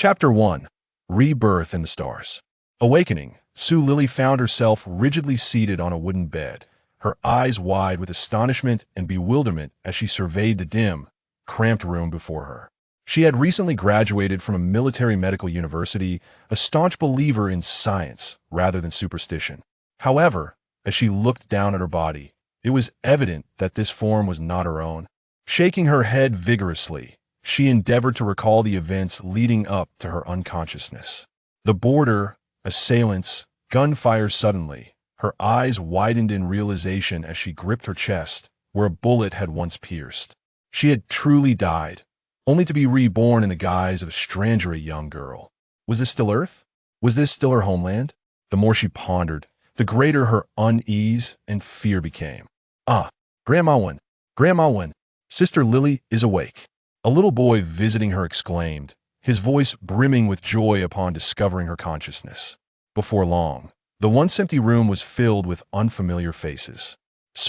Chapter 1. Rebirth in the Stars. Awakening, Lili found herself rigidly seated on a wooden bed, her eyes wide with astonishment and bewilderment as she surveyed the dim, cramped room before her. She had recently graduated from a military medical university, a staunch believer in science rather than superstition. However, as she looked down at her body, it was evident that this form was not her own. Shaking her head vigorously, she endeavored to recall the events leading up to her unconsciousness. The border, assailants, gunfire suddenly. Her eyes widened in realization as she gripped her chest, where a bullet had once pierced. She had truly died, only to be reborn in the guise of a stranger, a young girl. Was this still Earth? Was this still her homeland? The more she pondered, the greater her unease and fear became. Grandma Wen, Sister Lili is awake. A little boy visiting her exclaimed, his voice brimming with joy upon discovering her consciousness. Before long, the once empty room was filled with unfamiliar faces.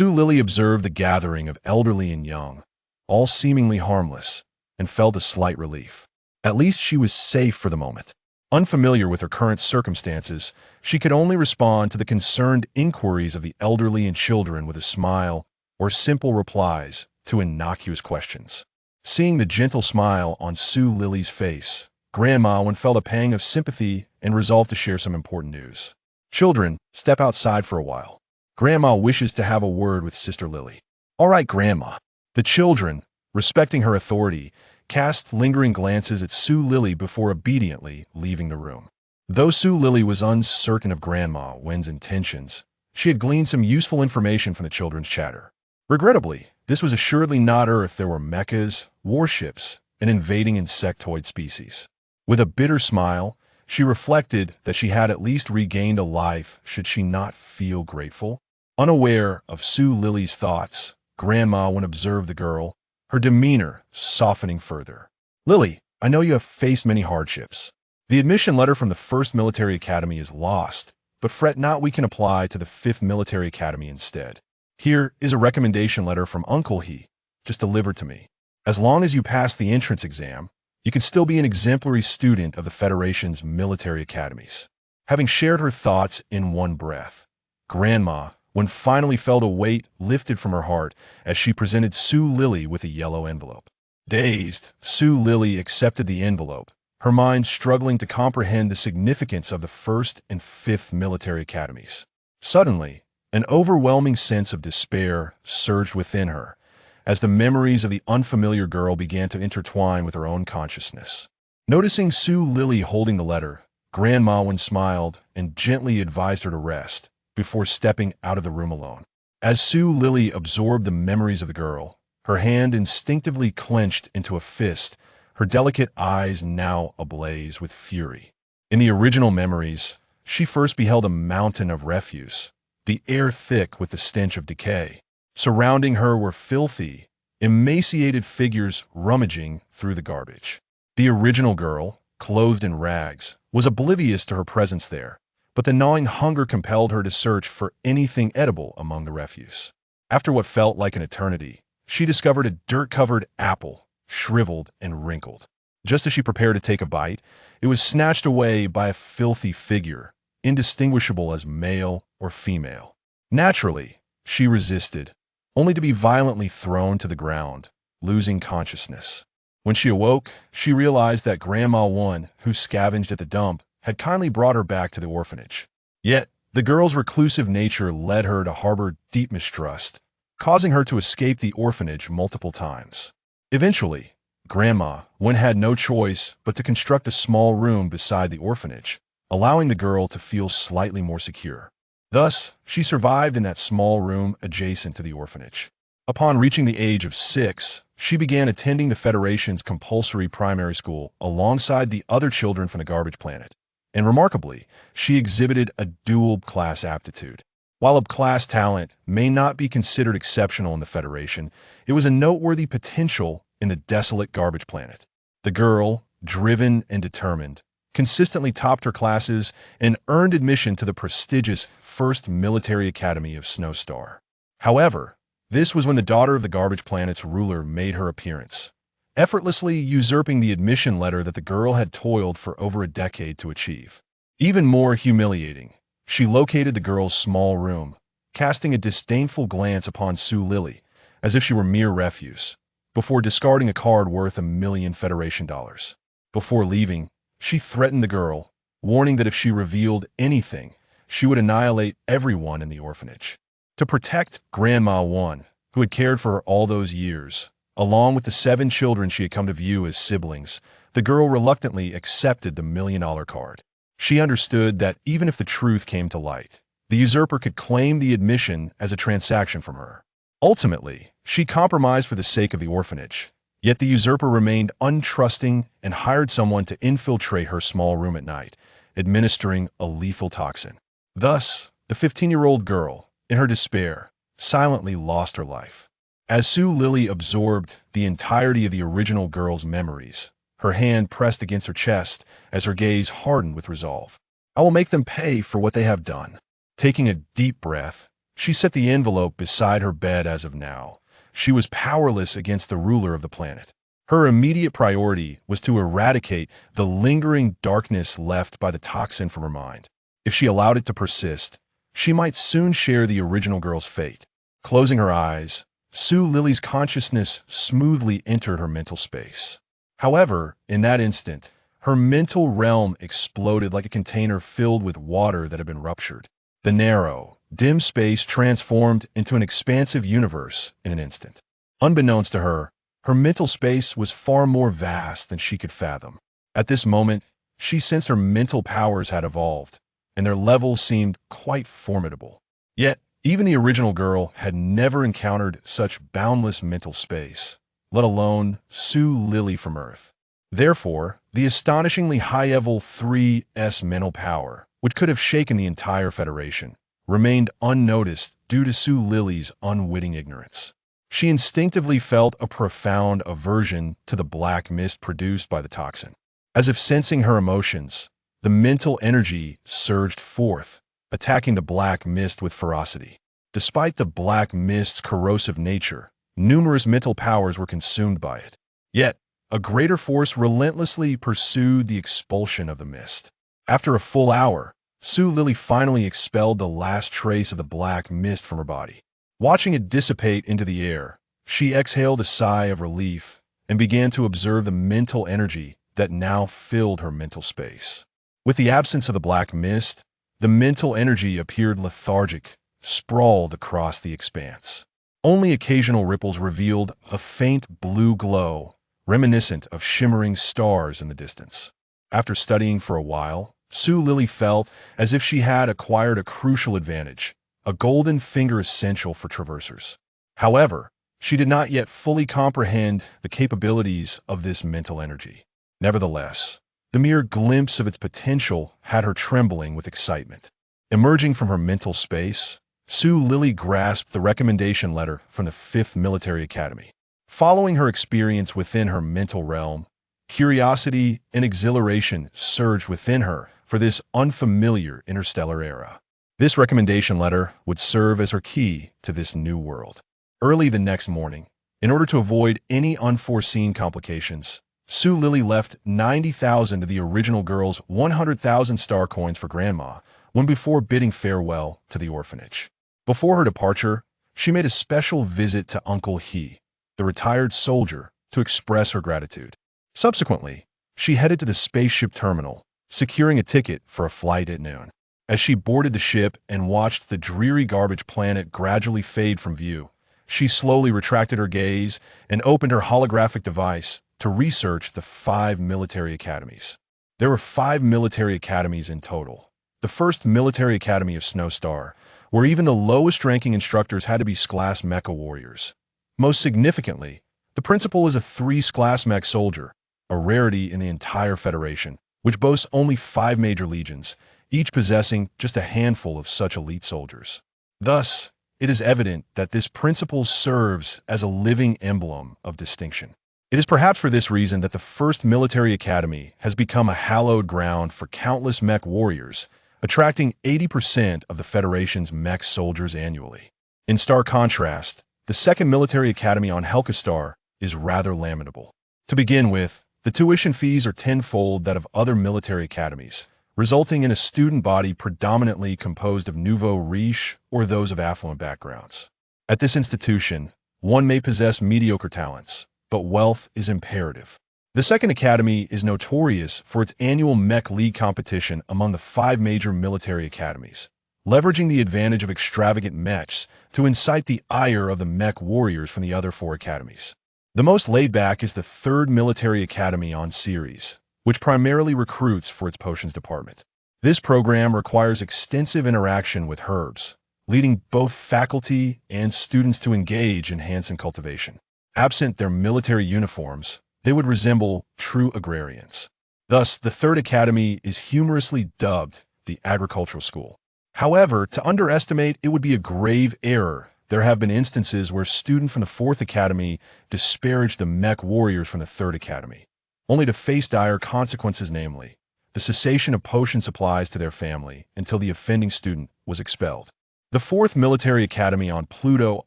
Lili observed the gathering of elderly and young, all seemingly harmless, and felt a slight relief. At least she was safe for the moment. Unfamiliar with her current circumstances, she could only respond to the concerned inquiries of the elderly and children with a smile or simple replies to innocuous questions. Seeing the gentle smile on Lili's face, Grandma Wen felt a pang of sympathy and resolved to share some important news. Children, step outside for a while. Grandma wishes to have a word with Sister Lili. All right, Grandma. The children, respecting her authority, cast lingering glances at Lili before obediently leaving the room. Though Lili was uncertain of Grandma Wen's intentions, she had gleaned some useful information from the children's chatter. Regrettably, this was assuredly not Earth. There were mechas, warships, and invading insectoid species. With a bitter smile, she reflected that she had at least regained a life. Should she not feel grateful? Unaware of Lili's thoughts, Grandma Wen observed the girl, her demeanor softening further. Lili, I know you have faced many hardships. The admission letter from the 1st Military Academy is lost, but fret not, we can apply to the 5th Military Academy instead. Here is a recommendation letter from Uncle He, just delivered to me. As long as you pass the entrance exam, you can still be an exemplary student of the Federation's military academies. Having shared her thoughts in one breath, Grandma Wen finally felt a weight lifted from her heart as she presented Lili with a yellow envelope. Dazed, Lili accepted the envelope, her mind struggling to comprehend the significance of the 1st and 5th military academies. Suddenly, an overwhelming sense of despair surged within her as the memories of the unfamiliar girl began to intertwine with her own consciousness. Noticing Lili holding the letter, Grandma Wen smiled and gently advised her to rest before stepping out of the room alone. As Lili absorbed the memories of the girl, her hand instinctively clenched into a fist, her delicate eyes now ablaze with fury. In the original memories, she first beheld a mountain of refuse, the air thick with the stench of decay. Surrounding her were filthy, emaciated figures rummaging through the garbage. The original girl, clothed in rags, was oblivious to her presence there, but the gnawing hunger compelled her to search for anything edible among the refuse. After what felt like an eternity, she discovered a dirt-covered apple, shriveled and wrinkled. Just as she prepared to take a bite, it was snatched away by a filthy figure, indistinguishable as male or female. Naturally, she resisted, only to be violently thrown to the ground, losing consciousness. When she awoke, she realized that Grandma Wen, who scavenged at the dump, had kindly brought her back to the orphanage. Yet, the girl's reclusive nature led her to harbor deep mistrust, causing her to escape the orphanage multiple times. Eventually, Grandma Wen had no choice but to construct a small room beside the orphanage, allowing the girl to feel slightly more secure. Thus, she survived in that small room adjacent to the orphanage. Upon reaching the age of 6, she began attending the Federation's compulsory primary school alongside the other children from the garbage planet. And remarkably, she exhibited a dual-class aptitude. While a class talent may not be considered exceptional in the Federation, it was a noteworthy potential in the desolate garbage planet. The girl, driven and determined, consistently topped her classes and earned admission to the prestigious 1st Military Academy of Snowstar. However, this was when the daughter of the garbage planet's ruler made her appearance. effortlessly usurping the admission letter that the girl had toiled for over a decade to achieve. Even more humiliating, she located the girl's small room, casting a disdainful glance upon Su Lili, as if she were mere refuse, before discarding a card worth $1,000,000 Federation dollars. Before leaving, she threatened the girl, warning that if she revealed anything, she would annihilate everyone in the orphanage. To protect Grandma One, who had cared for her all those years, along with the 7 children she had come to view as siblings, the girl reluctantly accepted the $1,000,000 card. She understood that even if the truth came to light, the usurper could claim the admission as a transaction from her. Ultimately, she compromised for the sake of the orphanage, yet the usurper remained untrusting and hired someone to infiltrate her small room at night, administering a lethal toxin. Thus, the 15-year-old girl, in her despair, silently lost her life. As Su Lili absorbed the entirety of the original girl's memories, her hand pressed against her chest as her gaze hardened with resolve. I will make them pay for what they have done. Taking a deep breath, she set the envelope beside her bed. As of now, she was powerless against the ruler of the planet. Her immediate priority was to eradicate the lingering darkness left by the toxin from her mind. If she allowed it to persist, she might soon share the original girl's fate. Closing her eyes, Su Lili's consciousness smoothly entered her mental space. However, in that instant, her mental realm exploded like a container filled with water that had been ruptured. The narrow, dim space transformed into an expansive universe in an instant. Unbeknownst to her, her mental space was far more vast than she could fathom. At this moment, she sensed her mental powers had evolved, and their levels seemed quite formidable. Yet, even the original girl had never encountered such boundless mental space, let alone Su Lili from Earth. Therefore, the astonishingly high-level 3S mental power, which could have shaken the entire Federation, remained unnoticed due to Su Lili's unwitting ignorance. She instinctively felt a profound aversion to the black mist produced by the toxin. As if sensing her emotions, the mental energy surged forth, attacking the black mist with ferocity. Despite the black mist's corrosive nature, numerous mental powers were consumed by it. Yet, a greater force relentlessly pursued the expulsion of the mist. After a full hour, Su Lili finally expelled the last trace of the black mist from her body. Watching it dissipate into the air, she exhaled a sigh of relief and began to observe the mental energy that now filled her mental space. With the absence of the black mist, the mental energy appeared lethargic, sprawled across the expanse. Only occasional ripples revealed a faint blue glow, reminiscent of shimmering stars in the distance. After studying for a while, Su Lili felt as if she had acquired a crucial advantage, a golden finger essential for traversers. However, she did not yet fully comprehend the capabilities of this mental energy. Nevertheless, the mere glimpse of its potential had her trembling with excitement. Emerging from her mental space, Su Lili grasped the recommendation letter from the 5th Military Academy. Following her experience within her mental realm, curiosity and exhilaration surged within her for this unfamiliar interstellar era. This recommendation letter would serve as her key to this new world. Early the next morning, in order to avoid any unforeseen complications, Su Lili left 90,000 of the original girl's 100,000 star coins for Grandma when before bidding farewell to the orphanage. Before her departure, she made a special visit to Uncle He, the retired soldier, to express her gratitude. Subsequently, she headed to the spaceship terminal, securing a ticket for a flight at noon. As she boarded the ship and watched the dreary garbage planet gradually fade from view, she slowly retracted her gaze and opened her holographic device to research the 5 military academies. There were 5 military academies in total. The 1st Military Academy of Snowstar, where even the lowest-ranking instructors had to be Sklas Mecha warriors. Most significantly, the principal is a 3 Sklas Mech soldier, a rarity in the entire Federation, which boasts only 5 major legions, each possessing just a handful of such elite soldiers. Thus, it is evident that this principle serves as a living emblem of distinction. It is perhaps for this reason that the 1st Military Academy has become a hallowed ground for countless mech warriors, attracting 80% of the Federation's mech soldiers annually. In stark contrast, the 2nd Military Academy on Helkastar is rather lamentable. To begin with, the tuition fees are tenfold that of other military academies, resulting in a student body predominantly composed of nouveau riche or those of affluent backgrounds. At this institution, one may possess mediocre talents, but wealth is imperative. The second academy is notorious for its annual mech league competition among the 5 major military academies, leveraging the advantage of extravagant mechs to incite the ire of the mech warriors from the other 4 academies. The most laid-back is the third military academy on series, which primarily recruits for its potions department. This program requires extensive interaction with herbs, leading both faculty and students to engage in Hansen cultivation. Absent their military uniforms, they would resemble true agrarians. Thus, the third academy is humorously dubbed the agricultural school. However, to underestimate it would be a grave error. There have been instances where students from the fourth academy disparaged the mech warriors from the third academy, only to face dire consequences, namely, the cessation of potion supplies to their family until the offending student was expelled. The fourth military academy on Pluto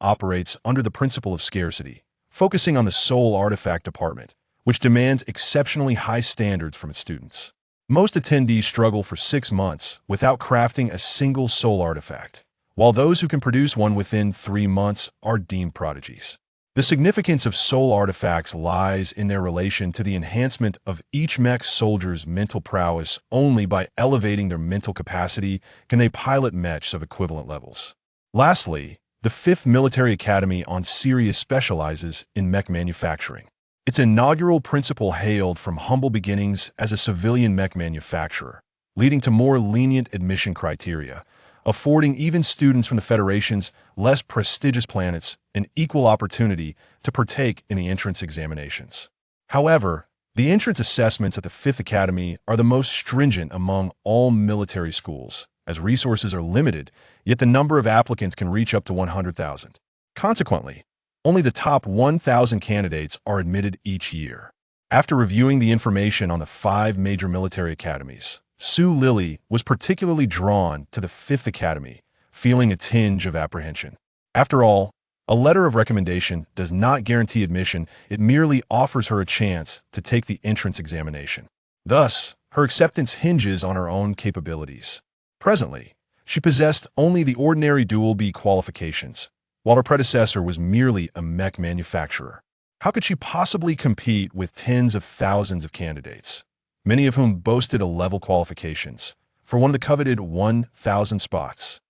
operates under the principle of scarcity, focusing on the soul artifact department, which demands exceptionally high standards from its students. Most attendees struggle for 6 months without crafting a single soul artifact, while those who can produce one within 3 months are deemed prodigies. The significance of soul artifacts lies in their relation to the enhancement of each mech soldier's mental prowess. Only by elevating their mental capacity can they pilot mechs of equivalent levels. Lastly, the 5th Military Academy on Sirius specializes in mech manufacturing. Its inaugural principal hailed from humble beginnings as a civilian mech manufacturer, leading to more lenient admission criteria, affording even students from the Federation's less prestigious planets an equal opportunity to partake in the entrance examinations. However, the entrance assessments at the 5th Academy are the most stringent among all military schools, as resources are limited, yet the number of applicants can reach up to 100,000. Consequently, only the top 1,000 candidates are admitted each year. After reviewing the information on the 5 major military academies, Lili was particularly drawn to the 5th Academy, feeling a tinge of apprehension. After all, a letter of recommendation does not guarantee admission, it merely offers her a chance to take the entrance examination. Thus, her acceptance hinges on her own capabilities. Presently, she possessed only the ordinary dual B qualifications, while her predecessor was merely a mech manufacturer. How could she possibly compete with tens of thousands of candidates, many of whom boasted A-level qualifications, for one of the coveted 1,000 spots?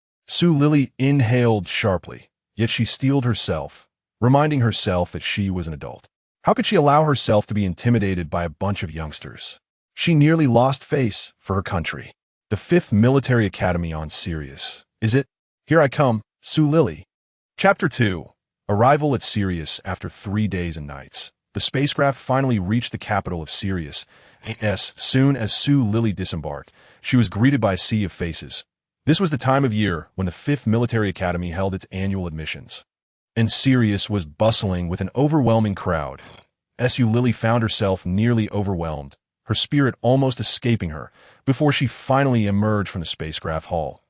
Lili inhaled sharply, yet she steeled herself, reminding herself that she was an adult. How could she allow herself to be intimidated by a bunch of youngsters? She nearly lost face for her country. The 5th Military Academy on Sirius. Is it? Here I come, Lili. Chapter 2. Arrival at Sirius after 3 days and nights. The spacecraft finally reached the capital of Sirius. As soon as Lili disembarked, she was greeted by a sea of faces. This was the time of year when the 5th Military Academy held its annual admissions, and Sirius was bustling with an overwhelming crowd. Lili found herself nearly overwhelmed, her spirit almost escaping her, before she finally emerged from the spacecraft hall.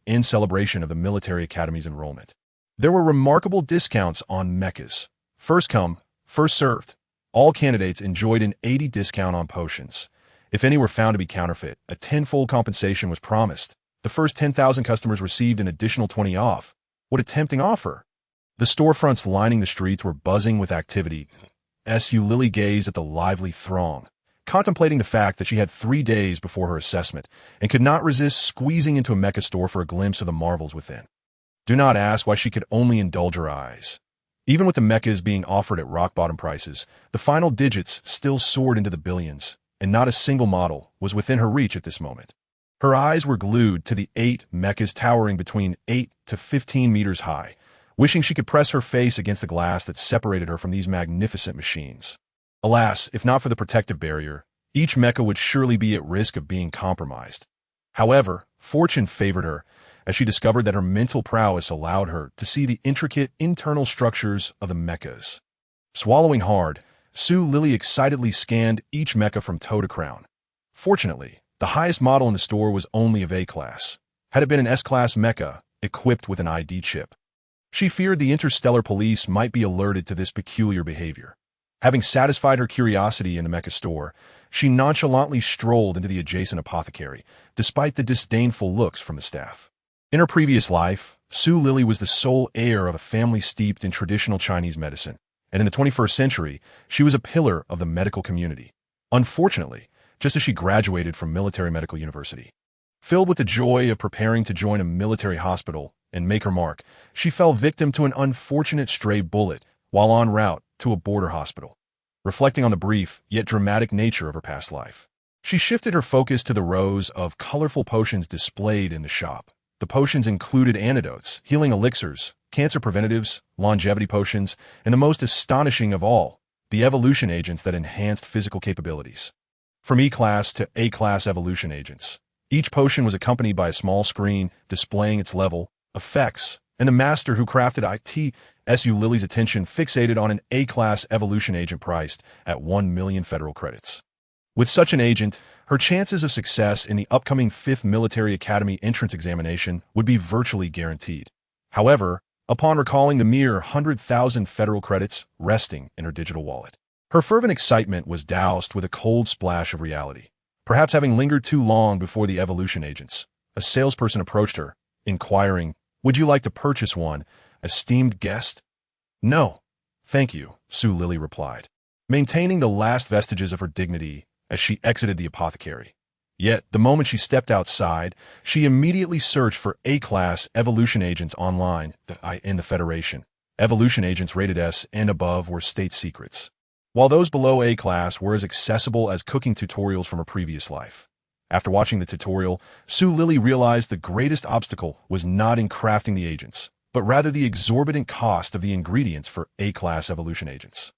In celebration of the Military Academy's enrollment. There were remarkable discounts on mechas. First come, first served. All candidates enjoyed an 80% discount on potions. If any were found to be counterfeit, a tenfold compensation was promised. The first 10,000 customers received an additional 20 off. What a tempting offer! The storefronts lining the streets were buzzing with activity. Lili gazed at the lively throng, contemplating the fact that she had 3 days before her assessment and could not resist squeezing into a mecha store for a glimpse of the marvels within. Do not ask why she could only indulge her eyes. Even with the mechas being offered at rock-bottom prices, the final digits still soared into the billions, and not a single model was within her reach at this moment. Her eyes were glued to the 8 mechas towering between 8 to 15 meters high, wishing she could press her face against the glass that separated her from these magnificent machines. Alas, if not for the protective barrier, each mecha would surely be at risk of being compromised. However, fortune favored her, as she discovered that her mental prowess allowed her to see the intricate internal structures of the mechas. Swallowing hard, Lili excitedly scanned each mecha from toe to crown. Fortunately, the highest model in the store was only of A-class. Had it been an S-class mecha, equipped with an ID chip, she feared the interstellar police might be alerted to this peculiar behavior. Having satisfied her curiosity in the mecha store, she nonchalantly strolled into the adjacent apothecary, despite the disdainful looks from the staff. In her previous life, Su Lili was the sole heir of a family steeped in traditional Chinese medicine, and in the 21st century, she was a pillar of the medical community. Unfortunately, just as she graduated from Military Medical University, filled with the joy of preparing to join a military hospital and make her mark, she fell victim to an unfortunate stray bullet while en route to a border hospital. Reflecting on the brief yet dramatic nature of her past life, she shifted her focus to the rows of colorful potions displayed in the shop. The potions included antidotes, healing elixirs, cancer preventatives, longevity potions, and the most astonishing of all, the evolution agents that enhanced physical capabilities. From E-class to A-class evolution agents, each potion was accompanied by a small screen displaying its level, effects, and the master who crafted it. Su Lili's attention fixated on an A-class evolution agent priced at 1 million federal credits. With such an agent, her chances of success in the upcoming 5th Military Academy entrance examination would be virtually guaranteed. However, upon recalling the mere 100,000 federal credits resting in her digital wallet, her fervent excitement was doused with a cold splash of reality. Perhaps having lingered too long before the evolution agents, a salesperson approached her, inquiring, "Would you like to purchase one, esteemed guest?" "No, thank you," Su Lili replied, maintaining the last vestiges of her dignity as she exited the apothecary. Yet, the moment she stepped outside, she immediately searched for A-class evolution agents online in the Federation. Evolution agents rated S and above were state secrets, while those below A-class were as accessible as cooking tutorials from her previous life. After watching the tutorial, Su Lili realized the greatest obstacle was not in crafting the agents, but rather the exorbitant cost of the ingredients for A-class evolution agents,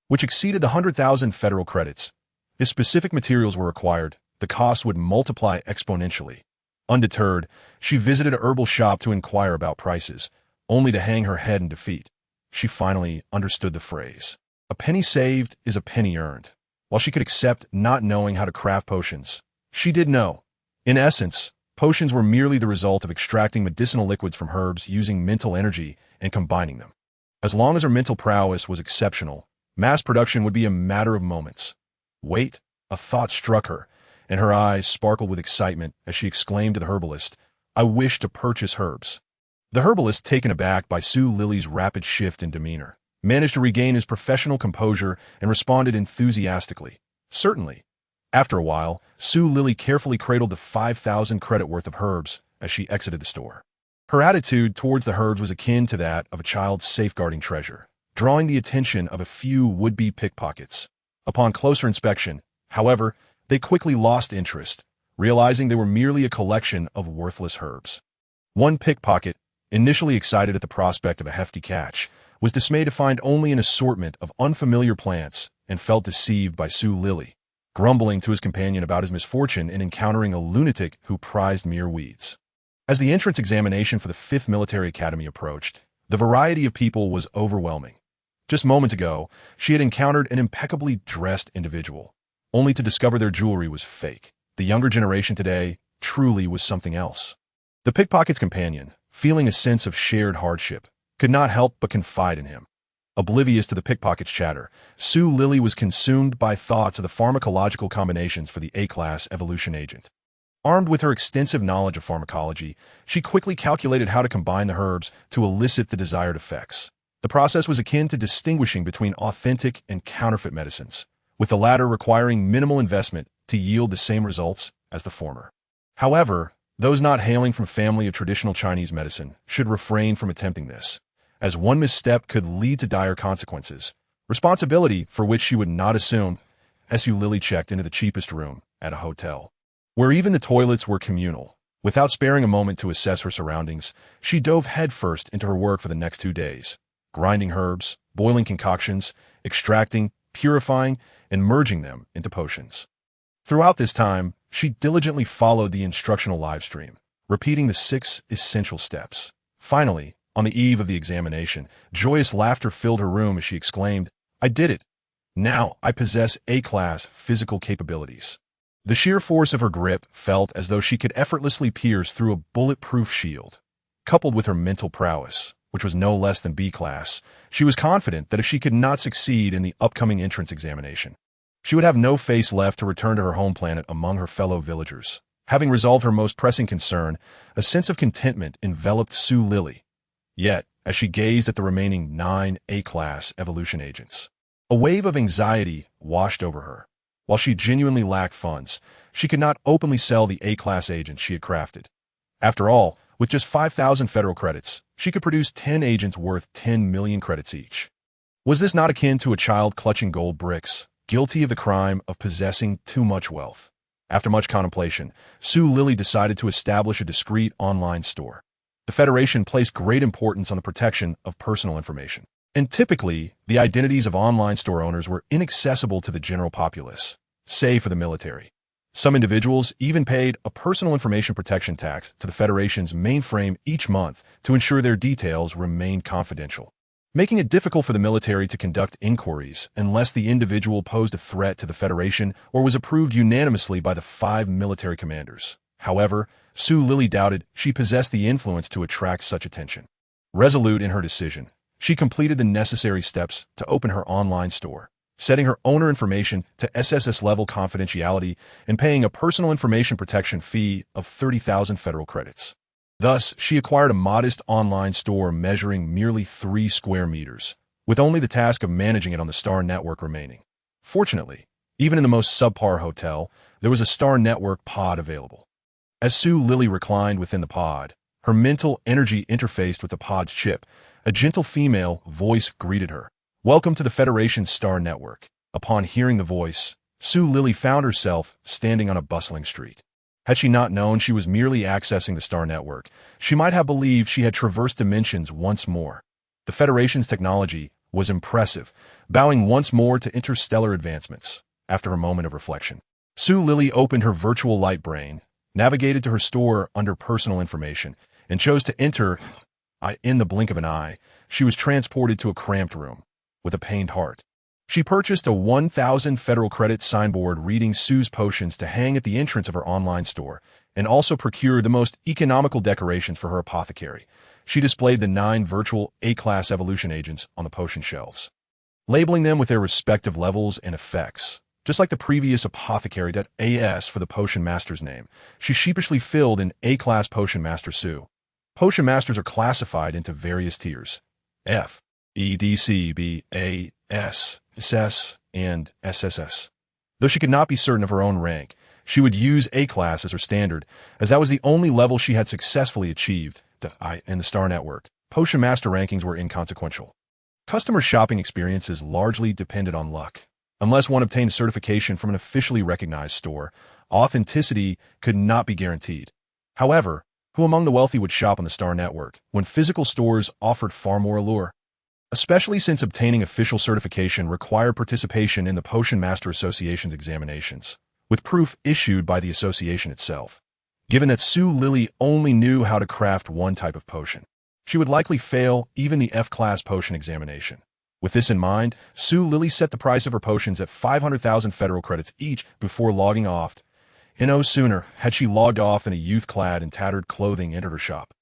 which exceeded the 100,000 federal credits. If specific materials were required, the cost would multiply exponentially. Undeterred, she visited a herbal shop to inquire about prices, only to hang her head in defeat. She finally understood the phrase, "A penny saved is a penny earned." While she could accept not knowing how to craft potions, she did know. In essence, potions were merely the result of extracting medicinal liquids from herbs using mental energy and combining them. As long as her mental prowess was exceptional, mass production would be a matter of moments. Wait, a thought struck her, and her eyes sparkled with excitement as she exclaimed to the herbalist, "I wish to purchase herbs." The herbalist, taken aback by Su Lili's rapid shift in demeanor, managed to regain his professional composure and responded enthusiastically, "Certainly." After a while, Su Lili carefully cradled the 5,000 credit worth of herbs as she exited the store. Her attitude towards the herbs was akin to that of a child safeguarding treasure, drawing the attention of a few would-be pickpockets. Upon closer inspection, however, they quickly lost interest, realizing they were merely a collection of worthless herbs. One pickpocket, initially excited at the prospect of a hefty catch, was dismayed to find only an assortment of unfamiliar plants and felt deceived by Su Lili, grumbling to his companion about his misfortune in encountering a lunatic who prized mere weeds. As the entrance examination for the 5th Military Academy approached, the variety of people was overwhelming. Just moments ago, she had encountered an impeccably dressed individual, only to discover their jewelry was fake. The younger generation today truly was something else. The pickpocket's companion, feeling a sense of shared hardship, could not help but confide in him. Oblivious to the pickpocket's chatter, Su Lili was consumed by thoughts of the pharmacological combinations for the A-class evolution agent. Armed with her extensive knowledge of pharmacology, she quickly calculated how to combine the herbs to elicit the desired effects. The process was akin to distinguishing between authentic and counterfeit medicines, with the latter requiring minimal investment to yield the same results as the former. However, those not hailing from family of traditional Chinese medicine should refrain from attempting this, as one misstep could lead to dire consequences, responsibility for which she would not assume. Su Lili checked into the cheapest room at a hotel, where even the toilets were communal. Without sparing a moment to assess her surroundings, she dove headfirst into her work for the next 2 days, grinding herbs, boiling concoctions, extracting, purifying, and merging them into potions. Throughout this time, she diligently followed the instructional livestream, repeating the 6 essential steps. Finally, on the eve of the examination, joyous laughter filled her room as she exclaimed, "I did it! Now I possess A-class physical capabilities." The sheer force of her grip felt as though she could effortlessly pierce through a bulletproof shield. Coupled with her mental prowess, which was no less than B class, she was confident that if she could not succeed in the upcoming entrance examination, she would have no face left to return to her home planet among her fellow villagers. Having resolved her most pressing concern, a sense of contentment enveloped Su Lili. Yet, as she gazed at the remaining 9 A-class evolution agents, a wave of anxiety washed over her. While she genuinely lacked funds, she could not openly sell the A-class agents she had crafted. After all, with just 5,000 federal credits, she could produce 10 agents worth 10 million credits each. Was this not akin to a child clutching gold bricks, guilty of the crime of possessing too much wealth? After much contemplation, Su Lili decided to establish a discreet online store. The Federation placed great importance on the protection of personal information, and typically, the identities of online store owners were inaccessible to the general populace, save for the military. Some individuals even paid a personal information protection tax to the Federation's mainframe each month to ensure their details remained confidential, making it difficult for the military to conduct inquiries unless the individual posed a threat to the Federation or was approved unanimously by the 5 military commanders. However, Su Lili doubted she possessed the influence to attract such attention. Resolute in her decision, she completed the necessary steps to open her online store, setting her owner information to SSS-level confidentiality and paying a personal information protection fee of 30,000 federal credits. Thus, she acquired a modest online store measuring merely 3 square meters, with only the task of managing it on the Star Network remaining. Fortunately, even in the most subpar hotel, there was a Star Network pod available. As Su Lili reclined within the pod, her mental energy interfaced with the pod's chip, a gentle female voice greeted her. "Welcome to the Federation's Star Network." Upon hearing the voice, Su Lili found herself standing on a bustling street. Had she not known she was merely accessing the Star Network, she might have believed she had traversed dimensions once more. The Federation's technology was impressive, bowing once more to interstellar advancements. After a moment of reflection, Su Lili opened her virtual light brain, navigated to her store under personal information, and chose to enter. In the blink of an eye, she was transported to a cramped room. With a pained heart, she purchased a 1,000 federal credit signboard reading Su's potions to hang at the entrance of her online store, and also procured the most economical decorations for her apothecary. She displayed the 9 virtual A-class evolution agents on the potion shelves, labeling them with their respective levels and effects. Just like the previous apothecary.as for the potion master's name, she sheepishly filled in A-class potion master Su. Potion masters are classified into various tiers: F, E, D, C, B, A, S, SS, and SSS. Though she could not be certain of her own rank, she would use A-class as her standard, as that was the only level she had successfully achieved. In the Star Network, potion master rankings were inconsequential. Customer shopping experiences largely depended on luck. Unless one obtained certification from an officially recognized store, authenticity could not be guaranteed. However, who among the wealthy would shop on the Star Network when physical stores offered far more allure? Especially since obtaining official certification required participation in the Potion Master Association's examinations, with proof issued by the association itself. Given that Su Lili only knew how to craft one type of potion, she would likely fail even the F-class potion examination. With this in mind, Su Lili set the price of her potions at 500,000 federal credits each before logging off. And no sooner had she logged off than a youth clad in tattered clothing entered her shop.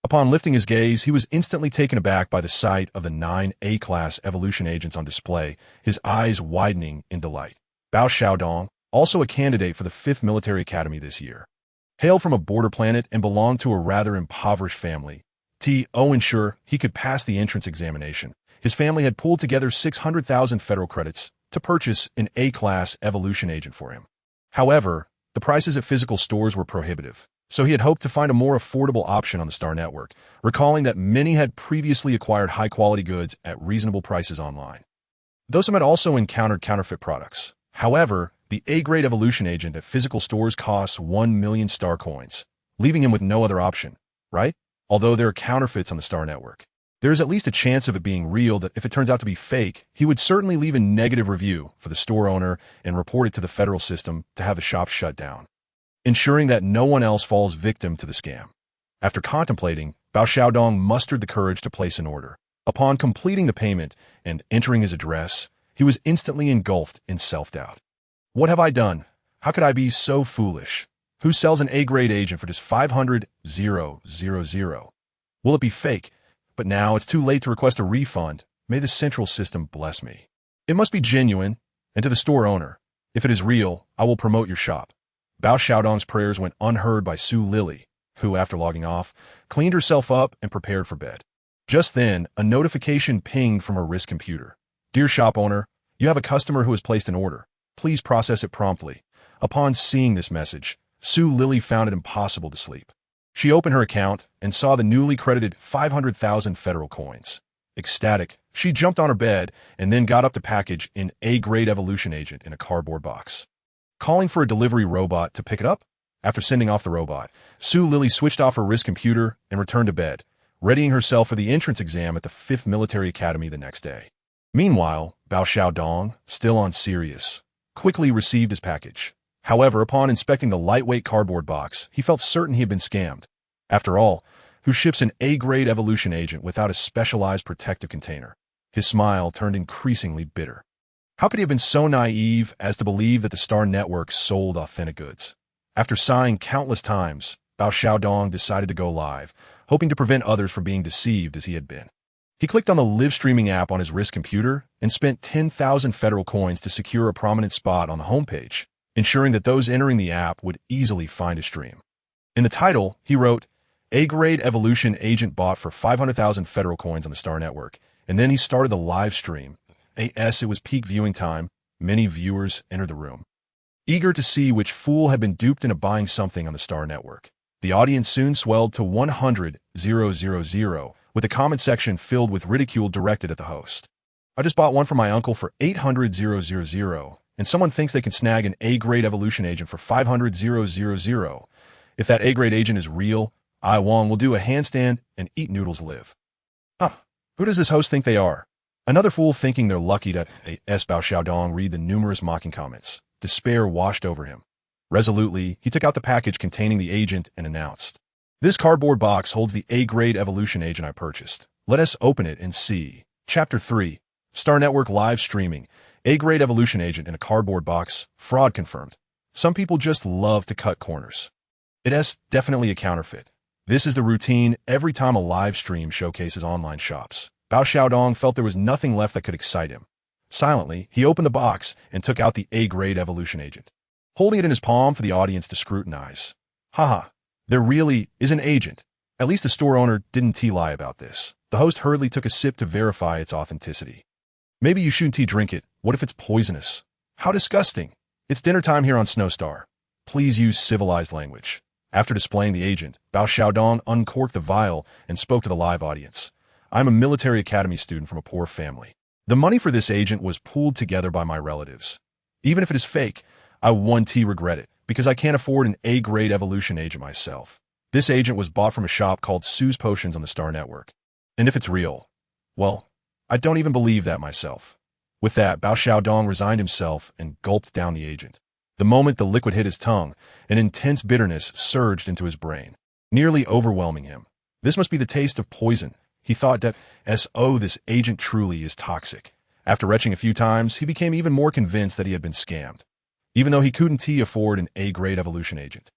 Upon lifting his gaze, he was instantly taken aback by the sight of the 9 A-class evolution agents on display, his eyes widening in delight. Bao Xiaodong, also a candidate for the 5th Military Academy this year, hailed from a border planet and belonged to a rather impoverished family. To ensure he could pass the entrance examination, his family had pulled together 600,000 federal credits to purchase an A-class evolution agent for him. However, the prices at physical stores were prohibitive, so he had hoped to find a more affordable option on the Star Network, recalling that many had previously acquired high-quality goods at reasonable prices online. Though some had also encountered counterfeit products. However, the A-grade evolution agent at physical stores costs 1 million star coins, leaving him with no other option, right? Although there are counterfeits on the Star Network, there is at least a chance of it being real that if it turns out to be fake, he would certainly leave a negative review for the store owner and report it to the federal system to have the shop shut down, ensuring that no one else falls victim to the scam. After contemplating, Bao Xiaodong mustered the courage to place an order. Upon completing the payment and entering his address, he was instantly engulfed in self-doubt. What have I done? How could I be so foolish? Who sells an A-grade agent for just 500,000? Will it be fake? But now it's too late to request a refund. May the central system bless me. It must be genuine, and to the store owner, if it is real, I will promote your shop. Bao Xiaodong's prayers went unheard by Su Lili, who, after logging off, cleaned herself up and prepared for bed. Just then, a notification pinged from her wrist computer. Dear shop owner, you have a customer who has placed an order. Please process it promptly. Upon seeing this message, Su Lili found it impossible to sleep. She opened her account and saw the newly credited 500,000 federal coins. Ecstatic, she jumped on her bed and then got up to package an A-grade evolution agent in a cardboard box. Calling for a delivery robot to pick it up? After sending off the robot, Su Lili switched off her wrist computer and returned to bed, readying herself for the entrance exam at the 5th Military Academy the next day. Meanwhile, Bao Xiaodong, still on Sirius, quickly received his package. However, upon inspecting the lightweight cardboard box, he felt certain he had been scammed. After all, who ships an A-grade evolution agent without a specialized protective container? His smile turned increasingly bitter. How could he have been so naive as to believe that the Star Network sold authentic goods? After sighing countless times, Bao Xiaodong decided to go live, hoping to prevent others from being deceived as he had been. He clicked on the live streaming app on his wrist computer and spent 10,000 federal coins to secure a prominent spot on the homepage, ensuring that those entering the app would easily find his stream. In the title, he wrote, A-grade evolution agent bought for 500,000 federal coins on the Star Network, and then he started the live stream. It was peak viewing time. Many viewers entered the room, eager to see which fool had been duped into buying something on the Star Network. The audience soon swelled to 100,000, with the comment section filled with ridicule directed at the host. I just bought one for my uncle for 800,000, and someone thinks they can snag an A-grade evolution agent for 500,000. If that A-grade agent is real, I Wong will do a handstand and eat noodles live. Who does this host think they are? Another fool thinking they're lucky to Bao Xiaodong read the numerous mocking comments. Despair washed over him. Resolutely, he took out the package containing the agent and announced, This cardboard box holds the A-grade evolution agent I purchased. Let us open it and see. Chapter 3. Star Network live streaming. A-grade evolution agent in a cardboard box. Fraud confirmed. Some people just love to cut corners. It's definitely a counterfeit. This is the routine every time a live stream showcases online shops. Bao Xiaodong felt there was nothing left that could excite him. Silently, he opened the box and took out the A-grade evolution agent, holding it in his palm for the audience to scrutinize. Haha, there really is an agent. At least the store owner didn't lie about this. The host hurriedly took a sip to verify its authenticity. Maybe you shouldn't drink it. What if it's poisonous? How disgusting. It's dinner time here on Snowstar. Please use civilized language. After displaying the agent, Bao Xiaodong uncorked the vial and spoke to the live audience. I'm a military academy student from a poor family. The money for this agent was pooled together by my relatives. Even if it is fake, I regret it, because I can't afford an A-grade evolution agent myself. This agent was bought from a shop called Sue's Potions on the Star Network. And if it's real, well, I don't even believe that myself. With that, Bao Xiaodong resigned himself and gulped down the agent. The moment the liquid hit his tongue, an intense bitterness surged into his brain, nearly overwhelming him. This must be the taste of poison. He thought that, this agent truly is toxic. After retching a few times, he became even more convinced that he had been scammed, even though he couldn't afford an A-grade evolution agent.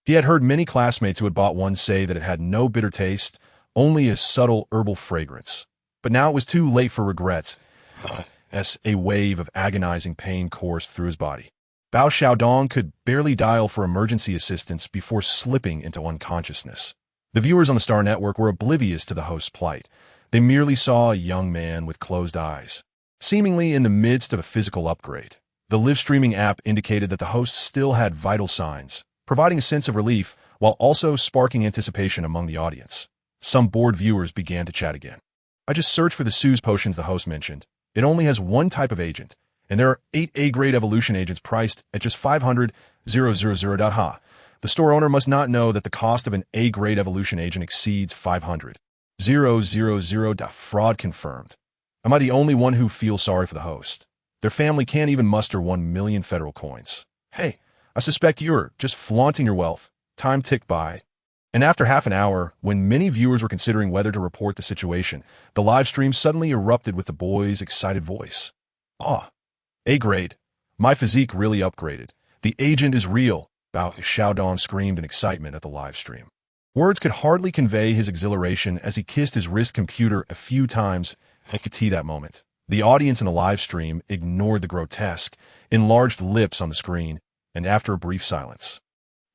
He had heard many classmates who had bought one say that it had no bitter taste, only a subtle herbal fragrance. But now it was too late for regrets, as a wave of agonizing pain coursed through his body. Bao Xiaodong could barely dial for emergency assistance before slipping into unconsciousness. The viewers on the Star Network were oblivious to the host's plight. They merely saw a young man with closed eyes, seemingly in the midst of a physical upgrade. The live streaming app indicated that the host still had vital signs, providing a sense of relief while also sparking anticipation among the audience. Some bored viewers began to chat again. I just searched for the Sue's Potions the host mentioned. It only has one type of agent, and there are 8 A-grade evolution agents priced at just 500,000. The store owner must not know that the cost of an A-grade evolution agent exceeds 500,000. Fraud confirmed. Am I the only one who feels sorry for the host? Their family can't even muster 1 million federal coins. Hey, I suspect you're just flaunting your wealth. Time ticked by. And after half an hour, when many viewers were considering whether to report the situation, the live stream suddenly erupted with the boy's excited voice. A-grade. My physique really upgraded. The agent is real. Bao Xiaodong screamed in excitement at the live stream. Words could hardly convey his exhilaration as he kissed his wrist computer a few times. I could see that moment. The audience in the live stream ignored the grotesque, enlarged lips on the screen, and after a brief silence,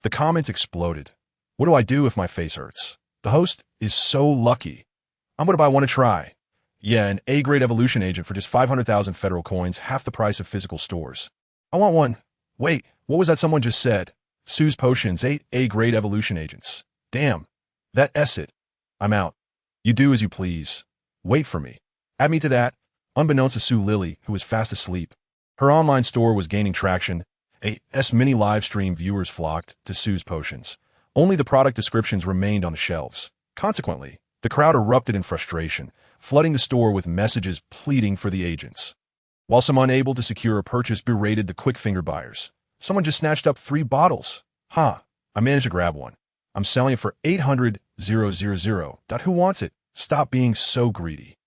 the comments exploded. What do I do if my face hurts? The host is so lucky. I'm gonna buy one to try. Yeah, an A-grade evolution agent for just 500,000 federal coins, half the price of physical stores. I want one. Wait, what was that someone just said? Sue's Potions, 8 A-grade evolution agents. Damn. That's it. I'm out. You do as you please. Wait for me. Add me to that. Unbeknownst to Sue Lili, who was fast asleep. Her online store was gaining traction. Many live stream viewers flocked to Sue's Potions. Only the product descriptions remained on the shelves. Consequently, the crowd erupted in frustration, flooding the store with messages pleading for the agents. While some unable to secure a purchase berated the quick-finger buyers. Someone just snatched up 3 bottles. I managed to grab one. I'm selling it for 800,000. Who wants it? Stop being so greedy.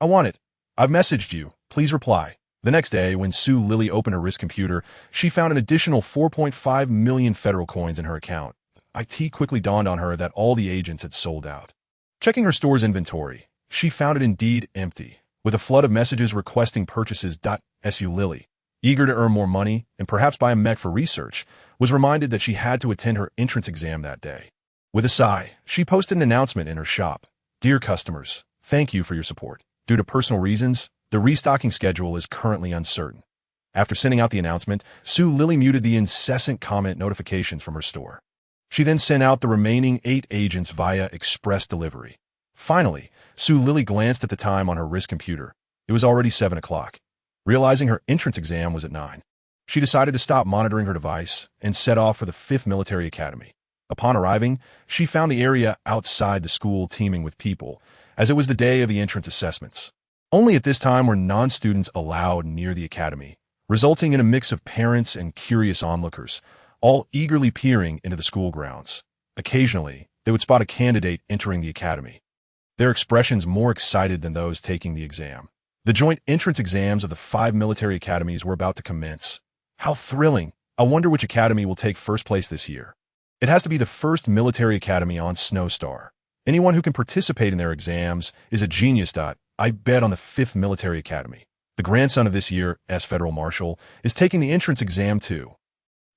I want it. I've messaged you. Please reply. The next day, when Sue Lili opened her wrist computer, she found an additional 4.5 million federal coins in her account. It quickly dawned on her that all the agents had sold out. Checking her store's inventory, she found it indeed empty, with a flood of messages requesting purchases. Sue Lili, eager to earn more money and perhaps buy a mech for research, was reminded that she had to attend her entrance exam that day. With a sigh, she posted an announcement in her shop. Dear customers, thank you for your support. Due to personal reasons, the restocking schedule is currently uncertain. After sending out the announcement, Sue Lili muted the incessant comment notifications from her store. She then sent out the remaining 8 agents via express delivery. Finally, Sue Lili glanced at the time on her wrist computer. It was already 7 o'clock. Realizing her entrance exam was at 9, she decided to stop monitoring her device and set off for the 5th Military Academy. Upon arriving, she found the area outside the school teeming with people, as it was the day of the entrance assessments. Only at this time were non-students allowed near the academy, resulting in a mix of parents and curious onlookers, all eagerly peering into the school grounds. Occasionally, they would spot a candidate entering the academy, their expressions more excited than those taking the exam. The joint entrance exams of the 5 military academies were about to commence. How thrilling! I wonder which academy will take first place this year. It has to be the 1st military academy on Snowstar. Anyone who can participate in their exams is a genius. I bet on the 5th military academy. The grandson of this year's federal marshal is taking the entrance exam too.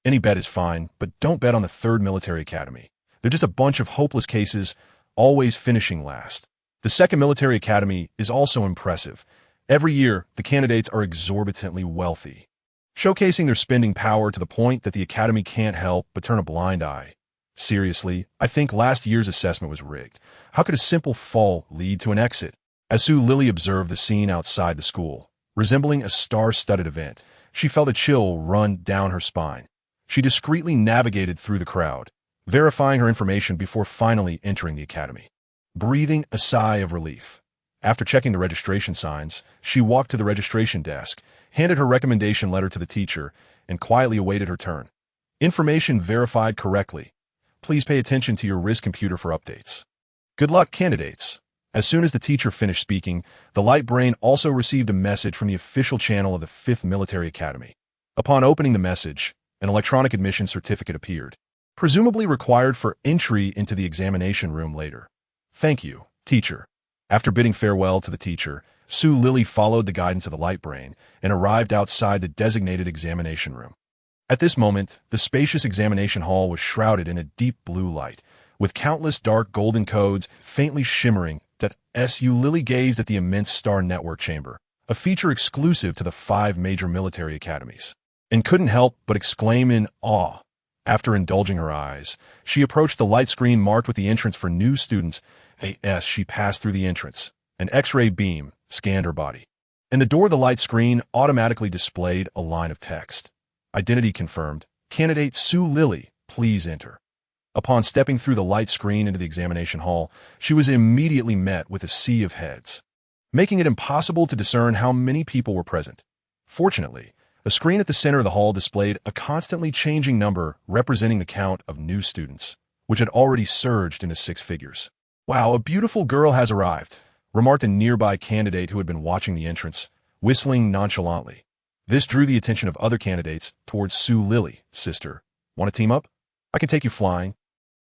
Any bet is fine, but don't bet on the 3rd military academy. They're just a bunch of hopeless cases, always finishing last. The 2nd military academy is also impressive. Every year, the candidates are exorbitantly wealthy, showcasing their spending power to the point that the academy can't help but turn a blind eye. Seriously, I think last year's assessment was rigged. How could a simple fall lead to an exit? As Sue Lili observed the scene outside the school, resembling a star-studded event, she felt a chill run down her spine. She discreetly navigated through the crowd, verifying her information before finally entering the academy. Breathing a sigh of relief. After checking the registration signs, she walked to the registration desk, handed her recommendation letter to the teacher, and quietly awaited her turn. Information verified correctly. Please pay attention to your wrist computer for updates. Good luck, candidates. As soon as the teacher finished speaking, the light brain also received a message from the official channel of the 5th Military Academy. Upon opening the message, an electronic admission certificate appeared, presumably required for entry into the examination room later. Thank you, teacher. After bidding farewell to the teacher, Sue Lili followed the guidance of the light brain and arrived outside the designated examination room. At this moment, the spacious examination hall was shrouded in a deep blue light, with countless dark golden codes faintly shimmering. Sue Lili gazed at the immense star network chamber, a feature exclusive to the 5 major military academies, and couldn't help but exclaim in awe. After indulging her eyes, she approached the light screen marked with the entrance for new students. As she passed through the entrance, an X-ray beam scanned her body, and the door of the light screen automatically displayed a line of text. Identity confirmed. Candidate Sue Lili, please enter. Upon stepping through the light screen into the examination hall, she was immediately met with a sea of heads, making it impossible to discern how many people were present. Fortunately, a screen at the center of the hall displayed a constantly changing number representing the count of new students, which had already surged into 6 figures. Wow, a beautiful girl has arrived, remarked a nearby candidate who had been watching the entrance, whistling nonchalantly. This drew the attention of other candidates towards Sue Lili. Sister, want to team up? I can take you flying.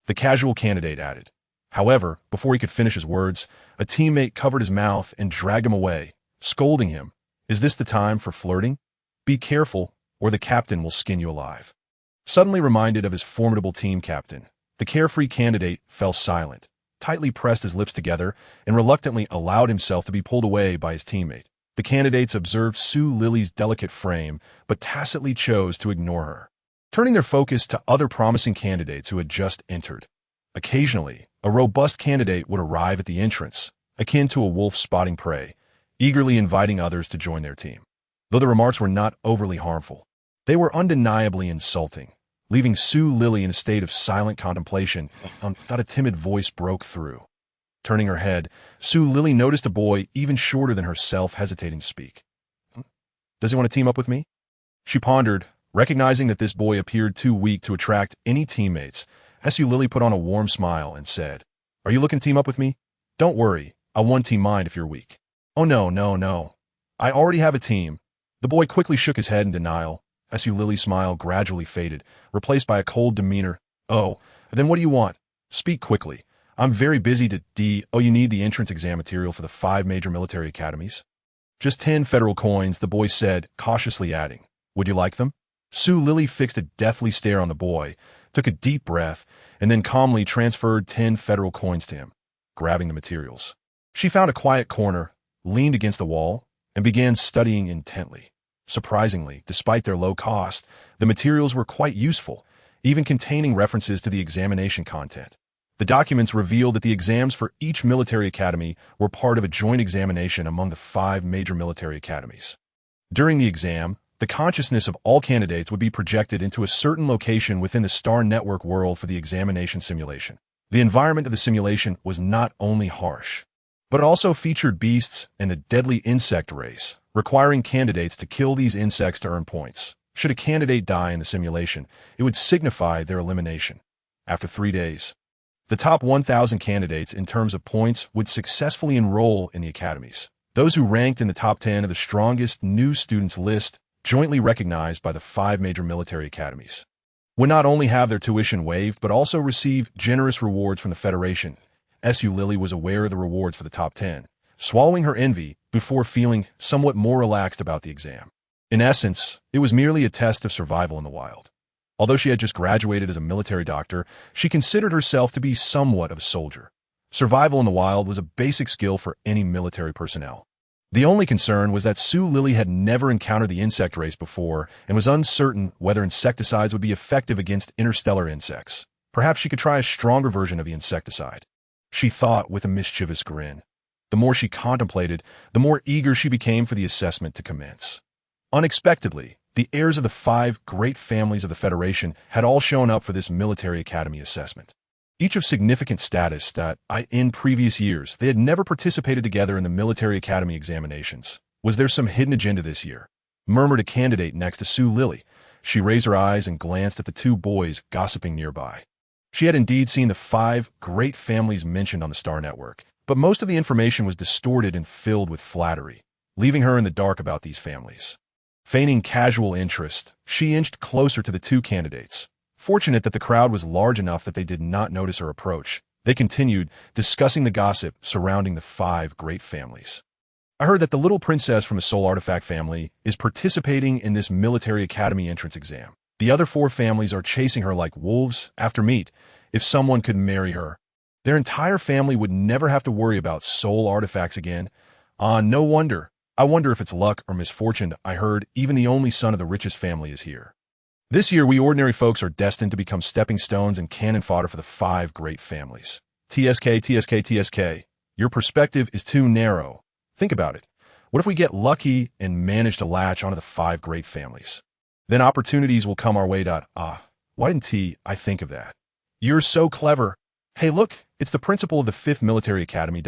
The casual candidate added. However, before he could finish his words, a teammate covered his mouth and dragged him away, scolding him. Is this the time for flirting? Be careful, or the captain will skin you alive. Suddenly reminded of his formidable team captain, the carefree candidate fell silent, tightly pressed his lips together, and reluctantly allowed himself to be pulled away by his teammate. The candidates observed Sue Lili's delicate frame, but tacitly chose to ignore her, turning their focus to other promising candidates who had just entered. Occasionally, a robust candidate would arrive at the entrance, akin to a wolf spotting prey, eagerly inviting others to join their team. Though the remarks were not overly harmful, they were undeniably insulting, leaving Sue Lili in a state of silent contemplation until a timid voice broke through. Turning her head, Sue Lili noticed a boy even shorter than herself hesitating to speak. Does he want to team up with me? She pondered, recognizing that this boy appeared too weak to attract any teammates. Sue Lili put on a warm smile and said, Are you looking to team up with me? Don't worry, I'll one-team mind if you're weak. Oh no. I already have a team. The boy quickly shook his head in denial. Sue Lili's smile gradually faded, replaced by a cold demeanor. Oh, then what do you want? Speak quickly. I'm very busy Oh, you need the entrance exam material for the 5 major military academies? Just 10 federal coins, the boy said, cautiously adding. Would you like them? Sue Lili fixed a deathly stare on the boy, took a deep breath, and then calmly transferred 10 federal coins to him, grabbing the materials. She found a quiet corner, leaned against the wall, and began studying intently. Surprisingly, despite their low cost, the materials were quite useful, even containing references to the examination content. The documents revealed that the exams for each military academy were part of a joint examination among the 5 major military academies. During the exam, the consciousness of all candidates would be projected into a certain location within the star network world for the examination simulation. The environment of the simulation was not only harsh, but it also featured beasts and the deadly insect race, requiring candidates to kill these insects to earn points. Should a candidate die in the simulation, it would signify their elimination. After 3 days, the top 1,000 candidates in terms of points would successfully enroll in the academies. Those who ranked in the top 10 of the strongest new students list, jointly recognized by the 5 major military academies, would not only have their tuition waived but also receive generous rewards from the Federation. Sue Lili was aware of the rewards for the top 10, swallowing her envy before feeling somewhat more relaxed about the exam. In essence, it was merely a test of survival in the wild. Although she had just graduated as a military doctor, she considered herself to be somewhat of a soldier. Survival in the wild was a basic skill for any military personnel. The only concern was that Sue Lili had never encountered the insect race before and was uncertain whether insecticides would be effective against interstellar insects. Perhaps she could try a stronger version of the insecticide, she thought with a mischievous grin. The more she contemplated, the more eager she became for the assessment to commence. Unexpectedly, the heirs of the 5 great families of the Federation had all shown up for this military academy assessment. Each of significant status that, in previous years, they had never participated together in the military academy examinations. Was there some hidden agenda this year? Murmured a candidate next to Sue Lili. She raised her eyes and glanced at the 2 boys gossiping nearby. She had indeed seen the 5 great families mentioned on the Star Network, but most of the information was distorted and filled with flattery, leaving her in the dark about these families. Feigning casual interest, she inched closer to the 2 candidates. Fortunate that the crowd was large enough that they did not notice her approach, they continued, discussing the gossip surrounding the 5 great families. I heard that the little princess from a soul artifact family is participating in this military academy entrance exam. The other 4 families are chasing her like wolves after meat. If someone could marry her, their entire family would never have to worry about soul artifacts again. No wonder. I wonder if it's luck or misfortune. I heard even the only son of the richest family is here. This year, we ordinary folks are destined to become stepping stones and cannon fodder for the 5 great families. TSK. Your perspective is too narrow. Think about it. What if we get lucky and manage to latch onto the 5 great families? Then opportunities will come our way. Why didn't I think of that? You're so clever. Hey, look, it's the principal of the 5th Military Academy.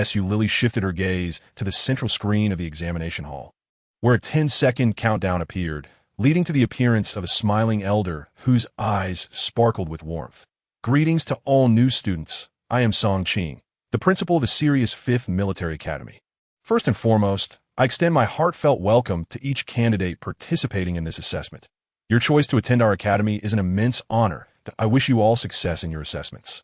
Sue Lili shifted her gaze to the central screen of the examination hall, where a 10-second countdown appeared, leading to the appearance of a smiling elder whose eyes sparkled with warmth. Greetings to all new students. I am Song Ching, the principal of the Sirius 5th Military Academy. First and foremost, I extend my heartfelt welcome to each candidate participating in this assessment. Your choice to attend our academy is an immense honor. I wish you all success in your assessments.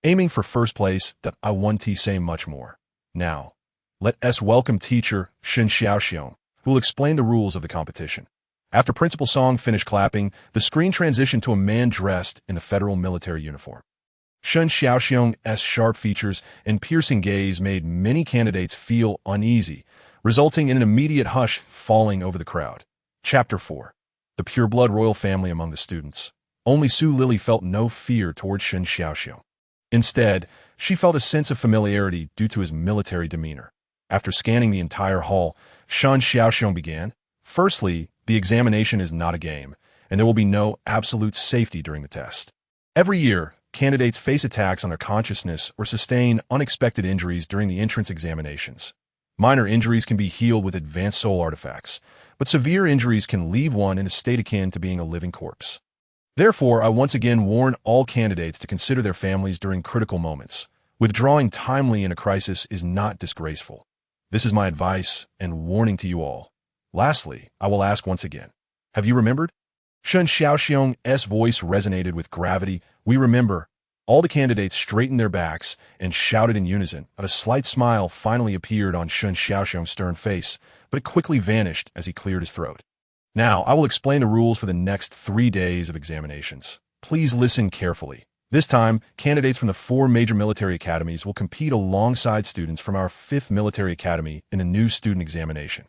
aiming for first place. I want to say much more. Now, let us welcome teacher Shen Xiaoxiong, who will explain the rules of the competition. After Principal Song finished clapping, the screen transitioned to a man dressed in the federal military uniform. Shen Xiaoxiong's sharp features and piercing gaze made many candidates feel uneasy, resulting in an immediate hush falling over the crowd. Chapter 4. The Pureblood Royal Family Among the Students. Only Su Lili felt no fear towards Shen Xiaoxiong. Instead, she felt a sense of familiarity due to his military demeanor. After scanning the entire hall, Shen Xiaoxiong began. Firstly, the examination is not a game, and there will be no absolute safety during the test. Every year, candidates face attacks on their consciousness or sustain unexpected injuries during the entrance examinations. Minor injuries can be healed with advanced soul artifacts, but severe injuries can leave one in a state akin to being a living corpse. Therefore, I once again warn all candidates to consider their families during critical moments. Withdrawing timely in a crisis is not disgraceful. This is my advice and warning to you all. Lastly, I will ask once again, have you remembered? Shen Xiaoxiong's voice resonated with gravity. We remember. All the candidates straightened their backs and shouted in unison. A slight smile finally appeared on Shen Xiaoxiong's stern face, but it quickly vanished as he cleared his throat. Now, I will explain the rules for the next 3 days of examinations. Please listen carefully. This time, candidates from the 4 major military academies will compete alongside students from our 5th military academy in a new student examination.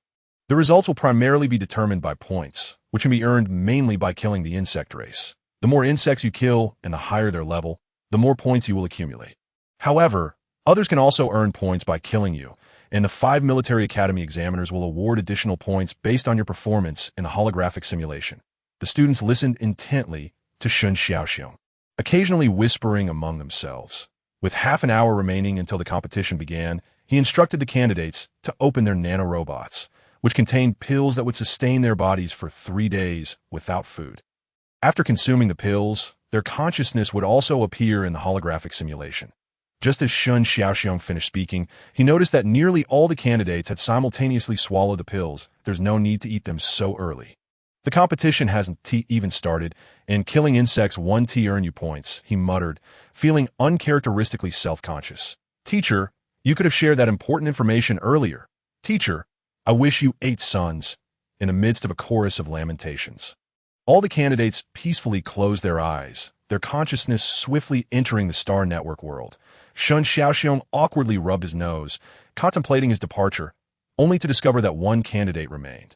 The results will primarily be determined by points, which can be earned mainly by killing the insect race. The more insects you kill and the higher their level, the more points you will accumulate. However, others can also earn points by killing you, and the 5 military academy examiners will award additional points based on your performance in the holographic simulation. The students listened intently to Shen Xiaoxiong, occasionally whispering among themselves. With half an hour remaining until the competition began, he instructed the candidates to open their nanorobots, which contained pills that would sustain their bodies for 3 days without food. After consuming the pills, their consciousness would also appear in the holographic simulation. Just as Shen Xiaoxiong finished speaking, he noticed that nearly all the candidates had simultaneously swallowed the pills. There's no need to eat them so early. The competition hasn't even started, and killing insects 1 earn you points, he muttered, feeling uncharacteristically self-conscious. Teacher, you could have shared that important information earlier. Teacher, I wish you 8 sons, in the midst of a chorus of lamentations. All the candidates peacefully closed their eyes, their consciousness swiftly entering the star network world. Shen Xiaoxiong awkwardly rubbed his nose, contemplating his departure, only to discover that 1 candidate remained.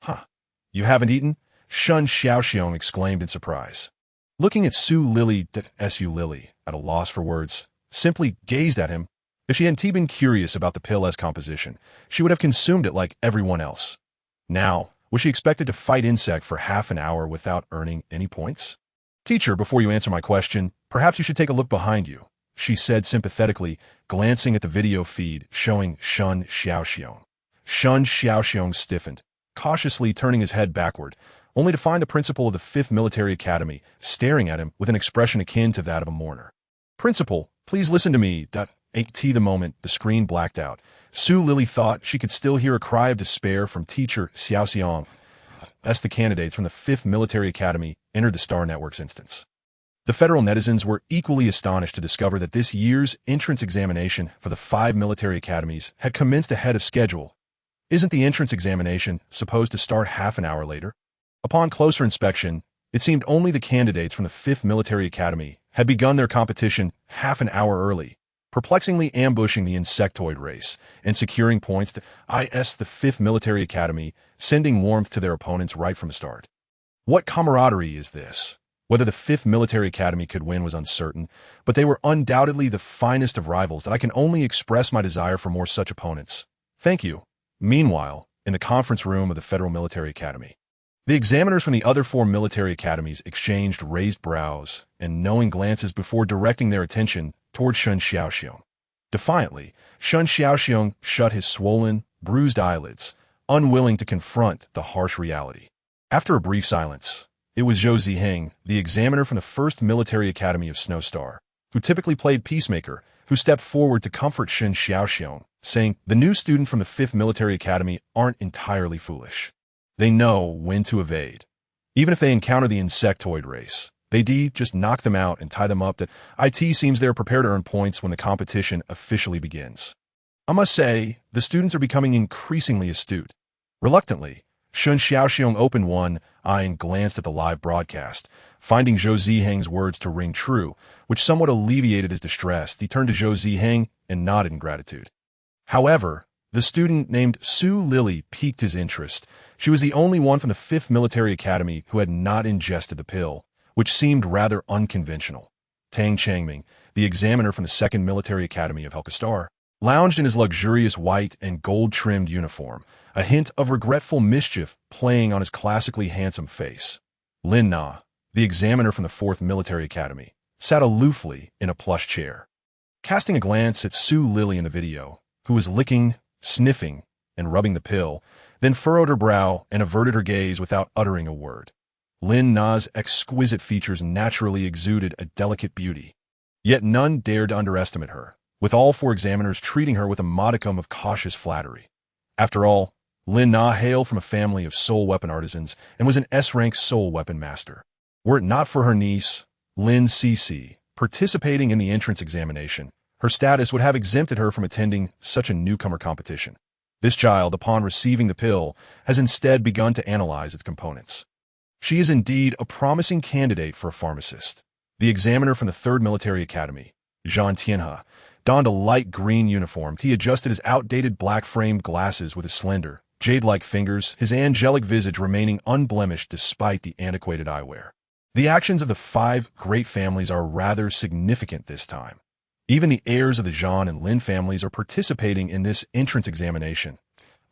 Huh, you haven't eaten? Shen Xiaoxiong exclaimed in surprise. Looking at Su Lili, at a loss for words, simply gazed at him. If she hadn't been curious about the pill's composition, she would have consumed it like everyone else. Now, was she expected to fight insect for half an hour without earning any points? Teacher, before you answer my question, perhaps you should take a look behind you, she said sympathetically, glancing at the video feed showing Shen Xiaoxiong. Shen Xiaoxiong stiffened, cautiously turning his head backward, only to find the principal of the 5th Military Academy staring at him with an expression akin to that of a mourner. Principal, please listen to me. The moment the screen blacked out, Su Lili thought she could still hear a cry of despair from teacher Xiaoxiong as the candidates from the 5th Military Academy entered the Star Network's instance. The federal netizens were equally astonished to discover that this year's entrance examination for the 5 military academies had commenced ahead of schedule. Isn't the entrance examination supposed to start half an hour later? Upon closer inspection, it seemed only the candidates from the 5th Military Academy had begun their competition half an hour early, perplexingly ambushing the insectoid race and securing points to the 5th Military Academy, sending warmth to their opponents right from the start. What camaraderie is this? Whether the 5th Military Academy could win was uncertain, but they were undoubtedly the finest of rivals that I can only express my desire for more such opponents. Thank you. Meanwhile, in the conference room of the Federal Military Academy, the examiners from the other 4 military academies exchanged raised brows and knowing glances before directing their attention toward Shen Xiaoxiong. Defiantly, Shen Xiaoxiong shut his swollen, bruised eyelids, unwilling to confront the harsh reality. After a brief silence, it was Zhou Ziheng, the examiner from the 1st Military Academy of Snowstar, who typically played peacemaker, who stepped forward to comfort Shen Xiaoxiong, saying, "The new student from the 5th Military Academy aren't entirely foolish. They know when to evade. Even if they encounter the insectoid race, They just knock them out and tie them up. That IT seems they're prepared to earn points when the competition officially begins. I must say, the students are becoming increasingly astute. Reluctantly, Shun Xiaoxiong opened one eye and glanced at the live broadcast, finding Zhou Ziheng's words to ring true, which somewhat alleviated his distress. He turned to Zhou Ziheng and nodded in gratitude. However, the student named Su Lili piqued his interest. She was the only one from the 5th Military Academy who had not ingested the pill, which seemed rather unconventional. Tang Changming, the examiner from the 2nd Military Academy of Helkastar, lounged in his luxurious white and gold-trimmed uniform, a hint of regretful mischief playing on his classically handsome face. Lin Na, the examiner from the 4th Military Academy, sat aloofly in a plush chair. Casting a glance at Su Lili in the video, who was licking, sniffing, and rubbing the pill, then furrowed her brow and averted her gaze without uttering a word. Lin Na's exquisite features naturally exuded a delicate beauty. Yet none dared to underestimate her, with all 4 examiners treating her with a modicum of cautious flattery. After all, Lin Na hailed from a family of soul weapon artisans and was an S-rank soul weapon master. Were it not for her niece, Lin Cece, participating in the entrance examination, her status would have exempted her from attending such a newcomer competition. This child, upon receiving the pill, has instead begun to analyze its components. She is indeed a promising candidate for a pharmacist. The examiner from the 3rd Military Academy, Zhang Tianhe, donned a light green uniform. He adjusted his outdated black-framed glasses with his slender, jade-like fingers, his angelic visage remaining unblemished despite the antiquated eyewear. The actions of the 5 great families are rather significant this time. Even the heirs of the Zhang and Lin families are participating in this entrance examination.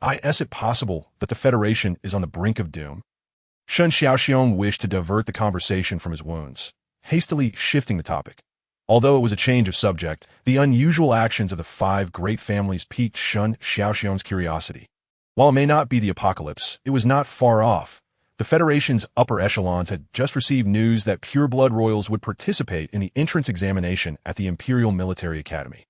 Is it possible that the Federation is on the brink of doom? Shun Xiaoxiong wished to divert the conversation from his wounds, hastily shifting the topic. Although it was a change of subject, the unusual actions of the 5 great families piqued Shun Xiaoxiong's curiosity. While it may not be the apocalypse, it was not far off. The Federation's upper echelons had just received news that pure-blood royals would participate in the entrance examination at the Imperial Military Academy.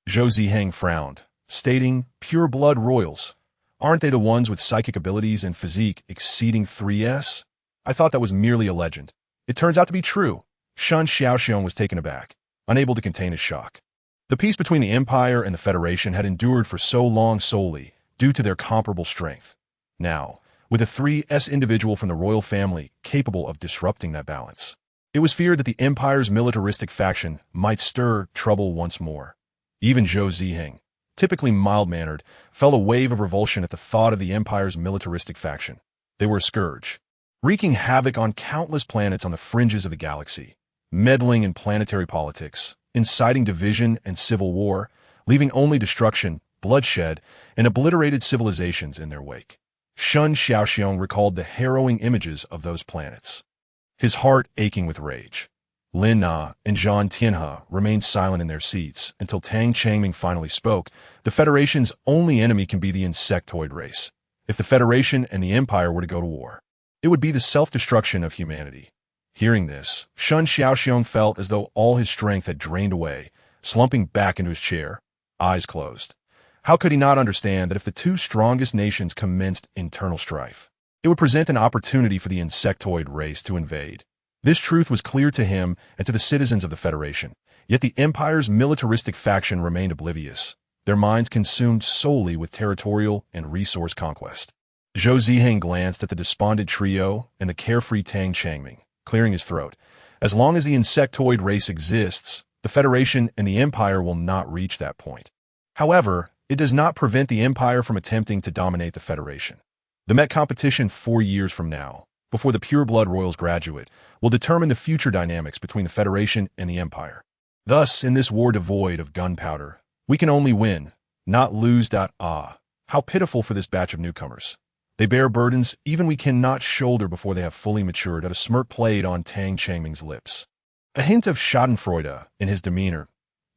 Zhou Ziheng frowned, stating, "Pure-blood royals? Aren't they the ones with psychic abilities and physique exceeding 3S? I thought that was merely a legend. It turns out to be true." Shun Xiaoxiong was taken aback, unable to contain his shock. The peace between the Empire and the Federation had endured for so long solely due to their comparable strength. Now, with a 3S individual from the royal family capable of disrupting that balance, it was feared that the Empire's militaristic faction might stir trouble once more. Even Zhou Ziheng, typically mild-mannered, felt a wave of revulsion at the thought of the Empire's militaristic faction. They were a scourge, wreaking havoc on countless planets on the fringes of the galaxy, meddling in planetary politics, inciting division and civil war, leaving only destruction, bloodshed, and obliterated civilizations in their wake. Shun Xiaoxiong recalled the harrowing images of those planets, his heart aching with rage. Lin Na and Zhang Tianhe remained silent in their seats until Tang Changming finally spoke. The Federation's only enemy can be the insectoid race. If the Federation and the Empire were to go to war, it would be the self-destruction of humanity. Hearing this, Shun Xiaoxiong felt as though all his strength had drained away, slumping back into his chair, eyes closed. How could he not understand that if the 2 strongest nations commenced internal strife, it would present an opportunity for the insectoid race to invade? This truth was clear to him and to the citizens of the Federation, yet the Empire's militaristic faction remained oblivious, their minds consumed solely with territorial and resource conquest. Zhou Ziheng glanced at the despondent trio and the carefree Tang Changming, clearing his throat. As long as the insectoid race exists, the Federation and the Empire will not reach that point. However, it does not prevent the Empire from attempting to dominate the Federation. The Met competition 4 years from now, before the Pure-Blood Royals graduate, will determine the future dynamics between the Federation and the Empire. Thus, in this war devoid of gunpowder, we can only win, not lose. How pitiful for this batch of newcomers. They bear burdens even we cannot shoulder before they have fully matured. A smirk played on Tang Changming's lips, a hint of schadenfreude in his demeanor.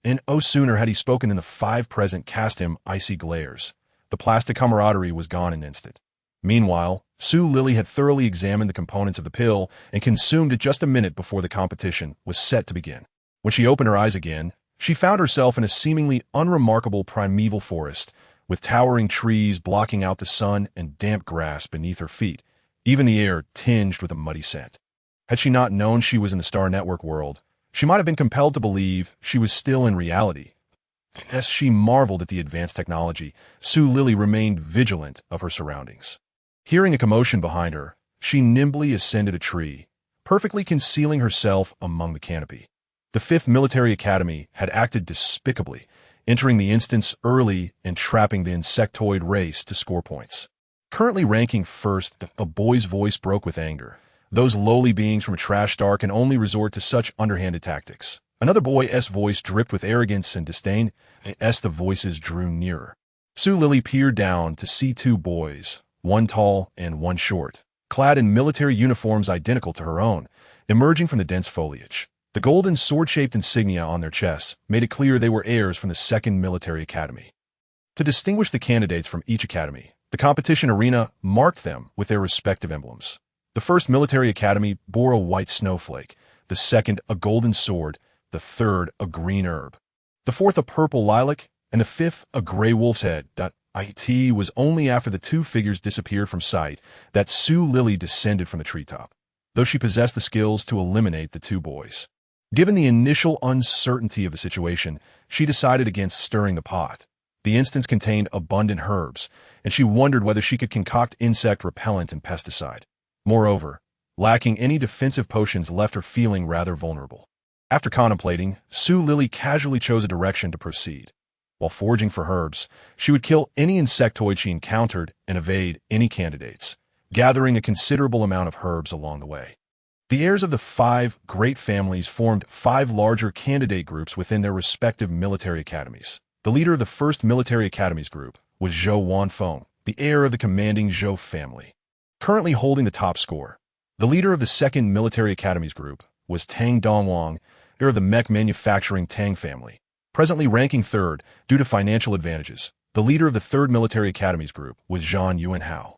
And oh, sooner had he spoken than the 5 present cast him icy glares. The plastic camaraderie was gone in an instant. Meanwhile, Su Lili had thoroughly examined the components of the pill and consumed it just a minute before the competition was set to begin. When she opened her eyes again, she found herself in a seemingly unremarkable primeval forest, with towering trees blocking out the sun and damp grass beneath her feet, even the air tinged with a muddy scent. Had she not known she was in the Star Network world, she might have been compelled to believe she was still in reality. As she marveled at the advanced technology, Su Lili remained vigilant of her surroundings. Hearing a commotion behind her, she nimbly ascended a tree, perfectly concealing herself among the canopy. The 5th Military Academy had acted despicably, entering the instance early and trapping the insectoid race to score points. Currently ranking first, a boy's voice broke with anger. Those lowly beings from a trash star can only resort to such underhanded tactics. Another boy's voice dripped with arrogance and disdain, as the voices drew nearer. Su Lili peered down to see 2 boys, one tall and one short, clad in military uniforms identical to her own, emerging from the dense foliage. The golden sword-shaped insignia on their chests made it clear they were heirs from the 2nd Military Academy. To distinguish the candidates from each academy, the competition arena marked them with their respective emblems. The 1st Military Academy bore a white snowflake, the 2nd a golden sword, the 3rd a green herb, the 4th a purple lilac, and the 5th a gray wolf's head. It was only after the 2 figures disappeared from sight that Su Lili descended from the treetop, though she possessed the skills to eliminate the 2 boys. Given the initial uncertainty of the situation, she decided against stirring the pot. The instance contained abundant herbs, and she wondered whether she could concoct insect repellent and pesticide. Moreover, lacking any defensive potions left her feeling rather vulnerable. After contemplating, Su Lili casually chose a direction to proceed. While foraging for herbs, she would kill any insectoid she encountered and evade any candidates, gathering a considerable amount of herbs along the way. The heirs of the 5 great families formed 5 larger candidate groups within their respective military academies. The leader of the 1st Military Academies group was Zhou Wanfeng, the heir of the commanding Zhou family, currently holding the top score. The leader of the 2nd Military Academies group was Tang Dongwang, heir of the mech manufacturing Tang family, presently ranking 3rd due to financial advantages. The leader of the 3rd Military Academies group was Zhang Yuanhao,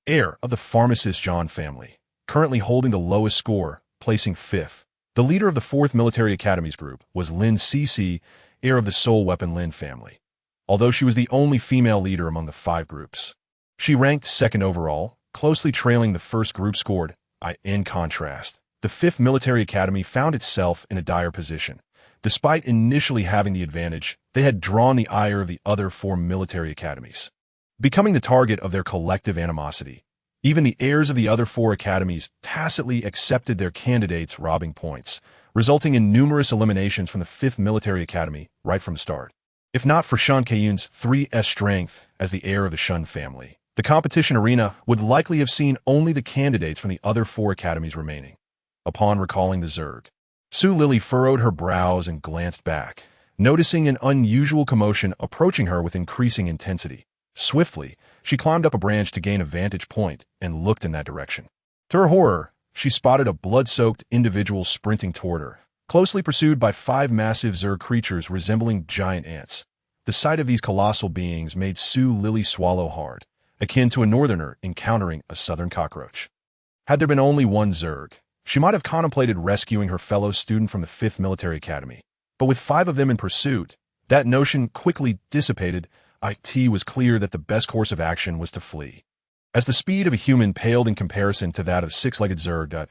heir of the pharmacist Zhang family, currently holding the lowest score, placing 5th. The leader of the 4th Military Academies group was Lin Cixi, heir of the soul weapon Lin family, although she was the only female leader among the 5 groups. She ranked 2nd overall, closely trailing the 1st group scored. In contrast, the 5th Military Academy found itself in a dire position. Despite initially having the advantage, they had drawn the ire of the other 4 military academies, becoming the target of their collective animosity. Even the heirs of the other 4 academies tacitly accepted their candidates robbing points, resulting in numerous eliminations from the 5th Military Academy right from the start. If not for Shen Kaiyun's 3S strength as the heir of the Shen family, the competition arena would likely have seen only the candidates from the other 4 academies remaining. Upon recalling the Zerg, Su Lili furrowed her brows and glanced back, noticing an unusual commotion approaching her with increasing intensity. Swiftly, she climbed up a branch to gain a vantage point and looked in that direction. To her horror, she spotted a blood-soaked individual sprinting toward her, closely pursued by 5 massive Zerg creatures resembling giant ants. The sight of these colossal beings made Su Lili swallow hard, akin to a northerner encountering a southern cockroach. Had there been only one Zerg, she might have contemplated rescuing her fellow student from the 5th Military Academy. But with 5 of them in pursuit, that notion quickly dissipated. It was clear that the best course of action was to flee. As the speed of a human paled in comparison to that of 6-legged Zerg,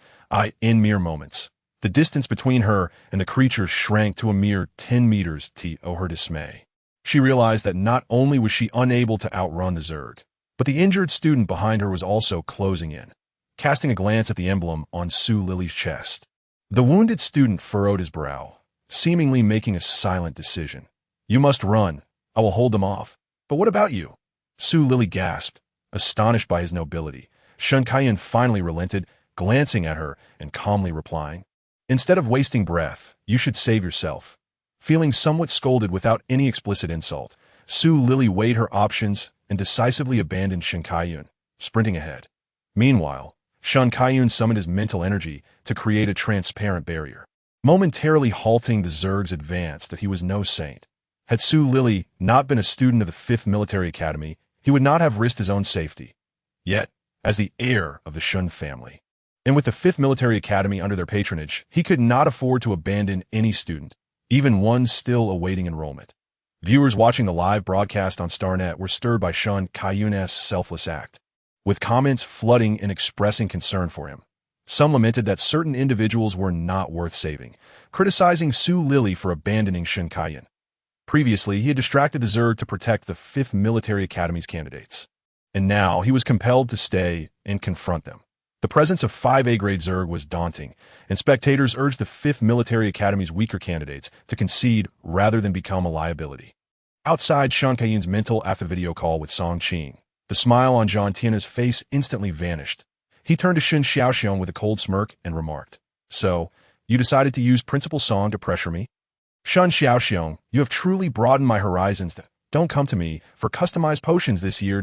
in mere moments, the distance between her and the creature shrank to a mere 10 meters. To her dismay, she realized that not only was she unable to outrun the Zerg, but the injured student behind her was also closing in. Casting a glance at the emblem on Su Lili's chest, the wounded student furrowed his brow, seemingly making a silent decision. "You must run. I will hold them off. But what about you?" Su Lili gasped, astonished by his nobility. Shen Kaiyun finally relented, glancing at her and calmly replying, "Instead of wasting breath, you should save yourself." Feeling somewhat scolded without any explicit insult, Su Lili weighed her options and decisively abandoned Shen Kaiyun, sprinting ahead. Meanwhile, Shen Kaiyun summoned his mental energy to create a transparent barrier, momentarily halting the Zerg's advance. That he was no saint. Had Su Lili not been a student of the 5th Military Academy, he would not have risked his own safety. Yet, as the heir of the Shun family, and with the 5th Military Academy under their patronage, he could not afford to abandon any student, even one still awaiting enrollment. Viewers watching the live broadcast on StarNet were stirred by Shen Kaiyun's selfless act, with comments flooding and expressing concern for him. Some lamented that certain individuals were not worth saving, criticizing Su Lili for abandoning Shen Kaiyan. Previously, he had distracted the Zerg to protect the 5th Military Academy's candidates. And now, he was compelled to stay and confront them. The presence of 5 A-grade Zerg was daunting, and spectators urged the 5th Military Academy's weaker candidates to concede rather than become a liability. Outside Shen Kaiyan's mental after video call with Song Qing, the smile on Zhang Tian's face instantly vanished. He turned to Shen Xiaoxiong with a cold smirk and remarked, "So, you decided to use Principal Song to pressure me? Shen Xiaoxiong, you have truly broadened my horizons. Don't come to me for customized potions this year,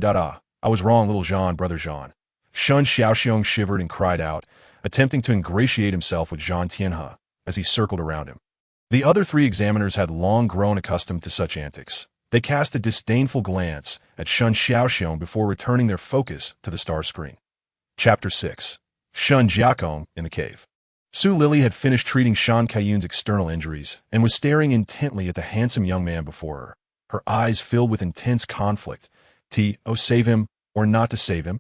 I was wrong, little Jean, brother Jean." Shen Xiaoxiong shivered and cried out, attempting to ingratiate himself with Zhang Tianhe as he circled around him. The other 3 examiners had long grown accustomed to such antics. They cast a disdainful glance at Shen Xiaoxiong before returning their focus to the star screen. Chapter 6. Shen Jiakong in the Cave. Su Lili had finished treating Shen Kaiyan's external injuries and was staring intently at the handsome young man before her, her eyes filled with intense conflict. Save him or not to save him?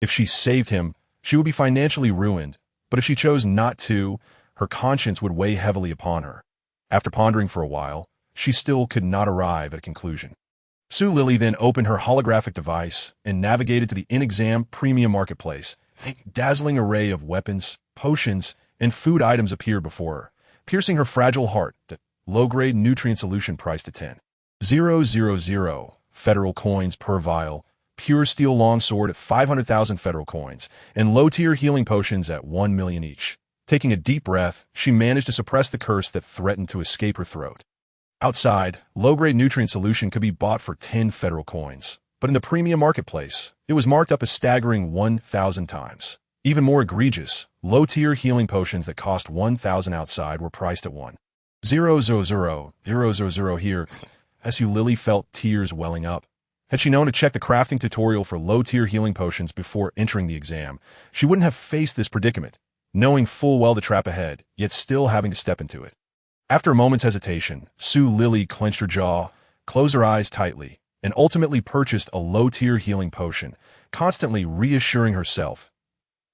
If she saved him, she would be financially ruined, but if she chose not to, her conscience would weigh heavily upon her. After pondering for a while, she still could not arrive at a conclusion. Su Lili then opened her holographic device and navigated to the in-exam premium marketplace. A dazzling array of weapons, potions, and food items appeared before her, piercing her fragile heart. Low-grade nutrient solution priced at 10,000 federal coins per vial, pure steel longsword at 500,000 federal coins, and low-tier healing potions at 1 million each. Taking a deep breath, she managed to suppress the curse that threatened to escape her throat. Outside, low-grade nutrient solution could be bought for 10 federal coins, but in the premium marketplace, it was marked up a staggering 1,000 times. Even more egregious, low-tier healing potions that cost 1,000 outside were priced at 1,000 here. Su Lili felt tears welling up. Had she known to check the crafting tutorial for low-tier healing potions before entering the exam, she wouldn't have faced this predicament, knowing full well the trap ahead, yet still having to step into it. After a moment's hesitation, Su Lili clenched her jaw, closed her eyes tightly, and ultimately purchased a low-tier healing potion, constantly reassuring herself.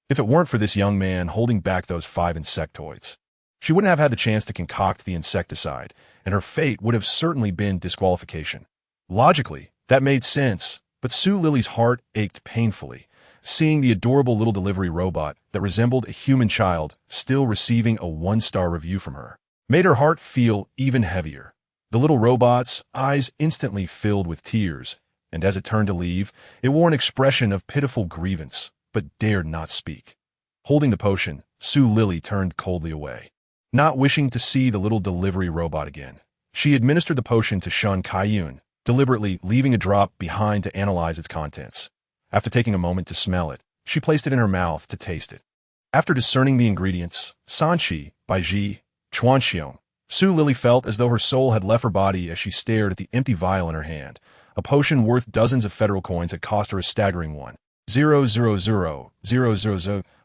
If it weren't for this young man holding back those 5 insectoids, she wouldn't have had the chance to concoct the insecticide, and her fate would have certainly been disqualification. Logically, that made sense, but Su Lili's heart ached painfully, seeing the adorable little delivery robot that resembled a human child still receiving a 1-star review from her made her heart feel even heavier. The little robot's eyes instantly filled with tears, and as it turned to leave, it wore an expression of pitiful grievance, but dared not speak. Holding the potion, Su Lili turned coldly away. Not wishing to see the little delivery robot again, she administered the potion to Shen Kaiyan, deliberately leaving a drop behind to analyze its contents. After taking a moment to smell it, she placed it in her mouth to taste it. After discerning the ingredients, Sanqi, Baiji, Chuanxiong, Su Lili felt as though her soul had left her body as she stared at the empty vial in her hand. A potion worth dozens of federal coins had cost her a staggering 1,000.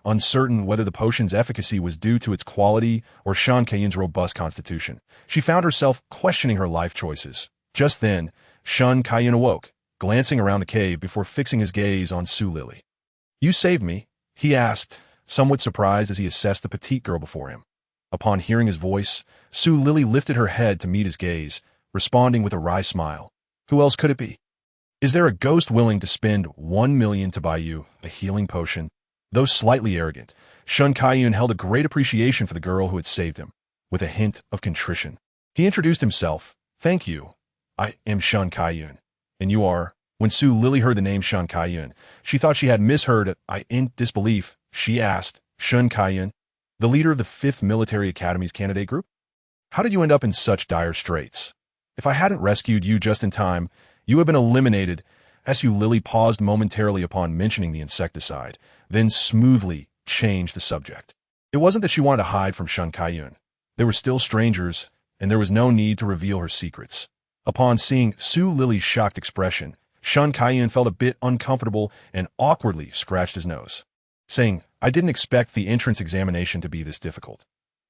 Uncertain whether the potion's efficacy was due to its quality or Shen Kaiyan's robust constitution, she found herself questioning her life choices. Just then, Shen Kaiyan awoke, glancing around the cave before fixing his gaze on Su Lili. "You saved me?" he asked, somewhat surprised as he assessed the petite girl before him. Upon hearing his voice, Su Lili lifted her head to meet his gaze, responding with a wry smile. "Who else could it be? Is there a ghost willing to spend 1 million to buy you a healing potion?" Though slightly arrogant, Shen Kaiyan held a great appreciation for the girl who had saved him. With a hint of contrition, he introduced himself. "Thank you. I am Shen Kaiyan. And you are?" When Su Lili heard the name Shen Kaiyan, she thought she had misheard it. In disbelief, she asked, "Shen Kaiyan, the leader of the 5th Military Academy's candidate group? How did you end up in such dire straits? If I hadn't rescued you just in time, you would have been eliminated." Su Lili paused momentarily upon mentioning the insecticide, then smoothly changed the subject. It wasn't that she wanted to hide from Shen Kaiyan. They were still strangers, and there was no need to reveal her secrets. Upon seeing Su Lili's shocked expression, Shen Kaiyan felt a bit uncomfortable and awkwardly scratched his nose, saying, "I didn't expect the entrance examination to be this difficult.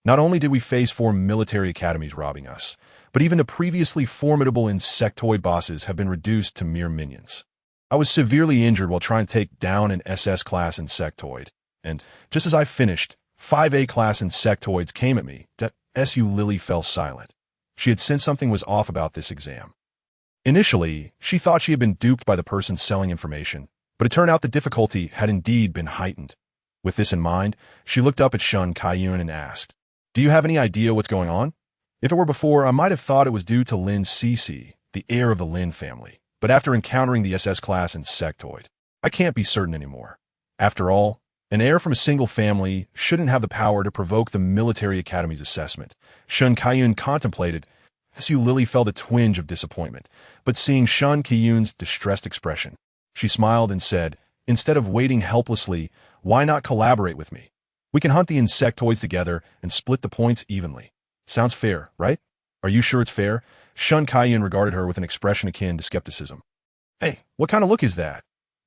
Not only did we face 4 military academies robbing us, but even the previously formidable insectoid bosses have been reduced to mere minions. I was severely injured while trying to take down an SS-class insectoid. And just as I finished, 5 A-class insectoids came at me. Lili fell silent. She had sensed something was off about this exam. Initially, she thought she had been duped by the person selling information, but it turned out the difficulty had indeed been heightened. With this in mind, she looked up at Shun Kaiyun and asked, "Do you have any idea what's going on?" If it were before, I might have thought it was due to Lin Cece, the heir of the Lin family, but after encountering the SS-class insectoid, I can't be certain anymore. After all, an heir from a single family shouldn't have the power to provoke the military academy's assessment. Shun Kaiyun contemplated. Lili felt a twinge of disappointment, but seeing Shun Kaiyun's distressed expression, she smiled and said, "Instead of waiting helplessly, why not collaborate with me? We can hunt the insectoids together and split the points evenly. Sounds fair, right? Are you sure it's fair?" Shun Kaiyun regarded her with an expression akin to skepticism. "Hey, what kind of look is that?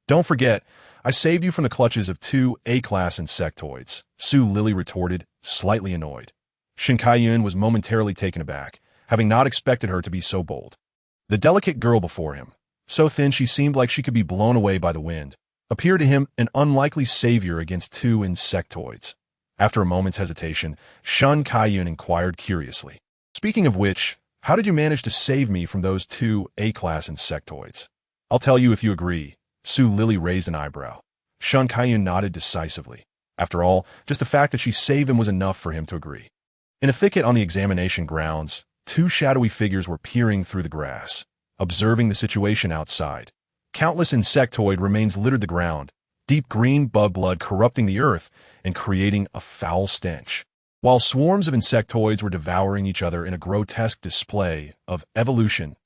Don't forget, I saved you from the clutches of 2 A-class insectoids," Lili retorted, slightly annoyed. Shun Kaiyun was momentarily taken aback, having not expected her to be so bold. The delicate girl before him, so thin she seemed like she could be blown away by the wind, appeared to him an unlikely savior against 2 insectoids. After a moment's hesitation, Shun Kaiyun inquired curiously, "Speaking of which, how did you manage to save me from those 2 A-class insectoids?" "I'll tell you if you agree." Lili raised an eyebrow. Shun Kaiyun nodded decisively. After all, just the fact that she saved him was enough for him to agree. In a thicket on the examination grounds, 2 shadowy figures were peering through the grass, observing the situation outside. Countless insectoid remains littered the ground, deep green bug blood corrupting the earth and creating a foul stench, while swarms of insectoids were devouring each other in a grotesque display of evolution.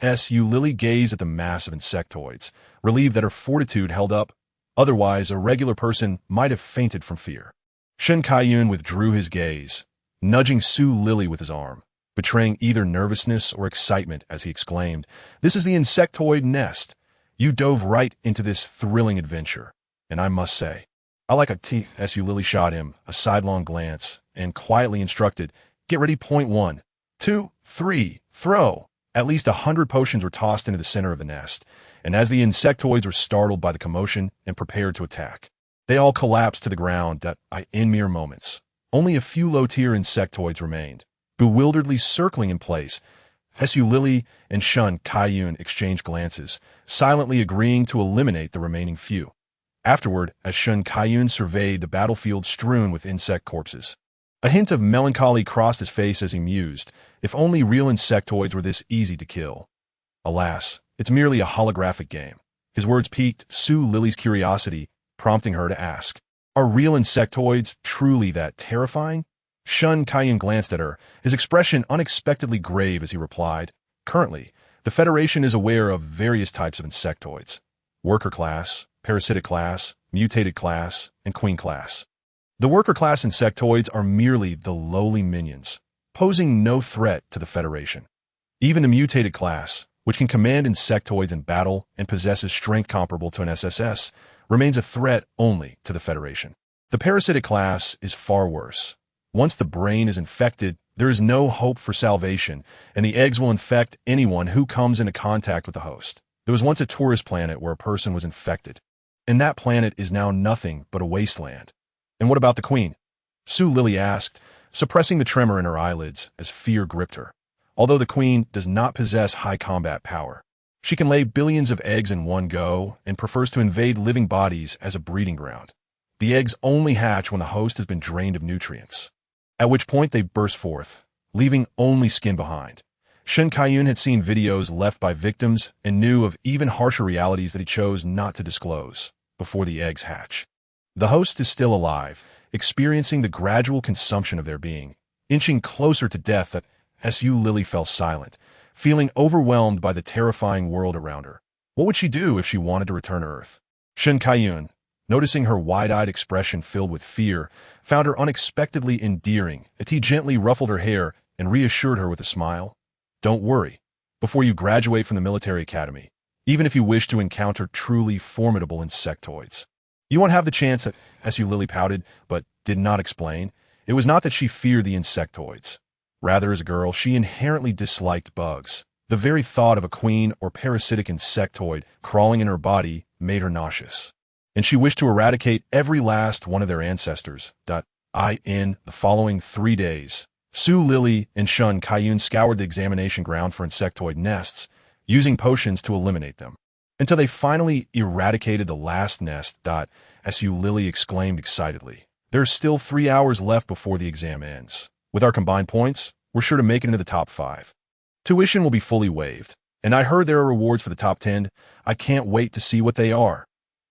Lili gazed at the mass of insectoids, relieved that her fortitude held up. Otherwise, a regular person might have fainted from fear. Shun Kaiyun withdrew his gaze, nudging Lili with his arm, betraying either nervousness or excitement as he exclaimed, "This is the insectoid nest. You dove right into this thrilling adventure, and I must say, I like a T." Lili shot him a sidelong glance and quietly instructed, "Get ready, point 1, 2, 3, throw." At least 100 potions were tossed into the center of the nest, and as the insectoids were startled by the commotion and prepared to attack, they all collapsed to the ground in mere moments. Only a few low-tier insectoids remained, bewilderedly circling in place. Lili and Shun Kaiyun exchanged glances, silently agreeing to eliminate the remaining few. Afterward, as Shun Kaiyun surveyed the battlefield strewn with insect corpses, a hint of melancholy crossed his face as he mused, if only real insectoids were this easy to kill. Alas, it's merely a holographic game. His words piqued Lili's curiosity, prompting her to ask, "Are real insectoids truly that terrifying?" Shun Kaiyun glanced at her, his expression unexpectedly grave as he replied, "Currently, the Federation is aware of various types of insectoids: worker class, parasitic class, mutated class, and queen class. The worker class insectoids are merely the lowly minions, posing no threat to the Federation. Even the mutated class, which can command insectoids in battle and possesses strength comparable to an SSS, remains a threat only to the Federation. The parasitic class is far worse. Once the brain is infected, there is no hope for salvation, and the eggs will infect anyone who comes into contact with the host. There was once a tourist planet where a person was infected, and that planet is now nothing but a wasteland." "And what about the queen?" Lili asked, suppressing the tremor in her eyelids as fear gripped her. Although the queen does not possess high combat power, she can lay billions of eggs in one go and prefers to invade living bodies as a breeding ground. The eggs only hatch when the host has been drained of nutrients, at which point they burst forth, leaving only skin behind. Shun Kaiyun had seen videos left by victims and knew of even harsher realities that he chose not to disclose before the eggs hatch. The host is still alive, experiencing the gradual consumption of their being, inching closer to death. Lili fell silent, feeling overwhelmed by the terrifying world around her. What would she do if she wanted to return to Earth? Shun Kaiyun, noticing her wide-eyed expression filled with fear, found her unexpectedly endearing as he gently ruffled her hair and reassured her with a smile. "Don't worry. Before you graduate from the military academy, even if you wish to encounter truly formidable insectoids, you won't have the chance." Lili pouted, but did not explain. It was not that she feared the insectoids. Rather, as a girl, she inherently disliked bugs. The very thought of a queen or parasitic insectoid crawling in her body made her nauseous. and she wished to eradicate every last one of their ancestors. In the following 3 days, Su Lili and Shun Kaiyun scoured the examination ground for insectoid nests, using potions to eliminate them, until they finally eradicated the last nest. Su Lili exclaimed excitedly. There's still 3 hours left before the exam ends. With our combined points, we're sure to make it into the top 5. Tuition will be fully waived, and I heard there are rewards for the top 10. I can't wait to see what they are.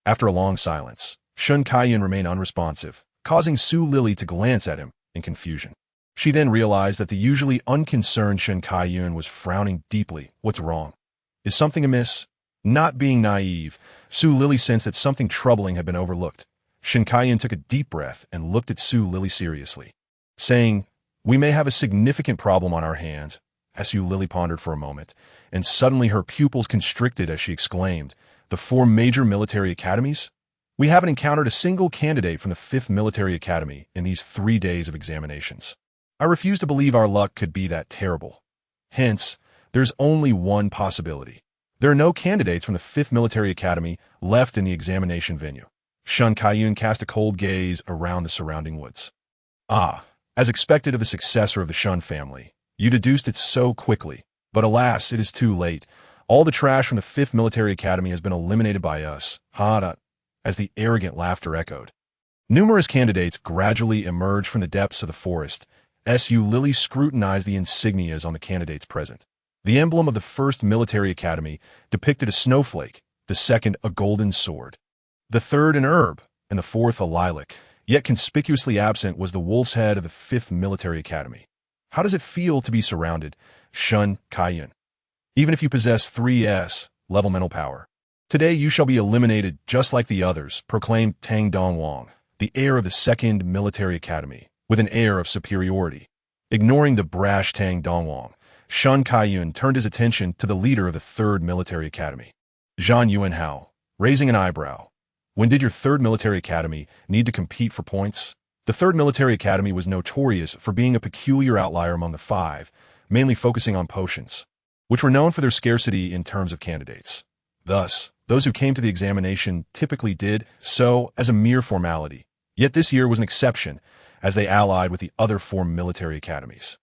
After a long silence, Shun Kaiyun remained unresponsive, causing Su Lili to glance at him in confusion. She then realized that the usually unconcerned Shun Kaiyun was frowning deeply. What's wrong? Is something amiss? Not being naive, Su Lili sensed that something troubling had been overlooked. Shun Kaiyun took a deep breath and looked at Su Lili seriously, saying, "We may have a significant problem on our hands." Su Lili pondered for a moment, and suddenly her pupils constricted as she exclaimed, "The 4 major military academies? We haven't encountered a single candidate from the 5th Military Academy in these 3 days of examinations. I refuse to believe our luck could be that terrible. Hence, there's only one possibility. There are no candidates from the 5th Military Academy left in the examination venue." Shun Kaiyun cast a cold gaze around the surrounding woods. As expected of the successor of the Shun family, you deduced it so quickly. But alas, it is too late. All the trash from the 5th Military Academy has been eliminated by us. As the arrogant laughter echoed. Numerous candidates gradually emerged from the depths of the forest. Su Lili scrutinized the insignias on the candidates present. The emblem of the 1st Military Academy depicted a snowflake, the 2nd a golden sword, the 3rd an herb, and the 4th a lilac. Yet conspicuously absent was the wolf's head of the 5th Military Academy. How does it feel to be surrounded? Shun Kaiyun. Even if you possess 3S level mental power, today you shall be eliminated just like the others, proclaimed Tang Dongwang, the heir of the 2nd Military Academy, with an air of superiority. Ignoring the brash Tang Dongwang, Shun Kaiyun turned his attention to the leader of the 3rd Military Academy, Zhang Yuanhao, raising an eyebrow. When did your 3rd Military Academy need to compete for points? The 3rd Military Academy was notorious for being a peculiar outlier among the 5, mainly focusing on potions, which were known for their scarcity in terms of candidates. Thus, those who came to the examination typically did so as a mere formality. Yet this year was an exception, as they allied with the other 4 military academies.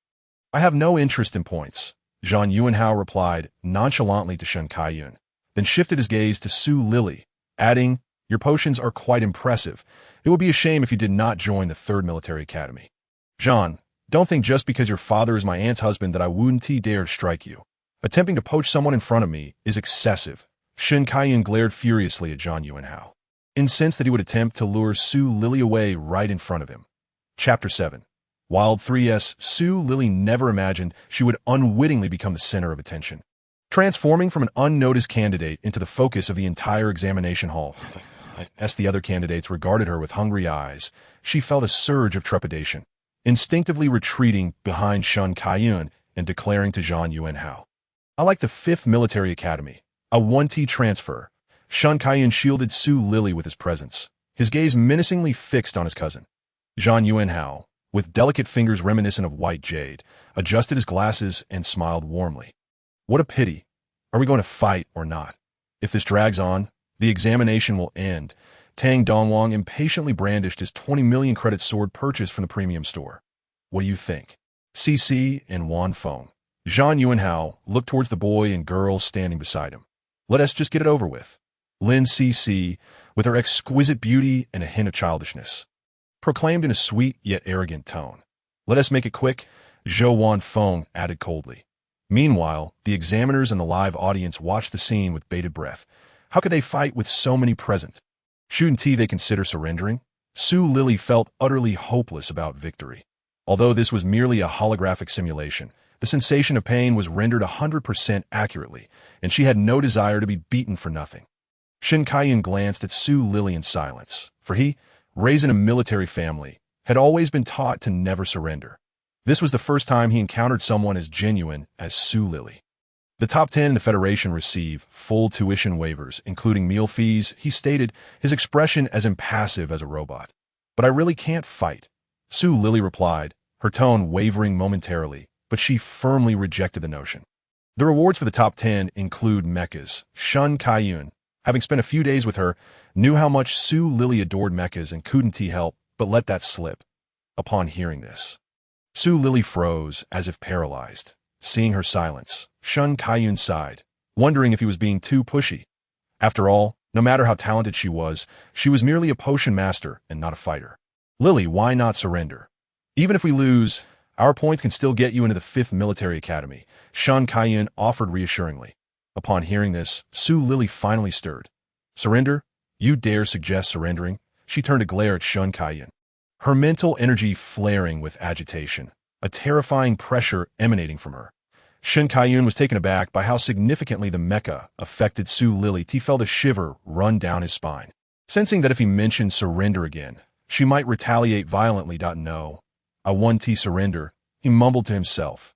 "I have no interest in points," Zhang Yuanhao replied nonchalantly to Shun Kaiyun, then shifted his gaze to Su Lili, adding, "Your potions are quite impressive. It would be a shame if you did not join the 3rd Military Academy. Zhang, don't think just because your father is my aunt's husband that I wouldn't dare strike you. Attempting to poach someone in front of me is excessive." Shun Kaiyun glared furiously at Zhang Yuanhao, incensed that he would attempt to lure Su Lili away right in front of him. Chapter 7. Wild 3S. Su Lili never imagined she would unwittingly become the center of attention, transforming from an unnoticed candidate into the focus of the entire examination hall. As the other candidates regarded her with hungry eyes, she felt a surge of trepidation, instinctively retreating behind Shun Kaiyun and declaring to Zhang Yuanhao, "I like the 5th Military Academy. A 1T transfer." Shun Kaiyun shielded Su Lili with his presence, his gaze menacingly fixed on his cousin. Zhang Yuanhao, with delicate fingers reminiscent of white jade, adjusted his glasses and smiled warmly. "What a pity. Are we going to fight or not? If this drags on, the examination will end." Tang Dongwang impatiently brandished his 20 million credit sword purchased from the premium store. "What do you think?" CC and Wan Feng. Zhang Yuanhao looked towards the boy and girl standing beside him. "Let us just get it over with." Lin CC, with her exquisite beauty and a hint of childishness, proclaimed in a sweet yet arrogant tone. "Let us make it quick," Zhou Wan Feng added coldly. Meanwhile, the examiners and the live audience watched the scene with bated breath. How could they fight with so many present? Shouldn't they consider surrendering? Su Lili felt utterly hopeless about victory. Although this was merely a holographic simulation, the sensation of pain was rendered 100% accurately, and she had no desire to be beaten for nothing. Shun Kaiyun glanced at Su Lili in silence, for he, raised in a military family, had always been taught to never surrender. This was the first time he encountered someone as genuine as Su Lili. The top 10 in the Federation receive full tuition waivers, including meal fees, he stated, his expression as impassive as a robot. "But I really can't fight," Su Lili replied, her tone wavering momentarily, but she firmly rejected the notion. The rewards for the top 10 include mechas. Shun Kaiyun, having spent a few days with her, knew how much Su Lili adored mechas and couldn't help but let that slip. Upon hearing this, Su Lili froze as if paralyzed. Seeing her silence, Shun Kaiyun sighed, wondering if he was being too pushy. After all, no matter how talented she was merely a potion master and not a fighter. Lili, why not surrender? Even if we lose, our points can still get you into the 5th Military Academy, Shun Kaiyun offered reassuringly. Upon hearing this, Su Lili finally stirred. Surrender? You dare suggest surrendering? She turned to glare at Shun Kaiyun, her mental energy flaring with agitation, a terrifying pressure emanating from her. Shun Kaiyun was taken aback by how significantly the mecha affected Su Lili. He felt a shiver run down his spine, sensing that if he mentioned surrender again, she might retaliate violently. No, I want to surrender, he mumbled to himself.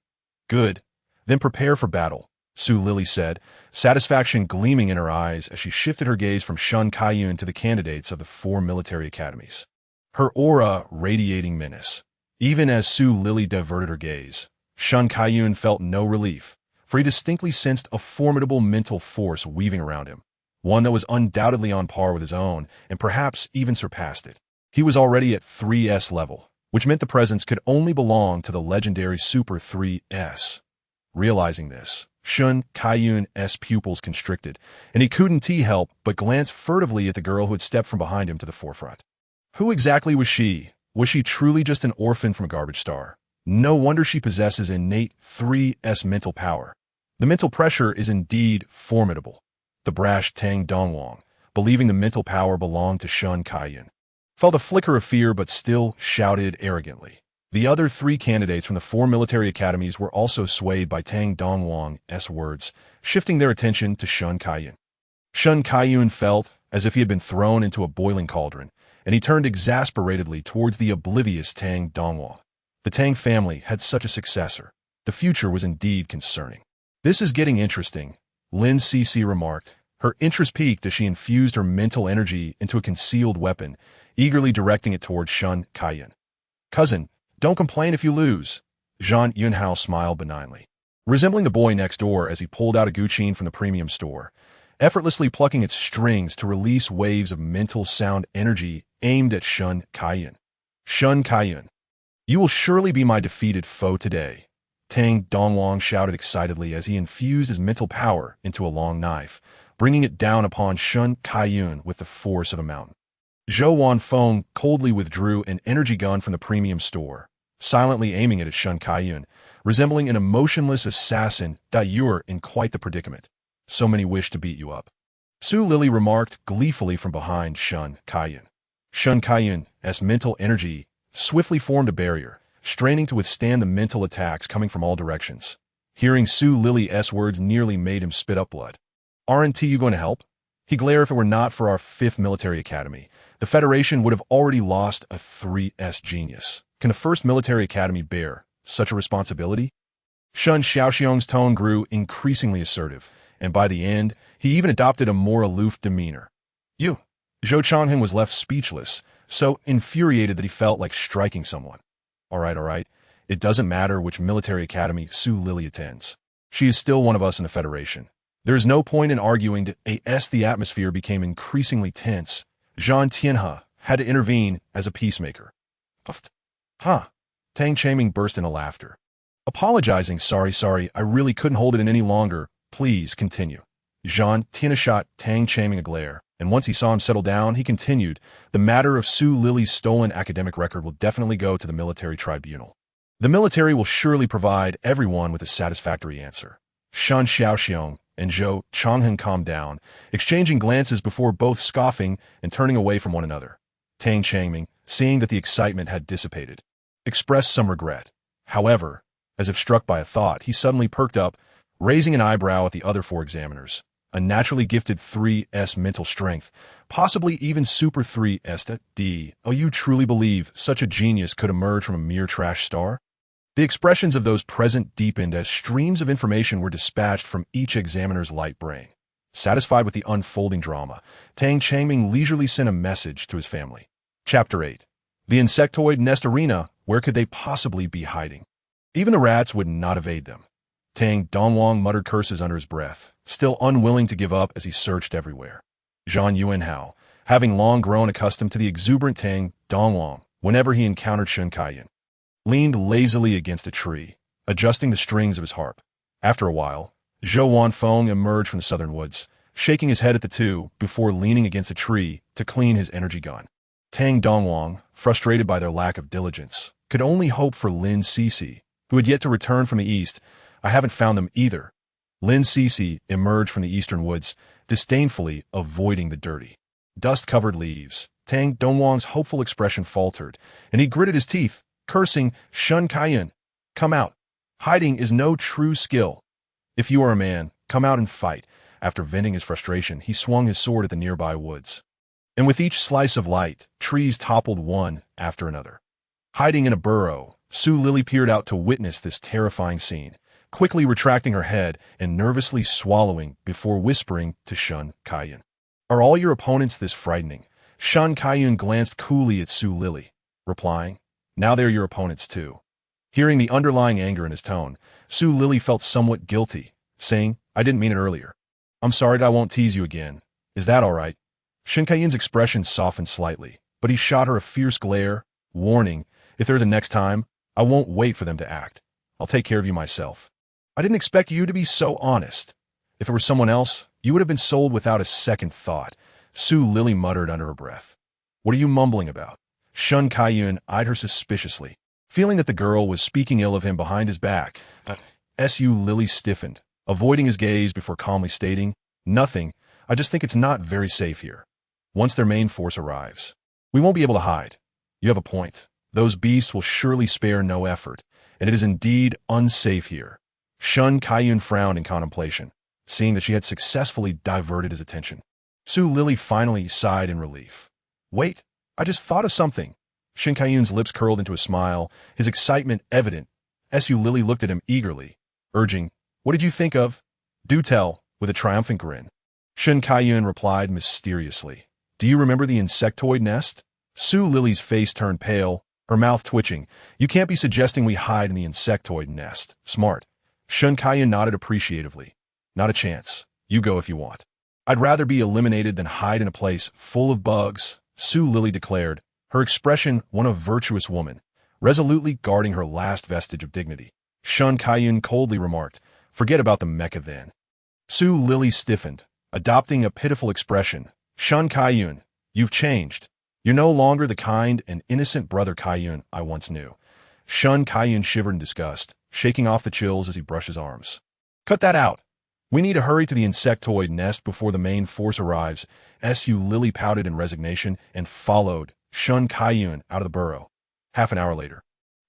Good, then prepare for battle, Su Lili said, satisfaction gleaming in her eyes as she shifted her gaze from Shun Kaiyun to the candidates of the 4 military academies, her aura radiating menace. Even as Su Lili diverted her gaze, Shun Kaiyun felt no relief, for he distinctly sensed a formidable mental force weaving around him, one that was undoubtedly on par with his own and perhaps even surpassed it. He was already at 3S level, which meant the presence could only belong to the legendary Super 3S. Realizing this, Shun Kaiyun's pupils constricted, and he couldn't help but glance furtively at the girl who had stepped from behind him to the forefront. Who exactly was she? Was she truly just an orphan from a garbage star? No wonder she possesses innate 3S mental power. The mental pressure is indeed formidable. The brash Tang Dongwang, believing the mental power belonged to Shun Kaiyun, felt a flicker of fear but still shouted arrogantly. The other 3 candidates from the 4 military academies were also swayed by Tang Dongwang's words, shifting their attention to Shun Kaiyun. Shun Kaiyun felt as if he had been thrown into a boiling cauldron, and he turned exasperatedly towards the oblivious Tang Dongwang. The Tang family had such a successor. The future was indeed concerning. This is getting interesting, Lin Cc remarked. Her interest peaked as she infused her mental energy into a concealed weapon, eagerly directing it towards Shun Kaiyun. Cousin, don't complain if you lose. Zhang Yunhao smiled benignly, resembling the boy next door as he pulled out a guqin from the premium store, effortlessly plucking its strings to release waves of mental sound energy aimed at Shun Kaiyun. Shun Kaiyun, you will surely be my defeated foe today, Tang Dongwang shouted excitedly as he infused his mental power into a long knife, bringing it down upon Shun Kaiyun with the force of a mountain. Zhou Wanfeng coldly withdrew an energy gun from the premium store, silently aiming it at Shun Kaiyun, resembling an emotionless assassin. You're in quite the predicament. So many wish to beat you up, Su Lili remarked gleefully from behind Shun Kaiyun. Shun Kaiyun's mental energy swiftly formed a barrier, straining to withstand the mental attacks coming from all directions. Hearing Su Lili's words nearly made him spit up blood. Aren't you going to help? He glared. If it were not for our 5th military academy, the Federation would have already lost a 3S genius. Can the 1st military academy bear such a responsibility? Shun Xiaoxiong's tone grew increasingly assertive, and by the end, he even adopted a more aloof demeanor. You. Zhou Changhen was left speechless, so infuriated that he felt like striking someone. All right. It doesn't matter which military academy Su Lili attends. She is still one of us in the Federation. There is no point in arguing. As the atmosphere became increasingly tense, Zhang Tianhe had to intervene as a peacemaker. Puffed. Huh. Tang Chaming burst into laughter. Apologizing. Sorry, I really couldn't hold it in any longer. Please continue. Zhang Tianhe shot Tang Chaming a glare, and once he saw him settle down, he continued, the matter of Su Lili's stolen academic record will definitely go to the military tribunal. The military will surely provide everyone with a satisfactory answer. Shun Xiaoxiong and Zhou Changhen calmed down, exchanging glances before both scoffing and turning away from one another. Tang Changming, seeing that the excitement had dissipated, expressed some regret. However, as if struck by a thought, he suddenly perked up, raising an eyebrow at the other 4 examiners. A naturally gifted 3S mental strength, possibly even Super 3S. Oh, you truly believe such a genius could emerge from a mere trash star? The expressions of those present deepened as streams of information were dispatched from each examiner's light brain. Satisfied with the unfolding drama, Tang Changming leisurely sent a message to his family. Chapter 8. The insectoid nest arena, where could they possibly be hiding? Even the rats would not evade them. Tang Dongwang muttered curses under his breath, still unwilling to give up as he searched everywhere. Zhang Yunhao, having long grown accustomed to the exuberant Tang Dongwang whenever he encountered Shen Kaiyun. Leaned lazily against a tree, adjusting the strings of his harp. After a while, Zhou Wanfeng emerged from the southern woods, shaking his head at the two before leaning against a tree to clean his energy gun. Tang Dongwang, frustrated by their lack of diligence, could only hope for Lin Cece, who had yet to return from the east. I haven't found them either. Lin Cece emerged from the eastern woods, disdainfully avoiding the dirty, dust-covered leaves. Tang Dongwang's hopeful expression faltered, and he gritted his teeth, cursing, "Shen Kaiyun, come out. Hiding is no true skill. If you are a man, come out and fight." After venting his frustration, he swung his sword at the nearby woods. And with each slice of light, trees toppled one after another. Hiding in a burrow, Su Lili peered out to witness this terrifying scene, quickly retracting her head and nervously swallowing before whispering to Shen Kaiyun. "Are all your opponents this frightening?" Shen Kaiyun glanced coolly at Su Lili, replying, "Now they're your opponents too." Hearing the underlying anger in his tone, Su Lili felt somewhat guilty, saying, "I didn't mean it earlier. I'm sorry that I won't tease you again. Is that all right?" Shen Kaiyun's expression softened slightly, but he shot her a fierce glare, warning, "If there's a next time, I won't wait for them to act. I'll take care of you myself." "I didn't expect you to be so honest. If it were someone else, you would have been sold without a second thought," Su Lili muttered under her breath. "What are you mumbling about?" Shen Kaiyun eyed her suspiciously, feeling that the girl was speaking ill of him behind his back. Su Lili stiffened, avoiding his gaze before calmly stating, "Nothing, I just think it's not very safe here. Once their main force arrives, we won't be able to hide. You have a point. Those beasts will surely spare no effort, and it is indeed unsafe here." Shen Kaiyun frowned in contemplation, seeing that she had successfully diverted his attention. Su Lili finally sighed in relief. "Wait, I just thought of something." Shen Kaiyun's lips curled into a smile, his excitement evident. Su Lili looked at him eagerly, urging, "What did you think of?" "Do tell," with a triumphant grin. Shen Kaiyun replied mysteriously, "Do you remember the insectoid nest?" Su Lili's face turned pale, her mouth twitching. "You can't be suggesting we hide in the insectoid nest. Smart." Shen Kaiyun nodded appreciatively. "Not a chance. You go if you want." "I'd rather be eliminated than hide in a place full of bugs," Su Lili declared, her expression one of virtuous woman, resolutely guarding her last vestige of dignity. Shen Kaiyun coldly remarked, "Forget about the mecha then." Su Lili stiffened, adopting a pitiful expression. "Shen Kaiyun, you've changed. You're no longer the kind and innocent brother Kaiyun I once knew." Shen Kaiyun shivered in disgust, shaking off the chills as he brushed his arms. "Cut that out. We need to hurry to the insectoid nest before the main force arrives." Su Lili pouted in resignation and followed Shen Kaiyun out of the burrow. Half an hour later,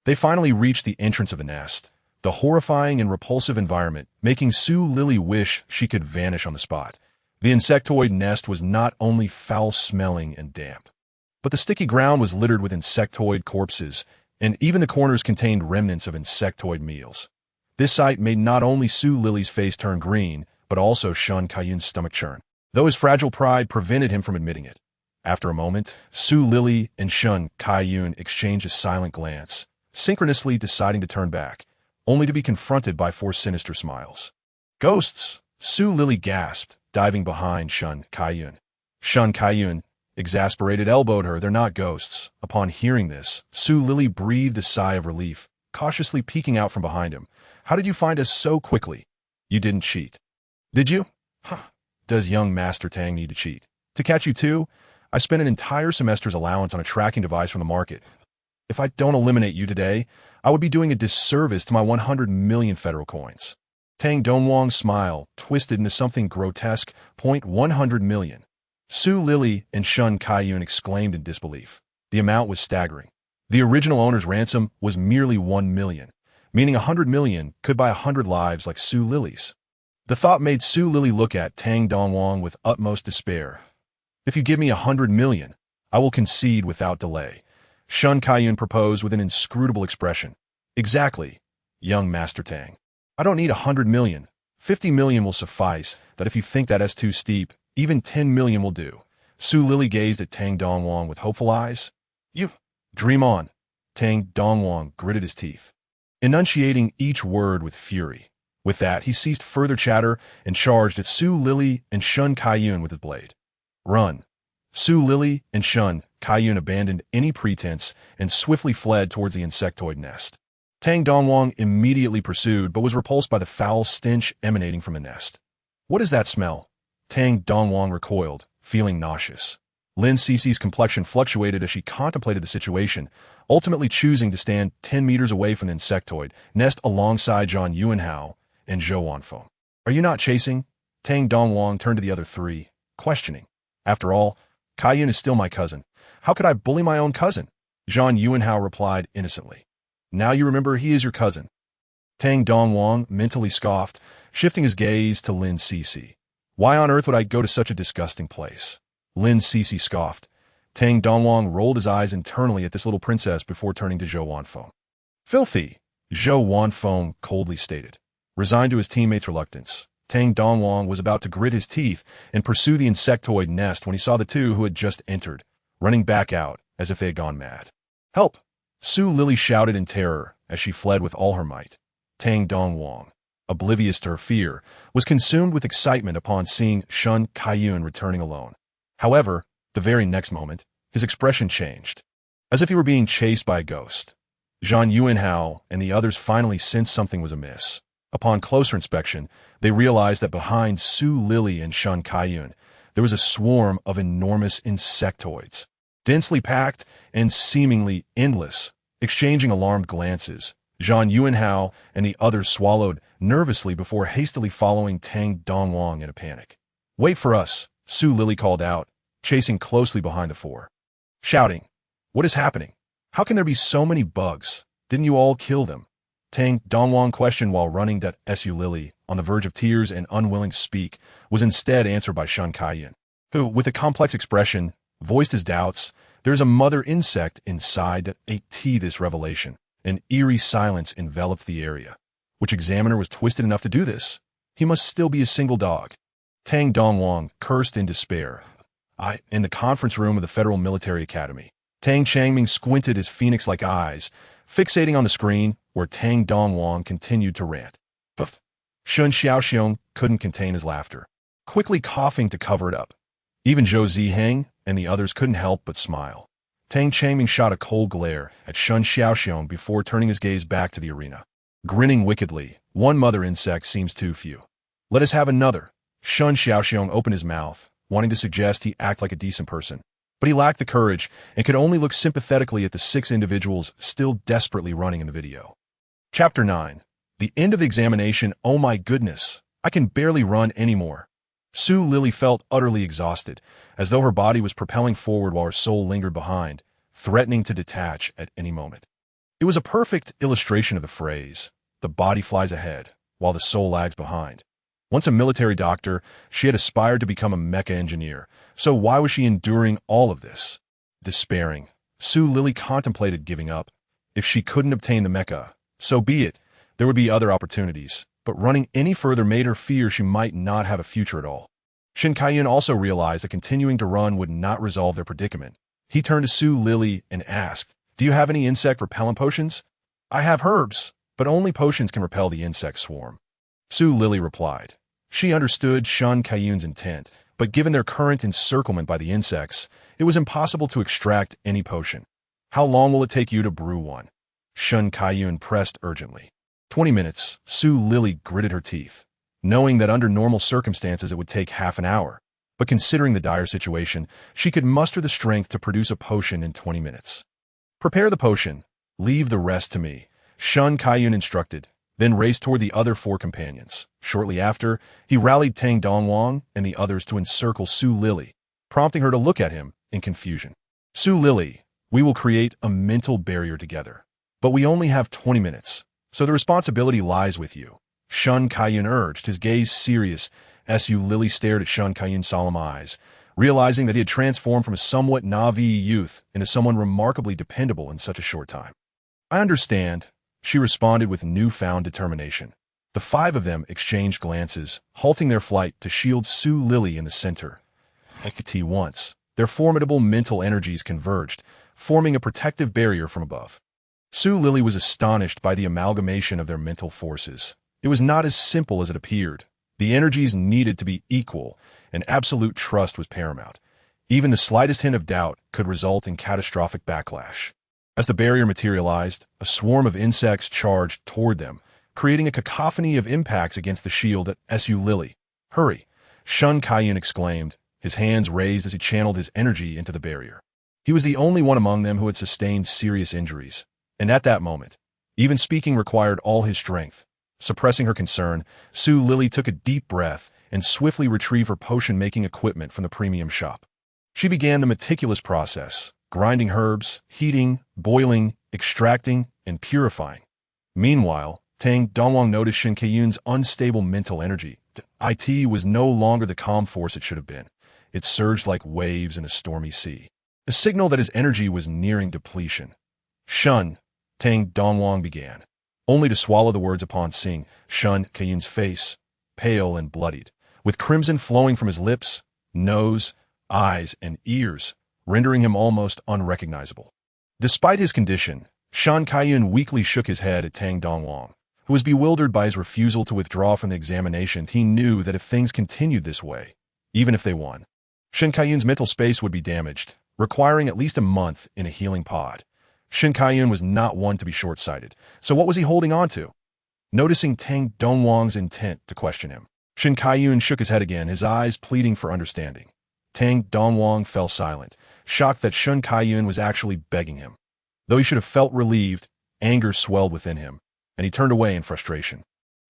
they finally reached the entrance of the nest, the horrifying and repulsive environment making Su Lili wish she could vanish on the spot. The insectoid nest was not only foul-smelling and damp, but the sticky ground was littered with insectoid corpses, and even the corners contained remnants of insectoid meals. This sight made not only Su Lili's face turn green, but also Shen Kaiyun's stomach churn, though his fragile pride prevented him from admitting it. After a moment, Su Lili and Shen Kaiyun exchanged a silent glance, synchronously deciding to turn back, only to be confronted by four sinister smiles. "Ghosts!" Su Lili gasped, diving behind Shen Kaiyun. Shen Kaiyun, exasperated, elbowed her. "They're not ghosts." Upon hearing this, Su Lili breathed a sigh of relief, cautiously peeking out from behind him. "How did you find us so quickly?" "You didn't cheat." "Did you?" "Huh. Does young Master Tang need to cheat? To catch you too? I spent an entire semester's allowance on a tracking device from the market. If I don't eliminate you today, I would be doing a disservice to my 100 million federal coins." Tang Dongwang's smile twisted into something grotesque. 100 million. Su Lili and Shen Kaiyun exclaimed in disbelief. The amount was staggering. The original owner's ransom was merely 1 million, meaning 100 million could buy 100 lives like Su Lili's. The thought made Su Lili look at Tang Dongwang with utmost despair. "If you give me 100 million, I will concede without delay," Shen Kaiyun proposed with an inscrutable expression. "Exactly, young Master Tang. I don't need 100 million. 50 million will suffice, but if you think that is too steep, even 10 million will do." Su Lili gazed at Tang Dongwang with hopeful eyes. "You dream on." Tang Dongwang gritted his teeth, enunciating each word with fury. With that, he ceased further chatter and charged at Su Lili and Shen Kaiyun with his blade. "Run." Su Lili and Shun Kaiyun abandoned any pretense and swiftly fled towards the insectoid nest. Tang Dongwang immediately pursued but was repulsed by the foul stench emanating from the nest. What is that smell? Tang Dongwang recoiled, feeling nauseous. Lin Cici's complexion fluctuated as she contemplated the situation, ultimately choosing to stand 10 meters away from the insectoid nest alongside Zhang Yuanhao and Zhou Wanfeng. Are you not chasing? Tang Dongwang turned to the other three, questioning. After all, Kaiyun is still my cousin. How could I bully my own cousin? Zhang Yuanhao replied innocently. Now you remember he is your cousin. Tang Dongwang mentally scoffed, shifting his gaze to Lin Cici. Why on earth would I go to such a disgusting place? Lin Cici scoffed. Tang Dongwang rolled his eyes internally at this little princess before turning to Zhou Wanfeng. Filthy, Zhou Wanfeng coldly stated. Resigned to his teammates' reluctance, Tang Dongwang was about to grit his teeth and pursue the insectoid nest when he saw the two who had just entered, running back out as if they had gone mad. Help! Su Lili shouted in terror as she fled with all her might. Tang Dongwang, oblivious to her fear, was consumed with excitement upon seeing Shun Kaiyun returning alone. However, the very next moment, his expression changed, as if he were being chased by a ghost. Zhang Yuanhao and the others finally sensed something was amiss. Upon closer inspection, they realized that behind Su Lili and Shun Kaiyun, there was a swarm of enormous insectoids, densely packed and seemingly endless. Exchanging alarmed glances, Zhang Yuanhao and the others swallowed nervously before hastily following Tang Dongwang in a panic. Wait for us, Su Lili called out, chasing closely behind the four. Shouting, what is happening? How can there be so many bugs? Didn't you all kill them? Tang Dongwang questioned while running that Su Lili, on the verge of tears and unwilling to speak, was instead answered by Shun Kaiyun, who, with a complex expression, voiced his doubts. There is a mother insect inside that ate this revelation. An eerie silence enveloped the area. Which examiner was twisted enough to do this? He must still be a single dog. Tang Dongwang cursed in despair. In the conference room of the Federal Military Academy. Tang Changming squinted his phoenix-like eyes, fixating on the screen where Tang Dongwang continued to rant. Puff. Shun Xiaoxiong couldn't contain his laughter, quickly coughing to cover it up. Even Zhou Ziheng and the others couldn't help but smile. Tang Changming shot a cold glare at Shun Xiaoxiong before turning his gaze back to the arena. Grinning wickedly, one mother insect seems too few. Let us have another. Shun Xiaoxiong opened his mouth, wanting to suggest he act like a decent person. But he lacked the courage and could only look sympathetically at the 6 individuals still desperately running in the video. Chapter 9. The end of the examination. Oh my goodness, I can barely run anymore. Su Lili felt utterly exhausted, as though her body was propelling forward while her soul lingered behind, threatening to detach at any moment. It was a perfect illustration of the phrase, the body flies ahead, while the soul lags behind. Once a military doctor, she had aspired to become a mecha engineer, so why was she enduring all of this? Despairing, Su Lili contemplated giving up. If she couldn't obtain the mecha, so be it. There would be other opportunities, but running any further made her fear she might not have a future at all. Shin Kaiyun also realized that continuing to run would not resolve their predicament. He turned to Su Lili and asked, do you have any insect repellent potions? I have herbs, but only potions can repel the insect swarm. Su Lili replied. She understood Shun Kaiyun's intent, but given their current encirclement by the insects, it was impossible to extract any potion. How long will it take you to brew one? Shun Kaiyun pressed urgently. 20 minutes, Su Lili gritted her teeth, knowing that under normal circumstances it would take half an hour. But considering the dire situation, she could muster the strength to produce a potion in 20 minutes. Prepare the potion. Leave the rest to me, Shun Kaiyun instructed, then raced toward the other 4 companions. Shortly after, he rallied Tang Dongwang and the others to encircle Su Lili, prompting her to look at him in confusion. Su Lili, we will create a mental barrier together. But we only have 20 minutes, so the responsibility lies with you, Shun Kaiyun urged, his gaze serious. Su Lili stared at Shun Kaiyun's solemn eyes, realizing that he had transformed from a somewhat Na'vi youth into someone remarkably dependable in such a short time. I understand, she responded with newfound determination. The 5 of them exchanged glances, halting their flight to shield Su Lili in the center. At once, their formidable mental energies converged, forming a protective barrier from above. Su Lili was astonished by the amalgamation of their mental forces. It was not as simple as it appeared. The energies needed to be equal, and absolute trust was paramount. Even the slightest hint of doubt could result in catastrophic backlash. As the barrier materialized, a swarm of insects charged toward them, creating a cacophony of impacts against the shield at Su Lili. "Hurry!" Shun Kaiyun exclaimed, his hands raised as he channeled his energy into the barrier. He was the only one among them who had sustained serious injuries, and at that moment, even speaking required all his strength. Suppressing her concern, Su Lili took a deep breath and swiftly retrieved her potion-making equipment from the premium shop. She began the meticulous process, grinding herbs, heating, boiling, extracting, and purifying. Meanwhile, Tang Dongwang noticed Shin Kaiyun's unstable mental energy. It was no longer the calm force it should have been. It surged like waves in a stormy sea, a signal that his energy was nearing depletion. "Shun," Tang Dongwang began, only to swallow the words upon seeing Shun Kaiyun's face, pale and bloodied, with crimson flowing from his lips, nose, eyes, and ears, rendering him almost unrecognizable. Despite his condition, Shun Kaiyun weakly shook his head at Tang Dongwang, who was bewildered by his refusal to withdraw from the examination. He knew that if things continued this way, even if they won, Shin Kaiyun's mental space would be damaged, requiring at least a month in a healing pod. Shin Kaiyun was not one to be short-sighted, so what was he holding on to? Noticing Tang Dongwang's intent to question him, Shin Kaiyun shook his head again, his eyes pleading for understanding. Tang Dongwang fell silent, shocked that Shin Kaiyun was actually begging him. Though he should have felt relieved, anger swelled within him, and he turned away in frustration.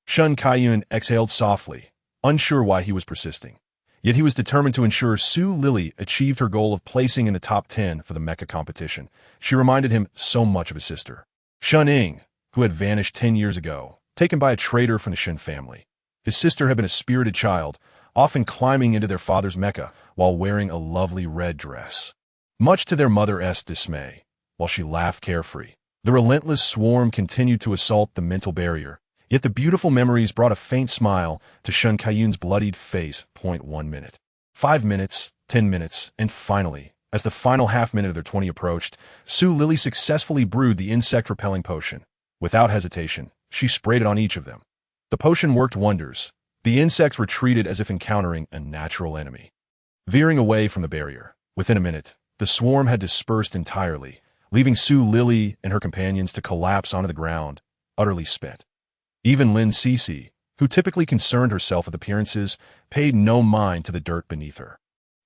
Shin Kaiyun exhaled softly, unsure why he was persisting. Yet he was determined to ensure Su Lili achieved her goal of placing in the top 10 for the mecha competition. She reminded him so much of his sister, Shun Ying, who had vanished 10 years ago, taken by a traitor from the Shin family. His sister had been a spirited child, often climbing into their father's mecha while wearing a lovely red dress. Much to their mother's dismay, while she laughed carefree, the relentless swarm continued to assault the mental barrier. Yet the beautiful memories brought a faint smile to Shun Kaiyun's bloodied face. 1 minute, 5 minutes, 10 minutes, and finally, as the final half minute of their 20 approached, Su Lili successfully brewed the insect-repelling potion. Without hesitation, she sprayed it on each of them. The potion worked wonders. The insects retreated as if encountering a natural enemy. Veering away from the barrier, within a minute, the swarm had dispersed entirely, leaving Su Lili and her companions to collapse onto the ground, utterly spent. Even Lin Cece, who typically concerned herself with appearances, paid no mind to the dirt beneath her.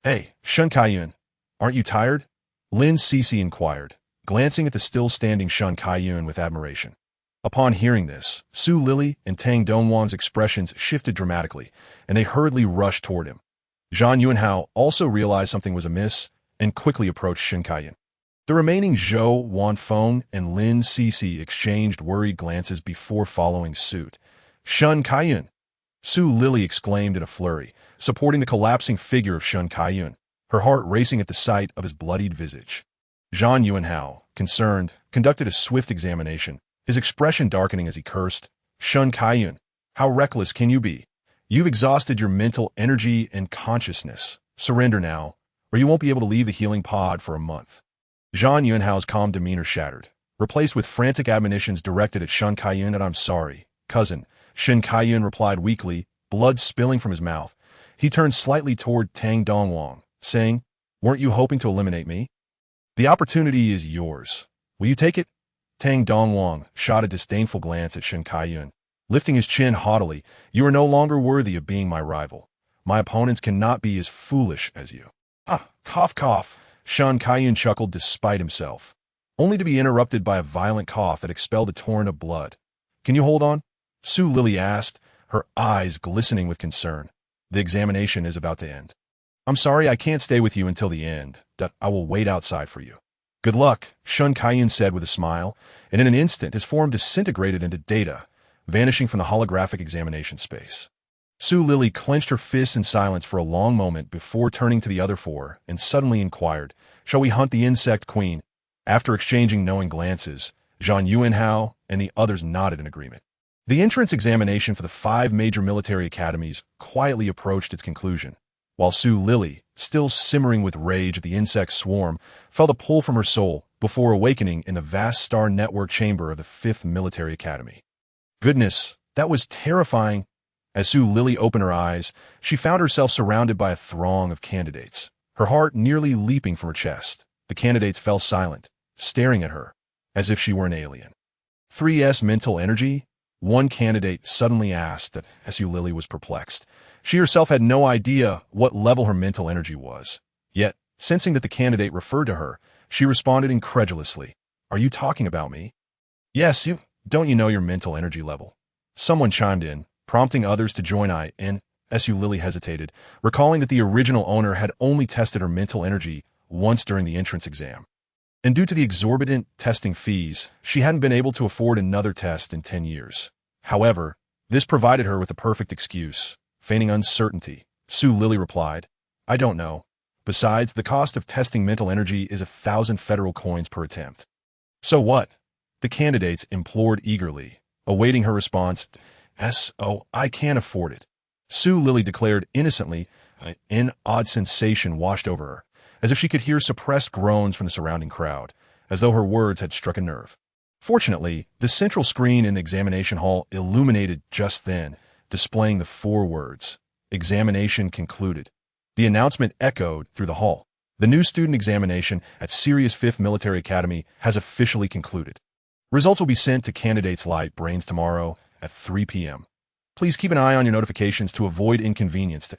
"Hey, Shun Kaiyun, aren't you tired?" Lin Cece inquired, glancing at the still-standing Shun Kaiyun with admiration. Upon hearing this, Su Lili and Tang Dongwang's expressions shifted dramatically, and they hurriedly rushed toward him. Zhang Yuanhao also realized something was amiss and quickly approached Shin Kaiyun. The remaining Zhou Wanfeng and Lin Cece exchanged worried glances before following suit. "Shun Kaiyun!" Su Lili exclaimed in a flurry, supporting the collapsing figure of Shun Kaiyun, her heart racing at the sight of his bloodied visage. Zhang Yuanhao, concerned, conducted a swift examination, his expression darkening as he cursed, "Shun Kaiyun, how reckless can you be? You've exhausted your mental energy and consciousness. Surrender now, or you won't be able to leave the healing pod for a month." Zhang Yuanhao's calm demeanor shattered, replaced with frantic admonitions directed at Shun Kaiyun. "And I'm sorry, cousin," Shin Kaiyun replied weakly, blood spilling from his mouth. He turned slightly toward Tang Dongwang, saying, "Weren't you hoping to eliminate me? The opportunity is yours. Will you take it?" Tang Dongwang shot a disdainful glance at Shin Kaiyun, lifting his chin haughtily. "You are no longer worthy of being my rival. My opponents cannot be as foolish as you." "Ah, cough, cough." Shun Kaiyun chuckled despite himself, only to be interrupted by a violent cough that expelled a torrent of blood. "Can you hold on?" Su Lili asked, her eyes glistening with concern. "The examination is about to end." "I'm sorry I can't stay with you until the end. I will wait outside for you." "Good luck," Shun Kaiyun said with a smile, and in an instant his form disintegrated into data, vanishing from the holographic examination space. Su Lili clenched her fists in silence for a long moment before turning to the other four and suddenly inquired, "Shall we hunt the insect queen?" After exchanging knowing glances, Zhang Yuanhao and the others nodded in agreement. The entrance examination for the 5 major military academies quietly approached its conclusion, while Su Lili, still simmering with rage at the insect swarm, felt a pull from her soul before awakening in the vast star network chamber of the 5th Military Academy. Goodness, that was terrifying. As Su Lili opened her eyes, she found herself surrounded by a throng of candidates. her heart nearly leaping from her chest. The candidates fell silent, staring at her, as if she were an alien. 3S mental energy? One candidate suddenly asked. As Lili was perplexed. She herself had no idea what level her mental energy was. Yet, sensing that the candidate referred to her, she responded incredulously. Are you talking about me? Yes, don't you know your mental energy level? Someone chimed in, prompting others to join in. Lili hesitated, recalling that the original owner had only tested her mental energy once during the entrance exam. And due to the exorbitant testing fees, she hadn't been able to afford another test in 10 years. However, this provided her with a perfect excuse. Feigning uncertainty, Lili replied, I don't know. Besides, the cost of testing mental energy is 1,000 federal coins per attempt. So what? The candidates implored eagerly, awaiting her response. I can't afford it. Lili declared innocently. An odd sensation washed over her, as if she could hear suppressed groans from the surrounding crowd, as though her words had struck a nerve. Fortunately, the central screen in the examination hall illuminated just then, displaying the 4 words, Examination concluded. The announcement echoed through the hall. The new student examination at Sirius 5th Military Academy has officially concluded. Results will be sent to candidates' light brains tomorrow at 3 p.m. Please keep an eye on your notifications to avoid inconvenience.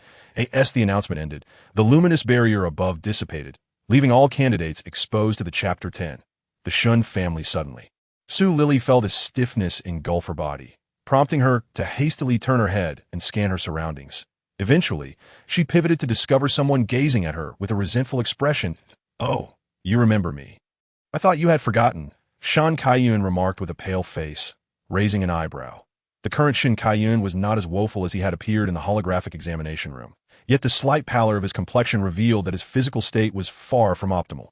As the announcement ended, the luminous barrier above dissipated, leaving all candidates exposed to the Chapter 10. The Shun family suddenly. Lili felt a stiffness engulf her body, prompting her to hastily turn her head and scan her surroundings. Eventually, she pivoted to discover someone gazing at her with a resentful expression. Oh, you remember me. I thought you had forgotten, Shan Kaiyun remarked with a pale face, raising an eyebrow. The current Shin Kaiyun was not as woeful as he had appeared in the holographic examination room, yet the slight pallor of his complexion revealed that his physical state was far from optimal.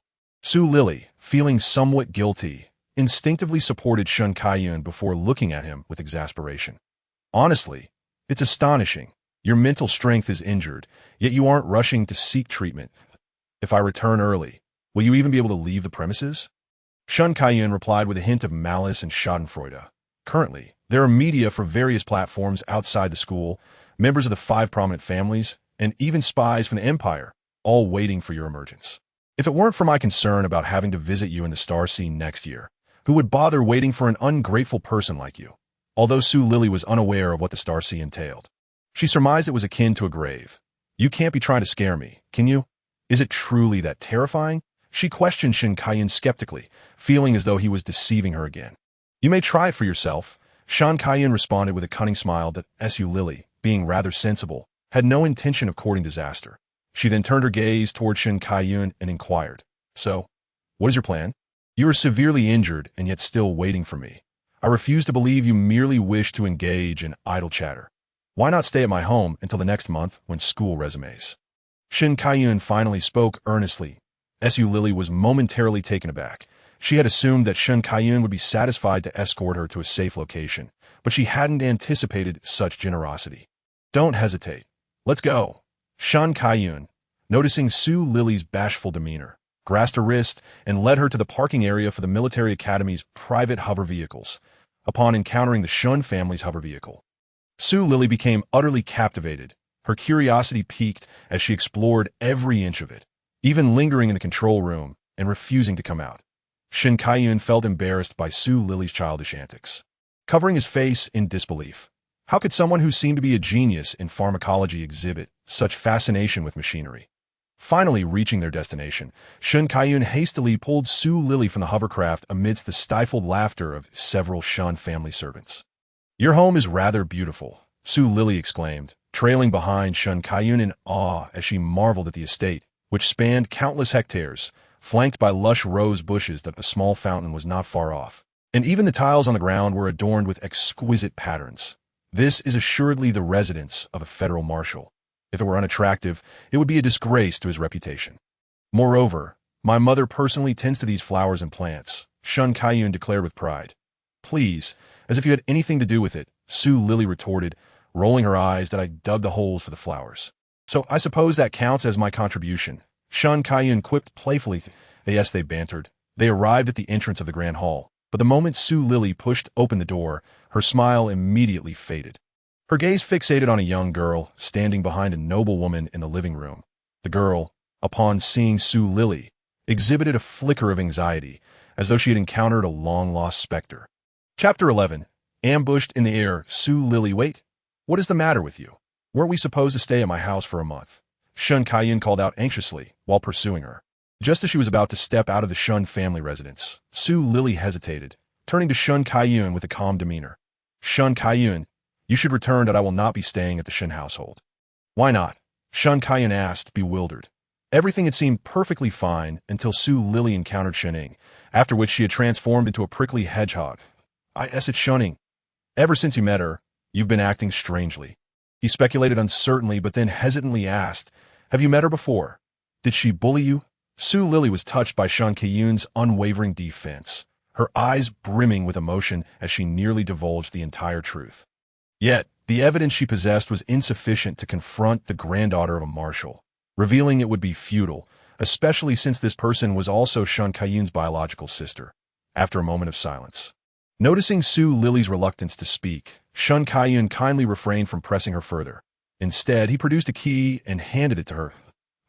Lili, feeling somewhat guilty, instinctively supported Shun Kaiyun before looking at him with exasperation. Honestly, it's astonishing. Your mental strength is injured, yet you aren't rushing to seek treatment. If I return early, will you even be able to leave the premises? Shun Kaiyun replied with a hint of malice and schadenfreude. Currently, there are media for various platforms outside the school, members of the 5 prominent families, and even spies from the Empire, all waiting for your emergence. If it weren't for my concern about having to visit you in the star scene next year, who would bother waiting for an ungrateful person like you? Although Lili was unaware of what the star scene entailed. She surmised it was akin to a grave. You can't be trying to scare me, can you? Is it truly that terrifying? She questioned Shin Kaiyun skeptically, feeling as though he was deceiving her again. You may try it for yourself. Shan Kaiyun responded with a cunning smile that Lili, being rather sensible, had no intention of courting disaster. She then turned her gaze toward Shin Kaiyun and inquired, So, what is your plan? You are severely injured and yet still waiting for me. I refuse to believe you merely wish to engage in idle chatter. Why not stay at my home until the next month when school resumes? Shin Kaiyun finally spoke earnestly. Lili was momentarily taken aback. She had assumed that Shin Kaiyun would be satisfied to escort her to a safe location, but she hadn't anticipated such generosity. Don't hesitate. Let's go. Shin Kaiyun, noticing Lili's bashful demeanor, grasped her wrist and led her to the parking area for the military academy's private hover vehicles. Upon encountering the Shun family's hover vehicle, Lili became utterly captivated. Her curiosity piqued as she explored every inch of it, even lingering in the control room and refusing to come out. Shin Kaiyun felt embarrassed by Lili's childish antics, covering his face in disbelief. How could someone who seemed to be a genius in pharmacology exhibit such fascination with machinery? Finally reaching their destination, Shin Kaiyun hastily pulled Lili from the hovercraft amidst the stifled laughter of several Shun family servants. Your home is rather beautiful, Lili exclaimed, trailing behind Shin Kaiyun in awe as she marveled at the estate, which spanned countless hectares, flanked by lush rose bushes that a small fountain was not far off. And even the tiles on the ground were adorned with exquisite patterns. This is assuredly the residence of a federal marshal. If it were unattractive, it would be a disgrace to his reputation. Moreover, my mother personally tends to these flowers and plants, Shin Kaiyun declared with pride. Please, as if you had anything to do with it, Lili retorted, rolling her eyes that I dug the holes for the flowers. So I suppose that counts as my contribution, Shin Kaiyun quipped playfully. Yes, they bantered. They arrived at the entrance of the grand hall, but the moment Lili pushed open the door, her smile immediately faded. Her gaze fixated on a young girl standing behind a noble woman in the living room. The girl, upon seeing Su Lili, exhibited a flicker of anxiety, as though she had encountered a long-lost specter. Chapter 11. Ambushed in the air. Su Lili, wait. What is the matter with you? Weren't we supposed to stay at my house for a month? Shun Kaiyun called out anxiously while pursuing her. Just as she was about to step out of the Shun family residence, Su Lili hesitated, turning to Shun Kaiyun with a calm demeanor. Shun Kaiyun, you should return that I will not be staying at the Shun household. Why not? Shun Kaiyun asked, bewildered. Everything had seemed perfectly fine until Su Lili encountered Shuning, after which she had transformed into a prickly hedgehog. I said Shuning. Ever since you met her, you've been acting strangely. He speculated uncertainly but then hesitantly asked, have you met her before? Did she bully you? Su Lili was touched by Shun Kaiyun's unwavering defense, her eyes brimming with emotion as she nearly divulged the entire truth. Yet, the evidence she possessed was insufficient to confront the granddaughter of a Marshal, revealing it would be futile, especially since this person was also Shun Kaiyun's biological sister. After a moment of silence, noticing Su Lili's reluctance to speak, Shun Kaiyun kindly refrained from pressing her further. Instead, he produced a key and handed it to her.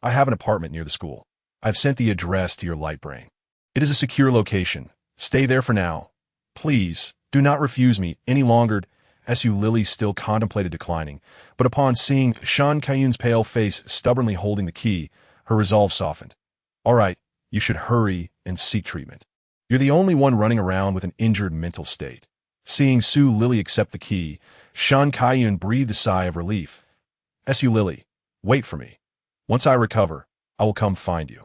I have an apartment near the school. I've sent the address to your light brain. It is a secure location. Stay there for now. Please, do not refuse me any longer. Su Lili still contemplated declining, but upon seeing Shun Kaiyun's pale face stubbornly holding the key, her resolve softened. All right, you should hurry and seek treatment. You're the only one running around with an injured mental state. Seeing Su Lili accept the key, Shun Kaiyun breathed a sigh of relief. Su Lili, wait for me. Once I recover, I will come find you.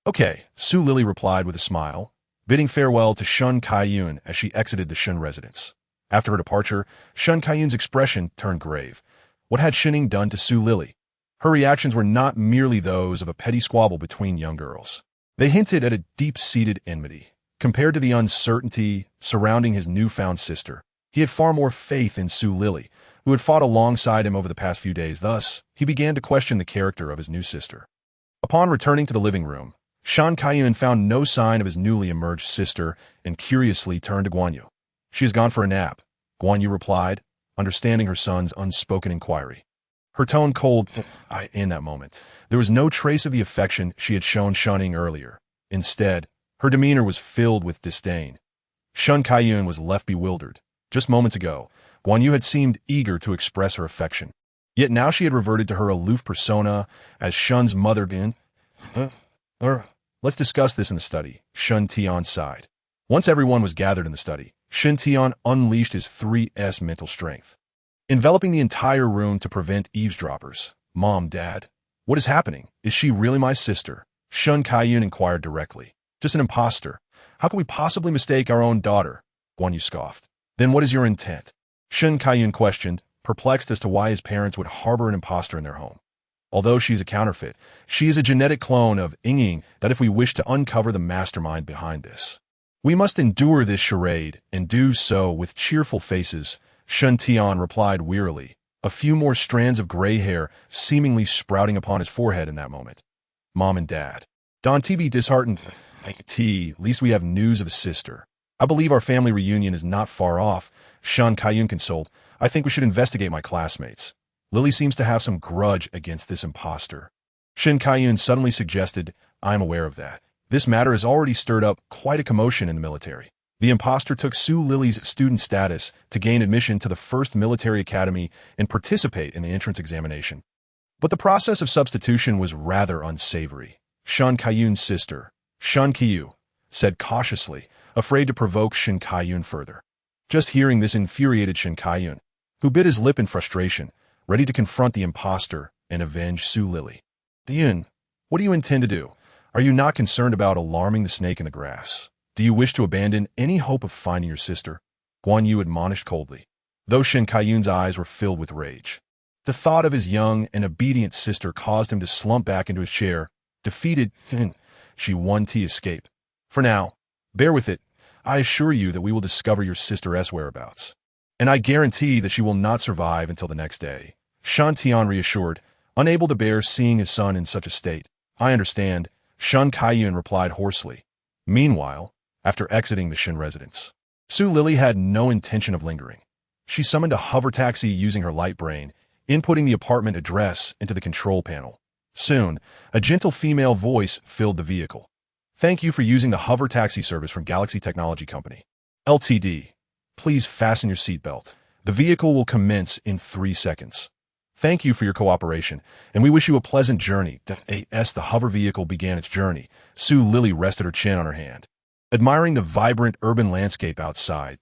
Okay, Su Lili replied with a smile, bidding farewell to Shun Kaiyun as she exited the Shun residence. After her departure, Shun Kaiyun's expression turned grave. What had Shuning done to Su Lili? Her reactions were not merely those of a petty squabble between young girls. They hinted at a deep-seated enmity. Compared to the uncertainty surrounding his newfound sister, he had far more faith in Su Lili, who had fought alongside him over the past few days. Thus, he began to question the character of his new sister. Upon returning to the living room, Shun Kaiyun found no sign of his newly emerged sister and curiously turned to Guan Yu. She has gone for a nap, Guan Yu replied, understanding her son's unspoken inquiry. Her tone cold in that moment. There was no trace of the affection she had shown Shuning earlier. Instead, her demeanor was filled with disdain. Shun Kaiyun was left bewildered. Just moments ago, Guan Yu had seemed eager to express her affection. Yet now she had reverted to her aloof persona as Shun's mother. Let's discuss this in the study, Shun Tian sighed. Once everyone was gathered in the study, Shun Tian unleashed his 3S mental strength, enveloping the entire room to prevent eavesdroppers. Mom, Dad, what is happening? Is she really my sister? Shun Kaiyun inquired directly. Just an imposter. How can we possibly mistake our own daughter? Guan Yu scoffed. Then what is your intent? Shun Kaiyun questioned, perplexed as to why his parents would harbor an imposter in their home. Although she is a counterfeit, she is a genetic clone of Ying that if we wish to uncover the mastermind behind this, we must endure this charade and do so with cheerful faces, Shun Tian replied wearily, a few more strands of gray hair seemingly sprouting upon his forehead in that moment. Mom and Dad. Don TB disheartened. At least we have news of a sister. I believe our family reunion is not far off. Shun Kaiyun consoled. I think we should investigate my classmates. Lili seems to have some grudge against this imposter. Shun Kaiyun suddenly suggested, I am aware of that. This matter has already stirred up quite a commotion in the military. The imposter took Su Lili's student status to gain admission to the first military academy and participate in the entrance examination. But the process of substitution was rather unsavory. Shun Kaiyun's sister, Shun Kiyu, said cautiously, afraid to provoke Shun Kaiyun further. Just hearing this infuriated Shun Kaiyun, who bit his lip in frustration, ready to confront the imposter and avenge Su Lili. Yun, what do you intend to do? Are you not concerned about alarming the snake in the grass? Do you wish to abandon any hope of finding your sister? Guan Yu admonished coldly, though Shun Kaiyun's eyes were filled with rage. The thought of his young and obedient sister caused him to slump back into his chair. Defeated, she won to escape. For now, bear with it. I assure you that we will discover your sister's whereabouts. And I guarantee that she will not survive until the next day. Shun Tian reassured, unable to bear seeing his son in such a state. I understand, Shun Kaiyun replied hoarsely. Meanwhile, after exiting the Shun residence, Su Lili had no intention of lingering. She summoned a hover taxi using her light brain, inputting the apartment address into the control panel. Soon, a gentle female voice filled the vehicle. Thank you for using the hover taxi service from Galaxy Technology Company. Ltd. Please fasten your seatbelt. The vehicle will commence in 3 seconds. Thank you for your cooperation, and we wish you a pleasant journey. As the hover vehicle began its journey, Lili rested her chin on her hand, admiring the vibrant urban landscape outside.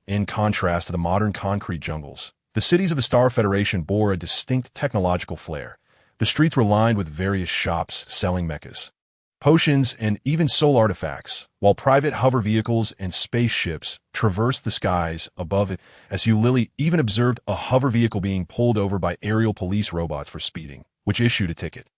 In contrast to the modern concrete jungles, the cities of the Star Federation bore a distinct technological flair. The streets were lined with various shops selling mechas, potions, and even soul artifacts, while private hover vehicles and spaceships traversed the skies above it. As Lili even observed a hover vehicle being pulled over by aerial police robots for speeding, which issued a ticket.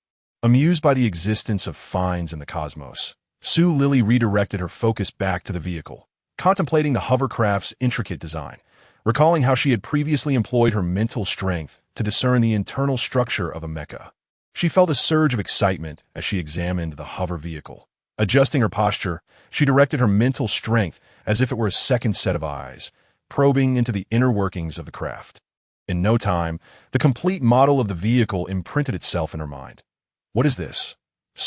Amused by the existence of fines in the cosmos, Lili redirected her focus back to the vehicle, contemplating the hovercraft's intricate design, recalling how she had previously employed her mental strength to discern the internal structure of a mecha. She felt a surge of excitement as she examined the hover vehicle. Adjusting her posture, she directed her mental strength as if it were a second set of eyes, probing into the inner workings of the craft. In no time, the complete model of the vehicle imprinted itself in her mind. What is this?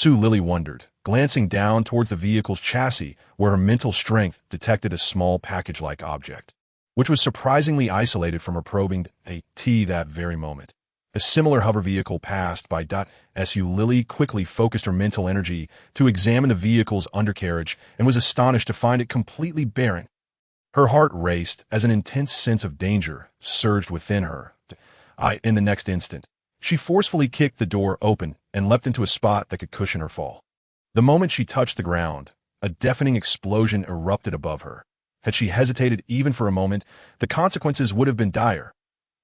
Lili wondered, glancing down towards the vehicle's chassis where her mental strength detected a small package-like object, which was surprisingly isolated from her probing that very moment. A similar hover vehicle passed by. Lili quickly focused her mental energy to examine the vehicle's undercarriage and was astonished to find it completely barren. Her heart raced as an intense sense of danger surged within her. In the next instant, she forcefully kicked the door open and leapt into a spot that could cushion her fall. The moment she touched the ground, a deafening explosion erupted above her. Had she hesitated even for a moment, the consequences would have been dire.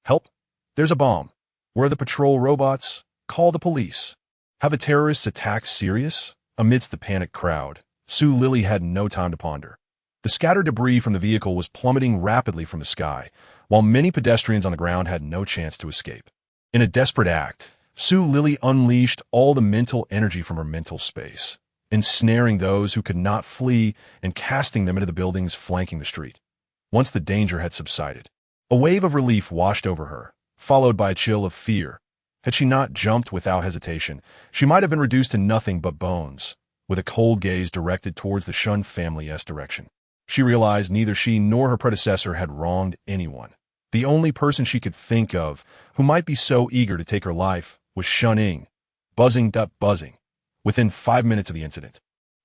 Help! There's a bomb. Where are the patrol robots? Call the police. Have a terrorist attack serious? Amidst the panicked crowd, Lili had no time to ponder. The scattered debris from the vehicle was plummeting rapidly from the sky, while many pedestrians on the ground had no chance to escape. In a desperate act, Lili unleashed all the mental energy from her mental space, ensnaring those who could not flee and casting them into the buildings flanking the street. Once the danger had subsided, a wave of relief washed over her, followed by a chill of fear. Had she not jumped without hesitation, she might have been reduced to nothing but bones. With a cold gaze directed towards the Shun family's direction, she realized neither she nor her predecessor had wronged anyone. The only person she could think of who might be so eager to take her life was Shun-ing. Buzzing. Within 5 minutes of the incident,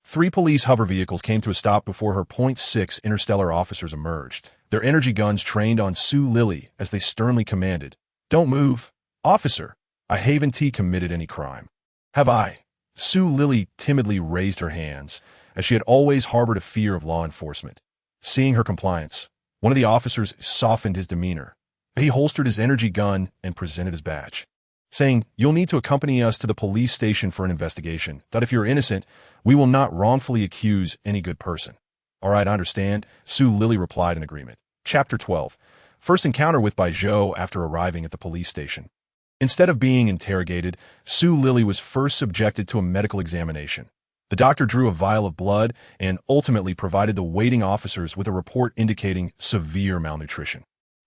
3 police hover vehicles came to a stop before her .6 interstellar officers emerged, their energy guns trained on Lili as they sternly commanded, "Don't move, officer. I haven't committed any crime." "Have I?" Lili timidly raised her hands, as she had always harbored a fear of law enforcement. Seeing her compliance, one of the officers softened his demeanor. He holstered his energy gun and presented his badge, saying, "You'll need to accompany us to the police station for an investigation. That if you're innocent, we will not wrongfully accuse any good person." "All right, I understand," Lili replied in agreement. Chapter 12. First encounter with Baijiu after arriving at the police station. Instead of being interrogated, Lili was first subjected to a medical examination. The doctor drew a vial of blood and ultimately provided the waiting officers with a report indicating severe malnutrition.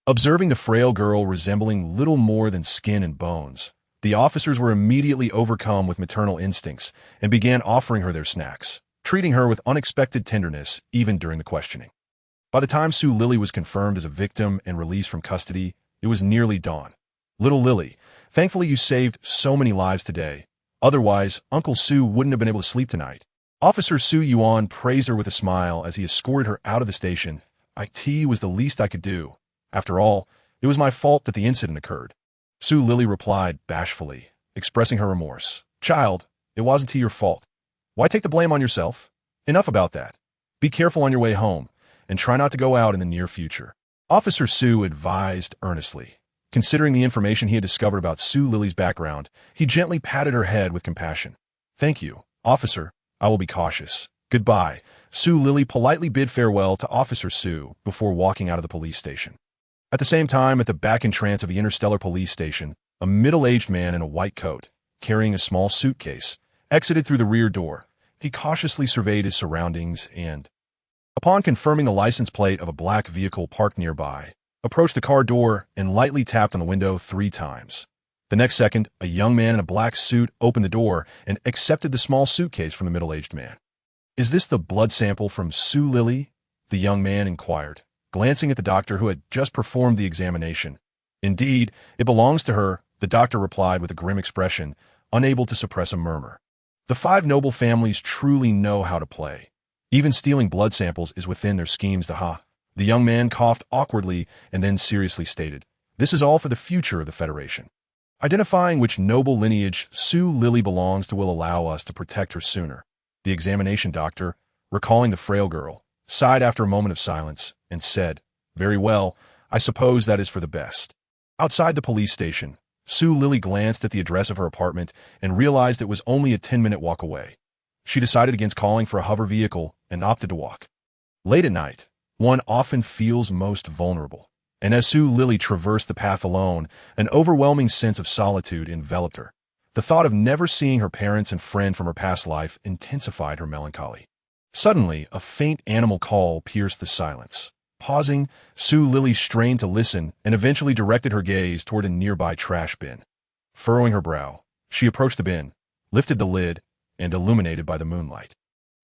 Observing the frail girl resembling little more than skin and bones, the officers were immediately overcome with maternal instincts and began offering her their snacks, treating her with unexpected tenderness even during the questioning. By the time Lili was confirmed as a victim and released from custody, it was nearly dawn. "Little Lili, thankfully you saved so many lives today. Otherwise, Uncle Su wouldn't have been able to sleep tonight." Officer Su Yuan praised her with a smile as he escorted her out of the station. "It was the least I could do. After all, it was my fault that the incident occurred." Lili replied bashfully, expressing her remorse. "Child, it wasn't your fault. Why take the blame on yourself? Enough about that. Be careful on your way home, and try not to go out in the near future." Officer Su advised earnestly. Considering the information he had discovered about Lili's background, he gently patted her head with compassion. "Thank you, officer. I will be cautious. Goodbye." Lili politely bid farewell to Officer Su before walking out of the police station. At the same time, at the back entrance of the interstellar police station, a middle-aged man in a white coat, carrying a small suitcase, exited through the rear door. He cautiously surveyed his surroundings and, upon confirming the license plate of a black vehicle parked nearby, approached the car door and lightly tapped on the window 3 times. The next second, a young man in a black suit opened the door and accepted the small suitcase from the middle-aged man. "Is this the blood sample from Sue Lili?" the young man inquired, glancing at the doctor who had just performed the examination. "Indeed, it belongs to her," the doctor replied with a grim expression, unable to suppress a murmur. The five noble families truly know how to play. Even stealing blood samples is within their schemes to ha. The young man coughed awkwardly and then seriously stated, "This is all for the future of the Federation. Identifying which noble lineage Sue Lili belongs to will allow us to protect her sooner." The examination doctor, recalling the frail girl, sighed after a moment of silence and said, "Very well, I suppose that is for the best." Outside the police station, Sue Lili glanced at the address of her apartment and realized it was only a 10-minute walk away. She decided against calling for a hover vehicle and opted to walk. Late at night, one often feels most vulnerable, and as Sue Lili traversed the path alone, an overwhelming sense of solitude enveloped her. The thought of never seeing her parents and friend from her past life intensified her melancholy. Suddenly, a faint animal call pierced the silence. Pausing, Sue Lili strained to listen and eventually directed her gaze toward a nearby trash bin. Furrowing her brow, she approached the bin, lifted the lid, and, illuminated by the moonlight,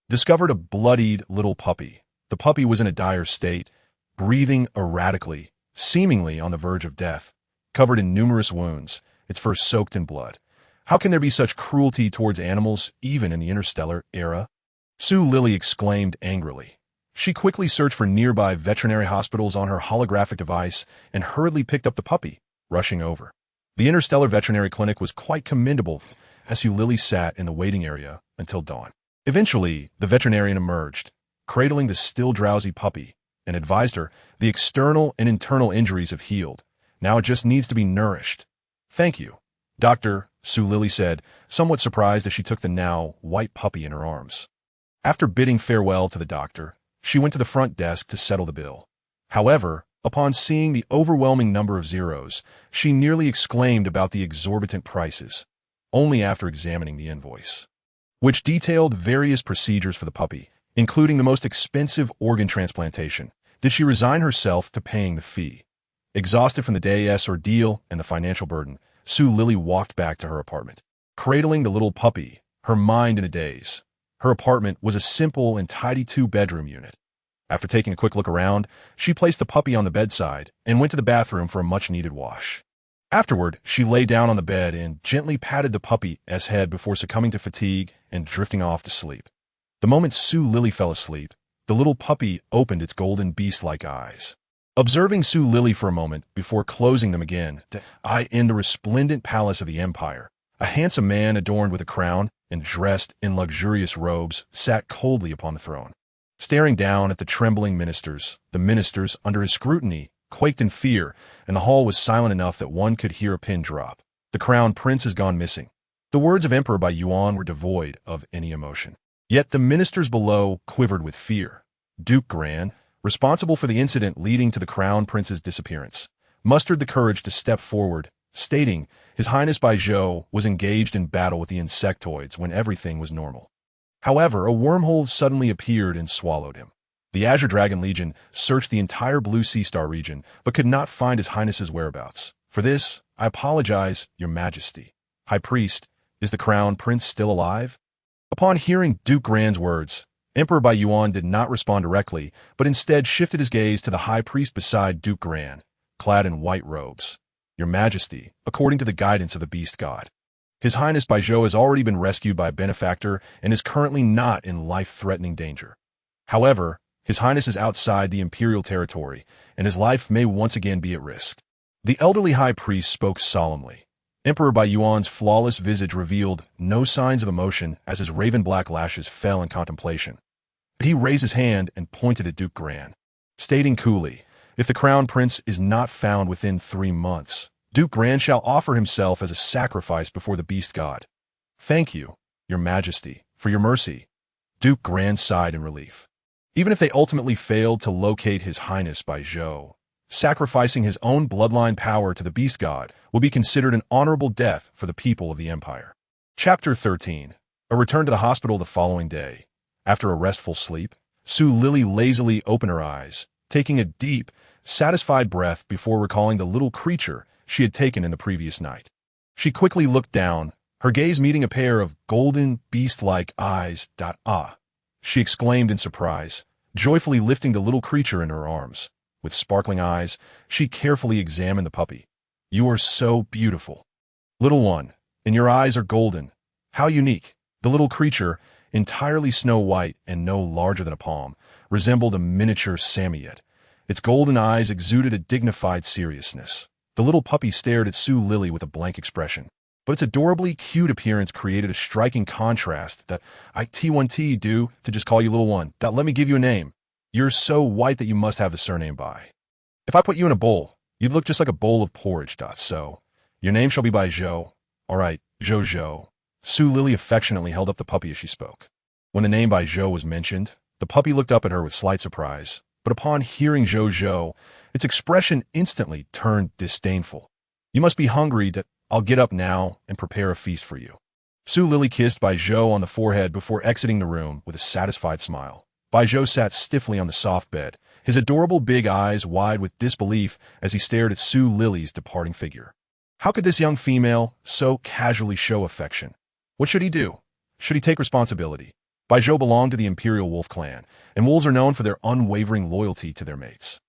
discovered a bloodied little puppy. The puppy was in a dire state, breathing erratically, seemingly on the verge of death, covered in numerous wounds, its fur soaked in blood. How can there be such cruelty towards animals, even in the interstellar era? Sue Lili exclaimed angrily. She quickly searched for nearby veterinary hospitals on her holographic device and hurriedly picked up the puppy, rushing over. The interstellar veterinary clinic was quite commendable as Sue Lili sat in the waiting area until dawn. Eventually, the veterinarian emerged, cradling the still drowsy puppy, and advised her the external and internal injuries have healed. Now it just needs to be nourished. "Thank you, Doctor," Sue Lili said, somewhat surprised as she took the now white puppy in her arms. After bidding farewell to the doctor, she went to the front desk to settle the bill. However, upon seeing the overwhelming number of zeros, she nearly exclaimed about the exorbitant prices, only after examining the invoice, which detailed various procedures for the puppy, including the most expensive organ transplantation, did she resign herself to paying the fee. Exhausted from the day's ordeal and the financial burden, Sue Lili walked back to her apartment. Cradling the little puppy, her mind in a daze, her apartment was a simple and tidy 2-bedroom unit. After taking a quick look around, she placed the puppy on the bedside and went to the bathroom for a much-needed wash. Afterward, she lay down on the bed and gently patted the puppy's head before succumbing to fatigue and drifting off to sleep. The moment Sue Lili fell asleep, the little puppy opened its golden beast-like eyes. Observing Sue Lili for a moment before closing them again, in the resplendent palace of the Empire, a handsome man adorned with a crown and dressed in luxurious robes sat coldly upon the throne. Staring down at the trembling ministers, the ministers, under his scrutiny, quaked in fear, and the hall was silent enough that one could hear a pin drop. "The crown prince has gone missing." The words of Emperor by Yuan were devoid of any emotion. Yet the ministers below quivered with fear. Duke Gran, responsible for the incident leading to the crown prince's disappearance, mustered the courage to step forward, stating His Highness Baijiu was engaged in battle with the insectoids when everything was normal. However, a wormhole suddenly appeared and swallowed him. The Azure Dragon Legion searched the entire Blue Sea Star region, but could not find His Highness's whereabouts. For this, I apologize, Your Majesty. High Priest, is the Crown Prince still alive? Upon hearing Duke Gran's words, Emperor Bai Yuan did not respond directly, but instead shifted his gaze to the High Priest beside Duke Gran, clad in white robes. Your Majesty, according to the guidance of the Beast God, His Highness Baijiu has already been rescued by a benefactor and is currently not in life-threatening danger. However, His Highness is outside the Imperial territory, and his life may once again be at risk. The elderly High Priest spoke solemnly. Emperor Bai Yuan's flawless visage revealed no signs of emotion as his raven-black lashes fell in contemplation. But he raised his hand and pointed at Duke Gran, stating coolly, if the Crown Prince is not found within 3 months, Duke Gran shall offer himself as a sacrifice before the Beast God. Thank you, Your Majesty, for your mercy. Duke Gran sighed in relief. Even if they ultimately failed to locate His Highness Baijiu, sacrificing his own bloodline power to the Beast God will be considered an honorable death for the people of the Empire. Chapter 13. A return to the hospital the following day. After a restful sleep, Sue Lili lazily opened her eyes, taking a deep, satisfied breath before recalling the little creature she had taken in the previous night. She quickly looked down, her gaze meeting a pair of golden, beast-like eyes. Ah! She exclaimed in surprise, joyfully lifting the little creature in her arms. With sparkling eyes, she carefully examined the puppy. "You are so beautiful. Little one, and your eyes are golden. How unique." The little creature, entirely snow white and no larger than a palm, resembled a miniature Samoyed. Its golden eyes exuded a dignified seriousness. The little puppy stared at Su Lili with a blank expression, but its adorably cute appearance created a striking contrast that I T1T do to just call you little one. That let me give you a name. You're so white that you must have the surname Bai. If I put you in a bowl, you'd look just like a bowl of porridge. So, your name shall be Bai Zhou. All right, Zhou Zhou. Su Lili affectionately held up the puppy as she spoke. When the name Bai Zhou was mentioned, the puppy looked up at her with slight surprise, but upon hearing Zhou Zhou, its expression instantly turned disdainful. "You must be hungry. I'll get up now and prepare a feast for you." Su Lili kissed Bai Zhou on the forehead before exiting the room with a satisfied smile. Bai Zhou sat stiffly on the soft bed, his adorable big eyes wide with disbelief as he stared at Su Lili's departing figure. How could this young female so casually show affection? What should he do? Should he take responsibility? Bai Zhou belonged to the Imperial Wolf clan, and wolves are known for their unwavering loyalty to their mates.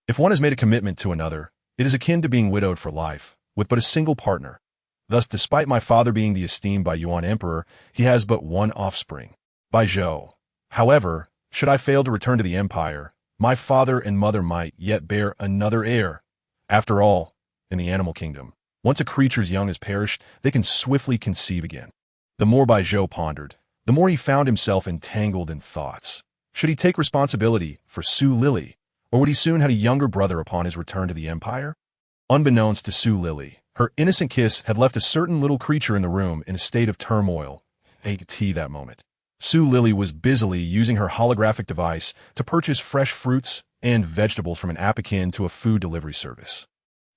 If one has made a commitment to another, it is akin to being widowed for life, with but a single partner. Thus, despite my father being the esteemed Bai Yuan Emperor, he has but one offspring, Bai Zhou. However, should I fail to return to the Empire, my father and mother might yet bear another heir. After all, in the animal kingdom, once a creature's young has perished, they can swiftly conceive again. The more Bai Zhou pondered, the more he found himself entangled in thoughts. Should he take responsibility for Su Lili, or would he soon have a younger brother upon his return to the Empire? Unbeknownst to Su Lili, her innocent kiss had left a certain little creature in the room in a state of turmoil. That moment. Su Lili was busily using her holographic device to purchase fresh fruits and vegetables from an app akin to a food delivery service.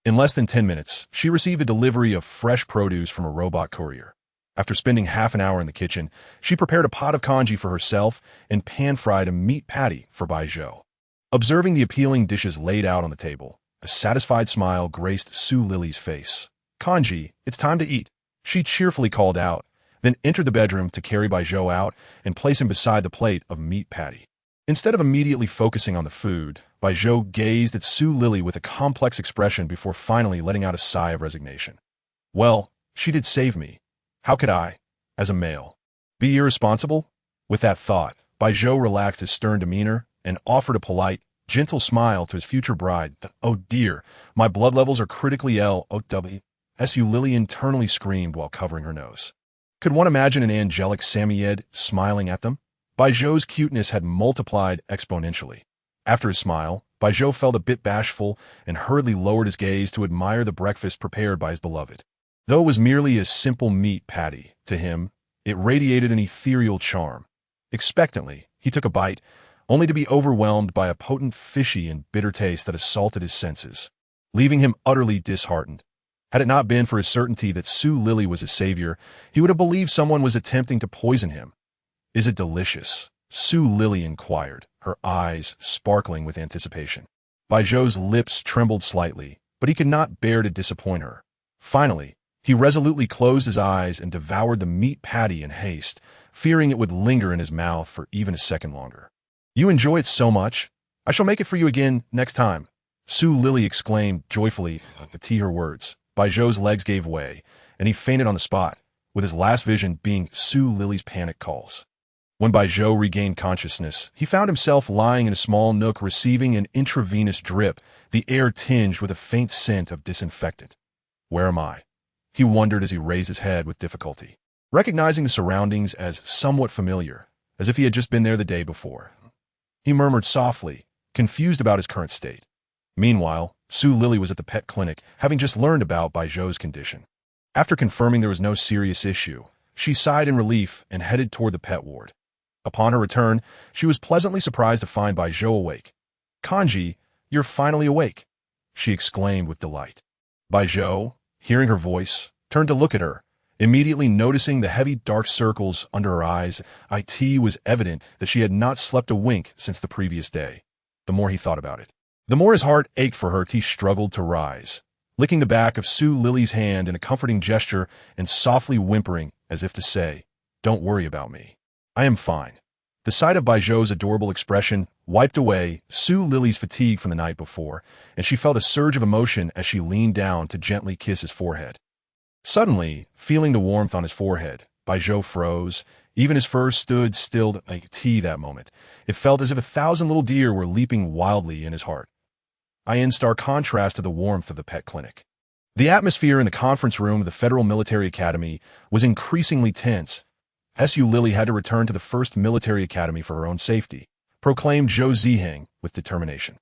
In less than 10 minutes, she received a delivery of fresh produce from a robot courier. After spending half an hour in the kitchen, she prepared a pot of congee for herself and pan-fried a meat patty for Bai Zhou. Observing the appealing dishes laid out on the table, a satisfied smile graced Su Lili's face. "Congee, it's time to eat," she cheerfully called out, then entered the bedroom to carry Bai Zhou out and place him beside the plate of meat patty. Instead of immediately focusing on the food, Bai Zhou gazed at Su Lili with a complex expression before finally letting out a sigh of resignation. Well, she did save me. How could I, as a male, be irresponsible? With that thought, Bai Zhou relaxed his stern demeanor and offered a polite, gentle smile to his future bride. "Oh dear, my blood levels are critically low." Su Lili internally screamed while covering her nose. Could one imagine an angelic Samoyed smiling at them? Bai Zhou's cuteness had multiplied exponentially. After his smile, Bai Zhou felt a bit bashful and hurriedly lowered his gaze to admire the breakfast prepared by his beloved. Though it was merely a simple meat patty, to him, it radiated an ethereal charm. Expectantly, he took a bite, only to be overwhelmed by a potent fishy and bitter taste that assaulted his senses, leaving him utterly disheartened. Had it not been for his certainty that Su Lili was his savior, he would have believed someone was attempting to poison him. "Is it delicious?" Su Lili inquired, her eyes sparkling with anticipation. Bai Zhou's lips trembled slightly, but he could not bear to disappoint her. Finally, he resolutely closed his eyes and devoured the meat patty in haste, fearing it would linger in his mouth for even a second longer. "You enjoy it so much? I shall make it for you again next time," Su Lili exclaimed joyfully to her words. Bai Zhou's legs gave way, and he fainted on the spot, with his last vision being Su Lili's panic calls. When Bai Zhou regained consciousness, he found himself lying in a small nook receiving an intravenous drip, the air tinged with a faint scent of disinfectant. "Where am I?" he wondered as he raised his head with difficulty, recognizing the surroundings as somewhat familiar, as if he had just been there the day before. He murmured softly, confused about his current state. Meanwhile, Su Lili was at the pet clinic, having just learned about Bai Zhou's condition. After confirming there was no serious issue, she sighed in relief and headed toward the pet ward. Upon her return, she was pleasantly surprised to find Bai Zhou awake. "Congee, you're finally awake," she exclaimed with delight. Bai Zhou, hearing her voice, turned to look at her, immediately noticing the heavy dark circles under her eyes. It was evident that she had not slept a wink since the previous day. The more he thought about it, the more his heart ached for her. He struggled to rise. licking the back of Su Lili's hand in a comforting gesture and softly whimpering as if to say, "Don't worry about me. I am fine." The sight of Baijiu's adorable expression wiped away Su Lili's fatigue from the night before, and she felt a surge of emotion as she leaned down to gently kiss his forehead. Suddenly, feeling the warmth on his forehead, Baijiu froze. Even his fur stood still like tea that moment. It felt as if 1,000 little deer were leaping wildly in his heart. In stark contrast to the warmth of the pet clinic. The atmosphere in the conference room of the Federal Military Academy was increasingly tense. Su Lili had to return to the first military academy for her own safety, proclaimed Zhou Ziheng with determination.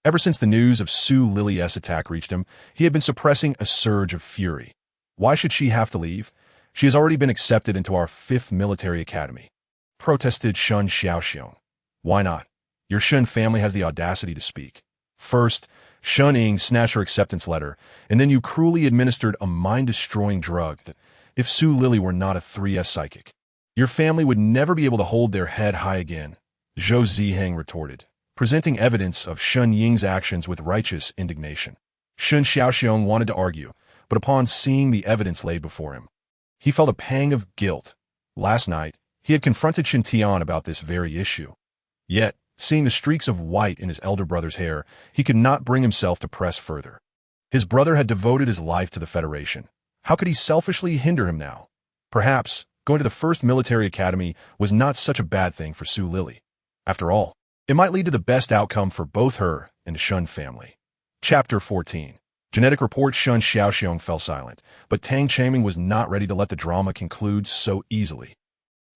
Ever since the news of Su Lili's attack reached him, he had been suppressing a surge of fury. Why should she have to leave? She has already been accepted into our 5th military academy, protested Shun Xiaoxiong. Why not? Your Shun family has the audacity to speak. First, Shun Ying snatched her acceptance letter, and then you cruelly administered a mind-destroying drug that, if Su Lili were not a 3S psychic, your family would never be able to hold their head high again, Zhou Ziheng retorted, presenting evidence of Shun Ying's actions with righteous indignation. Shun Xiaoxiong wanted to argue, but upon seeing the evidence laid before him, he felt a pang of guilt. Last night, he had confronted Shin Tian about this very issue. Yet, seeing the streaks of white in his elder brother's hair, he could not bring himself to press further. His brother had devoted his life to the Federation. How could he selfishly hinder him now? Perhaps, going to the first military academy was not such a bad thing for Su Lili. After all, it might lead to the best outcome for both her and the Shun family. Chapter 14. Genetic report. Shun Xiaoxiong fell silent, but Tang Changming was not ready to let the drama conclude so easily.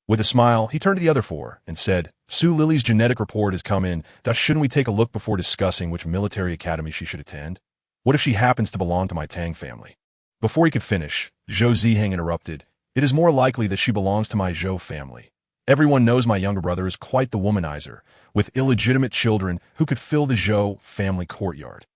With a smile, he turned to the other four and said, "Su Lili's genetic report has come in. Shouldn't we take a look before discussing which military academy she should attend? What if she happens to belong to my Tang family?" Before he could finish, Zhou Ziheng interrupted. "It is more likely that she belongs to my Zhou family. Everyone knows my younger brother is quite the womanizer, with illegitimate children who could fill the Zhou family courtyard."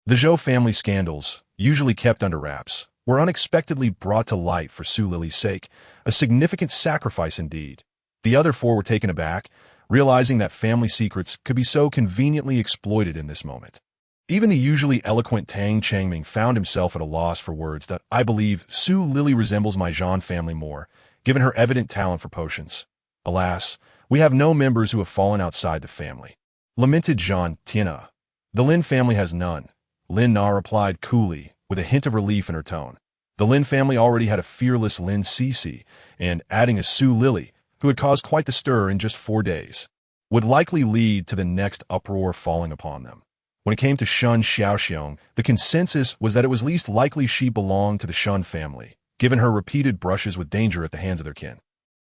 The Zhou family scandals, usually kept under wraps, were unexpectedly brought to light for Su Lili's sake, a significant sacrifice indeed. The other four were taken aback, realizing that family secrets could be so conveniently exploited in this moment. Even the usually eloquent Tang Changming found himself at a loss for words. "I believe Su Lili resembles my Zhan family more, given her evident talent for potions. Alas, we have no members who have fallen outside the family," lamented Zhan Tiana. "The Lin family has none," Lin Na replied coolly, with a hint of relief in her tone. The Lin family already had a fearless Lin Cece, and adding a Su Lili, who had caused quite the stir in just 4 days, would likely lead to the next uproar falling upon them. When it came to Shun Xiaoxiong, the consensus was that it was least likely she belonged to the Shun family, given her repeated brushes with danger at the hands of their kin.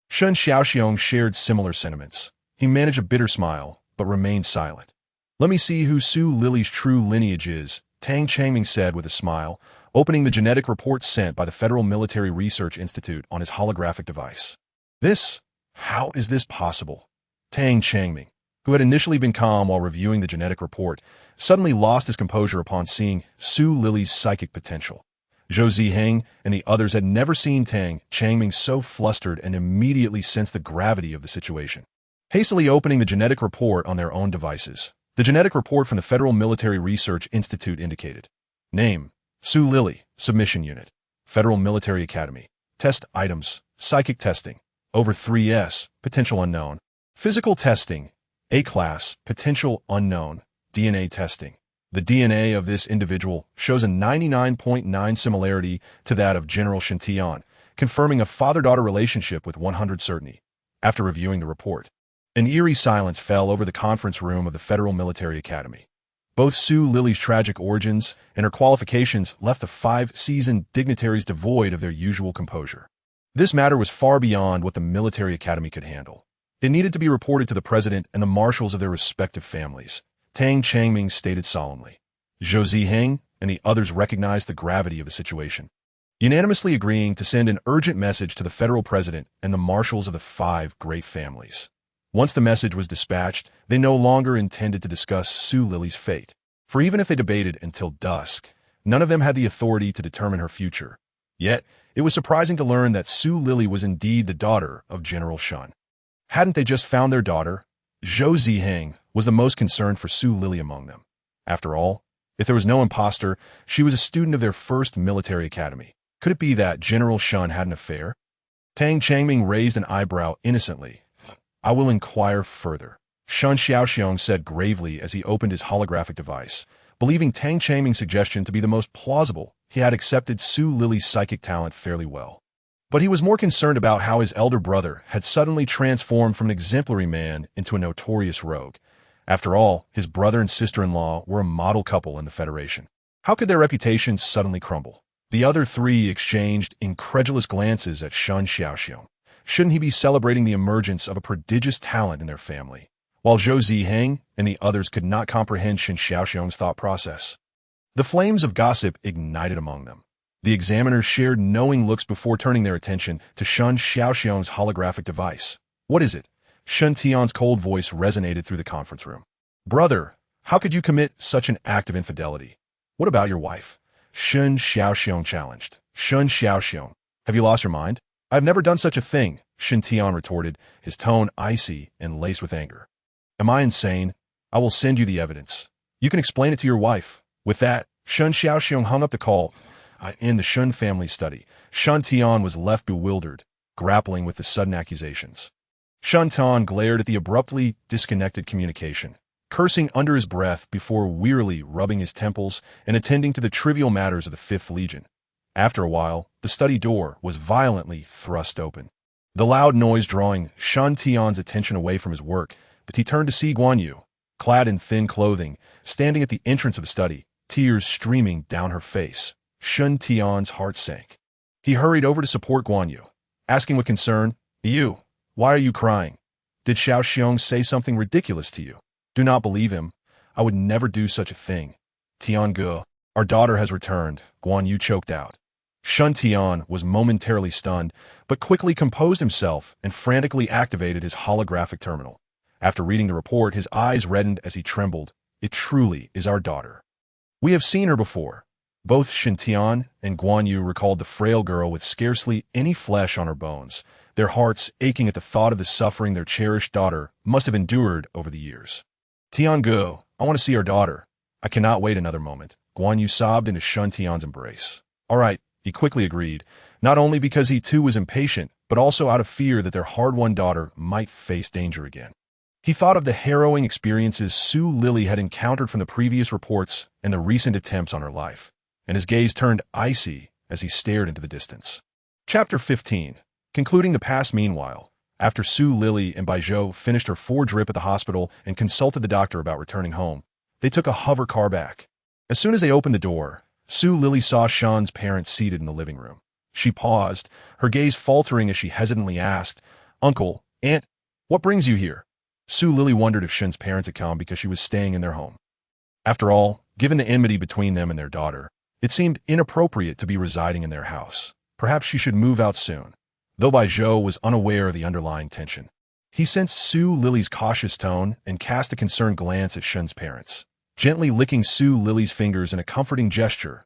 Shun Xiaoxiong shared similar sentiments. He managed a bitter smile, but remained silent. "Let me see who Su Lili's true lineage is," Tang Changming said with a smile, opening the genetic report sent by the Federal Military Research Institute on his holographic device. How is this possible?" Tang Changming, who had initially been calm while reviewing the genetic report, suddenly lost his composure upon seeing Su Lili's psychic potential. Zhou Ziheng and the others had never seen Tang Changming so flustered and immediately sensed the gravity of the situation. Hastily opening the genetic report on their own devices, the genetic report from the Federal Military Research Institute indicated. Name: Su Lili, Submission Unit, Federal Military Academy. Test items: Psychic testing, over 3S, potential unknown. Physical testing, A-class, potential unknown. DNA testing. The DNA of this individual shows a 99.9 similarity to that of General Shin Tian, confirming a father-daughter relationship with 100 certainty. After reviewing the report, an eerie silence fell over the conference room of the Federal Military Academy. Both Su Lili's tragic origins and her qualifications left the 5 seasoned dignitaries devoid of their usual composure. This matter was far beyond what the military academy could handle. It needed to be reported to the president and the marshals of their respective families, Tang Changming stated solemnly. Zhou Ziheng and the others recognized the gravity of the situation, unanimously agreeing to send an urgent message to the federal president and the marshals of the 5 great families. Once the message was dispatched, they no longer intended to discuss Su Lili's fate, for even if they debated until dusk, none of them had the authority to determine her future. Yet, it was surprising to learn that Su Lili was indeed the daughter of General Shun. Hadn't they just found their daughter? Zhou Ziheng was the most concerned for Su Lili among them. After all, If there was no imposter, she was a student of their first military academy. Could it be that General Shun had an affair? Tang Changming raised an eyebrow innocently. I will inquire further, Shun Xiaoxiong said gravely as he opened his holographic device. Believing Tang Changming's suggestion to be the most plausible, he had accepted Su Lili's psychic talent fairly well. But he was more concerned about how his elder brother had suddenly transformed from an exemplary man into a notorious rogue. After all, his brother and sister-in-law were a model couple in the Federation. How could their reputations suddenly crumble? The other three exchanged incredulous glances at Shun Xiaoxiong. Shouldn't he be celebrating the emergence of a prodigious talent in their family? While Zhou Ziheng and the others could not comprehend Shun Xiaoxiong's thought process. The flames of gossip ignited among them. The examiners shared knowing looks before turning their attention to Shun Xiaoxiong's holographic device. What is it? Shun Tian's cold voice resonated through the conference room. Brother, how could you commit such an act of infidelity? What about your wife? Shun Xiaoxiong challenged. Shun Xiaoxiong, have you lost your mind? I've never done such a thing, Shun Tian retorted, his tone icy and laced with anger. Am I insane? I will send you the evidence. You can explain it to your wife. With that, Shun Xiaoxiong hung up the call. In the Shun family study, Shun Tian was left bewildered, grappling with the sudden accusations. Shun Tian glared at the abruptly disconnected communication, cursing under his breath before wearily rubbing his temples and attending to the trivial matters of the Fifth Legion. After a while, the study door was violently thrust open. The loud noise drawing Shun Tian's attention away from his work, but he turned to see Guan Yu, clad in thin clothing, standing at the entrance of the study, tears streaming down her face. Shun Tian's heart sank. He hurried over to support Guan Yu, asking with concern, You, why are you crying? Did Xiaoxiong say something ridiculous to you? Do not believe him. I would never do such a thing. Tiange, our daughter has returned, Guan Yu choked out. Shun Tian was momentarily stunned, but quickly composed himself and frantically activated his holographic terminal. After reading the report, his eyes reddened as he trembled. It truly is our daughter. We have seen her before. Both Shun Tian and Guan Yu recalled the frail girl with scarcely any flesh on her bones, their hearts aching at the thought of the suffering their cherished daughter must have endured over the years. Tiange, I want to see our daughter. I cannot wait another moment. Guan Yu sobbed into Shun Tian's embrace. All right, he quickly agreed, not only because he too was impatient, but also out of fear that their hard-won daughter might face danger again. He thought of the harrowing experiences Su Lili had encountered from the previous reports and the recent attempts on her life, and his gaze turned icy as he stared into the distance. Chapter 15. Concluding the past. Meanwhile, after Su Lili and Baizhou finished her 4 drip at the hospital and consulted the doctor about returning home, they took a hover car back. As soon as they opened the door, Su Lili saw Shun's parents seated in the living room. She paused, her gaze faltering as she hesitantly asked, Uncle, Aunt, what brings you here? Su Lili wondered if Shun's parents had come because she was staying in their home. After all, given the enmity between them and their daughter, it seemed inappropriate to be residing in their house. Perhaps she should move out soon. Though Baizhou was unaware of the underlying tension. He sensed Su Lili's cautious tone and cast a concerned glance at Shun's parents, gently licking Su Lili's fingers in a comforting gesture.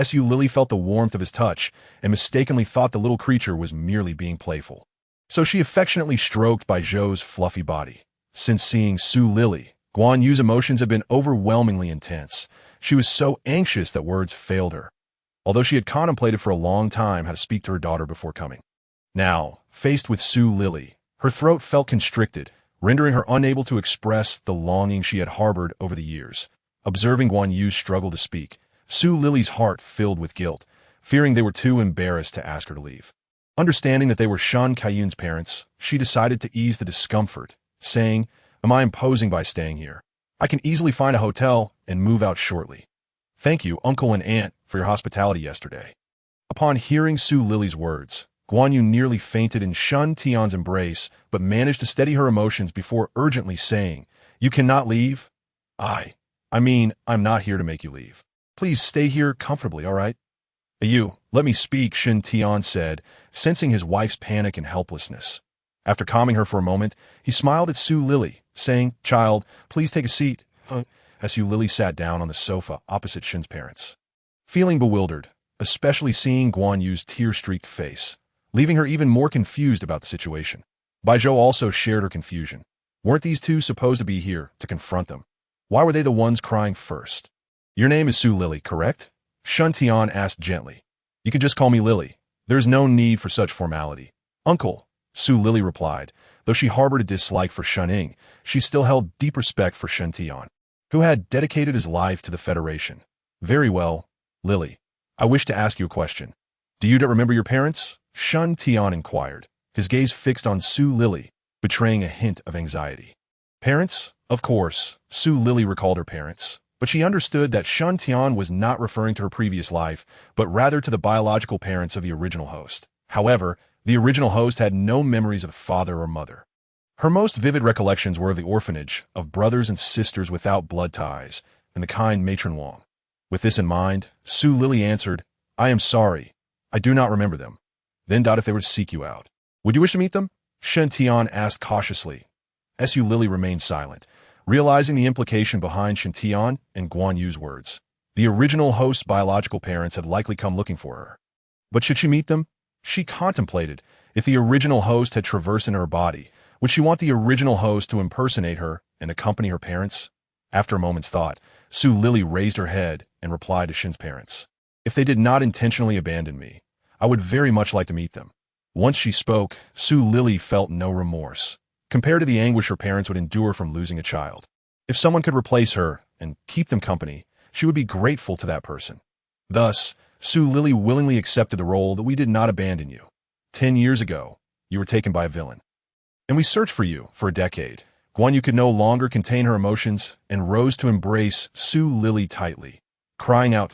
Su Lili felt the warmth of his touch and mistakenly thought the little creature was merely being playful. So she affectionately stroked Baizhou's fluffy body. Since seeing Su Lili, Guan Yu's emotions had been overwhelmingly intense. She was so anxious that words failed her, although she had contemplated for a long time how to speak to her daughter before coming. Now, faced with Su Lili, her throat felt constricted, rendering her unable to express the longing she had harbored over the years. Observing Guan Yu's struggle to speak, Su Lili's heart filled with guilt, fearing they were too embarrassed to ask her to leave. Understanding that they were Shan Kaiyun's parents, she decided to ease the discomfort, saying, Am I imposing by staying here? I can easily find a hotel and move out shortly. Thank you, Uncle and Aunt, for your hospitality yesterday. Upon hearing Su Lili's words, Guan Yu nearly fainted in Shun Tian's embrace, but managed to steady her emotions before urgently saying, You cannot leave? I mean, I'm not here to make you leave. Please stay here comfortably, all right? You, let me speak, Shun Tian said, sensing his wife's panic and helplessness. After calming her for a moment, he smiled at Su Lili, saying, Child, please take a seat. Su Lili sat down on the sofa opposite Shun's parents. Feeling bewildered, especially seeing Guan Yu's tear-streaked face, leaving her even more confused about the situation. Baizhou also shared her confusion. Weren't these two supposed to be here to confront them? Why were they the ones crying first? Your name is Su Lili, correct? Shun Tian asked gently. You can just call me Lili. There is no need for such formality. Uncle, Su Lili replied. Though she harbored a dislike for Shunning, she still held deep respect for Shun Tian, who had dedicated his life to the Federation. Very well, Lili. I wish to ask you a question. Do you remember your parents? Shun Tian inquired, his gaze fixed on Su Lili, betraying a hint of anxiety. Parents? Of course, Su Lili recalled her parents, but she understood that Shun Tian was not referring to her previous life, but rather to the biological parents of the original host. However, the original host had no memories of father or mother. Her most vivid recollections were of the orphanage, of brothers and sisters without blood ties, and the kind matron Wang. With this in mind, Su Lili answered, I am sorry. I do not remember them. Then if they were to seek you out. Would you wish to meet them? Shun Tian asked cautiously. Su Lili remained silent, realizing the implication behind Shun Tian and Guan Yu's words. The original host's biological parents had likely come looking for her. But should she meet them? She contemplated, if the original host had traversed in her body, would she want the original host to impersonate her and accompany her parents? After a moment's thought, Su Lili raised her head and replied to Shin's parents. If they did not intentionally abandon me, I would very much like to meet them. Once she spoke, Su Lili felt no remorse, compared to the anguish her parents would endure from losing a child. If someone could replace her and keep them company, she would be grateful to that person. Thus, Su Lili willingly accepted the role that we did not abandon you. 10 years ago, you were taken by a villain. And we searched for you for a decade. Guan Yu could no longer contain her emotions and rose to embrace Su Lili tightly, crying out.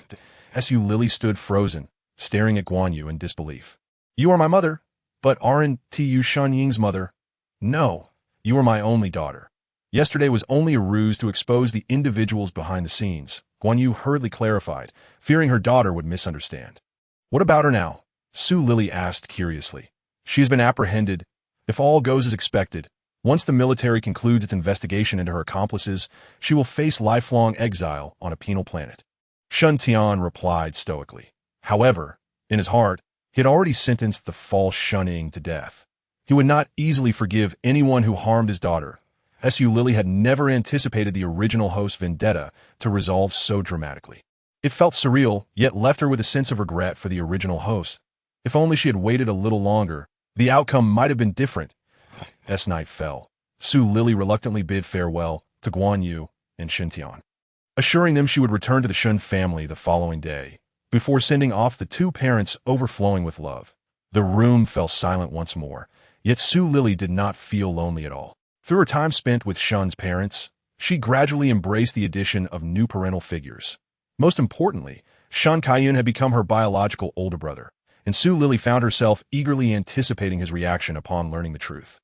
Su Lili stood frozen, staring at Guan Yu in disbelief. You are my mother, but aren't you Shun Ying's mother? No, you are my only daughter. Yesterday was only a ruse to expose the individuals behind the scenes, Guan Yu hurriedly clarified, fearing her daughter would misunderstand. What about her now? Su Lili asked curiously. She has been apprehended. If all goes as expected, once the military concludes its investigation into her accomplices, she will face lifelong exile on a penal planet. Shun Tian replied stoically. However, in his heart, he had already sentenced the false Shunning to death. He would not easily forgive anyone who harmed his daughter. Su Lili had never anticipated the original host's vendetta to resolve so dramatically. It felt surreal, yet left her with a sense of regret for the original host. If only she had waited a little longer, the outcome might have been different. As night fell, Su Lili reluctantly bid farewell to Guan Yu and Shun Tian, assuring them she would return to the Shun family the following day, before sending off the two parents overflowing with love. The room fell silent once more, yet Su Lili did not feel lonely at all. Through her time spent with Shun's parents, she gradually embraced the addition of new parental figures. Most importantly, Shun Kaiyun had become her biological older brother, and Su Lili found herself eagerly anticipating his reaction upon learning the truth.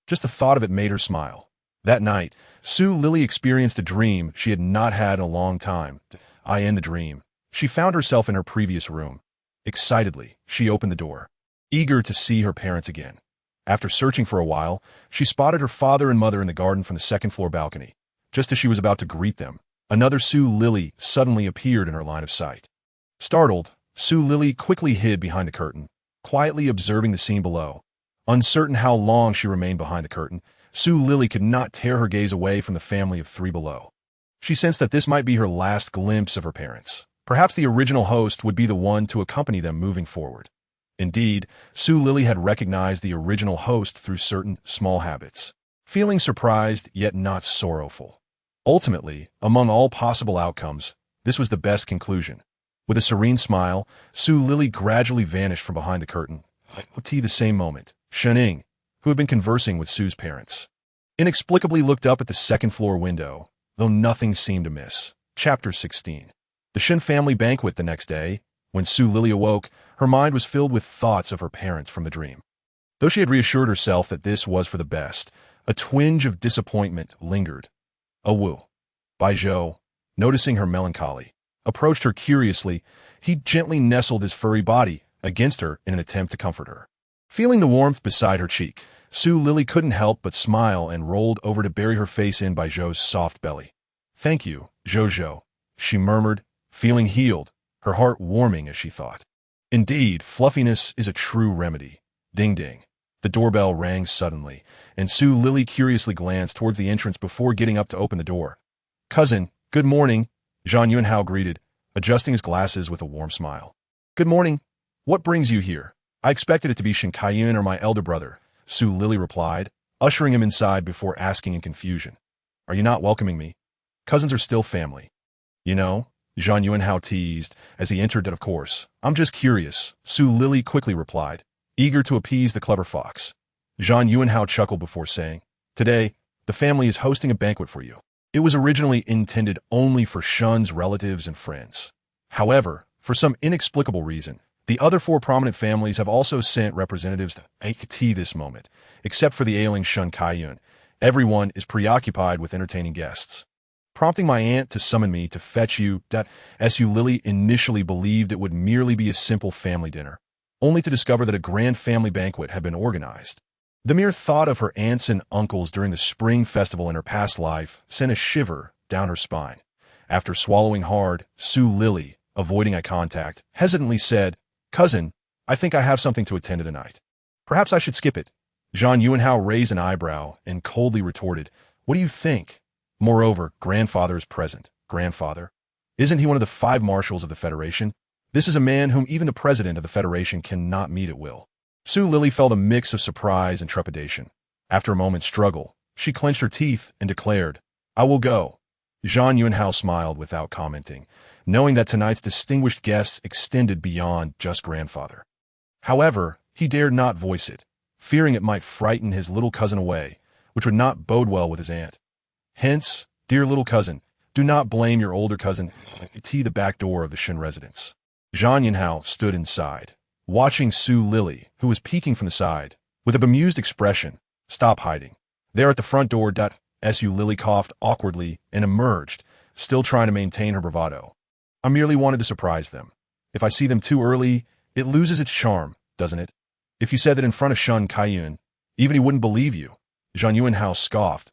Just the thought of it made her smile. That night, Su Lili experienced a dream she had not had in a long time. In the dream, she found herself in her previous room. Excitedly, she opened the door, eager to see her parents again. After searching for a while, she spotted her father and mother in the garden from the second-floor balcony. Just as she was about to greet them, another Su Lili suddenly appeared in her line of sight. Startled, Su Lili quickly hid behind the curtain, quietly observing the scene below. Uncertain how long she remained behind the curtain, Su Lili could not tear her gaze away from the family of three below. She sensed that this might be her last glimpse of her parents. Perhaps the original host would be the one to accompany them moving forward. Indeed, Su Lili had recognized the original host through certain small habits, feeling surprised yet not sorrowful. Ultimately, among all possible outcomes, this was the best conclusion. With a serene smile, Su Lili gradually vanished from behind the curtain. The same moment, Shunning, who had been conversing with Su's parents, inexplicably looked up at the second-floor window, though nothing seemed amiss. Chapter 16. The Shun family banquet the next day. When Su Lili awoke, her mind was filled with thoughts of her parents from the dream. Though she had reassured herself that this was for the best, a twinge of disappointment lingered. Wu, Bai Zhou, noticing her melancholy, approached her curiously. He gently nestled his furry body against her in an attempt to comfort her. Feeling the warmth beside her cheek, Su Lili couldn't help but smile and rolled over to bury her face in Bai Zhou's soft belly. Thank you, Zhou, she murmured, feeling healed, her heart warming as she thought. Indeed, fluffiness is a true remedy. Ding ding. The doorbell rang suddenly, and Su Lili curiously glanced towards the entrance before getting up to open the door. Cousin, good morning, Zhang Yuanhao greeted, adjusting his glasses with a warm smile. Good morning. What brings you here? I expected it to be Shen Kaiyun or my elder brother, Su Lili replied, ushering him inside before asking in confusion. Are you not welcoming me? Cousins are still family. You know, Zhang Yuanhao teased as he entered that of course. I'm just curious, Su Lili quickly replied, eager to appease the clever fox. Zhang Yuanhao chuckled before saying, Today, the family is hosting a banquet for you. It was originally intended only for Shun's relatives and friends. However, for some inexplicable reason, the other four prominent families have also sent representatives to AKT this moment, except for the ailing Shen Kaiyun. Everyone is preoccupied with entertaining guests. Prompting my aunt to summon me to fetch you, Su Lili initially believed it would merely be a simple family dinner, only to discover that a grand family banquet had been organized. The mere thought of her aunts and uncles during the spring festival in her past life sent a shiver down her spine. After swallowing hard, Su Lili, avoiding eye contact, hesitantly said, Cousin, I think I have something to attend to tonight. Perhaps I should skip it. Zhang Yuanhao raised an eyebrow and coldly retorted, What do you think? Moreover, grandfather is present. Grandfather? Isn't he one of the 5 marshals of the Federation? This is a man whom even the president of the Federation cannot meet at will. Su Lili felt a mix of surprise and trepidation. After a moment's struggle, she clenched her teeth and declared, I will go. Zhang Yuanhao smiled without commenting, knowing that tonight's distinguished guests extended beyond just grandfather. However, he dared not voice it, fearing it might frighten his little cousin away, which would not bode well with his aunt. Hence, dear little cousin, do not blame your older cousin at the back door of the Shen residence. Zhang Yuanhao stood inside, watching Su Lili, who was peeking from the side, with a bemused expression. Stop hiding. There at the front door. Su Lili coughed awkwardly and emerged, still trying to maintain her bravado. I merely wanted to surprise them. If I see them too early, it loses its charm, doesn't it? If you said that in front of Shen Kaiyun, even he wouldn't believe you. Zhang Yuanhao scoffed.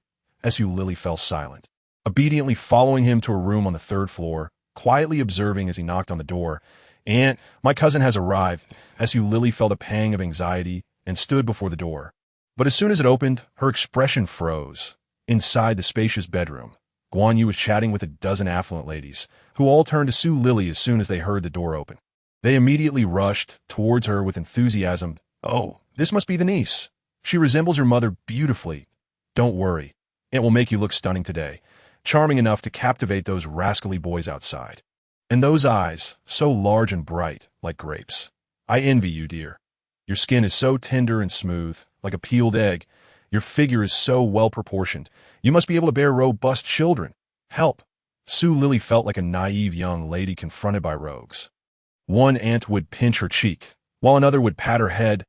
Su Lili fell silent, obediently following him to a room on the 3rd floor, quietly observing as he knocked on the door. Aunt, my cousin has arrived. Su Lili felt a pang of anxiety and stood before the door. But as soon as it opened, her expression froze. Inside the spacious bedroom, Guan Yu was chatting with a dozen affluent ladies, who all turned to Su Lili as soon as they heard the door open. They immediately rushed towards her with enthusiasm. Oh, this must be the niece. She resembles your mother beautifully. Don't worry. It will make you look stunning today, charming enough to captivate those rascally boys outside. And those eyes, so large and bright, like grapes. I envy you, dear. Your skin is so tender and smooth, like a peeled egg. Your figure is so well-proportioned. You must be able to bear robust children. Help. Su Lili felt like a naive young lady confronted by rogues. One aunt would pinch her cheek, while another would pat her head.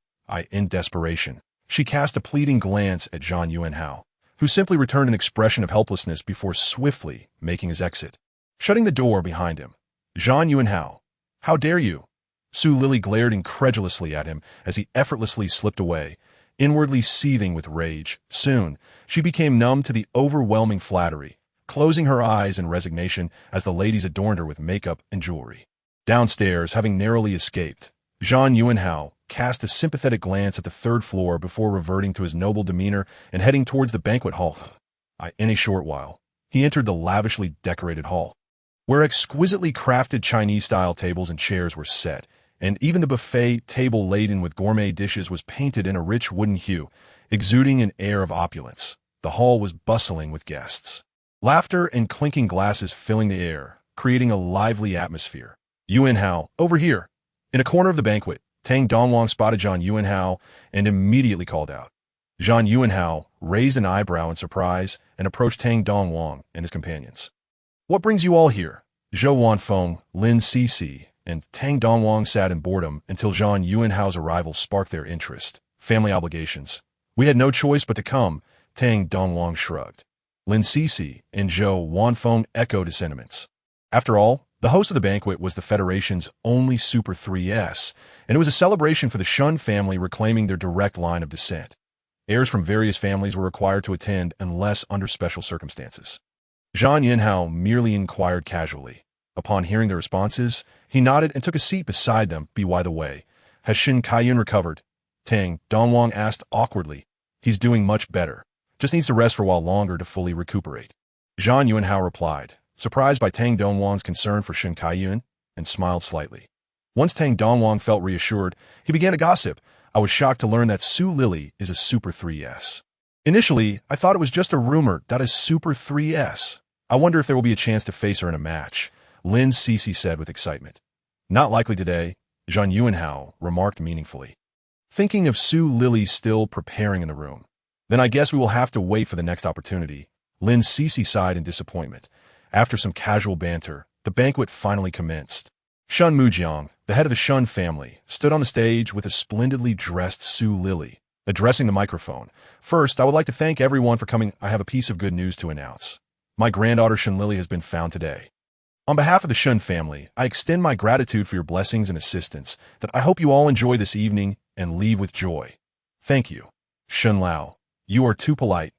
In desperation, she cast a pleading glance at Zhang Yuanhao, who simply returned an expression of helplessness before swiftly making his exit, shutting the door behind him. Zhang Yuanhao, how dare you? Su Lili glared incredulously at him as he effortlessly slipped away, inwardly seething with rage. Soon, she became numb to the overwhelming flattery, closing her eyes in resignation as the ladies adorned her with makeup and jewelry. Downstairs, having narrowly escaped, Zhang Yuanhao cast a sympathetic glance at the 3rd floor before reverting to his noble demeanor and heading towards the banquet hall. In a short while, he entered the lavishly decorated hall, where exquisitely crafted Chinese-style tables and chairs were set, and even the buffet table laden with gourmet dishes was painted in a rich wooden hue, exuding an air of opulence. The hall was bustling with guests, laughter and clinking glasses filling the air, creating a lively atmosphere. Yuanhao, over here. In a corner of the banquet, Tang Dongwang spotted Zhang Yuanhao and immediately called out. Zhang Yuanhao raised an eyebrow in surprise and approached Tang Dongwang and his companions. What brings you all here? Zhou Wanfeng, Lin Cixi, and Tang Dongwang sat in boredom until Zhang Yuanhao's arrival sparked their interest. Family obligations. We had no choice but to come, Tang Dongwang shrugged. Lin Cixi and Zhou Wanfeng echoed his sentiments. After all, the host of the banquet was the Federation's only Super 3S, and it was a celebration for the Shun family reclaiming their direct line of descent. Heirs from various families were required to attend unless under special circumstances. Zhang Yuanhao merely inquired casually. Upon hearing the responses, he nodded and took a seat beside them. By the way, has Shen Kaiyun recovered? Tang Dongwang asked awkwardly. He's doing much better. Just needs to rest for a while longer to fully recuperate. Zhang Yuanhao replied, surprised by Tang Dongwang's concern for Shen Kaiyun, and smiled slightly. Once Tang Dongwang felt reassured, he began to gossip. I was shocked to learn that Su Lili is a Super 3S. Initially, I thought it was just a rumor that is Super 3S. I wonder if there will be a chance to face her in a match, Lin Cixi said with excitement. Not likely today, Zhang Yuanhao remarked meaningfully. Thinking of Su Lili still preparing in the room. Then I guess we will have to wait for the next opportunity, Lin Cixi sighed in disappointment. After some casual banter, the banquet finally commenced. Shun Mujiang, the head of the Shun family, stood on the stage with a splendidly dressed Su Lili, addressing the microphone. First, I would like to thank everyone for coming. I have a piece of good news to announce. My granddaughter Shun Lili has been found today. On behalf of the Shun family, I extend my gratitude for your blessings and assistance, that I hope you all enjoy this evening and leave with joy. Thank you. Shun Lao, you are too polite.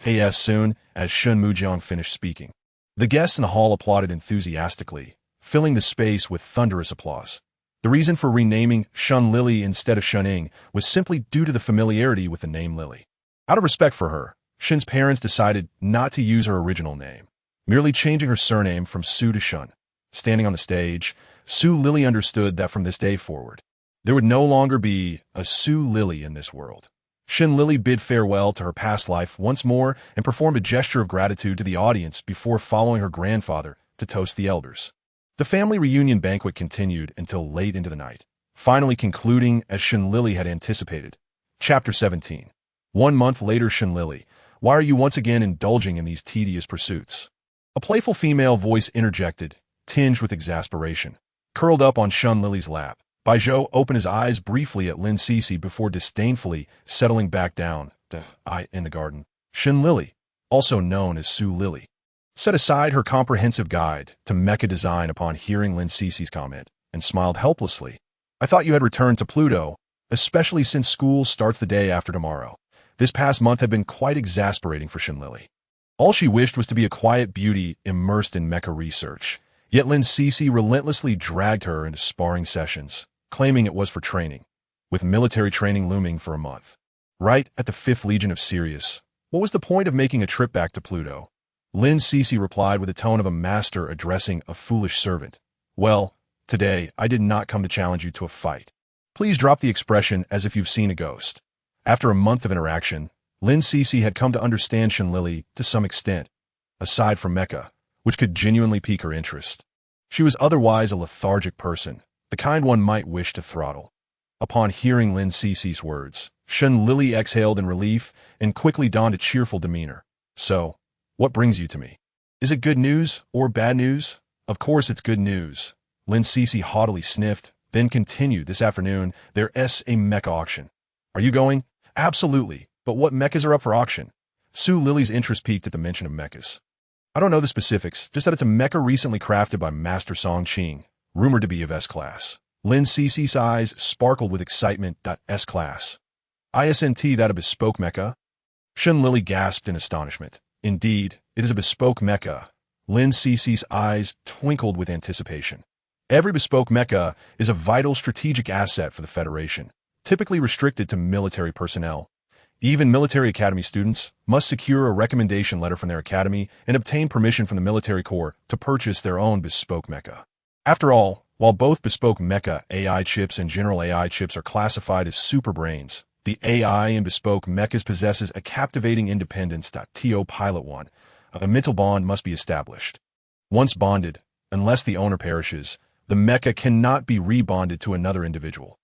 As soon as Shun Mujiang finished speaking, the guests in the hall applauded enthusiastically, filling the space with thunderous applause. The reason for renaming Shun Lili instead of Shun Ying was simply due to the familiarity with the name Lili. Out of respect for her, Shun's parents decided not to use her original name, merely changing her surname from Su to Shun. Standing on the stage, Su Lili understood that from this day forward, there would no longer be a Su Lili in this world. Shun Lili bid farewell to her past life once more and performed a gesture of gratitude to the audience before following her grandfather to toast the elders. The family reunion banquet continued until late into the night, finally concluding as Shun Lili had anticipated. Chapter 17. 1 month later. Shun Lili, why are you once again indulging in these tedious pursuits? A playful female voice interjected, tinged with exasperation. Curled up on Shun Lili's lap, Baijiu opened his eyes briefly at Lin Cixi before disdainfully settling back down. In the garden. Shun Lili, also known as Su Lili, set aside her comprehensive guide to mecha design upon hearing Lin Cixi's comment, and smiled helplessly. I thought you had returned to Pluto, especially since school starts the day after tomorrow. This past month had been quite exasperating for Shun Lili. All she wished was to be a quiet beauty immersed in mecha research, yet Lin Cixi relentlessly dragged her into sparring sessions, claiming it was for training, with military training looming for a month. Right at the 5th Legion of Sirius, what was the point of making a trip back to Pluto? Lin Cixi replied with the tone of a master addressing a foolish servant. Well, today I did not come to challenge you to a fight. Please drop the expression as if you've seen a ghost. After a month of interaction, Lin Cixi had come to understand Shun Lili to some extent, aside from mecha, which could genuinely pique her interest. She was otherwise a lethargic person, the kind one might wish to throttle. Upon hearing Lin Cixi's words, Shun Lili exhaled in relief and quickly donned a cheerful demeanor. So, what brings you to me? Is it good news or bad news? Of course it's good news. Lin Cixi haughtily sniffed, then continued. This afternoon, there's a mecha auction. Are you going? Absolutely, but what mechas are up for auction? Su Lili's interest peaked at the mention of mechas. I don't know the specifics, just that it's a mecha recently crafted by Master Song Qing, rumored to be of S-Class. Lin Cixi's eyes sparkled with excitement. S-Class. Isn't that a bespoke mecha? Shun Lili gasped in astonishment. Indeed, it is a bespoke mecha. Lin Cixi's eyes twinkled with anticipation. Every bespoke mecha is a vital strategic asset for the Federation, typically restricted to military personnel. Even military academy students must secure a recommendation letter from their academy and obtain permission from the military corps to purchase their own bespoke mecha. After all, while both bespoke mecha AI chips and general AI chips are classified as superbrains, the AI in bespoke mechas possesses a captivating independence. To pilot one, a mental bond must be established. Once bonded, unless the owner perishes, the mecha cannot be rebonded to another individual.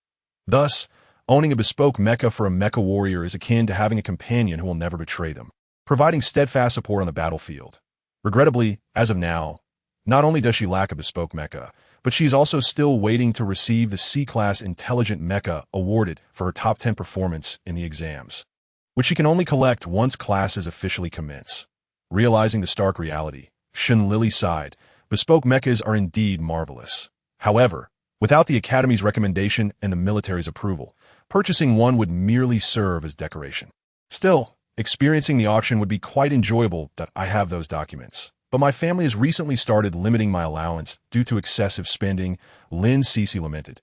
Thus, owning a bespoke mecha for a mecha warrior is akin to having a companion who will never betray them, providing steadfast support on the battlefield. Regrettably, as of now, not only does she lack a bespoke mecha, but she's also still waiting to receive the C-Class Intelligent Mecha awarded for her top 10 performance in the exams, which she can only collect once classes officially commence. Realizing the stark reality, Shun Lili sighed. Bespoke mechas are indeed marvelous. However, without the Academy's recommendation and the military's approval, purchasing one would merely serve as decoration. Still, experiencing the auction would be quite enjoyable. I have those documents. But my family has recently started limiting my allowance due to excessive spending, Lin Cixi lamented,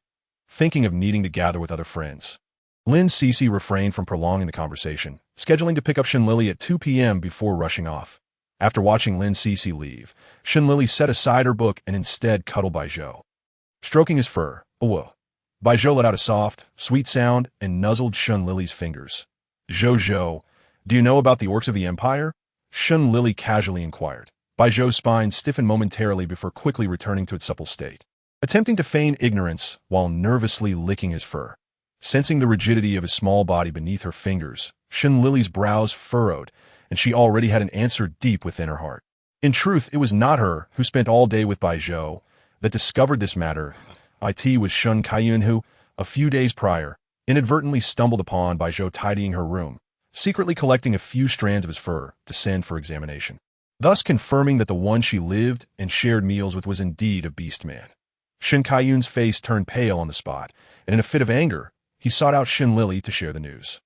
thinking of needing to gather with other friends. Lin Cixi refrained from prolonging the conversation, scheduling to pick up Shun Lili at 2 p.m. before rushing off. After watching Lin Cece leave, Shen Lili set aside her book and instead cuddled Bai Zhou. Stroking his fur, whoa. Bai Zhou let out a soft, sweet sound and nuzzled Shen Lili's fingers. Zhou, do you know about the orcs of the Empire? Shen Lili casually inquired. Bai Zhou's spine stiffened momentarily before quickly returning to its supple state, attempting to feign ignorance while nervously licking his fur. Sensing the rigidity of his small body beneath her fingers, Shen Lili's brows furrowed, and she already had an answer deep within her heart. In truth, it was not her who spent all day with Bai Zhou that discovered this matter. It was Shen Kaiyun who, a few days prior, inadvertently stumbled upon Bai Zhou tidying her room, secretly collecting a few strands of his fur to send for examination, thus confirming that the one she lived and shared meals with was indeed a beast man. Shen Kaiyun's face turned pale on the spot, and in a fit of anger, he sought out Shen Lili to share the news.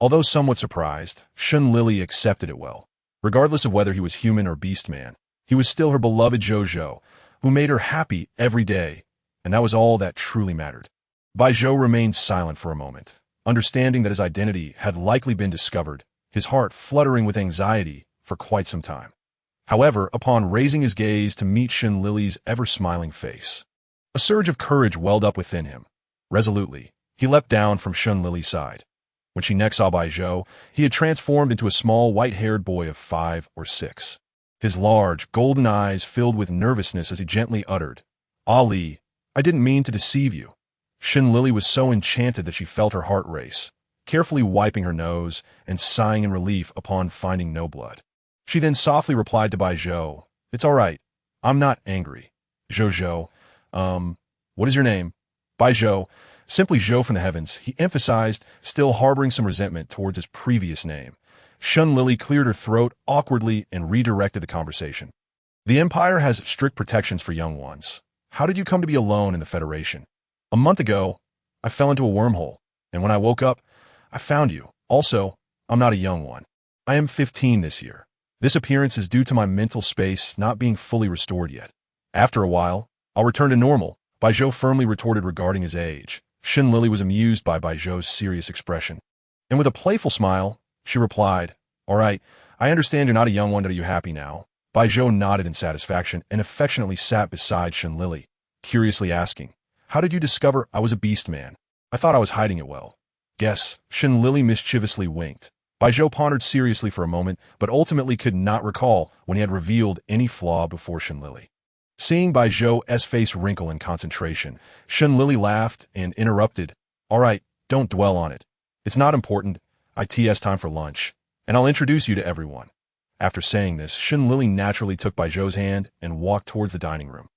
Although somewhat surprised, Shen Lili accepted it well. Regardless of whether he was human or beast man, he was still her beloved Zhou, who made her happy every day, and that was all that truly mattered. Bai Zhou remained silent for a moment, understanding that his identity had likely been discovered, his heart fluttering with anxiety for quite some time. However, upon raising his gaze to meet Shen Lili's ever-smiling face, a surge of courage welled up within him. Resolutely, he leapt down from Shen Lili's side. When she next saw Bai Zhou, he had transformed into a small white-haired boy of 5 or 6. His large, golden eyes filled with nervousness as he gently uttered, "Ali, I didn't mean to deceive you." Shen Lili was so enchanted that she felt her heart race, carefully wiping her nose and sighing in relief upon finding no blood. She then softly replied to Bai Zhou, "It's all right. I'm not angry." Zhou, what is your name? Bai Zhou, simply Zhou from the heavens, he emphasized, still harboring some resentment towards his previous name. Shen Lili cleared her throat awkwardly and redirected the conversation. The Empire has strict protections for young ones. How did you come to be alone in the Federation? A month ago, I fell into a wormhole, and when I woke up, I found you. Also, I'm not a young one. I am 15 this year. This appearance is due to my mental space not being fully restored yet. After a while, I'll return to normal, Bai Zhou firmly retorted regarding his age. Shen Lili was amused by Bai Zhou's serious expression, and with a playful smile, she replied, "All right, I understand you're not a young one. Are you happy now?" Bai Zhou nodded in satisfaction and affectionately sat beside Shen Lili, curiously asking, "How did you discover I was a beast man? I thought I was hiding it well." "Guess," Shen Lili mischievously winked. Bai Zhou pondered seriously for a moment, but ultimately could not recall when he had revealed any flaw before Shen Lili. Seeing Bai Zhou's face wrinkle in concentration, Shen Lili laughed and interrupted, "All right, don't dwell on it. It's not important. It's time for lunch, and I'll introduce you to everyone." After saying this, Shen Lili naturally took Bai Zhou's hand and walked towards the dining room,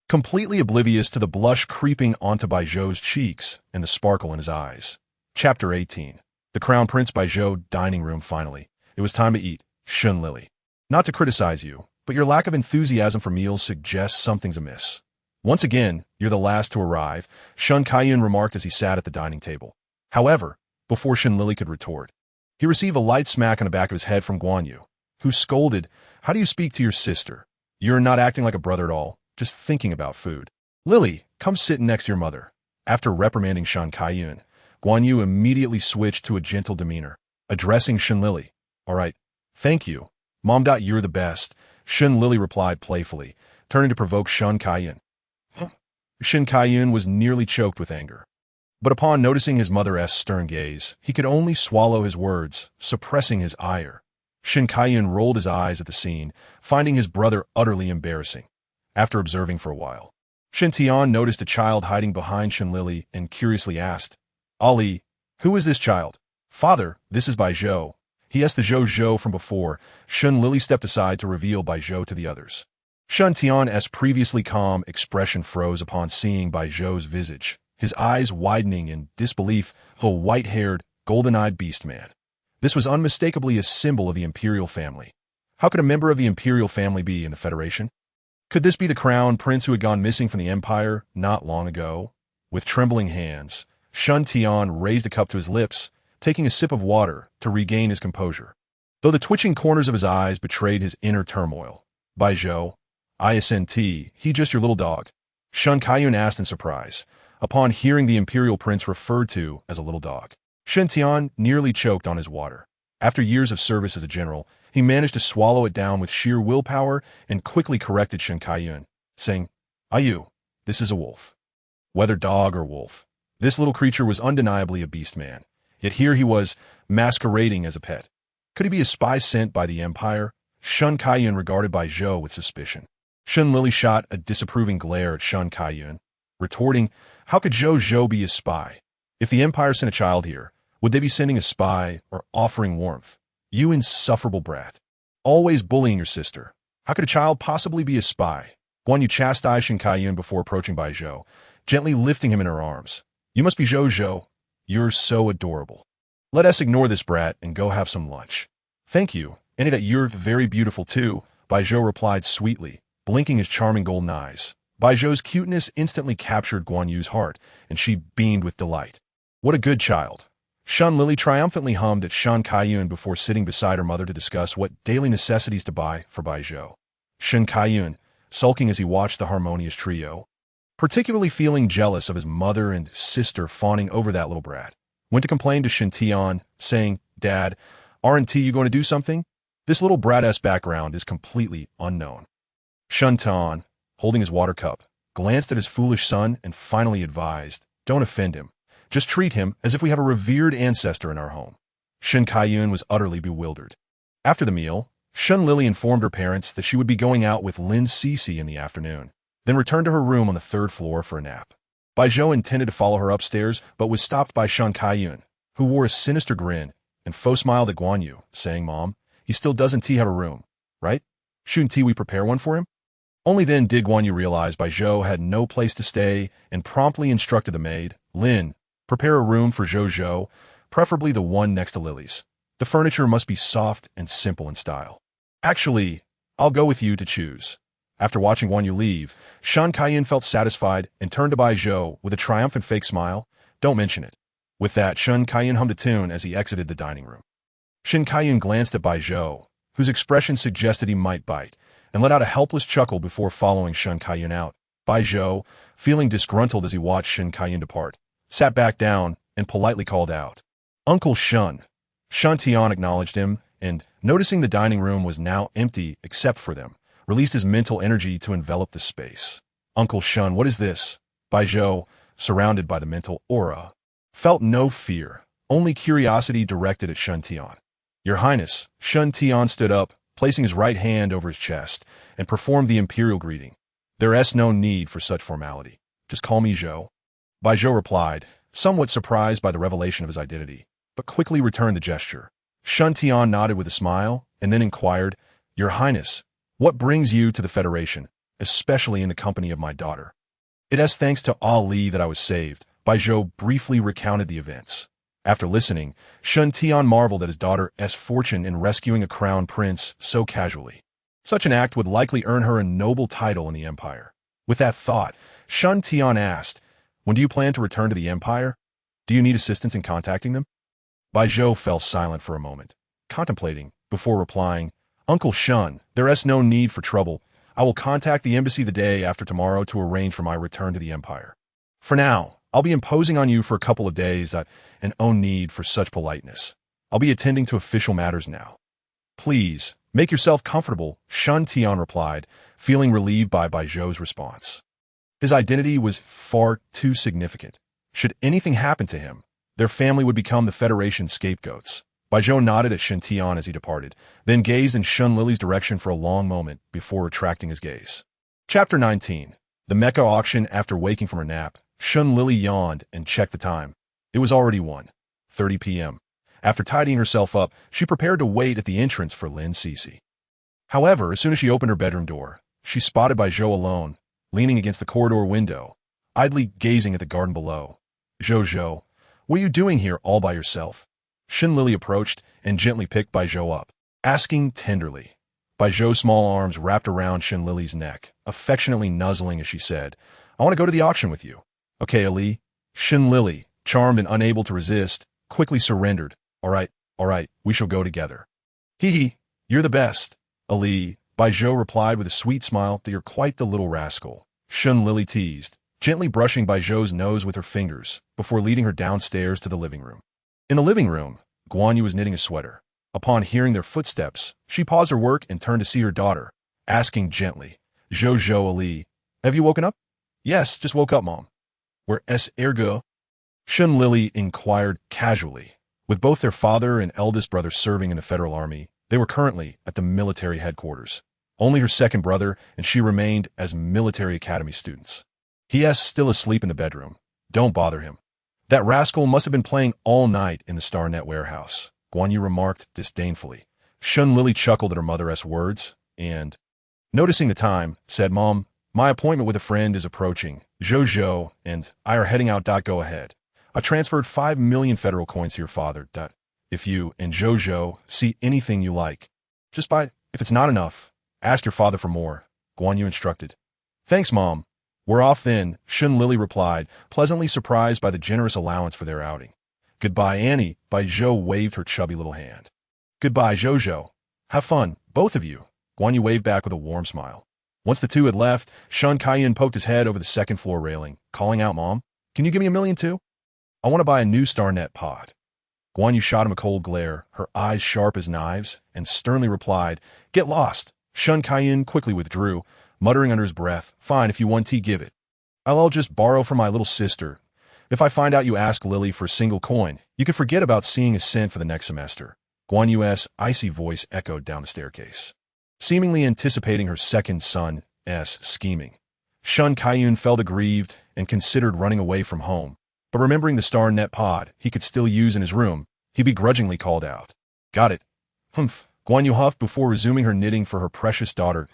completely oblivious to the blush creeping onto Bai Zhou's cheeks and the sparkle in his eyes. Chapter 18. The Crown Prince Bai Zhou dining room finally. It was time to eat. Shen Lili. Not to criticize you, but your lack of enthusiasm for meals suggests something's amiss. Once again, you're the last to arrive, Shen Kaiyun remarked as he sat at the dining table. However, before Shen Lili could retort, he received a light smack on the back of his head from Guan Yu, who scolded, "How do you speak to your sister? You're not acting like a brother at all, just thinking about food. Lili, come sit next to your mother." After reprimanding Shen Kaiyun, Guan Yu immediately switched to a gentle demeanor, addressing Shen Lili. "All right, thank you. Mom. You're the best," Shen Lili replied playfully, turning to provoke Shen Kaiyun. Shen Kaiyun was nearly choked with anger. But upon noticing his mother's stern gaze, he could only swallow his words, suppressing his ire. Shen Kaiyun rolled his eyes at the scene, finding his brother utterly embarrassing. After observing for a while, Shen Tian noticed a child hiding behind Shen Lili and curiously asked, "Ali, who is this child?" "Father, this is Bai Zhou." He asked the Zhou from before. Shen Lili stepped aside to reveal Bai Zhou to the others. Shen Tian's previously calm expression froze upon seeing Bai Zhou's visage, his eyes widening in disbelief, the white-haired, golden-eyed beast man. This was unmistakably a symbol of the imperial family. How could a member of the imperial family be in the Federation? Could this be the crown prince who had gone missing from the empire not long ago? With trembling hands, Shen Tian raised a cup to his lips, taking a sip of water to regain his composure, though the twitching corners of his eyes betrayed his inner turmoil. "Bai Zhou, isn't he just your little dog?" Shen Kaiyun asked in surprise, upon hearing the imperial prince referred to as a little dog. Shen Tian nearly choked on his water. After years of service as a general, he He managed to swallow it down with sheer willpower and quickly corrected Shen Kaiyun, saying, "Ayu, this is a wolf. Whether dog or wolf, this little creature was undeniably a beast man. Yet here he was, masquerading as a pet. Could he be a spy sent by the Empire?" Shen Kaiyun regarded Bai Zhou with suspicion. Shen Lili shot a disapproving glare at Shen Kaiyun, retorting, "How could Zhou Zhou be a spy? If the Empire sent a child here, would they be sending a spy or offering warmth? You insufferable brat. Always bullying your sister. How could a child possibly be a spy?" Guan Yu chastised Shen Kaiyun before approaching Bai Zhou, gently lifting him in her arms. "You must be Zhou Zhou. You're so adorable. Let us ignore this brat and go have some lunch." "Thank you, and you're very beautiful too," Bai Zhou replied sweetly, blinking his charming golden eyes. Bai Zhou's cuteness instantly captured Guan Yu's heart, and she beamed with delight. "What a good child." Shen Lili triumphantly hummed at Shen Kaiyun before sitting beside her mother to discuss what daily necessities to buy for Bai Zhou. Shen Kaiyun, sulking as he watched the harmonious trio, particularly feeling jealous of his mother and sister fawning over that little brat, went to complain to Shen Tian, saying, "Dad, aren't you going to do something? This little brat-esque background is completely unknown." Shen Tian, holding his water cup, glanced at his foolish son and finally advised, "Don't offend him. Just treat him as if we have a revered ancestor in our home." Shen Kaiyun was utterly bewildered. After the meal, Shen Lili informed her parents that she would be going out with Lin Cece in the afternoon, then returned to her room on the third floor for a nap. Bai Zhou intended to follow her upstairs, but was stopped by Shen Kaiyun, who wore a sinister grin and faux smiled at Guan Yu, saying, "Mom, he still doesn't have a room, right? Shouldn't we prepare one for him?" Only then did Guan Yu realize Bai Zhou had no place to stay and promptly instructed the maid, "Lin, prepare a room for Zhou Zhou, preferably the one next to Lily's. The furniture must be soft and simple in style." "Actually, I'll go with you to choose." After watching Guan Yu leave, Shen Kaiyun felt satisfied and turned to Bai Zhou with a triumphant fake smile. "Don't mention it." With that, Shen Kaiyun hummed a tune as he exited the dining room. Shen Kaiyun glanced at Bai Zhou, whose expression suggested he might bite, and let out a helpless chuckle before following Shen Kaiyun out. Bai Zhou, feeling disgruntled as he watched Shen Kaiyun depart, sat back down and politely called out, "Uncle Shen." Shen Tian acknowledged him, and, noticing the dining room was now empty except for them, released his mental energy to envelop the space. "Uncle Shen, what is this?" Bai Zhou, surrounded by the mental aura, felt no fear, only curiosity directed at Shen Tian. "Your Highness." Shen Tian stood up, placing his right hand over his chest, and performed the imperial greeting. "There is no need for such formality. Just call me Zhou." Bai Zhou replied, somewhat surprised by the revelation of his identity, but quickly returned the gesture. Shen Tian nodded with a smile, and then inquired, "Your Highness, what brings you to the Federation, especially in the company of my daughter?" "It is thanks to Ali that I was saved." Bai Zhou briefly recounted the events. After listening, Shen Tian marveled at his daughter's fortune in rescuing a crown prince so casually. Such an act would likely earn her a noble title in the Empire. With that thought, Shen Tian asked, "When do you plan to return to the Empire? Do you need assistance in contacting them?" Bai Zhou fell silent for a moment, contemplating, before replying, "Uncle Shen, there is no need for trouble. I will contact the embassy the day after tomorrow to arrange for my return to the Empire. For now, I'll be imposing on you for a couple of days and no need for such politeness. I'll be attending to official matters now." "Please, make yourself comfortable," Shen Tian replied, feeling relieved by Bai Zhou's response. His identity was far too significant. Should anything happen to him, their family would become the Federation's scapegoats. Bai Zhou nodded at Shen Tian as he departed, then gazed in Shen Lili's direction for a long moment before retracting his gaze. Chapter 19. The Mecha Auction. After waking from her nap, Shen Lili yawned and checked the time. It was already 1:30 p.m. After tidying herself up, she prepared to wait at the entrance for Lin Cece. However, as soon as she opened her bedroom door, she spotted Bai Zhou alone, leaning against the corridor window, idly gazing at the garden below. "Zhou Zhou, what are you doing here all by yourself?" Shen Lili approached and gently picked Bai Zhou up, asking tenderly. Bai Zhou's small arms wrapped around Shen Lili's neck, affectionately nuzzling as she said, "I want to go to the auction with you." "Okay, Ali." Shen Lili, charmed and unable to resist, quickly surrendered. All right, we shall go together." "Hee hee, you're the best." "Ali," Bai Zhou replied with a sweet smile, "that you're quite the little rascal." Shen Lili teased, gently brushing Bai Zhou's nose with her fingers, before leading her downstairs to the living room. In the living room, Guan Yu was knitting a sweater. Upon hearing their footsteps, she paused her work and turned to see her daughter, asking gently, Jojo Ali, have you woken up? Yes, just woke up, Mom. Where es ergo? Shun Lili inquired casually. With both their father and eldest brother serving in the Federal Army, they were currently at the military headquarters. Only her second brother and she remained as military academy students. He is still asleep in the bedroom. Don't bother him. That rascal must have been playing all night in the StarNet warehouse, Guan Yu remarked disdainfully. Shun Lili chuckled at her mother's words and, noticing the time, said, Mom, my appointment with a friend is approaching. Jojo and I are heading out. Go ahead. I transferred 5 million federal coins to your father. If you and Jojo see anything you like, just buy it. If it's not enough, ask your father for more, Guan Yu instructed. Thanks, Mom. We're off then, Shun Lili replied, pleasantly surprised by the generous allowance for their outing. Goodbye, Annie, Bai Zhou waved her chubby little hand. Goodbye, Jojo. Have fun, both of you, Guan Yu waved back with a warm smile. Once the two had left, Shun Kaiyan poked his head over the second floor railing, calling out, Mom, can you give me $1 million too? I want to buy a new StarNet pod. Guan Yu shot him a cold glare, her eyes sharp as knives, and sternly replied, Get lost. Shun Kaiyan quickly withdrew, muttering under his breath, Fine, if you want tea, give it. I'll just borrow from my little sister. If I find out you ask Lili for a single coin, you can forget about seeing a cent for the next semester. Guan Yu's icy voice echoed down the staircase. Seemingly anticipating her second son's scheming, Shun Kaiyan felt aggrieved and considered running away from home. But remembering the StarNet pod he could still use in his room, he begrudgingly called out, Got it. Humph. Guan Yu huffed before resuming her knitting for her precious daughter.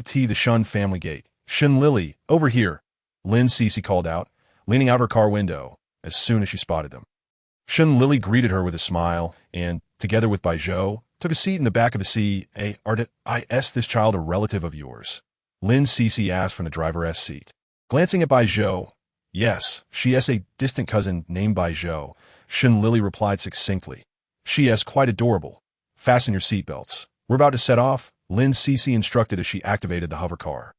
The Shun family gate. Shun Lili, over here. Lin Cece called out, leaning out her car window, as soon as she spotted them. Shun Lili greeted her with a smile, and, together with Bai Zhou, took a seat in the back of the Is this child a relative of yours? Lin Cece asked from the driver's seat. Glancing at Bai Zhou, Yes, she is a distant cousin named Bai Zhou, Shun Lili replied succinctly. She is quite adorable. Fasten your seatbelts. We're about to set off, Lin Cece instructed as she activated the hover car.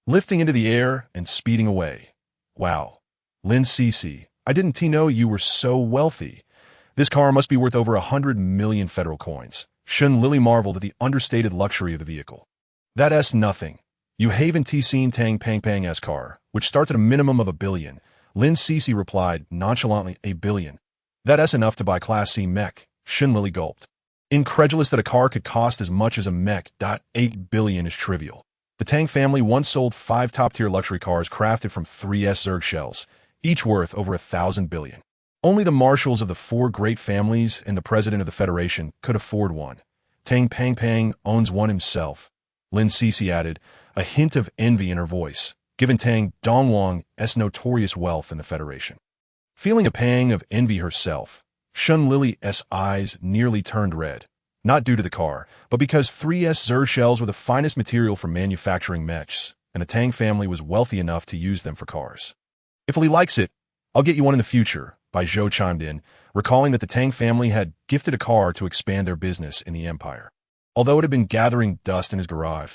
Lifting into the air and speeding away. Wow. Lin Cece, I didn't know you were so wealthy. This car must be worth over 100 million federal coins. Shun Lili marveled at the understated luxury of the vehicle. That is nothing. You haven't seen Tang Pang Pang's car, which starts at a minimum of $1 billion. Lin Cece replied nonchalantly, $1 billion. That is enough to buy Class C mech. Shun Lili gulped. Incredulous that a car could cost as much as a mech. $8 billion is trivial. The Tang family once sold 5 top-tier luxury cars crafted from 3S Zerg shells, each worth over 1,000 billion. Only the marshals of the 4 great families and the president of the Federation could afford one. Tang Pang Pang owns one himself. Lin Cece added, a hint of envy in her voice, given Tang Dongwang's notorious wealth in the Federation. Feeling a pang of envy herself, Shun Lili's eyes nearly turned red, not due to the car, but because 3S Zerg shells were the finest material for manufacturing mechs, and the Tang family was wealthy enough to use them for cars. If Li likes it, I'll get you one in the future, Bai Zhou chimed in, recalling that the Tang family had gifted a car to expand their business in the empire. Although it had been gathering dust in his garage,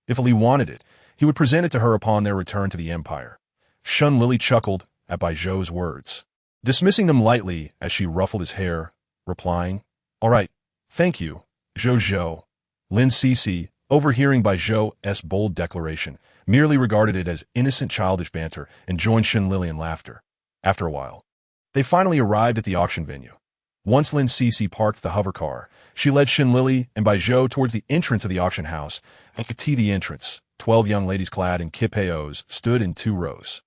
if Li wanted it, he would present it to her upon their return to the empire. Shun Lili chuckled at Bai Zhou's words, dismissing them lightly as she ruffled his hair, replying, All right, thank you, Jojo. Lin Cece, overhearing Bai Zhou's bold declaration, merely regarded it as innocent childish banter and joined Shun Lili in laughter. After a while, they finally arrived at the auction venue. Once Lin Cece parked the hover car, she led Shun Lili and Bai Zhou towards the entrance of the auction house. At the entrance, 12 young ladies clad in kipeos stood in 2 rows.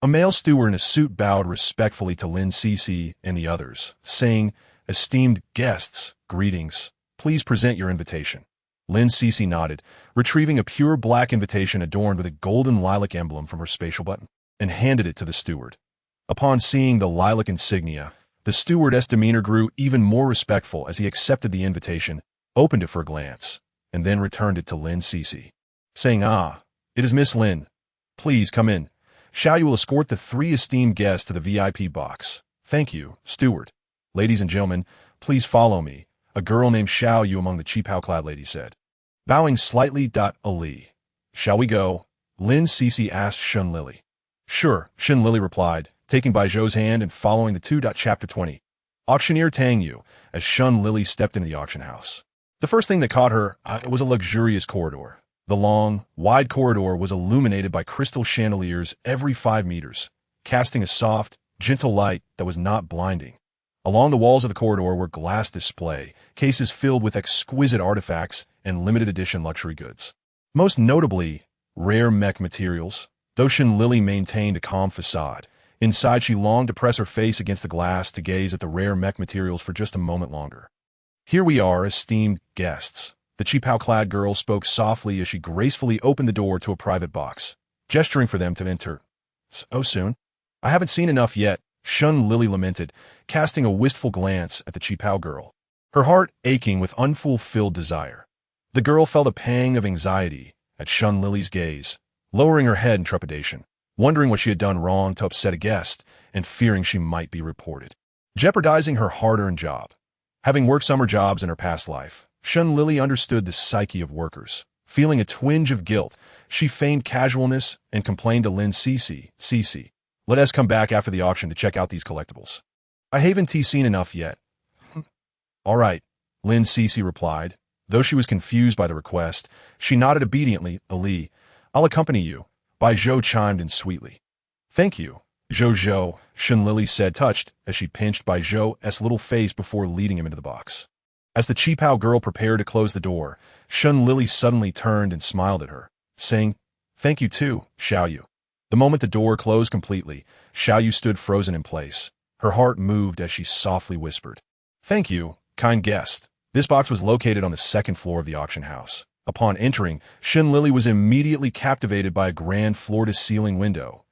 A male steward in a suit bowed respectfully to Lin Cece and the others, saying, Esteemed guests, greetings. Please present your invitation. Lin Cece nodded, retrieving a pure black invitation adorned with a golden lilac emblem from her spatial button, and handed it to the steward. Upon seeing the lilac insignia, the steward's demeanor grew even more respectful as he accepted the invitation, opened it for a glance, and then returned it to Lin Cece, saying, it is Miss Lin. Please come in. Xiao Yu will escort the 3 esteemed guests to the VIP box. Thank you, steward. Ladies and gentlemen, please follow me, a girl named Xiao Yu among the cheap-how-clad ladies said. Bowing slightly, Ali. Shall we go? Lin Cece asked Shun Lili. Sure, Shun Lili replied, taking Bai Zhou's hand and following the 2. Chapter 20. auctioneer Tang Yu, as Shun Lili stepped into the auction house. The first thing that caught her was a luxurious corridor. The long, wide corridor was illuminated by crystal chandeliers every 5 meters, casting a soft, gentle light that was not blinding. Along the walls of the corridor were glass display cases filled with exquisite artifacts and limited edition luxury goods. Most notably, rare mech materials. Though Shun Lili maintained a calm facade, inside she longed to press her face against the glass to gaze at the rare mech materials for just a moment longer. Here we are, esteemed guests. The Qipao-clad girl spoke softly as she gracefully opened the door to a private box, gesturing for them to enter. So soon? I haven't seen enough yet, Shun Lili lamented, casting a wistful glance at the Qipao girl, her heart aching with unfulfilled desire. The girl felt a pang of anxiety at Shun Lili's gaze, lowering her head in trepidation, wondering what she had done wrong to upset a guest and fearing she might be reported, jeopardizing her hard-earned job. Having worked summer jobs in her past life, Shun Lili understood the psyche of workers. Feeling a twinge of guilt, she feigned casualness and complained to Lin Cece, "Let us come back after the auction to check out these collectibles. I haven't seen enough yet." "All right," Lin Cece replied. Though she was confused by the request, she nodded obediently. "Ali, I'll accompany you," Bai Zhou chimed in sweetly. "Thank you, Zhou," Shun Lili said, touched as she pinched Bai Zhou's little face before leading him into the box. As the Qipao girl prepared to close the door, Shun Lili suddenly turned and smiled at her, saying, "Thank you too, Xiaoyu." The moment the door closed completely, Xiaoyu stood frozen in place. Her heart moved as she softly whispered, "Thank you, kind guest." This box was located on the second floor of the auction house. Upon entering, Shun Lili was immediately captivated by a grand floor-to-ceiling window.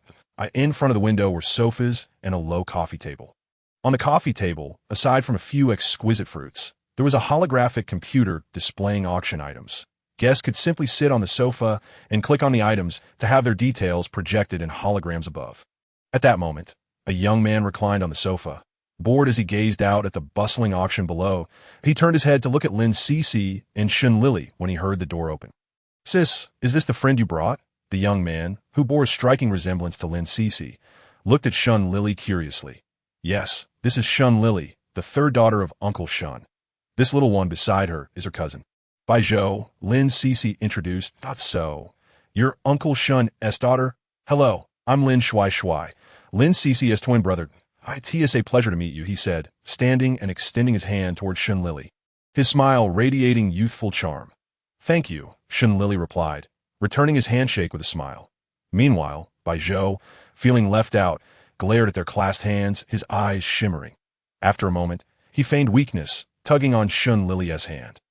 In front of the window were sofas and a low coffee table. On the coffee table, aside from a few exquisite fruits, there was a holographic computer displaying auction items. Guests could simply sit on the sofa and click on the items to have their details projected in holograms above. At that moment, a young man reclined on the sofa. Bored as he gazed out at the bustling auction below, he turned his head to look at Lin Cece and Shun Lili when he heard the door open. "Sis, is this the friend you brought?" The young man, who bore a striking resemblance to Lin Cece, looked at Shun Lili curiously. "Yes, this is Shun Lili, the third daughter of Uncle Shun. This little one beside her is her cousin." "Bai Zhou," Lin Cece introduced. "Thought so. You're Uncle Shun's daughter?" "Hello, I'm Lin Shuai, Lin Cece's twin brother." "It is a pleasure to meet you," he said, standing and extending his hand toward Shun Lili, his smile radiating youthful charm. "Thank you," Shun Lili replied, returning his handshake with a smile. Meanwhile, Bai Zhou, feeling left out, glared at their clasped hands, his eyes shimmering. After a moment, he feigned weakness, tugging on Shun Lili's hand.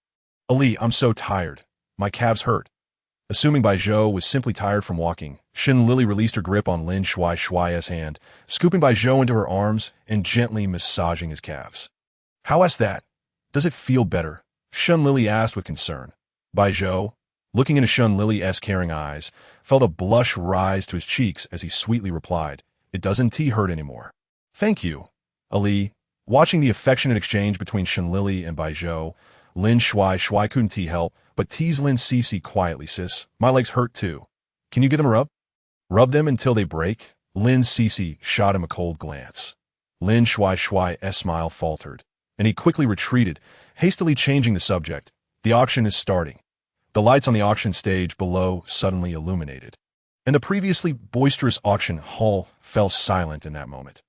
"Ali, I'm so tired. My calves hurt." Assuming Bai Zhou was simply tired from walking, Shun Lili released her grip on Lin Shuai's hand, scooping Bai Zhou into her arms and gently massaging his calves. "How is that? Does it feel better?" Shun Lili asked with concern. Bai Zhou, looking into Shun Lili's caring eyes, felt a blush rise to his cheeks as he sweetly replied, "It doesn't hurt anymore." "Thank you, Ali." Watching the affectionate exchange between Shun Lili and Bai Zhou, Lin Shuai couldn't help but tease Lin Cece quietly. "Sis, my legs hurt too. Can you give them a rub?" "Rub them until they break?" Lin Cece shot him a cold glance. Lin Shuai's smile faltered, and he quickly retreated, hastily changing the subject. "The auction is starting." The lights on the auction stage below suddenly illuminated, and the previously boisterous auction hall fell silent in that moment.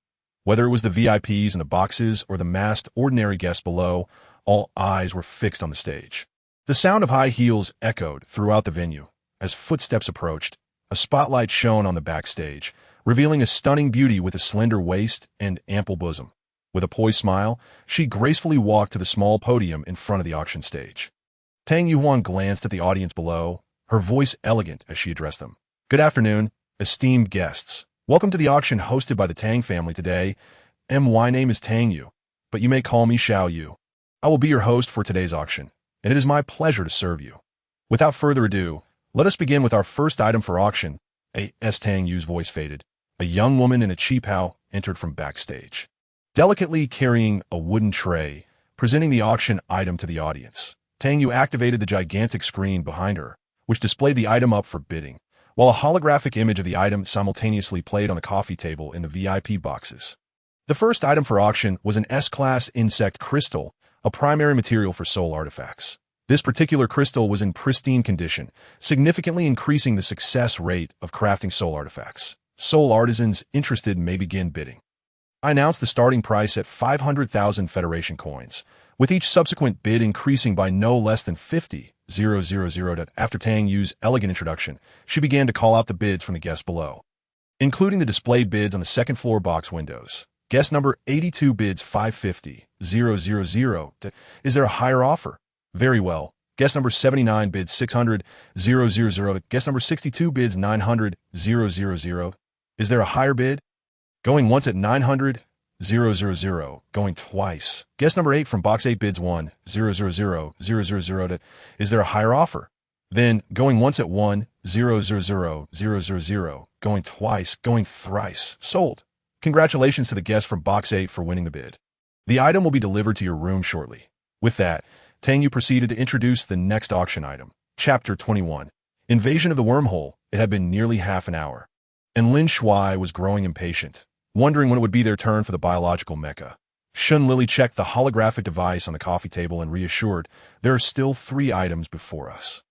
Whether it was the VIPs in the boxes or the massed ordinary guests below, all eyes were fixed on the stage. The sound of high heels echoed throughout the venue. As footsteps approached, a spotlight shone on the backstage, revealing a stunning beauty with a slender waist and ample bosom. With a poised smile, she gracefully walked to the small podium in front of the auction stage. Tang Yuan glanced at the audience below, her voice elegant as she addressed them. "Good afternoon, esteemed guests. Welcome to the auction hosted by the Tang family today. My name is Tang Yu, but you may call me Xiao Yu. I will be your host for today's auction, and it is my pleasure to serve you. Without further ado, let us begin with our first item for auction." As Tang Yu's voice faded, a young woman in a Qipao entered from backstage, delicately carrying a wooden tray, presenting the auction item to the audience. Tang Yu activated the gigantic screen behind her, which displayed the item up for bidding, while a holographic image of the item simultaneously played on the coffee table in the VIP boxes. The first item for auction was an S-class insect crystal, a primary material for soul artifacts. This particular crystal was in pristine condition, significantly increasing the success rate of crafting soul artifacts. Soul artisans interested may begin bidding. I announced the starting price at 500,000 Federation coins, with each subsequent bid increasing by no less than 50,000. After Tang Yu's elegant introduction, she began to call out the bids from the guests below, including the displayed bids on the second floor box windows. Guest number 82 bids 550,000. Is there a higher offer? Very well. Guest number 79 bids 600,000. Guest number 62 bids 900,000. Is there a higher bid? Going once at 900,000. Going twice. Guest number 8 from box 8 bids 1,000,000. Is there a higher offer? Then, going once at 1,000,000. Going twice. Going thrice. Sold. Congratulations to the guest from box 8 for winning the bid. The item will be delivered to your room shortly. With that, Tang Yu proceeded to introduce the next auction item. Chapter 21. Invasion of the Wormhole. It had been nearly half an hour, and Lin Shuai was growing impatient, wondering when it would be their turn for the biological mecha. Shun Lili checked the holographic device on the coffee table and reassured, there are still 3 items before us.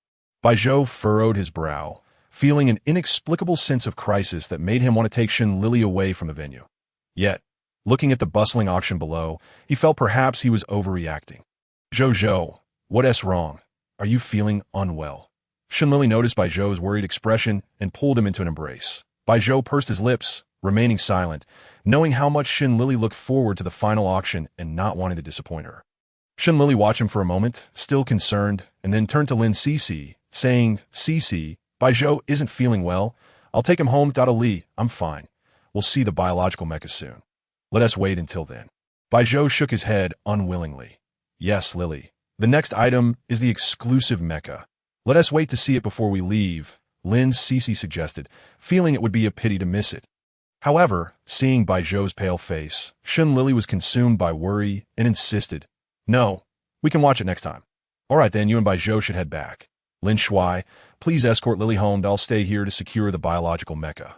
Bai Zhou furrowed his brow, feeling an inexplicable sense of crisis that made him want to take Shun Lili away from the venue. Yet, looking at the bustling auction below, he felt perhaps he was overreacting. Zhou, what's wrong? Are you feeling unwell? Shun Lili noticed Bai Zhou's worried expression and pulled him into an embrace. Bai Zhou pursed his lips, remaining silent, knowing how much Shun Lili looked forward to the final auction and not wanting to disappoint her. Shun Lili watched him for a moment, still concerned, and then turned to Lin Cece, saying, Cece, Bai Zhou isn't feeling well. I'll take him home. Li, I'm fine. We'll see the biological mecha soon. Let us wait until then. Bai Zhou shook his head unwillingly. Yes, Lili. The next item is the exclusive mecha. Let us wait to see it before we leave, Lin Cece suggested, feeling it would be a pity to miss it. However, seeing Bai Zhou's pale face, Shun Lili was consumed by worry and insisted, No, we can watch it next time. All right then, you and Bai Zhou should head back. Lin Shuai, please escort Lili home. I'll stay here to secure the biological mecha.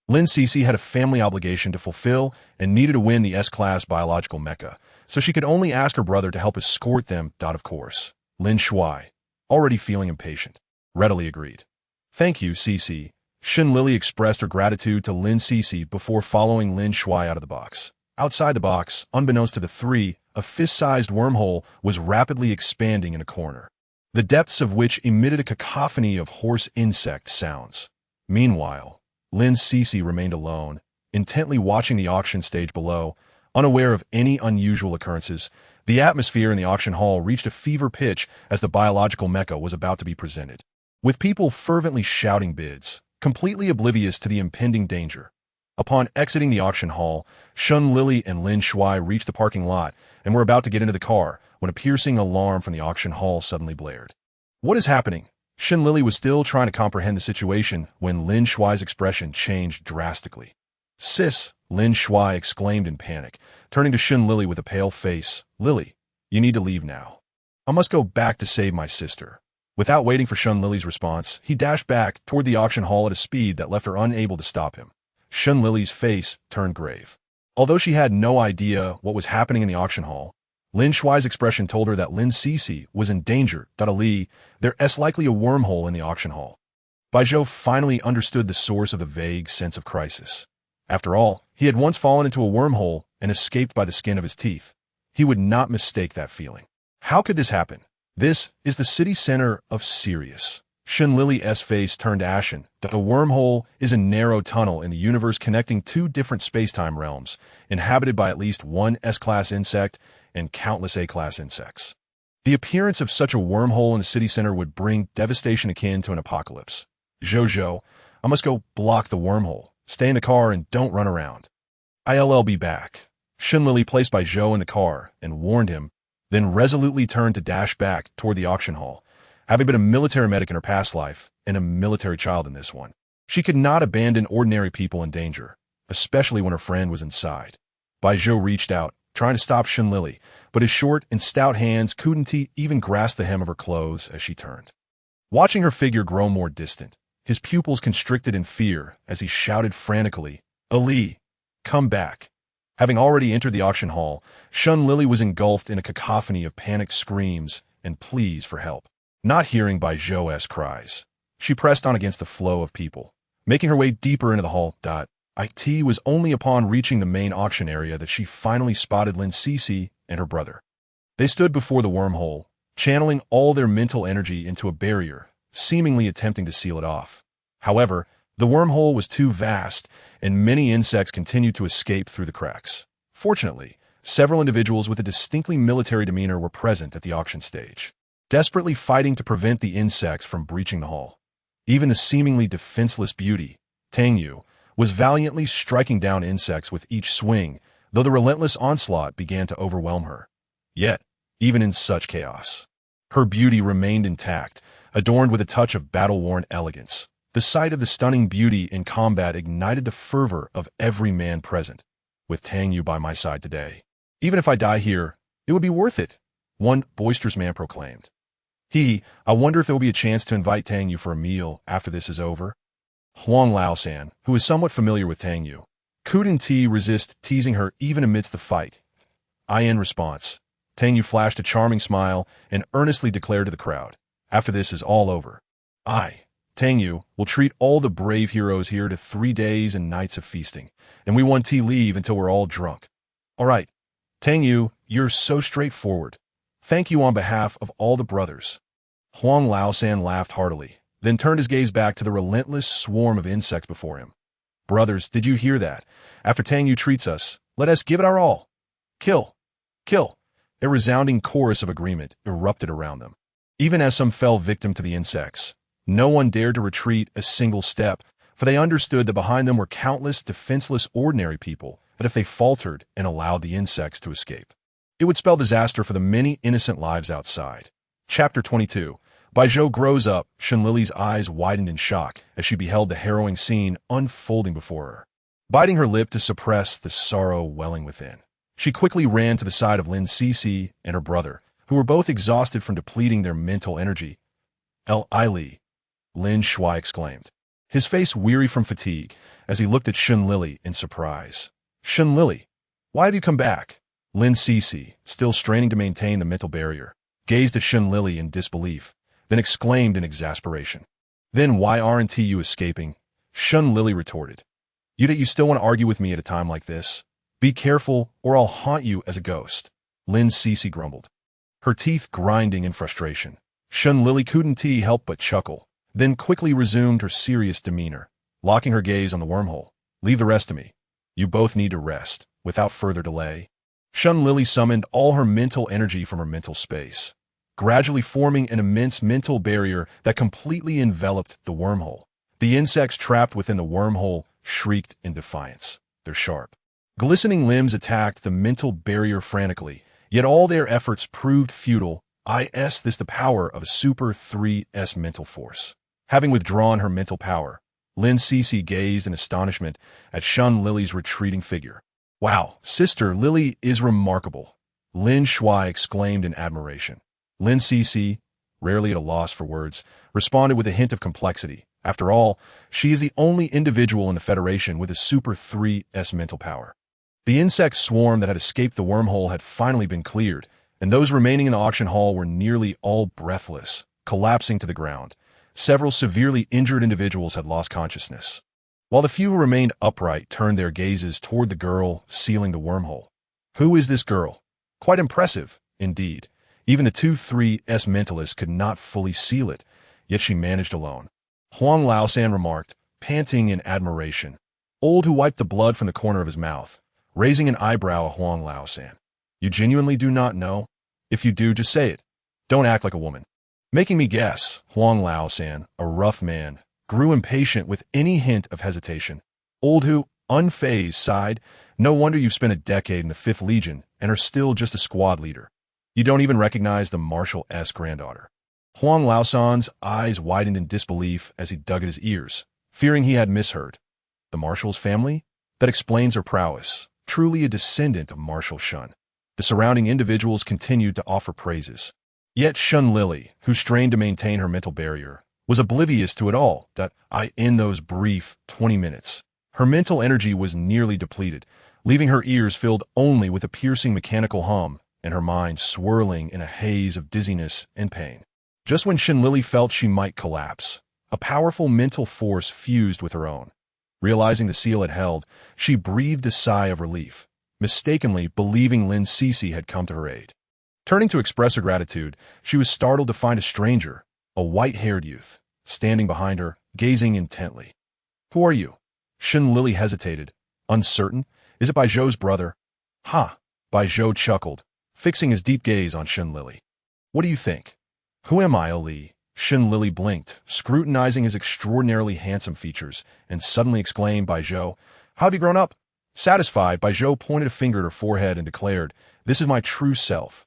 Lin Cece had a family obligation to fulfill and needed to win the S-class biological mecha, so she could only ask her brother to help escort them. Of course, Lin Shuai, already feeling impatient, readily agreed. Thank you, Cece. Shun Lili expressed her gratitude to Lin Cece before following Lin Shuai out of the box. Outside the box, unbeknownst to the 3, a fist-sized wormhole was rapidly expanding in a corner, the depths of which emitted a cacophony of hoarse insect sounds. Meanwhile, Lin Cece remained alone, intently watching the auction stage below, unaware of any unusual occurrences. The atmosphere in the auction hall reached a fever pitch as the biological mecha was about to be presented, with people fervently shouting bids, completely oblivious to the impending danger. Upon exiting the auction hall, Shun Lili and Lin Shuai reached the parking lot and were about to get into the car when a piercing alarm from the auction hall suddenly blared. What is happening? Shun Lili was still trying to comprehend the situation when Lin Shuai's expression changed drastically. Sis, Lin Shuai exclaimed in panic, turning to Shun Lili with a pale face. Lili, you need to leave now. I must go back to save my sister. Without waiting for Shun Lili's response, he dashed back toward the auction hall at a speed that left her unable to stop him. Shun Lili's face turned grave. Although she had no idea what was happening in the auction hall, Lin Shuai's expression told her that Lin Cece was in danger. Li, there's likely a wormhole in the auction hall. Bai Zhou finally understood the source of the vague sense of crisis. After all, he had once fallen into a wormhole and escaped by the skin of his teeth. He would not mistake that feeling. How could this happen? This is the city center of Sirius. Shun Lili's face turned ashen. The wormhole is a narrow tunnel in the universe connecting 2 different space-time realms, inhabited by at least 1 S-class insect and countless A-class insects. The appearance of such a wormhole in the city center would bring devastation akin to an apocalypse. Zhou, I must go block the wormhole. Stay in the car and don't run around. I'll be back. Shun Lili placed Bai Zhou in the car and warned him, then resolutely turned to dash back toward the auction hall. Having been a military medic in her past life and a military child in this one, she could not abandon ordinary people in danger, especially when her friend was inside. Bai Zhou reached out, trying to stop Shun Lili, but his short and stout hands couldn't even grasp the hem of her clothes as she turned. Watching her figure grow more distant, his pupils constricted in fear as he shouted frantically, Ali, come back. Having already entered the auction hall, Lili was engulfed in a cacophony of panicked screams and pleas for help. Not hearing Bai Zhou's cries, she pressed on against the flow of people, making her way deeper into the hall. It was only upon reaching the main auction area that she finally spotted Lin Cece and her brother. They stood before the wormhole, channeling all their mental energy into a barrier, seemingly attempting to seal it off. However, the wormhole was too vast, and many insects continued to escape through the cracks. Fortunately, several individuals with a distinctly military demeanor were present at the auction stage, desperately fighting to prevent the insects from breaching the hall. Even the seemingly defenseless beauty, Tang Yu, was valiantly striking down insects with each swing, though the relentless onslaught began to overwhelm her. Yet, even in such chaos, her beauty remained intact, adorned with a touch of battle-worn elegance. The sight of the stunning beauty in combat ignited the fervor of every man present. With Tang Yu by my side today, even if I die here, it would be worth it, one boisterous man proclaimed. I wonder if there will be a chance to invite Tang Yu for a meal after this is over? Huang Laosan, who is somewhat familiar with Tang Yu, couldn't resist teasing her even amidst the fight. In response, Tang Yu flashed a charming smile and earnestly declared to the crowd, after this is all over, Tang Yu will treat all the brave heroes here to 3 days and nights of feasting, and we want tea leave until we're all drunk. All right, Tang Yu, you're so straightforward. Thank you on behalf of all the brothers. Huang Laosan laughed heartily, then turned his gaze back to the relentless swarm of insects before him. Brothers, did you hear that? After Tang Yu treats us, let us give it our all. Kill! Kill! A resounding chorus of agreement erupted around them. Even as some fell victim to the insects, no one dared to retreat a single step, for they understood that behind them were countless defenseless ordinary people, that if they faltered and allowed the insects to escape, it would spell disaster for the many innocent lives outside. Chapter 22. Bai Zhou grows up. Lili's eyes widened in shock as she beheld the harrowing scene unfolding before her. Biting her lip to suppress the sorrow welling within, she quickly ran to the side of Lin Cece and her brother, who were both exhausted from depleting their mental energy. Lili, Lin Shui exclaimed, his face weary from fatigue as he looked at Lili in surprise. Lili, why have you come back? Lin Cece, still straining to maintain the mental barrier, gazed at Lili in disbelief, then exclaimed in exasperation. Then why aren't you escaping? Lili retorted. You still want to argue with me at a time like this? Be careful, or I'll haunt you as a ghost, Lin Cece grumbled, her teeth grinding in frustration. Lili couldn't help but chuckle, then quickly resumed her serious demeanor, locking her gaze on the wormhole. Leave the rest to me. You both need to rest. Without further delay, Lili summoned all her mental energy from her mental space, gradually forming an immense mental barrier that completely enveloped the wormhole. The insects trapped within the wormhole shrieked in defiance. Their sharp, glistening limbs attacked the mental barrier frantically, yet all their efforts proved futile. This the power of a Super 3's mental force. Having withdrawn her mental power, Lin Cece gazed in astonishment at Lili's retreating figure. Wow, Sister Lili is remarkable, Lin Shui exclaimed in admiration. Lin Cece, rarely at a loss for words, responded with a hint of complexity. After all, she is the only individual in the Federation with a Super 3's mental power. The insect swarm that had escaped the wormhole had finally been cleared, and those remaining in the auction hall were nearly all breathless, collapsing to the ground. Several severely injured individuals had lost consciousness, while the few who remained upright turned their gazes toward the girl sealing the wormhole. Who is this girl? Quite impressive, indeed. Even the 3's mentalists could not fully seal it, yet she managed alone, Huang Laosan remarked, panting in admiration. Old who wiped the blood from the corner of his mouth, raising an eyebrow at Huang Laosan. You genuinely do not know? If you do, just say it. Don't act like a woman. Making me guess, Huang Laosan, a rough man, grew impatient with any hint of hesitation. Old who, unfazed, sighed, no wonder you've spent a decade in the 5th Legion and are still just a squad leader. You don't even recognize the Marshal's granddaughter. Huang Laosan's eyes widened in disbelief as he dug at his ears, fearing he had misheard. The Marshal's family? That explains her prowess, truly a descendant of Marshal Shun. The surrounding individuals continued to offer praises. Yet Lili, who strained to maintain her mental barrier, was oblivious to it all. In those brief 20 minutes, her mental energy was nearly depleted, leaving her ears filled only with a piercing mechanical hum and her mind swirling in a haze of dizziness and pain. Just when Lili felt she might collapse, a powerful mental force fused with her own. Realizing the seal it held, she breathed a sigh of relief, mistakenly believing Lin Cece had come to her aid. Turning to express her gratitude, she was startled to find a stranger, a white-haired youth, standing behind her, gazing intently. "Who are you?" Lili hesitated, uncertain. "Is it Baijiu's brother?" "Ha!" Baijiu chuckled, fixing his deep gaze on Lili. "What do you think?" "Who am I, Ali?" Lili blinked, scrutinizing his extraordinarily handsome features, and suddenly exclaimed, "Baijiu, how have you grown up?" Satisfied, Baijiu pointed a finger at her forehead and declared, "This is my true self."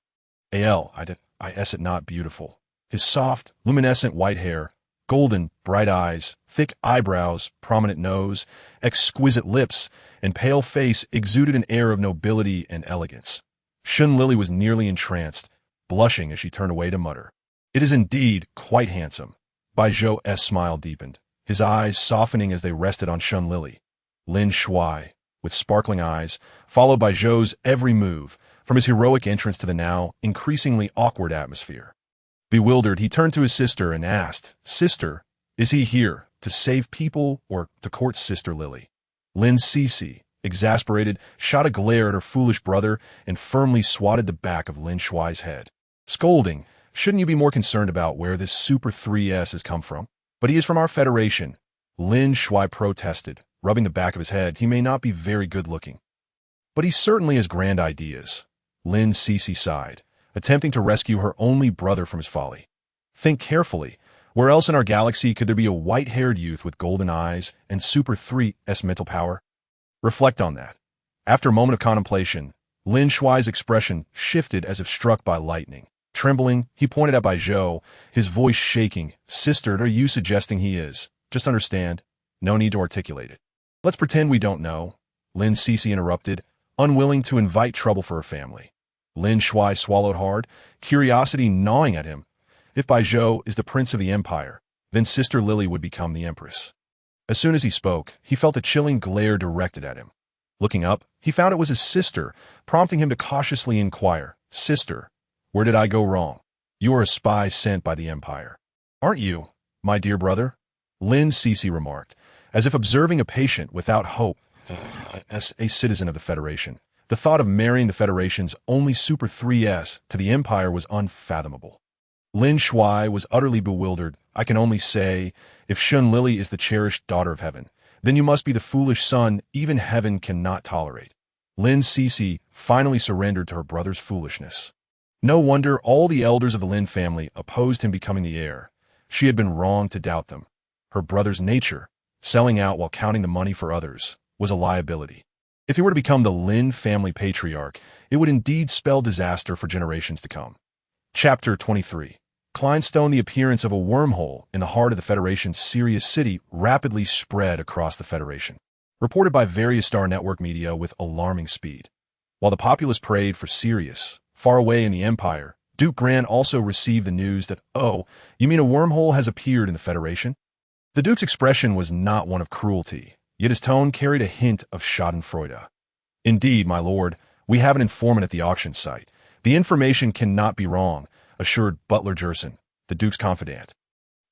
I is it not beautiful? His soft, luminescent white hair, golden, bright eyes, thick eyebrows, prominent nose, exquisite lips, and pale face exuded an air of nobility and elegance. Lili was nearly entranced, blushing as she turned away to mutter, "It is indeed quite handsome." Baijiu's smile deepened, his eyes softening as they rested on Lili. Lin Shuai, with sparkling eyes, followed Baijiu's every move, from his heroic entrance to the now increasingly awkward atmosphere. Bewildered, he turned to his sister and asked, "Sister, is he here to save people or to court Sister Lili?" Lin Cece, exasperated, shot a glare at her foolish brother and firmly swatted the back of Lin Shuai's head, scolding, "Shouldn't you be more concerned about where this Super 3S has come from? But he is from our Federation." Lin Shuai protested, rubbing the back of his head. "He may not be very good-looking, but he certainly has grand ideas." Lin Cece sighed, attempting to rescue her only brother from his folly. "Think carefully. Where else in our galaxy could there be a white-haired youth with golden eyes and Super 3S mental power? Reflect on that." After a moment of contemplation, Lin Shuai's expression shifted as if struck by lightning. Trembling, he pointed at Baijiu, his voice shaking. "Sister, are you suggesting he is? Just understand. No need to articulate it." "Let's pretend we don't know," Lin Cece interrupted, unwilling to invite trouble for her family. Lin Shuai swallowed hard, curiosity gnawing at him. If Baijiu is the prince of the empire, then Sister Lili would become the empress. As soon as he spoke, he felt a chilling glare directed at him. Looking up, he found it was his sister, prompting him to cautiously inquire, "Sister, where did I go wrong? You are a spy sent by the empire, aren't you, my dear brother?" Lin Cece remarked, as if observing a patient without hope. As a citizen of the Federation, the thought of marrying the Federation's only Super 3S to the Empire was unfathomable. Lin Shuai was utterly bewildered. "I can only say, if Lili is the cherished daughter of heaven, then you must be the foolish son even heaven cannot tolerate." Lin Cece finally surrendered to her brother's foolishness. No wonder all the elders of the Lin family opposed him becoming the heir. She had been wrong to doubt them. Her brother's nature, selling out while counting the money for others, was a liability. If he were to become the Lin family patriarch, it would indeed spell disaster for generations to come. Chapter 23. Kleinstone. The appearance of a wormhole in the heart of the Federation's Sirius City rapidly spread across the Federation, reported by various Star Network media with alarming speed. While the populace prayed for Sirius, far away in the Empire, Duke Gran also received the news that, "Oh, you mean a wormhole has appeared in the Federation?" The Duke's expression was not one of cruelty, yet his tone carried a hint of schadenfreude. "Indeed, my lord, we have an informant at the auction site. The information cannot be wrong," assured Butler Jerson, the Duke's confidant.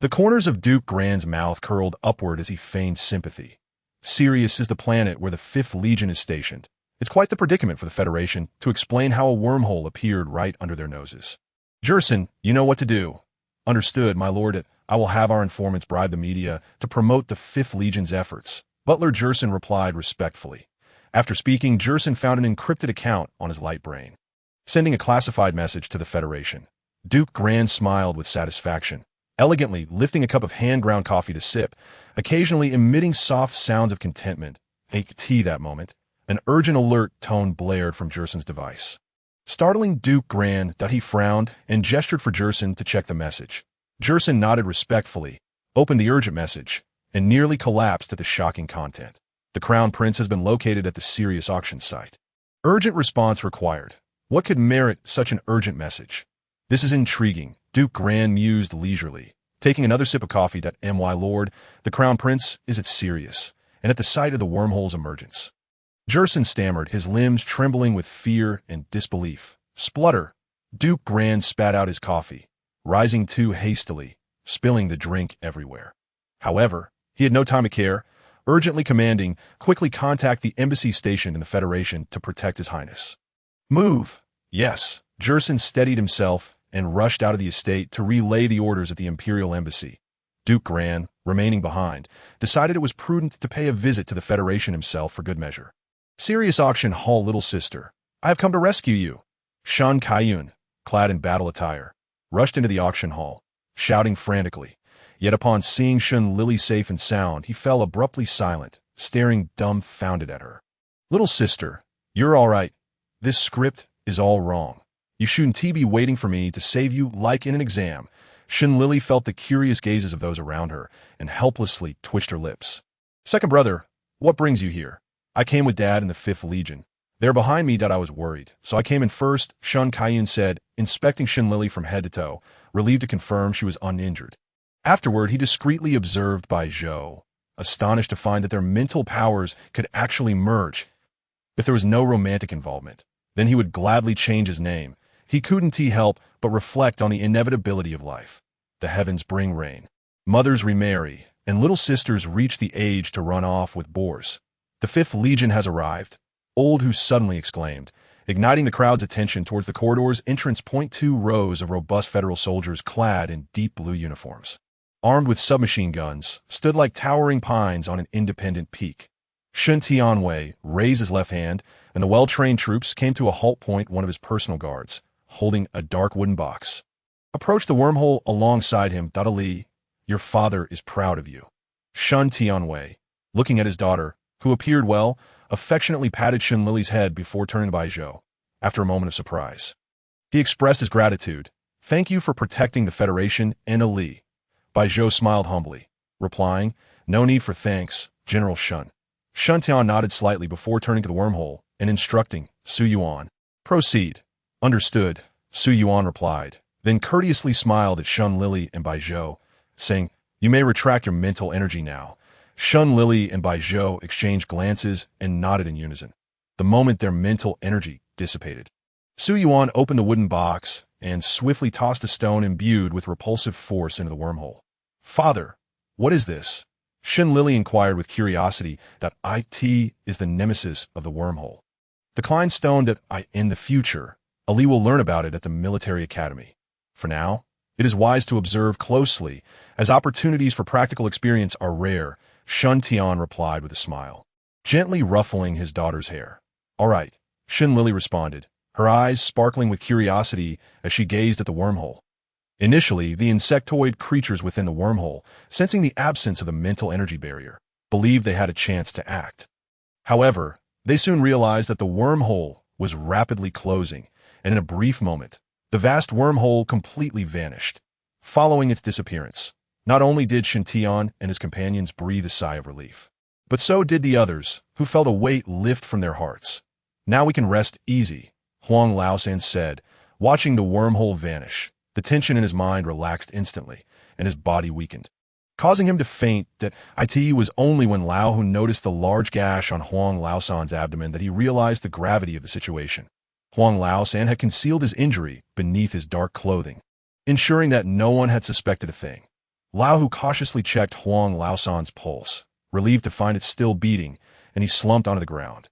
The corners of Duke Gran's mouth curled upward as he feigned sympathy. Sirius is the planet where the 5th Legion is stationed. It's quite the predicament for the Federation to explain how a wormhole appeared right under their noses. "Jerson, you know what to do." "Understood, my lord. I will have our informants bribe the media to promote the 5th Legion's efforts," Butler Jerson replied respectfully. After speaking, Jerson found an encrypted account on his light brain, sending a classified message to the Federation. Duke Gran smiled with satisfaction, elegantly lifting a cup of hand-ground coffee to sip, occasionally emitting soft sounds of contentment. A tea that moment. An urgent alert tone blared from Jerson's device. Startling Duke Gran, he frowned and gestured for Jerson to check the message. Jerson nodded respectfully, opened the urgent message, and nearly collapsed at the shocking content. "The Crown Prince has been located at the Sirius auction site. Urgent response required." What could merit such an urgent message? "This is intriguing," Duke Gran mused leisurely, taking another sip of coffee. "My lord, the Crown Prince is at Sirius, and at the site of the wormhole's emergence." Jerson stammered, his limbs trembling with fear and disbelief. Splutter! Duke Grand spat out his coffee, rising too hastily, spilling the drink everywhere. However, he had no time to care, urgently commanding, quickly contact the embassy stationed in the Federation to protect His Highness. Move! Yes, Jerson steadied himself and rushed out of the estate to relay the orders at the Imperial Embassy. Duke Gran, remaining behind, decided it was prudent to pay a visit to the Federation himself for good measure. Serious Auction Hall, little sister, I have come to rescue you. Shan Kaiyun, clad in battle attire, rushed into the auction hall, shouting frantically. Yet upon seeing Shun Lili safe and sound, he fell abruptly silent, staring dumbfounded at her. Little sister, you're all right. This script is all wrong. You shouldn't be waiting for me to save you like in an exam. Shun Lili felt the curious gazes of those around her and helplessly twitched her lips. Second brother, what brings you here? I came with Dad in the 5th Legion. They're behind me that I was worried, so I came in first, Shun Kaiyun said, inspecting Shun Lili from head to toe, relieved to confirm she was uninjured. Afterward, he discreetly observed Bai Zhou, astonished to find that their mental powers could actually merge. If there was no romantic involvement, then he would gladly change his name. He couldn't help but reflect on the inevitability of life. The heavens bring rain. Mothers remarry, and little sisters reach the age to run off with boars. The 5th Legion has arrived. Old Who suddenly exclaimed, igniting the crowd's attention towards the corridor's entrance. 2 rows of robust federal soldiers clad in deep blue uniforms, armed with submachine guns, stood like towering pines on an independent peak. Shun Tianwei raised his left hand, and the well-trained troops came to a halt point. One of his personal guards, holding a dark wooden box, approached the wormhole alongside him. Li, your father is proud of you. Shun Tianwei, looking at his daughter, who appeared well, affectionately patted Shun Lili's head before turning to Bai Zhou. After a moment of surprise, he expressed his gratitude. Thank you for protecting the Federation and Li. Bai Zhou smiled humbly, replying, no need for thanks, General Shun. Shun Tian nodded slightly before turning to the wormhole and instructing, Su Yuan, proceed. Understood, Su Yuan replied, then courteously smiled at Shun Lili and Bai Zhou, saying, you may retract your mental energy now. Shun Lili and Bai Zhou exchanged glances and nodded in unison. The moment their mental energy dissipated, Su Yuan opened the wooden box and swiftly tossed a stone imbued with repulsive force into the wormhole. Father, what is this? Shun Lili inquired with curiosity. That it is the nemesis of the wormhole. The Klein stone that in the future, Ali will learn about it at the military academy. For now, it is wise to observe closely, as opportunities for practical experience are rare, Shun Tian replied with a smile, gently ruffling his daughter's hair. All right, Shun Lili responded, her eyes sparkling with curiosity as she gazed at the wormhole. Initially, the insectoid creatures within the wormhole, sensing the absence of the mental energy barrier, believed they had a chance to act. However, they soon realized that the wormhole was rapidly closing, and in a brief moment, the vast wormhole completely vanished. Following its disappearance, not only did Shintian and his companions breathe a sigh of relief, but so did the others, who felt a weight lift from their hearts. Now we can rest easy, Huang Laosan said, watching the wormhole vanish. The tension in his mind relaxed instantly, and his body weakened, causing him to faint. That it was only when Lao Hu noticed the large gash on Huang Laosan's abdomen that he realized the gravity of the situation. Huang Laosan had concealed his injury beneath his dark clothing, ensuring that no one had suspected a thing. Lao Hu cautiously checked Huang Laosan's pulse, relieved to find it still beating, and he slumped onto the ground.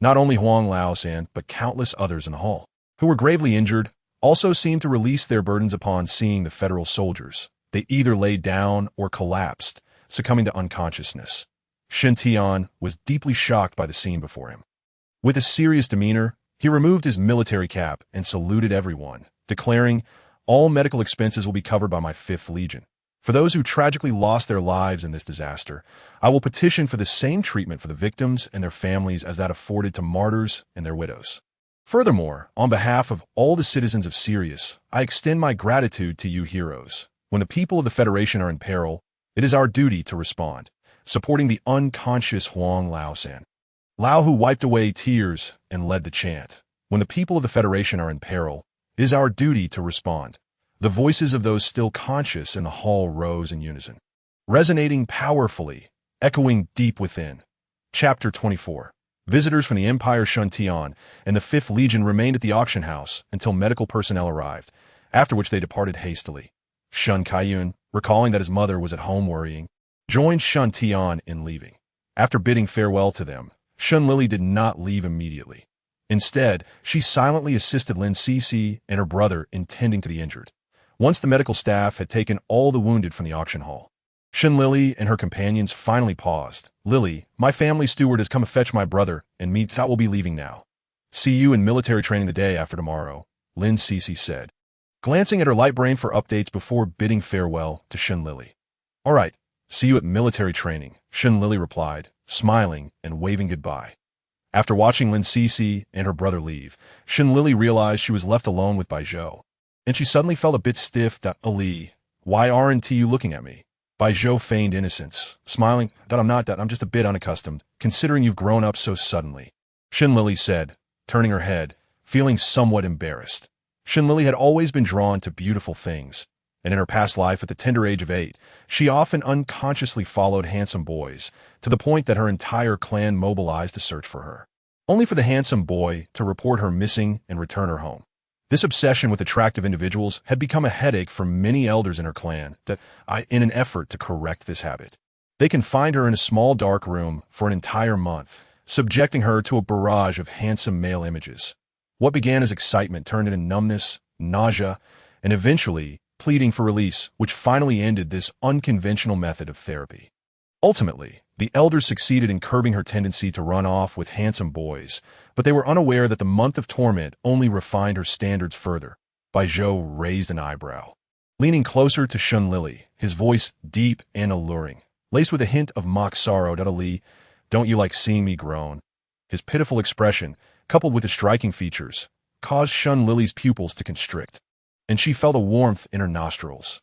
Not only Huang Laosan, but countless others in the hall, who were gravely injured, also seemed to release their burdens upon seeing the federal soldiers. They either lay down or collapsed, succumbing to unconsciousness. Shen Tian was deeply shocked by the scene before him. With a serious demeanor, he removed his military cap and saluted everyone, declaring, all medical expenses will be covered by my 5th Legion. For those who tragically lost their lives in this disaster, I will petition for the same treatment for the victims and their families as that afforded to martyrs and their widows. Furthermore, on behalf of all the citizens of Sirius, I extend my gratitude to you heroes. When the people of the Federation are in peril, it is our duty to respond, supporting the unconscious Huang Laosan. Lao Hu wiped away tears and led the chant. When the people of the Federation are in peril, it is our duty to respond. The voices of those still conscious in the hall rose in unison, resonating powerfully, echoing deep within. Chapter 24. Visitors from the Empire shunned Tian, and the Fifth Legion remained at the auction house until medical personnel arrived, after which they departed hastily. Shun Kaiyun, recalling that his mother was at home worrying, joined Shun Tian in leaving. After bidding farewell to them, Shun Lili did not leave immediately. Instead, she silently assisted Lin Cece and her brother in tending to the injured. Once the medical staff had taken all the wounded from the auction hall, Shun Lili and her companions finally paused. "Lili, my family steward has come to fetch my brother, and me that will be leaving now. See you in military training the day after tomorrow," Lin Cece said, glancing at her light brain for updates before bidding farewell to Shun Lili. "All right, see you at military training," Shun Lili replied, smiling and waving goodbye. After watching Lin Cece and her brother leave, Shun Lili realized she was left alone with Bai Zhou, and she suddenly felt a bit stiff. "Ali, why aren't you looking at me?" Bai Zhou feigned innocence, smiling. I'm just a bit unaccustomed, considering you've grown up so suddenly," Shun Lili said, turning her head, feeling somewhat embarrassed. Shun Lili had always been drawn to beautiful things, and in her past life at the tender age of 8, she often unconsciously followed handsome boys, to the point that her entire clan mobilized to search for her, only for the handsome boy to report her missing and return her home. This obsession with attractive individuals had become a headache for many elders in her clan in an effort to correct this habit, they confined her in a small dark room for an entire month, subjecting her to a barrage of handsome male images. What began as excitement turned into numbness, nausea, and eventually pleading for release, which finally ended this unconventional method of therapy. Ultimately, the elders succeeded in curbing her tendency to run off with handsome boys, but they were unaware that the month of torment only refined her standards further. Bai Zhou raised an eyebrow. Leaning closer to Shun Lili, his voice deep and alluring, laced with a hint of mock sorrow. "Ali, don't you like seeing me groan?" His pitiful expression, coupled with his striking features, caused Shun Lili's pupils to constrict, and she felt a warmth in her nostrils.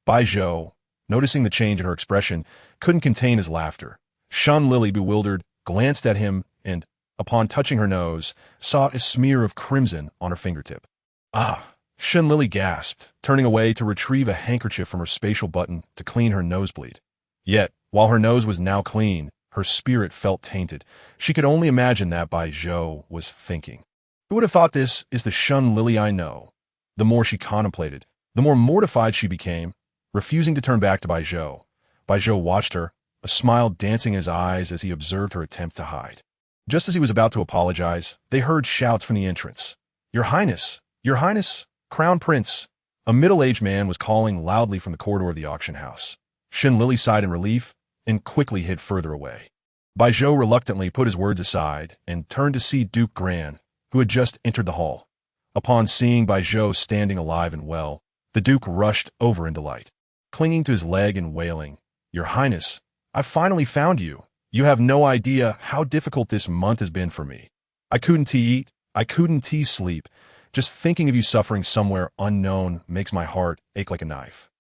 Bai Zhou, noticing the change in her expression, couldn't contain his laughter. Shun Lili, bewildered, glanced at him and, upon touching her nose, saw a smear of crimson on her fingertip. "Ah!" Shun Lili gasped, turning away to retrieve a handkerchief from her spatial button to clean her nosebleed. Yet, while her nose was now clean, her spirit felt tainted. She could only imagine that Bai Zhou was thinking. "Who would have thought this is the Shun Lili I know?" The more she contemplated, the more mortified she became, refusing to turn back to Bai Zhou. Bai Zhou watched her, a smile dancing in his eyes as he observed her attempt to hide. Just as he was about to apologize, they heard shouts from the entrance. Your Highness! Your Highness! Crown Prince!" A middle-aged man was calling loudly from the corridor of the auction house. Shun Lili sighed in relief and quickly hid further away. Bai Zhou reluctantly put his words aside and turned to see Duke Gran, who had just entered the hall. Upon seeing Bai Zhou standing alive and well, the Duke rushed over in delight, clinging to his leg and wailing, "Your Highness, I've finally found you. You have no idea how difficult this month has been for me. I couldn't eat, I couldn't sleep. Just thinking of you suffering somewhere unknown makes my heart ache like a knife."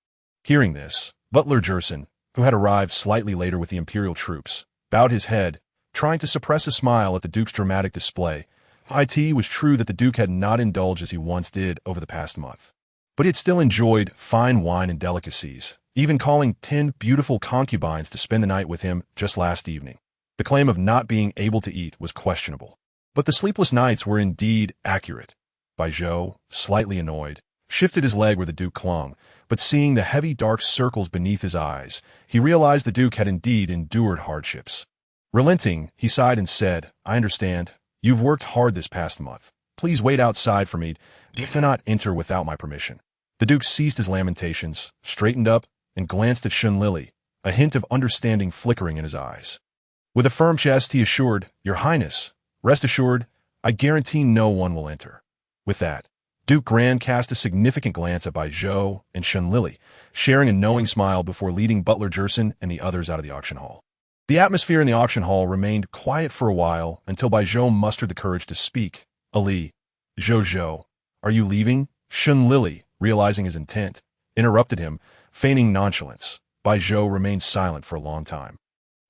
Hearing this, Butler Jerson, who had arrived slightly later with the Imperial troops, bowed his head, trying to suppress a smile at the Duke's dramatic display. It was true that the Duke had not indulged as he once did over the past month, but he had still enjoyed fine wine and delicacies, even calling 10 beautiful concubines to spend the night with him just last evening. The claim of not being able to eat was questionable, but the sleepless nights were indeed accurate. Bai Zhou, slightly annoyed, shifted his leg where the Duke clung, but seeing the heavy dark circles beneath his eyes, he realized the Duke had indeed endured hardships. Relenting, he sighed and said, "I understand. You've worked hard this past month. Please wait outside for me. You cannot enter without my permission." The Duke ceased his lamentations, straightened up, and glanced at Shun Lili, a hint of understanding flickering in his eyes. With a firm chest, he assured, "Your Highness, rest assured, I guarantee no one will enter." With that, Duke Gran cast a significant glance at Bai Zhou and Shun Lili, sharing a knowing smile before leading Butler Jerson and the others out of the auction hall. The atmosphere in the auction hall remained quiet for a while until Bai Zhou mustered the courage to speak. "Ali, Zhou, are you leaving?" Shun Lili, realizing his intent, interrupted him, feigning nonchalance. Bai Zhou remained silent for a long time.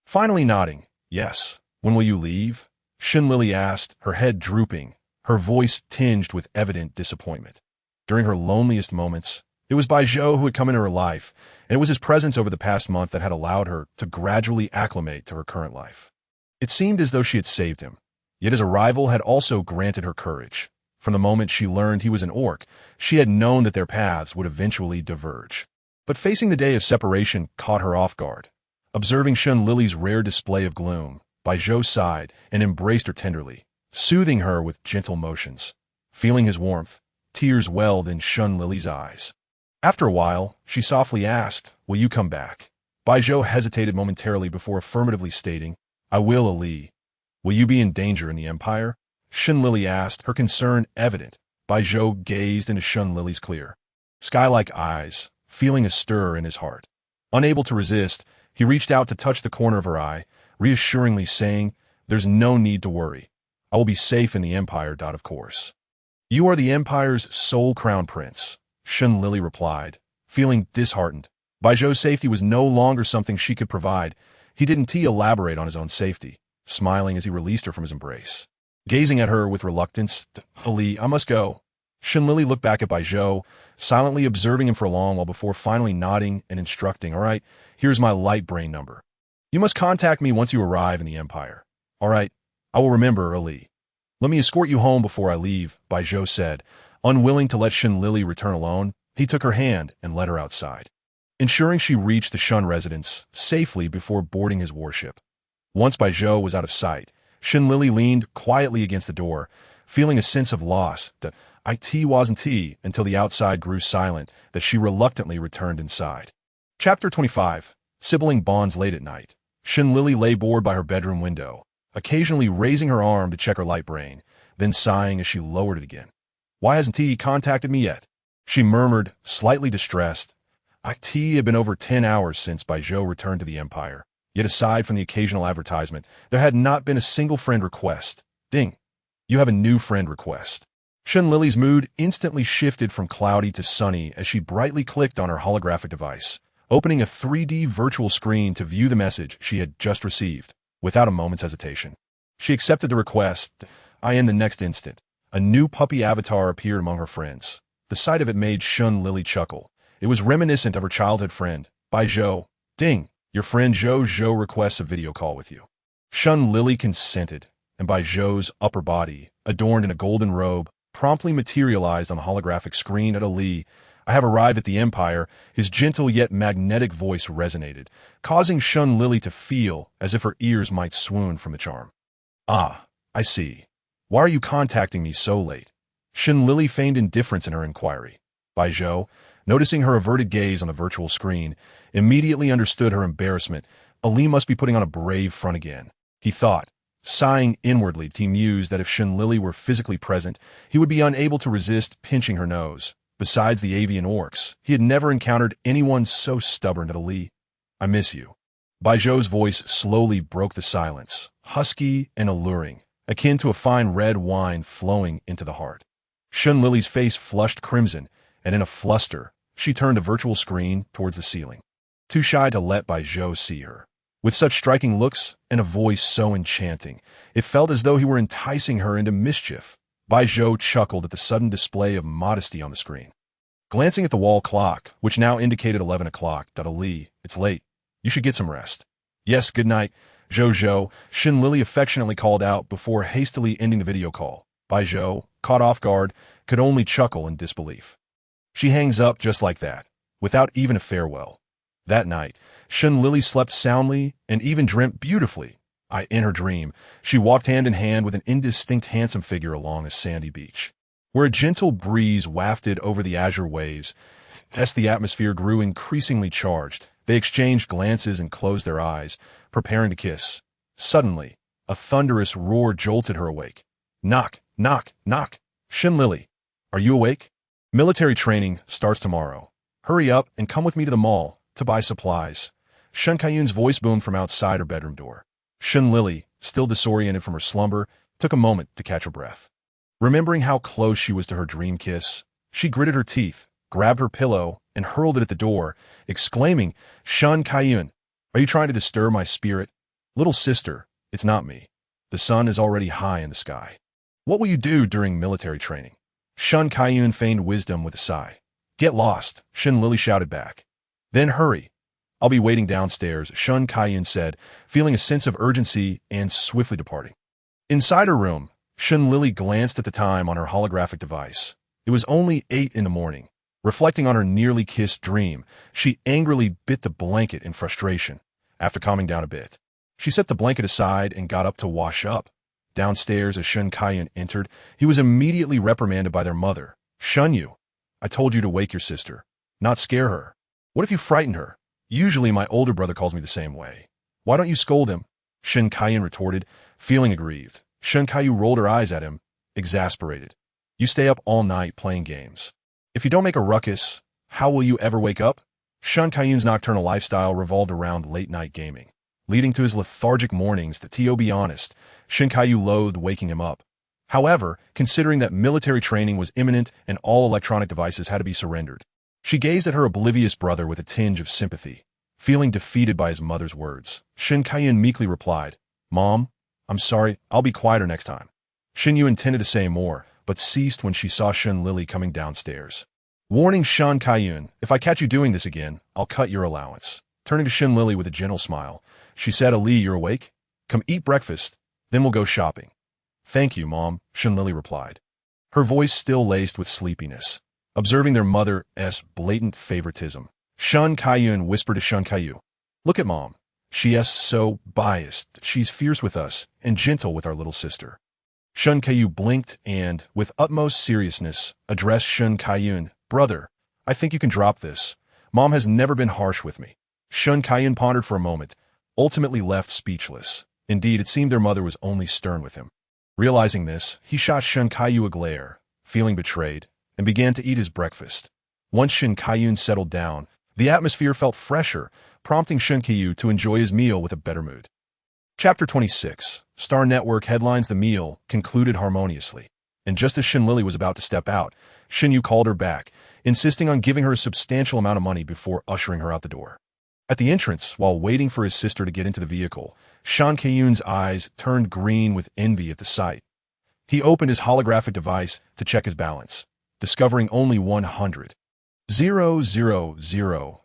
Finally nodding, "Yes. When will you leave?" Shun Lili asked, her head drooping, her voice tinged with evident disappointment. During her loneliest moments, it was Bai Zhou who had come into her life, and it was his presence over the past month that had allowed her to gradually acclimate to her current life. It seemed as though she had saved him. Yet his arrival had also granted her courage. From the moment she learned he was an orc, she had known that their paths would eventually diverge. But facing the day of separation caught her off guard. Observing Shun Lili's rare display of gloom, Baijiu sighed and embraced her tenderly, soothing her with gentle motions. Feeling his warmth, tears welled in Shun Lili's eyes. After a while, she softly asked, "Will you come back?" Baijiu hesitated momentarily before affirmatively stating, "I will, Lili." "Will you be in danger in the Empire?" Shun Lili asked, her concern evident. Baijiu gazed into Shun Lili's clear, sky-like eyes, feeling a stir in his heart. Unable to resist, he reached out to touch the corner of her eye, reassuringly saying, "There's no need to worry. I will be safe in the Empire. Of course." "You are the Empire's sole crown prince," Shun Lili replied, feeling disheartened. Baijiu's safety was no longer something she could provide. He didn't elaborate on his own safety, smiling as he released her from his embrace. Gazing at her with reluctance, "Lili, I must go." Shun Lili looked back at Baijiu, silently observing him for a long while before finally nodding and instructing, "All right, here's my light brain number. You must contact me once you arrive in the Empire." "All right, I will remember, Lili." "Let me escort you home before I leave," Baijiu said. Unwilling to let Shun Lili return alone, he took her hand and led her outside, ensuring she reached the Shun residence safely before boarding his warship. Once Baijiu was out of sight, Shun Lili leaned quietly against the door, feeling a sense of loss that it wasn't until the outside grew silent that she reluctantly returned inside. Chapter 25. Sibling Bonds. Late at night, Shun Lili lay bored by her bedroom window, occasionally raising her arm to check her light brain, then sighing as she lowered it again. "Why hasn't he contacted me yet?" she murmured, slightly distressed. It had been over 10 hours since Baijiu returned to the Empire. Yet aside from the occasional advertisement, there had not been a single friend request. Ding. "You have a new friend request." Shun Lili's mood instantly shifted from cloudy to sunny as she brightly clicked on her holographic device, opening a 3D virtual screen to view the message she had just received. Without a moment's hesitation, she accepted the request. In the next instant, a new puppy avatar appeared among her friends. The sight of it made Shun Lili chuckle. It was reminiscent of her childhood friend, Baijiu. "Ding. Your friend Zhou requests a video call with you." Shun Lili consented, and Baijiu's upper body, adorned in a golden robe, promptly materialized on the holographic screen at Lili. "I have arrived at the Empire." His gentle yet magnetic voice resonated, causing Shun Lili to feel as if her ears might swoon from the charm. "Ah, I see. Why are you contacting me so late?" Shun Lili feigned indifference in her inquiry. Baijiu, noticing her averted gaze on the virtual screen, immediately understood her embarrassment. "Ali must be putting on a brave front again," he thought. Sighing inwardly, he mused that if Shun Lili were physically present, he would be unable to resist pinching her nose. Besides the avian orcs, he had never encountered anyone so stubborn as Ali. "I miss you." Baijiu's voice slowly broke the silence, husky and alluring, akin to a fine red wine flowing into the heart. Shun Lili's face flushed crimson, and in a fluster, she turned a virtual screen towards the ceiling, too shy to let Baijiu see her. With such striking looks and a voice so enchanting, it felt as though he were enticing her into mischief. Baijiu chuckled at the sudden display of modesty on the screen. Glancing at the wall clock, which now indicated 11 o'clock, "Ali, it's late. You should get some rest." "Yes, good night, Zhou," Shun Lili affectionately called out before hastily ending the video call. Baijiu, caught off guard, could only chuckle in disbelief. She hangs up just like that, without even a farewell. That night, Shun Lili slept soundly and even dreamt beautifully. In her dream, she walked hand in hand with an indistinct handsome figure along a sandy beach, where a gentle breeze wafted over the azure waves. As the atmosphere grew increasingly charged, they exchanged glances and closed their eyes, preparing to kiss. Suddenly, a thunderous roar jolted her awake. "Knock, knock, knock." "Shun Lili, are you awake? Military training starts tomorrow. Hurry up and come with me to the mall to buy supplies." Shun Kaiyun's voice boomed from outside her bedroom door. Shun Lili, still disoriented from her slumber, took a moment to catch her breath. Remembering how close she was to her dream kiss, she gritted her teeth, grabbed her pillow, and hurled it at the door, exclaiming, "Shun Kaiyun, are you trying to disturb my spirit?" "Little sister, it's not me. The sun is already high in the sky. What will you do during military training?" Shun Kaiyun feigned wisdom with a sigh. "Get lost," Shun Lili shouted back. "Then hurry. I'll be waiting downstairs, Shun Kaiyun said, feeling a sense of urgency and swiftly departing. Inside her room, Shun Lili glanced at the time on her holographic device. It was only 8 in the morning. Reflecting on her nearly kissed dream, she angrily bit the blanket in frustration. After calming down a bit, she set the blanket aside and got up to wash up. Downstairs, as Shun Kaiyun entered, he was immediately reprimanded by their mother. Shun Yu, I told you to wake your sister, not scare her. What if you frightened her? Usually my older brother calls me the same way. Why don't you scold him? Shun Kaiyun retorted, feeling aggrieved. Shun Kaiyun rolled her eyes at him, exasperated. You stay up all night playing games. If you don't make a ruckus, how will you ever wake up? Shun Kaiyun's nocturnal lifestyle revolved around late-night gaming, leading to his lethargic mornings that, to be honest, Shun Kaiyun loathed waking him up. However, considering that military training was imminent and all electronic devices had to be surrendered, she gazed at her oblivious brother with a tinge of sympathy. Feeling defeated by his mother's words, Shun Kaiyun meekly replied, Mom, I'm sorry, I'll be quieter next time. Shun Yu intended to say more, but ceased when she saw Shun Lili coming downstairs. Warning Shun Kaiyun, if I catch you doing this again, I'll cut your allowance. Turning to Shun Lili with a gentle smile, she said, Ali, you're awake? Come eat breakfast, then we'll go shopping. Thank you, Mom, Shun Lili replied, her voice still laced with sleepiness. Observing their mother's blatant favoritism, Shun Kaiyun whispered to Shun Kaiyun, look at Mom. She's so biased. She's fierce with us and gentle with our little sister. Shun Kaiyun blinked and, with utmost seriousness, addressed Shun Kaiyun, brother, I think you can drop this. Mom has never been harsh with me. Shun Kaiyun pondered for a moment, ultimately left speechless. Indeed, it seemed their mother was only stern with him. Realizing this, he shot Shun Kaiyun a glare, feeling betrayed, and began to eat his breakfast. Once Shun Kaiyun settled down, the atmosphere felt fresher, prompting Shun Kaiyun to enjoy his meal with a better mood. Chapter 26. Star Network headlines. The meal concluded harmoniously, and just as Shun Lili was about to step out, Shun Yu called her back, insisting on giving her a substantial amount of money before ushering her out the door. At the entrance, while waiting for his sister to get into the vehicle, Shun Kaiyun's eyes turned green with envy at the sight. He opened his holographic device to check his balance, discovering only 100,000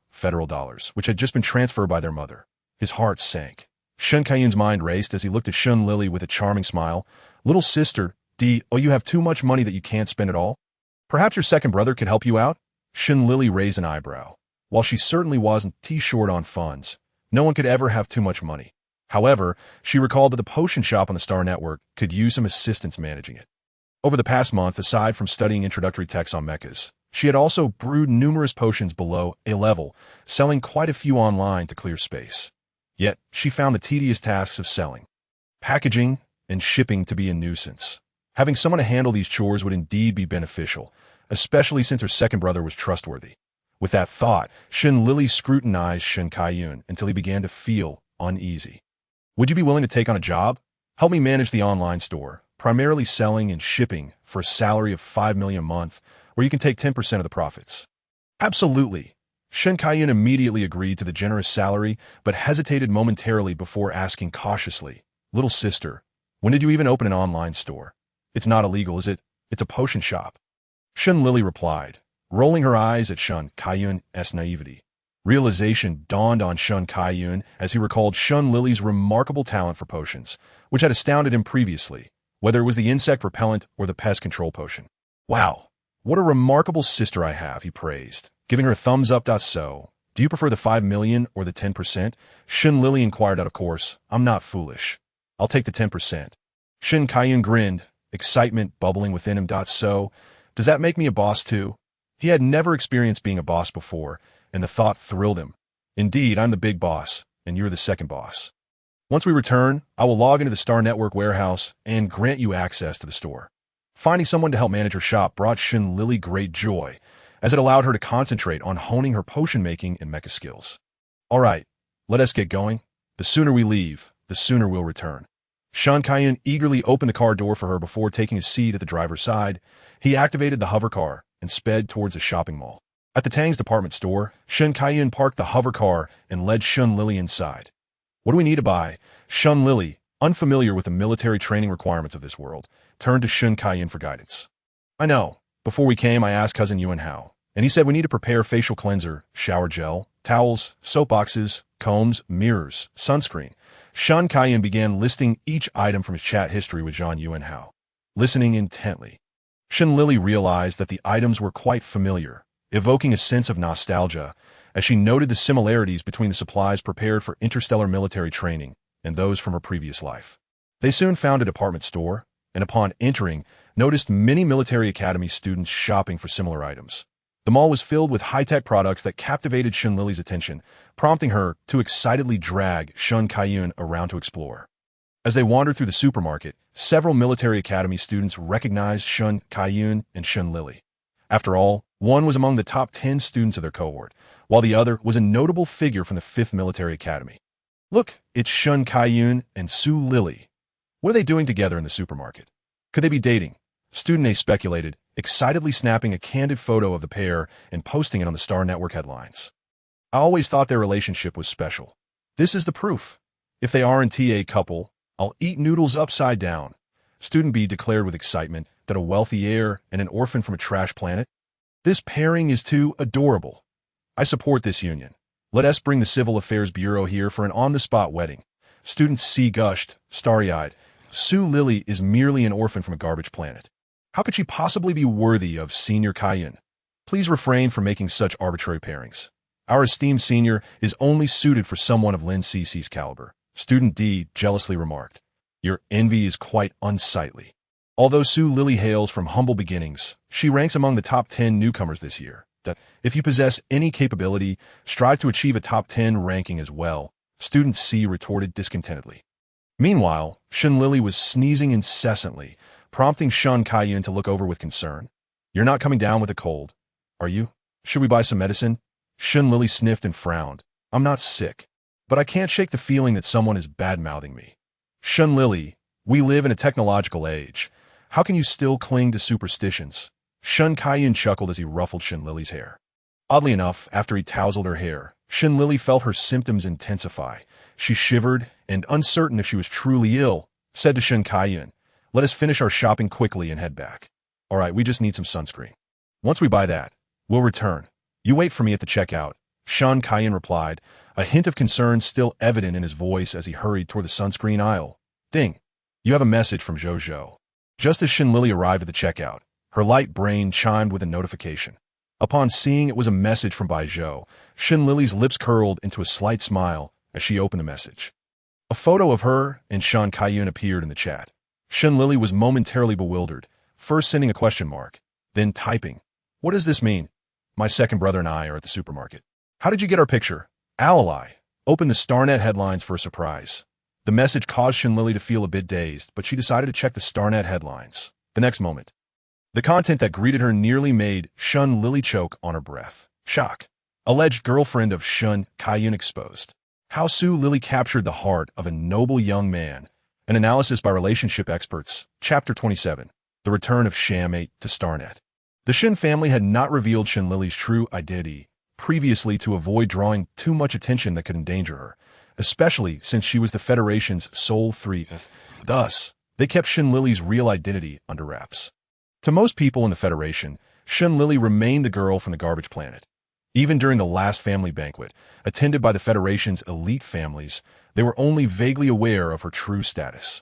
federal dollars, which had just been transferred by their mother. His heart sank. Shun Kaiyun's mind raced as he looked at Shun Lili with a charming smile. Little sister, you have too much money that you can't spend it all? Perhaps your second brother could help you out? Shun Lili raised an eyebrow. While she certainly wasn't short on funds, no one could ever have too much money. However, she recalled that the potion shop on the Star Network could use some assistance managing it. Over the past month, aside from studying introductory texts on mechas, she had also brewed numerous potions below A level, selling quite a few online to clear space. Yet, she found the tedious tasks of selling, packaging, and shipping to be a nuisance. Having someone to handle these chores would indeed be beneficial, especially since her second brother was trustworthy. With that thought, Shun Lili scrutinized Shun Kaiyun until he began to feel uneasy. Would you be willing to take on a job? Help me manage the online store, primarily selling and shipping, for a salary of $5 million a month, where you can take 10% of the profits. Absolutely. Shun Kaiyun immediately agreed to the generous salary, but hesitated momentarily before asking cautiously, Little sister, when did you even open an online store? It's not illegal, is it? It's a potion shop. Shun Lili replied, rolling her eyes at Shun Kaiyun's naivety. Realization dawned on Shun Kaiyun as he recalled Shun Lili's remarkable talent for potions, which had astounded him previously, whether it was the insect repellent or the pest control potion. Wow, what a remarkable sister I have, he praised, giving her a thumbs up. So, do you prefer the 5 million or the 10%? Shun Lili inquired out of course. I'm not foolish. I'll take the 10%. Shun Kaiyun grinned, excitement bubbling within him. So, does that make me a boss too? He had never experienced being a boss before, and the thought thrilled him. Indeed, I'm the big boss, and you're the second boss. Once we return, I will log into the Star Network warehouse and grant you access to the store. Finding someone to help manage her shop brought Shun Lili great joy, as it allowed her to concentrate on honing her potion-making and mecha skills. All right, let us get going. The sooner we leave, the sooner we'll return. Shun Kaiyun eagerly opened the car door for her before taking a seat at the driver's side. He activated the hover car and sped towards the shopping mall. At the Tang's department store, Shun Kaiyun parked the hover car and led Shun Lili inside. What do we need to buy? Shun Lili, unfamiliar with the military training requirements of this world, turned to Shun Kaiyun for guidance. I know. Before we came, I asked Cousin Yuan how, and he said we need to prepare facial cleanser, shower gel, towels, soap boxes, combs, mirrors, sunscreen. Shun Kaiyun began listing each item from his chat history with Zhang Yuanhao. Listening intently, Shen Lili realized that the items were quite familiar, evoking a sense of nostalgia as she noted the similarities between the supplies prepared for interstellar military training and those from her previous life. They soon found a department store, and upon entering, noticed many military academy students shopping for similar items. The mall was filled with high-tech products that captivated Shen Lili's attention, prompting her to excitedly drag Shun Kaiyun around to explore. As they wandered through the supermarket, several military academy students recognized Shun Kaiyun and Shen Lili. After all, one was among the top 10 students of their cohort, while the other was a notable figure from the 5th Military Academy. Look, it's Shun Kaiyun and Su Lili. What are they doing together in the supermarket? Could they be dating? Student A speculated, excitedly snapping a candid photo of the pair and posting it on the Star Network headlines. I always thought their relationship was special. This is the proof. If they aren't a couple, I'll eat noodles upside down. Student B declared with excitement that a wealthy heir and an orphan from a trash planet. This pairing is too adorable. I support this union. Let us bring the Civil Affairs Bureau here for an on-the-spot wedding. Student C gushed, starry-eyed. Su Lili is merely an orphan from a garbage planet. How could she possibly be worthy of Senior Kaiyun? Please refrain from making such arbitrary pairings. Our esteemed senior is only suited for someone of Lin Cici's caliber. Student D jealously remarked. Your envy is quite unsightly. Although Su Lili hails from humble beginnings, she ranks among the top 10 newcomers this year. That if you possess any capability, strive to achieve a top 10 ranking as well, Student C retorted discontentedly. Meanwhile, Shen Lili was sneezing incessantly, prompting Shun Kaiyun to look over with concern. You're not coming down with a cold, are you? Should we buy some medicine? Shen Lili sniffed and frowned. I'm not sick, but I can't shake the feeling that someone is bad-mouthing me. Shen Lili, we live in a technological age. How can you still cling to superstitions? Shun Kaiyun chuckled as he ruffled Shen Lili's hair. Oddly enough, after he tousled her hair, Shen Lili felt her symptoms intensify. She shivered, and uncertain if she was truly ill, said to Shun Kaiyun, let us finish our shopping quickly and head back. All right, we just need some sunscreen. Once we buy that, we'll return. You wait for me at the checkout, Shun Kaiyun replied, a hint of concern still evident in his voice as he hurried toward the sunscreen aisle. Ding! You have a message from Zhou. Just as Shen Lili arrived at the checkout, her light brain chimed with a notification. Upon seeing it was a message from Bai Zhou, Shen Lili's lips curled into a slight smile as she opened the message. A photo of her and Shun Kaiyun appeared in the chat. Shen Lili was momentarily bewildered, first sending a question mark, then typing. What does this mean? My second brother and I are at the supermarket. How did you get our picture? Ally opened the StarNet headlines for a surprise. The message caused Shen Lili to feel a bit dazed, but she decided to check the StarNet headlines. The next moment, the content that greeted her nearly made Shen Lili choke on her breath. Shock. Alleged girlfriend of Shun Kaiyun exposed. How Su Lili captured the heart of a noble young man. An analysis by relationship experts. Chapter 27. The return of Shamate to StarNet. The Shen family had not revealed Shen Lili's true identity previously to avoid drawing too much attention that could endanger her, especially since she was the Federation's sole threat. Thus, they kept Shen Lili's real identity under wraps. To most people in the Federation, Shen Lili remained the girl from the garbage planet. Even during the last family banquet, attended by the Federation's elite families, they were only vaguely aware of her true status.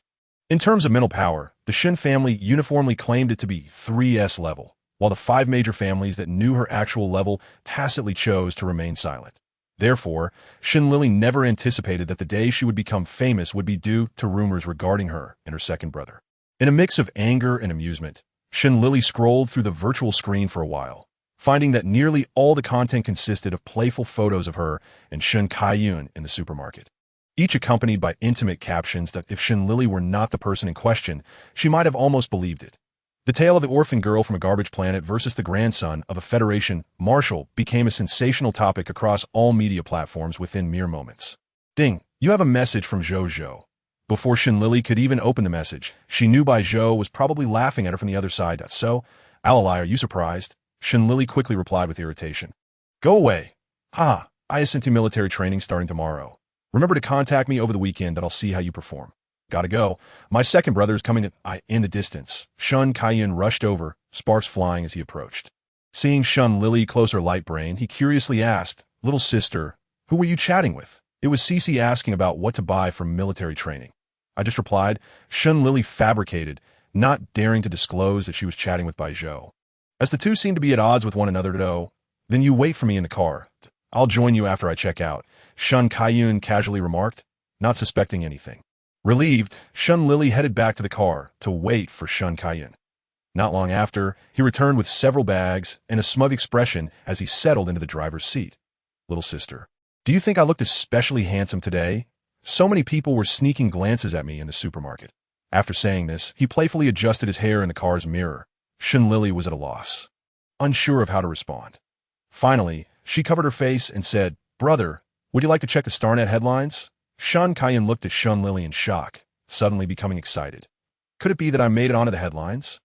In terms of mental power, the Shen family uniformly claimed it to be 3S level, while the 5 major families that knew her actual level tacitly chose to remain silent. Therefore, Shen Lili never anticipated that the day she would become famous would be due to rumors regarding her and her second brother. In a mix of anger and amusement, Shen Lili scrolled through the virtual screen for a while, finding that nearly all the content consisted of playful photos of her and Shun Kaiyun in the supermarket, each accompanied by intimate captions that if Shen Lili were not the person in question, she might have almost believed it. The tale of the orphan girl from a garbage planet versus the grandson of a Federation Marshal became a sensational topic across all media platforms within mere moments. Ding, you have a message from Zhou. Before Shen Lili could even open the message, she knew Bai Zhou was probably laughing at her from the other side. So, Ally, are you surprised? Shen Lili quickly replied with irritation. Go away. Ha, I sent to military training starting tomorrow. Remember to contact me over the weekend and I'll see how you perform. Gotta go. My second brother is coming in the distance. Shun Kaiyun rushed over, sparks flying as he approached. Seeing Shen Lili close her light brain, he curiously asked, Little sister, who were you chatting with? It was Cece asking about what to buy for military training. I just replied, Shun Lili fabricated, not daring to disclose that she was chatting with Baijiu. As the two seemed to be at odds with one another though, then you wait for me in the car. I'll join you after I check out, Shun Kaiyun casually remarked, not suspecting anything. Relieved, Shun Lili headed back to the car to wait for Shun Kaiyun. Not long after, he returned with several bags and a smug expression as he settled into the driver's seat. Little sister, do you think I looked especially handsome today? So many people were sneaking glances at me in the supermarket. After saying this, he playfully adjusted his hair in the car's mirror. Shun Lili was at a loss, unsure of how to respond. Finally, she covered her face and said, Brother, would you like to check the StarNet headlines? Shun Kaiyun looked at Shun Lili in shock, suddenly becoming excited. Could it be that I made it onto the headlines?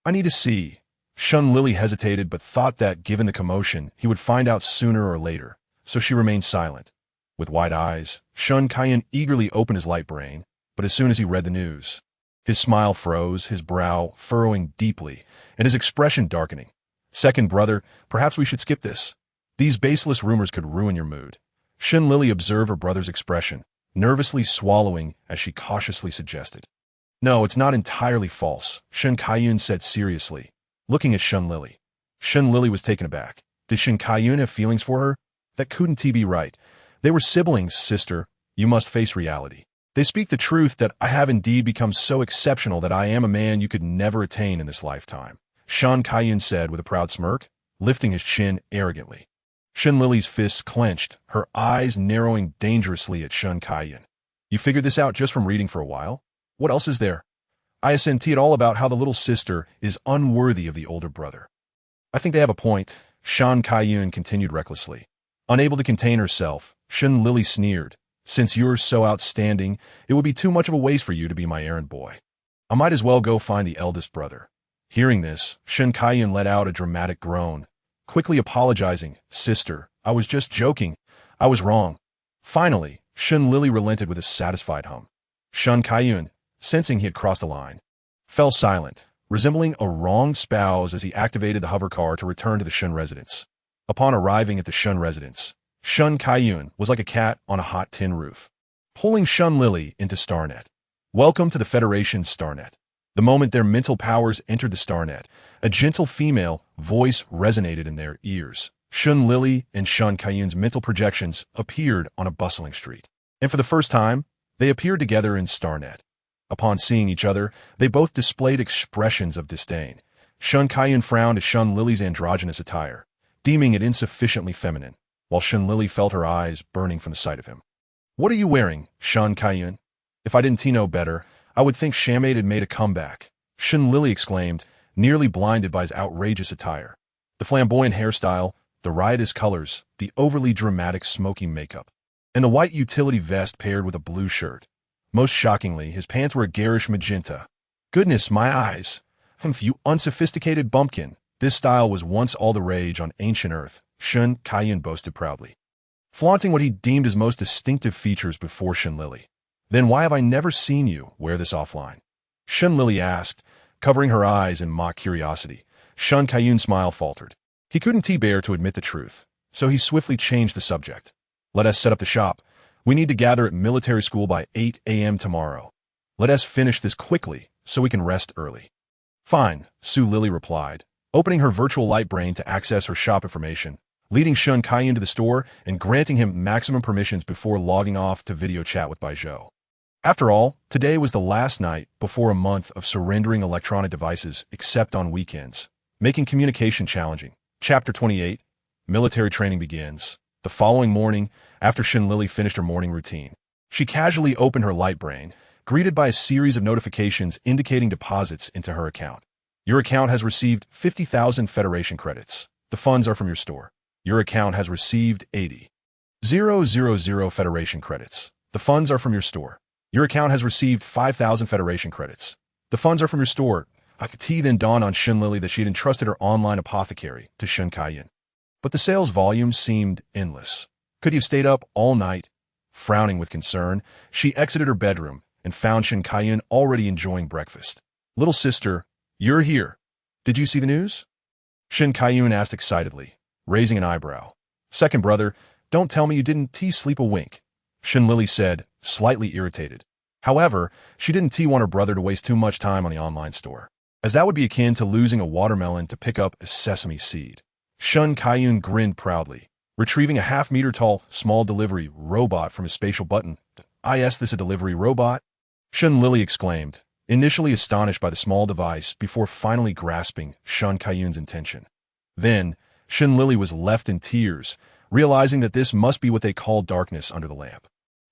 I need to see. Shun Lili hesitated but thought that, given the commotion, he would find out sooner or later, so she remained silent. With wide eyes, Shun Kaiyun eagerly opened his light brain, but as soon as he read the news, his smile froze, his brow furrowing deeply, and his expression darkening. Second, brother, perhaps we should skip this. These baseless rumors could ruin your mood. Shun Lili observed her brother's expression, nervously swallowing as she cautiously suggested. No, it's not entirely false, Shun Kaiyun said seriously, looking at Shun Lili. Shun Lili was taken aback. Did Shun Kaiyun have feelings for her? That couldn't be right. They were siblings, sister. You must face reality. They speak the truth that I have indeed become so exceptional that I am a man you could never attain in this lifetime, Shun Kaiyun said with a proud smirk, lifting his chin arrogantly. Shun Lili's fists clenched, her eyes narrowing dangerously at Shun Kaiyun. You figured this out just from reading for a while? What else is there? I assent it all about how the little sister is unworthy of the older brother. I think they have a point, Shun Kaiyun continued recklessly. Unable to contain herself, Shun Lili sneered. Since you're so outstanding, it would be too much of a waste for you to be my errand boy. I might as well go find the eldest brother. Hearing this, Shun Kaiyun let out a dramatic groan, quickly apologizing. Sister, I was just joking. I was wrong. Finally, Shun Lili relented with a satisfied hum. Shun Kaiyun, sensing he had crossed a line, fell silent, resembling a wronged spouse as he activated the hover car to return to the Shun residence. Upon arriving at the Shun residence, Shun Kaiyun was like a cat on a hot tin roof, pulling Shun Lili into StarNet. Welcome to the Federation's StarNet. The moment their mental powers entered the StarNet, a gentle female voice resonated in their ears. Shun Lili and Shun Kaiyun's mental projections appeared on a bustling street. And for the first time, they appeared together in StarNet. Upon seeing each other, they both displayed expressions of disdain. Shun Kaiyun frowned at Shun Lili's androgynous attire, deeming it insufficiently feminine, while Shun Lili felt her eyes burning from the sight of him. What are you wearing, Shun Kaiyun? If I didn't know better, I would think Shamade had made a comeback, Shun Lili exclaimed, nearly blinded by his outrageous attire. The flamboyant hairstyle, the riotous colors, the overly dramatic smoky makeup, and the white utility vest paired with a blue shirt. Most shockingly, his pants were a garish magenta. Goodness, my eyes! Humph, you unsophisticated bumpkin! This style was once all the rage on ancient Earth, Shun Kaiyun boasted proudly, flaunting what he deemed his most distinctive features before Shun Lili. Then why have I never seen you wear this offline? Shun Lili asked, covering her eyes in mock curiosity. Shun Kaiyun's smile faltered. He couldn't bear to admit the truth, so he swiftly changed the subject. Let us set up the shop. We need to gather at military school by 8 a.m. tomorrow. Let us finish this quickly so we can rest early. Fine, Su Lili replied, opening her virtual light brain to access her shop information, leading Shun Kaiyun to the store and granting him maximum permissions before logging off to video chat with Baijiu. After all, today was the last night before a month of surrendering electronic devices except on weekends, making communication challenging. Chapter 28, Military Training begins. The following morning, after Shun Lili finished her morning routine, she casually opened her light brain, greeted by a series of notifications indicating deposits into her account. Your account has received 50,000 Federation credits. The funds are from your store. Your account has received 80,000 Federation credits. The funds are from your store. Your account has received 5,000 Federation credits. The funds are from your store. Then dawned on Shun Lili that she had entrusted her online apothecary to Shun Kaiyun. But the sales volume seemed endless. Could he have stayed up all night? Frowning with concern, she exited her bedroom and found Shun Kaiyun already enjoying breakfast. Little sister, you're here. Did you see the news? Shun Kaiyun asked excitedly, raising an eyebrow. Second brother, don't tell me you didn't sleep a wink, Lili said, slightly irritated. However, she didn't want her brother to waste too much time on the online store, as that would be akin to losing a watermelon to pick up a sesame seed. Kaiyun grinned proudly, retrieving a half-meter-tall, small delivery robot from his spatial button. Is this a delivery robot? Lili exclaimed, initially astonished by the small device before finally grasping Kaiyun's intention. Then, Lili was left in tears, realizing that this must be what they call darkness under the lamp.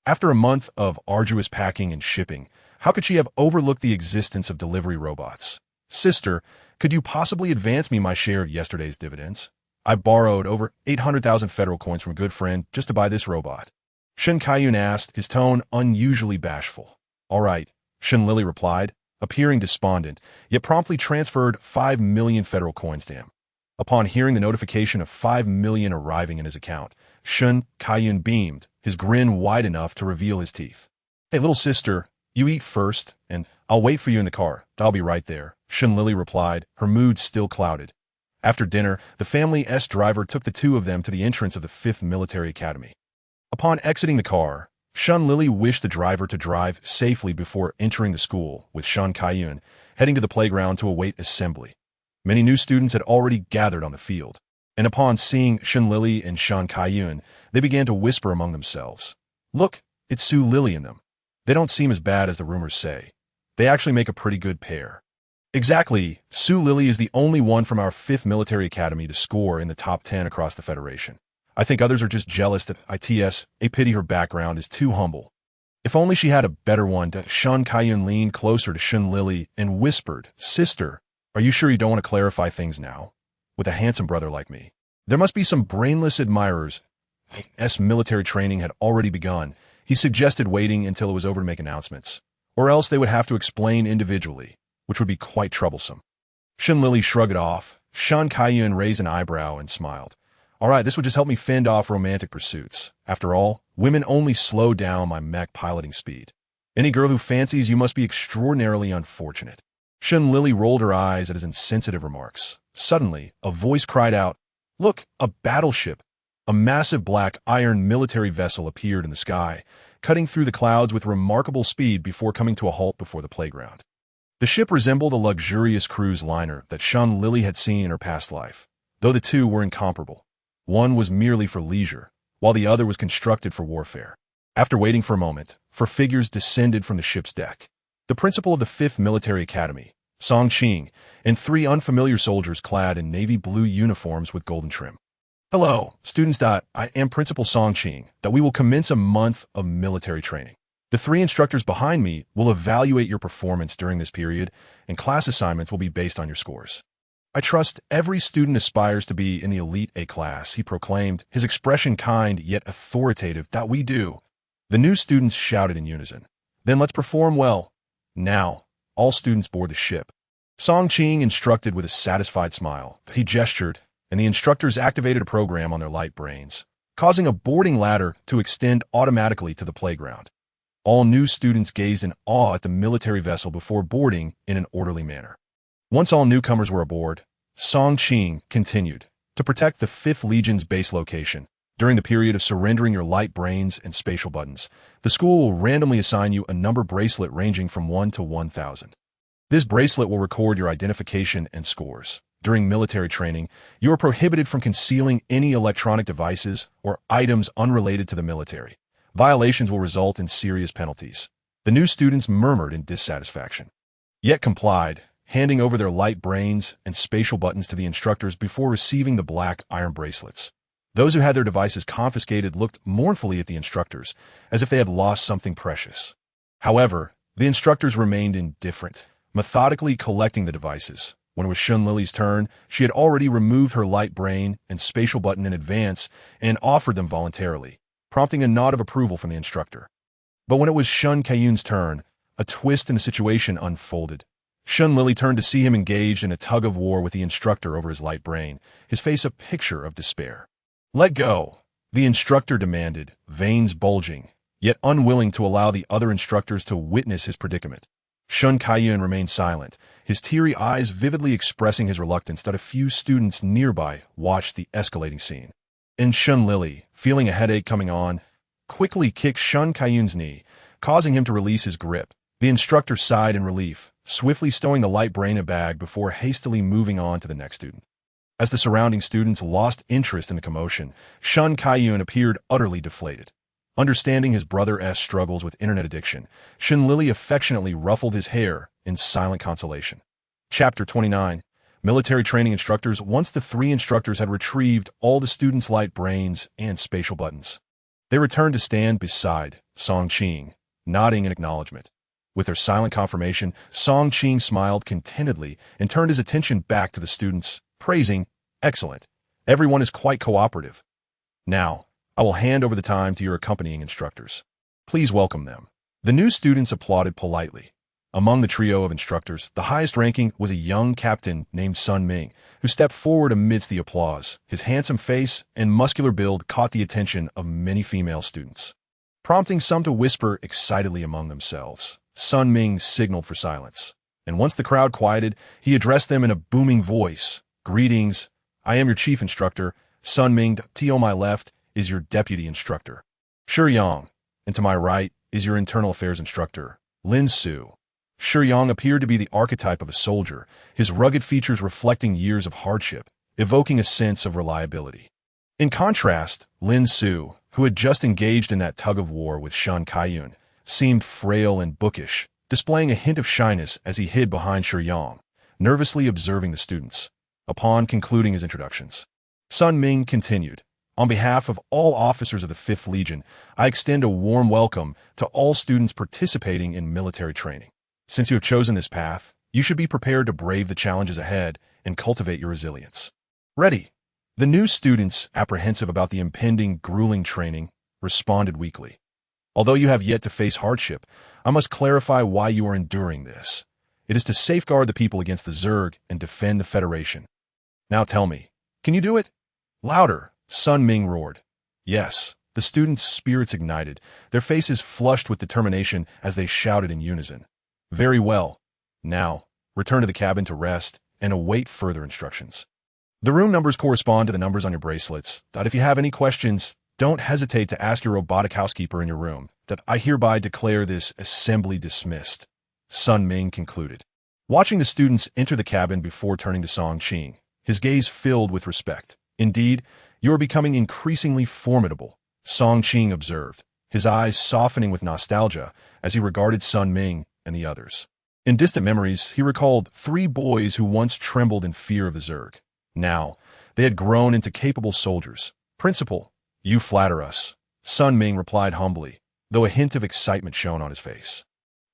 After a month of arduous packing and shipping, how could she have overlooked the existence of delivery robots? Sister, could you possibly advance me my share of yesterday's dividends? I borrowed over 800,000 federal coins from a good friend just to buy this robot. Kaiyun asked, his tone unusually bashful. All right, Lili replied, appearing despondent, yet promptly transferred 5 million federal coins to him. Upon hearing the notification of 5 million arriving in his account, Kaiyun beamed, his grin wide enough to reveal his teeth. Hey, little sister, you eat first, and I'll wait for you in the car. I'll be right there, Lili replied, her mood still clouded. After dinner, the family's driver took the two of them to the entrance of the 5th Military Academy. Upon exiting the car, Lili wished the driver to drive safely before entering the school, with Kaiyun heading to the playground to await assembly. Many new students had already gathered on the field, and upon seeing Lili and Kaiyun, they began to whisper among themselves. Look, it's Lili in them. They don't seem as bad as the rumors say. They actually make a pretty good pair. Exactly, Lili is the only one from our 5th Military Academy to score in the top 10 across the Federation. I think others are just jealous that a pity her background is too humble. If only she had a better one. Kaiyun leaned closer to Lili and whispered, Sister, are you sure you don't want to clarify things now? With a handsome brother like me. There must be some brainless admirers. Military training had already begun. He suggested waiting until it was over to make announcements, or else they would have to explain individually, which would be quite troublesome. Lili shrugged it off. Kaiyun raised an eyebrow and smiled. All right, this would just help me fend off romantic pursuits. After all, women only slow down my mech piloting speed. Any girl who fancies you must be extraordinarily unfortunate. Lili rolled her eyes at his insensitive remarks. Suddenly, a voice cried out, Look, a battleship! A massive black iron military vessel appeared in the sky, cutting through the clouds with remarkable speed before coming to a halt before the playground. The ship resembled a luxurious cruise liner that Lili had seen in her past life, though the two were incomparable. One was merely for leisure, while the other was constructed for warfare. After waiting for a moment, 4 figures descended from the ship's deck. The principal of the 5th Military Academy, Song Qing, and 3 unfamiliar soldiers clad in navy blue uniforms with golden trim. Hello, students. I am Principal Song Qing. We will commence a month of military training. The 3 instructors behind me will evaluate your performance during this period, and class assignments will be based on your scores. I trust every student aspires to be in the elite A class, he proclaimed, his expression kind yet authoritative. We do. The new students shouted in unison. Then let's perform well. Now, all students board the ship. Song Qing instructed with a satisfied smile. He gestured, and the instructors activated a program on their light brains, causing a boarding ladder to extend automatically to the playground. All new students gazed in awe at the military vessel before boarding in an orderly manner. Once all newcomers were aboard, Song Qing continued, to protect the 5th Legion's base location. During the period of surrendering your light brains and spatial buttons, the school will randomly assign you a number bracelet ranging from 1 to 1,000. This bracelet will record your identification and scores. During military training, you are prohibited from concealing any electronic devices or items unrelated to the military. Violations will result in serious penalties. The new students murmured in dissatisfaction, yet complied, handing over their light brains and spatial buttons to the instructors before receiving the black iron bracelets. Those who had their devices confiscated looked mournfully at the instructors, as if they had lost something precious. However, the instructors remained indifferent, methodically collecting the devices. When it was Lili's turn, she had already removed her light brain and spatial button in advance and offered them voluntarily, prompting a nod of approval from the instructor. But when it was Kaiyun's turn, a twist in the situation unfolded. Lili turned to see him engaged in a tug-of-war with the instructor over his light brain, his face a picture of despair. Let go, the instructor demanded, veins bulging, yet unwilling to allow the other instructors to witness his predicament. Kaiyun remained silent, his teary eyes vividly expressing his reluctance that a few students nearby watched the escalating scene. And Shun Lili, feeling a headache coming on, quickly kicked Shun Kaiyun's knee, causing him to release his grip. The instructor sighed in relief, swiftly stowing the light brain in a bag before hastily moving on to the next student. As the surrounding students lost interest in the commotion, Shun Kaiyun appeared utterly deflated. Understanding his brother's struggles with internet addiction, Shun Lili affectionately ruffled his hair in silent consolation. Chapter 29. Military Training Instructors. Once the three instructors had retrieved all the students' light brains and spatial buttons, they returned to stand beside Song Qing, nodding in acknowledgement. With their silent confirmation, Song Qing smiled contentedly and turned his attention back to the students, praising, "Excellent. Everyone is quite cooperative. Now, I will hand over the time to your accompanying instructors. Please welcome them." The new students applauded politely. Among the trio of instructors, the highest ranking was a young captain named Sun Ming, who stepped forward amidst the applause. His handsome face and muscular build caught the attention of many female students, prompting some to whisper excitedly among themselves. Sun Ming signaled for silence, and once the crowd quieted, he addressed them in a booming voice. "Greetings. I am your chief instructor, Sun Ming. To my left is your deputy instructor, Shi Yang, and to my right is your internal affairs instructor, Lin Su." Shi Yang appeared to be the archetype of a soldier, his rugged features reflecting years of hardship, evoking a sense of reliability. In contrast, Lin Su, who had just engaged in that tug-of-war with Shun Kaiyun, seemed frail and bookish, displaying a hint of shyness as he hid behind Shi Yang, nervously observing the students. Upon concluding his introductions, Sun Ming continued, "On behalf of all officers of the 5th Legion, I extend a warm welcome to all students participating in military training. Since you have chosen this path, you should be prepared to brave the challenges ahead and cultivate your resilience." "Ready." The new students, apprehensive about the impending, grueling training, responded weakly. "Although you have yet to face hardship, I must clarify why you are enduring this. It is to safeguard the people against the Zerg and defend the Federation. Now tell me, can you do it?" "Louder," Sun Ming roared. "Yes." The students' spirits ignited, their faces flushed with determination as they shouted in unison. "Very well. Now, return to the cabin to rest and await further instructions. The room numbers correspond to the numbers on your bracelets. If you have any questions, don't hesitate to ask your robotic housekeeper in your room. I hereby declare this assembly dismissed," Sun Ming concluded. Watching the students enter the cabin before turning to Song Qing, his gaze filled with respect. "Indeed, you are becoming increasingly formidable," Song Qing observed, his eyes softening with nostalgia as he regarded Sun Ming and the others. In distant memories, he recalled 3 boys who once trembled in fear of the Zerg. Now, they had grown into capable soldiers. "Principal, you flatter us," Sun Ming replied humbly, though a hint of excitement shone on his face.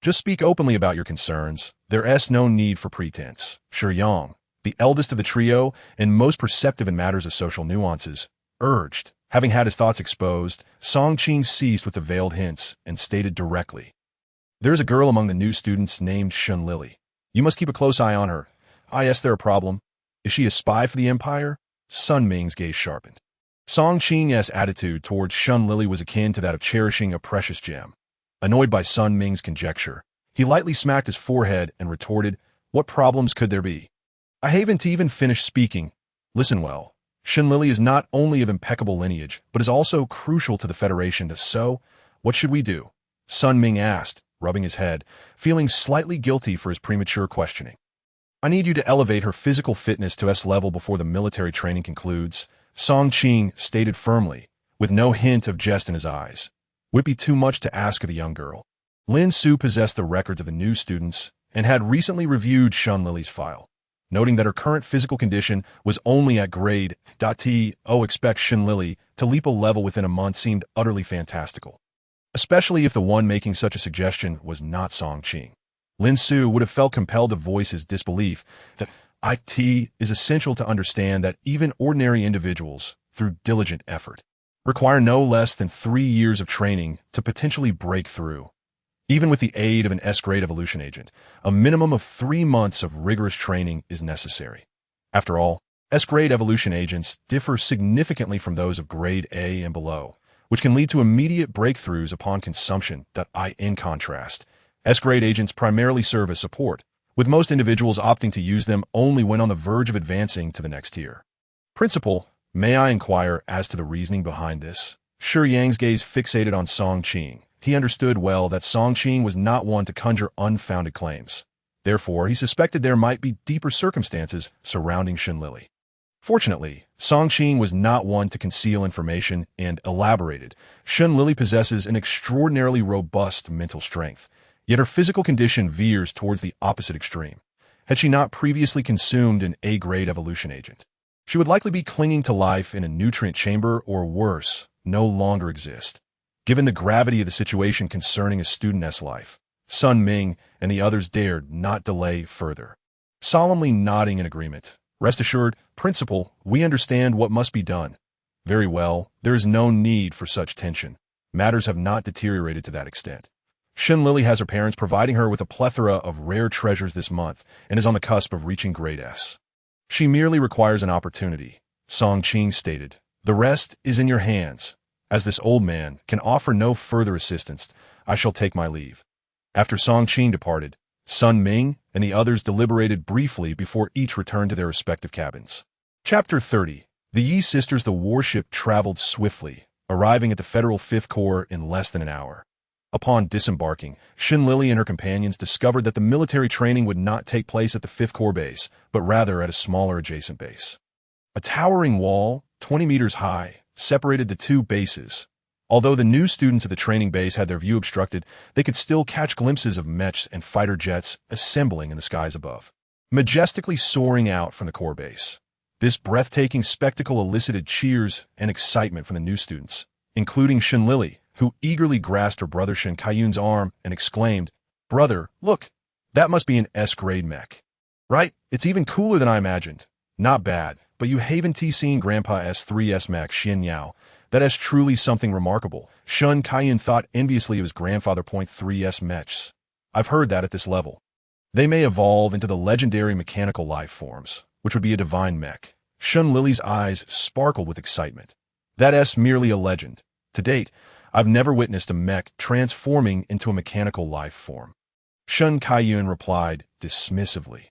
"Just speak openly about your concerns. There's no need for pretense." Shi Yang, the eldest of the trio and most perceptive in matters of social nuances, urged. Having had his thoughts exposed, Song Qing ceased with the veiled hints and stated directly, "There is a girl among the new students named Shun Lili. You must keep a close eye on her. Is there a problem? Is she a spy for the Empire?" Sun Ming's gaze sharpened. Song Qing's attitude towards Shun Lili was akin to that of cherishing a precious gem. Annoyed by Sun Ming's conjecture, he lightly smacked his forehead and retorted, "What problems could there be? I haven't even finished speaking. Listen well. Shun Lili is not only of impeccable lineage, but is also crucial to the Federation. So, what should we do?" Sun Ming asked, rubbing his head, feeling slightly guilty for his premature questioning. "I need you to elevate her physical fitness to S level before the military training concludes," Song Qing stated firmly, with no hint of jest in his eyes. Would it be too much to ask of the young girl? Lin Su possessed the records of the new students and had recently reviewed Shun Lili's file. Noting that her current physical condition was only at grade expect Shun Lili to leap a level within a month seemed utterly fantastical, especially if the one making such a suggestion was not Song Qing. Lin Su would have felt compelled to voice his disbelief that it is essential to understand that even ordinary individuals, through diligent effort, require no less than 3 years of training to potentially break through. Even with the aid of an S-grade evolution agent, a minimum of 3 months of rigorous training is necessary. After all, S-grade evolution agents differ significantly from those of grade A and below, which can lead to immediate breakthroughs upon consumption. In contrast, S-grade agents primarily serve as support, with most individuals opting to use them only when on the verge of advancing to the next tier. "Principal, May I inquire as to the reasoning behind this? Shi Yang's gaze fixated on Song Qing. He understood well that Song Qing was not one to conjure unfounded claims. Therefore, he suspected there might be deeper circumstances surrounding Xin Lili. Fortunately, Song Qing was not one to conceal information and elaborated. Xin Lili possesses an extraordinarily robust mental strength, yet her physical condition veers towards the opposite extreme. Had she not previously consumed an A-grade evolution agent, she would likely be clinging to life in a nutrient chamber or worse, no longer exist. Given the gravity of the situation concerning a studentess life, Sun Ming and the others dared not delay further. Solemnly nodding in agreement, "Rest assured, Principal, we understand what must be done." "Very well, there is no need for such tension. Matters have not deteriorated to that extent. Xin Lili has her parents providing her with a plethora of rare treasures this month and is on the cusp of reaching grade S. She merely requires an opportunity," Song Qing stated. "The rest is in your hands. As this old man can offer no further assistance, I shall take my leave." After Song Qing departed, Sun Ming and the others deliberated briefly before each returned to their respective cabins. Chapter 30. The Yi sisters. The warship traveled swiftly, arriving at the Federal Fifth Corps in less than an hour. Upon disembarking, Xin Lili and her companions discovered that the military training would not take place at the Fifth Corps base, but rather at a smaller adjacent base. A towering wall, 20 meters high, separated the two bases. Although the new students at the training base had their view obstructed, they could still catch glimpses of mechs and fighter jets assembling in the skies above, majestically soaring out from the core base. This breathtaking spectacle elicited cheers and excitement from the new students, including Xin Lili, who eagerly grasped her brother Shen Kaiyun's arm and exclaimed, "Brother, look, that must be an S-grade mech. Right, it's even cooler than I imagined. Not bad, but you haven't seen Grandpa S3S mech Xin Yao. That is truly something remarkable." Shen Kaiyun thought enviously of his grandfather. 3S mechs. "I've heard that at this level, they may evolve into the legendary mechanical life forms, which would be a divine mech." Xin Lili's eyes sparkled with excitement. "That's merely a legend. To date, I've never witnessed a mech transforming into a mechanical life form." Shen Kaiyun replied dismissively.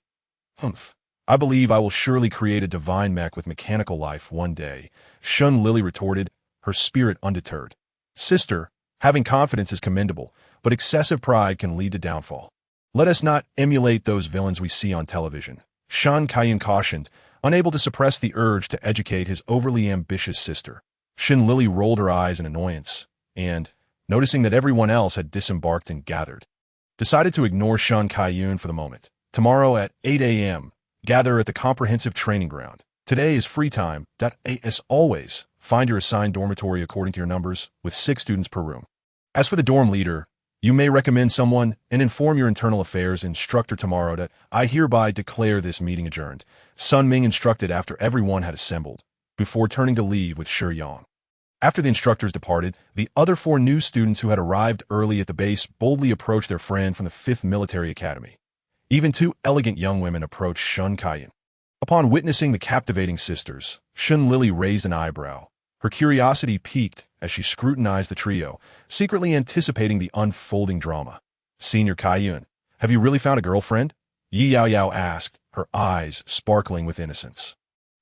"Humph. I believe I will surely create a divine mech with mechanical life one day," Xin Lili retorted, her spirit undeterred. "Sister, having confidence is commendable, but excessive pride can lead to downfall. Let us not emulate those villains we see on television," Shen Kaiyun cautioned, unable to suppress the urge to educate his overly ambitious sister. Xin Lili rolled her eyes in annoyance, and, noticing that everyone else had disembarked and gathered, decided to ignore Shen Kaiyun for the moment. "Tomorrow at 8 a.m., gather at the comprehensive training ground. Today is free time. As always, find your assigned dormitory according to your numbers, with 6 students per room. As for the dorm leader, you may recommend someone and inform your internal affairs instructor tomorrow that I hereby declare this meeting adjourned," Sun Ming instructed after everyone had assembled, before turning to leave with Shi Yang. After the instructors departed, the other 4 new students who had arrived early at the base boldly approached their friend from the 5th Military Academy. Even 2 elegant young women approached Shen Kaiyun. Upon witnessing the captivating sisters, Xin Lili raised an eyebrow. Her curiosity piqued as she scrutinized the trio, secretly anticipating the unfolding drama. "Senior Kaiyun, have you really found a girlfriend?" Yi Yao Yao asked, her eyes sparkling with innocence.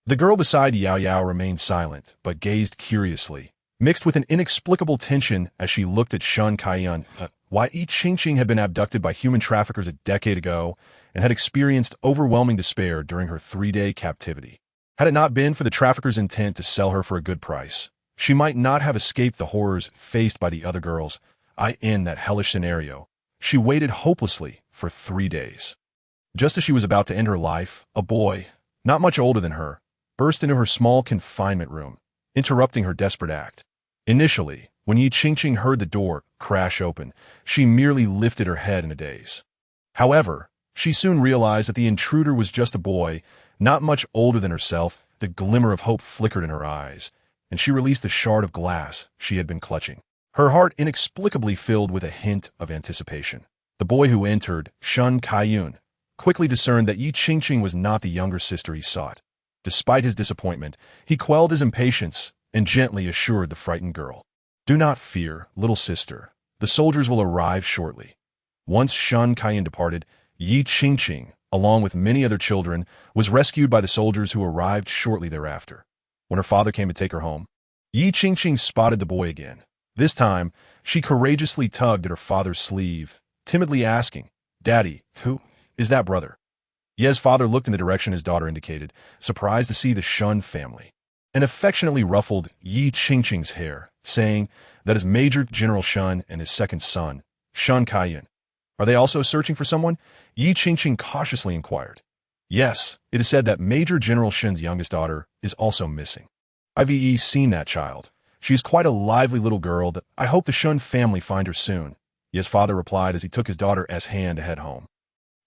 The girl beside Yao Yao remained silent, but gazed curiously, mixed with an inexplicable tension as she looked at Shen Kaiyun. Why Yi Qingqing had been abducted by human traffickers a decade ago and had experienced overwhelming despair during her 3-day captivity. Had it not been for the traffickers' intent to sell her for a good price, she might not have escaped the horrors faced by the other girls. In that hellish scenario, she waited hopelessly for 3 days. Just as she was about to end her life, a boy, not much older than her, burst into her small confinement room, interrupting her desperate act. Initially, when Yi Qingqing heard the door crash open, she merely lifted her head in a daze. However, she soon realized that the intruder was just a boy, not much older than herself. The glimmer of hope flickered in her eyes, and she released the shard of glass she had been clutching. Her heart inexplicably filled with a hint of anticipation. The boy who entered, Shen Kaiyun, quickly discerned that Yi Qingqing was not the younger sister he sought. Despite his disappointment, he quelled his impatience and gently assured the frightened girl, "Do not fear, little sister. The soldiers will arrive shortly." Once Shen Kaiyun departed, Yi Qingqing, along with many other children, was rescued by the soldiers who arrived shortly thereafter. when her father came to take her home. Yi Qingqing spotted the boy again. This time, she courageously tugged at her father's sleeve, timidly asking, "Daddy, who is that brother?" Ye's father looked in the direction his daughter indicated, surprised to see the Shun family, and affectionately ruffled Yi Qingqing's hair, saying that is Major General Shun and his second son, Shun Kaiyun. Are they also searching for someone? Yi Qingqing cautiously inquired. Yes, it is said that Major General Shun's youngest daughter is also missing. I've seen that child. She is quite a lively little girl that I hope the Shun family find her soon, Ye's father replied as he took his daughter's hand to head home.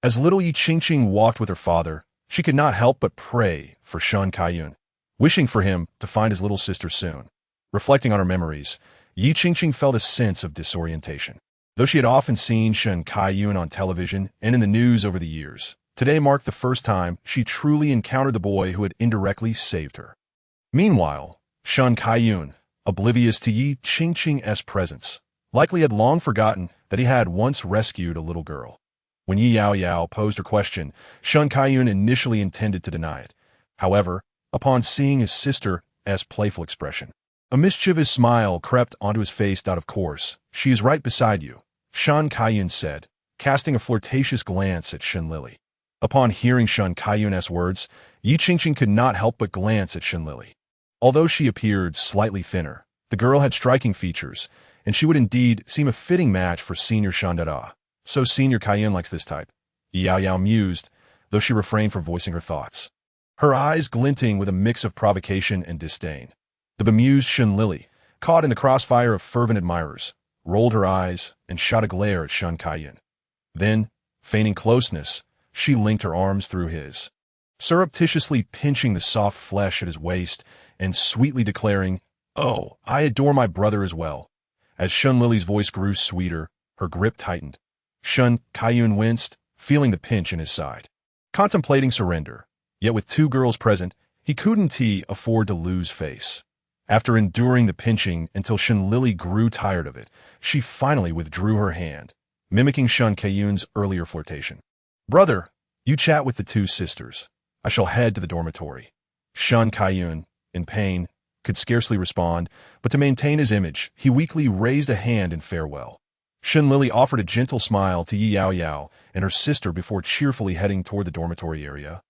As little Yi Qingqing walked with her father, she could not help but pray for Shun Kaiyun, wishing for him to find his little sister soon. Reflecting on her memories, Yi Qingqing felt a sense of disorientation. Though she had often seen Shun Kaiyun on television and in the news over the years, today marked the first time she truly encountered the boy who had indirectly saved her. Meanwhile, Shun Kaiyun, oblivious to Yi Qingqing's presence, likely had long forgotten that he had once rescued a little girl. When Yi Yaoyao posed her question, Shun Kaiyun initially intended to deny it. However, upon seeing his sister's playful expression, a mischievous smile crept onto his face. Of course, she is right beside you, Shun Kaiyun said, casting a flirtatious glance at Shun Lili. Upon hearing Shun Kaiyun's words, Yi Qingqing could not help but glance at Shun Lili. Although she appeared slightly thinner, the girl had striking features, and she would indeed seem a fitting match for Senior Shun Dada. So Senior Kaiyun likes this type. Yi Yaoyao mused, though she refrained from voicing her thoughts, her eyes glinting with a mix of provocation and disdain. The bemused Shun Lili, caught in the crossfire of fervent admirers, rolled her eyes and shot a glare at Shun Kaiyun. Then, feigning closeness, she linked her arms through his, surreptitiously pinching the soft flesh at his waist and sweetly declaring, "Oh, I adore my brother as well." As Shun Lili's voice grew sweeter, her grip tightened. Shun Kaiyun winced, feeling the pinch in his side. Contemplating surrender, yet with two girls present, he couldn't afford to lose face. After enduring the pinching until Shun Lili grew tired of it, she finally withdrew her hand, mimicking Shun Kaiyun's earlier flirtation. "Brother, you chat with the two sisters. I shall head to the dormitory." Shun Kaiyun, in pain, could scarcely respond, but to maintain his image, he weakly raised a hand in farewell. Shun Lili offered a gentle smile to Yi Yaoyao and her sister before cheerfully heading toward the dormitory area.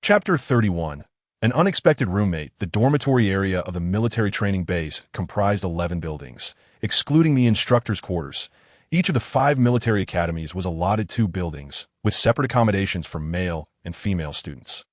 Chapter 31. An unexpected roommate. The dormitory area of the military training base comprised 11 buildings, excluding the instructors' quarters. Each of the 5 military academies was allotted 2 buildings, with separate accommodations for male and female students.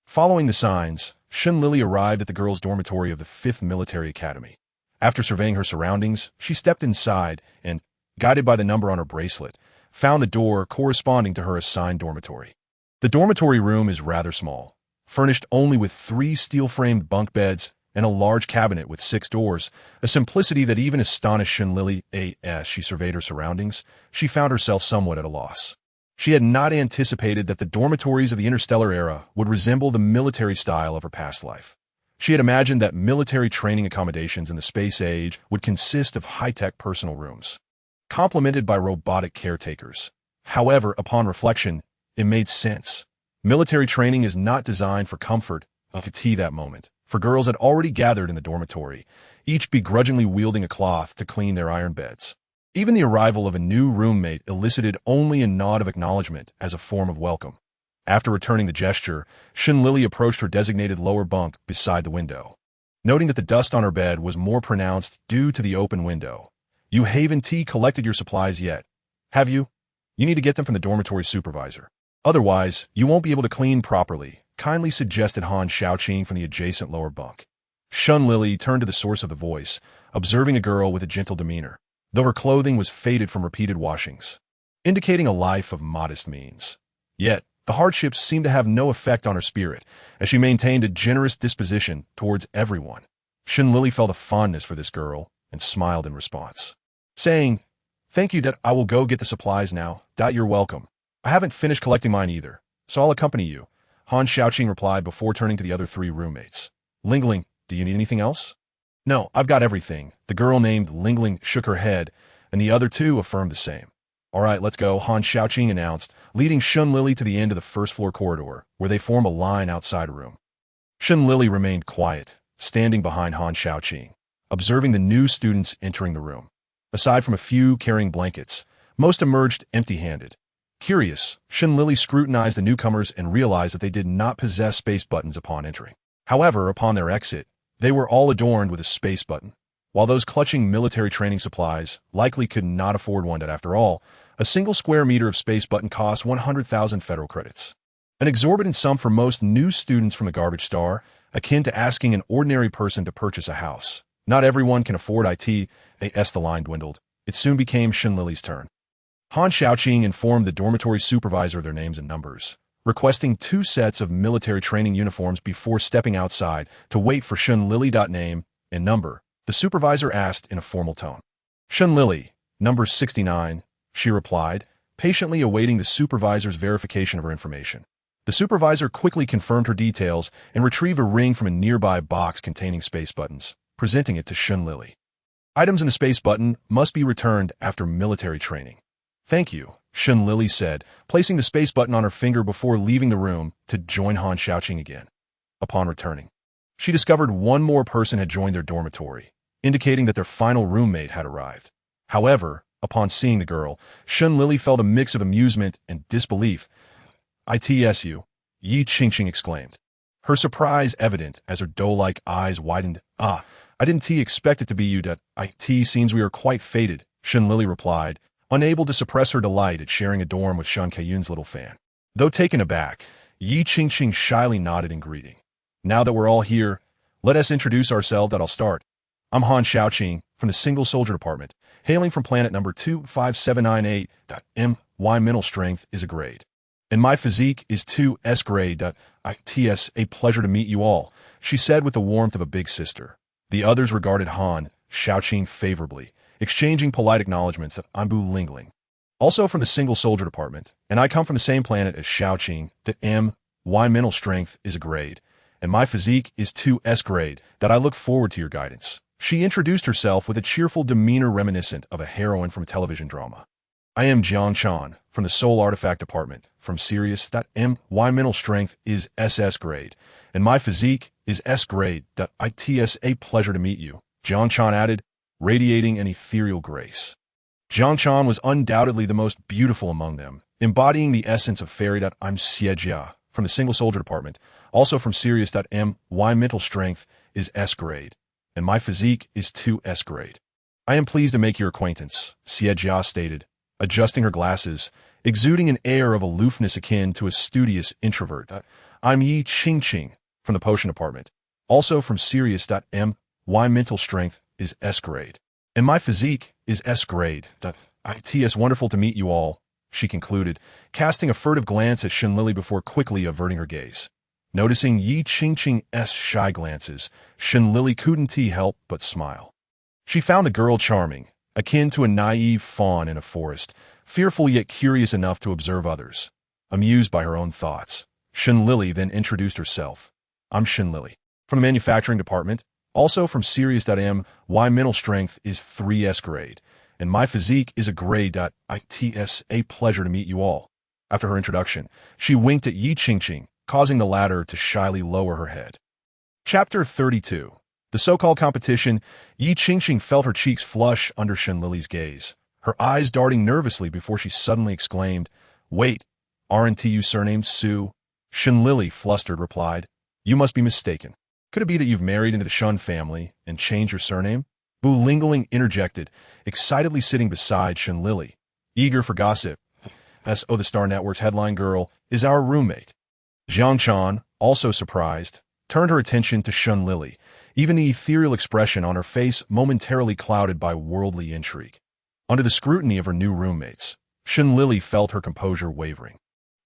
Following the signs, Shun Lili arrived at the girls' dormitory of the 5th Military Academy. After surveying her surroundings, she stepped inside and, guided by the number on her bracelet, found the door corresponding to her assigned dormitory. The dormitory room is rather small, furnished only with 3 steel-framed bunk beds and a large cabinet with 6 doors, a simplicity that even astonished Shun Lili. As she surveyed her surroundings, she found herself somewhat at a loss. She had not anticipated that the dormitories of the interstellar era would resemble the military style of her past life. She had imagined that military training accommodations in the space age would consist of high-tech personal rooms, complemented by robotic caretakers. However, upon reflection, it made sense. Military training is not designed for comfort, that moment, for girls had already gathered in the dormitory, each begrudgingly wielding a cloth to clean their iron beds. Even the arrival of a new roommate elicited only a nod of acknowledgement as a form of welcome. After returning the gesture, Shun Lili approached her designated lower bunk beside the window. Noting that the dust on her bed was more pronounced due to the open window. "You haven't collected your supplies yet, have you? You need to get them from the dormitory supervisor. Otherwise, you won't be able to clean properly," kindly suggested Han Xiaoqing from the adjacent lower bunk. Shun Lili turned to the source of the voice, observing a girl with a gentle demeanor, though her clothing was faded from repeated washings, indicating a life of modest means. Yet, the hardships seemed to have no effect on her spirit, as she maintained a generous disposition towards everyone. Shun Lili felt a fondness for this girl and smiled in response, saying, "Thank you, I will go get the supplies now. You're welcome. I haven't finished collecting mine either, so I'll accompany you," Han Xiaoqing replied before turning to the other 3 roommates. "Lingling, do you need anything else?" "No, I've got everything." The girl named Lingling shook her head, and the other 2 affirmed the same. "All right, let's go," Han Xiaoqing announced, leading Shun Lili to the end of the first-floor corridor, where they formed a line outside a room. Shun Lili remained quiet, standing behind Han Xiaoqing, observing the new students entering the room. Aside from a few carrying blankets, most emerged empty-handed. Curious, Lili scrutinized the newcomers and realized that they did not possess space buttons upon entering. However, upon their exit, they were all adorned with a space button. While those clutching military training supplies likely could not afford one, that after all, a single square meter of space button cost 100,000 federal credits. An exorbitant sum for most new students from the garbage star, akin to asking an ordinary person to purchase a house. Not everyone can afford it, as the line dwindled. It soon became Lili's turn. Han Xiaoqing informed the dormitory supervisor of their names and numbers, requesting 2 sets of military training uniforms before stepping outside to wait for Lili. Name and number, the supervisor asked in a formal tone. Lili, number 69, she replied, patiently awaiting the supervisor's verification of her information. The supervisor quickly confirmed her details and retrieved a ring from a nearby box containing space buttons, presenting it to Lili. Items in the space button must be returned after military training. Thank you, Lili said, placing the space button on her finger before leaving the room to join Han Xiaoqing again. Upon returning, she discovered one more person had joined their dormitory, indicating that their final roommate had arrived. However, upon seeing the girl, Lili felt a mix of amusement and disbelief. "Itsu," Yi Qingqing exclaimed, her surprise evident as her doe-like eyes widened. "Ah, I didn't expect it to be you. It seems we are quite fated," Lili replied, unable to suppress her delight at sharing a dorm with Shen Kaiyun's little fan. Though taken aback, Yi Qingqing shyly nodded in greeting. "Now that we're all here, let us introduce ourselves. I'll start. I'm Han Xiaoqing from the Single Soldier Department, hailing from planet number 25798. My mental strength is a grade, and my physique is 2S grade. It's a pleasure to meet you all," she said with the warmth of a big sister. The others regarded Han Xiaoqing favorably, exchanging polite acknowledgments. "I'm Bu Lingling, also from the Single Soldier Department, and I come from the same planet as Xiaoqing. My mental strength is a grade, and my physique is 2S grade. I look forward to your guidance." She introduced herself with a cheerful demeanor reminiscent of a heroine from a television drama. "I am Jiang Chan from the Soul Artifact Department, from Sirius. My mental strength is SS grade, and my physique is S grade. It's a pleasure to meet you," Jiang Chan added, radiating an ethereal grace. Jiang Chan was undoubtedly the most beautiful among them, embodying the essence of fairy. "I'm Xiejia from the Single Soldier Department, also from Sirius. My mental strength is S grade, and my physique is 2S grade. I am pleased to make your acquaintance," Xiejia stated, adjusting her glasses, exuding an air of aloofness akin to a studious introvert. "I'm Yi Qingqing from the Potion Department, also from Sirius. My mental strength is S grade, and my physique is S grade. It's wonderful to meet you all," she concluded, casting a furtive glance at Lili before quickly averting her gaze. Noticing Yi Qingqing's shy glances, Lili couldn't help but smile. She found the girl charming, akin to a naive fawn in a forest, fearful yet curious enough to observe others. Amused by her own thoughts, Lili then introduced herself. "I'm Lili from the Manufacturing Department, also from Sirius. My mental strength is 3S grade, and my physique is a grade. It's a pleasure to meet you all." After her introduction, she winked at Yi Qingqing, causing the latter to shyly lower her head. Chapter 32. The so-called competition. Yi Qingqing felt her cheeks flush under Lili's gaze, her eyes darting nervously before she suddenly exclaimed, "Wait, aren't you surnamed Su?" Lili, flustered, replied, "You must be mistaken. Could it be that you've married into the Shun family and changed your surname?" Bu Lingling interjected, excitedly sitting beside Lili, eager for gossip. "So the Star Network's headline girl is our roommate." Jiang Chan, also surprised, turned her attention to Lili, even the ethereal expression on her face momentarily clouded by worldly intrigue. Under the scrutiny of her new roommates, Lili felt her composure wavering.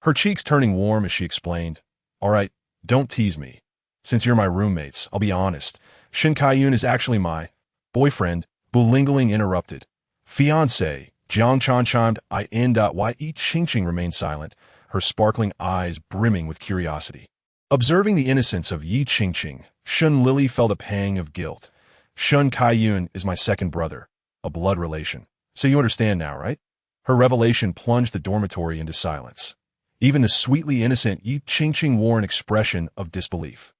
Her cheeks turning warm as she explained, "All right, don't tease me. Since you're my roommates, I'll be honest. Shen Kaiyun is actually my boyfriend," Bu Lingling interrupted. "Fiancé," Jiang Chan chimed in. Yi Qingqing remained silent, her sparkling eyes brimming with curiosity. Observing the innocence of Yi Qingqing, Lili felt a pang of guilt. "Shen Kaiyun is my second brother, a blood relation. So you understand now, right?" Her revelation plunged the dormitory into silence. Even the sweetly innocent Yi Qingqing wore an expression of disbelief.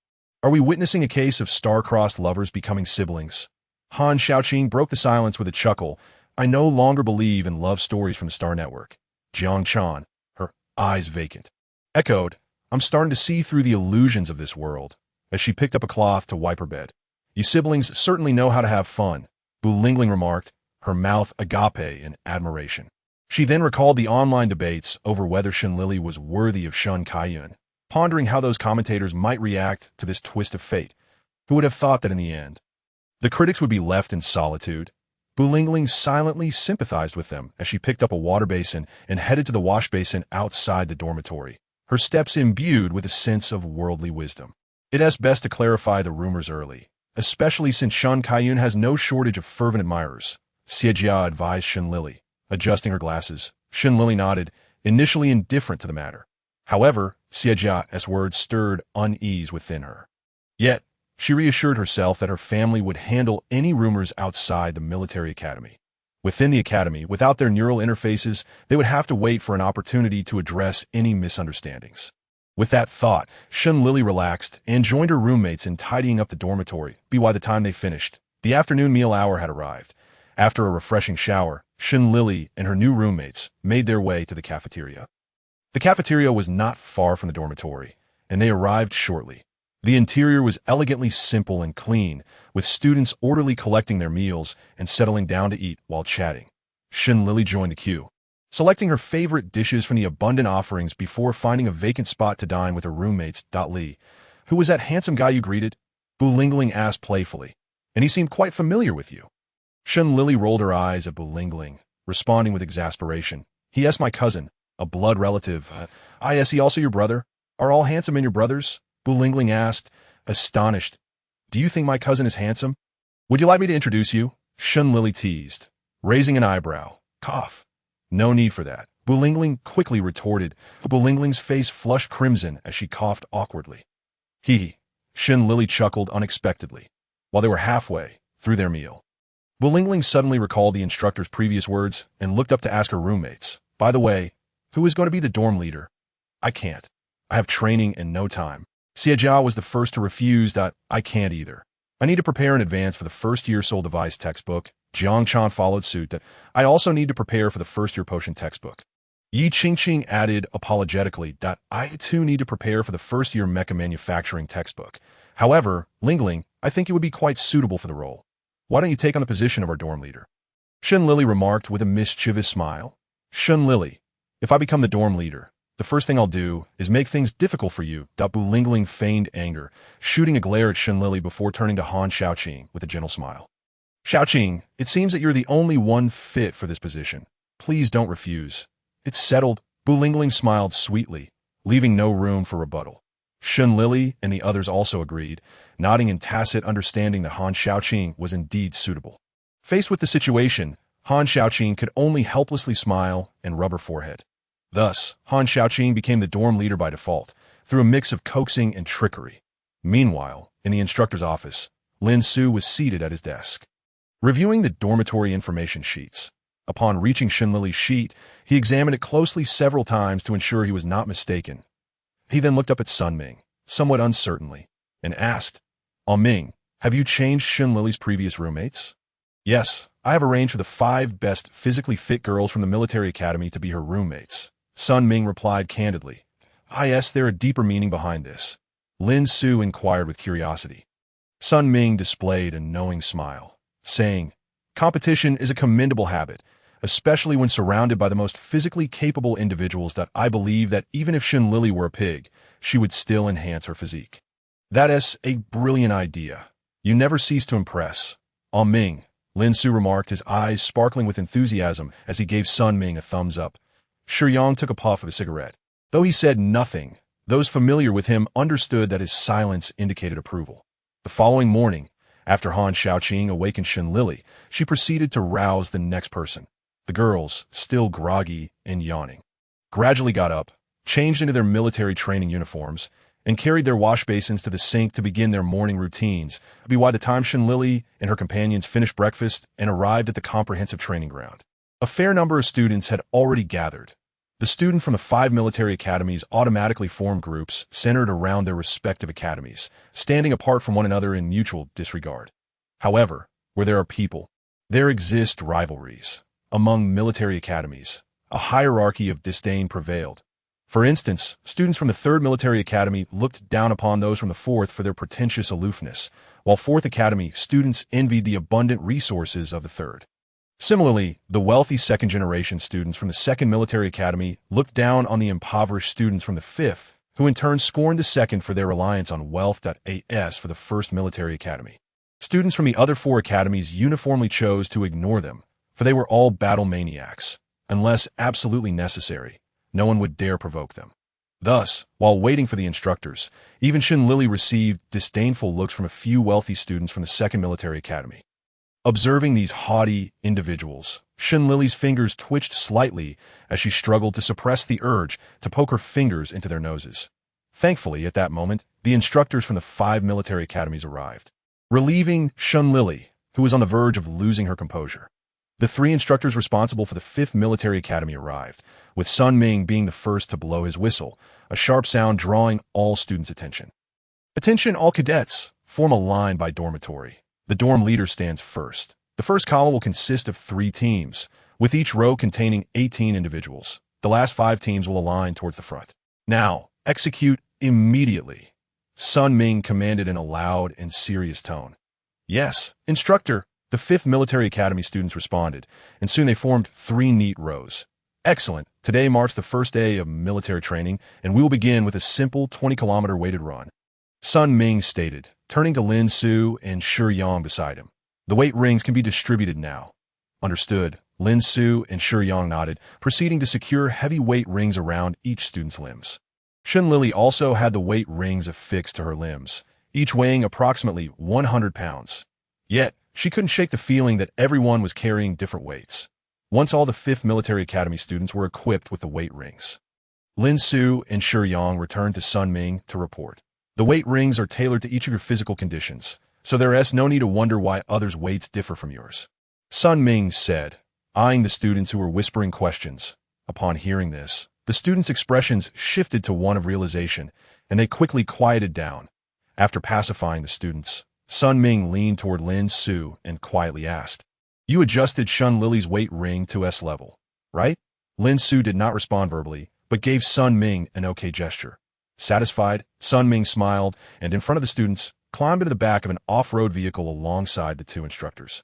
Are we witnessing a case of star-crossed lovers becoming siblings? Han Xiaoqing broke the silence with a chuckle. I no longer believe in love stories from the Star Network. Jiang Chan, her eyes vacant, echoed, I'm starting to see through the illusions of this world, as she picked up a cloth to wipe her bed. You siblings certainly know how to have fun, Bu Lingling remarked, her mouth agape in admiration. She then recalled the online debates over whether Lili was worthy of Shun Kaiyun, pondering how those commentators might react to this twist of fate. Who would have thought that in the end, the critics would be left in solitude? Bu Lingling silently sympathized with them as she picked up a water basin and headed to the wash basin outside the dormitory, her steps imbued with a sense of worldly wisdom. It is best to clarify the rumors early, especially since Shun Kaiyun has no shortage of fervent admirers, Xiejia advised Lili. Adjusting her glasses, Lili nodded, initially indifferent to the matter. However, Xiejia's words stirred unease within her. Yet, she reassured herself that her family would handle any rumors outside the military academy. Within the academy, without their neural interfaces, they would have to wait for an opportunity to address any misunderstandings. With that thought, Lili relaxed and joined her roommates in tidying up the dormitory. By the time they finished, the afternoon meal hour had arrived. After a refreshing shower, Lili and her new roommates made their way to the cafeteria. The cafeteria was not far from the dormitory, and they arrived shortly. The interior was elegantly simple and clean, with students orderly collecting their meals and settling down to eat while chatting. Lili joined the queue, selecting her favorite dishes from the abundant offerings before finding a vacant spot to dine with her roommates. Li, who was that handsome guy you greeted? Bu Lingling asked playfully, and he seemed quite familiar with you. Lili rolled her eyes at Bu Lingling, responding with exasperation. He is my cousin, a blood relative. Is he also your brother? Are all handsome men your brothers? Bu Lingling asked, astonished. Do you think my cousin is handsome? Would you like me to introduce you? Lili teased, raising an eyebrow. Cough. No need for that, Bu Lingling quickly retorted. Bu Lingling's face flushed crimson as she coughed awkwardly. Hee. Lili chuckled unexpectedly, while they were halfway through their meal. Bu Lingling suddenly recalled the instructor's previous words and looked up to ask her roommates, by the way, who is going to be the dorm leader? I can't. I have training in no time. Xiejia was the first to refuse. I can't either. I need to prepare in advance for the first-year soul device textbook. Jiang Chan followed suit. I also need to prepare for the first-year potion textbook. Yi Qingqing added apologetically. I too need to prepare for the first-year mecha manufacturing textbook. However, Lingling, I think you would be quite suitable for the role. Why don't you take on the position of our dorm leader? Lili remarked with a mischievous smile. Lili, if I become the dorm leader, the first thing I'll do is make things difficult for you. Bu Lingling feigned anger, shooting a glare at Lili before turning to Han Xiaoqing with a gentle smile. Xiaoqing, it seems that you're the only one fit for this position. Please don't refuse. It's settled. Bu Lingling smiled sweetly, leaving no room for rebuttal. Lili and the others also agreed, nodding in tacit understanding that Han Xiaoqing was indeed suitable. Faced with the situation, Han Xiaoqing could only helplessly smile and rub her forehead. Thus, Han Xiaoqing became the dorm leader by default, through a mix of coaxing and trickery. Meanwhile, in the instructor's office, Lin Su was seated at his desk, reviewing the dormitory information sheets. Upon reaching Lili's sheet, he examined it closely several times to ensure he was not mistaken. He then looked up at Sun Ming, somewhat uncertainly, and asked, Ming, have you changed Lili's previous roommates? Yes, I have arranged for the 5 best physically fit girls from the military academy to be her roommates. Sun Ming replied candidly. Is there a deeper meaning behind this? Lin Su inquired with curiosity. Sun Ming displayed a knowing smile, saying, competition is a commendable habit, especially when surrounded by the most physically capable individuals. I believe that even if Lili were a pig, she would still enhance her physique. That is a brilliant idea. You never cease to impress. Ming, Lin Su remarked, his eyes sparkling with enthusiasm as he gave Sun Ming a thumbs up. Shi Yang took a puff of a cigarette. Though he said nothing, those familiar with him understood that his silence indicated approval. The following morning, after Han Xiaoqing awakened Lili, she proceeded to rouse the next person. The girls, still groggy and yawning, gradually got up, changed into their military training uniforms, and carried their wash basins to the sink to begin their morning routines. By the time Lili and her companions finished breakfast and arrived at the comprehensive training ground, a fair number of students had already gathered. The students from the 5 military academies automatically formed groups centered around their respective academies, standing apart from one another in mutual disregard. However, where there are people, there exist rivalries. Among military academies, a hierarchy of disdain prevailed. For instance, students from the 3rd Military Academy looked down upon those from the 4th for their pretentious aloofness, while 4th Academy students envied the abundant resources of the 3rd. Similarly, the wealthy 2nd-generation students from the 2nd Military Academy looked down on the impoverished students from the 5th, who in turn scorned the 2nd for their reliance on wealth.as for the 1st Military Academy. Students from the other 4 academies uniformly chose to ignore them, for they were all battle maniacs. Unless absolutely necessary, no one would dare provoke them. Thus, while waiting for the instructors, even Lili received disdainful looks from a few wealthy students from the 2nd Military Academy. Observing these haughty individuals, Lili's fingers twitched slightly as she struggled to suppress the urge to poke her fingers into their noses. Thankfully, at that moment, the instructors from the 5 military academies arrived, relieving Lili, who was on the verge of losing her composure. The 3 instructors responsible for the 5th Military Academy arrived, with Sun Ming being the first to blow his whistle, a sharp sound drawing all students' attention. Attention all cadets, form a line by dormitory. The dorm leader stands first. The first column will consist of 3 teams, with each row containing 18 individuals. The last 5 teams will align towards the front. Now, execute immediately, Sun Ming commanded in a loud and serious tone. Yes, instructor, the 5th Military Academy students responded, and soon they formed 3 neat rows. Excellent. Today marks the first day of military training, and we will begin with a simple 20-kilometer weighted run. Sun Ming stated, turning to Lin Su and Shi Yang beside him. The weight rings can be distributed now. Understood. Lin Su and Shi Yang nodded, proceeding to secure heavy weight rings around each student's limbs. Lili also had the weight rings affixed to her limbs, each weighing approximately 100 pounds. Yet, she couldn't shake the feeling that everyone was carrying different weights. Once all the 5th Military Academy students were equipped with the weight rings, Lin Su and Shi Yang returned to Sun Ming to report. The weight rings are tailored to each of your physical conditions, so there is no need to wonder why others' weights differ from yours, Sun Ming said, eyeing the students who were whispering questions. Upon hearing this, the students' expressions shifted to one of realization, and they quickly quieted down. After pacifying the students, Sun Ming leaned toward Lin Su and quietly asked, "You adjusted Lili's weight ring to S level, right?" Lin Su did not respond verbally, but gave Sun Ming an okay gesture. Satisfied, Sun Ming smiled and, in front of the students, climbed into the back of an off-road vehicle alongside the 2 instructors.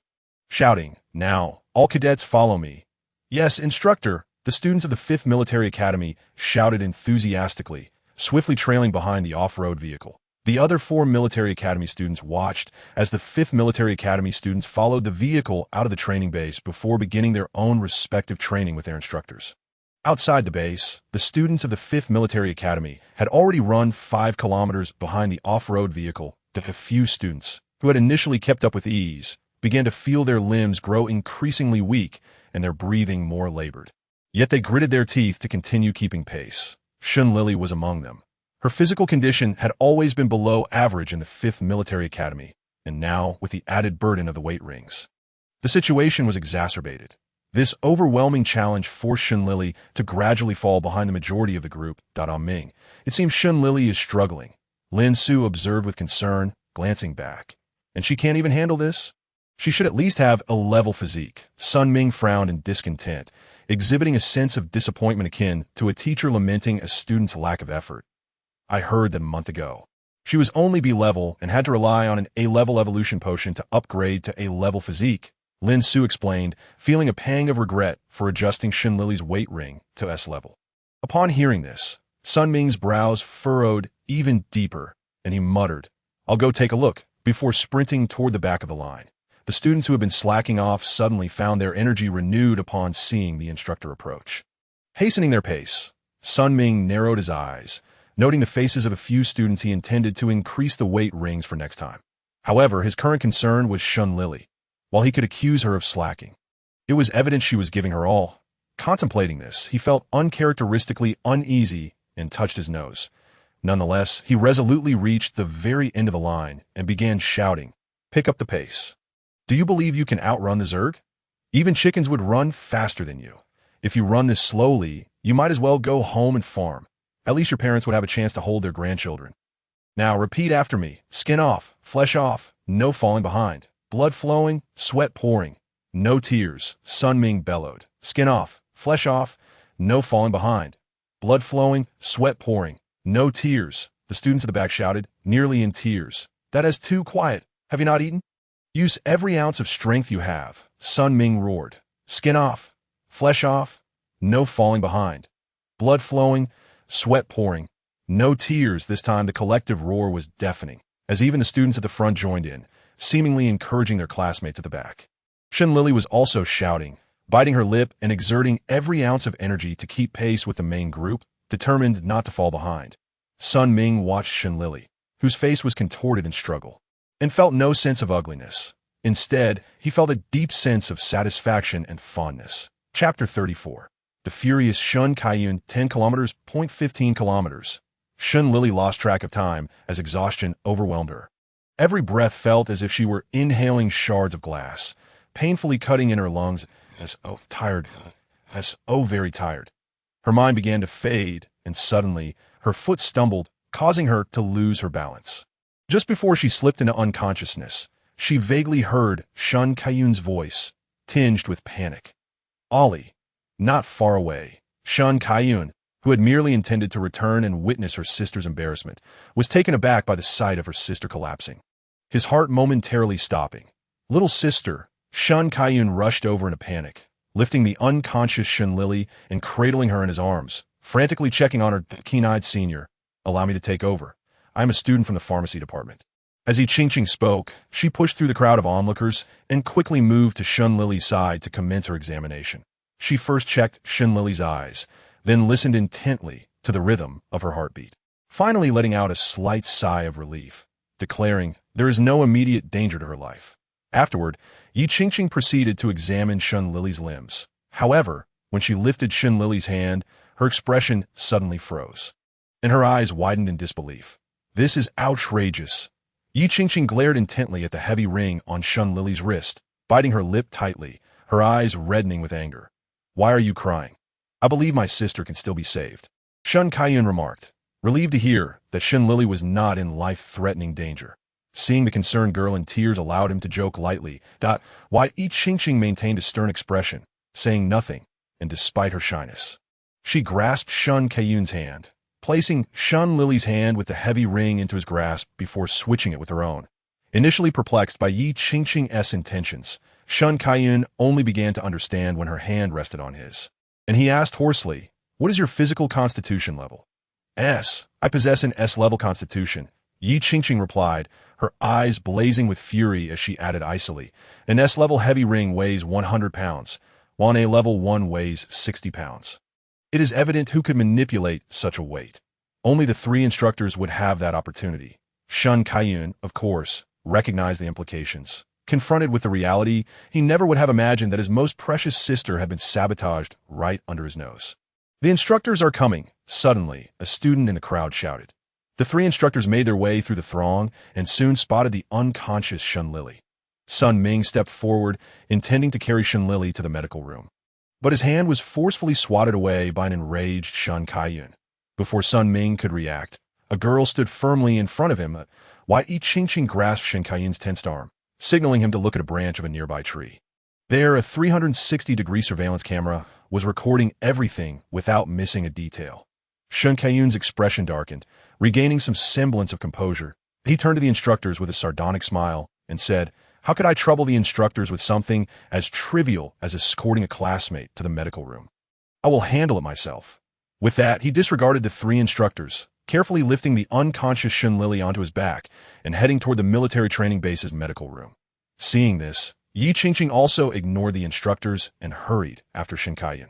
Shouting, "Now, all cadets follow me." "Yes, instructor," the students of the 5th Military Academy shouted enthusiastically, swiftly trailing behind the off-road vehicle. The other 4 Military Academy students watched as the 5th Military Academy students followed the vehicle out of the training base before beginning their own respective training with their instructors. Outside the base, the students of the 5th Military Academy had already run 5 kilometers behind the off-road vehicle. A few students, who had initially kept up with ease, began to feel their limbs grow increasingly weak and their breathing more labored. Yet they gritted their teeth to continue keeping pace. Lili was among them. Her physical condition had always been below average in the 5th Military Academy, and now with the added burden of the weight rings, the situation was exacerbated. This overwhelming challenge forced Lili to gradually fall behind the majority of the group. Ming, it seems Lili is struggling, Lin Su observed with concern, glancing back. And she can't even handle this? She should at least have a level physique. Sun Ming frowned in discontent, exhibiting a sense of disappointment akin to a teacher lamenting a student's lack of effort. "I heard that a month ago. She was only B-level and had to rely on an A-level evolution potion to upgrade to A-level physique," Lin Su explained, feeling a pang of regret for adjusting Lili's weight ring to S-level. Upon hearing this, Sun Ming's brows furrowed even deeper, and he muttered, "I'll go take a look," before sprinting toward the back of the line. The students who had been slacking off suddenly found their energy renewed upon seeing the instructor approach. Hastening their pace, Sun Ming narrowed his eyes, noting the faces of a few students he intended to increase the weight rings for next time. However, his current concern was Lili. While he could accuse her of slacking, it was evident she was giving her all. Contemplating this, he felt uncharacteristically uneasy and touched his nose. Nonetheless, he resolutely reached the very end of the line and began shouting, "Pick up the pace. Do you believe you can outrun the Zerg? Even chickens would run faster than you. If you run this slowly, you might as well go home and farm. At least your parents would have a chance to hold their grandchildren. Now repeat after me. Skin off, flesh off, no falling behind. Blood flowing, sweat pouring. No tears, Sun Ming bellowed. Skin off, flesh off, no falling behind. Blood flowing, sweat pouring. No tears, the students at the back shouted, nearly in tears. That is too quiet. Have you not eaten? Use every ounce of strength you have, Sun Ming roared. Skin off, flesh off, no falling behind. Blood flowing, sweat pouring. No tears. This time the collective roar was deafening, as even the students at the front joined in, seemingly encouraging their classmates at the back. Lili was also shouting, biting her lip and exerting every ounce of energy to keep pace with the main group, determined not to fall behind. Sun Ming watched Lili, whose face was contorted in struggle, and felt no sense of ugliness. Instead, he felt a deep sense of satisfaction and fondness. Chapter 34. The furious Shun Kaiyun 10 kilometers, 15 kilometers. Lili lost track of time as exhaustion overwhelmed her. Every breath felt as if she were inhaling shards of glass, painfully cutting in her lungs very tired. Her mind began to fade, and suddenly, her foot stumbled, causing her to lose her balance. Just before she slipped into unconsciousness, she vaguely heard Shun Kaiyun's voice, tinged with panic. Ollie. Not far away, Shun Kaiyun, who had merely intended to return and witness her sister's embarrassment, was taken aback by the sight of her sister collapsing. His heart momentarily stopping. Little sister, Shun Kaiyun rushed over in a panic, lifting the unconscious Lili and cradling her in his arms, frantically checking on her keen-eyed senior. Allow me to take over. I am a student from the pharmacy department. As Ching spoke, she pushed through the crowd of onlookers and quickly moved to Lili's side to commence her examination. She first checked Lili's eyes, then listened intently to the rhythm of her heartbeat, finally letting out a slight sigh of relief, declaring there is no immediate danger to her life. Afterward, Ching proceeded to examine Lili's limbs. However, when she lifted Lili's hand, her expression suddenly froze, and her eyes widened in disbelief. This is outrageous. Ching glared intently at the heavy ring on Lili's wrist, biting her lip tightly, her eyes reddening with anger. Why are you crying? I believe my sister can still be saved, Shun Kaiyun remarked, relieved to hear that Lili was not in life-threatening danger. Seeing the concerned girl in tears allowed him to joke lightly. Why Ching maintained a stern expression, saying nothing, and despite her shyness. She grasped Shun Kaiyun's hand, placing Lili's hand with the heavy ring into his grasp before switching it with her own. Initially perplexed by Ching's intentions, Shun Kaiyun only began to understand when her hand rested on his, and he asked hoarsely, "What is your physical constitution level?" "S. I possess an S-level constitution," Ching replied, her eyes blazing with fury as she added icily, "An S-level heavy ring weighs 100 pounds, while an A-level one weighs 60 pounds. It is evident who could manipulate such a weight. Only the 3 instructors would have that opportunity." Shun Kaiyun, of course, recognized the implications. Confronted with the reality, he never would have imagined that his most precious sister had been sabotaged right under his nose. "The instructors are coming," suddenly, a student in the crowd shouted. The 3 instructors made their way through the throng and soon spotted the unconscious Lili. Sun Ming stepped forward, intending to carry Lili to the medical room. But his hand was forcefully swatted away by an enraged Shun Kaiyun. Before Sun Ming could react, a girl stood firmly in front of him, while Ching grasped Shun Kaiyun's tensed arm, signaling him to look at a branch of a nearby tree. There, a 360-degree surveillance camera was recording everything without missing a detail. Shun Kaiyun's expression darkened, regaining some semblance of composure. He turned to the instructors with a sardonic smile and said, "How could I trouble the instructors with something as trivial as escorting a classmate to the medical room? I will handle it myself." With that, he disregarded the 3 instructors, carefully lifting the unconscious Lili onto his back and heading toward the military training base's medical room. Seeing this, Ching also ignored the instructors and hurried after Shun Kaiyun.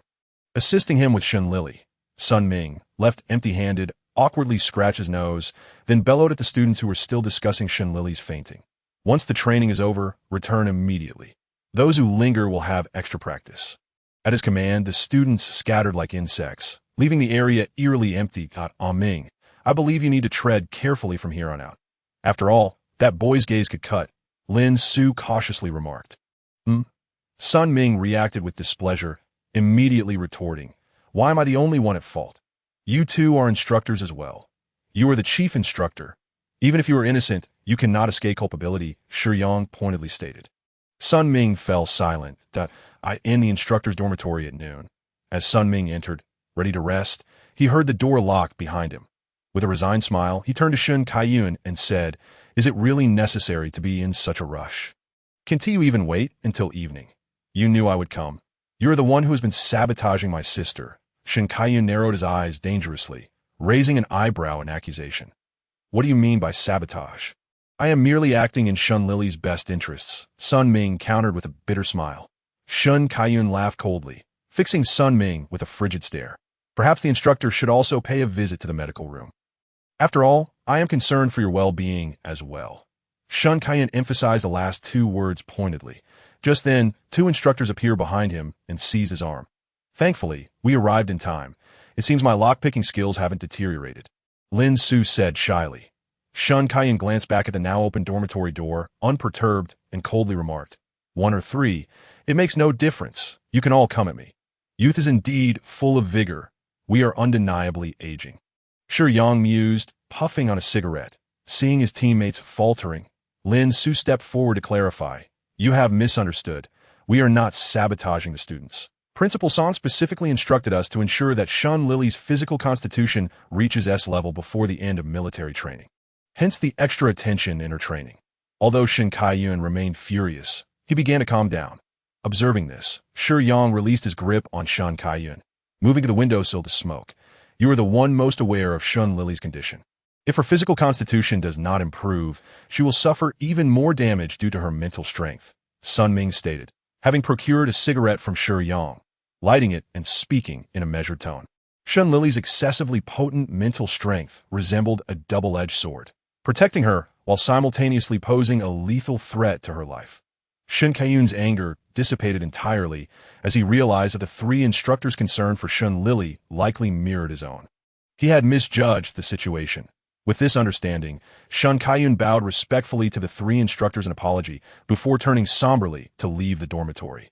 Assisting him with Lili, Sun Ming, left empty-handed, awkwardly scratched his nose, then bellowed at the students who were still discussing Lili's fainting. "Once the training is over, return immediately. Those who linger will have extra practice." At his command, the students scattered like insects, leaving the area eerily empty. Ming, I believe you need to tread carefully from here on out. After all, that boy's gaze could cut, Lin Su cautiously remarked. Sun Ming reacted with displeasure. immediately retorting, "Why am I the only one at fault? You two are instructors as well. You are the chief instructor. Even if you are innocent, you cannot escape culpability," Shi Yang pointedly stated. Sun Ming fell silent. "I in the instructor's dormitory at noon." As Sun Ming entered, ready to rest, he heard the door lock behind him. With a resigned smile, he turned to Shen Kaiyun and said, "Is it really necessary to be in such a rush? Can't you even wait until evening? You knew I would come. You're the one who has been sabotaging my sister." Shen Kaiyun narrowed his eyes dangerously, raising an eyebrow in accusation. "What do you mean by sabotage?" "I am merely acting in Shun Lili's best interests," Sun Ming countered with a bitter smile. Shen Kaiyun laughed coldly, fixing Sun Ming with a frigid stare. "Perhaps the instructor should also pay a visit to the medical room. After all, I am concerned for your well-being as well." Shen Kaiyun emphasized the last two words pointedly. Just then, two instructors appeared behind him and seized his arm. "Thankfully, we arrived in time. It seems my lockpicking skills haven't deteriorated," Lin Su said shyly. Shen Kaiyun glanced back at the now-open dormitory door, unperturbed, and coldly remarked, "1 or 3, it makes no difference. You can all come at me. Youth is indeed full of vigor. We are undeniably aging." Shi Yang mused, puffing on a cigarette. Seeing his teammates faltering, Lin Su stepped forward to clarify, "You have misunderstood. We are not sabotaging the students. Principal Song specifically instructed us to ensure that Shun Lili's physical constitution reaches S level before the end of military training. Hence the extra attention in her training." Although Shen Kaiyun remained furious, he began to calm down. Observing this, Shi Yang released his grip on Shen Kaiyun, moving to the windowsill to smoke. "You are the one most aware of Shun Lili's condition. If her physical constitution does not improve, she will suffer even more damage due to her mental strength," Sun Ming stated, having procured a cigarette from Shi Yang, lighting it and speaking in a measured tone. Shun Lili's excessively potent mental strength resembled a double-edged sword, protecting her while simultaneously posing a lethal threat to her life. Shen Kaiyun's anger dissipated entirely as he realized that the 3 instructors' concern for Shun Lili likely mirrored his own. He had misjudged the situation. With this understanding, Shen Kaiyun bowed respectfully to the 3 instructors in apology before turning somberly to leave the dormitory.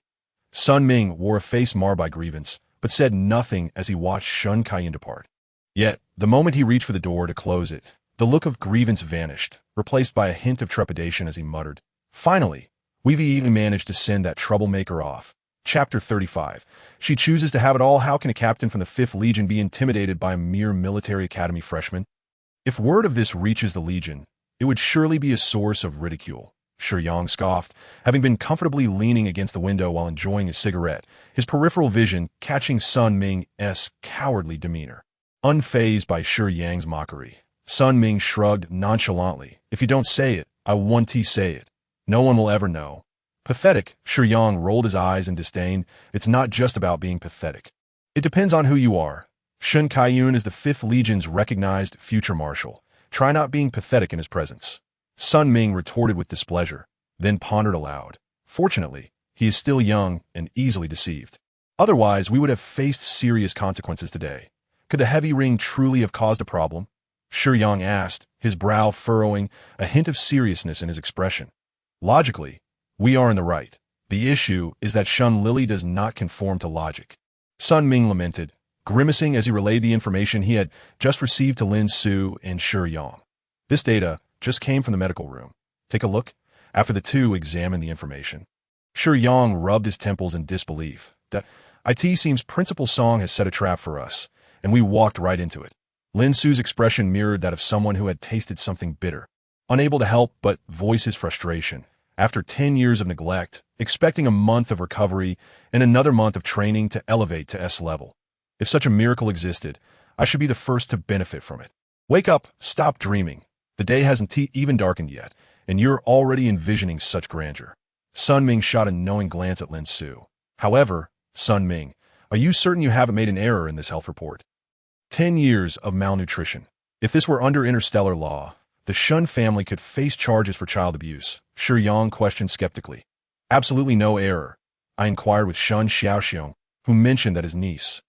Sun Ming wore a face marred by grievance, but said nothing as he watched Shen Kaiyun depart. Yet, the moment he reached for the door to close it, the look of grievance vanished, replaced by a hint of trepidation as he muttered, "Finally, we've even managed to send that troublemaker off." Chapter 35. She chooses to have it all. How can a captain from the 5th Legion be intimidated by a mere military academy freshman? If word of this reaches the Legion, it would surely be a source of ridicule. Shi Yang scoffed, having been comfortably leaning against the window while enjoying his cigarette, his peripheral vision catching Sun Ming's cowardly demeanor. Unfazed by Shi Yang's mockery, Sun Ming shrugged nonchalantly. "If you don't say it, I won't say it. No one will ever know." "Pathetic," Shi Yang rolled his eyes in disdain. "It's not just about being pathetic. It depends on who you are. Shen Kaiyun is the 5th Legion's recognized future Marshal. Try not being pathetic in his presence." Sun Ming retorted with displeasure, then pondered aloud. "Fortunately, he is still young and easily deceived. Otherwise, we would have faced serious consequences today. Could the heavy ring truly have caused a problem?" Shi Yang asked, his brow furrowing, a hint of seriousness in his expression. "Logically, we are in the right. The issue is that Shun Lili does not conform to logic." Sun Ming lamented, grimacing as he relayed the information he had just received to Lin Su and Shi Yang. "This data just came from the medical room. Take a look." After the two examined the information, Shi Yang rubbed his temples in disbelief. "It seems Principal Song has set a trap for us, and we walked right into it." Lin Su's expression mirrored that of someone who had tasted something bitter, unable to help but voice his frustration. After 10 years of neglect, expecting a month of recovery and another month of training to elevate to S level. If such a miracle existed, I should be the first to benefit from it. Wake up, stop dreaming. The day hasn't even darkened yet, and you're already envisioning such grandeur. Sun Ming shot a knowing glance at Lin Su. "However, Sun Ming, are you certain you haven't made an error in this health report? 10 years of malnutrition. If this were under interstellar law, the Shun family could face charges for child abuse," Shi Yang questioned skeptically. "Absolutely no error. I inquired with Shun Xiaoxiong, who mentioned that his niece,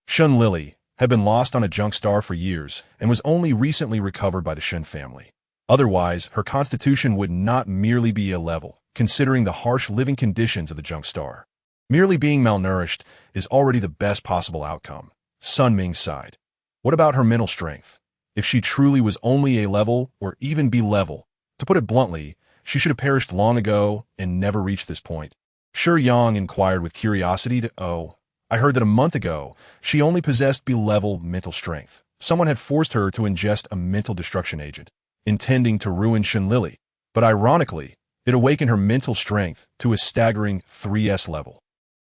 Shun Lili, had been lost on a junk star for years and was only recently recovered by the Shun family. Otherwise, her constitution would not merely be a level, considering the harsh living conditions of the junk star. Merely being malnourished is already the best possible outcome. Sun Ming sighed. What about her mental strength? If she truly was only A level or even B level, to put it bluntly, she should have perished long ago and never reached this point. Shi Yang inquired with curiosity. Oh, I heard that a month ago she only possessed B-level mental strength. Someone had forced her to ingest a mental destruction agent, intending to ruin Shen Lili. But ironically, it awakened her mental strength to a staggering 3S level.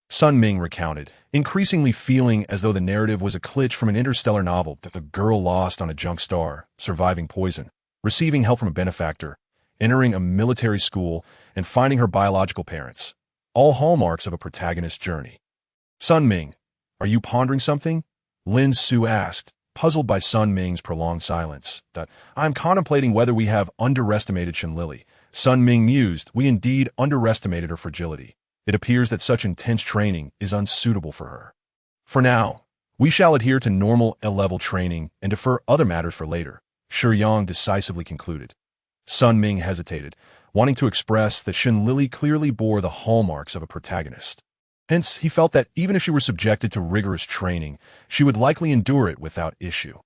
Sun Ming recounted, increasingly feeling as though the narrative was a glitch from an interstellar novel that the girl lost on a junk star, surviving poison, receiving help from a benefactor, entering a military school, and finding her biological parents. All hallmarks of a protagonist's journey. Sun Ming, are you pondering something? Lin Su asked, puzzled by Sun Ming's prolonged silence. I'm contemplating whether we have underestimated Shen Lili. Sun Ming mused, we indeed underestimated her fragility. It appears that such intense training is unsuitable for her. For now, we shall adhere to normal L-level training and defer other matters for later, Shi Yang decisively concluded. Sun Ming hesitated, wanting to express that Shen Lili clearly bore the hallmarks of a protagonist. Hence, he felt that even if she were subjected to rigorous training, she would likely endure it without issue.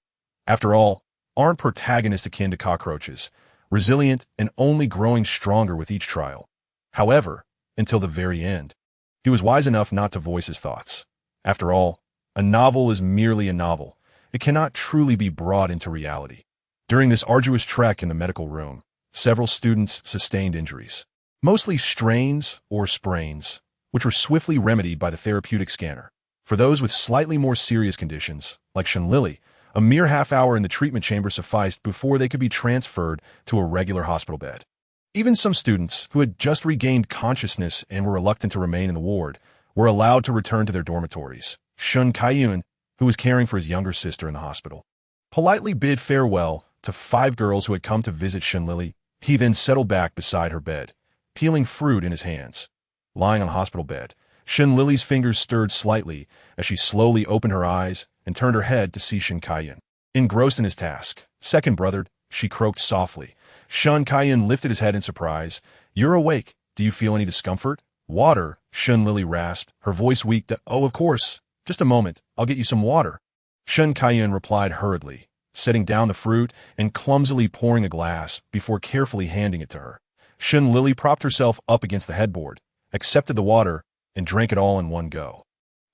After all, aren't protagonists akin to cockroaches, resilient and only growing stronger with each trial? However, until the very end, he was wise enough not to voice his thoughts. After all, a novel is merely a novel. It cannot truly be brought into reality. During this arduous trek in the medical room, several students sustained injuries, mostly strains or sprains, which were swiftly remedied by the therapeutic scanner. For those with slightly more serious conditions, like Shen Lili, a mere half-hour in the treatment chamber sufficed before they could be transferred to a regular hospital bed. Even some students who had just regained consciousness and were reluctant to remain in the ward were allowed to return to their dormitories. Shun Kaiyun, who was caring for his younger sister in the hospital, politely bid farewell to 5 girls who had come to visit Shen Lili. He then settled back beside her bed, peeling fruit in his hands. Lying on the hospital bed, Shen Lili's fingers stirred slightly as she slowly opened her eyes and turned her head to see Shen Kaiyun. Engrossed in his task, second brother, she croaked softly. Shen Kaiyun lifted his head in surprise. You're awake. Do you feel any discomfort? Water, Shen Lili rasped, her voice weak. Oh, of course. Just a moment. I'll get you some water. Shen Kaiyun replied hurriedly, setting down the fruit and clumsily pouring a glass before carefully handing it to her. Shen Lili propped herself up against the headboard, accepted the water, and drank it all in one go,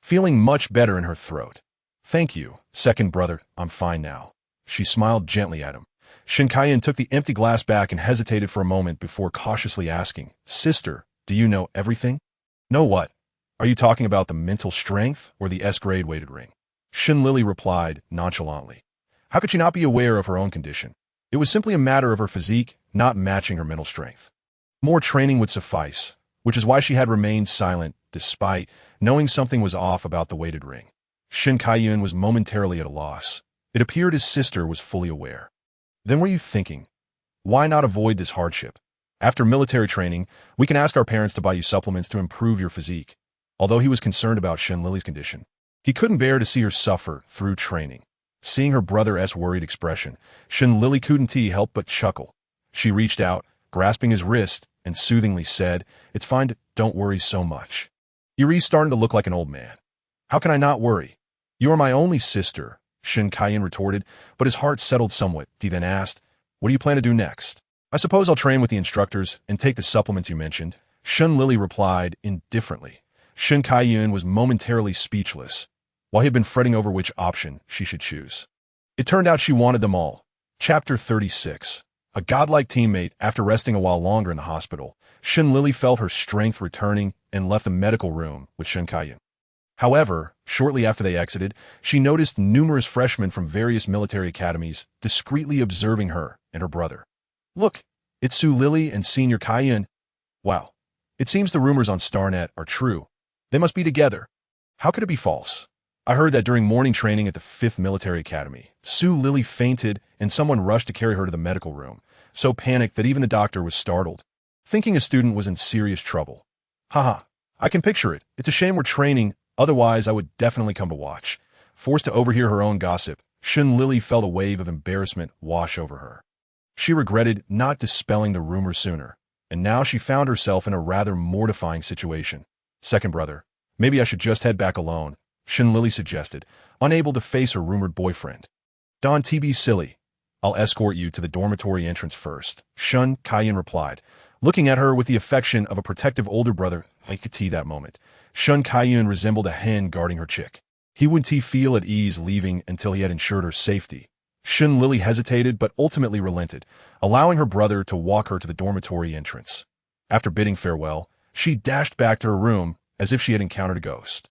feeling much better in her throat. Thank you, second brother, I'm fine now. She smiled gently at him. Shen Kaiyun took the empty glass back and hesitated for a moment before cautiously asking, Sister, do you know everything? Know what? Are you talking about the mental strength or the S-grade weighted ring? Shen Lili replied nonchalantly. How could she not be aware of her own condition? It was simply a matter of her physique not matching her mental strength. More training would suffice, which is why she had remained silent despite knowing something was off about the weighted ring. Shen Kaiyun was momentarily at a loss. It appeared his sister was fully aware. Then were you thinking, why not avoid this hardship? After military training, we can ask our parents to buy you supplements to improve your physique. Although he was concerned about Shen Lili's condition, he couldn't bear to see her suffer through training. Seeing her brother's worried expression, Shen Lili couldn't help but chuckle. She reached out, grasping his wrist, and soothingly said, It's fine, don't worry so much. You're starting to look like an old man. How can I not worry? You are my only sister, Shen Kaiyun retorted, but his heart settled somewhat. He then asked, What do you plan to do next? I suppose I'll train with the instructors and take the supplements you mentioned. Shen Lili replied indifferently. Shen Kaiyun was momentarily speechless, while he had been fretting over which option she should choose. It turned out she wanted them all. Chapter 36. A godlike teammate. After resting a while longer in the hospital, Shen Lili felt her strength returning and left the medical room with Shen Kaiyun. However, shortly after they exited, she noticed numerous freshmen from various military academies discreetly observing her and her brother. Look, it's Su Lili and Senior Kaiyun. Wow, it seems the rumors on StarNet are true. They must be together. How could it be false? I heard that during morning training at the 5th Military Academy, Su Lili fainted and someone rushed to carry her to the medical room, so panicked that even the doctor was startled, thinking a student was in serious trouble. Haha, I can picture it. It's a shame we're training, otherwise I would definitely come to watch. Forced to overhear her own gossip, Shen Lili felt a wave of embarrassment wash over her. She regretted not dispelling the rumor sooner, and now she found herself in a rather mortifying situation. Second brother, Maybe I should just head back alone, Lili suggested, unable to face her rumored boyfriend. Don TB silly. I'll escort you to the dormitory entrance first, Shun Kaiyun replied, looking at her with the affection of a protective older brother. I could see that moment. Shun Kaiyun resembled a hen guarding her chick. He wouldn't feel at ease leaving until he had ensured her safety. Lili hesitated but ultimately relented, allowing her brother to walk her to the dormitory entrance. After bidding farewell, she dashed back to her room as if she had encountered a ghost.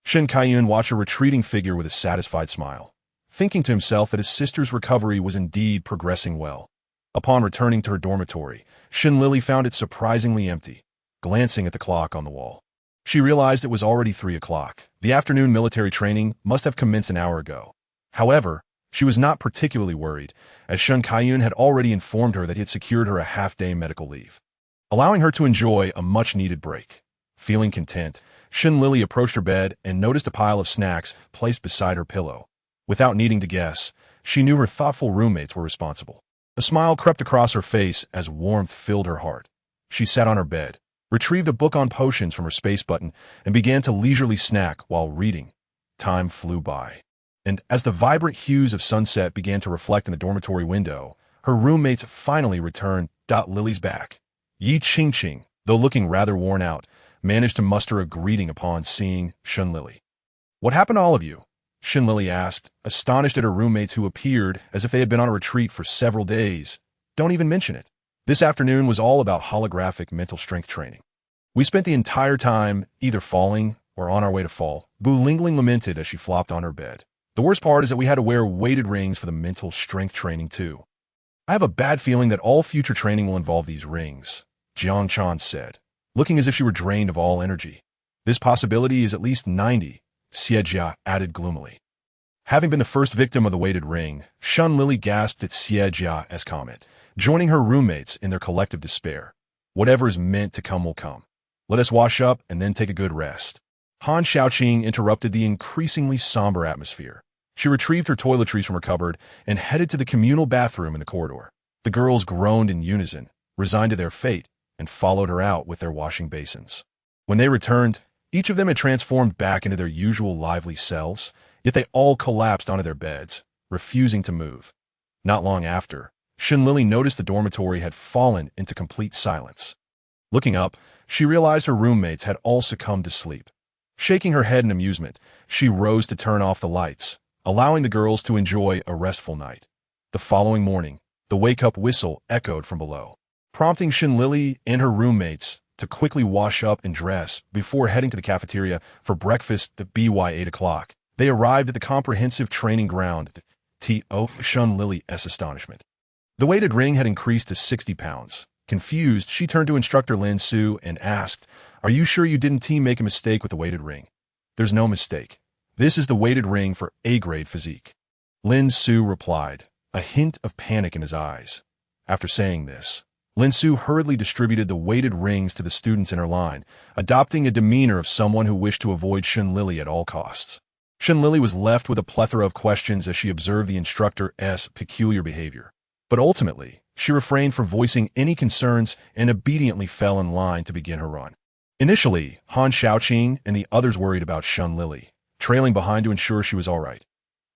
Kaiyun watched her retreating figure with a satisfied smile, thinking to himself that his sister's recovery was indeed progressing well. Upon returning to her dormitory, Lili found it surprisingly empty. Glancing at the clock on the wall, she realized it was already 3 o'clock. The afternoon military training must have commenced an hour ago. However, she was not particularly worried, as Shun Kaiyun had already informed her that he had secured her a half-day medical leave, allowing her to enjoy a much-needed break. Feeling content, Lili approached her bed and noticed a pile of snacks placed beside her pillow. Without needing to guess, she knew her thoughtful roommates were responsible. A smile crept across her face as warmth filled her heart. She sat on her bed, retrieved a book on potions from her space button, and began to leisurely snack while reading. Time flew by. And as the vibrant hues of sunset began to reflect in the dormitory window, her roommates finally returned. Lili's back. Yi Qingqing, though looking rather worn out, managed to muster a greeting upon seeing Lili. What happened to all of you? Lili asked, astonished at her roommates who appeared as if they had been on a retreat for several days. Don't even mention it. This afternoon was all about holographic mental strength training. We spent the entire time either falling or on our way to fall, Bu Lingling lamented as she flopped on her bed. The worst part is that we had to wear weighted rings for the mental strength training too. I have a bad feeling that all future training will involve these rings, Jiang Chan said, looking as if she were drained of all energy. This possibility is at least 90, Xiejia added gloomily. Having been the first victim of the weighted ring, Lili gasped at Xiejia's comment, joining her roommates in their collective despair. Whatever is meant to come will come. Let us wash up and then take a good rest. Han Xiaoqing interrupted the increasingly somber atmosphere. She retrieved her toiletries from her cupboard and headed to the communal bathroom in the corridor. The girls groaned in unison, resigned to their fate, and followed her out with their washing basins. When they returned, each of them had transformed back into their usual lively selves, yet they all collapsed onto their beds, refusing to move. Not long after, Lili noticed the dormitory had fallen into complete silence. Looking up, she realized her roommates had all succumbed to sleep. Shaking her head in amusement, she rose to turn off the lights, allowing the girls to enjoy a restful night. The following morning, the wake-up whistle echoed from below, prompting Lili and her roommates to quickly wash up and dress before heading to the cafeteria for breakfast at by 8 o'clock. They arrived at the comprehensive training ground, to Lili's astonishment. The weighted ring had increased to 60 pounds. Confused, she turned to instructor Lin Su and asked, "Are you sure you didn't make a mistake with the weighted ring?" "There's no mistake. This is the weighted ring for A-grade physique," Lin Su replied, a hint of panic in his eyes. After saying this, Lin Su hurriedly distributed the weighted rings to the students in her line, adopting a demeanor of someone who wished to avoid Lili at all costs. Lili was left with a plethora of questions as she observed the instructor's peculiar behavior. But ultimately, she refrained from voicing any concerns and obediently fell in line to begin her run. Initially, Han Xiaoqing and the others worried about Lili, trailing behind to ensure she was all right.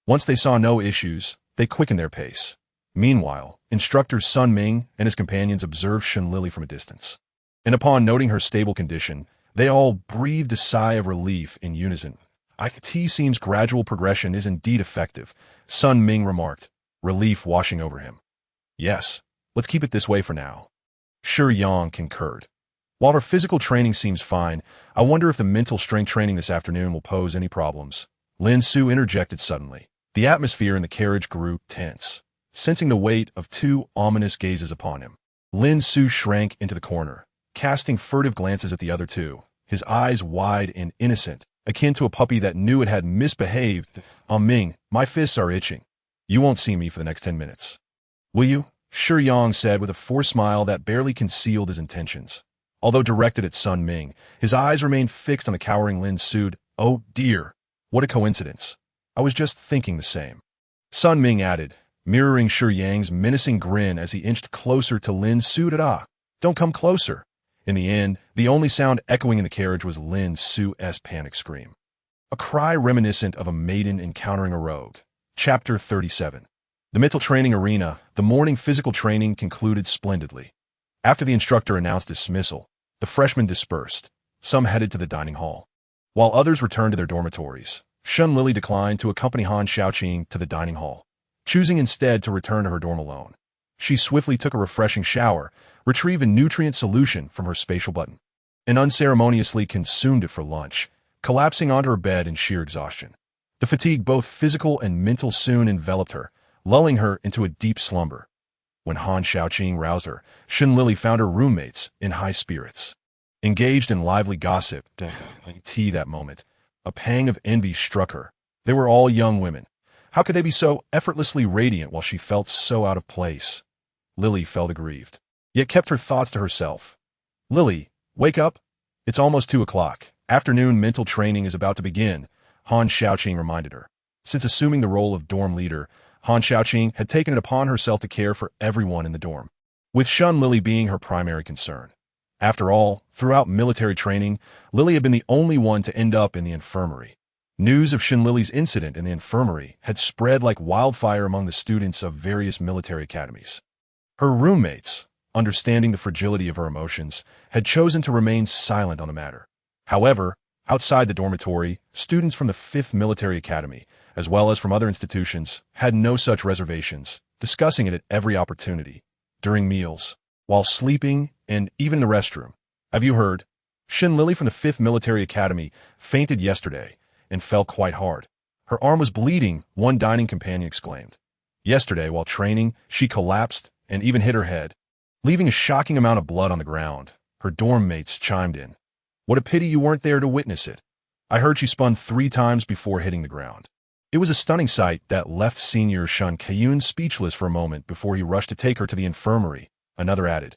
Once they saw no issues, they quickened their pace. Meanwhile, instructor Sun Ming and his companions observed Lili from a distance. And upon noting her stable condition, they all breathed a sigh of relief in unison. "IT seems gradual progression is indeed effective," Sun Ming remarked, relief washing over him. "Yes, let's keep it this way for now," Shi Yang concurred. "While her physical training seems fine, I wonder if the mental strength training this afternoon will pose any problems." Lin Su interjected suddenly. The atmosphere in the carriage grew tense. Sensing the weight of two ominous gazes upon him, Lin Su shrank into the corner, casting furtive glances at the other two, his eyes wide and innocent, akin to a puppy that knew it had misbehaved. Ming, my fists are itching. You won't see me for the next 10 minutes. Will you?" Shi Yang said with a forced smile that barely concealed his intentions. Although directed at Sun Ming, his eyes remained fixed on the cowering Lin Su. "Oh dear, what a coincidence. I was just thinking the same," Sun Ming added, mirroring Shi Yang's menacing grin as he inched closer to Lin Su. "Don't come closer. In the end, the only sound echoing in the carriage was Lin Su's panic scream. A cry reminiscent of a maiden encountering a rogue. Chapter 37. The mental training arena. The morning physical training concluded splendidly. After the instructor announced dismissal, the freshmen dispersed. Some headed to the dining hall, while others returned to their dormitories. Lili declined to accompany Han Xiaoqing to the dining hall, choosing instead to return to her dorm alone. She swiftly took a refreshing shower, retrieved a nutrient solution from her spatial button, and unceremoniously consumed it for lunch, collapsing onto her bed in sheer exhaustion. The fatigue, both physical and mental, soon enveloped her, lulling her into a deep slumber. When Han Xiaoqing roused her, Lili found her roommates in high spirits, engaged in lively gossip. Tea that moment. A pang of envy struck her. They were all young women. How could they be so effortlessly radiant while she felt so out of place? Lili felt aggrieved, yet kept her thoughts to herself. Lili, wake up. It's almost 2 o'clock. Afternoon mental training is about to begin, Han Xiaoqing reminded her. Since assuming the role of dorm leader, Han Xiaoqing had taken it upon herself to care for everyone in the dorm, with Lili being her primary concern. After all, throughout military training, Lili had been the only one to end up in the infirmary. News of Lili's incident in the infirmary had spread like wildfire among the students of various military academies. Her roommates, understanding the fragility of her emotions, had chosen to remain silent on the matter. However, outside the dormitory, students from the 5th Military Academy, as well as from other institutions, had no such reservations, discussing it at every opportunity, during meals, while sleeping, and even in the restroom. Have you heard? Lili from the 5th Military Academy fainted yesterday and fell quite hard. Her arm was bleeding, one dining companion exclaimed. Yesterday, while training, she collapsed and even hit her head, leaving a shocking amount of blood on the ground. Her dorm mates chimed in. What a pity you weren't there to witness it. I heard she spun 3 times before hitting the ground. It was a stunning sight that left senior Shun Kaiyun speechless for a moment before he rushed to take her to the infirmary, another added.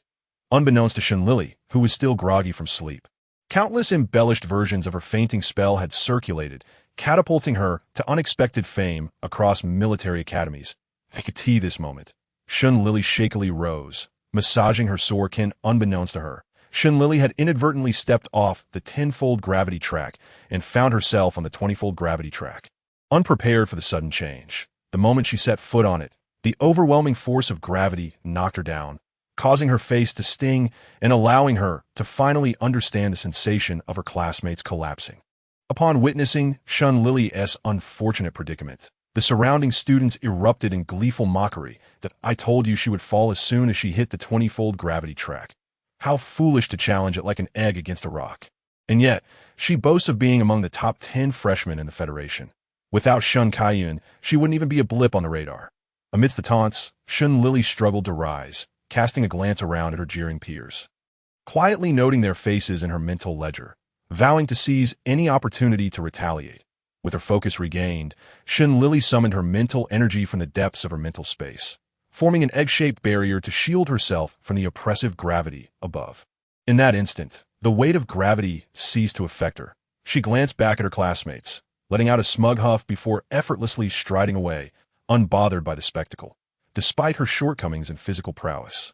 Unbeknownst to Lili, who was still groggy from sleep, countless embellished versions of her fainting spell had circulated, catapulting her to unexpected fame across military academies. I could see this moment. Lili shakily rose, massaging her sore kin. Unbeknownst to her, Lili had inadvertently stepped off the 10-fold gravity track and found herself on the 20-fold gravity track. Unprepared for the sudden change, the moment she set foot on it, the overwhelming force of gravity knocked her down, causing her face to sting and allowing her to finally understand the sensation of her classmates collapsing. Upon witnessing Lili's unfortunate predicament, the surrounding students erupted in gleeful mockery that I told you she would fall as soon as she hit the 20-fold gravity track. How foolish to challenge it like an egg against a rock. And yet, she boasts of being among the top 10 freshmen in the Federation. Without Shun Kaiyun, she wouldn't even be a blip on the radar. Amidst the taunts, Lili struggled to rise, casting a glance around at her jeering peers, quietly noting their faces in her mental ledger, vowing to seize any opportunity to retaliate. With her focus regained, Lili summoned her mental energy from the depths of her mental space, forming an egg-shaped barrier to shield herself from the oppressive gravity above. In that instant, the weight of gravity ceased to affect her. She glanced back at her classmates, letting out a smug huff before effortlessly striding away, unbothered by the spectacle. Despite her shortcomings in physical prowess,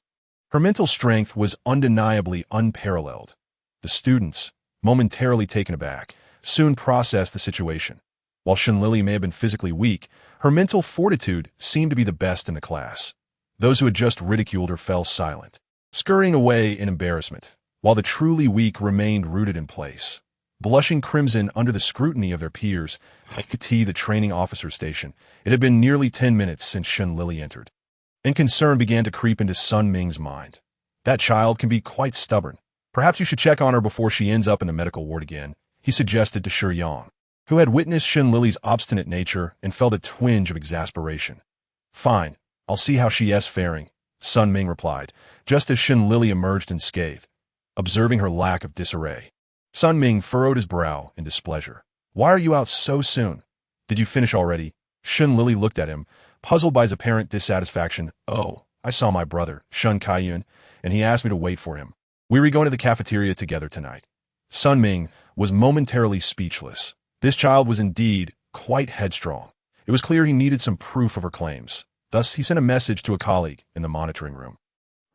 her mental strength was undeniably unparalleled. The students, momentarily taken aback, soon processed the situation. While Lili may have been physically weak, her mental fortitude seemed to be the best in the class. Those who had just ridiculed her fell silent, scurrying away in embarrassment, while the truly weak remained rooted in place, blushing crimson under the scrutiny of their peers. I could see the training officer station. It had been nearly 10 minutes since Lili entered, and concern began to creep into Sun Ming's mind. That child can be quite stubborn. Perhaps you should check on her before she ends up in the medical ward again, he suggested to Shi Yang, who had witnessed Lili's obstinate nature and felt a twinge of exasperation. Fine, I'll see how she is faring, Sun Ming replied, just as Lili emerged unscathed, observing her lack of disarray. Sun Ming furrowed his brow in displeasure. Why are you out so soon? Did you finish already? Lili looked at him, puzzled by his apparent dissatisfaction. Oh, I saw my brother, Shun Kaiyun, and he asked me to wait for him. We were going to the cafeteria together tonight. Sun Ming was momentarily speechless. This child was indeed quite headstrong. It was clear he needed some proof of her claims. Thus, he sent a message to a colleague in the monitoring room.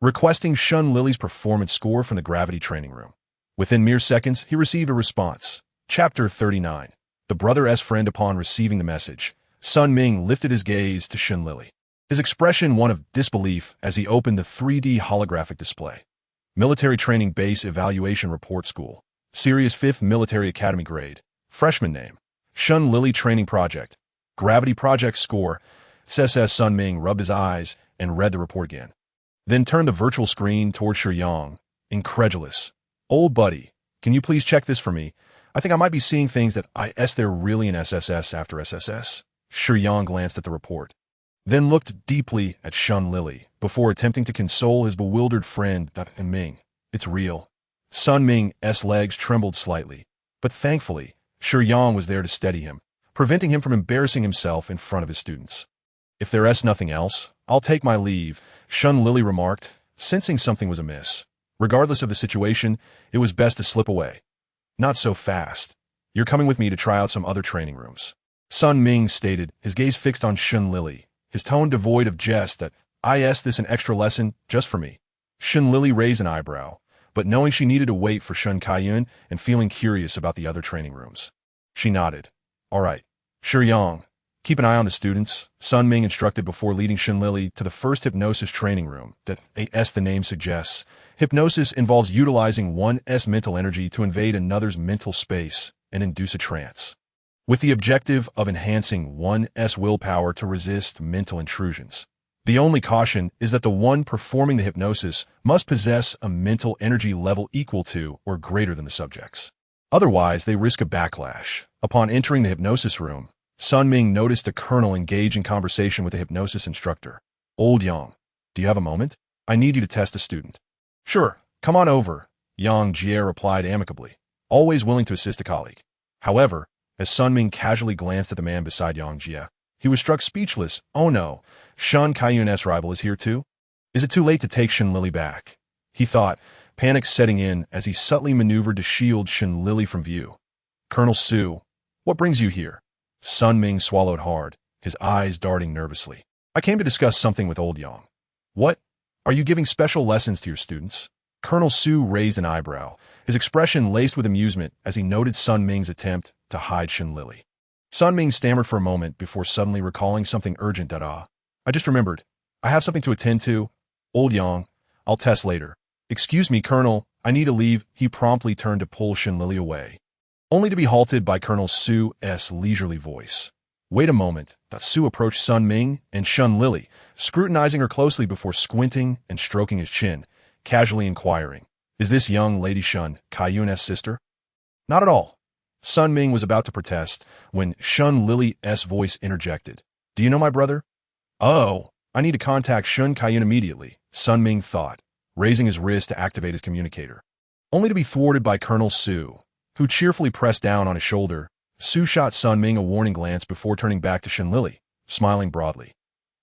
requesting Shun Lili's performance score from the gravity training room. Within mere seconds, he received a response. Chapter 39. The brother's friend. Upon receiving the message, Sun Ming lifted his gaze to Shun Lili. His expression one of disbelief as he opened the 3D holographic display. Military Training Base Evaluation Report School. Series 5th Military Academy Grade. Freshman name. Shun Lili Training Project. Gravity Project Score. SS. Sun Ming rubbed his eyes and read the report again. Then turned the virtual screen toward Shi Yang, incredulous. Old buddy, can you please check this for me? I think I might be seeing things that they're really in SSS after SSS. Shi Yang glanced at the report, then looked deeply at Shun Lili before attempting to console his bewildered friend. Ming, it's real. Sun Ming's legs trembled slightly, but thankfully, Shi Yang was there to steady him, preventing him from embarrassing himself in front of his students. If there's nothing else, I'll take my leave, Shun Lili remarked, sensing something was amiss. Regardless of the situation, it was best to slip away. Not so fast. You're coming with me to try out some other training rooms. Sun Ming stated, his gaze fixed on Shun Lili, his tone devoid of jest. That this an extra lesson just for me. Shun Lili raised an eyebrow, but knowing she needed to wait for Shun Kaiyun and feeling curious about the other training rooms, she nodded. All right. Shi Yang, keep an eye on the students, Sun Ming instructed before leading Shun Lili to the first hypnosis training room. That the name suggests. Hypnosis involves utilizing one's mental energy to invade another's mental space and induce a trance, with the objective of enhancing one's willpower to resist mental intrusions. The only caution is that the one performing the hypnosis must possess a mental energy level equal to or greater than the subject's. Otherwise, they risk a backlash. Upon entering the hypnosis room, Sun Ming noticed the colonel engage in conversation with the hypnosis instructor. Old Yang, do you have a moment? I need you to test a student. Sure, come on over, Yang Jie replied amicably, always willing to assist a colleague. However, as Sun Ming casually glanced at the man beside Yang Jie, he was struck speechless. Oh no, Shun Kaiyun's rival is here too? Is it too late to take Shun Lili back? He thought, panic setting in as he subtly maneuvered to shield Shun Lili from view. Colonel Su, what brings you here? Sun Ming swallowed hard, his eyes darting nervously. I came to discuss something with old Yang. What? Are you giving special lessons to your students? Colonel Su raised an eyebrow, his expression laced with amusement as he noted Sun Ming's attempt to hide Shun Lili. Sun Ming stammered for a moment before suddenly recalling something urgent. I just remembered. I have something to attend to. Old Yang, I'll test later. Excuse me, Colonel, I need to leave. He promptly turned to pull Shun Lili away, only to be halted by Colonel Su's leisurely voice. Wait a moment. Su approached Sun Ming and Shun Lili, scrutinizing her closely before squinting and stroking his chin, casually inquiring, is this young lady Shun Kaiyun's sister? Not at all. Sun Ming was about to protest when Shun Lili's voice interjected. Do you know my brother? Oh, I need to contact Shun Kaiyun immediately, Sun Ming thought, raising his wrist to activate his communicator, only to be thwarted by Colonel Su, who cheerfully pressed down on his shoulder. Su shot Sun Ming a warning glance before turning back to Shun Lili, smiling broadly.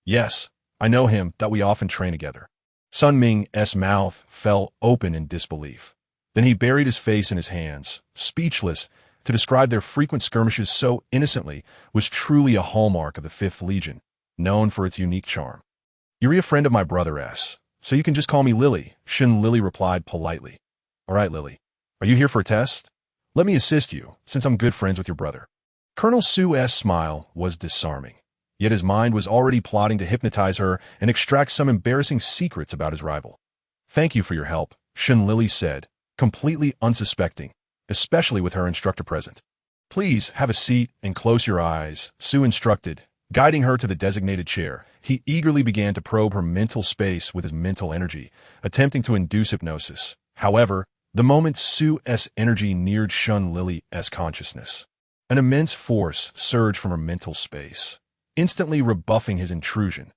Yes, I know him, that we often train together. Sun Ming's mouth fell open in disbelief. Then he buried his face in his hands, speechless. To describe their frequent skirmishes so innocently was truly a hallmark of the 5th Legion, known for its unique charm. You're a friend of my brother's, so you can just call me Lili, Shun Lili replied politely. All right, Lili. Are you here for a test? Let me assist you, since I'm good friends with your brother. Colonel Su's smile was disarming, yet his mind was already plotting to hypnotize her and extract some embarrassing secrets about his rival. Thank you for your help, Shun Lili said, completely unsuspecting, especially with her instructor present. Please have a seat and close your eyes, Su instructed, guiding her to the designated chair. He eagerly began to probe her mental space with his mental energy, attempting to induce hypnosis. However, the moment Su's energy neared Shun Lili's consciousness, an immense force surged from her mental space, instantly rebuffing his intrusion.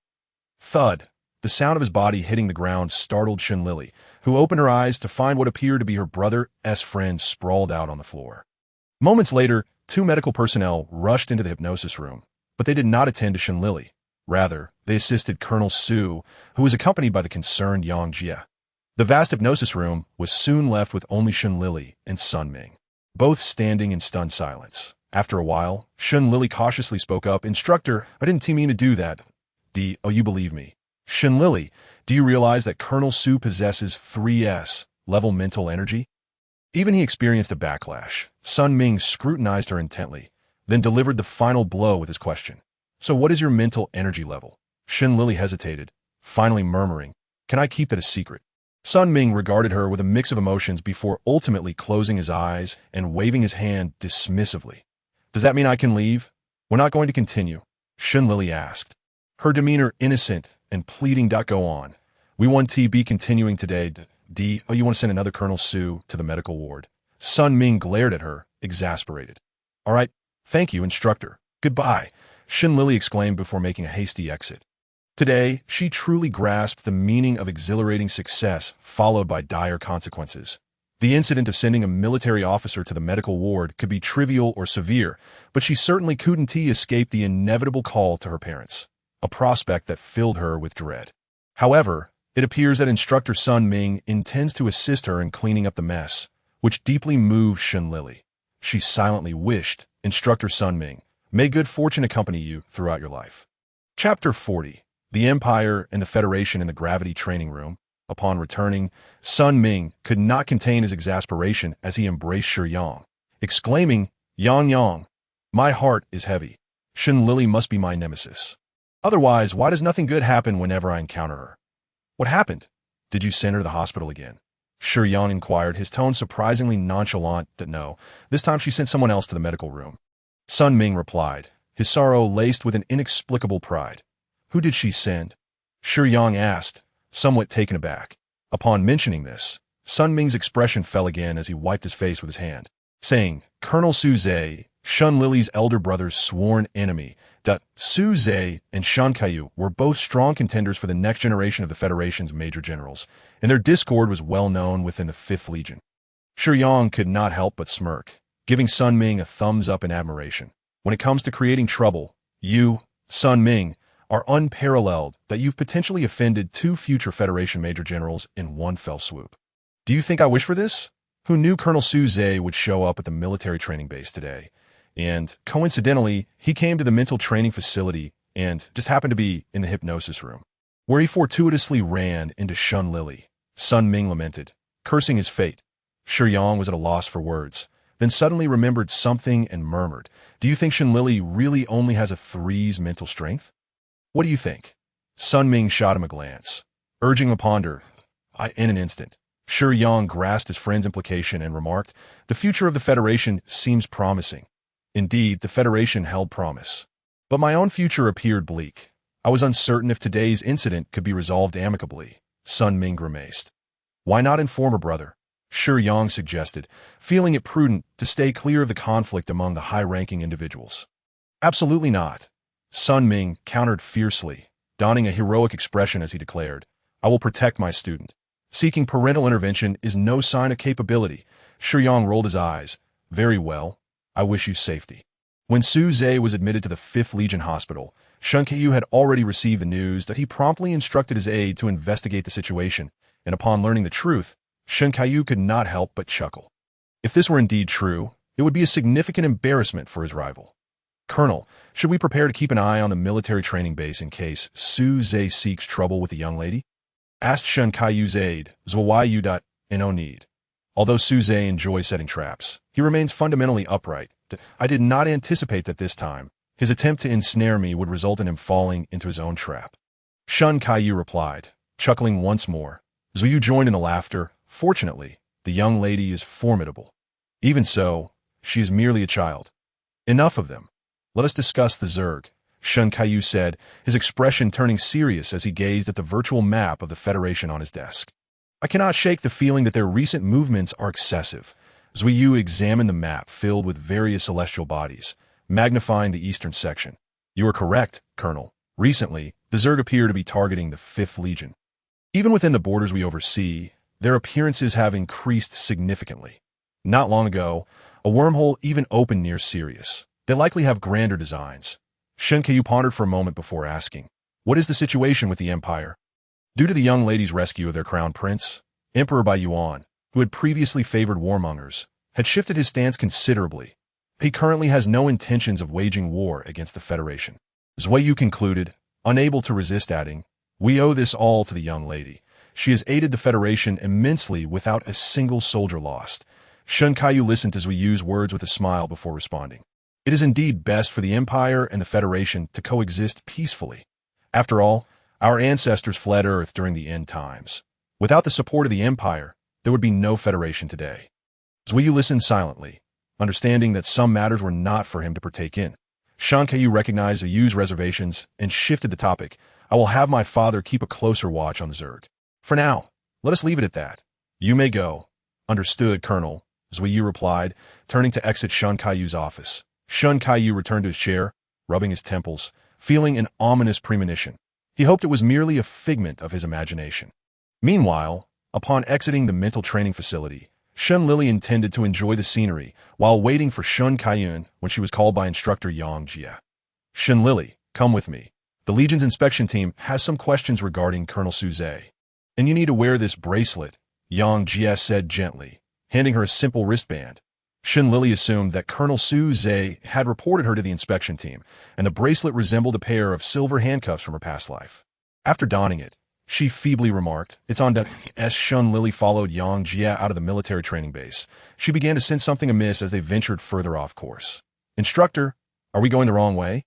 Thud! The sound of his body hitting the ground startled Shun Lili, who opened her eyes to find what appeared to be her brother's friend sprawled out on the floor. Moments later, 2 medical personnel rushed into the hypnosis room, but they did not attend to Shun Lili. Rather, they assisted Colonel Su, who was accompanied by the concerned Yang Jie. The vast hypnosis room was soon left with only Shun Lili and Sun Ming, both standing in stunned silence. After a while, Shun Lili cautiously spoke up. Instructor, I didn't mean to do that. You believe me. Shin Lili, do you realize that Colonel Su possesses 3S level mental energy? Even he experienced a backlash. Sun Ming scrutinized her intently, then delivered the final blow with his question. So what is your mental energy level? Shin Lili hesitated, finally murmuring, can I keep that a secret? Sun Ming regarded her with a mix of emotions before ultimately closing his eyes and waving his hand dismissively. Does that mean I can leave? We're not going to continue, Shin Lili asked, her demeanor innocent and pleading. Go on. We want to be continuing today. Oh, you want to send another Colonel Su to the medical ward? Sun Ming glared at her, exasperated. All right, thank you, instructor. Goodbye, Shin Lili exclaimed before making a hasty exit. Today, she truly grasped the meaning of exhilarating success followed by dire consequences. The incident of sending a military officer to the medical ward could be trivial or severe, but she certainly couldn't escape the inevitable call to her parents, a prospect that filled her with dread. However, it appears that instructor Sun Ming intends to assist her in cleaning up the mess, which deeply moved Shin Lili. She silently wished, Instructor Sun Ming, may good fortune accompany you throughout your life. Chapter 40. The Empire and the Federation in the Gravity Training Room. Upon returning, Sun Ming could not contain his exasperation as he embraced Shi Yang, exclaiming, Yang Yang, my heart is heavy. Shin Lili must be my nemesis. Otherwise, why does nothing good happen whenever I encounter her? What happened? Did you send her to the hospital again? Shi Yang inquired, his tone surprisingly nonchalant. That no, this time she sent someone else to the medical room. Sun Ming replied, his sorrow laced with an inexplicable pride. Who did she send? Shi Yang asked, somewhat taken aback. Upon mentioning this, Sun Ming's expression fell again as he wiped his face with his hand, saying, Colonel Su Zhe, Shin Lili's elder brother's sworn enemy. Su Zhe and Shan Kaiyu were both strong contenders for the next generation of the Federation's major generals, and their discord was well known within the 5th Legion. Shi Yang could not help but smirk, giving Sun Ming a thumbs up in admiration. When it comes to creating trouble, you, Sun Ming, are unparalleled that you've potentially offended 2 future Federation major generals in one fell swoop. Do you think I wish for this? Who knew Colonel Su Zhe would show up at the military training base today? And, coincidentally, he came to the mental training facility and just happened to be in the hypnosis room, where he fortuitously ran into Shin Lili. Sun Ming lamented, cursing his fate. Shi Yang was at a loss for words, then suddenly remembered something and murmured, do you think Shin Lili really only has a 3's mental strength? What do you think? Sun Ming shot him a glance, urging him to ponder. In an instant, Shi Yang grasped his friend's implication and remarked, the future of the Federation seems promising. Indeed, the Federation held promise. But my own future appeared bleak. I was uncertain if today's incident could be resolved amicably. Sun Ming grimaced. Why not inform her brother? Shi Yang suggested, feeling it prudent to stay clear of the conflict among the high-ranking individuals. Absolutely not. Sun Ming countered fiercely, donning a heroic expression as he declared, I will protect my student. Seeking parental intervention is no sign of capability. Shi Yang rolled his eyes. Very well. I wish you safety. When Su Zhe was admitted to the 5th Legion Hospital, Shan Kaiyu had already received the news that he promptly instructed his aide to investigate the situation, and upon learning the truth, Shan Kaiyu could not help but chuckle. If this were indeed true, it would be a significant embarrassment for his rival. Colonel, should we prepare to keep an eye on the military training base in case Su Zhe seeks trouble with the young lady? Asked Shan Kaiyu's aide, Zwayu. No need. Although Su Zhe enjoys setting traps, he remains fundamentally upright. I did not anticipate that this time, his attempt to ensnare me would result in him falling into his own trap. Shan Kaiyu replied, chuckling once more. Zwayu joined in the laughter. Fortunately, the young lady is formidable. Even so, she is merely a child. Enough of them. Let us discuss the Zerg, Shan Kaiyu said, his expression turning serious as he gazed at the virtual map of the Federation on his desk. I cannot shake the feeling that their recent movements are excessive. Zwayu examined the map filled with various celestial bodies, magnifying the eastern section. You are correct, Colonel. Recently, the Zerg appear to be targeting the 5th Legion. Even within the borders we oversee, their appearances have increased significantly. Not long ago, a wormhole even opened near Sirius. They likely have grander designs. Shan Kaiyu pondered for a moment before asking, what is the situation with the Empire? Due to the young lady's rescue of their crown prince, Emperor Bai Yuan, who had previously favored warmongers, had shifted his stance considerably. He currently has no intentions of waging war against the Federation. Zwayu concluded, unable to resist adding, We owe this all to the young lady. She has aided the Federation immensely without a single soldier lost. Shun Kaiyu listened as we use words with a smile before responding. It is indeed best for the Empire and the Federation to coexist peacefully. After all, our ancestors fled Earth during the end times. Without the support of the Empire, there would be no Federation today. Zuiyu listened silently, understanding that some matters were not for him to partake in. Shan Kaiyu recognized Zuyu's reservations and shifted the topic. I will have my father keep a closer watch on the Zerg. For now, let us leave it at that. You may go. Understood, Colonel, Zuiyu replied, turning to exit Shun Kaiyu's office. Shun Kaiyu returned to his chair, rubbing his temples, feeling an ominous premonition. He hoped it was merely a figment of his imagination. Meanwhile, upon exiting the mental training facility, Shun Lili intended to enjoy the scenery while waiting for Shun Kaiyun when she was called by instructor Yang Jie. Shun Lili, come with me. The Legion's inspection team has some questions regarding Colonel Su Zhe. And you need to wear this bracelet, Yang Jie said gently, handing her a simple wristband. Shun Lili assumed that Colonel Su Zhe had reported her to the inspection team, and the bracelet resembled a pair of silver handcuffs from her past life. After donning it, she feebly remarked, "It's on deck." As Shun Lili followed Yang Jie out of the military training base, she began to sense something amiss as they ventured further off course. "Instructor, are we going the wrong way?"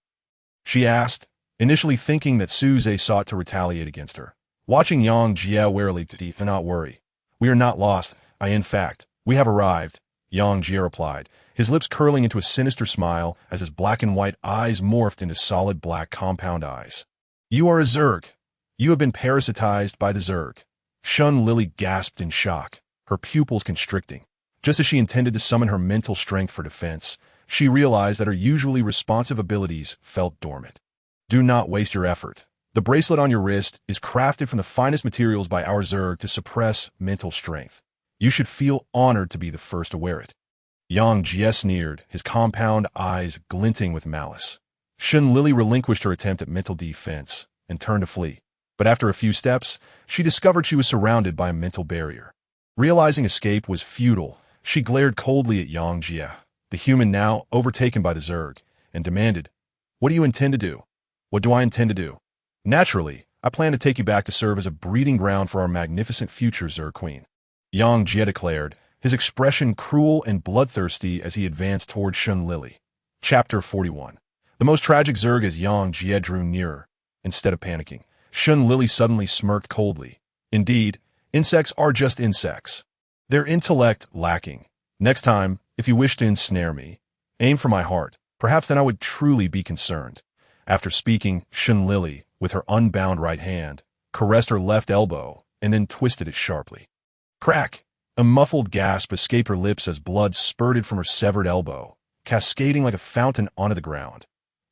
she asked, initially thinking that Su Zhe sought to retaliate against her. Watching Yang Jie warily, "Do not worry. We are not lost. In fact, we have arrived," Yang Jie replied, his lips curling into a sinister smile as his black and white eyes morphed into solid black compound eyes. "You are a Zerg. You have been parasitized by the Zerg." Shun Lili gasped in shock, her pupils constricting. Just as she intended to summon her mental strength for defense, she realized that her usually responsive abilities felt dormant. "Do not waste your effort. The bracelet on your wrist is crafted from the finest materials by our Zerg to suppress mental strength. You should feel honored to be the first to wear it." Yang Jie sneered, his compound eyes glinting with malice. Shun Lili relinquished her attempt at mental defense and turned to flee. But after a few steps, she discovered she was surrounded by a mental barrier. Realizing escape was futile, she glared coldly at Yang Jie, the human now overtaken by the Zerg, and demanded, "What do you intend to do?" "What do I intend to do? Naturally, I plan to take you back to serve as a breeding ground for our magnificent future Zerg Queen," Yang Jie declared, his expression cruel and bloodthirsty as he advanced toward Shun Lili. Chapter 41. The most tragic Zerg as Yang Jie drew nearer. Instead of panicking, Shun Lili suddenly smirked coldly. "Indeed, insects are just insects. Their intellect lacking. Next time, if you wish to ensnare me, aim for my heart. Perhaps then I would truly be concerned." After speaking, Shun Lili, with her unbound right hand, caressed her left elbow and then twisted it sharply. Crack! A muffled gasp escaped her lips as blood spurted from her severed elbow, cascading like a fountain onto the ground.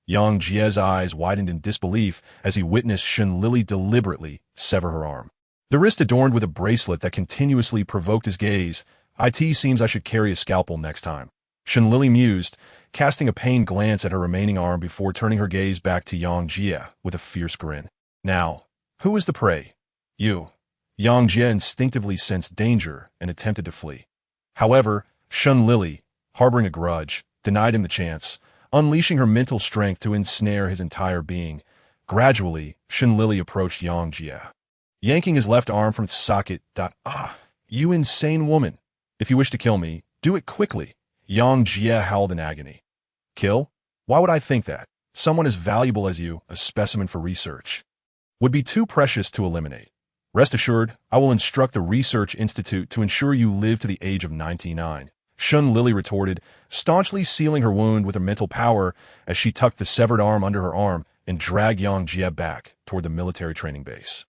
Yang Jie's eyes widened in disbelief as he witnessed Shun Lili deliberately sever her arm. The wrist adorned with a bracelet that continuously provoked his gaze. "It seems I should carry a scalpel next time," Shun Lili mused, casting a pained glance at her remaining arm before turning her gaze back to Yang Jie with a fierce grin. "Now, who is the prey?" "You." Yang Jie instinctively sensed danger and attempted to flee. However, Shun Lili, harboring a grudge, denied him the chance, unleashing her mental strength to ensnare his entire being. Gradually, Shun Lili approached Yang Jie, yanking his left arm from its socket. You insane woman. If you wish to kill me, do it quickly," Yang Jie howled in agony. "Kill? Why would I think that? Someone as valuable as you, a specimen for research, would be too precious to eliminate. Rest assured, I will instruct the Research Institute to ensure you live to the age of 99, Shun Lili retorted, staunchly sealing her wound with her mental power as she tucked the severed arm under her arm and dragged Yang Jie back toward the military training base.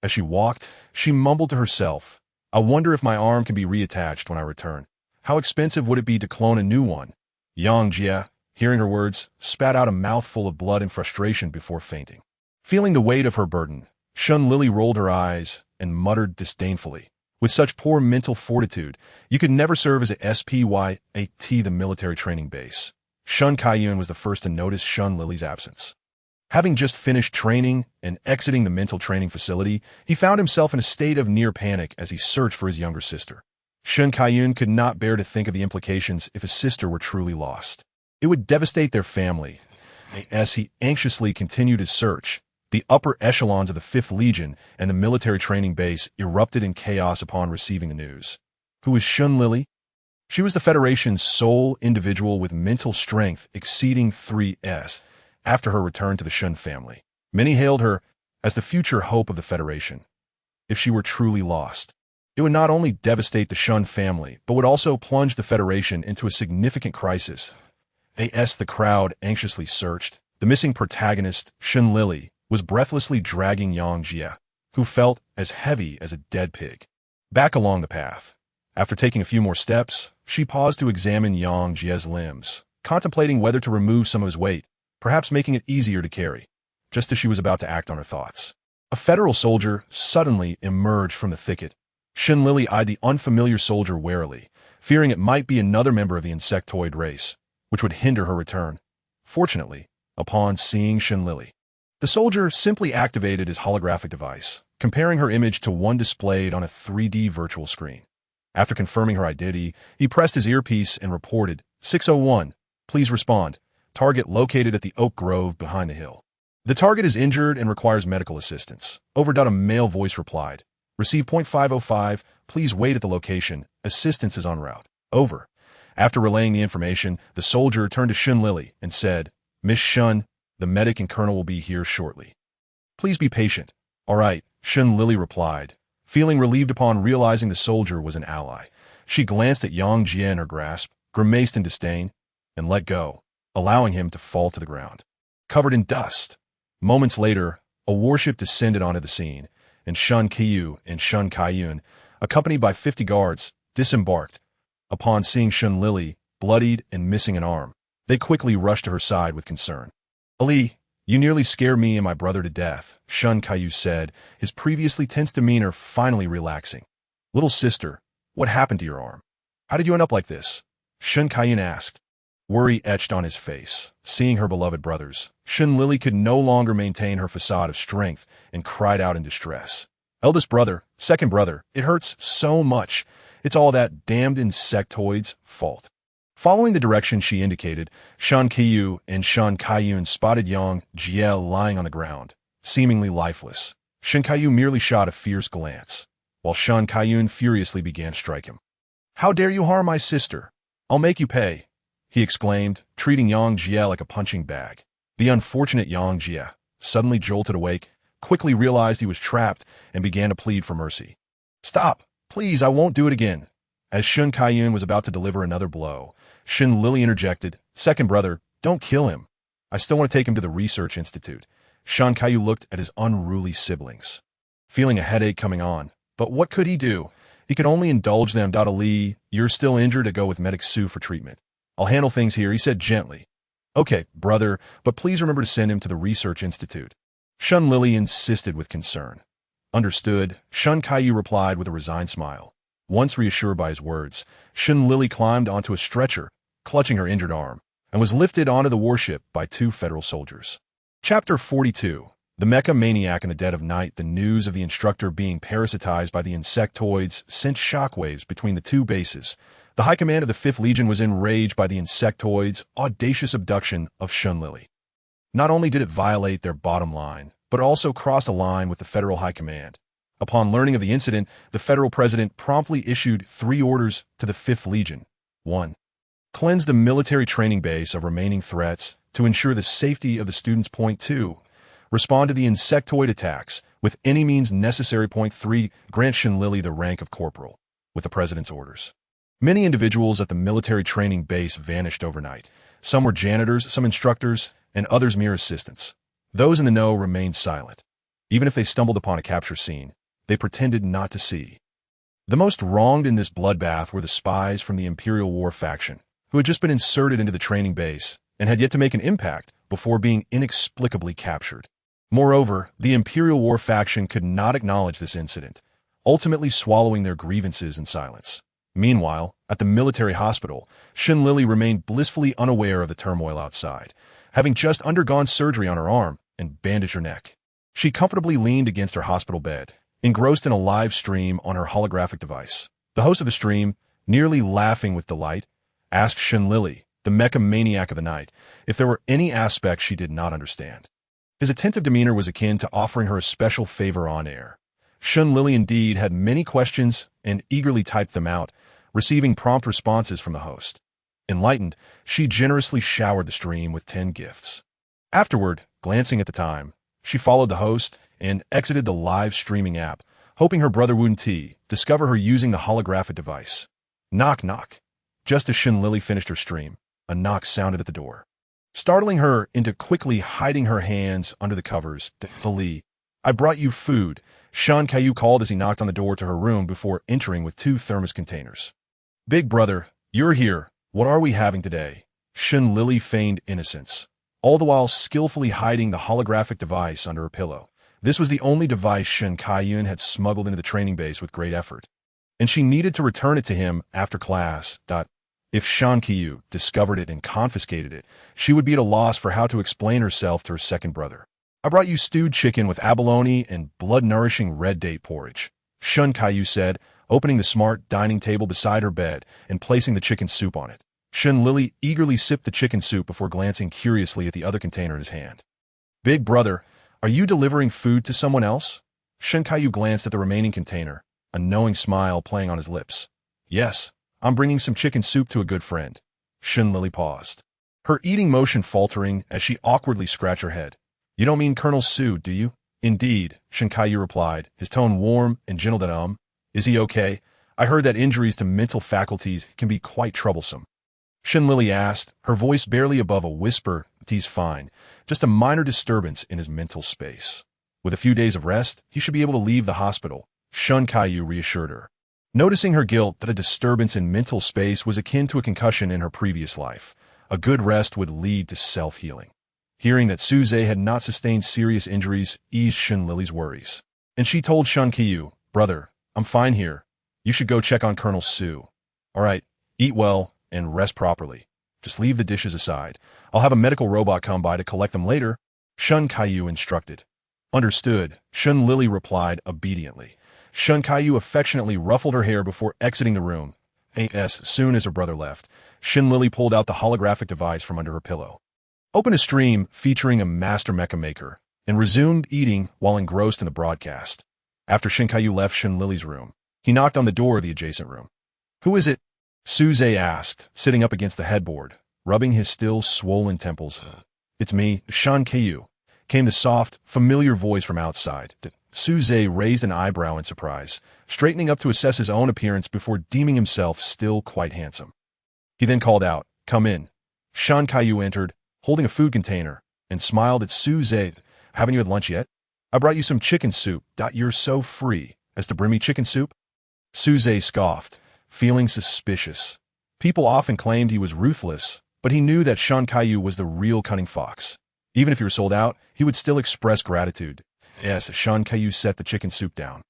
As she walked, she mumbled to herself, "I wonder if my arm can be reattached when I return. How expensive would it be to clone a new one?" Yang Jie, hearing her words, spat out a mouthful of blood in frustration before fainting. Feeling the weight of her burden, Shun Lili rolled her eyes and muttered disdainfully, "With such poor mental fortitude, you could never serve as a SPYAT, the military training base." Shun Kaiyun was the first to notice Shun Lili's absence. Having just finished training and exiting the mental training facility, he found himself in a state of near panic as he searched for his younger sister. Shun Kaiyun could not bear to think of the implications if his sister were truly lost. It would devastate their family. As he anxiously continued his search, The upper echelons of the 5th Legion and the military training base erupted in chaos upon receiving the news. Who was Shun Lili? She was the Federation's sole individual with mental strength exceeding 3S after her return to the Shun family. Many hailed her as the future hope of the Federation. If she were truly lost, it would not only devastate the Shun family, but would also plunge the Federation into a significant crisis. The crowd anxiously searched. The missing protagonist, Shun Lili, was breathlessly dragging Yang Jie, who felt as heavy as a dead pig, back along the path. After taking a few more steps, she paused to examine Yang Jie's limbs, contemplating whether to remove some of his weight, perhaps making it easier to carry. Just as she was about to act on her thoughts, a federal soldier suddenly emerged from the thicket. Shun Lili eyed the unfamiliar soldier warily, fearing it might be another member of the insectoid race, which would hinder her return. Fortunately, upon seeing Shun Lili, the soldier simply activated his holographic device, comparing her image to one displayed on a 3D virtual screen. After confirming her identity, he pressed his earpiece and reported, 601, please respond. Target located at the oak grove behind the hill. The target is injured and requires medical assistance. Over. A male voice replied. Receive .505, please wait at the location. Assistance is en route. Over. After relaying the information, the soldier turned to Shun Lili and said, Miss Shun, the medic and colonel will be here shortly. Please be patient. All right, Shun Lili replied, feeling relieved upon realizing the soldier was an ally. She glanced at Yang Jie in her grasp, grimaced in disdain, and let go, allowing him to fall to the ground, covered in dust. Moments later, a warship descended onto the scene, and Shun Qiyu and Shun Kaiyun, accompanied by 50 guards, disembarked. Upon seeing Shun Lili, bloodied and missing an arm, they quickly rushed to her side with concern. Ali, you nearly scared me and my brother to death, Shun Qiyu said, his previously tense demeanor finally relaxing. Little sister, what happened to your arm? How did you end up like this? Shun Kaiyun asked. Worry etched on his face. Seeing her beloved brothers, Shun Lili could no longer maintain her facade of strength and cried out in distress. Eldest brother, second brother, it hurts so much. It's all that damned insectoid's fault. Following the direction she indicated, Shun Qiyu and Shun Kaiyun spotted Yang Jie lying on the ground, seemingly lifeless. Shun Qiyu merely shot a fierce glance, while Shun Kaiyun furiously began to strike him. How dare you harm my sister? I'll make you pay, he exclaimed, treating Yang Jie like a punching bag. The unfortunate Yang Jie, suddenly jolted awake, quickly realized he was trapped and began to plead for mercy. Stop, please, I won't do it again. As Shun Kaiyun was about to deliver another blow, Shun Lili interjected, Second brother, don't kill him. I still want to take him to the research institute. Shun Qiyu looked at his unruly siblings, feeling a headache coming on. But what could he do? He could only indulge them. Ali, you're still injured, to go with Medic Sue for treatment. I'll handle things here, he said gently. Okay, brother, but please remember to send him to the research institute. Shun Lili insisted with concern. Understood, Shun Qiyu replied with a resigned smile. Once reassured by his words, Shun Lili climbed onto a stretcher, clutching her injured arm, and was lifted onto the warship by 2 federal soldiers. Chapter 42. The Mecha Maniac in the Dead of Night. The news of the instructor being parasitized by the insectoids sent shockwaves between the 2 bases. The High Command of the 5th Legion was enraged by the insectoids' audacious abduction of Shun Lili. Not only did it violate their bottom line, but also crossed a line with the Federal High Command. Upon learning of the incident, the Federal President promptly issued 3 orders to the 5th Legion. 1. Cleanse the military training base of remaining threats to ensure the safety of the students. 2. Respond to the insectoid attacks with any means necessary. 3. Grant Shun Lili the rank of corporal, with the President's orders. Many individuals at the military training base vanished overnight. Some were janitors, some instructors, and others mere assistants. Those in the know remained silent. Even if they stumbled upon a capture scene, they pretended not to see. The most wronged in this bloodbath were the spies from the Imperial War faction, who had just been inserted into the training base and had yet to make an impact before being inexplicably captured. Moreover, the Imperial War faction could not acknowledge this incident, ultimately swallowing their grievances in silence. Meanwhile, at the military hospital, Shun Lili remained blissfully unaware of the turmoil outside, having just undergone surgery on her arm and bandaged her neck. She comfortably leaned against her hospital bed, engrossed in a live stream on her holographic device. The host of the stream, nearly laughing with delight, asked Shun Lili, the Mecha Maniac of the Night, if there were any aspects she did not understand. His attentive demeanor was akin to offering her a special favor on air. Shun Lili indeed had many questions and eagerly typed them out, receiving prompt responses from the host. Enlightened, she generously showered the stream with 10 gifts. Afterward, glancing at the time, she followed the host and exited the live streaming app, hoping her brother wouldn't discover her using the holographic device. Knock, knock. Just as Shun Lili finished her stream, a knock sounded at the door. Startling her into quickly hiding her hands under the covers, Lili, I brought you food, Shan Caillou called as he knocked on the door to her room before entering with 2 thermos containers. Big brother, you're here. What are we having today? Shun Lili feigned innocence, all the while skillfully hiding the holographic device under her pillow. This was the only device Shan Caillou had smuggled into the training base with great effort, and she needed to return it to him after class. If Shan Caillou discovered it and confiscated it, she would be at a loss for how to explain herself to her second brother. I brought you stewed chicken with abalone and blood-nourishing red date porridge, Shun Caillou said, opening the smart dining table beside her bed and placing the chicken soup on it. Shun Lili eagerly sipped the chicken soup before glancing curiously at the other container in his hand. Big brother, are you delivering food to someone else? Shun Caillou glanced at the remaining container, a knowing smile playing on his lips. Yes, I'm bringing some chicken soup to a good friend. Shun Lili paused, her eating motion faltering as she awkwardly scratched her head. You don't mean Colonel Su, do you? Indeed, Shun Caillou replied, his tone warm and gentle. Is he okay? I heard that injuries to mental faculties can be quite troublesome. Shun Lili asked, her voice barely above a whisper. He's fine, just a minor disturbance in his mental space. With a few days of rest, he should be able to leave the hospital, Shun Caillou reassured her, noticing her guilt that a disturbance in mental space was akin to a concussion in her previous life. A good rest would lead to self-healing. Hearing that Suze had not sustained serious injuries eased Shun Lili's worries, and she told Shan Caillou, brother, I'm fine here. You should go check on Colonel Su. All right, eat well and rest properly. Just leave the dishes aside. I'll have a medical robot come by to collect them later, Shun Caillou instructed. Understood, Shun Lili replied obediently. Shun Caillou affectionately ruffled her hair before exiting the room. As soon as her brother left, Shun Lili pulled out the holographic device from under her pillow, opened a stream featuring a master mecha maker, and resumed eating while engrossed in the broadcast. After Shun Caillou left Shun Lili's room, he knocked on the door of the adjacent room. Who is it? Suze asked, sitting up against the headboard, rubbing his still swollen temples. It's me, Shan Caillou, came the soft, familiar voice from outside. Suze raised an eyebrow in surprise, straightening up to assess his own appearance before deeming himself still quite handsome. He then called out, Come in. Shan Caillou entered, holding a food container, and smiled at Suze. Haven't you had lunch yet? I brought you some chicken soup. You're so free as to bring me chicken soup? Suze scoffed, feeling suspicious. People often claimed he was ruthless, but he knew that Shan Caillou was the real cunning fox. Even if he were sold out, he would still express gratitude. Yes, Shan Caillou set the chicken soup down.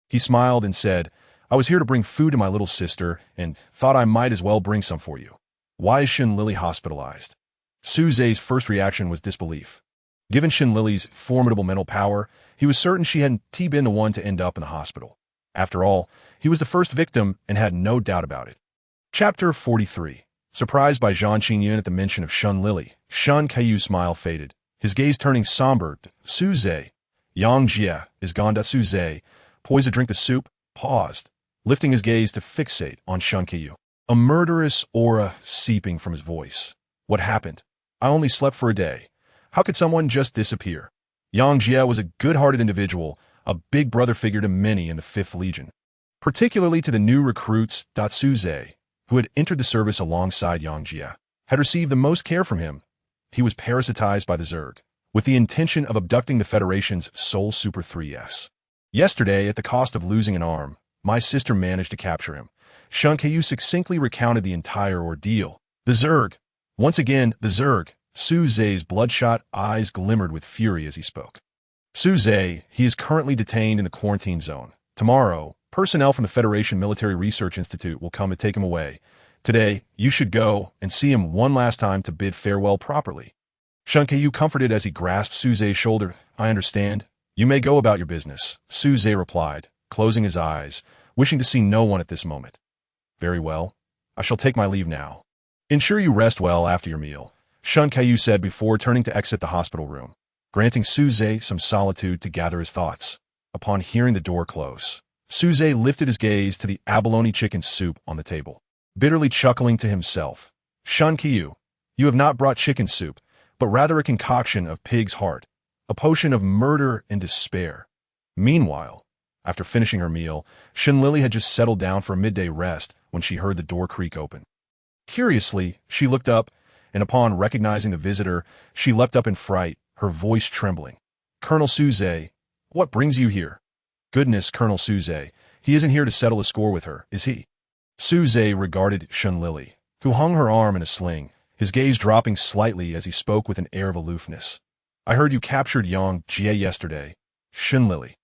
He smiled and said, I was here to bring food to my little sister and thought I might as well bring some for you. Why is Shun Lili hospitalized? Suze's first reaction was disbelief. Given Shun Lili's formidable mental power, he was certain she hadn't been the one to end up in the hospital. After all, he was the first victim and had no doubt about it. Chapter 43. Surprised by Zhang Qingyun at the mention of Shun Lili, Shan Caillou's smile faded, his gaze turning somber. Suze. Yang Jie is gone. Suze, poised to drink the soup, paused, lifting his gaze to fixate on Shan Caillou, a murderous aura seeping from his voice. What happened? I only slept for a day. How could someone just disappear? Yang Jie was a good-hearted individual, a big brother figure to many in the 5th Legion, particularly to the new recruits. Suze, who had entered the service alongside Yang Jie, had received the most care from him. He was parasitized by the Zerg, with the intention of abducting the Federation's Soul Super 3S. Yesterday, at the cost of losing an arm, my sister managed to capture him. Shan Caillou succinctly recounted the entire ordeal. The Zerg. Once again, the Zerg. Suze's bloodshot eyes glimmered with fury as he spoke. Suze, he is currently detained in the quarantine zone. Tomorrow, personnel from the Federation Military Research Institute will come to take him away. Today, you should go and see him one last time to bid farewell properly. Shan Caillou comforted as he grasped Suze's shoulder. I understand. You may go about your business, Suze replied, closing his eyes, wishing to see no one at this moment. Very well. I shall take my leave now. Ensure you rest well after your meal, Shan Caillou said before turning to exit the hospital room. granting Suze some solitude to gather his thoughts. Upon hearing the door close, Suze lifted his gaze to the abalone chicken soup on the table, bitterly chuckling to himself. Shun Kyu, you have not brought chicken soup, but rather a concoction of pig's heart, a potion of murder and despair. Meanwhile, after finishing her meal, Lili had just settled down for a midday rest when she heard the door creak open. Curiously, she looked up, and upon recognizing the visitor, she leapt up in fright, her voice trembling. Colonel Suze, what brings you here? Goodness, Colonel Suze, he isn't here to settle a score with her, is he? Suze regarded Lili, who hung her arm in a sling, his gaze dropping slightly as he spoke with an air of aloofness. I heard you captured Yang Jie yesterday. Lili,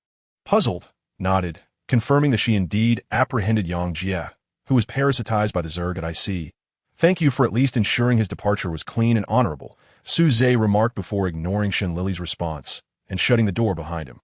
puzzled, nodded, confirming that she indeed apprehended Yang Jie, who was parasitized by the Zerg at IC. Thank you for at least ensuring his departure was clean and honorable, Suze remarked before ignoring Lili's response and shutting the door behind him.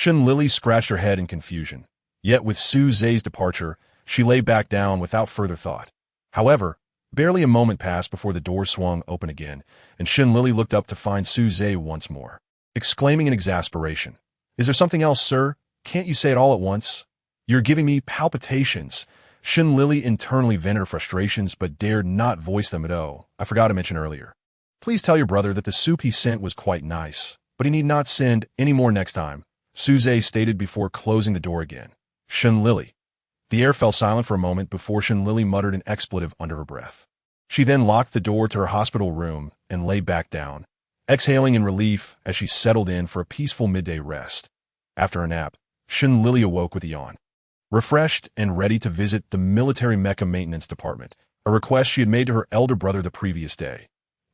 Lili scratched her head in confusion. Yet with Suze's departure, she lay back down without further thought. However, barely a moment passed before the door swung open again, and Lili looked up to find Suze once more, exclaiming in exasperation, Is there something else, sir? Can't you say it all at once? You're giving me palpitations. Lili internally vented her frustrations but dared not voice them at all. I forgot to mention earlier. Please tell your brother that the soup he sent was quite nice, but he need not send any more next time, Suze stated before closing the door again. Lili. The air fell silent for a moment before Lili muttered an expletive under her breath. She then locked the door to her hospital room and lay back down, exhaling in relief as she settled in for a peaceful midday rest. After a nap, Lili awoke with a yawn. Refreshed and ready to visit the military mecha maintenance department, a request she had made to her elder brother the previous day.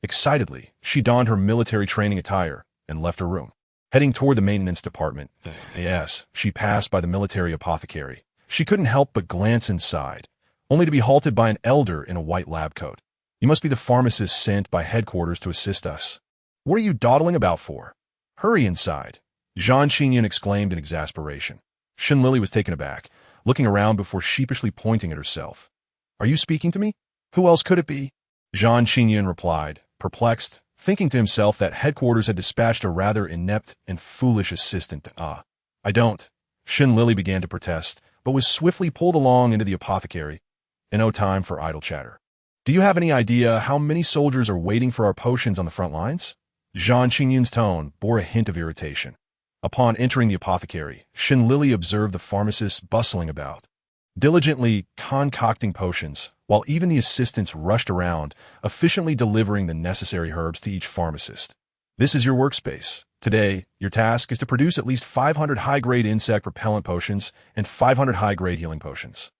Excitedly, she donned her military training attire and left her room. Heading toward the maintenance department, yes, she passed by the military apothecary. She couldn't help but glance inside, only to be halted by an elder in a white lab coat. You must be the pharmacist sent by headquarters to assist us. What are you dawdling about for? Hurry inside, Zhang Qingyun exclaimed in exasperation. Lili was taken aback, looking around before sheepishly pointing at herself. Are you speaking to me? Who else could it be? Zhang Qingyun replied, perplexed, thinking to himself that headquarters had dispatched a rather inept and foolish assistant. I don't. Lili began to protest, but was swiftly pulled along into the apothecary. No time for idle chatter. Do you have any idea how many soldiers are waiting for our potions on the front lines? Zhang Qingyun's tone bore a hint of irritation. Upon entering the apothecary, Lili observed the pharmacist bustling about, diligently concocting potions, while even the assistants rushed around, efficiently delivering the necessary herbs to each pharmacist. This is your workspace. Today, your task is to produce at least 500 high-grade insect repellent potions and 500 high-grade healing potions.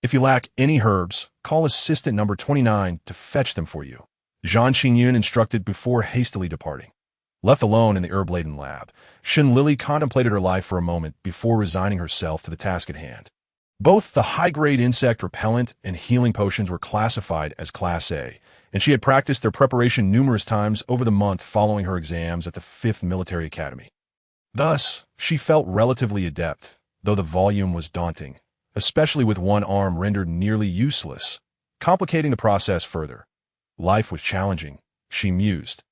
If you lack any herbs, call assistant number 29 to fetch them for you, Zhang Qingyun instructed before hastily departing. Left alone in the herb-laden lab, Lili contemplated her life for a moment before resigning herself to the task at hand. Both the high-grade insect repellent and healing potions were classified as Class A, and she had practiced their preparation numerous times over the month following her exams at the 5th Military Academy. Thus, she felt relatively adept, though the volume was daunting, especially with one arm rendered nearly useless, complicating the process further. Life was challenging, she mused.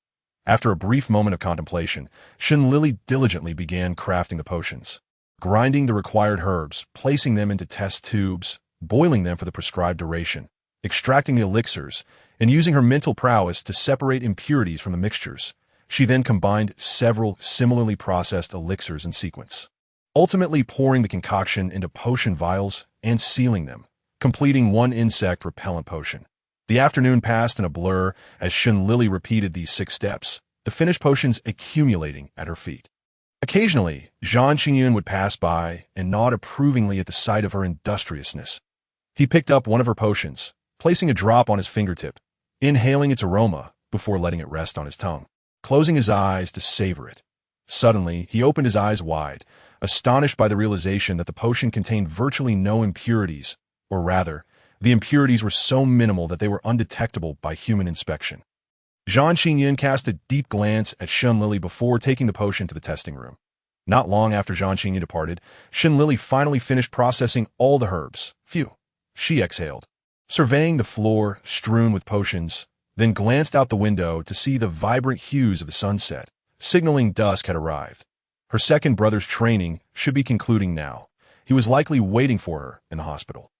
After a brief moment of contemplation, Lili diligently began crafting the potions, grinding the required herbs, placing them into test tubes, boiling them for the prescribed duration, extracting the elixirs, and using her mental prowess to separate impurities from the mixtures. She then combined several similarly processed elixirs in sequence, ultimately pouring the concoction into potion vials and sealing them, completing one insect repellent potion. The afternoon passed in a blur as Lili repeated these 6 steps, the finished potions accumulating at her feet. Occasionally, Zhang Qingyun would pass by and nod approvingly at the sight of her industriousness. He picked up one of her potions, placing a drop on his fingertip, inhaling its aroma before letting it rest on his tongue, closing his eyes to savor it. Suddenly, he opened his eyes wide, astonished by the realization that the potion contained virtually no impurities, or rather, the impurities were so minimal that they were undetectable by human inspection. Zhang Qingyun cast a deep glance at Lili before taking the potion to the testing room. Not long after Zhang Qingyun departed, Lili finally finished processing all the herbs. Phew, she exhaled, surveying the floor strewn with potions, then glanced out the window to see the vibrant hues of the sunset, signaling dusk had arrived. Her second brother's training should be concluding now. He was likely waiting for her in the hospital.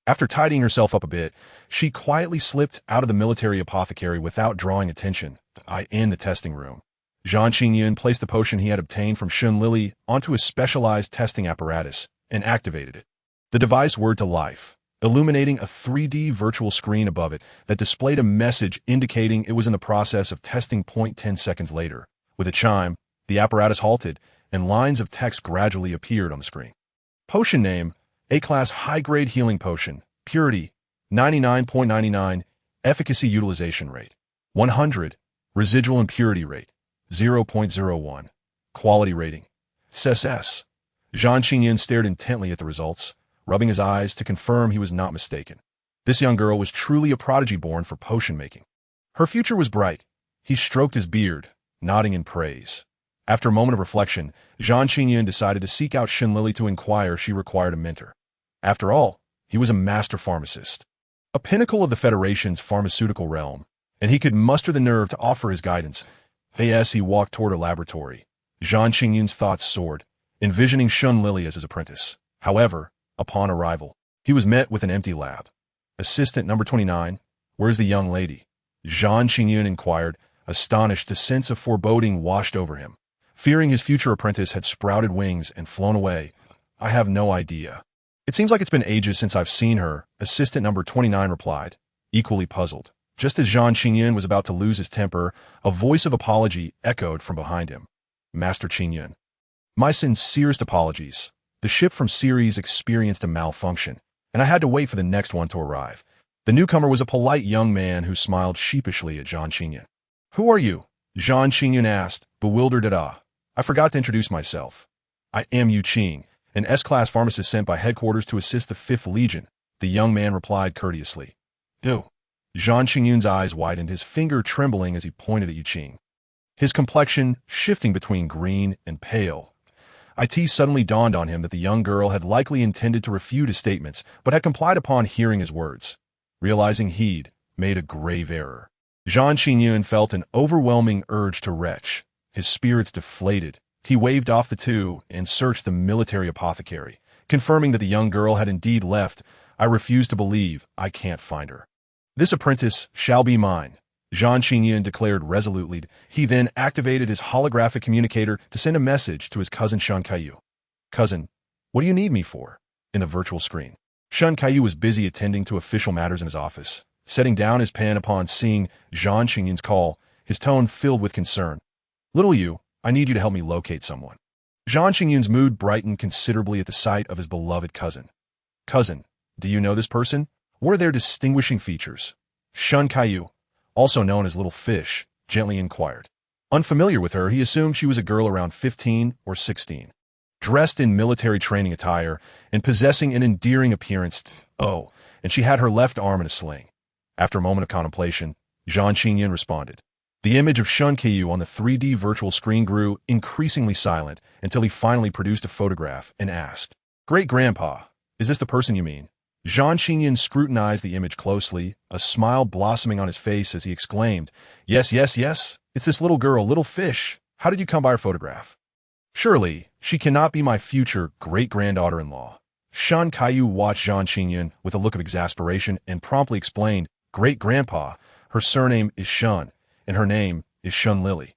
After tidying herself up a bit, she quietly slipped out of the military apothecary without drawing attention. In the testing room, Zhang Qingyun placed the potion he had obtained from Lili onto a specialized testing apparatus and activated it. The device whirred to life, illuminating a 3D virtual screen above it that displayed a message indicating it was in the process of testing. 10 seconds later, with a chime, the apparatus halted, and lines of text gradually appeared on the screen. Potion name: A-class high-grade healing potion. Purity: 99.99. Efficacy utilization rate: 100. Residual impurity rate: 0.01. Quality rating: SS. Zhang Qingyun stared intently at the results, rubbing his eyes to confirm he was not mistaken. This young girl was truly a prodigy born for potion making. Her future was bright. He stroked his beard, nodding in praise. After a moment of reflection, Zhang Qingyun decided to seek out Lili to inquire if she required a mentor. After all, he was a master pharmacist, a pinnacle of the Federation's pharmaceutical realm, and he could muster the nerve to offer his guidance. As he walked toward a laboratory, Zhang Qingyun's thoughts soared, envisioning Lili as his apprentice. However, upon arrival, he was met with an empty lab. Assistant number 29, where's the young lady? Zhang Qingyun inquired, astonished. A sense of foreboding washed over him. Fearing his future apprentice had sprouted wings and flown away. I have no idea. It seems like it's been ages since I've seen her, assistant number 29 replied, equally puzzled. Just as Zhang Qingyun was about to lose his temper, a voice of apology echoed from behind him. Master Qingyun, my sincerest apologies. The ship from Ceres experienced a malfunction, and I had to wait for the next one to arrive. The newcomer was a polite young man who smiled sheepishly at Zhang Qingyun. Who are you? Zhang Qingyun asked, bewildered at I forgot to introduce myself. I am Yu Qing, an S-class pharmacist sent by headquarters to assist the 5th Legion, the young man replied courteously. Zhang Qingyun's eyes widened, his finger trembling as he pointed at Yu Qing. His complexion shifting between green and pale. It suddenly dawned on him that the young girl had likely intended to refute his statements, but had complied upon hearing his words. Realizing he'd made a grave error, Zhang Qingyun felt an overwhelming urge to retch. His spirits deflated. He waved off the two and searched the military apothecary, confirming that the young girl had indeed left. I refuse to believe. I can't find her. This apprentice shall be mine, Zhang Qingyun declared resolutely. He then activated his holographic communicator to send a message to his cousin Shen Kaiyu. Cousin, what do you need me for? In the virtual screen, Shen Kaiyu was busy attending to official matters in his office, setting down his pen upon seeing Zhang Qingyun's call, his tone filled with concern. Little Yu, I need you to help me locate someone. Zhang Qingyun's mood brightened considerably at the sight of his beloved cousin. Cousin, do you know this person? What are their distinguishing features? Shen Kaiyu, also known as Little Fish, gently inquired. Unfamiliar with her, he assumed she was a girl around 15 or 16, dressed in military training attire and possessing an endearing appearance. Oh, and she had her left arm in a sling. After a moment of contemplation, Zhang Qingyun responded. The image of Shen Kaiyu on the 3D virtual screen grew increasingly silent until he finally produced a photograph and asked, Great-grandpa, is this the person you mean? Zhang Qingyun scrutinized the image closely, a smile blossoming on his face as he exclaimed, Yes, yes, yes, it's this little girl, Little Fish. How did you come by her photograph? Surely, she cannot be my future great-granddaughter-in-law. Shen Kaiyu watched Zhang Qingyun with a look of exasperation and promptly explained, Great-grandpa, her surname is Shen, and her name is Lili.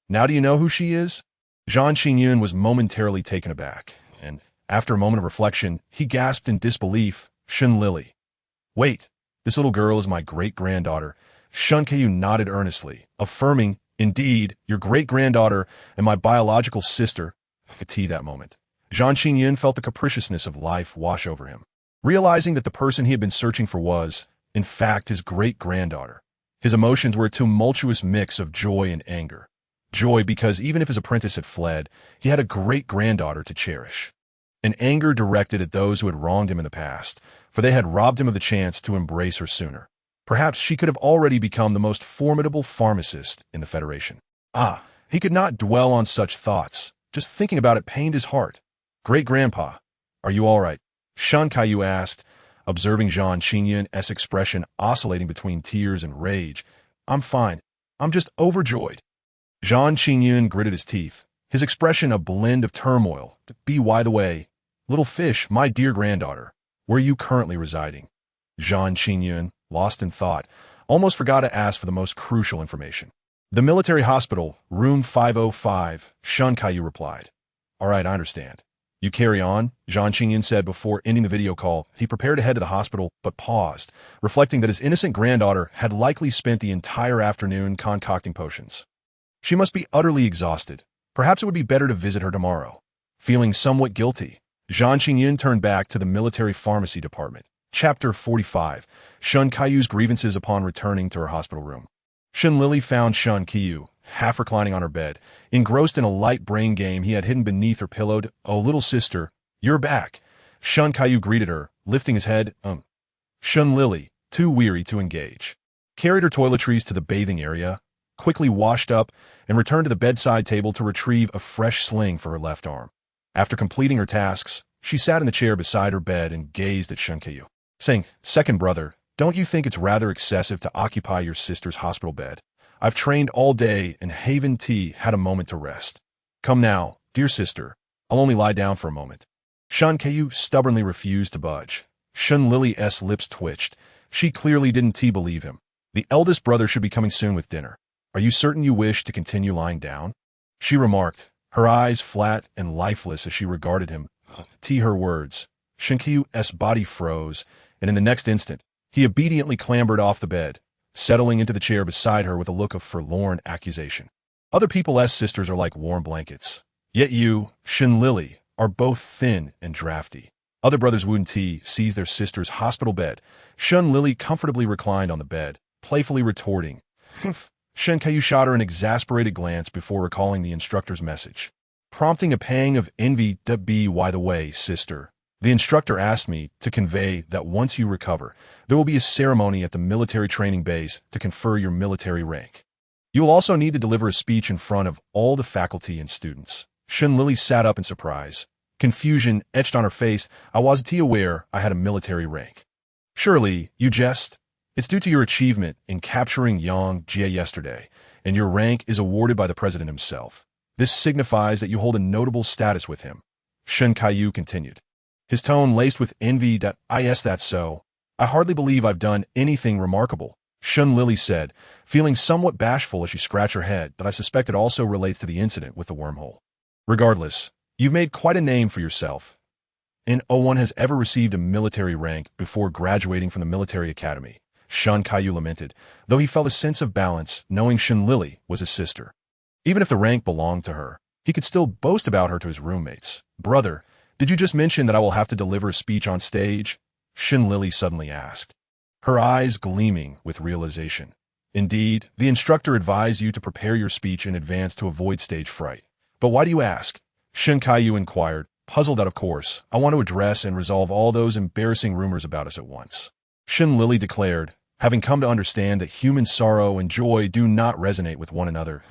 Now do you know who she is? Zhang Qingyun was momentarily taken aback, and after a moment of reflection, he gasped in disbelief, Lili. Wait, this little girl is my great-granddaughter. Shen Kaiyu nodded earnestly, affirming, Indeed, your great-granddaughter and my biological sister. At that moment, Zhang Qingyun felt the capriciousness of life wash over him, realizing that the person he had been searching for was, in fact, his great-granddaughter. His emotions were a tumultuous mix of joy and anger. Joy because even if his apprentice had fled, he had a great-granddaughter to cherish. And anger directed at those who had wronged him in the past, for they had robbed him of the chance to embrace her sooner. Perhaps she could have already become the most formidable pharmacist in the Federation. He could not dwell on such thoughts. Just thinking about it pained his heart. Great-grandpa, are you all right? Shen Kaiyu asked, observing Zhang Qingyun's expression oscillating between tears and rage. I'm fine. I'm just overjoyed. Zhang Qingyun gritted his teeth, his expression a blend of turmoil. By the way, little fish, my dear granddaughter, where are you currently residing? Zhang Qingyun, lost in thought, almost forgot to ask for the most crucial information. The military hospital, room 505, Shun Kaiyu replied. All right, I understand. You carry on, Zhang Qingyun said before ending the video call. He prepared to head to the hospital, but paused, reflecting that his innocent granddaughter had likely spent the entire afternoon concocting potions. She must be utterly exhausted. Perhaps it would be better to visit her tomorrow. Feeling somewhat guilty, Zhang Qingyun turned back to the military pharmacy department. Chapter 45, Shun Kaiyu's grievances upon returning to her hospital room. Shun Lili found Shun Kaiyu, half reclining on her bed, engrossed in a light brain game he had hidden beneath her pillow. Oh, little sister, you're back. Shun Kaiyu greeted her, lifting his head. Shun Lili, too weary to engage, carried her toiletries to the bathing area, quickly washed up, and returned to the bedside table to retrieve a fresh sling for her left arm. After completing her tasks, she sat in the chair beside her bed and gazed at Shun Kaiyu, saying, Second brother, don't you think it's rather excessive to occupy your sister's hospital bed? I've trained all day and Haven T had a moment to rest. Come now, dear sister, I'll only lie down for a moment. Shun Kaiyu stubbornly refused to budge. Shun Lili's lips twitched. She clearly didn't believe him. The eldest brother should be coming soon with dinner. Are you certain you wish to continue lying down? She remarked, her eyes flat and lifeless as she regarded him. Her words. Shun Kaiyu's body froze, and in the next instant, he obediently clambered off the bed, settling into the chair beside her with a look of forlorn accusation. Other people's sisters are like warm blankets. Yet you, Shun Lili, are both thin and drafty. Other brothers wouldn't seize their sister's hospital bed. Shun Lili comfortably reclined on the bed, playfully retorting. Shun Kaiyu shot her an exasperated glance before recalling the instructor's message, prompting a pang of envy. By the way, sister, the instructor asked me to convey that once you recover, there will be a ceremony at the military training base to confer your military rank. You will also need to deliver a speech in front of all the faculty and students. Shun Lili sat up in surprise. Confusion etched on her face. I wasn't aware I had a military rank. Surely, you jest? It's due to your achievement in capturing Yang Jie yesterday, and your rank is awarded by the president himself. This signifies that you hold a notable status with him. Shun Kaiyu continued, his tone laced with envy. Is that so? I hardly believe I've done anything remarkable, Shun Lili said, feeling somewhat bashful as she scratched her head, but I suspect it also relates to the incident with the wormhole. Regardless, you've made quite a name for yourself. No one has ever received a military rank before graduating from the military academy, Shun Kaiyu lamented, though he felt a sense of balance knowing Shun Lili was his sister. Even if the rank belonged to her, he could still boast about her to his roommates. Brother, did you just mention that I will have to deliver a speech on stage? Shun Lili suddenly asked, her eyes gleaming with realization. Indeed, the instructor advised you to prepare your speech in advance to avoid stage fright. But why do you ask? Shun Kaiyu inquired, puzzled that of course, I want to address and resolve all those embarrassing rumors about us at once. Shun Lili declared, having come to understand that human sorrow and joy do not resonate with one another.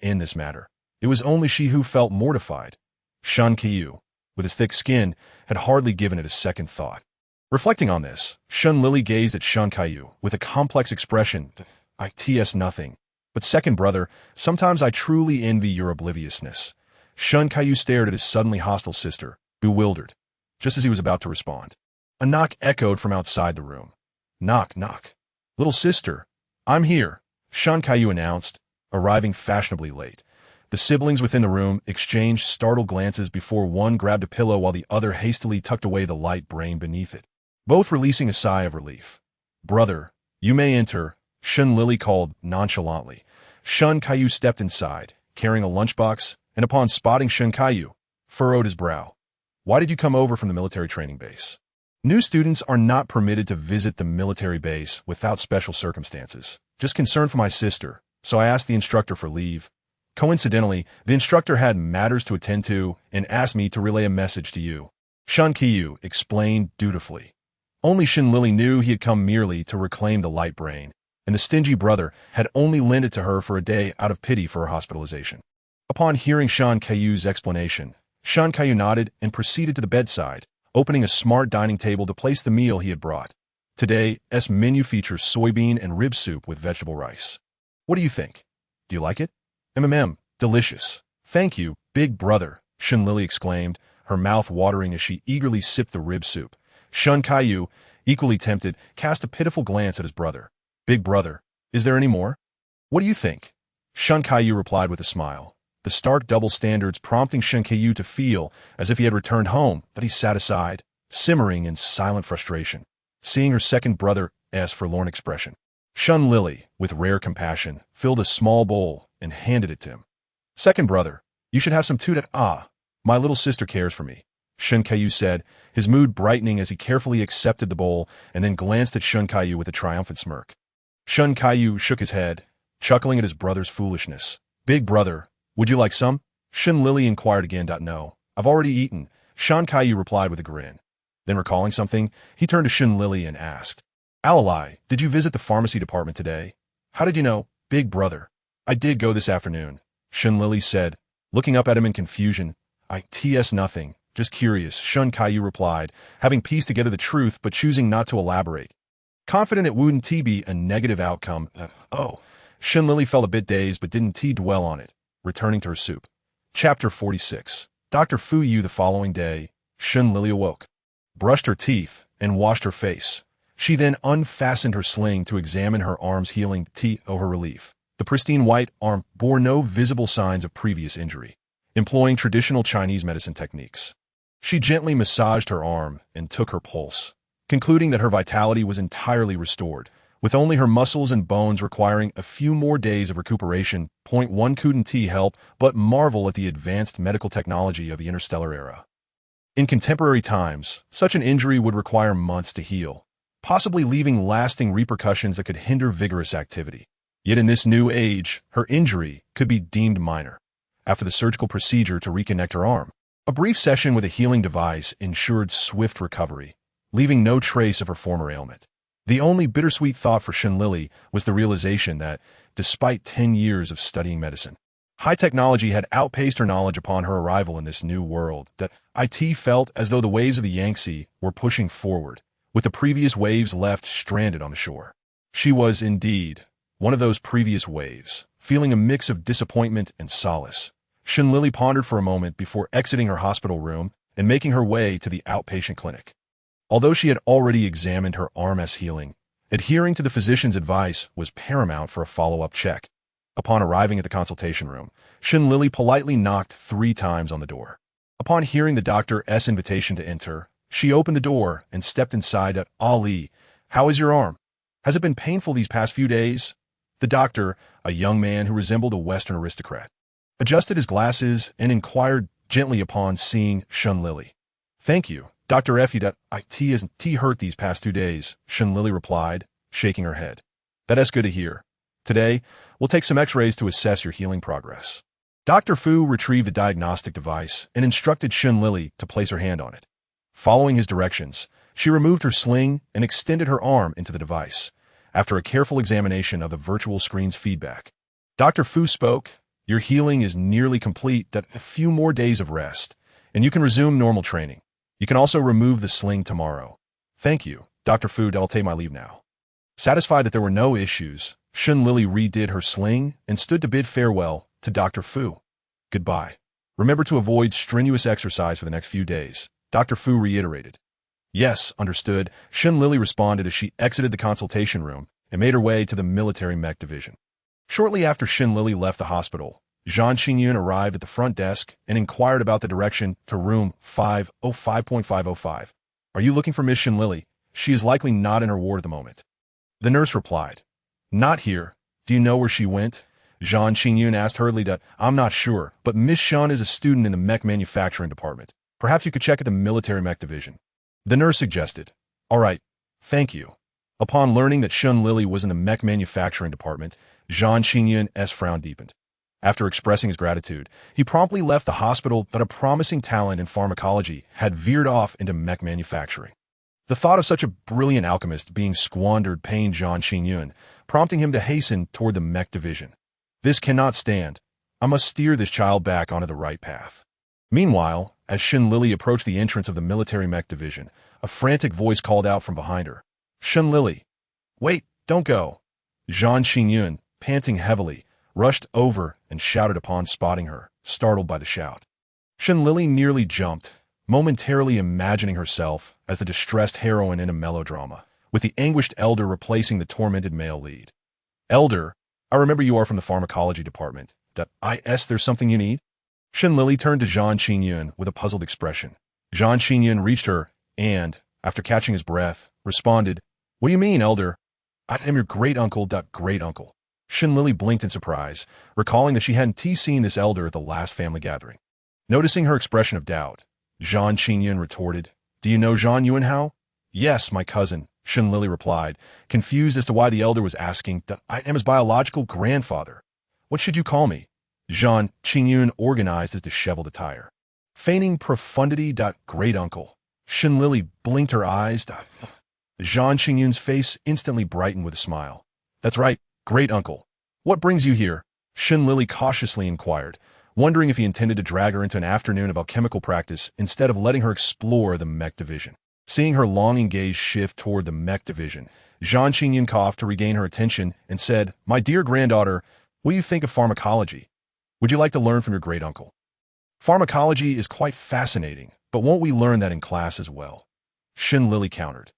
In this matter, it was only she who felt mortified. Shun Kaiyu, with his thick skin, had hardly given it a second thought. Reflecting on this, Shun Lili gazed at Shun Kaiyu with a complex expression. Nothing. But second brother, sometimes I truly envy your obliviousness. Shun Kaiyu stared at his suddenly hostile sister, bewildered, just as he was about to respond. A knock echoed from outside the room. Knock, knock. Little sister, I'm here, Shun Kaiyu announced, arriving fashionably late. The siblings within the room exchanged startled glances before one grabbed a pillow while the other hastily tucked away the light brain beneath it, both releasing a sigh of relief. Brother, you may enter, Shun Lili called nonchalantly. Shun Kaiyu stepped inside, carrying a lunchbox, and upon spotting Shun Kaiyu, furrowed his brow. Why did you come over from the military training base? New students are not permitted to visit the military base without special circumstances. Just concern for my sister, so I asked the instructor for leave. Coincidentally, the instructor had matters to attend to and asked me to relay a message to you. Shun Kaiyu explained dutifully. Only Shun Lili knew he had come merely to reclaim the light brain, and the stingy brother had only lent it to her for a day out of pity for her hospitalization. Upon hearing Shun Kaiyu's explanation, Shun Kaiyu nodded and proceeded to the bedside, opening a smart dining table to place the meal he had brought. Today's menu features soybean and rib soup with vegetable rice. What do you think? Do you like it? Delicious. Thank you, big brother, Shun Lili exclaimed, her mouth watering as she eagerly sipped the rib soup. Shun Kaiyu, equally tempted, cast a pitiful glance at his brother. Big brother, is there any more? What do you think? Shun Kaiyu replied with a smile, the stark double standards prompting Shun Kaiyu to feel as if he had returned home, but he sat aside, simmering in silent frustration, seeing her second brother's forlorn expression. Shun Lili, with rare compassion, filled a small bowl and handed it to him. Second brother, you should have some too. My little sister cares for me, Shun Kaiyu said, his mood brightening as he carefully accepted the bowl and then glanced at Shun Kaiyu with a triumphant smirk. Shun Kaiyu shook his head, chuckling at his brother's foolishness. Big brother, would you like some? Shun Lili inquired again. No, I've already eaten, Shun Kaiyu replied with a grin. Then recalling something, he turned to Shun Lili and asked, Alalai, did you visit the pharmacy department today? How did you know, big brother? I did go this afternoon, Shun Lili said, looking up at him in confusion. Nothing, just curious, Shun Kaiyu replied, having pieced together the truth but choosing not to elaborate. Confident it wouldn't be a negative outcome. Shun Lili felt a bit dazed but didn't dwell on it, returning to her soup. Chapter 46. Dr. Fu Yu. The following day, Shun Lili awoke, brushed her teeth, and washed her face. She then unfastened her sling to examine her arm's healing. Her relief. The pristine white arm bore no visible signs of previous injury. Employing traditional Chinese medicine techniques, she gently massaged her arm and took her pulse, concluding that her vitality was entirely restored, with only her muscles and bones requiring a few more days of recuperation. One couldn't help but marvel at the advanced medical technology of the interstellar era. In contemporary times, such an injury would require months to heal, possibly leaving lasting repercussions that could hinder vigorous activity. Yet in this new age, her injury could be deemed minor. After the surgical procedure to reconnect her arm, a brief session with a healing device ensured swift recovery, leaving no trace of her former ailment. The only bittersweet thought for Shun Lili was the realization that, despite 10 years of studying medicine, high technology had outpaced her knowledge upon her arrival in this new world, that it felt as though the waves of the Yangtze were pushing forward, with the previous waves left stranded on the shore. She was, indeed, one of those previous waves, feeling a mix of disappointment and solace. Shun Lili pondered for a moment before exiting her hospital room and making her way to the outpatient clinic. Although she had already examined her arm's healing, adhering to the physician's advice was paramount for a follow-up check. Upon arriving at the consultation room, Shun Lili politely knocked 3 times on the door. Upon hearing the doctor's invitation to enter, she opened the door and stepped inside. Ali, how is your arm? Has it been painful these past few days? The doctor, a young man who resembled a Western aristocrat, adjusted his glasses and inquired gently upon seeing Shun Lili. Thank you, Dr. F. It hasn't hurt these past 2 days, Shun Lili replied, shaking her head. That's good to hear. Today, we'll take some x-rays to assess your healing progress. Dr. Fu retrieved a diagnostic device and instructed Shun Lili to place her hand on it. Following his directions, she removed her sling and extended her arm into the device. After a careful examination of the virtual screen's feedback, Dr. Fu spoke, your healing is nearly complete. A few more days of rest, and you can resume normal training. You can also remove the sling tomorrow. Thank you, Dr. Fu. I'll take my leave now. Satisfied that there were no issues, Shun Lili redid her sling and stood to bid farewell to Dr. Fu. Goodbye. Remember to avoid strenuous exercise for the next few days, Dr. Fu reiterated. Yes, understood, Shun Lili responded as she exited the consultation room and made her way to the military mech division. Shortly after Shun Lili left the hospital, Zhang Xingyun arrived at the front desk and inquired about the direction to room 505.505. Are you looking for Miss Shun Lili? She is likely not in her ward at the moment. The nurse replied. Not here. Do you know where she went? Zhang Xingyun asked hurriedly. I'm not sure, but Miss Shun is a student in the mech manufacturing department. Perhaps you could check at the military mech division. The nurse suggested. All right, thank you. Upon learning that Shun Lili was in the mech manufacturing department, Zhang Xingyun's frown deepened. After expressing his gratitude, he promptly left the hospital, but a promising talent in pharmacology had veered off into mech manufacturing. The thought of such a brilliant alchemist being squandered pained Zhang Xingyun, prompting him to hasten toward the mech division. This cannot stand. I must steer this child back onto the right path. Meanwhile, as Shun Lili approached the entrance of the military mech division, a frantic voice called out from behind her. Shun Lili. Wait, don't go. Zhang Xingyun, panting heavily, rushed over and shouted upon spotting her, startled by the shout. Lili nearly jumped, momentarily imagining herself as the distressed heroine in a melodrama, with the anguished elder replacing the tormented male lead. "Elder, I remember you are from the pharmacology department. There's something you need?" Lili turned to Zhang Qingyun with a puzzled expression. Zhang Qingyun reached her and, after catching his breath, responded, "What do you mean, elder? I am your great-uncle. Great-uncle." Lili blinked in surprise, recalling that she hadn't seen this elder at the last family gathering. Noticing her expression of doubt, Zhang Qingyun retorted, "Do you know Zhang Yuanhao?" "Yes, my cousin," Lili replied, confused as to why the elder was asking that I am his biological grandfather. "What should you call me?" Zhang Qingyun organized his disheveled attire. Feigning profundity. "Great-uncle." Lili blinked her eyes. Zhang Qingyun's face instantly brightened with a smile. "That's right, great-uncle. What brings you here?" Lili cautiously inquired, wondering if he intended to drag her into an afternoon of alchemical practice instead of letting her explore the mech division. Seeing her longing gaze shift toward the mech division, Zhang Qingyun coughed to regain her attention and said, "My dear granddaughter, what do you think of pharmacology? Would you like to learn from your great-uncle?" "Pharmacology is quite fascinating, but won't we learn that in class as well?" Lili countered.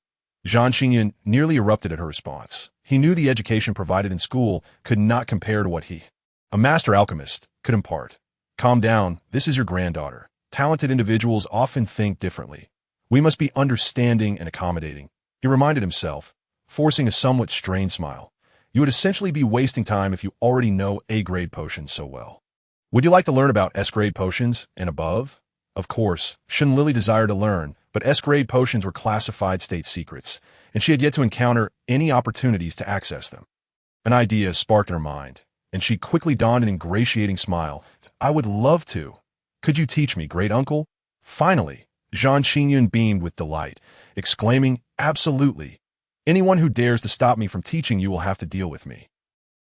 Zhang Qingyun nearly erupted at her response. He knew the education provided in school could not compare to what he, a master alchemist, could impart. "Calm down, this is your granddaughter. Talented individuals often think differently. We must be understanding and accommodating," he reminded himself, forcing a somewhat strained smile. "You would essentially be wasting time if you already know A-grade potions so well. Would you like to learn about S-grade potions and above?" Of course, Lili desired to learn, but S-grade potions were classified state secrets, and she had yet to encounter any opportunities to access them. An idea sparked in her mind, and she quickly donned an ingratiating smile. "I would love to. Could you teach me, great-uncle?" Finally, Zhang Qingyun beamed with delight, exclaiming, "Absolutely. Anyone who dares to stop me from teaching you will have to deal with me."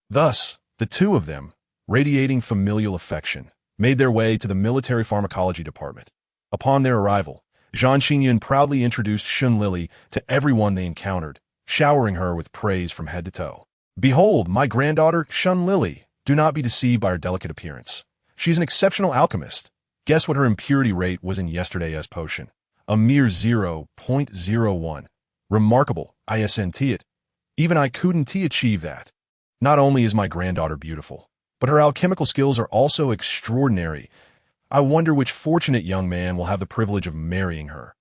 Thus, the two of them, radiating familial affection, made their way to the military pharmacology department. Upon their arrival, Zhang Qingyun proudly introduced Lili to everyone they encountered, showering her with praise from head to toe. "Behold, my granddaughter, Lili. Do not be deceived by her delicate appearance. She's an exceptional alchemist. Guess what her impurity rate was in yesterday's potion? A mere 0.01. Remarkable, isn't it? Even I couldn't achieve that. Not only is my granddaughter beautiful, but her alchemical skills are also extraordinary. I wonder which fortunate young man will have the privilege of marrying her."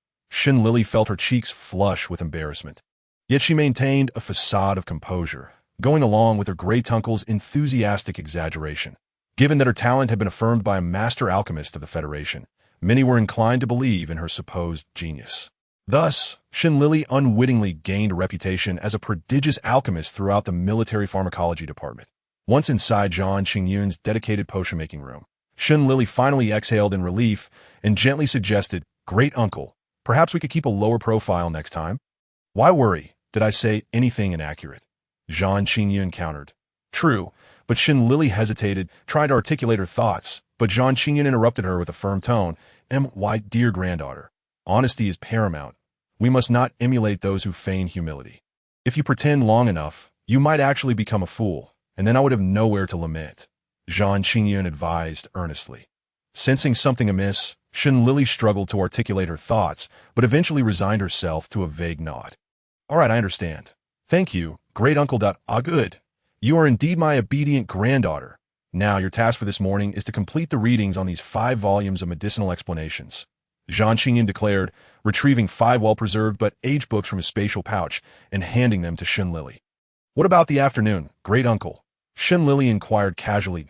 Lili felt her cheeks flush with embarrassment. Yet she maintained a facade of composure, going along with her great-uncle's enthusiastic exaggeration. Given that her talent had been affirmed by a master alchemist of the Federation, many were inclined to believe in her supposed genius. Thus, Lili unwittingly gained a reputation as a prodigious alchemist throughout the military pharmacology department. Once inside Zhang Qingyun's dedicated potion-making room, Lili finally exhaled in relief and gently suggested, "Great-uncle, perhaps we could keep a lower profile next time?" "Why worry? Did I say anything inaccurate?" Zhang Qingyun countered. "True," but Lili hesitated, trying to articulate her thoughts, but Zhang Qingyun interrupted her with a firm tone. "My dear granddaughter, honesty is paramount. We must not emulate those who feign humility. If you pretend long enough, you might actually become a fool, and then I would have nowhere to lament," Zhang Qingyun advised earnestly. Sensing something amiss, Lili struggled to articulate her thoughts, but eventually resigned herself to a vague nod. "All right, I understand. Thank you, great-uncle. Good. You are indeed my obedient granddaughter. Now your task for this morning is to complete the readings on these 5 volumes of medicinal explanations," Zhang Qingyun declared, retrieving 5 well-preserved but aged books from his spatial pouch and handing them to Lili. "What about the afternoon, great-uncle?" Lili inquired casually.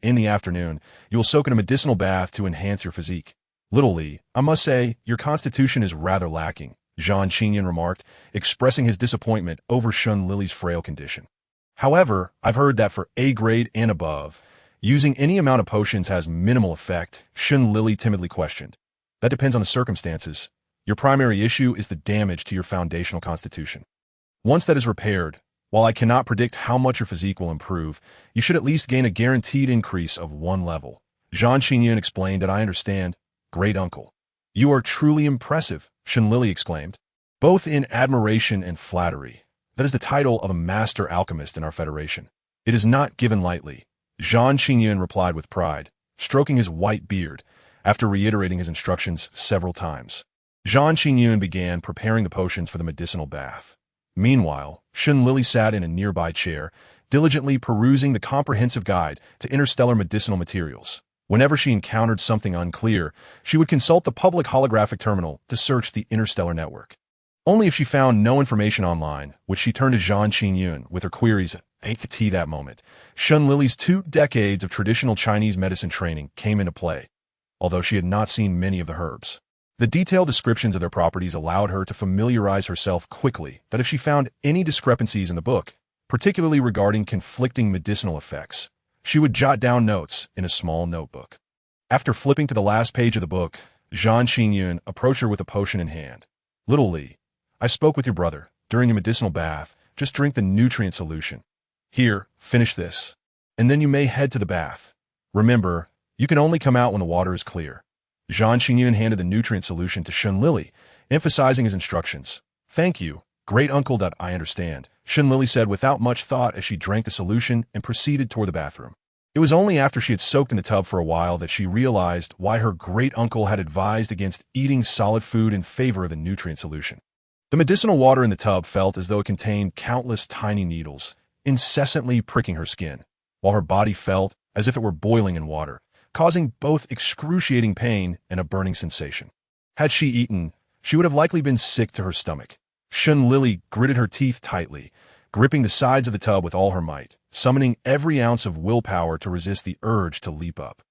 In the afternoon, you will soak in a medicinal bath to enhance your physique." "Little Li, I must say, your constitution is rather lacking," Zhang Qingyun remarked, expressing his disappointment over Lili's frail condition. "However, I've heard that for A-grade and above, using any amount of potions has minimal effect," Lili timidly questioned. "That depends on the circumstances. Your primary issue is the damage to your foundational constitution. Once that is repaired, while I cannot predict how much your physique will improve, you should at least gain a guaranteed increase of 1 level." Zhang Qingyun explained that I understand, great-uncle. "You are truly impressive," Lili exclaimed, both in admiration and flattery. "That is the title of a master alchemist in our federation. It is not given lightly. Zhang Qingyun replied with pride, stroking his white beard, after reiterating his instructions several times. Zhang Qingyun began preparing the potions for the medicinal bath. Meanwhile, Lili sat in a nearby chair, diligently perusing the comprehensive guide to interstellar medicinal materials. Whenever she encountered something unclear, she would consult the public holographic terminal to search the interstellar network. Only if she found no information online would she turn to Zhang Qingyun with her queries. At that moment, Lili's 2 decades of traditional Chinese medicine training came into play, although she had not seen many of the herbs. The detailed descriptions of their properties allowed her to familiarize herself quickly that if she found any discrepancies in the book, particularly regarding conflicting medicinal effects, she would jot down notes in a small notebook. After flipping to the last page of the book, Zhang Qingyun approached her with a potion in hand. "Little Li, I spoke with your brother. During a medicinal bath, just drink the nutrient solution. Here, finish this, and then you may head to the bath. Remember, you can only come out when the water is clear." Zhang Qingyun handed the nutrient solution to Lili, emphasizing his instructions. "Thank you, great uncle. I understand," Lili said without much thought as she drank the solution and proceeded toward the bathroom. It was only after she had soaked in the tub for a while that she realized why her great uncle had advised against eating solid food in favor of the nutrient solution. The medicinal water in the tub felt as though it contained countless tiny needles, incessantly pricking her skin, while her body felt as if it were boiling in water, causing both excruciating pain and a burning sensation. Had she eaten, she would have likely been sick to her stomach. Lili gritted her teeth tightly, gripping the sides of the tub with all her might, summoning every ounce of willpower to resist the urge to leap up.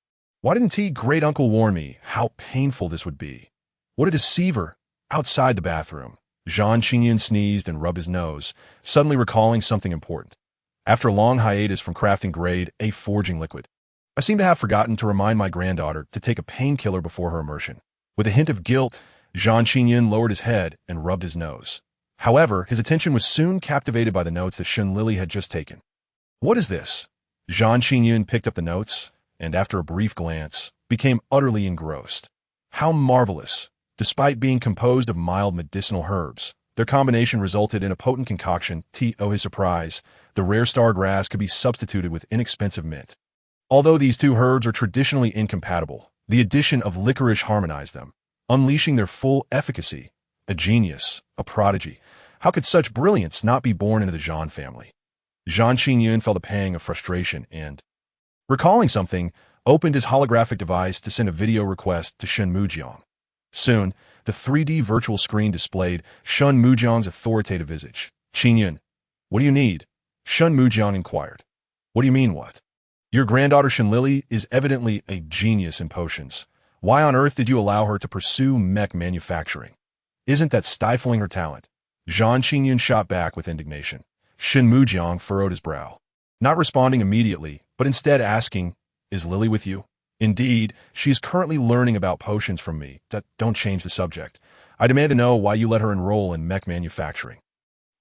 Why didn't great uncle warn me how painful this would be? What a deceiver! Outside the bathroom, Zhang Qingyun sneezed and rubbed his nose, suddenly recalling something important. After a long hiatus from crafting grade A forging liquid, I seem to have forgotten to remind my granddaughter to take a painkiller before her immersion. With a hint of guilt, Zhang Qingyun lowered his head and rubbed his nose. However, his attention was soon captivated by the notes that Lili had just taken. "What is this?" Zhang Qingyun picked up the notes, and after a brief glance, became utterly engrossed. How marvelous! Despite being composed of mild medicinal herbs, their combination resulted in a potent concoction. To his surprise, the rare star grass could be substituted with inexpensive mint. Although these 2 herbs are traditionally incompatible, the addition of licorice harmonized them, unleashing their full efficacy. A genius, a prodigy. How could such brilliance not be born into the Zhang family? Zhang Qingyun felt a pang of frustration and, recalling something, opened his holographic device to send a video request to Shen Mujiang. Soon, the 3D virtual screen displayed Shen Mujiang's authoritative visage. "Qingyun, what do you need?" Shen Mujiang inquired. "What do you mean, what?" "Your granddaughter Lili is evidently a genius in potions. Why on earth did you allow her to pursue mech manufacturing? Isn't that stifling her talent?" Zhang Qingyun shot back with indignation. Shen Mujiang furrowed his brow, not responding immediately, but instead asking, "Is Lili with you?" "Indeed, she is currently learning about potions from me. Don't change the subject. I demand to know why you let her enroll in mech manufacturing."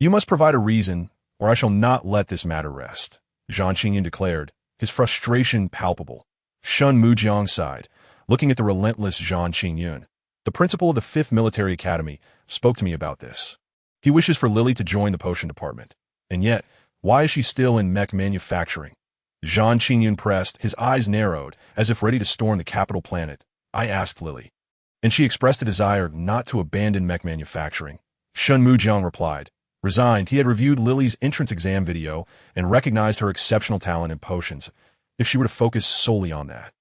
"You must provide a reason, or I shall not let this matter rest," Zhang Qingyun declared, his frustration palpable. Shen Mujiang sighed, looking at the relentless Zhang Qingyun. "The principal of the 5th Military Academy spoke to me about this. He wishes for Lili to join the potion department. And yet, why is she still in mech manufacturing?" Zhang Qingyun pressed, his eyes narrowed, as if ready to storm the capital planet. "I asked Lili, and she expressed a desire not to abandon mech manufacturing." Shen Mujiang replied. Resigned, he had reviewed Lili's entrance exam video and recognized her exceptional talent in potions, if she were to focus solely on that.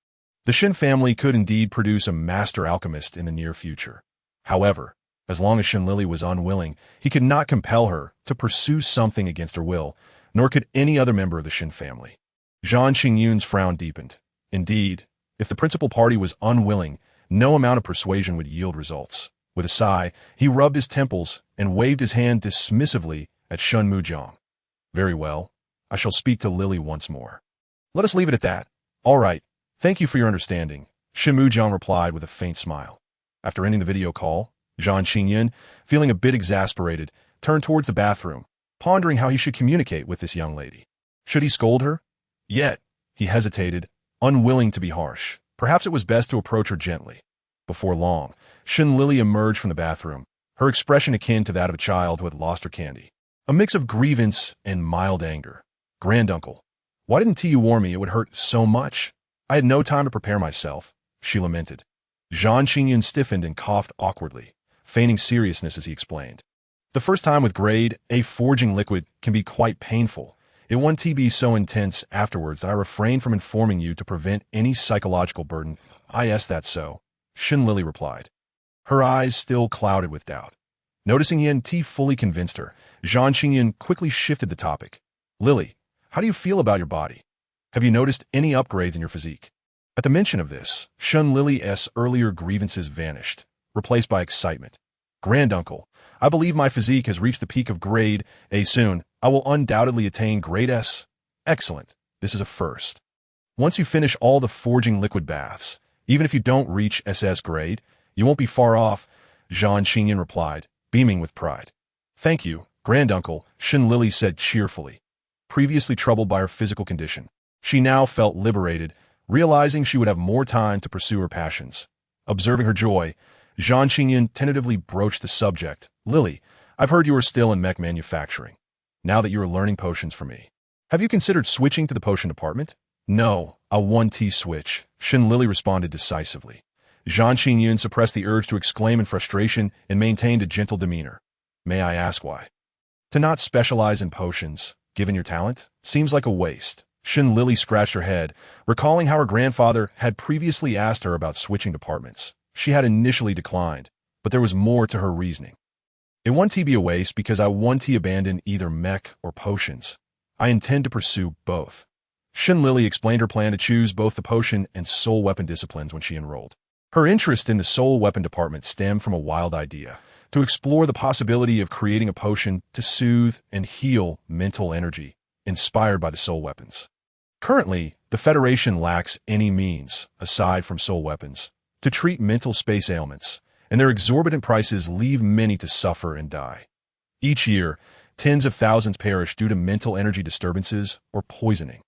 The Shen family could indeed produce a master alchemist in the near future. However, as long as Lili was unwilling, he could not compel her to pursue something against her will, nor could any other member of the Shen family. Zhang Qingyun's frown deepened. Indeed, if the principal party was unwilling, no amount of persuasion would yield results. With a sigh, he rubbed his temples and waved his hand dismissively at Shen Mujiang. "Very well, I shall speak to Lili once more. Let us leave it at that." "All right, thank you for your understanding," Shen Mujiang replied with a faint smile. After ending the video call, Zhang Qingyun, feeling a bit exasperated, turned towards the bathroom, pondering how he should communicate with this young lady. Should he scold her? Yet, he hesitated, unwilling to be harsh. Perhaps it was best to approach her gently. Before long, Lili emerged from the bathroom, her expression akin to that of a child who had lost her candy. A mix of grievance and mild anger. "Granduncle, Why didn't you warn me it would hurt so much? I had no time to prepare myself, she lamented. Zhang Qingyun stiffened and coughed awkwardly, feigning seriousness as he explained. The first time with grade A forging liquid can be quite painful. It won't be so intense afterwards that I refrain from informing you to prevent any psychological burden. That's so, Lili replied. Her eyes still clouded with doubt. Noticing Yen Ti fully convinced her, Zhang Qingyun quickly shifted the topic. Lili, how do you feel about your body? Have you noticed any upgrades in your physique? At the mention of this, Lili's earlier grievances vanished, replaced by excitement. Granduncle, I believe my physique has reached the peak of grade A soon. I will undoubtedly attain grade S. Excellent. This is a first. Once you finish all the forging liquid baths, even if you don't reach SS grade, you won't be far off, Zhang Qingyun replied, beaming with pride. Thank you, Granduncle, Lili said cheerfully. Previously troubled by her physical condition, she now felt liberated, realizing she would have more time to pursue her passions. Observing her joy, Zhang Qingyun tentatively broached the subject. Lili, I've heard you are still in mech manufacturing. Now that you are learning potions from me, have you considered switching to the potion department? No, a 1T switch, Lili responded decisively. Zhang Qingyun suppressed the urge to exclaim in frustration and maintained a gentle demeanor. May I ask why? To not specialize in potions, given your talent, seems like a waste. Lili scratched her head, recalling how her grandfather had previously asked her about switching departments. She had initially declined, but there was more to her reasoning. It won't be a waste because I want to abandon either mech or potions. I intend to pursue both. Lili explained her plan to choose both the potion and soul weapon disciplines when she enrolled. Her interest in the soul weapon department stemmed from a wild idea, to explore the possibility of creating a potion to soothe and heal mental energy, inspired by the soul weapons. Currently, the Federation lacks any means, aside from soul weapons, to treat mental space ailments, and their exorbitant prices leave many to suffer and die. Each year, tens of thousands perish due to mental energy disturbances or poisoning,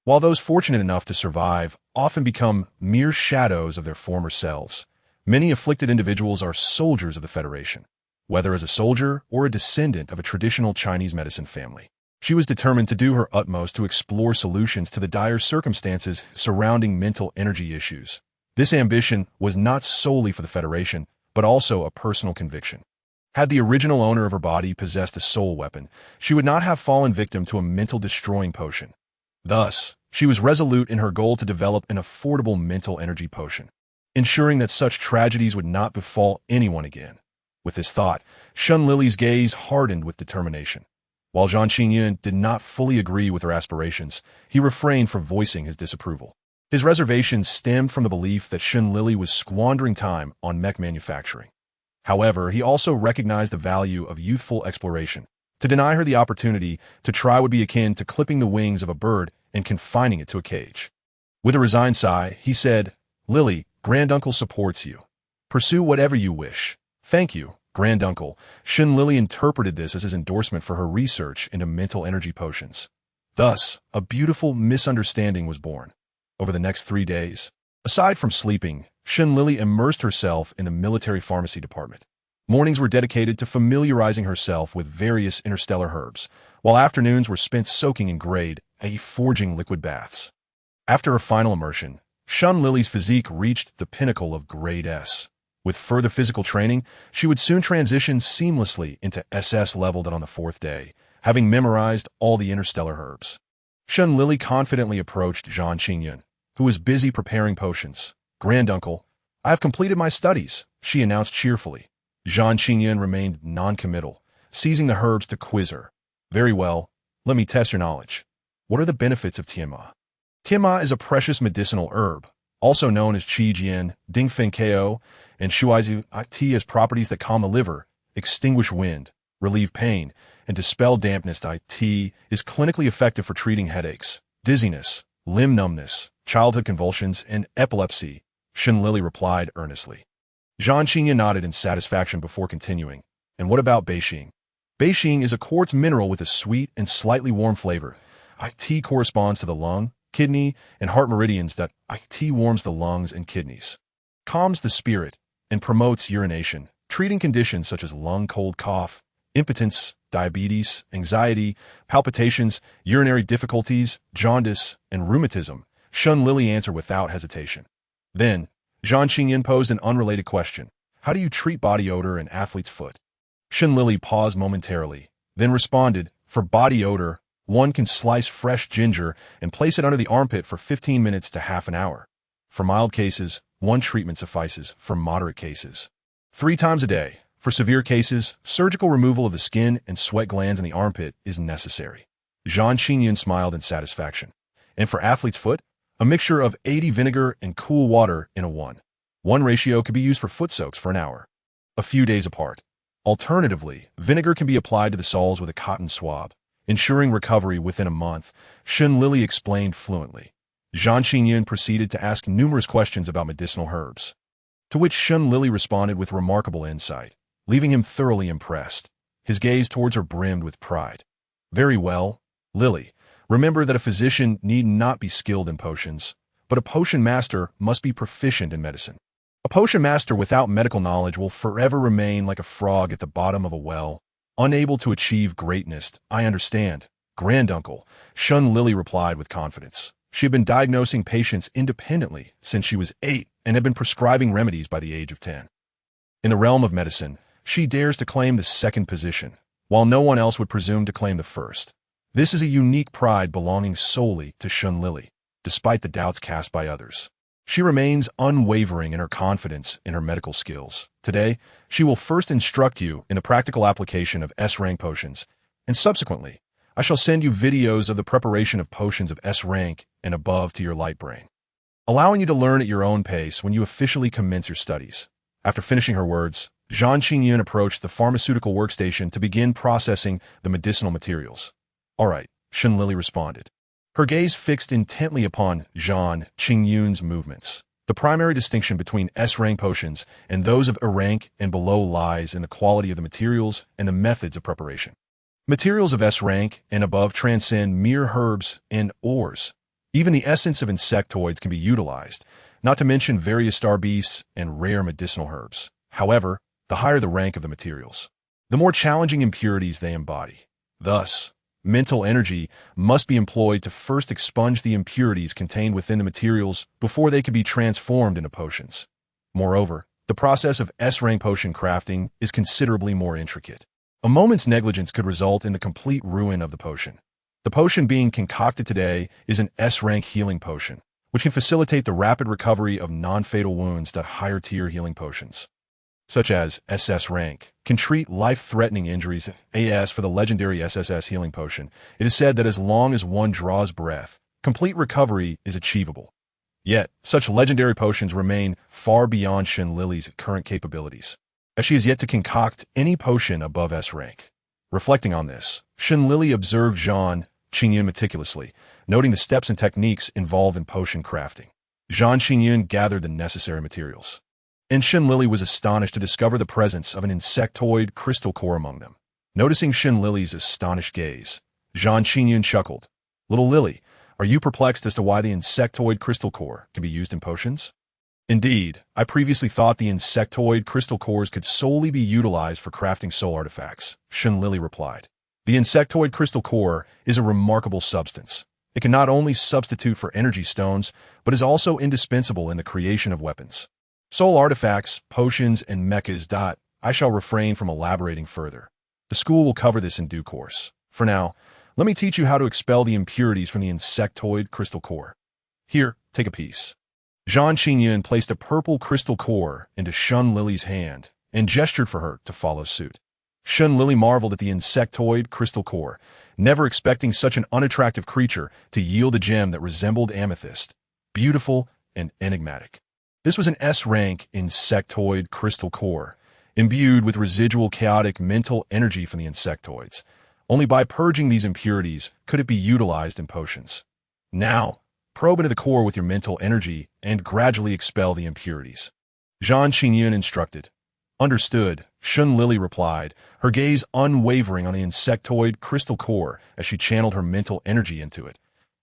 while those fortunate enough to survive often become mere shadows of their former selves. Many afflicted individuals are soldiers of the Federation, whether as a soldier or a descendant of a traditional Chinese medicine family. She was determined to do her utmost to explore solutions to the dire circumstances surrounding mental energy issues. This ambition was not solely for the Federation, but also a personal conviction. Had the original owner of her body possessed a soul weapon, she would not have fallen victim to a mental-destroying potion. Thus, she was resolute in her goal to develop an affordable mental energy potion, ensuring that such tragedies would not befall anyone again. With this thought, Lili's gaze hardened with determination. While Zhang Qingyun did not fully agree with her aspirations, he refrained from voicing his disapproval. His reservations stemmed from the belief that Lili was squandering time on mech manufacturing. However, he also recognized the value of youthful exploration. To deny her the opportunity to try would be akin to clipping the wings of a bird and confining it to a cage. With a resigned sigh, he said, Lili, Granduncle supports you. Pursue whatever you wish. Thank you, Granduncle. Lili interpreted this as his endorsement for her research into mental energy potions. Thus, a beautiful misunderstanding was born. Over the next 3 days, aside from sleeping, Lili immersed herself in the military pharmacy department. Mornings were dedicated to familiarizing herself with various interstellar herbs, while afternoons were spent soaking in grade A forging liquid baths. After her final immersion, Lili's physique reached the pinnacle of grade S. With further physical training, she would soon transition seamlessly into SS leveled on the 4th day, having memorized all the interstellar herbs. Lili confidently approached Zhang Qingyun, who was busy preparing potions. Granduncle, I have completed my studies, she announced cheerfully. Zhang Qingyun remained non-committal, seizing the herbs to quiz her. Very well, let me test your knowledge. What are the benefits of Tianma? Tianma is a precious medicinal herb, also known as Qi Jian, Dingfen Ko, and Shuaizi Ti as properties that calm the liver, extinguish wind, relieve pain, and dispel dampness. It is clinically effective for treating headaches, dizziness, limb numbness, childhood convulsions, and epilepsy, Lili replied earnestly. Zhang Qingyun nodded in satisfaction before continuing. And what about Beixing? Beixing is a quartz mineral with a sweet and slightly warm flavor. It corresponds to the lung, kidney, and heart meridians. That it warms the lungs and kidneys, calms the spirit, and promotes urination, treating conditions such as lung cold cough, impotence, diabetes, anxiety, palpitations, urinary difficulties, jaundice, and rheumatism, Shun Lili answered without hesitation. Then, Zhang Qingyan posed an unrelated question. How do you treat body odor in athlete's foot? Shun Lili paused momentarily, then responded, for body odor, one can slice fresh ginger and place it under the armpit for 15 minutes to half an hour. For mild cases, one treatment suffices. For moderate cases, 3 times a day. For severe cases, surgical removal of the skin and sweat glands in the armpit is necessary. Zhang Qingyan smiled in satisfaction. And for athlete's foot, a mixture of 80 vinegar and cool water in a 1:1 ratio could be used for foot soaks for an hour, a few days apart. Alternatively, vinegar can be applied to the soles with a cotton swab, ensuring recovery within a month, Shun Lili explained fluently. Zhang Qingyan proceeded to ask numerous questions about medicinal herbs, to which Shun Lili responded with remarkable insight, leaving him thoroughly impressed. His gaze towards her brimmed with pride. Very well, Lili. Remember that a physician need not be skilled in potions, but a potion master must be proficient in medicine. A potion master without medical knowledge will forever remain like a frog at the bottom of a well, unable to achieve greatness. I understand, granduncle, Shun Lili replied with confidence. She had been diagnosing patients independently since she was 8 and had been prescribing remedies by the age of 10. In the realm of medicine, she dares to claim the second position, while no one else would presume to claim the first. This is a unique pride belonging solely to Shun Lili, despite the doubts cast by others. She remains unwavering in her confidence in her medical skills. Today, she will first instruct you in the practical application of S-rank potions, and subsequently, I shall send you videos of the preparation of potions of S-rank and above to your light brain, allowing you to learn at your own pace when you officially commence your studies. After finishing her words, Zhang Qingyan approached the pharmaceutical workstation to begin processing the medicinal materials. All right, Shun Lili responded, her gaze fixed intently upon Zhang Qingyan's movements. The primary distinction between S-rank potions and those of A-rank and below lies in the quality of the materials and the methods of preparation. Materials of S-rank and above transcend mere herbs and ores. Even the essence of insectoids can be utilized, not to mention various star beasts and rare medicinal herbs. However, the higher the rank of the materials, the more challenging impurities they embody. Thus, mental energy must be employed to first expunge the impurities contained within the materials before they can be transformed into potions. Moreover, the process of S-rank potion crafting is considerably more intricate. A moment's negligence could result in the complete ruin of the potion. The potion being concocted today is an S-rank healing potion, which can facilitate the rapid recovery of non-fatal wounds that higher-tier healing potions, such as SS rank, can treat life-threatening injuries. As for the legendary SSS healing potion, it is said that as long as one draws breath, complete recovery is achievable. Yet, such legendary potions remain far beyond Shun Lili's current capabilities, as she has yet to concoct any potion above S rank. Reflecting on this, Shun Lili observed Zhang Qingyan meticulously, noting the steps and techniques involved in potion crafting. Zhang Qingyan gathered the necessary materials, and Shun Lili was astonished to discover the presence of an insectoid crystal core among them. Noticing Shun Lili's astonished gaze, Zhang Qingyan chuckled. Little Lili, are you perplexed as to why the insectoid crystal core can be used in potions? Indeed, I previously thought the insectoid crystal cores could solely be utilized for crafting soul artifacts, Shun Lili replied. The insectoid crystal core is a remarkable substance. It can not only substitute for energy stones, but is also indispensable in the creation of weapons, soul artifacts, potions, and mechas. I shall refrain from elaborating further. The school will cover this in due course. For now, let me teach you how to expel the impurities from the insectoid crystal core. Here, take a piece. Zhang Qingyan placed a purple crystal core into Shun Lili's hand and gestured for her to follow suit. Shun Lili marveled at the insectoid crystal core, never expecting such an unattractive creature to yield a gem that resembled amethyst, beautiful and enigmatic. This was an S-rank insectoid crystal core, imbued with residual chaotic mental energy from the insectoids. Only by purging these impurities could it be utilized in potions. Now, probe into the core with your mental energy and gradually expel the impurities, Zhang Qingyan instructed. Understood, Shun Lili replied, her gaze unwavering on the insectoid crystal core as she channeled her mental energy into it.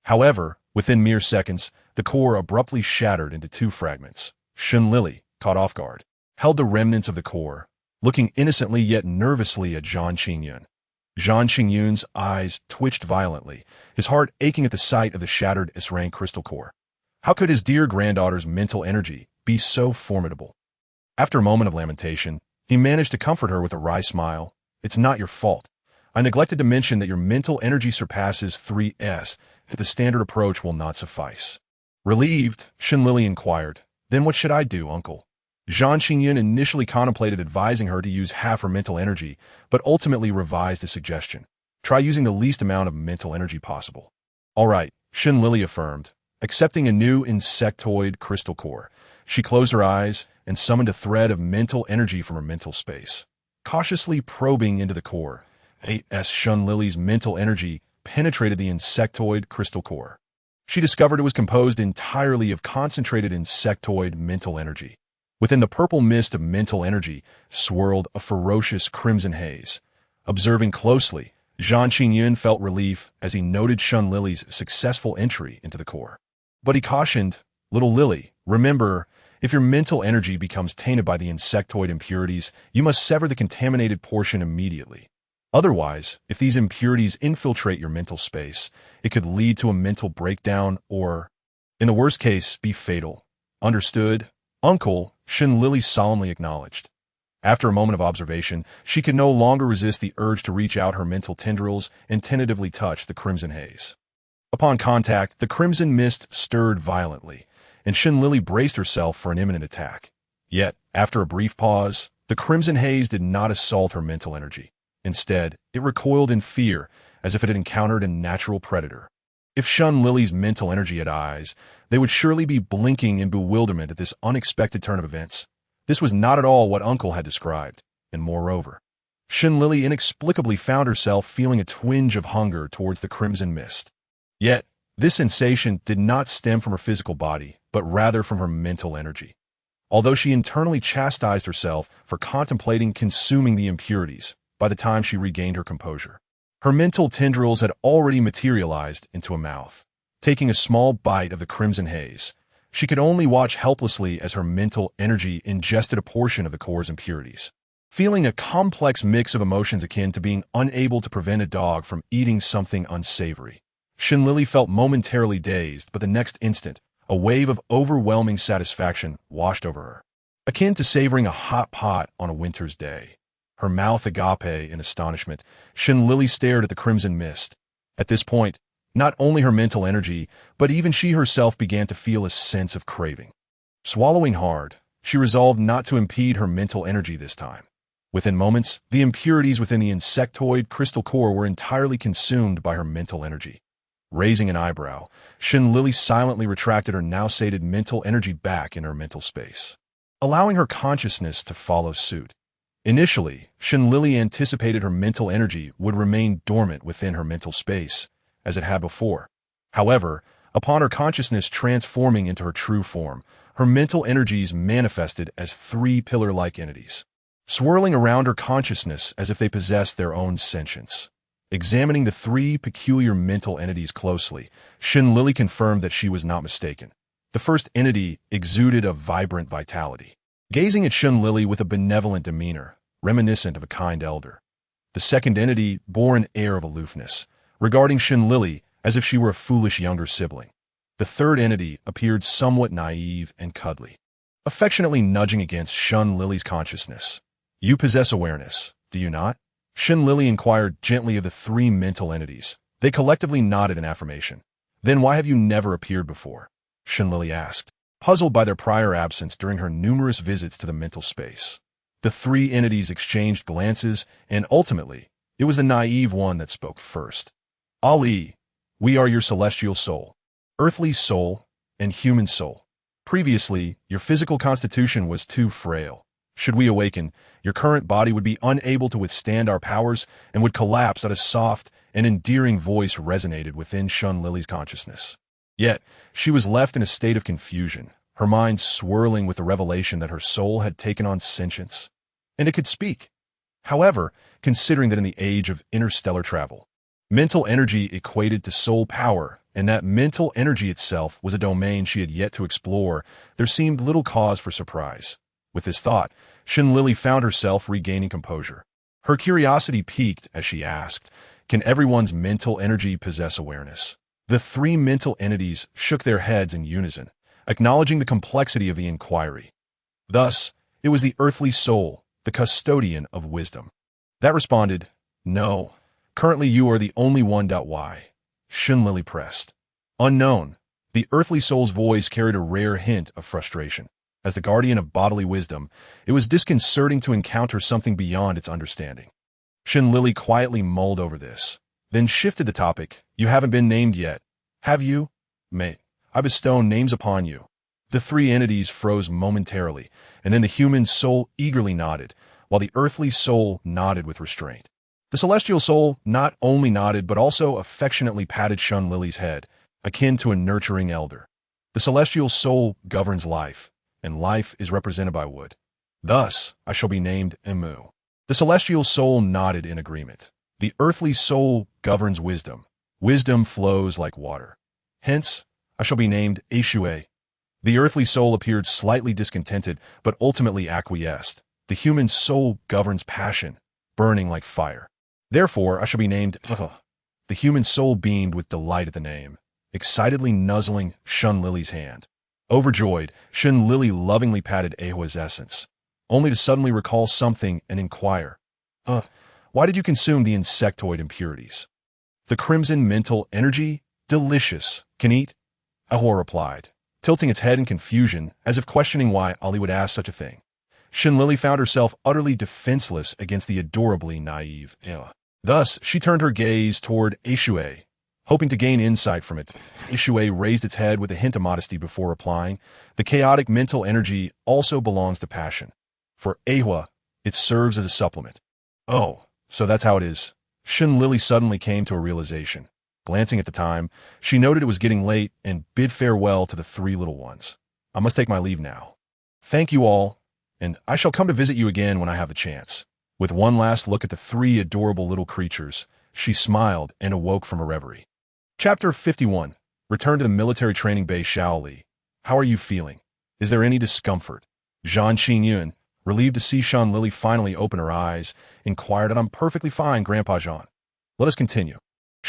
However, within mere seconds, the core abruptly shattered into 2 fragments. Shun Lili, caught off guard, held the remnants of the core, looking innocently yet nervously at Zhang Qingyan. Zhang Qingyun's eyes twitched violently, his heart aching at the sight of the shattered Israng crystal core. How could his dear granddaughter's mental energy be so formidable? After a moment of lamentation, he managed to comfort her with a wry smile. It's not your fault. I neglected to mention that your mental energy surpasses 3S, and the standard approach will not suffice. Relieved, Lili inquired, then what should I do, uncle? Zhang Qingyun initially contemplated advising her to use half her mental energy, but ultimately revised his suggestion. Try using the least amount of mental energy possible. All right, Lili affirmed. Accepting a new insectoid crystal core, she closed her eyes and summoned a thread of mental energy from her mental space. Cautiously probing into the core, as Lili's mental energy penetrated the insectoid crystal core. She discovered it was composed entirely of concentrated insectoid mental energy. Within the purple mist of mental energy swirled a ferocious crimson haze. Observing closely, Zhang Qingyun felt relief as he noted Lili's successful entry into the core. But he cautioned, little Lili, remember, if your mental energy becomes tainted by the insectoid impurities, you must sever the contaminated portion immediately. Otherwise, if these impurities infiltrate your mental space, it could lead to a mental breakdown or, in the worst case, be fatal. Understood? Uncle, Lili solemnly acknowledged. After a moment of observation, she could no longer resist the urge to reach out her mental tendrils and tentatively touch the crimson haze. Upon contact, the crimson mist stirred violently, and Lili braced herself for an imminent attack. Yet, after a brief pause, the crimson haze did not assault her mental energy. Instead, it recoiled in fear, as if it had encountered a natural predator. If Lili's mental energy had eyes, they would surely be blinking in bewilderment at this unexpected turn of events. This was not at all what Uncle had described, and moreover, Lili inexplicably found herself feeling a twinge of hunger towards the crimson mist. Yet, this sensation did not stem from her physical body, but rather from her mental energy. Although she internally chastised herself for contemplating consuming the impurities, by the time she regained her composure, her mental tendrils had already materialized into a mouth. Taking a small bite of the crimson haze, she could only watch helplessly as her mental energy ingested a portion of the core's impurities. Feeling a complex mix of emotions akin to being unable to prevent a dog from eating something unsavory, Lili felt momentarily dazed, but the next instant, a wave of overwhelming satisfaction washed over her. Akin to savoring a hot pot on a winter's day. Her mouth agape in astonishment, Lili stared at the crimson mist. At this point, not only her mental energy, but even she herself began to feel a sense of craving. Swallowing hard, she resolved not to impede her mental energy this time. Within moments, the impurities within the insectoid crystal core were entirely consumed by her mental energy. Raising an eyebrow, Lili silently retracted her now sated mental energy back in her mental space, allowing her consciousness to follow suit. Initially, Lili anticipated her mental energy would remain dormant within her mental space, as it had before. However, upon her consciousness transforming into her true form, her mental energies manifested as three pillar-like entities, swirling around her consciousness as if they possessed their own sentience. Examining the three peculiar mental entities closely, Lili confirmed that she was not mistaken. The first entity exuded a vibrant vitality, gazing at Lili with a benevolent demeanor, reminiscent of a kind elder. The second entity bore an air of aloofness, regarding Lili as if she were a foolish younger sibling. The third entity appeared somewhat naive and cuddly, affectionately nudging against Lili's consciousness. You possess awareness, do you not? Lili inquired gently of the three mental entities. They collectively nodded in affirmation. Then why have you never appeared before? Lili asked, puzzled by their prior absence during her numerous visits to the mental space. The three entities exchanged glances, and ultimately, it was the naive one that spoke first. Ali, we are your celestial soul, earthly soul, and human soul. Previously, your physical constitution was too frail. Should we awaken, your current body would be unable to withstand our powers and would collapse. At a soft and endearing voice resonated within Lili's consciousness. Yet, she was left in a state of confusion, her mind swirling with the revelation that her soul had taken on sentience, and it could speak. However, considering that in the age of interstellar travel, mental energy equated to soul power, and that mental energy itself was a domain she had yet to explore, there seemed little cause for surprise. With this thought, Lili found herself regaining composure. Her curiosity piqued as she asked, "Can everyone's mental energy possess awareness?" The three mental entities shook their heads in unison, acknowledging the complexity of the inquiry. Thus, it was the earthly soul, the custodian of wisdom, that responded, "No, currently you are the only one. Why?" Lili pressed. "Unknown." The earthly soul's voice carried a rare hint of frustration. As the guardian of bodily wisdom, it was disconcerting to encounter something beyond its understanding. Lili quietly mulled over this, then shifted the topic. "You haven't been named yet, have you? Mate, I bestow names upon you." The three entities froze momentarily, and then the human soul eagerly nodded, while the earthly soul nodded with restraint. The celestial soul not only nodded but also affectionately patted Lili's head, akin to a nurturing elder. The celestial soul governs life, and life is represented by wood. Thus, I shall be named Emu. The celestial soul nodded in agreement. The earthly soul governs wisdom. Wisdom flows like water. Hence, I shall be named Ashue. The earthly soul appeared slightly discontented, but ultimately acquiesced. The human soul governs passion, burning like fire. Therefore, I shall be named Ugh. The human soul beamed with delight at the name, excitedly nuzzling Lili's hand. Overjoyed, Lili lovingly patted Ahua's essence, only to suddenly recall something and inquire, "Why did you consume the insectoid impurities?" "The crimson mental energy? Delicious. Can eat?" Ahua replied, tilting its head in confusion as if questioning why Ali would ask such a thing. Lili found herself utterly defenseless against the adorably naive Ahua. Thus, she turned her gaze toward Ashue, hoping to gain insight from it. Ashue raised its head with a hint of modesty before replying, "The chaotic mental energy also belongs to passion. For Ahua, it serves as a supplement." "Oh, so that's how it is." Lili suddenly came to a realization. Glancing at the time, she noted it was getting late and bid farewell to the three little ones. "I must take my leave now. Thank you all, and I shall come to visit you again when I have the chance." With one last look at the three adorable little creatures, she smiled and awoke from a reverie. Chapter 51. Return to the military training base. Shaoli. "How are you feeling? Is there any discomfort?" Zhang Qingyun, relieved to see Lili finally open her eyes, inquired. "I'm perfectly fine, Grandpa Zhang." "Let us continue."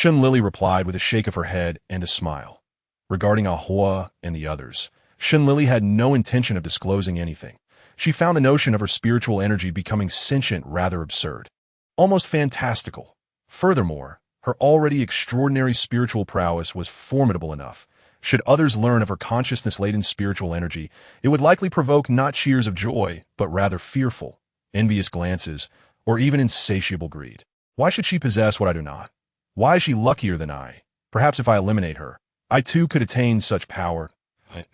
Lili replied with a shake of her head and a smile. Regarding Ahua and the others, Lili had no intention of disclosing anything. She found the notion of her spiritual energy becoming sentient rather absurd, almost fantastical. Furthermore, her already extraordinary spiritual prowess was formidable enough. Should others learn of her consciousness-laden spiritual energy, it would likely provoke not cheers of joy, but rather fearful, envious glances, or even insatiable greed. Why should she possess what I do not? Why is she luckier than I? Perhaps if I eliminate her, I too could attain such power.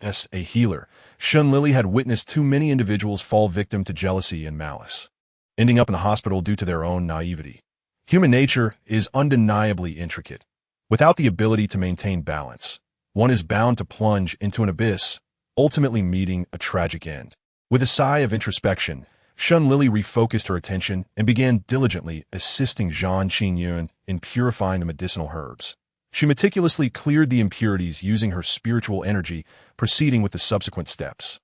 As a healer, Lili had witnessed too many individuals fall victim to jealousy and malice, ending up in the hospital due to their own naivety. Human nature is undeniably intricate. Without the ability to maintain balance, one is bound to plunge into an abyss, ultimately meeting a tragic end. With a sigh of introspection, Lili refocused her attention and began diligently assisting Zhang Qingyun in purifying the medicinal herbs. She meticulously cleared the impurities using her spiritual energy, proceeding with the subsequent steps.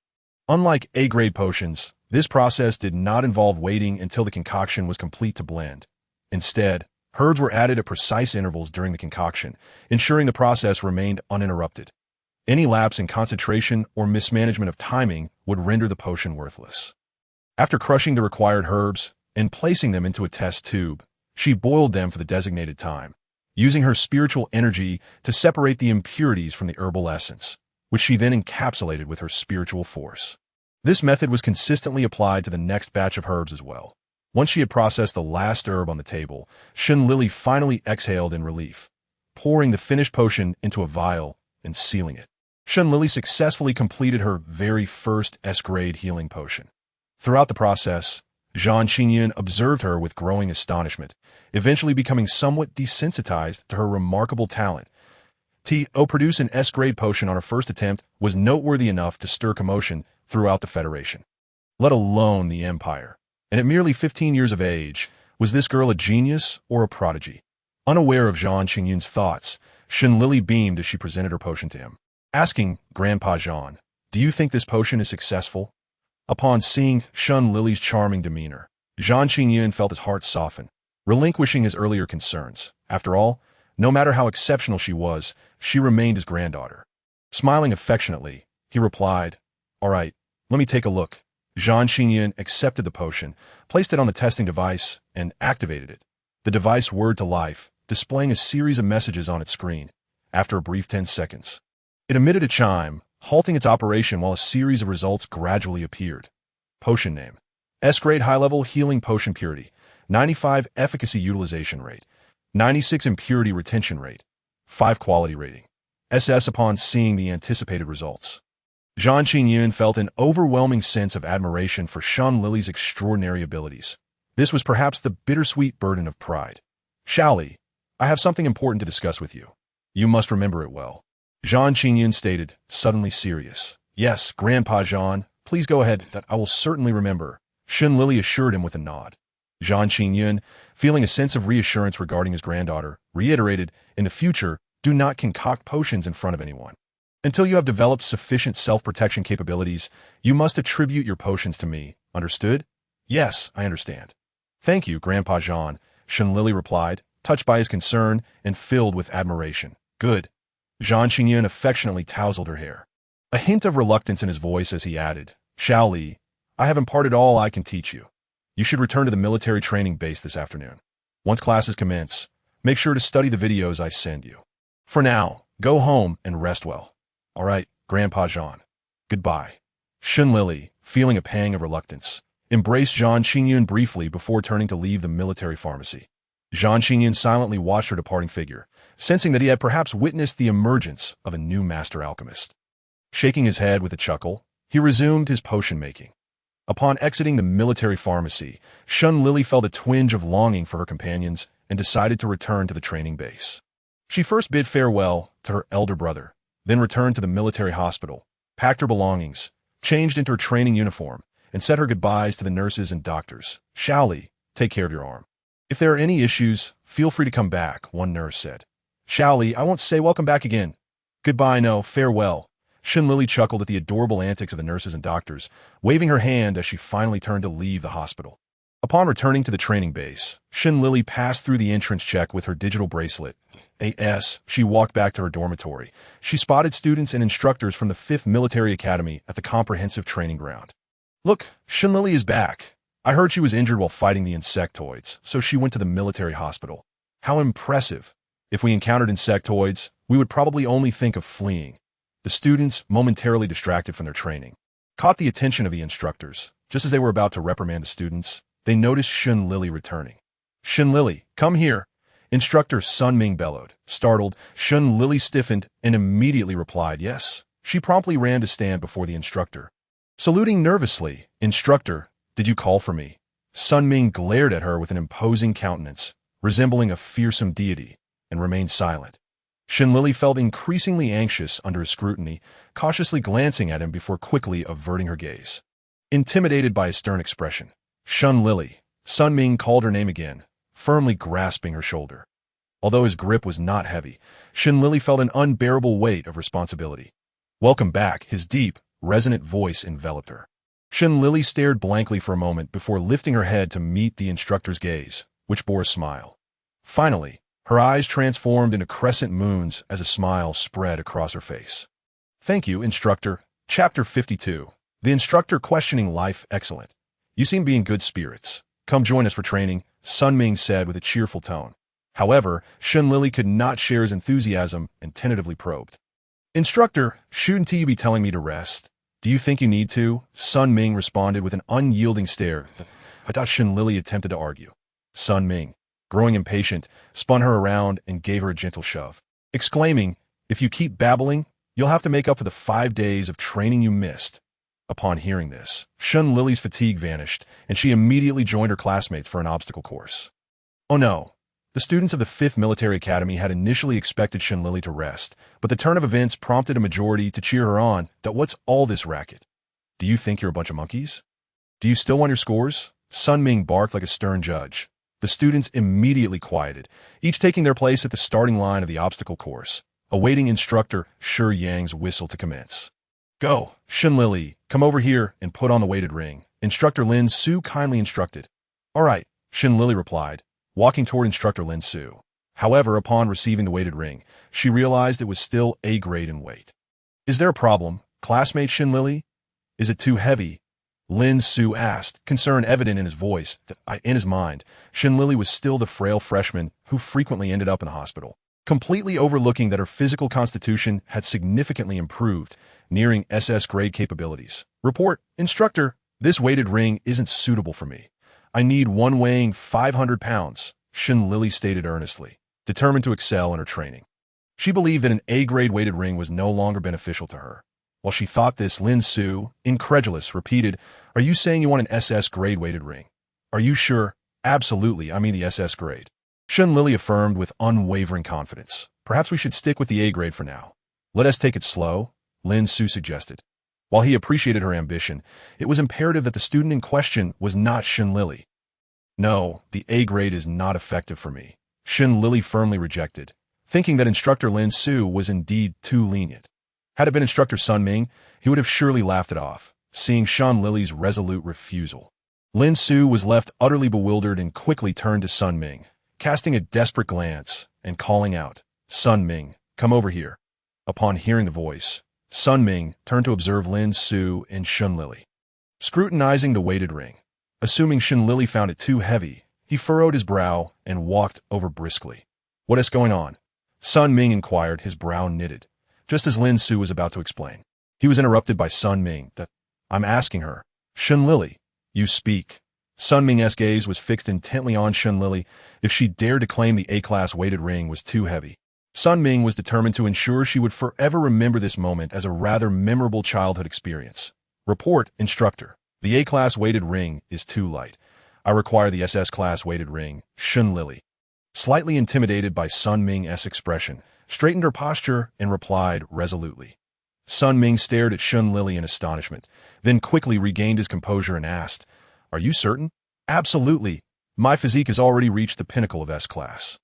Unlike A-grade potions, this process did not involve waiting until the concoction was complete to blend. Instead, herbs were added at precise intervals during the concoction, ensuring the process remained uninterrupted. Any lapse in concentration or mismanagement of timing would render the potion worthless. After crushing the required herbs and placing them into a test tube, she boiled them for the designated time, using her spiritual energy to separate the impurities from the herbal essence, which she then encapsulated with her spiritual force. This method was consistently applied to the next batch of herbs as well. Once she had processed the last herb on the table, Lili finally exhaled in relief, pouring the finished potion into a vial and sealing it. Lili successfully completed her very first S-grade healing potion. Throughout the process, Zhang Qingyun observed her with growing astonishment, eventually becoming somewhat desensitized to her remarkable talent. To produce an S-grade potion on her first attempt was noteworthy enough to stir commotion throughout the Federation, let alone the Empire. And at merely 15 years of age, was this girl a genius or a prodigy? Unaware of Zhang Qingyun's thoughts, Lili beamed as she presented her potion to him, asking, "Grandpa Zhang, do you think this potion is successful?" Upon seeing Lili's charming demeanor, Zhang Qingyun felt his heart soften, relinquishing his earlier concerns. After all, no matter how exceptional she remained his granddaughter. Smiling affectionately, he replied, "All right, let me take a look." Zhang Qingyun accepted the potion, placed it on the testing device, and activated it. The device whirred to life, displaying a series of messages on its screen. After a brief 10 seconds, it emitted a chime, halting its operation while a series of results gradually appeared. Potion name: S-grade high-level healing potion purity, 95 efficacy utilization rate, 96 impurity retention rate, 5 quality rating. SS. Upon seeing the anticipated results, Zhang Qingyun felt an overwhelming sense of admiration for Shun Lili's extraordinary abilities. This was perhaps the bittersweet burden of pride. "Shaoli, I have something important to discuss with you. You must remember it well," Zhang Qingyun stated, suddenly serious. "Yes, Grandpa Zhang, please go ahead, that I will certainly remember," Shun Lili assured him with a nod. Zhang Qingyun, feeling a sense of reassurance regarding his granddaughter, reiterated, "In the future, do not concoct potions in front of anyone. Until you have developed sufficient self-protection capabilities, you must attribute your potions to me. Understood?" "Yes, I understand." "Thank you, Grandpa Zhang," Shun Lili replied, touched by his concern and filled with admiration. "Good." Zhang Qingyun affectionately tousled her hair, a hint of reluctance in his voice as he added, "Shaoli, I have imparted all I can teach you. You should return to the military training base this afternoon. Once classes commence, make sure to study the videos I send you. For now, go home and rest well." "All right, Grandpa Zhang. Goodbye." Shun Lili, feeling a pang of reluctance, embraced Zhang Qingyun briefly before turning to leave the military pharmacy. Zhang Qingyun silently watched her departing figure, sensing that he had perhaps witnessed the emergence of a new master alchemist. Shaking his head with a chuckle, he resumed his potion making. Upon exiting the military pharmacy, Shun Lili felt a twinge of longing for her companions and decided to return to the training base. She first bid farewell to her elder brother, then returned to the military hospital, packed her belongings, changed into her training uniform, and said her goodbyes to the nurses and doctors. "Shaoli, take care of your arm. If there are any issues, feel free to come back," one nurse said. "Shaoli, I won't say welcome back again." "Goodbye, no, farewell." Shun Lili chuckled at the adorable antics of the nurses and doctors, waving her hand as she finally turned to leave the hospital. Upon returning to the training base, Shun Lili passed through the entrance check with her digital bracelet. As she walked back to her dormitory, she spotted students and instructors from the 5th Military Academy at the comprehensive training ground. "Look, Shun Lili is back. I heard she was injured while fighting the insectoids, so she went to the military hospital. How impressive. If we encountered insectoids, we would probably only think of fleeing." The students, momentarily distracted from their training, caught the attention of the instructors. Just as they were about to reprimand the students, they noticed Shun Lili returning. "Shun Lili, come here!" Instructor Sun Ming bellowed. Startled, Shun Lili stiffened and immediately replied yes. She promptly ran to stand before the instructor. Saluting nervously, "Instructor, did you call for me?" Sun Ming glared at her with an imposing countenance, resembling a fearsome deity, and remained silent. Shun Lili felt increasingly anxious under his scrutiny, cautiously glancing at him before quickly averting her gaze. Intimidated by his stern expression, Shun Lili, Sun Ming called her name again, firmly grasping her shoulder. Although his grip was not heavy, Shun Lili felt an unbearable weight of responsibility. "Welcome back," his deep, resonant voice enveloped her. Shun Lili stared blankly for a moment before lifting her head to meet the instructor's gaze, which bore a smile. Finally, her eyes transformed into crescent moons as a smile spread across her face. "Thank you, instructor." Chapter 52. The instructor questioning life. "Excellent. You seem to be in good spirits. Come join us for training," Sun Ming said with a cheerful tone. However, Shun Lili could not share his enthusiasm and tentatively probed. "Instructor, shouldn't you be telling me to rest? Do you think you need to?" Sun Ming responded with an unyielding stare. I thought Shun Lili attempted to argue. Sun Ming, growing impatient, spun her around and gave her a gentle shove, exclaiming, "If you keep babbling, you'll have to make up for the 5 days of training you missed." Upon hearing this, Shun Lili's fatigue vanished, and she immediately joined her classmates for an obstacle course. Oh no. The students of the 5th Military Academy had initially expected Shun Lili to rest, but the turn of events prompted a majority to cheer her on. That "What's all this racket? Do you think you're a bunch of monkeys? Do you still want your scores?" Sun Ming barked like a stern judge. The students immediately quieted, each taking their place at the starting line of the obstacle course, awaiting instructor Shi Yang's whistle to commence. "Go, Shun Lili, come over here and put on the weighted ring," Instructor Lin Su kindly instructed. All right, Shin Lili replied, walking toward instructor Lin Su. However, upon receiving the weighted ring, she realized it was still A grade in weight. Is there a problem, classmate Shin Lili? Is it too heavy? Lin Su asked, concern evident in his voice. In his mind, Shin Lili was still the frail freshman who frequently ended up in the hospital, completely overlooking that her physical constitution had significantly improved, nearing SS grade capabilities. Report, instructor, this weighted ring isn't suitable for me. I need one weighing 500 pounds, Shin Lili stated earnestly, determined to excel in her training. She believed that an A-grade weighted ring was no longer beneficial to her. While she thought this, Lin Su, incredulous, repeated, "Are you saying you want an SS grade weighted ring? Are you sure?" "Absolutely, I mean the SS grade." Shin Lili affirmed with unwavering confidence. "Perhaps we should stick with the A grade for now. Let us take it slow," Lin Su suggested. While he appreciated her ambition, it was imperative that the student in question was not Shin Lili. "No, the A grade is not effective for me," Shin Lili firmly rejected, thinking that instructor Lin Su was indeed too lenient. Had it been instructor Sun Ming, he would have surely laughed it off, seeing Shin Lili's resolute refusal. Lin Su was left utterly bewildered and quickly turned to Sun Ming, casting a desperate glance and calling out, "Sun Ming, come over here." Upon hearing the voice, Sun Ming turned to observe Lin Su and Shin Lili. Scrutinizing the weighted ring, assuming Shin Lili found it too heavy, he furrowed his brow and walked over briskly. "What is going on?" Sun Ming inquired, his brow knitted. Just as Lin Su was about to explain, he was interrupted by Sun Ming. "I'm asking her. Shin Lili, you speak." Sun Ming's gaze was fixed intently on Shin Lili. If she dared to claim the A-class weighted ring was too heavy, Sun Ming was determined to ensure she would forever remember this moment as a rather memorable childhood experience. "Report, instructor. The A-class weighted ring is too light. I require the SS-class weighted ring." Shin Lili, slightly intimidated by Sun Ming's expression, straightened her posture and replied resolutely. Sun Ming stared at Shin Lili in astonishment, then quickly regained his composure and asked, "Are you certain?" "Absolutely. My physique has already reached the pinnacle of S-class.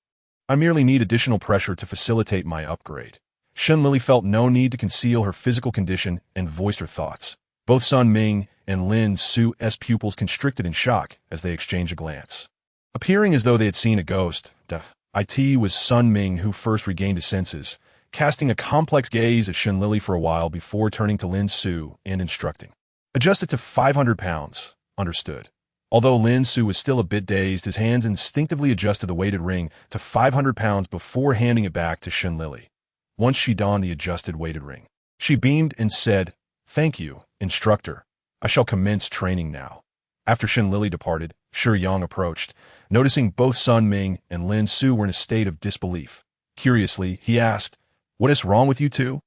I merely need additional pressure to facilitate my upgrade." Shin Lili felt no need to conceal her physical condition and voiced her thoughts. Both Sun Ming and Lin Su's pupils constricted in shock as they exchanged a glance. Appearing as though they had seen a ghost, it was Sun Ming who first regained his senses, casting a complex gaze at Shin Lili for a while before turning to Lin Su and instructing. "Adjust it to 500 pounds. Understood." Although Lin Su was still a bit dazed, his hands instinctively adjusted the weighted ring to 500 pounds before handing it back to Shin Lili. Once she donned the adjusted weighted ring, she beamed and said, "Thank you, instructor. I shall commence training now." After Shin Lili departed, Shi Yang approached, noticing both Sun Ming and Lin Su were in a state of disbelief. Curiously, he asked, "What is wrong with you two?"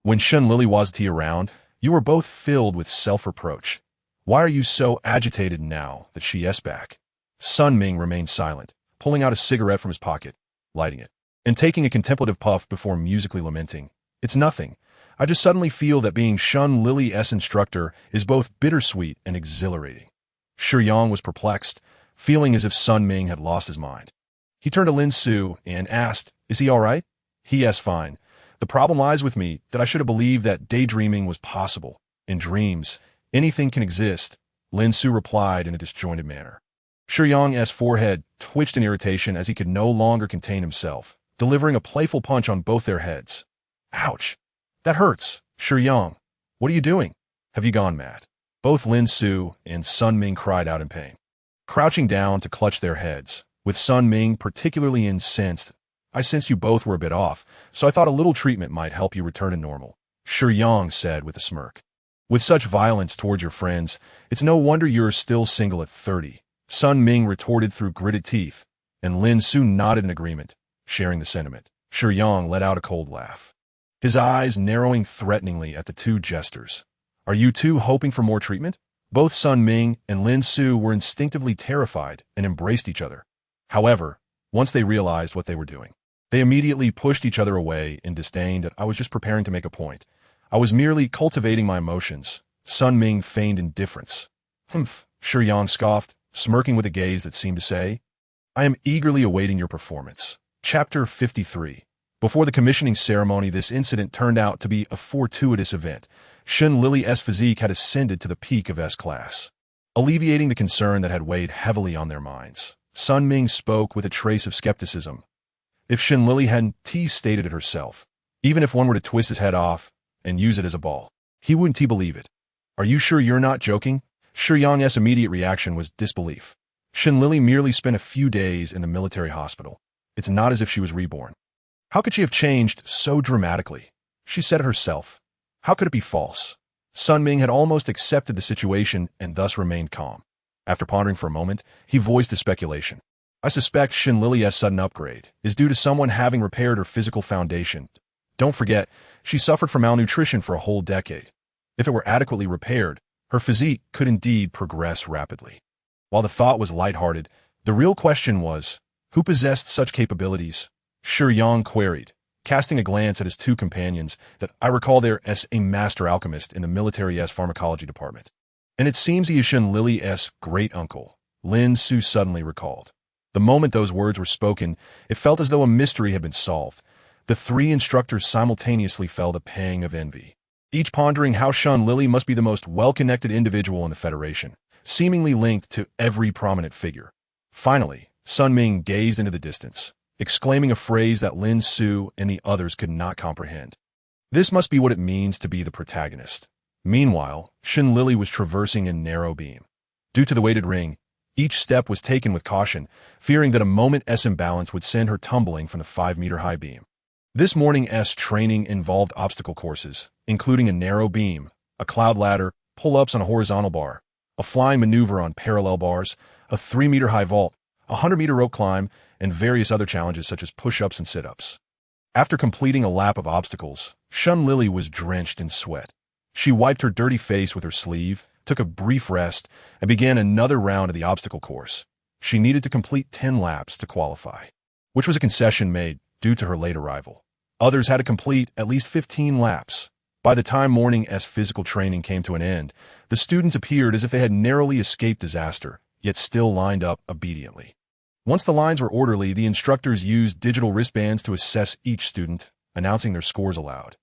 When Shin Lili wasn't around, you were both filled with self-reproach. "Why are you so agitated now that she's back?" Sun Ming remained silent, pulling out a cigarette from his pocket, lighting it, and taking a contemplative puff before musically lamenting, "It's nothing. I just suddenly feel that being Shin Lili's instructor is both bittersweet and exhilarating." Shi Yang was perplexed, feeling as if Sun Ming had lost his mind. He turned to Lin Su and asked, "Is he all right?" "Yes, fine. The problem lies with me that I should have believed that daydreaming was possible. In dreams, anything can exist," Lin Su replied in a disjointed manner. Shi Yang's forehead twitched in irritation as he could no longer contain himself, delivering a playful punch on both their heads. "Ouch! That hurts! Shi Yang, what are you doing? Have you gone mad?" Both Lin Su and Sun Ming cried out in pain, crouching down to clutch their heads, with Sun Ming particularly incensed. "I sensed you both were a bit off, so I thought a little treatment might help you return to normal," Shi Yang said with a smirk. "With such violence towards your friends, it's no wonder you're still single at 30, Sun Ming retorted through gritted teeth, and Lin Su nodded in agreement, sharing the sentiment. Shi Yang let out a cold laugh, his eyes narrowing threateningly at the two jesters. "Are you two hoping for more treatment?" Both Sun Ming and Lin Su were instinctively terrified and embraced each other. However, once they realized what they were doing, they immediately pushed each other away in disdain. "I was just preparing to make a point. I was merely cultivating my emotions." Sun Ming feigned indifference. "Humph," Shi Yang scoffed, smirking with a gaze that seemed to say, "I am eagerly awaiting your performance." Chapter 53. Before the commissioning ceremony, this incident turned out to be a fortuitous event. Shin Lili's physique had ascended to the peak of S-class. alleviating the concern that had weighed heavily on their minds. Sun Ming spoke with a trace of skepticism. If Shin Lili hadn't stated it herself, even if one were to twist his head off and use it as a ball, he wouldn't believe it. Are you sure you're not joking? Shi Yang's immediate reaction was disbelief. Shin Lili merely spent a few days in the military hospital. It's not as if she was reborn. How could she have changed so dramatically? She said it herself. How could it be false? Sun Ming had almost accepted the situation and thus remained calm. After pondering for a moment, he voiced a speculation. I suspect Shin Lili's sudden upgrade is due to someone having repaired her physical foundation. Don't forget, she suffered from malnutrition for a whole decade. If it were adequately repaired, her physique could indeed progress rapidly. While the thought was lighthearted, the real question was, who possessed such capabilities? Shi Yang queried, casting a glance at his two companions, that I recall there as a master alchemist in the military's pharmacology department. And it seems he is Shin Lili's great-uncle, Lin Su suddenly recalled. The moment those words were spoken, it felt as though a mystery had been solved. The three instructors simultaneously felt a pang of envy, each pondering how Shin Lili must be the most well-connected individual in the Federation, seemingly linked to every prominent figure. Finally, Sun Ming gazed into the distance, exclaiming a phrase that Lin Su and the others could not comprehend. This must be what it means to be the protagonist. Meanwhile, Shin Lili was traversing a narrow beam. Due to the weighted ring, each step was taken with caution, fearing that a moment's imbalance would send her tumbling from the 5-meter-high beam. This morning's training involved obstacle courses, including a narrow beam, a cloud ladder, pull-ups on a horizontal bar, a flying maneuver on parallel bars, a 3-meter-high vault, a 100-meter rope climb, and various other challenges such as push-ups and sit-ups. After completing a lap of obstacles, Shin Lili was drenched in sweat. She wiped her dirty face with her sleeve, took a brief rest, and began another round of the obstacle course. She needed to complete 10 laps to qualify, which was a concession made due to her late arrival. Others had to complete at least 15 laps. By the time morning's physical training came to an end, the students appeared as if they had narrowly escaped disaster, yet still lined up obediently. Once the lines were orderly, the instructors used digital wristbands to assess each student, announcing their scores aloud.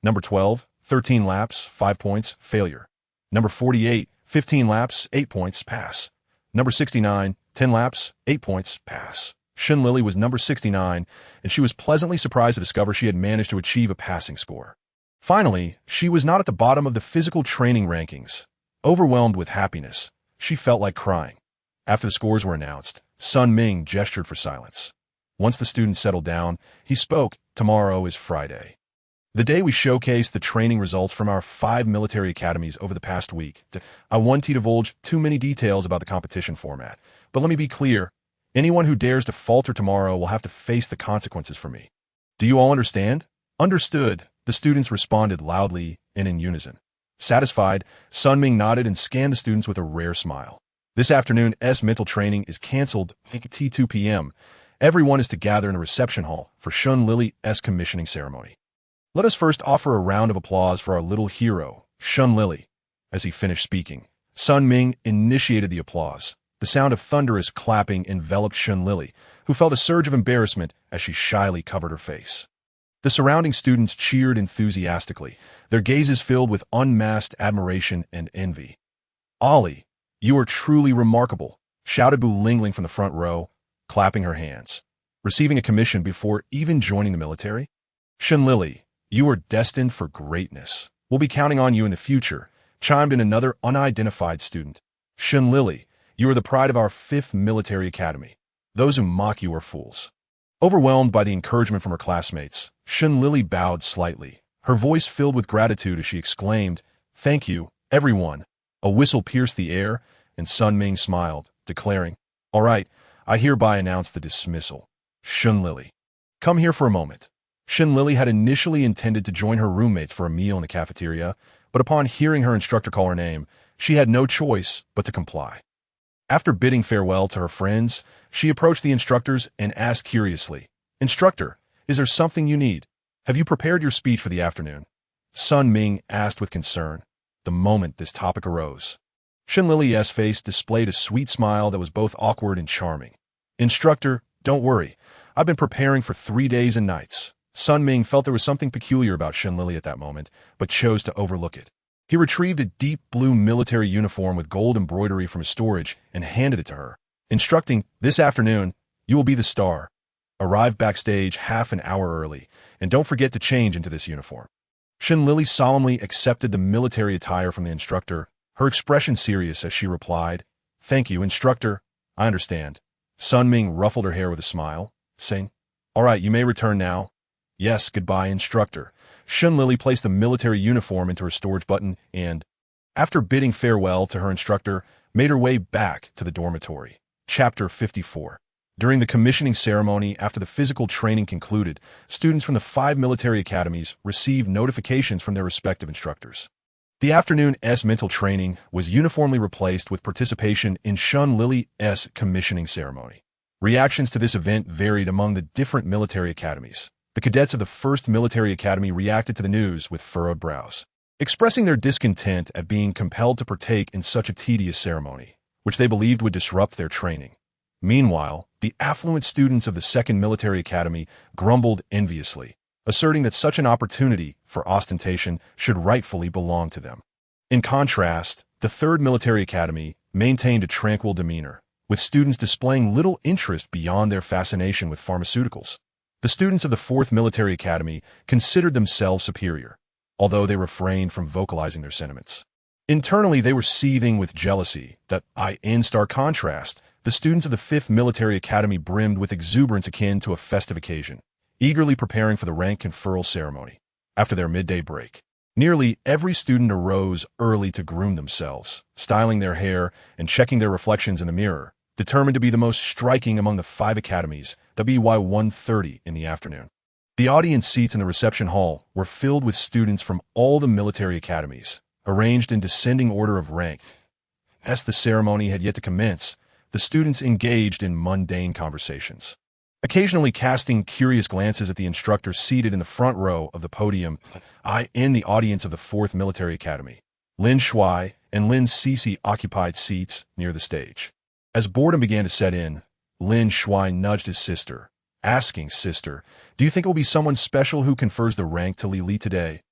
Number 12, 13 laps, 5 points, failure. Number 48, 15 laps, 8 points, pass. Number 69, 10 laps, 8 points, pass. Shin Lili was number 69, and she was pleasantly surprised to discover she had managed to achieve a passing score. Finally, she was not at the bottom of the physical training rankings. Overwhelmed with happiness, she felt like crying. After the scores were announced, Sun Ming gestured for silence. Once the students settled down, he spoke, "Tomorrow is Friday. The day we showcased the training results from our 5 military academies over the past week. I won't divulge too many details about the competition format, but let me be clear. Anyone who dares to falter tomorrow will have to face the consequences for me. Do you all understand?" "Understood," the students responded loudly and in unison. Satisfied, Sun Ming nodded and scanned the students with a rare smile. This afternoon's mental training is cancelled at 2 p.m. Everyone is to gather in the reception hall for Shin Lili's commissioning ceremony. Let us first offer a round of applause for our little hero, Shin Lili. As he finished speaking, Sun Ming initiated the applause. The sound of thunderous clapping enveloped Shin Lili, who felt a surge of embarrassment as she shyly covered her face. The surrounding students cheered enthusiastically, their gazes filled with unmasked admiration and envy. "Ollie, you are truly remarkable," shouted Bu Lingling from the front row, clapping her hands. "Receiving a commission before even joining the military? Shin Lili, you are destined for greatness. We'll be counting on you in the future," chimed in another unidentified student. "Shin Lili, you are the pride of our 5th military academy. Those who mock you are fools." Overwhelmed by the encouragement from her classmates, Shin Lili bowed slightly, her voice filled with gratitude as she exclaimed, "Thank you, everyone." A whistle pierced the air, and Sun Ming smiled, declaring, "All right, I hereby announce the dismissal. Shin Lili, come here for a moment." Shin Lili had initially intended to join her roommates for a meal in the cafeteria, but upon hearing her instructor call her name, she had no choice but to comply. After bidding farewell to her friends, she approached the instructors and asked curiously, "Instructor, is there something you need? Have you prepared your speech for the afternoon?" Sun Ming asked with concern, the moment this topic arose. Shin Lili's face displayed a sweet smile that was both awkward and charming. "Instructor, don't worry. I've been preparing for 3 days and nights." Sun Ming felt there was something peculiar about Shin Lili at that moment, but chose to overlook it. He retrieved a deep blue military uniform with gold embroidery from his storage and handed it to her, instructing, "This afternoon, you will be the star. Arrive backstage half an hour early, and don't forget to change into this uniform." Lili solemnly accepted the military attire from the instructor, her expression serious as she replied, "Thank you, instructor. I understand." Sun Ming ruffled her hair with a smile, saying, "All right, you may return now." "Yes, goodbye, instructor." Lili placed the military uniform into her storage button and, after bidding farewell to her instructor, made her way back to the dormitory. Chapter 54. During the commissioning ceremony after the physical training concluded, students from the 5 military academies received notifications from their respective instructors. The afternoon's mental training was uniformly replaced with participation in Lili's commissioning ceremony. Reactions to this event varied among the different military academies. The cadets of the 1st Military Academy reacted to the news with furrowed brows, expressing their discontent at being compelled to partake in such a tedious ceremony, which they believed would disrupt their training. Meanwhile, the affluent students of the 2nd Military Academy grumbled enviously, asserting that such an opportunity for ostentation should rightfully belong to them. In contrast, the 3rd Military Academy maintained a tranquil demeanor, with students displaying little interest beyond their fascination with pharmaceuticals. The students of the 4th Military Academy considered themselves superior, although they refrained from vocalizing their sentiments. Internally, they were seething with jealousy that, in stark contrast, the students of the 5th Military Academy brimmed with exuberance akin to a festive occasion, eagerly preparing for the rank conferral ceremony. After their midday break, nearly every student arose early to groom themselves, styling their hair and checking their reflections in the mirror, determined to be the most striking among the 5 academies, by 1:30 in the afternoon. The audience seats in the reception hall were filled with students from all the military academies, arranged in descending order of rank. As the ceremony had yet to commence, the students engaged in mundane conversations, occasionally casting curious glances at the instructor seated in the front row of the podium. In the audience of the 4th Military Academy, Lin Shuai and Lin Cixi occupied seats near the stage. As boredom began to set in, Lin Shuai nudged his sister, asking, "Sister, do you think it will be someone special who confers the rank to Lili today?"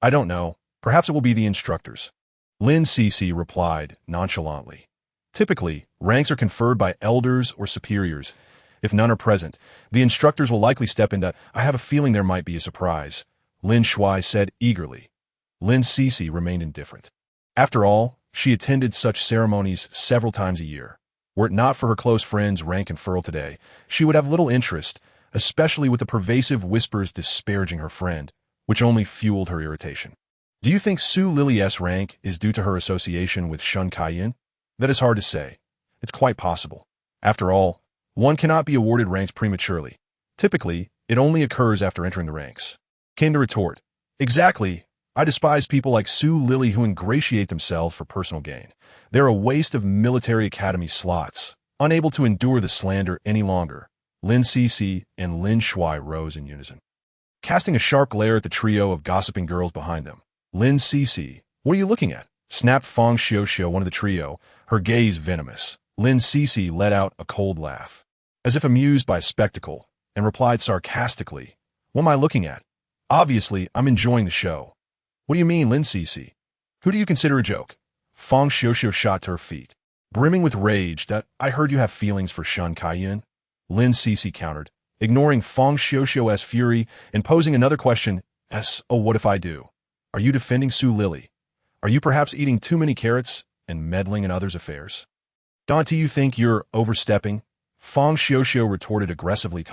"I don't know. Perhaps it will be the instructors." Lin Cixi replied nonchalantly. Typically, ranks are conferred by elders or superiors. If none are present, the instructors will likely step in. "I have a feeling there might be a surprise," Lin Shuai said eagerly. Lin Cixi remained indifferent. After all, she attended such ceremonies several times a year. Were it not for her close friend's rank conferral today, she would have little interest, especially with the pervasive whispers disparaging her friend, which only fueled her irritation. "Do you think Lili's rank is due to her association with Shun Kaiyan?" "That is hard to say. It's quite possible. After all, one cannot be awarded ranks prematurely. Typically, it only occurs after entering the ranks." Came to retort, "Exactly. I despise people like Lili who ingratiate themselves for personal gain. They're a waste of military academy slots, unable to endure the slander any longer." Lin Cixi and Lin Shuai rose in unison, casting a sharp glare at the trio of gossiping girls behind them. "Lin Cixi, what are you looking at?" snapped Fang Xiuxiu, one of the trio, her gaze venomous. Lin Cixi let out a cold laugh, as if amused by a spectacle, and replied sarcastically, "What am I looking at? Obviously, I'm enjoying the show." "What do you mean, Lin Cixi? Who do you consider a joke?" Fang Xiuxiu shot to her feet, brimming with rage that, "I heard you have feelings for Shun Kaiyan." Lin Cixi countered, ignoring Fang Xiuxiu's fury and posing another question, "Oh, what if I do? Are you defending Lili? Are you perhaps eating too many carrots and meddling in others' affairs?" "Don't you think you're overstepping?" Fang Xiuxiu retorted aggressively.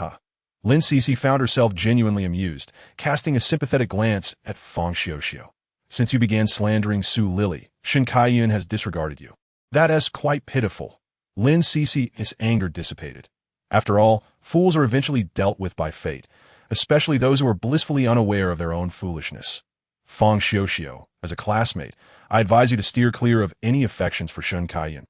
Lin Cixi found herself genuinely amused, casting a sympathetic glance at Fang Xiuxiu. "Since you began slandering Lili, Shun Kaiyan has disregarded you. That is quite pitiful." Lin Cixi's anger dissipated. After all, fools are eventually dealt with by fate, especially those who are blissfully unaware of their own foolishness. "Fang Xiuxiu, as a classmate, I advise you to steer clear of any affections for Shun Kaiyan,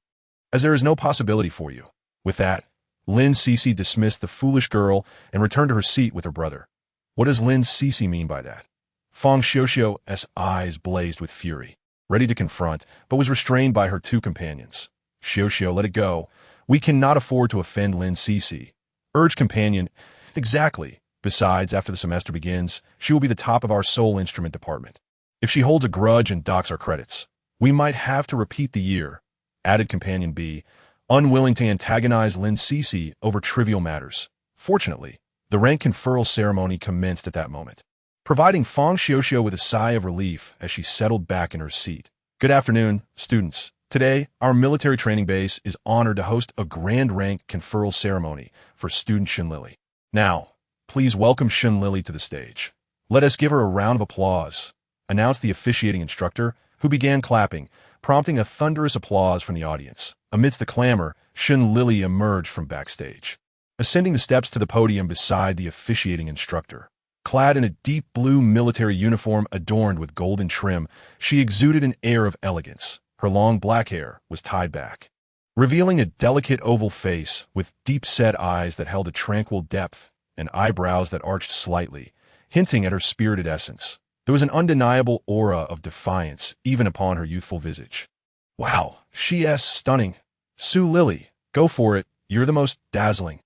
as there is no possibility for you." With that, Lin Cixi dismissed the foolish girl and returned to her seat with her brother. What does Lin Cixi mean by that? Fang Xiuxiu's eyes blazed with fury, ready to confront, but was restrained by her 2 companions. "Xiuxiu, let it go. We cannot afford to offend Lin Cixi," urged companion. "Exactly. Besides, after the semester begins, she will be the top of our soul instrument department." If she holds a grudge and docks our credits, we might have to repeat the year, added Companion B, unwilling to antagonize Lin Cece over trivial matters. Fortunately, the rank conferral ceremony commenced at that moment, providing Fang Xiuxiu with a sigh of relief as she settled back in her seat. Good afternoon, students. Today, our military training base is honored to host a grand rank conferral ceremony for student Shen Lili. Now, please welcome Shen Lili to the stage. Let us give her a round of applause, announced the officiating instructor, who began clapping, prompting a thunderous applause from the audience. Amidst the clamor, Shen Lili emerged from backstage, ascending the steps to the podium beside the officiating instructor. Clad in a deep blue military uniform adorned with golden trim, she exuded an air of elegance. Her long black hair was tied back, revealing a delicate oval face with deep-set eyes that held a tranquil depth and eyebrows that arched slightly, hinting at her spirited essence. There was an undeniable aura of defiance even upon her youthful visage. Wow, she's stunning. Su Lili, go for it. You're the most dazzling.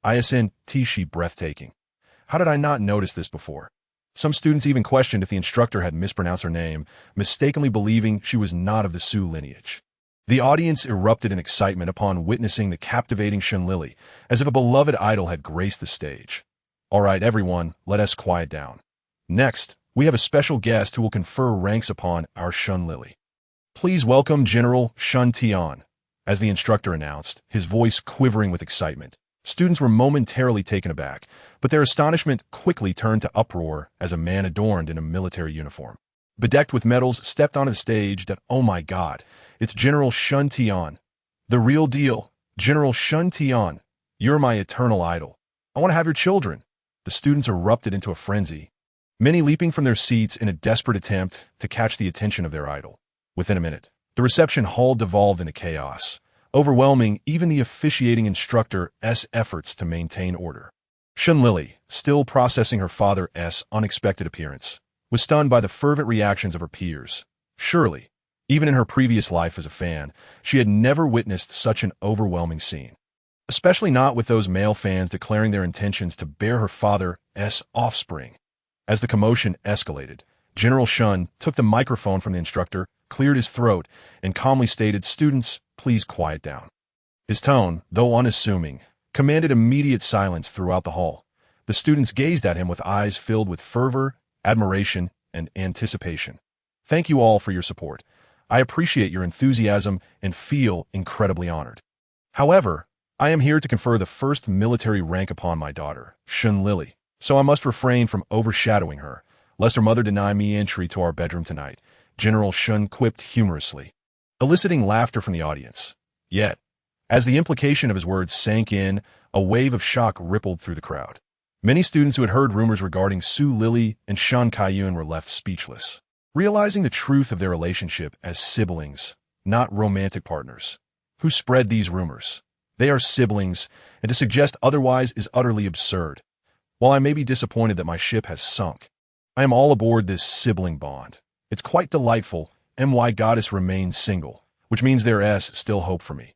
ISNT, she breathtaking. How did I not notice this before? Some students even questioned if the instructor had mispronounced her name, mistakenly believing she was not of the Su lineage. The audience erupted in excitement upon witnessing the captivating Shen Lili, as if a beloved idol had graced the stage. All right, everyone, let us quiet down. Next, we have a special guest who will confer ranks upon our Shen Lili. Please welcome General Shun Tian, as the instructor announced, his voice quivering with excitement. Students were momentarily taken aback, but their astonishment quickly turned to uproar as a man adorned in a military uniform, bedecked with medals, stepped onto the stage. That, oh my God, it's General Shun Tian. The real deal. General Shun Tian, you're my eternal idol. I want to have your children. The students erupted into a frenzy, many leaping from their seats in a desperate attempt to catch the attention of their idol. Within a minute, the reception hall devolved into chaos, overwhelming even the officiating instructor's efforts to maintain order. Shen Lili, still processing her father's unexpected appearance, was stunned by the fervent reactions of her peers. Surely, even in her previous life as a fan, she had never witnessed such an overwhelming scene, especially not with those male fans declaring their intentions to bear her father's offspring. As the commotion escalated, General Shun took the microphone from the instructor, cleared his throat, and calmly stated, "Students, please quiet down." His tone, though unassuming, commanded immediate silence throughout the hall. The students gazed at him with eyes filled with fervor, admiration, and anticipation. Thank you all for your support. I appreciate your enthusiasm and feel incredibly honored. However, I am here to confer the first military rank upon my daughter, Shen Lili, so I must refrain from overshadowing her, lest her mother deny me entry to our bedroom tonight, General Shun quipped humorously, eliciting laughter from the audience. Yet, as the implication of his words sank in, a wave of shock rippled through the crowd. Many students who had heard rumors regarding Su Lili and Shan Kaiyun were left speechless, realizing the truth of their relationship as siblings, not romantic partners. Who spread these rumors? They are siblings, and to suggest otherwise is utterly absurd. While I may be disappointed that my ship has sunk, I am all aboard this sibling bond. It's quite delightful, MY Goddess remains single, which means there is still hope for me.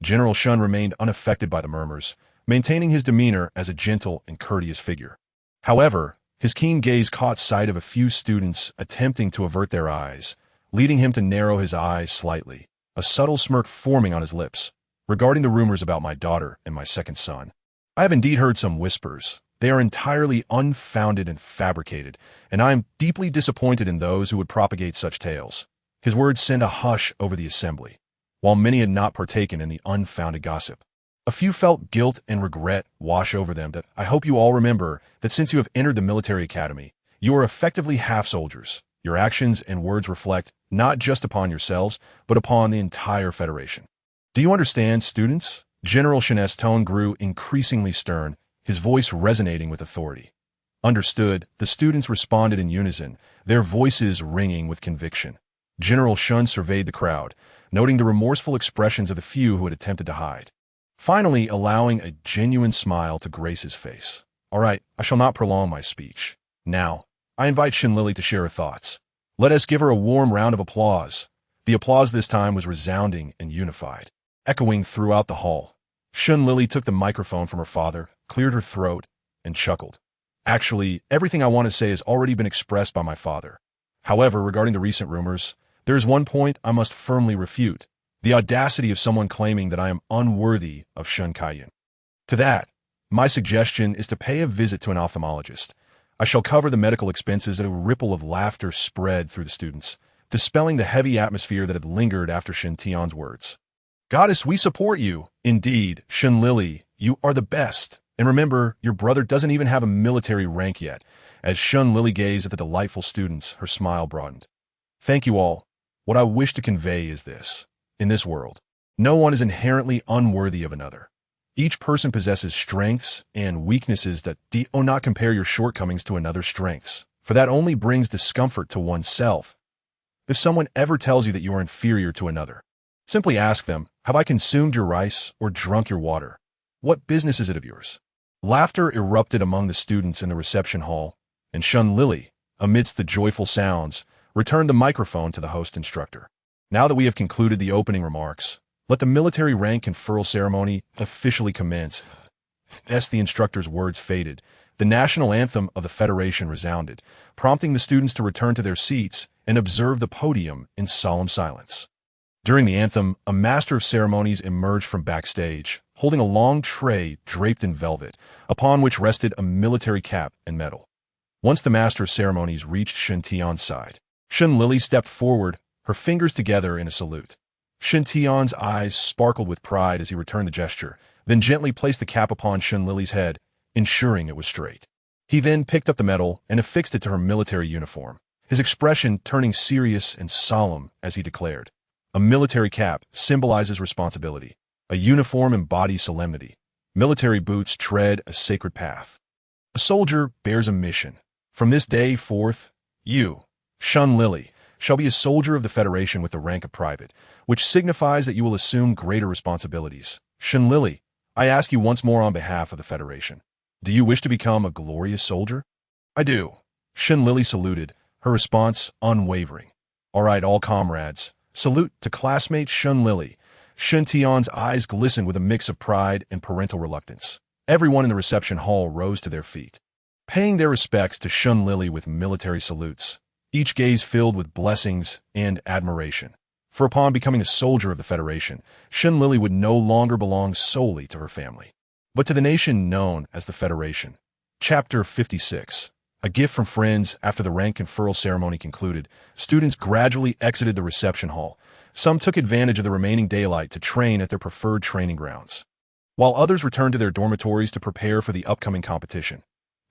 General Shun remained unaffected by the murmurs, maintaining his demeanor as a gentle and courteous figure. However, his keen gaze caught sight of a few students attempting to avert their eyes, leading him to narrow his eyes slightly, a subtle smirk forming on his lips. Regarding the rumors about my daughter and my second son, I have indeed heard some whispers. They are entirely unfounded and fabricated, and I am deeply disappointed in those who would propagate such tales. His words sent a hush over the assembly, while many had not partaken in the unfounded gossip. A few felt guilt and regret wash over them. That I hope you all remember that since you have entered the military academy, you are effectively half-soldiers. Your actions and words reflect not just upon yourselves, but upon the entire Federation. Do you understand, students? General Shen's tone grew increasingly stern, his voice resonating with authority. Understood, the students responded in unison, their voices ringing with conviction. General Shun surveyed the crowd, noting the remorseful expressions of the few who had attempted to hide, finally allowing a genuine smile to grace his face. All right, I shall not prolong my speech. Now, I invite Shen Lili to share her thoughts. Let us give her a warm round of applause. The applause this time was resounding and unified, echoing throughout the hall. Shen Lili took the microphone from her father, cleared her throat, and chuckled. Actually, everything I want to say has already been expressed by my father. However, regarding the recent rumors, there is one point I must firmly refute: the audacity of someone claiming that I am unworthy of Shun Kaiyun. To that, my suggestion is to pay a visit to an ophthalmologist. I shall cover the medical expenses, and a ripple of laughter spread through the students, dispelling the heavy atmosphere that had lingered after Shen Tian's words. Goddess, we support you. Indeed, Shen Lili, you are the best. And remember, your brother doesn't even have a military rank yet. As Shun Lili gazed at the delightful students, her smile broadened. Thank you all. What I wish to convey is this. In this world, no one is inherently unworthy of another. Each person possesses strengths and weaknesses that do not compare your shortcomings to another's strengths, for that only brings discomfort to oneself. If someone ever tells you that you are inferior to another, simply ask them, have I consumed your rice or drunk your water? What business is it of yours? Laughter erupted among the students in the reception hall, and Shun Lili, amidst the joyful sounds, returned the microphone to the host instructor. Now that we have concluded the opening remarks, let the military rank conferral ceremony officially commence. As the instructor's words faded, the national anthem of the Federation resounded, prompting the students to return to their seats and observe the podium in solemn silence. During the anthem, a master of ceremonies emerged from backstage, holding a long tray draped in velvet, upon which rested a military cap and medal. Once the master of ceremonies reached Shen Tian's side, Shun Lili stepped forward, her fingers together in a salute. Shen Tian's eyes sparkled with pride as he returned the gesture, then gently placed the cap upon Shun Lili's head, ensuring it was straight. He then picked up the medal and affixed it to her military uniform, his expression turning serious and solemn as he declared, "A military cap symbolizes responsibility. A uniform embodies solemnity. Military boots tread a sacred path. A soldier bears a mission. From this day forth, you, Shun Lili, shall be a soldier of the Federation with the rank of private, which signifies that you will assume greater responsibilities. Shun Lili, I ask you once more on behalf of the Federation, do you wish to become a glorious soldier?" "I do." Shun Lili saluted, her response unwavering. "All right, all comrades, salute to classmate Shun Lili." Shen Tian's eyes glistened with a mix of pride and parental reluctance. Everyone in the reception hall rose to their feet, paying their respects to Shun Lili with military salutes, each gaze filled with blessings and admiration. For upon becoming a soldier of the Federation, Shun Lili would no longer belong solely to her family, but to the nation known as the Federation. Chapter 56. A gift from friends. After the rank conferral ceremony concluded, students gradually exited the reception hall. Some took advantage of the remaining daylight to train at their preferred training grounds, while others returned to their dormitories to prepare for the upcoming competition.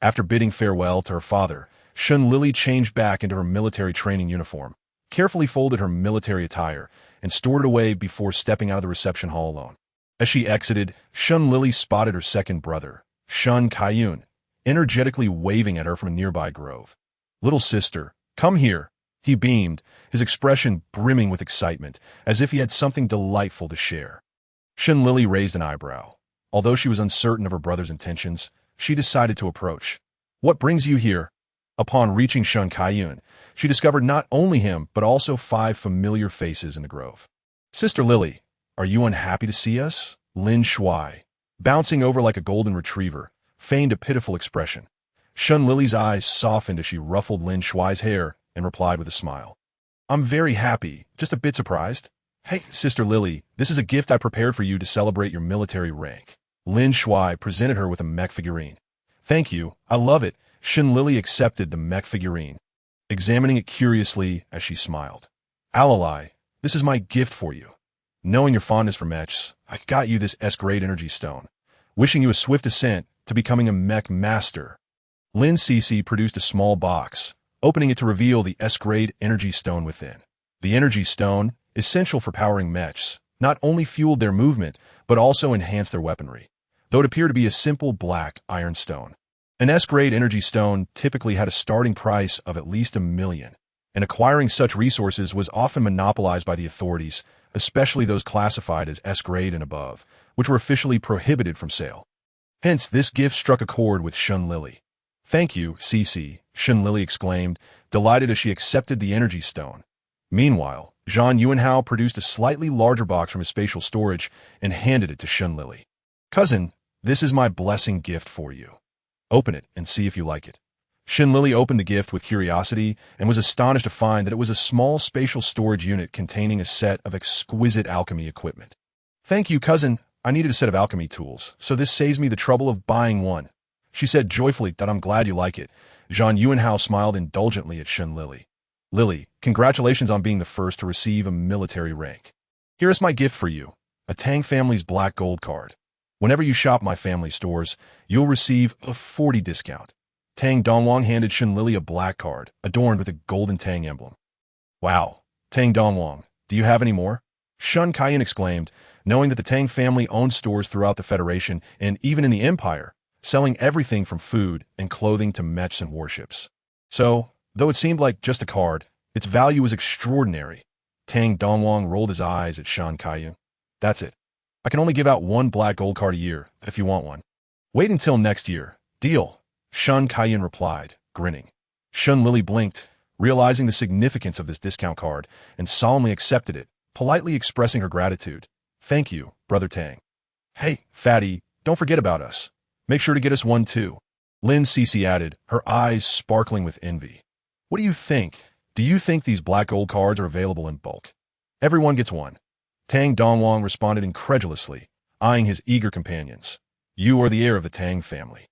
After bidding farewell to her father, Shun Lili changed back into her military training uniform, carefully folded her military attire, and stored it away before stepping out of the reception hall alone. As she exited, Shun Lili spotted her second brother, Shun Kaiyun, energetically waving at her from a nearby grove. "Little sister, come here." He beamed, his expression brimming with excitement, as if he had something delightful to share. Shun Lili raised an eyebrow. Although she was uncertain of her brother's intentions, she decided to approach. "What brings you here?" Upon reaching Shun Kaiyun, she discovered not only him, but also 5 familiar faces in the grove. "Sister Lili, are you unhappy to see us?" Lin Shuai, bouncing over like a golden retriever, feigned a pitiful expression. Shun Lili's eyes softened as she ruffled Lin Shuai's hair and replied with a smile. "I'm very happy, just a bit surprised." "Hey, Sister Lili, this is a gift I prepared for you to celebrate your military rank." Lin Shuai presented her with a mech figurine. "Thank you, I love it." Shun Lili accepted the mech figurine, examining it curiously as she smiled. "Alalai, this is my gift for you. Knowing your fondness for mechs, I got you this S-grade energy stone, wishing you a swift ascent to becoming a mech master." Lin Cece produced a small box, opening it to reveal the S-grade energy stone within. The energy stone, essential for powering mechs, not only fueled their movement, but also enhanced their weaponry, though it appeared to be a simple black iron stone. An S-grade energy stone typically had a starting price of at least $1 million, and acquiring such resources was often monopolized by the authorities, especially those classified as S-grade and above, which were officially prohibited from sale. Hence, this gift struck a chord with Shun Lili. "Thank you, Cece," Shun Lili exclaimed, delighted as she accepted the energy stone. Meanwhile, Zhang Yuanhao produced a slightly larger box from his spatial storage and handed it to Shun Lili. "Cousin, this is my blessing gift for you. Open it and see if you like it." Shin Lili opened the gift with curiosity and was astonished to find that it was a small spatial storage unit containing a set of exquisite alchemy equipment. Thank you, cousin. I needed a set of alchemy tools, so this saves me the trouble of buying one. She said joyfully that I'm glad you like it. Zhang Yuanhao smiled indulgently at Shin Lili. Lili, congratulations on being the first to receive a military rank. Here is my gift for you, a Tang family's black gold card. Whenever you shop my family stores, you'll receive a 40% discount. Tang Dongwang handed Shin Lili a black card, adorned with a golden Tang emblem. Wow, Tang Dongwang, do you have any more? Shun Kaiyan exclaimed, knowing that the Tang family owned stores throughout the Federation and even in the Empire, selling everything from food and clothing to mechs and warships. So, though it seemed like just a card, its value was extraordinary. Tang Dongwang rolled his eyes at Shan Kaiyan. That's it. I can only give out one black gold card a year, if you want one. Wait until next year. Deal. Shun Kaiyan replied, grinning. Shun Lili blinked, realizing the significance of this discount card, and solemnly accepted it, politely expressing her gratitude. Thank you, Brother Tang. Hey, fatty, don't forget about us. Make sure to get us one too. Lin Cece added, her eyes sparkling with envy. What do you think? Do you think these black gold cards are available in bulk? Everyone gets one. Tang Dongwang responded incredulously, eyeing his eager companions. You are the heir of the Tang family.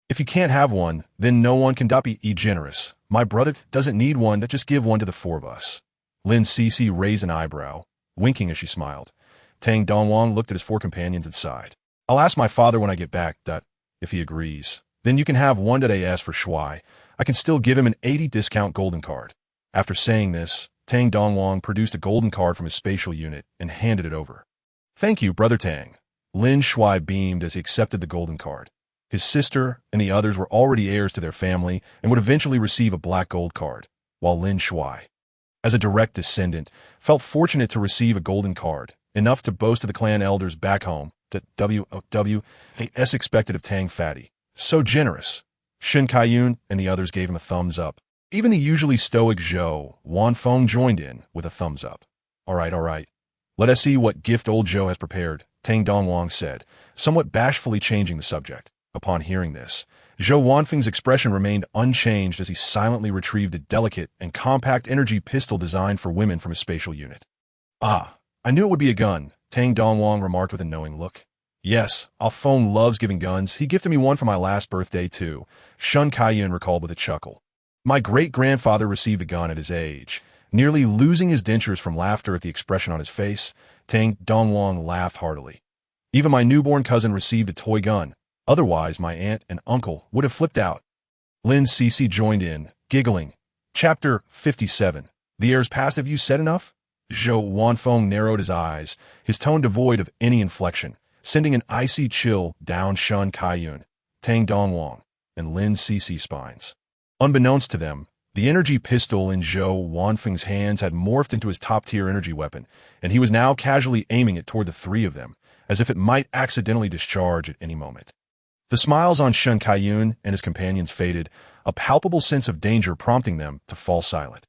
If you can't have one, then no one can be generous. My brother doesn't need one, just give one to the four of us. Lin Cece raised an eyebrow, winking as she smiled. Tang Dongwang looked at his four companions and sighed. I'll ask my father when I get back, if he agrees. Then you can have one as for Shuai. I can still give him an 80% discount golden card. After saying this, Tang Dongwang produced a golden card from his spatial unit and handed it over. Thank you, Brother Tang. Lin Shuai beamed as he accepted the golden card. His sister and the others were already heirs to their family and would eventually receive a black gold card, while Lin Shuai, as a direct descendant, felt fortunate to receive a golden card, enough to boast to the clan elders back home that W.S. expected of Tang Fatty. So generous. Shin Kaiyun and the others gave him a thumbs up. Even the usually stoic Zhou Wanfeng joined in with a thumbs up. All right. Let us see what gift old Zhou has prepared, Tang Dongwang said, somewhat bashfully changing the subject. Upon hearing this, Zhou Wanfeng's expression remained unchanged as he silently retrieved a delicate and compact energy pistol designed for women from his spatial unit. Ah, I knew it would be a gun, Tang Dongwang remarked with a knowing look. Yes, Alphone loves giving guns. He gifted me one for my last birthday, too, Shun Kaiyun recalled with a chuckle. My great-grandfather received a gun at his age. Nearly losing his dentures from laughter at the expression on his face, Tang Dongwang laughed heartily. Even my newborn cousin received a toy gun. Otherwise, my aunt and uncle would have flipped out. Lin Cece joined in, giggling. Chapter 57. The heir's past. Have you said enough? Zhou Wanfeng narrowed his eyes, his tone devoid of any inflection, sending an icy chill down Shun Kaiyun, Tang Dongwang, and Lin Cece's spines. Unbeknownst to them, the energy pistol in Zhou Wanfeng's hands had morphed into his top-tier energy weapon, and he was now casually aiming it toward the three of them, as if it might accidentally discharge at any moment. The smiles on Shun Kaiyun and his companions faded, a palpable sense of danger prompting them to fall silent.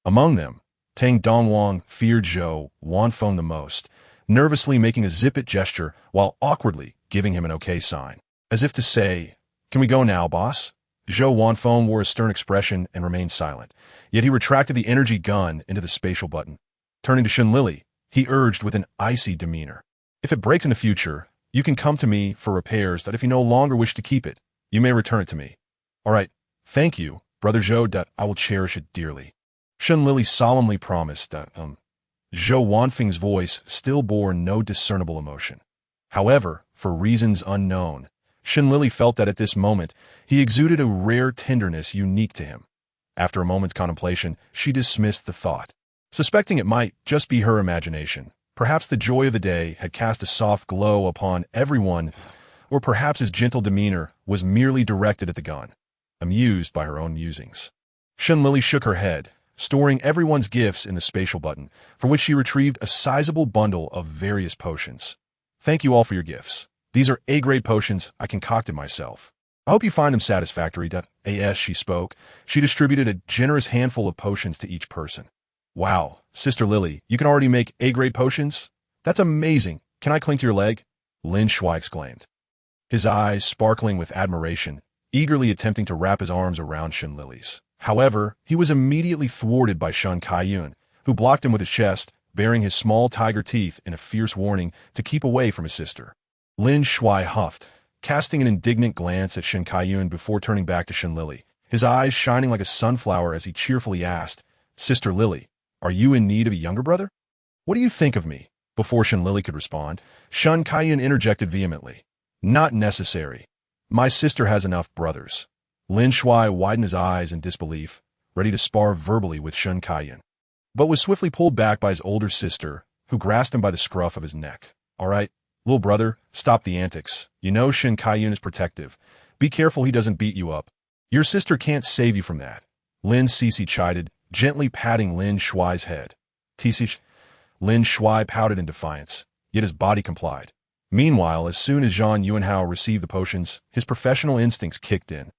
Among them, Tang Dongwang feared Zhou Wanfeng the most, nervously making a zip-it gesture while awkwardly giving him an okay sign, as if to say, Can we go now, boss? Zhou Wanfeng wore a stern expression and remained silent, yet he retracted the energy gun into the spatial button. Turning to Shin Lili, he urged with an icy demeanor. If it breaks in the future, you can come to me for repairs that if you no longer wish to keep it, you may return it to me. All right, thank you, Brother Zhou, I will cherish it dearly. Shin Lili solemnly promised that, Zhou Wanfeng's voice still bore no discernible emotion. However, for reasons unknown, Shin Lili felt that at this moment, he exuded a rare tenderness unique to him. After a moment's contemplation, she dismissed the thought, suspecting it might just be her imagination. Perhaps the joy of the day had cast a soft glow upon everyone, or perhaps his gentle demeanor was merely directed at the gun, amused by her own musings. Shin Lili shook her head, storing everyone's gifts in the spatial button, for which she retrieved a sizable bundle of various potions. Thank you all for your gifts. These are A-grade potions I concocted myself. I hope you find them satisfactory. As she spoke, she distributed a generous handful of potions to each person. Wow, Sister Lili, you can already make A-grade potions? That's amazing. Can I cling to your leg? Lin Shuai exclaimed, his eyes sparkling with admiration, eagerly attempting to wrap his arms around Shun Lili's. However, he was immediately thwarted by Shun Kaiyun, who blocked him with his chest, baring his small tiger teeth in a fierce warning to keep away from his sister. Lin Shuai huffed, casting an indignant glance at Shun Kaiyun before turning back to Shun Lili, his eyes shining like a sunflower as he cheerfully asked, "Sister Lili, are you in need of a younger brother?" "What do you think of me?" Before Shun Lili could respond, Shun Kaiyun interjected vehemently, "Not necessary. My sister has enough brothers." Lin Shuai widened his eyes in disbelief, ready to spar verbally with Shun Kaiyun, but was swiftly pulled back by his older sister, who grasped him by the scruff of his neck. "All right, little brother, stop the antics. You know Shun Kaiyun is protective. Be careful he doesn't beat you up. Your sister can't save you from that." Lin Sisi chided, gently patting Lin Shuai's head. "Tisish." Lin Shuai pouted in defiance, yet his body complied. Meanwhile, as soon as Zhang Yuanhao received the potions, his professional instincts kicked in,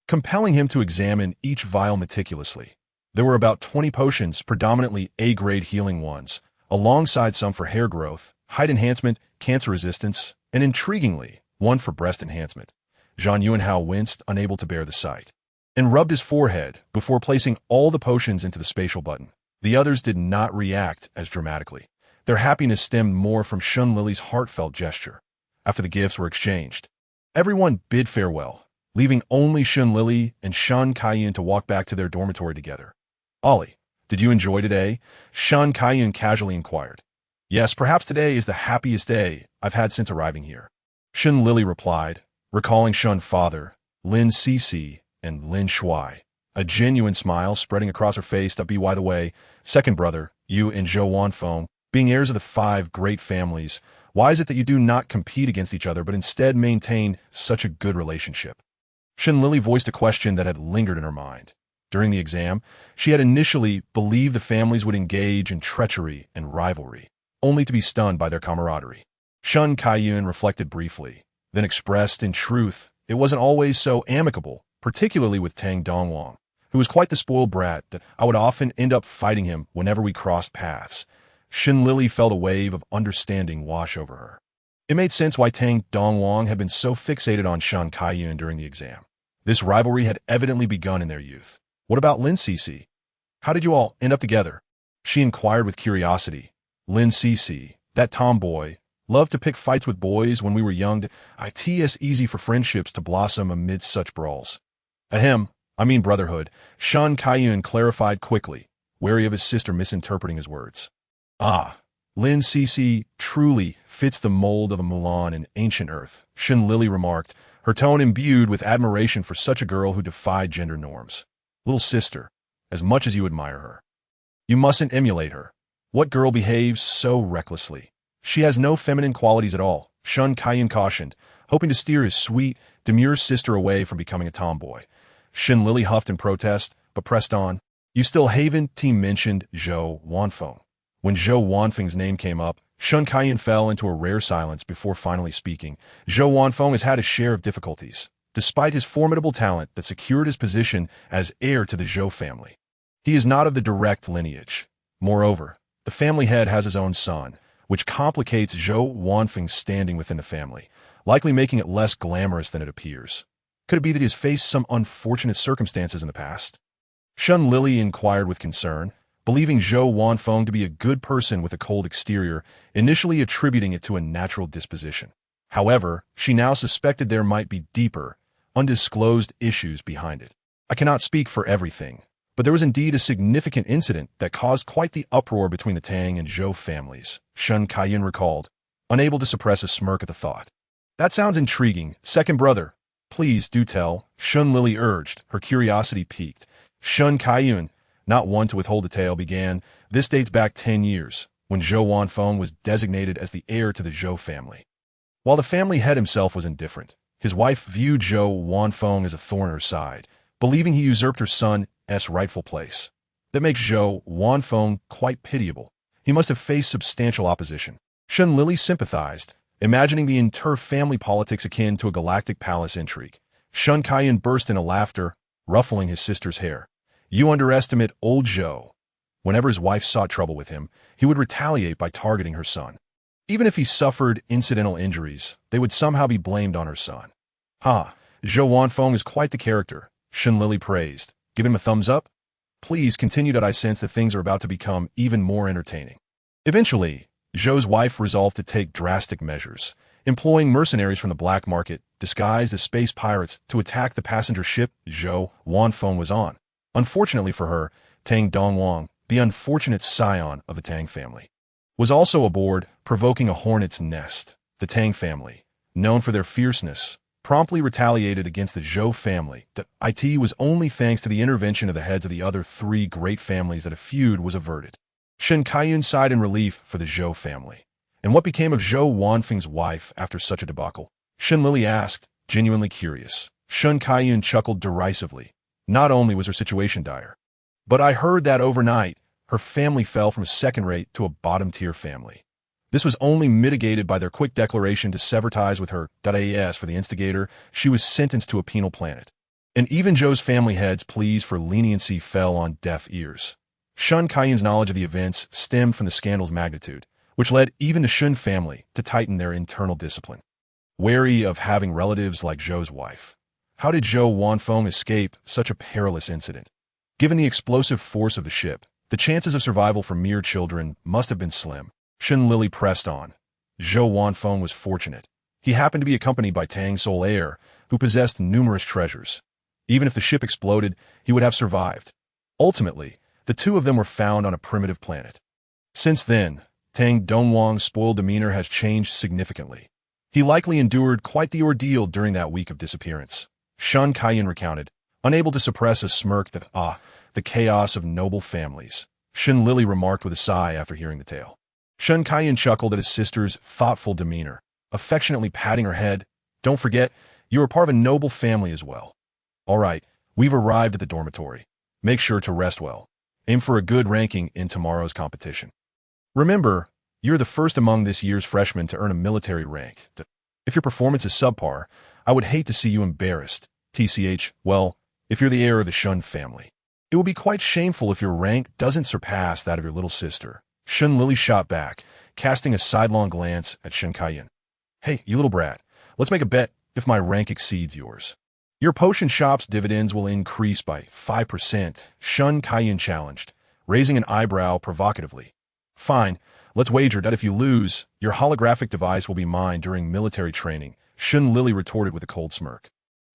compelling him to examine each vial meticulously. There were about 20 potions, predominantly A-grade healing ones, alongside some for hair growth, height enhancement, cancer resistance, and intriguingly, one for breast enhancement. Zhang Yuanhao winced, unable to bear the sight, and rubbed his forehead before placing all the potions into the spatial button. The others did not react as dramatically. Their happiness stemmed more from Shun Lili's heartfelt gesture. After the gifts were exchanged, everyone bid farewell, leaving only Shun Lili and Shun Kaiyun to walk back to their dormitory together. "Ollie, did you enjoy today?" Shun Kaiyun casually inquired. "Yes, perhaps today is the happiest day I've had since arriving here," Shun Lili replied, recalling Shun's father, Lin Sisi, and Lin Shuai. A genuine smile spreading across her face. By the way, second brother, you and Zhou Wanfeng, being heirs of the 5 great families, why is it that you do not compete against each other but instead maintain such a good relationship? Shun Lili voiced a question that had lingered in her mind. During the exam, she had initially believed the families would engage in treachery and rivalry, only to be stunned by their camaraderie. Shun Kaiyun reflected briefly, then expressed in truth it wasn't always so amicable, particularly with Tang Dongwang, who was quite the spoiled brat that I would often end up fighting him whenever we crossed paths. Shun Lili felt a wave of understanding wash over her. It made sense why Tang Dongwang had been so fixated on Shun Kaiyun during the exam. This rivalry had evidently begun in their youth. "What about Lin Sisi? How did you all end up together?" she inquired with curiosity. Lin Sisi, that tomboy, loved to pick fights with boys when we were young. It's easy for friendships to blossom amidst such brawls. Ahem, I mean brotherhood, Shun Kaiyun clarified quickly, wary of his sister misinterpreting his words. "Ah, Lin Sisi truly fits the mold of a Mulan in ancient Earth," Shun Lili remarked, her tone imbued with admiration for such a girl who defied gender norms. "Little sister, as much as you admire her, you mustn't emulate her. What girl behaves so recklessly? She has no feminine qualities at all," Shun Kaiyun cautioned, hoping to steer his sweet, demure sister away from becoming a tomboy. Shun Lili huffed in protest, but pressed on. "You still haven't mentioned Zhou Wanfeng." When Zhou Wanfeng's name came up, Shun Kaiyun fell into a rare silence before finally speaking. "Zhou Wanfeng has had his share of difficulties, despite his formidable talent that secured his position as heir to the Zhou family. He is not of the direct lineage. Moreover, the family head has his own son, which complicates Zhou Wanfeng's standing within the family, likely making it less glamorous than it appears. Could it be that he has faced some unfortunate circumstances in the past?" Shun Lili inquired with concern, believing Zhou Wanfeng to be a good person with a cold exterior, initially attributing it to a natural disposition. However, she now suspected there might be deeper, undisclosed issues behind it. "I cannot speak for everything, but there was indeed a significant incident that caused quite the uproar between the Tang and Zhou families," Shun Kaiyun recalled, unable to suppress a smirk at the thought. "That sounds intriguing, second brother. Please do tell," Shun Lili urged, her curiosity piqued. Shun Kaiyun, not one to withhold the tale, began. "This dates back 10 years, when Zhou Wanfeng was designated as the heir to the Zhou family. While the family head himself was indifferent, his wife viewed Zhou Wanfeng as a thorn in her side, believing he usurped her son's rightful place. That makes Zhou Wanfeng quite pitiable. He must have faced substantial opposition." Shun Lili sympathized, imagining the inter-family politics akin to a galactic palace intrigue. Shun Kaiyun burst into laughter, ruffling his sister's hair. "You underestimate old Zhou. Whenever his wife sought trouble with him, he would retaliate by targeting her son. Even if he suffered incidental injuries, they would somehow be blamed on her son." "Ha, Zhou Wanfeng is quite the character, Shun Lili praised. Give him a thumbs up? Please continue. I sense that things are about to become even more entertaining. Eventually, Zhou's wife resolved to take drastic measures, employing mercenaries from the black market, disguised as space pirates, to attack the passenger ship Zhou Wanfeng was on. Unfortunately for her, Tang Dongwang, the unfortunate scion of the Tang family, was also aboard, provoking a hornet's nest. The Tang family, known for their fierceness, promptly retaliated against the Zhou family. It was only thanks to the intervention of the heads of the other three great families that a feud was averted. Shen Kaiyun sighed in relief for the Zhou family. And what became of Zhou Wanfeng's wife after such a debacle? Shun Lili asked, genuinely curious. Shen Kaiyun chuckled derisively. Not only was her situation dire, but I heard that overnight, her family fell from a second-rate to a bottom-tier family. This was only mitigated by their quick declaration to sever ties with her. As for the instigator, she was sentenced to a penal planet. And even Zhou's family heads' pleas for leniency fell on deaf ears. Shun Kaiyun's knowledge of the events stemmed from the scandal's magnitude, which led even the Shun family to tighten their internal discipline. Wary of having relatives like Zhou's wife, how did Zhou Wanfeng escape such a perilous incident? Given the explosive force of the ship, the chances of survival for mere children must have been slim. Shun Lili pressed on. Zhou Wanfeng was fortunate. He happened to be accompanied by Tang's sole heir, who possessed numerous treasures. Even if the ship exploded, he would have survived. Ultimately, the two of them were found on a primitive planet. Since then, Tang Dongwang's spoiled demeanor has changed significantly. He likely endured quite the ordeal during that week of disappearance. Shun Kaiyun recounted, unable to suppress a smirk that, the chaos of noble families. Shun Lili remarked with a sigh after hearing the tale. Shun Kaiyun chuckled at his sister's thoughtful demeanor, affectionately patting her head. Don't forget, you are part of a noble family as well. All right, we've arrived at the dormitory. Make sure to rest well. Aim for a good ranking in tomorrow's competition. Remember, you're the first among this year's freshmen to earn a military rank. If your performance is subpar, I would hate to see you embarrassed. Well, if you're the heir of the Shun family, it will be quite shameful if your rank doesn't surpass that of your little sister. Shun Lili shot back, casting a sidelong glance at Shun Kaiyun. Hey, you little brat, let's make a bet if my rank exceeds yours. Your potion shop's dividends will increase by 5%, Shun Kaiyun challenged, raising an eyebrow provocatively. Fine, let's wager that if you lose, your holographic device will be mine during military training, Shun Lili retorted with a cold smirk.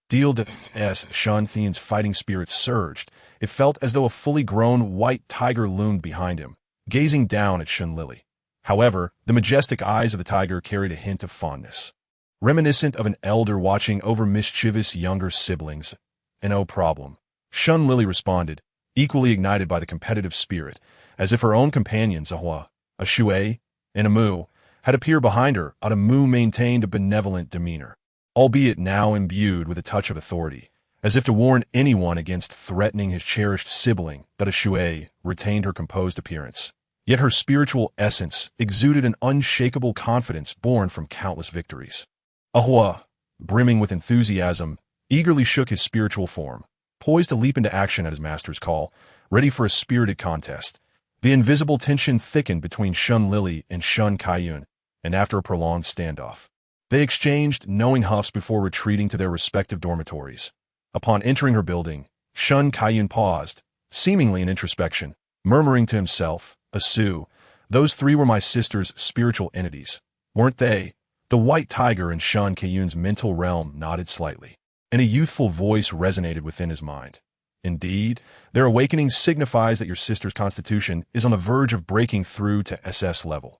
Deal. As Shun Kaiyun's fighting spirits surged, it felt as though a fully grown white tiger loomed behind him, gazing down at Shun Lili. However, the majestic eyes of the tiger carried a hint of fondness, reminiscent of an elder watching over mischievous younger siblings. No problem. Shun Lili responded, equally ignited by the competitive spirit, as if her own companions, a Shui, and a Mu, had appeared behind her. A Mu maintained a benevolent demeanor, albeit now imbued with a touch of authority, as if to warn anyone against threatening his cherished sibling. But a Shui retained her composed appearance. Yet her spiritual essence exuded an unshakable confidence born from countless victories. Ahua, brimming with enthusiasm, eagerly shook his spiritual form, poised to leap into action at his master's call, ready for a spirited contest. The invisible tension thickened between Shun Lili and Shun Kaiyun, and after a prolonged standoff, they exchanged knowing huffs before retreating to their respective dormitories. Upon entering her building, Shun Kaiyun paused, seemingly in introspection, murmuring to himself, Asu, those three were my sister's spiritual entities, weren't they? The white tiger in Shun Kaiyun's mental realm nodded slightly, and a youthful voice resonated within his mind. Indeed, their awakening signifies that your sister's constitution is on the verge of breaking through to SS level.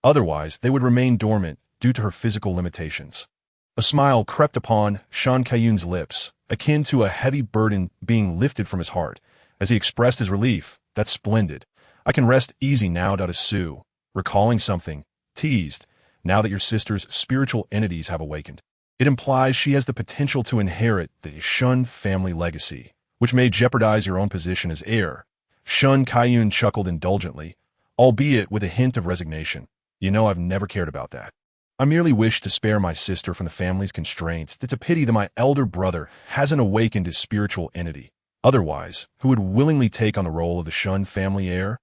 Otherwise, they would remain dormant due to her physical limitations. A smile crept upon Shun Kaiyun's lips, akin to a heavy burden being lifted from his heart, as he expressed his relief. That's splendid. I can rest easy now. Sue, recalling something, teased, now that your sister's spiritual entities have awakened. It implies she has the potential to inherit the Shun family legacy, which may jeopardize your own position as heir. Shun Kaiyun chuckled indulgently, albeit with a hint of resignation. You know, I've never cared about that. I merely wish to spare my sister from the family's constraints. It's a pity that my elder brother hasn't awakened his spiritual entity. Otherwise, who would willingly take on the role of the Shun family heir?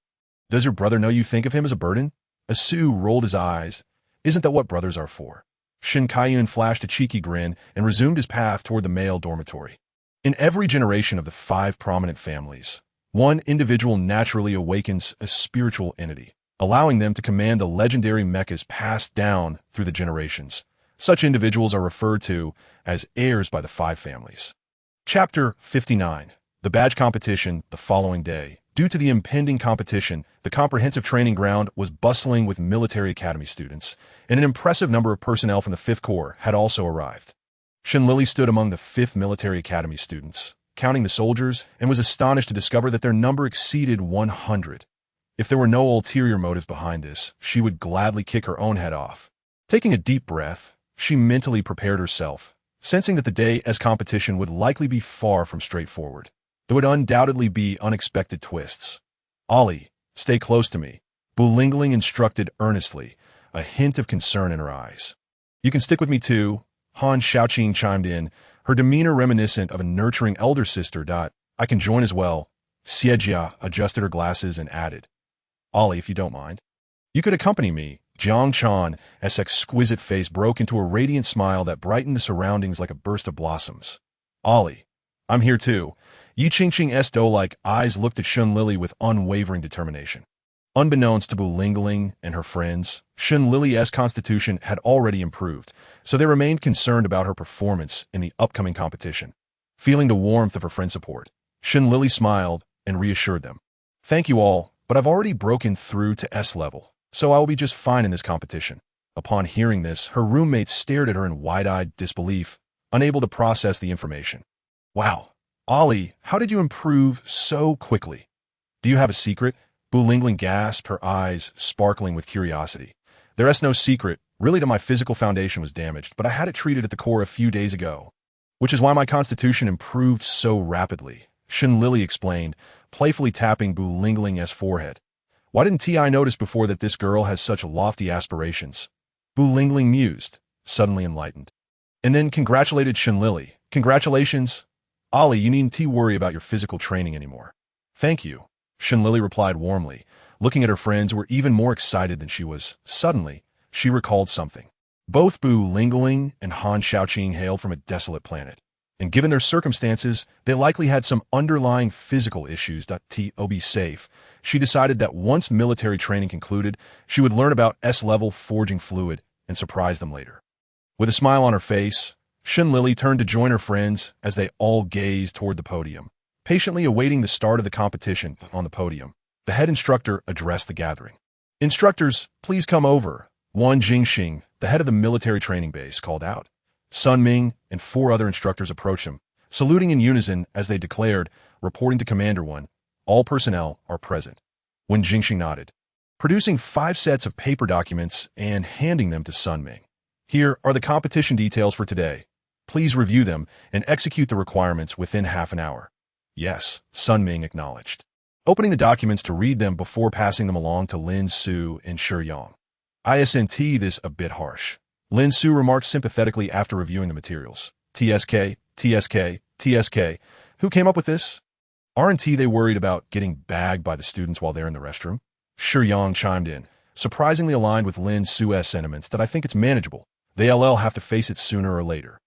Does your brother know you think of him as a burden? Asu rolled his eyes. Isn't that what brothers are for? Shin Kaiyun flashed a cheeky grin and resumed his path toward the male dormitory. In every generation of the 5 prominent families, one individual naturally awakens a spiritual entity, allowing them to command the legendary mechas passed down through the generations. Such individuals are referred to as heirs by the 5 families. Chapter 59. The badge competition the following day. Due to the impending competition, the comprehensive training ground was bustling with military academy students, and an impressive number of personnel from the 5th Corps had also arrived. Shin Lili stood among the 5th Military Academy students, counting the soldiers, and was astonished to discover that their number exceeded 100. If there were no ulterior motives behind this, she would gladly kick her own head off. Taking a deep breath, she mentally prepared herself, sensing that the day as competition would likely be far from straightforward. There would undoubtedly be unexpected twists. "Ollie, stay close to me," Bu Lingling instructed earnestly, a hint of concern in her eyes. "You can stick with me too," Han Xiaoqing chimed in, her demeanor reminiscent of a nurturing elder sister. "I can join as well." Xiejia adjusted her glasses and added, "Ollie, if you don't mind. You could accompany me." Jiang Chan's exquisite face broke into a radiant smile that brightened the surroundings like a burst of blossoms. "Ollie, I'm here too." Yi Qingqing's doe-like eyes looked at Shun Lili with unwavering determination. Unbeknownst to Bu Lingling and her friends, Shun Lili's constitution had already improved, so they remained concerned about her performance in the upcoming competition. Feeling the warmth of her friend's support, Shun Lili smiled and reassured them. "Thank you all, but I've already broken through to S level, so I will be just fine in this competition." Upon hearing this, her roommates stared at her in wide-eyed disbelief, unable to process the information. "Wow, Ollie, how did you improve so quickly? Do you have a secret?" Bu Lingling gasped, her eyes sparkling with curiosity. "There's no secret. Really, my physical foundation was damaged, but I had it treated at the core a few days ago, which is why my constitution improved so rapidly," Shun Lili explained, playfully tapping Bu Lingling's forehead. "Why didn't I notice before that this girl has such lofty aspirations?" Bu Lingling mused, suddenly enlightened, and then congratulated Shun Lili. "Congratulations. Ollie, you needn't worry about your physical training anymore." "Thank you," Shun Lili replied warmly, looking at her friends who were even more excited than she was. Suddenly, she recalled something. Both Bu Lingling and Han Xiaoqing hailed from a desolate planet, and given their circumstances, they likely had some underlying physical issues. To be safe, she decided that once military training concluded, she would learn about S-level forging fluid and surprise them later. With a smile on her face, Shun Lili turned to join her friends as they all gazed toward the podium, patiently awaiting the start of the competition. On the podium, the head instructor addressed the gathering. "Instructors, please come over," Wan Jingxing, the head of the military training base, called out. Sun Ming and 4 other instructors approached him, saluting in unison as they declared, reporting to Commander 1, "All personnel are present." When Jingxing nodded, producing 5 sets of paper documents and handing them to Sun Ming. "Here are the competition details for today. Please review them and execute the requirements within half an hour." "Yes," Sun Ming acknowledged, opening the documents to read them before passing them along to Lin Su and Shi Yang. "Isn't this a bit harsh?" Lin Su remarked sympathetically after reviewing the materials. TSK. Who came up with this? Aren't they worried about getting bagged by the students while they're in the restroom?" Shi Yang chimed in, surprisingly aligned with Lin Su's sentiments that "I think it's manageable. They'll have to face it sooner or later."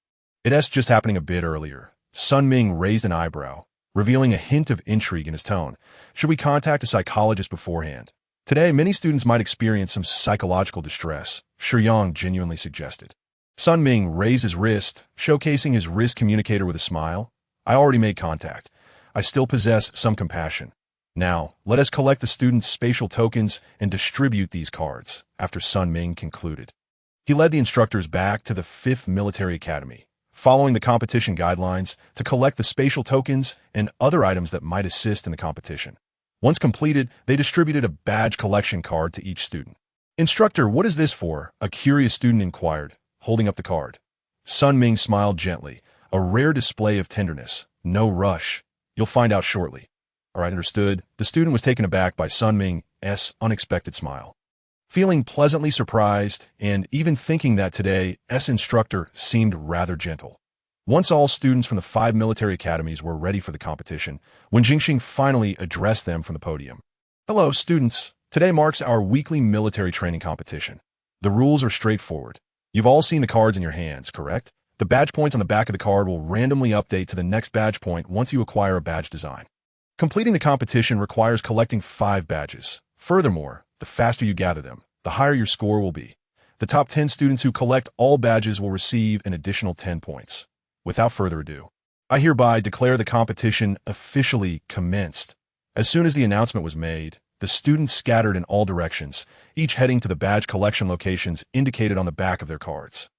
"It's just happening a bit earlier." Sun Ming raised an eyebrow, revealing a hint of intrigue in his tone. "Should we contact a psychologist beforehand? Today, many students might experience some psychological distress," Shi Yang genuinely suggested. Sun Ming raised his wrist, showcasing his wrist communicator with a smile. "I already made contact. I still possess some compassion. Now, let us collect the students' spatial tokens and distribute these cards," after Sun Ming concluded. He led the instructors back to the 5th Military Academy, following the competition guidelines to collect the spatial tokens and other items that might assist in the competition. Once completed, they distributed a badge collection card to each student. "Instructor, what is this for?" a curious student inquired, holding up the card. Sun Ming smiled gently, a rare display of tenderness. "No rush. You'll find out shortly." "All right, understood." The student was taken aback by Sun Ming's unexpected smile. Feeling pleasantly surprised, and even thinking that today's instructor seemed rather gentle. Once all students from the 5 military academies were ready for the competition, when Jingxing finally addressed them from the podium. "Hello, students. Today marks our weekly military training competition. The rules are straightforward. You've all seen the cards in your hands, correct? The badge points on the back of the card will randomly update to the next badge point once you acquire a badge design. Completing the competition requires collecting 5 badges. Furthermore, the faster you gather them, the higher your score will be. The top 10 students who collect all badges will receive an additional 10 points. Without further ado, I hereby declare the competition officially commenced. As soon as the announcement was made, the students scattered in all directions, each heading to the badge collection locations indicated on the back of their cards.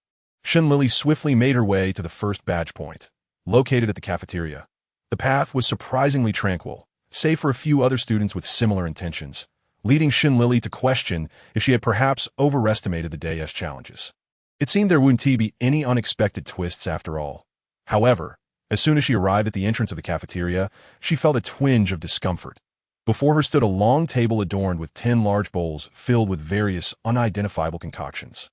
Lili swiftly made her way to the first badge point, located at the cafeteria. The path was surprisingly tranquil, save for a few other students with similar intentions, leading Lili to question if she had perhaps overestimated the day's challenges. It seemed there wouldn't be any unexpected twists after all. However, as soon as she arrived at the entrance of the cafeteria, she felt a twinge of discomfort. Before her stood a long table adorned with 10 large bowls filled with various unidentifiable concoctions.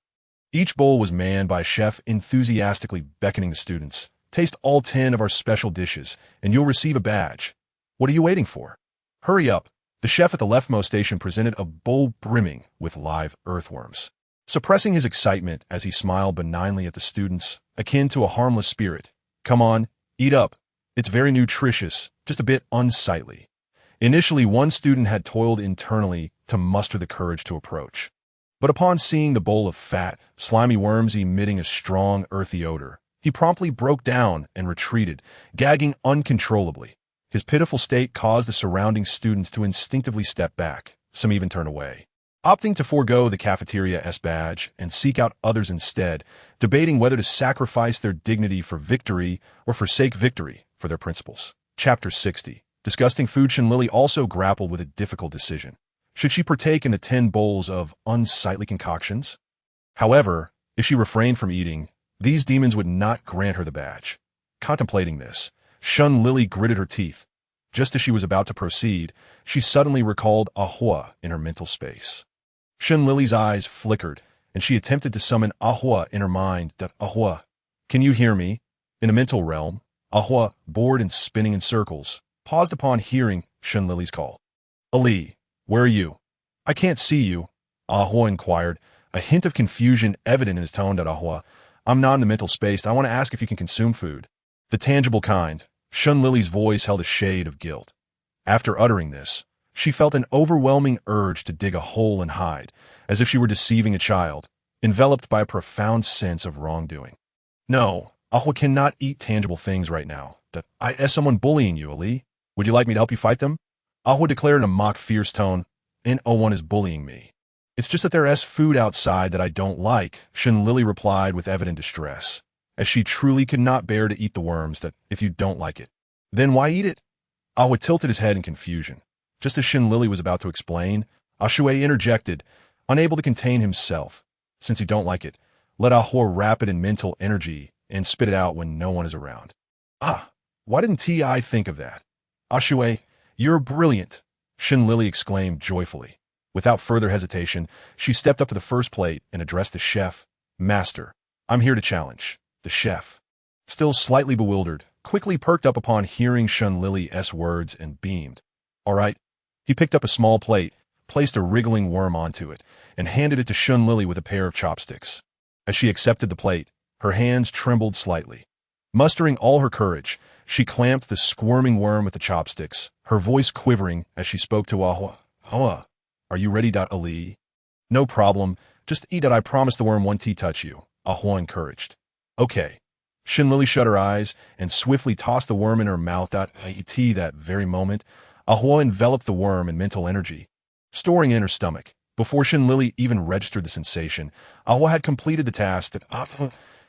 Each bowl was manned by a chef enthusiastically beckoning the students. Taste all 10 of our special dishes, and you'll receive a badge. What are you waiting for? Hurry up. The chef at the leftmost station presented a bowl brimming with live earthworms. Suppressing his excitement as he smiled benignly at the students, akin to a harmless spirit. Come on, eat up. It's very nutritious, just a bit unsightly. Initially, one student had toiled internally to muster the courage to approach. But upon seeing the bowl of fat, slimy worms emitting a strong, earthy odor, he promptly broke down and retreated, gagging uncontrollably. His pitiful state caused the surrounding students to instinctively step back, some even turn away, opting to forego the cafeteria's badge and seek out others instead, debating whether to sacrifice their dignity for victory or forsake victory for their principles. Chapter 60. Disgusting food. Lili also grappled with a difficult decision. Should she partake in the 10 bowls of unsightly concoctions? However, if she refrained from eating, these demons would not grant her the badge. Contemplating this, Lili gritted her teeth. Just as she was about to proceed, she suddenly recalled Ahua in her mental space. Lili's eyes flickered, and she attempted to summon Ahua in her mind. Ahua, can you hear me? In a mental realm, Ahua, bored and spinning in circles, paused upon hearing Lili's call. Ali, where are you? I can't see you, Ahua inquired, a hint of confusion evident in his tone. Ahua, I'm not in the mental space. I want to ask if you can consume food. The tangible kind. Lili's voice held a shade of guilt. After uttering this, she felt an overwhelming urge to dig a hole and hide, as if she were deceiving a child, enveloped by a profound sense of wrongdoing. No, Ahua cannot eat tangible things right now. I as someone bullying you, Ali. Would you like me to help you fight them? Ahua declared in a mock fierce tone. No one is bullying me. It's just that there's food outside that I don't like, Lili replied with evident distress, as she truly could not bear to eat the worms. If you don't like it, then why eat it? Ahua tilted his head in confusion. Just as Lili was about to explain, Ashue interjected, unable to contain himself. Since you don't like it, let Ahua wrap it in mental energy and spit it out when no one is around. Ah, why didn't I think of that? Ashue, you're brilliant, Lili exclaimed joyfully. Without further hesitation, she stepped up to the first plate and addressed the chef. Master, I'm here to challenge. The chef, still slightly bewildered, quickly perked up upon hearing Lili's words and beamed. All right. He picked up a small plate, placed a wriggling worm onto it, and handed it to Lili with a pair of chopsticks. As she accepted the plate, her hands trembled slightly. Mustering all her courage, she clamped the squirming worm with the chopsticks, her voice quivering as she spoke to Ahua. Ahua, are you ready? Ali? No problem. Just eat it. I promise the worm won't touch you, Ahua encouraged. Okay. Lili shut her eyes and swiftly tossed the worm in her mouth. That very moment, Ahua enveloped the worm in mental energy, storing in her stomach. Before Lili even registered the sensation, Ahua had completed the task.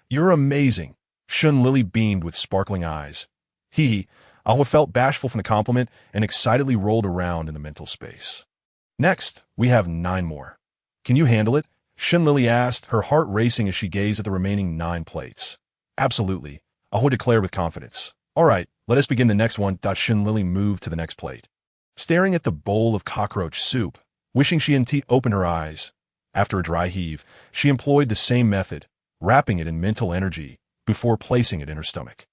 You're amazing. Lili beamed with sparkling eyes. Ahua felt bashful from the compliment and excitedly rolled around in the mental space. Next, we have 9 more. Can you handle it? Lili asked, her heart racing as she gazed at the remaining 9 plates. Absolutely, Ahua declared with confidence. All right, let us begin the next one. Lili moved to the next plate. Staring at the bowl of cockroach soup, wishing she hadn't opened her eyes. After a dry heave, she employed the same method, wrapping it in mental energy before placing it in her stomach.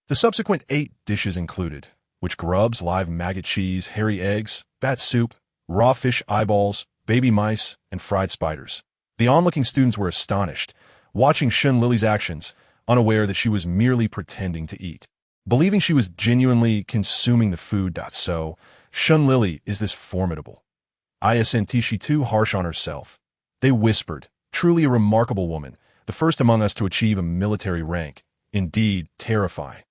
The subsequent 8 dishes included witch grubs, live maggot cheese, hairy eggs, bat soup, raw fish eyeballs, baby mice, and fried spiders. The onlooking students were astonished, watching Shun Lili's actions, unaware that she was merely pretending to eat. Believing she was genuinely consuming the food. So, Shun Lili is this formidable. Isn't she too harsh on herself? They whispered, truly a remarkable woman, the first among us to achieve a military rank, indeed terrifying.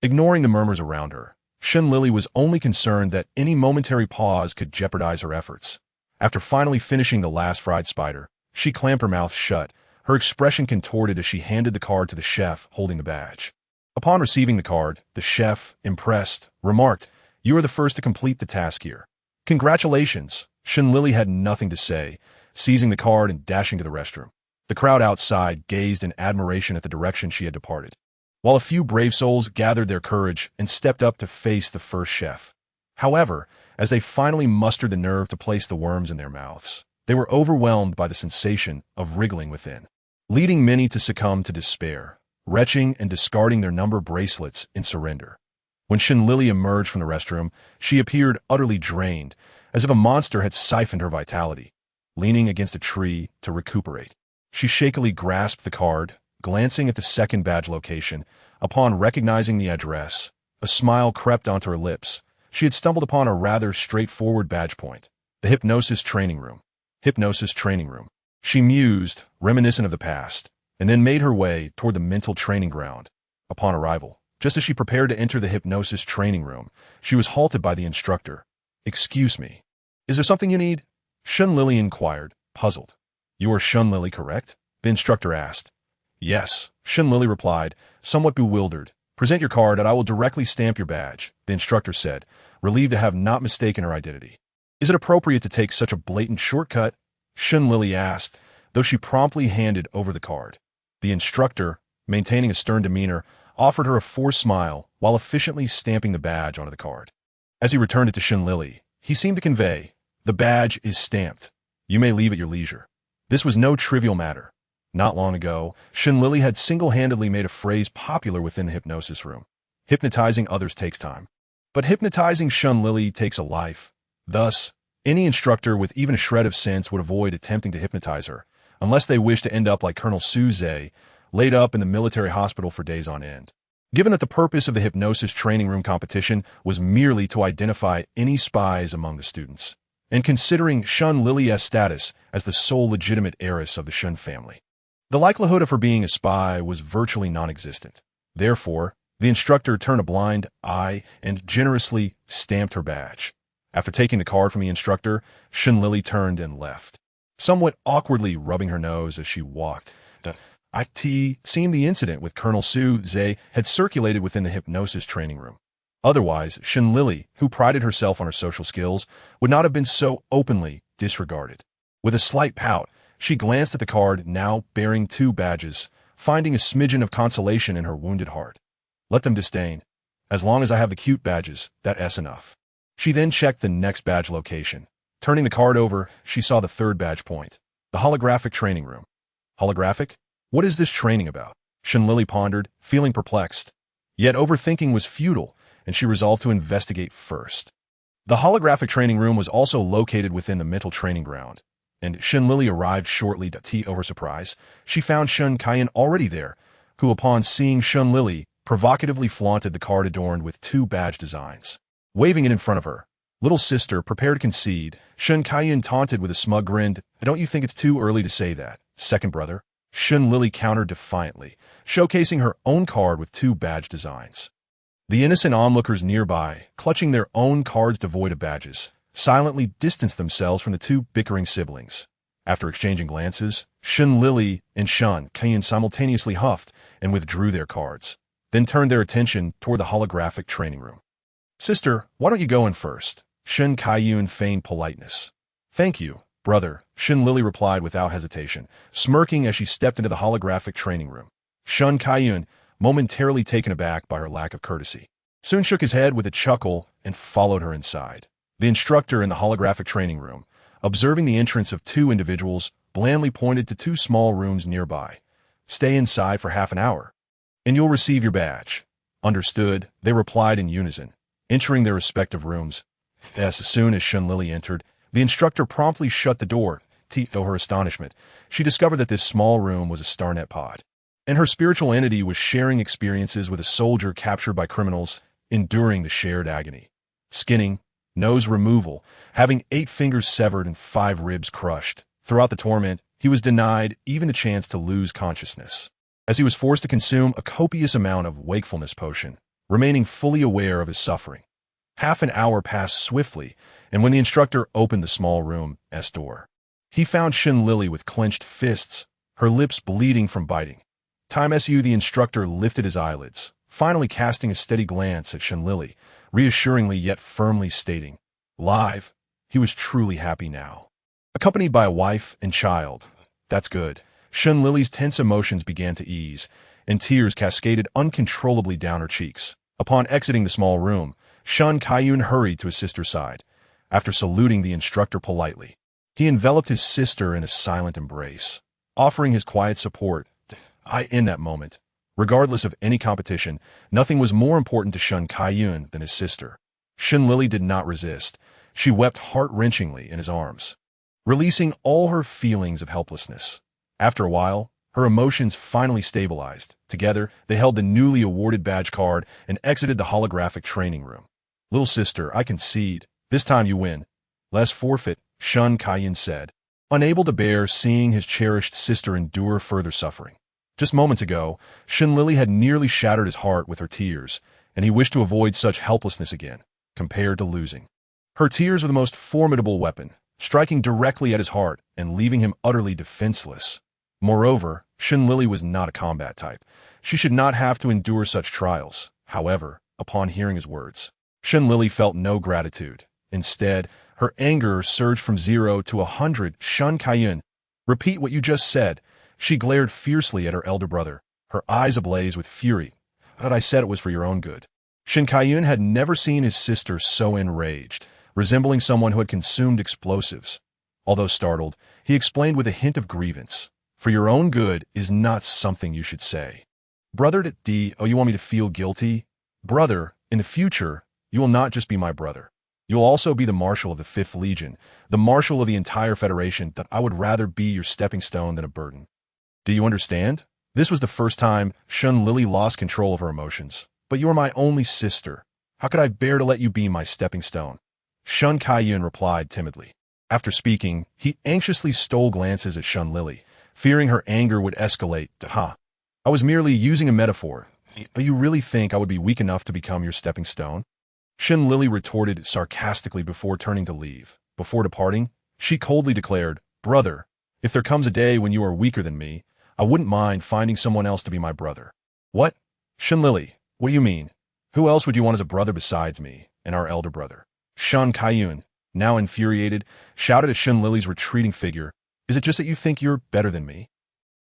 Ignoring the murmurs around her, Shun Lili was only concerned that any momentary pause could jeopardize her efforts. After finally finishing the last fried spider, she clamped her mouth shut, her expression contorted as she handed the card to the chef holding the badge. Upon receiving the card, the chef, impressed, remarked, "You are the first to complete the task here." "Congratulations." Shun Lili had nothing to say, seizing the card and dashing to the restroom. The crowd outside gazed in admiration at the direction she had departed, while a few brave souls gathered their courage and stepped up to face the first chef. However, as they finally mustered the nerve to place the worms in their mouths, they were overwhelmed by the sensation of wriggling within, leading many to succumb to despair, retching and discarding their number bracelets in surrender. When Shun Lili emerged from the restroom, she appeared utterly drained, as if a monster had siphoned her vitality. Leaning against a tree to recuperate, she shakily grasped the card, glancing at the second badge location. Upon recognizing the address, a smile crept onto her lips. She had stumbled upon a rather straightforward badge point, the hypnosis training room. Hypnosis training room. She mused, reminiscent of the past, and then made her way toward the mental training ground. Upon arrival, just as she prepared to enter the hypnosis training room, she was halted by the instructor. "Excuse me. Is there something you need?" Shun Lili inquired, puzzled. "You are Shun Lili, correct?" the instructor asked. "Yes," Shun Lili replied, somewhat bewildered. "Present your card and I will directly stamp your badge," the instructor said, relieved to have not mistaken her identity. "Is it appropriate to take such a blatant shortcut?" Shun Lili asked, though she promptly handed over the card. The instructor, maintaining a stern demeanor, offered her a forced smile while efficiently stamping the badge onto the card. As he returned it to Shun Lili, he seemed to convey, "The badge is stamped. You may leave at your leisure." This was no trivial matter. Not long ago, Shun Lili had single-handedly made a phrase popular within the hypnosis room. Hypnotizing others takes time. But hypnotizing Shun Lili takes a life. Thus, any instructor with even a shred of sense would avoid attempting to hypnotize her, unless they wish to end up like Colonel Suze, laid up in the military hospital for days on end. Given that the purpose of the hypnosis training room competition was merely to identify any spies among the students, and considering Shun Lili's status as the sole legitimate heiress of the Shun family, the likelihood of her being a spy was virtually non-existent. Therefore, the instructor turned a blind eye and generously stamped her badge. After taking the card from the instructor, Shun Lili turned and left, somewhat awkwardly rubbing her nose as she walked. It seemed the incident with Colonel Suze had circulated within the hypnosis training room. Otherwise, Shun Lili, who prided herself on her social skills, would not have been so openly disregarded. With a slight pout, she glanced at the card now bearing 2 badges, finding a smidgen of consolation in her wounded heart. Let them disdain. As long as I have the cute badges, that's enough. She then checked the next badge location. Turning the card over, she saw the 3rd badge point, the holographic training room. Holographic? What is this training about? Shun Lili pondered, feeling perplexed. Yet overthinking was futile, and she resolved to investigate first. The holographic training room was also located within the mental training ground, and Shun Lili arrived shortly. Over surprise, she found Shun Kaiyan already there, who upon seeing Shun Lili, provocatively flaunted the card adorned with 2 badge designs. Waving it in front of her, "Little sister, prepare to concede," Shun Kaiyan taunted with a smug grin. "Don't you think it's too early to say that, second brother?" Shun Lili countered defiantly, showcasing her own card with 2 badge designs. The innocent onlookers nearby, clutching their own cards devoid of badges, silently distanced themselves from the 2 bickering siblings. After exchanging glances, Shun Lili and Shun Kaiyan simultaneously huffed and withdrew their cards, then turned their attention toward the holographic training room. "Sister, why don't you go in first?" Shun Kaiyan feigned politeness. "Thank you, brother," Shun Lili replied without hesitation, smirking as she stepped into the holographic training room. Shun Kaiyan, momentarily taken aback by her lack of courtesy, soon shook his head with a chuckle and followed her inside. The instructor in the holographic training room, observing the entrance of 2 individuals, blandly pointed to 2 small rooms nearby. "Stay inside for half an hour, and you'll receive your badge." "Understood," they replied in unison, entering their respective rooms. As soon as Shun Lili entered, the instructor promptly shut the door, To her astonishment, she discovered that this small room was a starnet pod, and her spiritual entity was sharing experiences with a soldier captured by criminals, enduring the shared agony. Skinning, nose removal, having 8 fingers severed and 5 ribs crushed. Throughout the torment, he was denied even the chance to lose consciousness, as he was forced to consume a copious amount of wakefulness potion, remaining fully aware of his suffering. Half an hour passed swiftly, and when the instructor opened the small room's door, he found Lili with clenched fists, her lips bleeding from biting. The instructor lifted his eyelids, finally casting a steady glance at Lili, reassuringly yet firmly stating, "Live." He was truly happy now. Accompanied by a wife and child. That's good. Lili's tense emotions began to ease, and tears cascaded uncontrollably down her cheeks. Upon exiting the small room, Kayun hurried to his sister's side. After saluting the instructor politely, he enveloped his sister in a silent embrace, offering his quiet support. In that moment, regardless of any competition, nothing was more important to Kayun than his sister. Lili did not resist. She wept heart-wrenchingly in his arms, releasing all her feelings of helplessness. After a while, her emotions finally stabilized. Together, they held the newly awarded badge card and exited the holographic training room. "Little sister, I concede. This time you win. Less forfeit," Kayun said, unable to bear seeing his cherished sister endure further suffering. Just moments ago, Lili had nearly shattered his heart with her tears, and he wished to avoid such helplessness again, compared to losing. Her tears were the most formidable weapon, striking directly at his heart and leaving him utterly defenseless. Moreover, Lili was not a combat type. She should not have to endure such trials. However, upon hearing his words, Lili felt no gratitude. Instead, her anger surged from 0 to 100. Kayun, repeat what you just said. She glared fiercely at her elder brother, her eyes ablaze with fury. "But I said it was for your own good." Kayun had never seen his sister so enraged, resembling someone who had consumed explosives. Although startled, he explained with a hint of grievance, "For your own good is not something you should say. Brother, you want me to feel guilty? Brother, in the future, you will not just be my brother. You will also be the Marshal of the 5th Legion, the Marshal of the entire Federation. That I would rather be your stepping stone than a burden. Do you understand?" This was the first time Lili lost control of her emotions. "But you are my only sister. How could I bear to let you be my stepping stone?" Kayun replied timidly. After speaking, he anxiously stole glances at Lili, fearing her anger would escalate. "I was merely using a metaphor. You really think I would be weak enough to become your stepping stone?" Lili retorted sarcastically before turning to leave. Before departing, she coldly declared, "Brother, if there comes a day when you are weaker than me, I wouldn't mind finding someone else to be my brother." "What? Lili, what do you mean? Who else would you want as a brother besides me and our elder brother?" Kayun, now infuriated, shouted at Lili's retreating figure, "Is it just that you think you're better than me?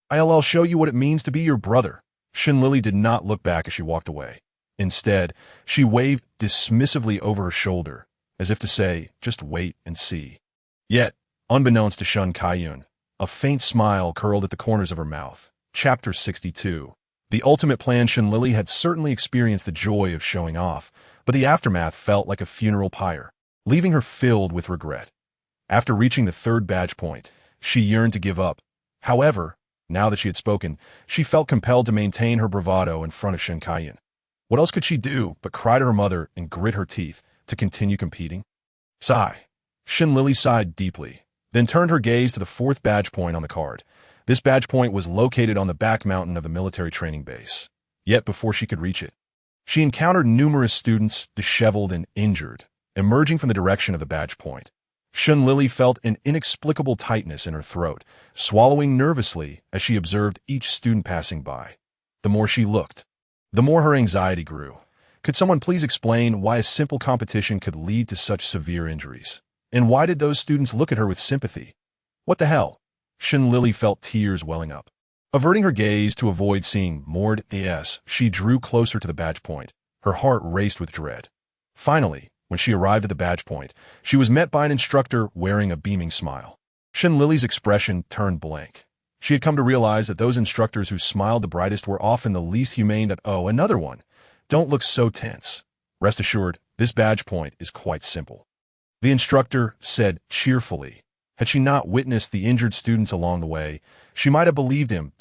I'll show you what it means to be your brother." Lili did not look back as she walked away. Instead, she waved dismissively over her shoulder, as if to say, "Just wait and see." Yet, unbeknownst to Kayun, a faint smile curled at the corners of her mouth. Chapter 62. The ultimate plan. Lili had certainly experienced the joy of showing off, but the aftermath felt like a funeral pyre, leaving her filled with regret. After reaching the 3rd badge point, she yearned to give up. However, now that she had spoken, she felt compelled to maintain her bravado in front of Kayun. What else could she do but cry to her mother and grit her teeth to continue competing? Sigh. Lili sighed deeply, then turned her gaze to the 4th badge point on the card. This badge point was located on the back mountain of the military training base. Yet before she could reach it, she encountered numerous students, disheveled and injured, emerging from the direction of the badge point. Lili felt an inexplicable tightness in her throat, swallowing nervously as she observed each student passing by. The more she looked, the more her anxiety grew. Could someone please explain why a simple competition could lead to such severe injuries? And why did those students look at her with sympathy? What the hell? Lili felt tears welling up. Averting her gaze to avoid seeing Mord as, she drew closer to the badge point. Her heart raced with dread. Finally, when she arrived at the badge point, she was met by an instructor wearing a beaming smile. Lili's expression turned blank. She had come to realize that those instructors who smiled the brightest were often the least humane. Oh, another one. Don't look so tense. Rest assured, this badge point is quite simple. The instructor said cheerfully, Had she not witnessed the injured students along the way, she might have believed him.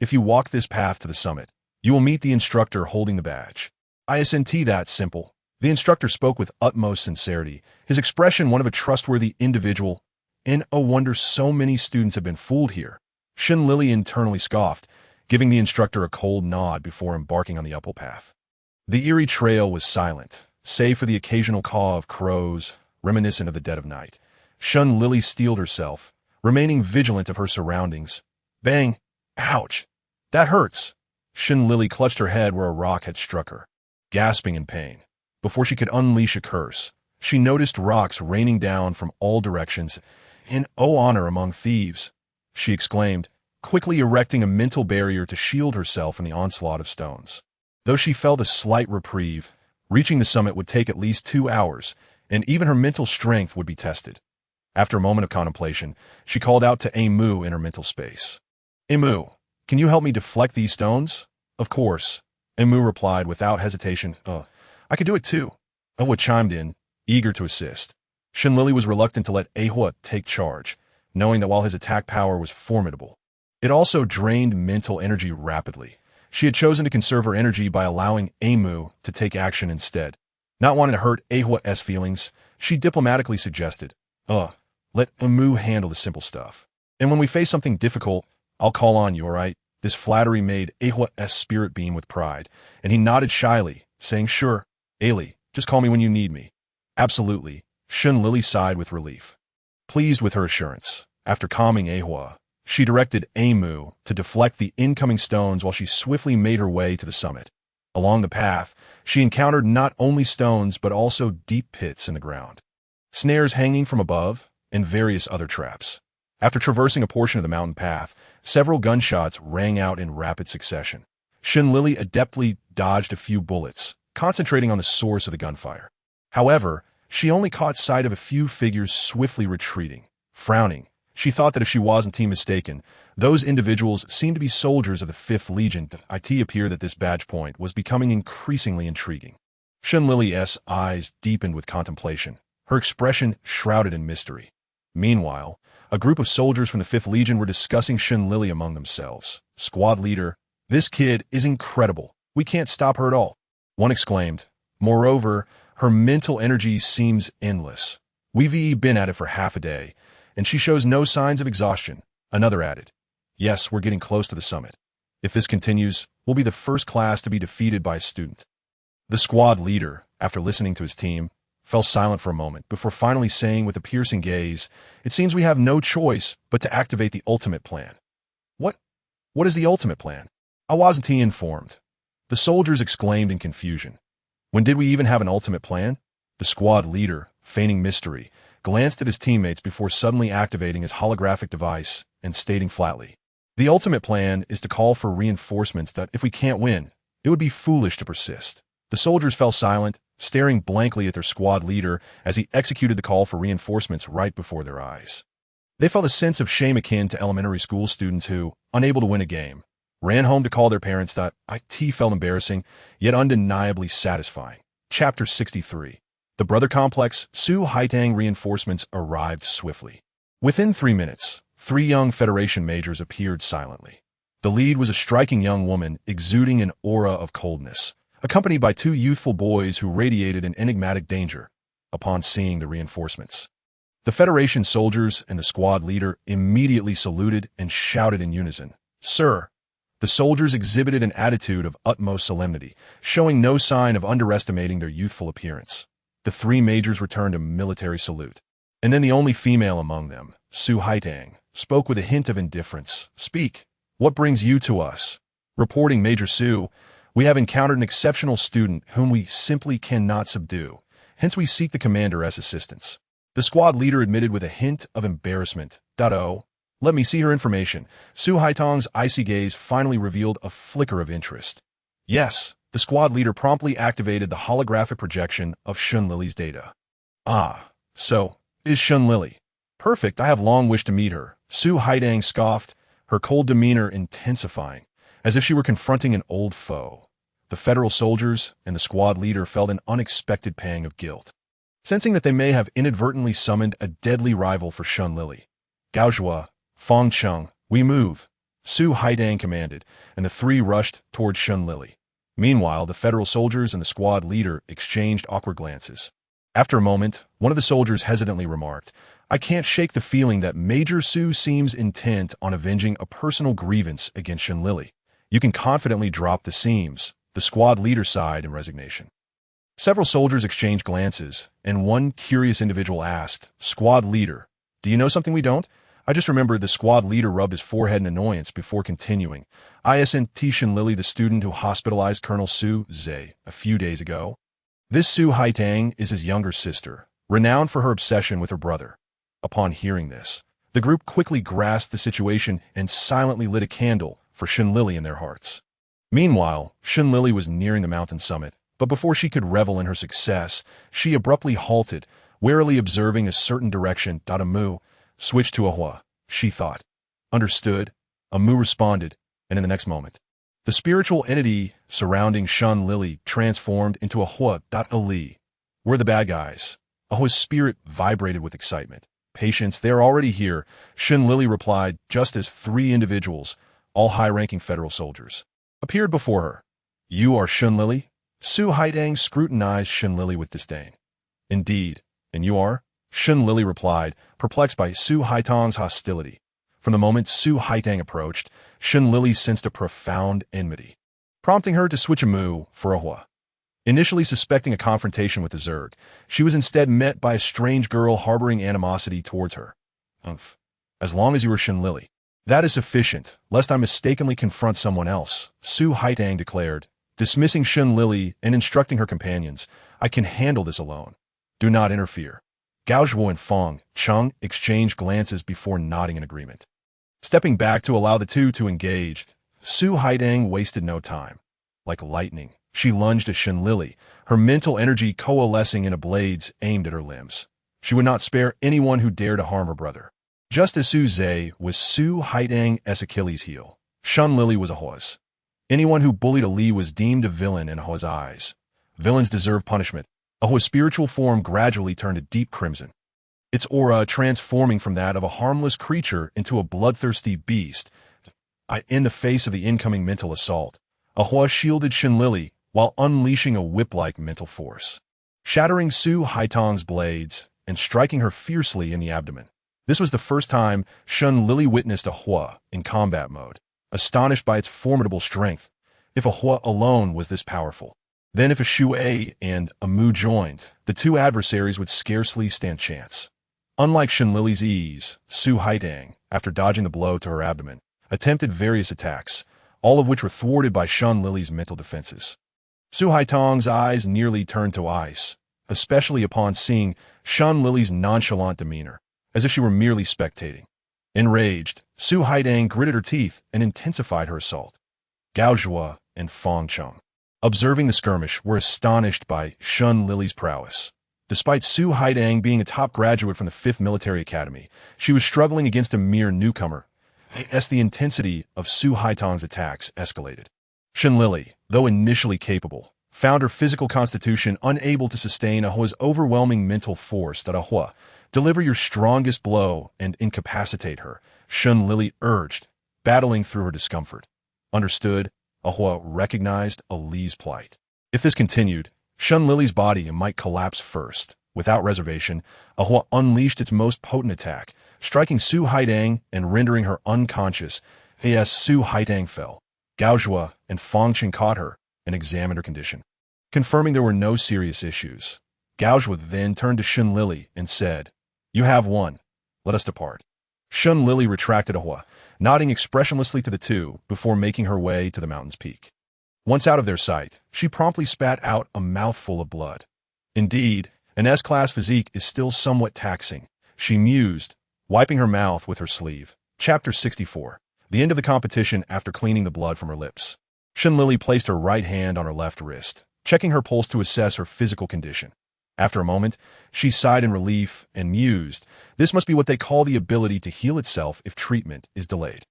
If you walk this path to the summit, you will meet the instructor holding the badge. Isn't that simple? The instructor spoke with utmost sincerity, his expression one of a trustworthy individual. And oh wonder so many students have been fooled here. Lili internally scoffed, giving the instructor a cold nod before embarking on the uphill path. The eerie trail was silent, save for the occasional caw of crows, reminiscent of the dead of night. Lili steeled herself, remaining vigilant of her surroundings. Bang! Ouch! That hurts! Lili clutched her head where a rock had struck her, gasping in pain. Before she could unleash a curse, she noticed rocks raining down from all directions. "In honor among thieves," she exclaimed, quickly erecting a mental barrier to shield herself from the onslaught of stones. Though she felt a slight reprieve, reaching the summit would take at least 2 hours, and even her mental strength would be tested. After a moment of contemplation, she called out to Amu in her mental space. "Amu, can you help me deflect these stones?" "Of course," Amu replied without hesitation. I could do it too." Ahwa chimed in, eager to assist. Lili was reluctant to let Ahwa take charge, knowing that while his attack power was formidable, it also drained mental energy rapidly. She had chosen to conserve her energy by allowing Amu to take action instead. Not wanting to hurt Ahwa's feelings, she diplomatically suggested, let Amu handle the simple stuff. And when we face something difficult, I'll call on you, all right?" This flattery made Ahwa's spirit beam with pride, and he nodded shyly, saying, "Sure, Ali, just call me when you need me." "Absolutely," Lili sighed with relief. Pleased with her assurance, after calming Ahwa, she directed Amu to deflect the incoming stones while she swiftly made her way to the summit. Along the path, she encountered not only stones but also deep pits in the ground, snares hanging from above, and various other traps. After traversing a portion of the mountain path, several gunshots rang out in rapid succession. Lili adeptly dodged a few bullets, concentrating on the source of the gunfire. However, she only caught sight of a few figures swiftly retreating. Frowning, she thought that if she wasn't mistaken, those individuals seemed to be soldiers of the 5th Legion. It appeared that this badge point was becoming increasingly intriguing. Lili's eyes deepened with contemplation, her expression shrouded in mystery. Meanwhile, a group of soldiers from the 5th Legion were discussing Lili among themselves. "Squad leader, this kid is incredible. We can't stop her at all," one exclaimed. "Moreover, her mental energy seems endless. We've been at it for half a day, and she shows no signs of exhaustion," another added. "Yes, we're getting close to the summit. If this continues, we'll be the first class to be defeated by a student." The squad leader, after listening to his team, fell silent for a moment before finally saying with a piercing gaze, "It seems we have no choice but to activate the ultimate plan." What is the ultimate plan?" I wasn't informed. The soldiers exclaimed in confusion. "When did we even have an ultimate plan?" The squad leader, feigning mystery, glanced at his teammates before suddenly activating his holographic device and stating flatly, "The ultimate plan is to call for reinforcements that if we can't win, it would be foolish to persist." The soldiers fell silent, staring blankly at their squad leader as he executed the call for reinforcements right before their eyes. They felt a sense of shame akin to elementary school students who, unable to win a game, ran home to call their parents. It felt embarrassing, yet undeniably satisfying. Chapter 63. The Brother Complex. Su Haitang reinforcements arrived swiftly. Within 3 minutes, 3 young Federation majors appeared silently. The lead was a striking young woman exuding an aura of coldness, accompanied by 2 youthful boys who radiated an enigmatic danger upon seeing the reinforcements. The Federation soldiers and the squad leader immediately saluted and shouted in unison, "Sir!" The soldiers exhibited an attitude of utmost solemnity, showing no sign of underestimating their youthful appearance. The 3 majors returned a military salute. And then the only female among them, Su Haitang, spoke with a hint of indifference. "Speak. What brings you to us?" Reporting Major Su, "We have encountered an exceptional student whom we simply cannot subdue. Hence we seek the commander's assistance." The squad leader admitted with a hint of embarrassment. "Oh, let me see her information." Su Haitang's icy gaze finally revealed a flicker of interest. "Yes." The squad leader promptly activated the holographic projection of Lili's data. "Ah, so is Lili. Perfect, I have long wished to meet her." Su Haitang scoffed, her cold demeanor intensifying, as if she were confronting an old foe. The federal soldiers and the squad leader felt an unexpected pang of guilt, sensing that they may have inadvertently summoned a deadly rival for Lili. Gaozhua, Feng Cheng, we move, Su Haidang commanded, and the three rushed toward Shun Lili. Meanwhile, the federal soldiers and the squad leader exchanged awkward glances. After a moment, one of the soldiers hesitantly remarked, I can't shake the feeling that Major Su seems intent on avenging a personal grievance against Shun Lili. You can confidently drop the seams, the squad leader sighed in resignation. Several soldiers exchanged glances, and one curious individual asked, Squad leader, do you know something we don't? I just remembered the squad leader rubbed his forehead in annoyance before continuing. Isn't Shun Lili the student who hospitalized Colonel Su Zhe a few days ago? This Su Haitang is his younger sister, renowned for her obsession with her brother. Upon hearing this, the group quickly grasped the situation and silently lit a candle for Shun Lili in their hearts. Meanwhile, Shun Lili was nearing the mountain summit, but before she could revel in her success, she abruptly halted, warily observing a certain direction. Amu switched to Ahua, she thought. Understood, Amu responded, and in the next moment, the spiritual entity surrounding Shun Lili transformed into Ahua. Ali. We're the bad guys. Ahua's spirit vibrated with excitement. Patience, they're already here, Shun Lili replied, just as three individuals, all high-ranking federal soldiers, appeared before her. You are Shun Lili? Su Haidang scrutinized Shun Lili with disdain. Indeed, and you are? Shun Lili replied, perplexed by Su Haitang's hostility. From the moment Su Haitang approached, Shun Lili sensed a profound enmity, prompting her to switch Amu for Ahua. Initially suspecting a confrontation with the Zerg, she was instead met by a strange girl harboring animosity towards her. Umph. As long as you are Shun Lili, that is sufficient, lest I mistakenly confront someone else, Su Haitang declared, dismissing Shun Lili and instructing her companions, I can handle this alone. Do not interfere. Gaozhua and Feng Cheng exchanged glances before nodding in agreement. Stepping back to allow the two to engage, Su Haidang wasted no time. Like lightning, she lunged at Shun Lili, her mental energy coalescing into blades aimed at her limbs. She would not spare anyone who dared to harm her brother. Just as Su Zhe was Su Haidang's Achilles heel, Shun Lili was Ahua's. Anyone who bullied Ali was deemed a villain in Ahua's eyes. Villains deserve punishment. Ahua's spiritual form gradually turned a deep crimson, its aura transforming from that of a harmless creature into a bloodthirsty beast. In the face of the incoming mental assault, Ahua shielded Shun Lili while unleashing a whip-like mental force, shattering Su Haitang's blades and striking her fiercely in the abdomen. This was the first time Shun Lili witnessed Ahua in combat mode, astonished by its formidable strength. If Ahua alone was this powerful, then if a Shui and Amu joined, the two adversaries would scarcely stand chance. Unlike Shun Lili's ease, Su Haidang, after dodging the blow to her abdomen, attempted various attacks, all of which were thwarted by Shun Lili's mental defenses. Su Haitang's eyes nearly turned to ice, especially upon seeing Shun Lili's nonchalant demeanor, as if she were merely spectating. Enraged, Su Haidang gritted her teeth and intensified her assault. Gaozhua and Feng Cheng, observing the skirmish, were astonished by Shun Lili's prowess. Despite Su Haidang being a top graduate from the 5th Military Academy, she was struggling against a mere newcomer, as the intensity of Su Haitang's attacks escalated. Shun Lili, though initially capable, found her physical constitution unable to sustain Ahua's overwhelming mental force. Ahua, deliver your strongest blow and incapacitate her, Shun Lili urged, battling through her discomfort. Understood, Ahua recognized Ali's plight. If this continued, Shun Lili's body might collapse first. Without reservation, Ahua unleashed its most potent attack, striking Su Haidang and rendering her unconscious. As Su Haidang fell, Gaozhua and Feng Cheng caught her and examined her condition. Confirming there were no serious issues, Gaozhua then turned to Shun Lili and said, You have won. Let us depart. Shun Lili retracted Ahua, nodding expressionlessly to the two before making her way to the mountain's peak. Once out of their sight, she promptly spat out a mouthful of blood. Indeed, an S-class physique is still somewhat taxing, she mused, wiping her mouth with her sleeve. Chapter 64. The end of the competition after cleaning the blood from her lips. Shun Lili placed her right hand on her left wrist, checking her pulse to assess her physical condition. After a moment, she sighed in relief and mused, this must be what they call the ability to heal itself if treatment is delayed.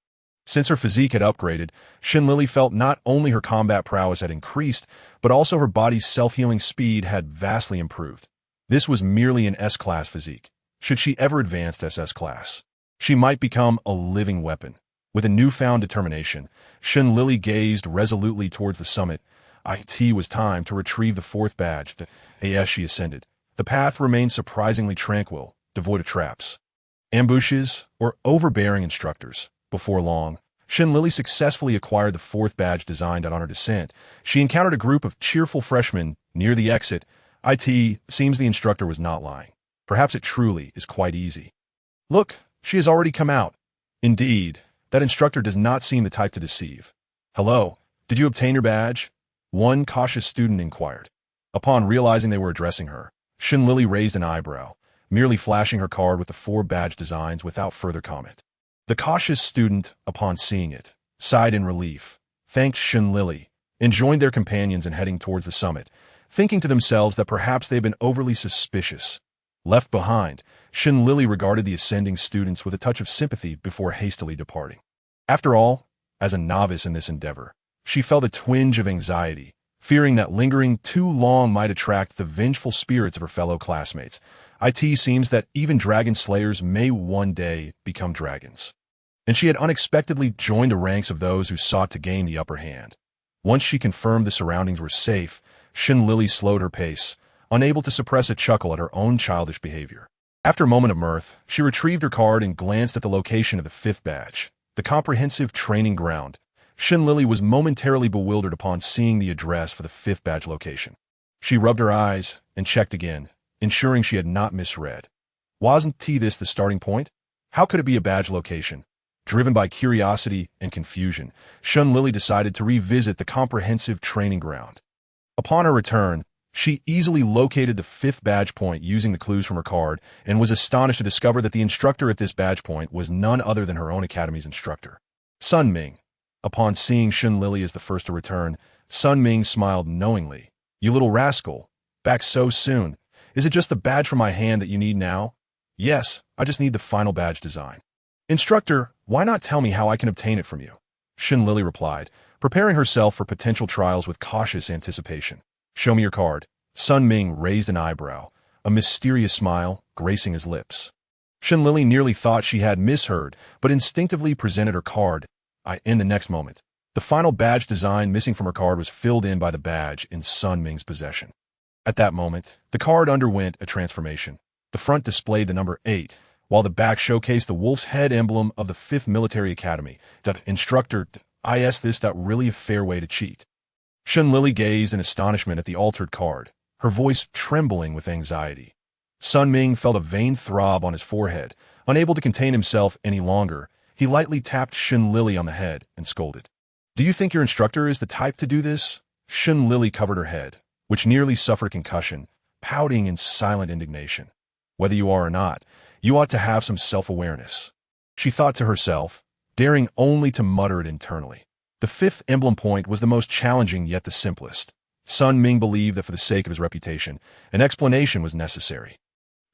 Since her physique had upgraded, Shun Lili felt not only her combat prowess had increased, but also her body's self-healing speed had vastly improved. This was merely an S-class physique. Should she ever advance to SS class, She might become a living weapon. With a newfound determination, Lili gazed resolutely towards the summit. It was time to retrieve the fourth badge. As she ascended, the path remained surprisingly tranquil, devoid of traps, ambushes, or overbearing instructors. Before long, Lili successfully acquired the fourth badge designed on her descent. She encountered a group of cheerful freshmen near the exit. It seems the instructor was not lying. Perhaps it truly is quite easy. Look, she has already come out. Indeed, that instructor does not seem the type to deceive. Hello, did you obtain your badge? One cautious student inquired. Upon realizing they were addressing her, Lili raised an eyebrow, merely flashing her card with the 4 badge designs without further comment. The cautious student, upon seeing it, sighed in relief, thanked Lili, and joined their companions in heading towards the summit, thinking to themselves that perhaps they had been overly suspicious. Left behind, Lili regarded the ascending students with a touch of sympathy before hastily departing. After all, as a novice in this endeavor, she felt a twinge of anxiety, fearing that lingering too long might attract the vengeful spirits of her fellow classmates. It seems that even dragon slayers may one day become dragons. And she had unexpectedly joined the ranks of those who sought to gain the upper hand. Once she confirmed the surroundings were safe, Lili slowed her pace, unable to suppress a chuckle at her own childish behavior. After a moment of mirth, she retrieved her card and glanced at the location of the 5th badge, the comprehensive training ground. Lili was momentarily bewildered upon seeing the address for the 5th badge location. She rubbed her eyes and checked again, ensuring she had not misread. Wasn't this the starting point? How could it be a badge location? Driven by curiosity and confusion, Lili decided to revisit the comprehensive training ground. Upon her return, she easily located the 5th badge point using the clues from her card and was astonished to discover that the instructor at this badge point was none other than her own academy's instructor, Sun Ming. Upon seeing Lili as the first to return, Sun Ming smiled knowingly. You little rascal, back so soon. Is it just the badge from my hand that you need now? Yes, I just need the final badge design. Instructor, why not tell me how I can obtain it from you? Lili replied, preparing herself for potential trials with cautious anticipation. Show me your card. Sun Ming raised an eyebrow, a mysterious smile gracing his lips. Lili nearly thought she had misheard, but instinctively presented her card. In the next moment, the final badge design missing from her card was filled in by the badge in Sun Ming's possession. At that moment, the card underwent a transformation. The front displayed the number 8, while the back showcased the wolf's head emblem of the 5th Military Academy. Instructor, this really a fair way to cheat. Lili gazed in astonishment at the altered card, her voice trembling with anxiety. Sun Ming felt a vain throb on his forehead. Unable to contain himself any longer, he lightly tapped Lili on the head and scolded. Do you think your instructor is the type to do this? Lili covered her head, which nearly suffered concussion, pouting in silent indignation. Whether you are or not, you ought to have some self-awareness. She thought to herself, daring only to mutter it internally. The 5th emblem point was the most challenging yet the simplest. Sun Ming believed that for the sake of his reputation, an explanation was necessary.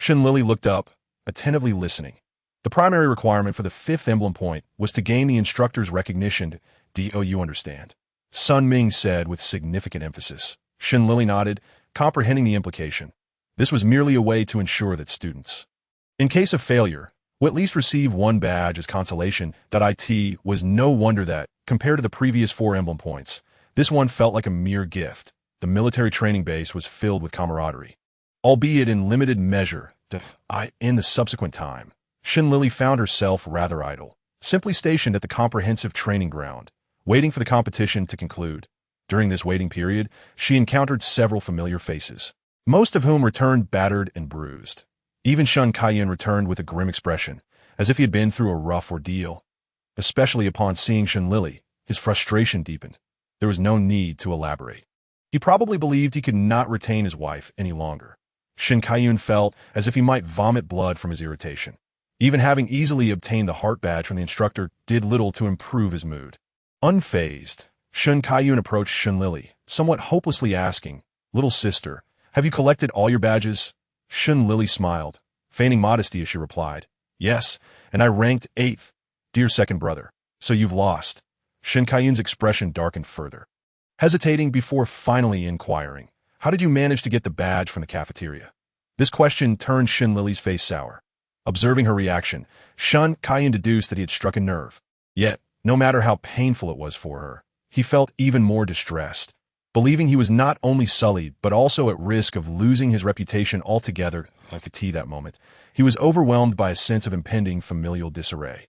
Lili looked up, attentively listening. The primary requirement for the 5th emblem point was to gain the instructor's recognition. Do you understand? Sun Ming said with significant emphasis. Lili nodded, comprehending the implication. This was merely a way to ensure that students, in case of failure, will at least receive 1 badge as consolation. It was no wonder that, compared to the previous 4 emblem points, this one felt like a mere gift. The military training base was filled with camaraderie. Albeit in limited measure, in the subsequent time, Lili found herself rather idle, simply stationed at the comprehensive training ground, waiting for the competition to conclude. During this waiting period, she encountered several familiar faces, most of whom returned battered and bruised. Even Shun Kaiyun returned with a grim expression, as if he had been through a rough ordeal. Especially upon seeing Lili, his frustration deepened. There was no need to elaborate. He probably believed he could not retain his wife any longer. Shin Kaiyun felt as if he might vomit blood from his irritation. Even having easily obtained the heart badge from the instructor did little to improve his mood. Unfazed, Shin Kaiyun approached Lili, somewhat hopelessly asking, Little sister, have you collected all your badges? Lili smiled, feigning modesty as she replied, Yes, and I ranked 8th. Dear second brother, so you've lost. Shin Kaiyun's expression darkened further, hesitating before finally inquiring, How did you manage to get the badge from the cafeteria? This question turned Lili's face sour. Observing her reaction, Shun Kaiyun deduced that he had struck a nerve. Yet, no matter how painful it was for her, he felt even more distressed, believing he was not only sullied but also at risk of losing his reputation altogether. Like a tea that moment, he was overwhelmed by a sense of impending familial disarray.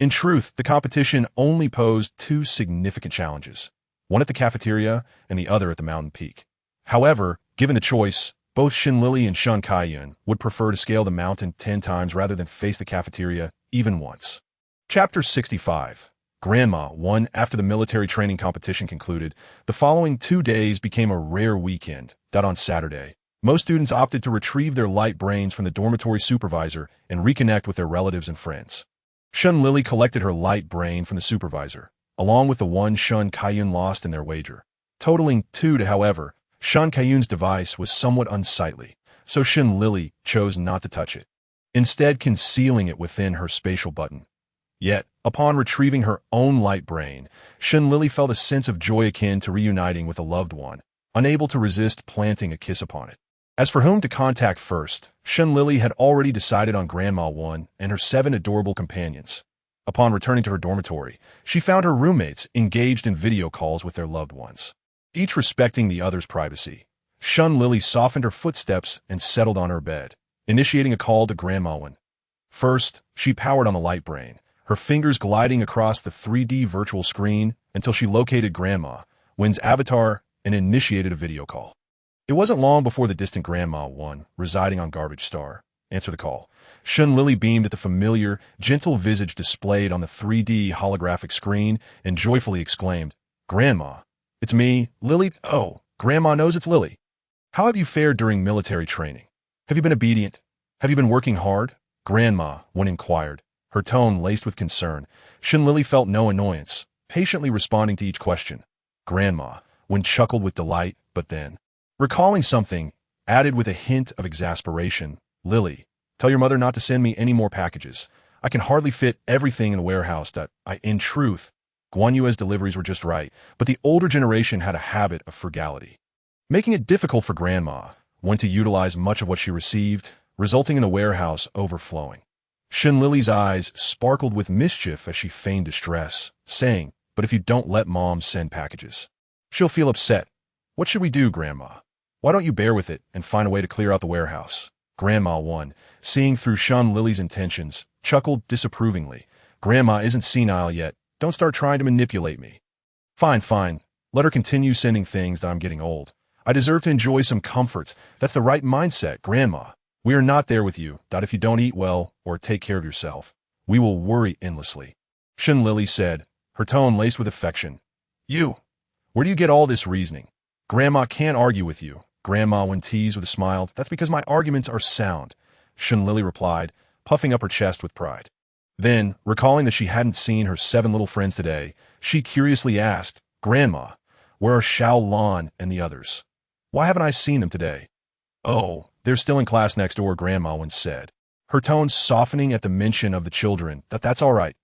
In truth, the competition only posed two significant challenges, one at the cafeteria and the other at the mountain peak. However, given the choice, both Xin Lili and Shun Kaiyun would prefer to scale the mountain 10 times rather than face the cafeteria even once. Chapter 65. Grandma 1. After the military training competition concluded, the following 2 days became a rare weekend. On Saturday, most students opted to retrieve their light brains from the dormitory supervisor and reconnect with their relatives and friends. Shun Lili collected her light brain from the supervisor, along with the one Shun Kaiyun lost in their wager. Totaling 2. However, Shun Kaiyun's device was somewhat unsightly, so Shun Lili chose not to touch it, instead concealing it within her spatial button. Yet, upon retrieving her own light brain, Shun Lili felt a sense of joy akin to reuniting with a loved one, unable to resist planting a kiss upon it. As for whom to contact first, Shun Lili had already decided on Grandma 1 and her 7 adorable companions. Upon returning to her dormitory, she found her roommates engaged in video calls with their loved ones, each respecting the other's privacy. Shun Lili softened her footsteps and settled on her bed, initiating a call to Grandma 1. First, she powered on the light brain, her fingers gliding across the 3D virtual screen until she located Grandma 1's avatar and initiated a video call. It wasn't long before the distant Grandma 1, residing on Garbage Star, answered the call. Shun Lili beamed at the familiar, gentle visage displayed on the 3D holographic screen and joyfully exclaimed, "Grandma, it's me, Lili." "Oh, Grandma knows it's Lili. How have you fared during military training? Have you been obedient? Have you been working hard?" Grandma 1 inquired, her tone laced with concern. Shun Lili felt no annoyance, patiently responding to each question. Grandma 1 chuckled with delight, but then, recalling something, added with a hint of exasperation, "Lili, tell your mother not to send me any more packages. I can hardly fit everything in the warehouse that In truth, Guan Yue's deliveries were just right, but the older generation had a habit of frugality, making it difficult for Grandma 1 to utilize much of what she received, resulting in the warehouse overflowing." Shun Lili's eyes sparkled with mischief as she feigned distress, saying, "But if you don't let Mom send packages, she'll feel upset. What should we do, Grandma? Why don't you bear with it and find a way to clear out the warehouse?" Grandma 1, seeing through Shun Lili's intentions, chuckled disapprovingly. "Grandma isn't senile yet. Don't start trying to manipulate me." Fine. Let her continue sending things that I'm getting old. I deserve to enjoy some comforts. That's the right mindset, Grandma. We are not there with you. If you don't eat well or take care of yourself, we will worry endlessly," Shun Lili said, her tone laced with affection. Where do you get all this reasoning? Grandma can't argue with you," Grandma 1 teased with a smile. "That's because my arguments are sound," Shun Lili replied, puffing up her chest with pride. Then, recalling that she hadn't seen her 7 little friends today, she curiously asked, "Grandma, where are Xiao Lan and the others? Why haven't I seen them today?" "Oh, they're still in class next door," Grandma 1 said, her tone softening at the mention of the children. That's all right.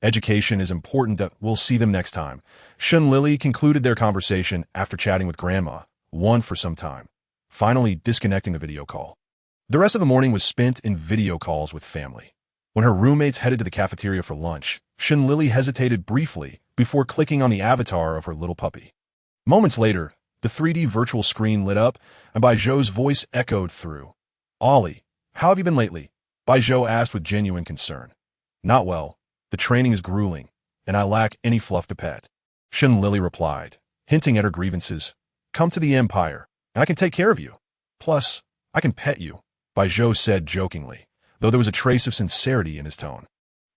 Education is important. We'll see them next time." Shun Lili concluded their conversation after chatting with Grandma 1 for some time, finally disconnecting the video call. The rest of the morning was spent in video calls with family. When her roommates headed to the cafeteria for lunch, Shun Lili hesitated briefly before clicking on the avatar of her little puppy. Moments later, the 3D virtual screen lit up, and Baizhou's voice echoed through. "Ollie, how have you been lately?" Baizhou asked with genuine concern. "Not well. The training is grueling, and I lack any fluff to pet," Shun Lili replied, hinting at her grievances. "Come to the Empire, and I can take care of you. Plus, I can pet you," Baizhou said jokingly, though there was a trace of sincerity in his tone.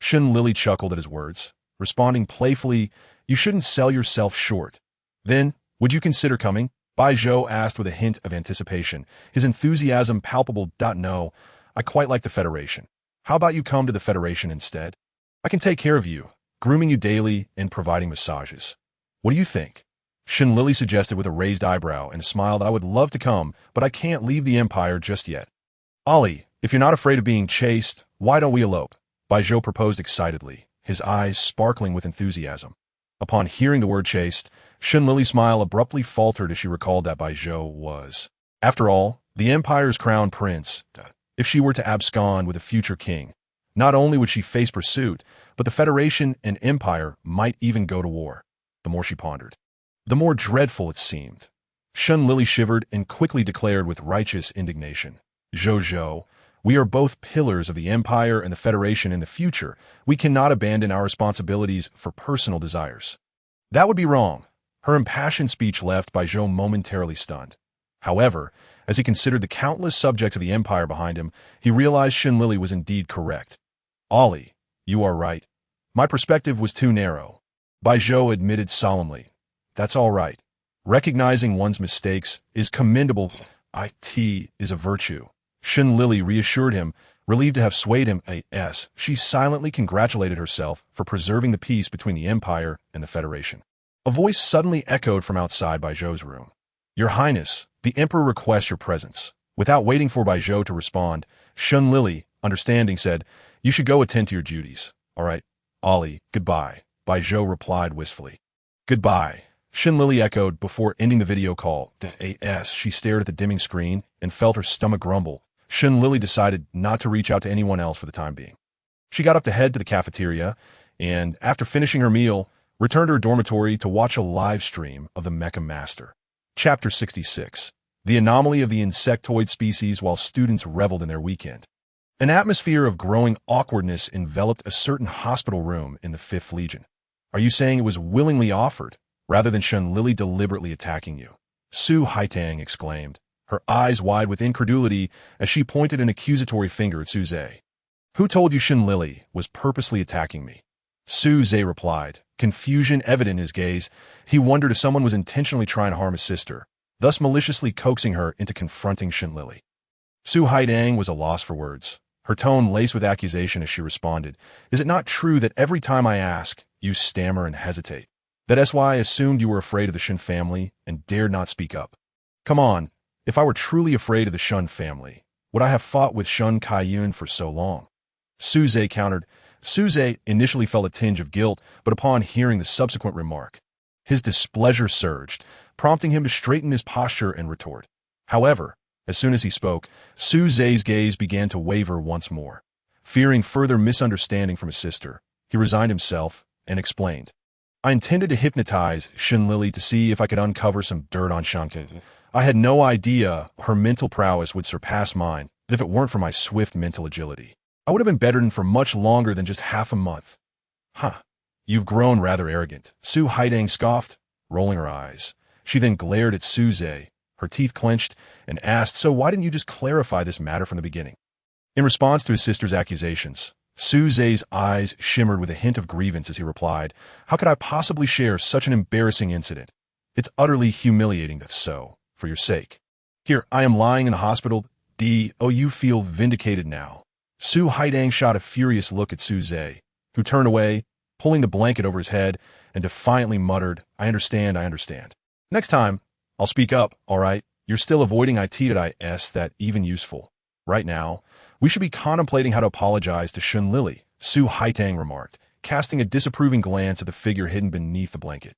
Shun Lili chuckled at his words, responding playfully, "You shouldn't sell yourself short." "Then, would you consider coming?" Baizhou asked with a hint of anticipation, his enthusiasm palpable. "No, I quite like the Federation. How about you come to the Federation instead? I can take care of you, grooming you daily and providing massages. What do you think?" Shun Lili suggested with a raised eyebrow and a smile. "I would love to come, but I can't leave the Empire just yet." "Ollie, if you're not afraid of being chased, why don't we elope?" Baizhou proposed excitedly, his eyes sparkling with enthusiasm. Upon hearing the word chased, Shun Lili's smile abruptly faltered as she recalled that Baizhou was, after all, the Empire's crown prince. If she were to abscond with a future king, not only would she face pursuit, but the Federation and Empire might even go to war. The more she pondered, the more dreadful it seemed. Lili shivered and quickly declared with righteous indignation, "Zhou, we are both pillars of the Empire and the Federation in the future. We cannot abandon our responsibilities for personal desires." That would be wrong. Her impassioned speech left Zhou momentarily stunned. However, as he considered the countless subjects of the Empire behind him, he realized Lili was indeed correct. "Ollie, you are right. My perspective was too narrow." Zhou admitted solemnly. "That's all right. Recognizing one's mistakes is commendable. It is a virtue." Lili reassured him, relieved to have swayed him. She silently congratulated herself for preserving the peace between the Empire and the Federation. A voice suddenly echoed from outside Zhou's room. "Your Highness, the Emperor requests your presence." Without waiting for Zhou to respond, Lili, understanding, said, "You should go attend to your duties." "All right, Ollie, goodbye," Zhou replied wistfully. "Goodbye," Lili echoed before ending the video call. She stared at the dimming screen and felt her stomach grumble. Lili decided not to reach out to anyone else for the time being. She got up to head to the cafeteria, and after finishing her meal, returned to her dormitory to watch a live stream of the Mecha Master. Chapter 66. The Anomaly of the Insectoid Species While Students Reveled in Their Weekend. An atmosphere of growing awkwardness enveloped a certain hospital room in the 5th Legion. "Are you saying it was willingly offered, rather than Lili deliberately attacking you?" Su Haitang exclaimed, her eyes wide with incredulity as she pointed an accusatory finger at Su Zhe. "Who told you Lili was purposely attacking me?" Su Zhe replied, confusion evident in his gaze. He wondered if someone was intentionally trying to harm his sister, thus maliciously coaxing her into confronting Lili. Su Haidang was a loss for words, her tone laced with accusation as she responded, "Is it not true that every time I ask, you stammer and hesitate? That's why I assumed you were afraid of the Shen family and dared not speak up." "Come on, if I were truly afraid of the Shen family, would I have fought with Shen Kaiyun for so long?" Su Zhe countered. Su Zhe initially felt a tinge of guilt, but upon hearing the subsequent remark, his displeasure surged, prompting him to straighten his posture and retort. However, as soon as he spoke, Su Zhe's gaze began to waver once more. Fearing further misunderstanding from his sister, he resigned himself and explained, "I intended to hypnotize Lili to see if I could uncover some dirt on Shanka. I had no idea her mental prowess would surpass mine, and if it weren't for my swift mental agility, I would have been bedridden for much longer than just half a month." "Huh, you've grown rather arrogant," Su Haidang scoffed, rolling her eyes. She then glared at Su Zhe, her teeth clenched, and asked, "So why didn't you just clarify this matter from the beginning?" In response to his sister's accusations, Su Zhe's eyes shimmered with a hint of grievance as he replied, "How could I possibly share such an embarrassing incident? It's utterly humiliating that's so, for your sake. Here, I am lying in the hospital. You feel vindicated now." Su Haidang shot a furious look at Su Zhe, who turned away, pulling the blanket over his head, and defiantly muttered, I understand. Next time, I'll speak up, all right? You're still avoiding that even useful. Right now, we should be contemplating how to apologize to Lili, Su Haitang remarked, casting a disapproving glance at the figure hidden beneath the blanket.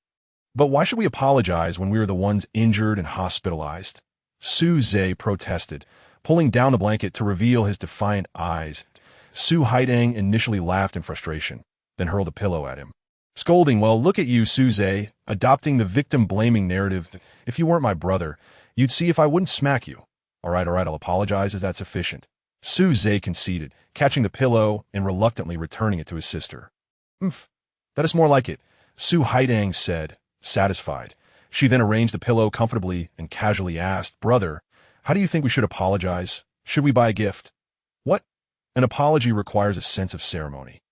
"But why should we apologize when we are the ones injured and hospitalized?" Su Zhe protested, pulling down the blanket to reveal his defiant eyes. Su Haidang initially laughed in frustration, then hurled a pillow at him, scolding, "Well, look at you, Su Zhe, adopting the victim-blaming narrative. If you weren't my brother, you'd see if I wouldn't smack you." All right, I'll apologize. Is that sufficient?" Su Zhe conceded, catching the pillow and reluctantly returning it to his sister. That is more like it," Su Haidang said, satisfied. She then arranged the pillow comfortably and casually asked, "Brother, how do you think we should apologize? Should we buy a gift?" "What? An apology requires a sense of ceremony."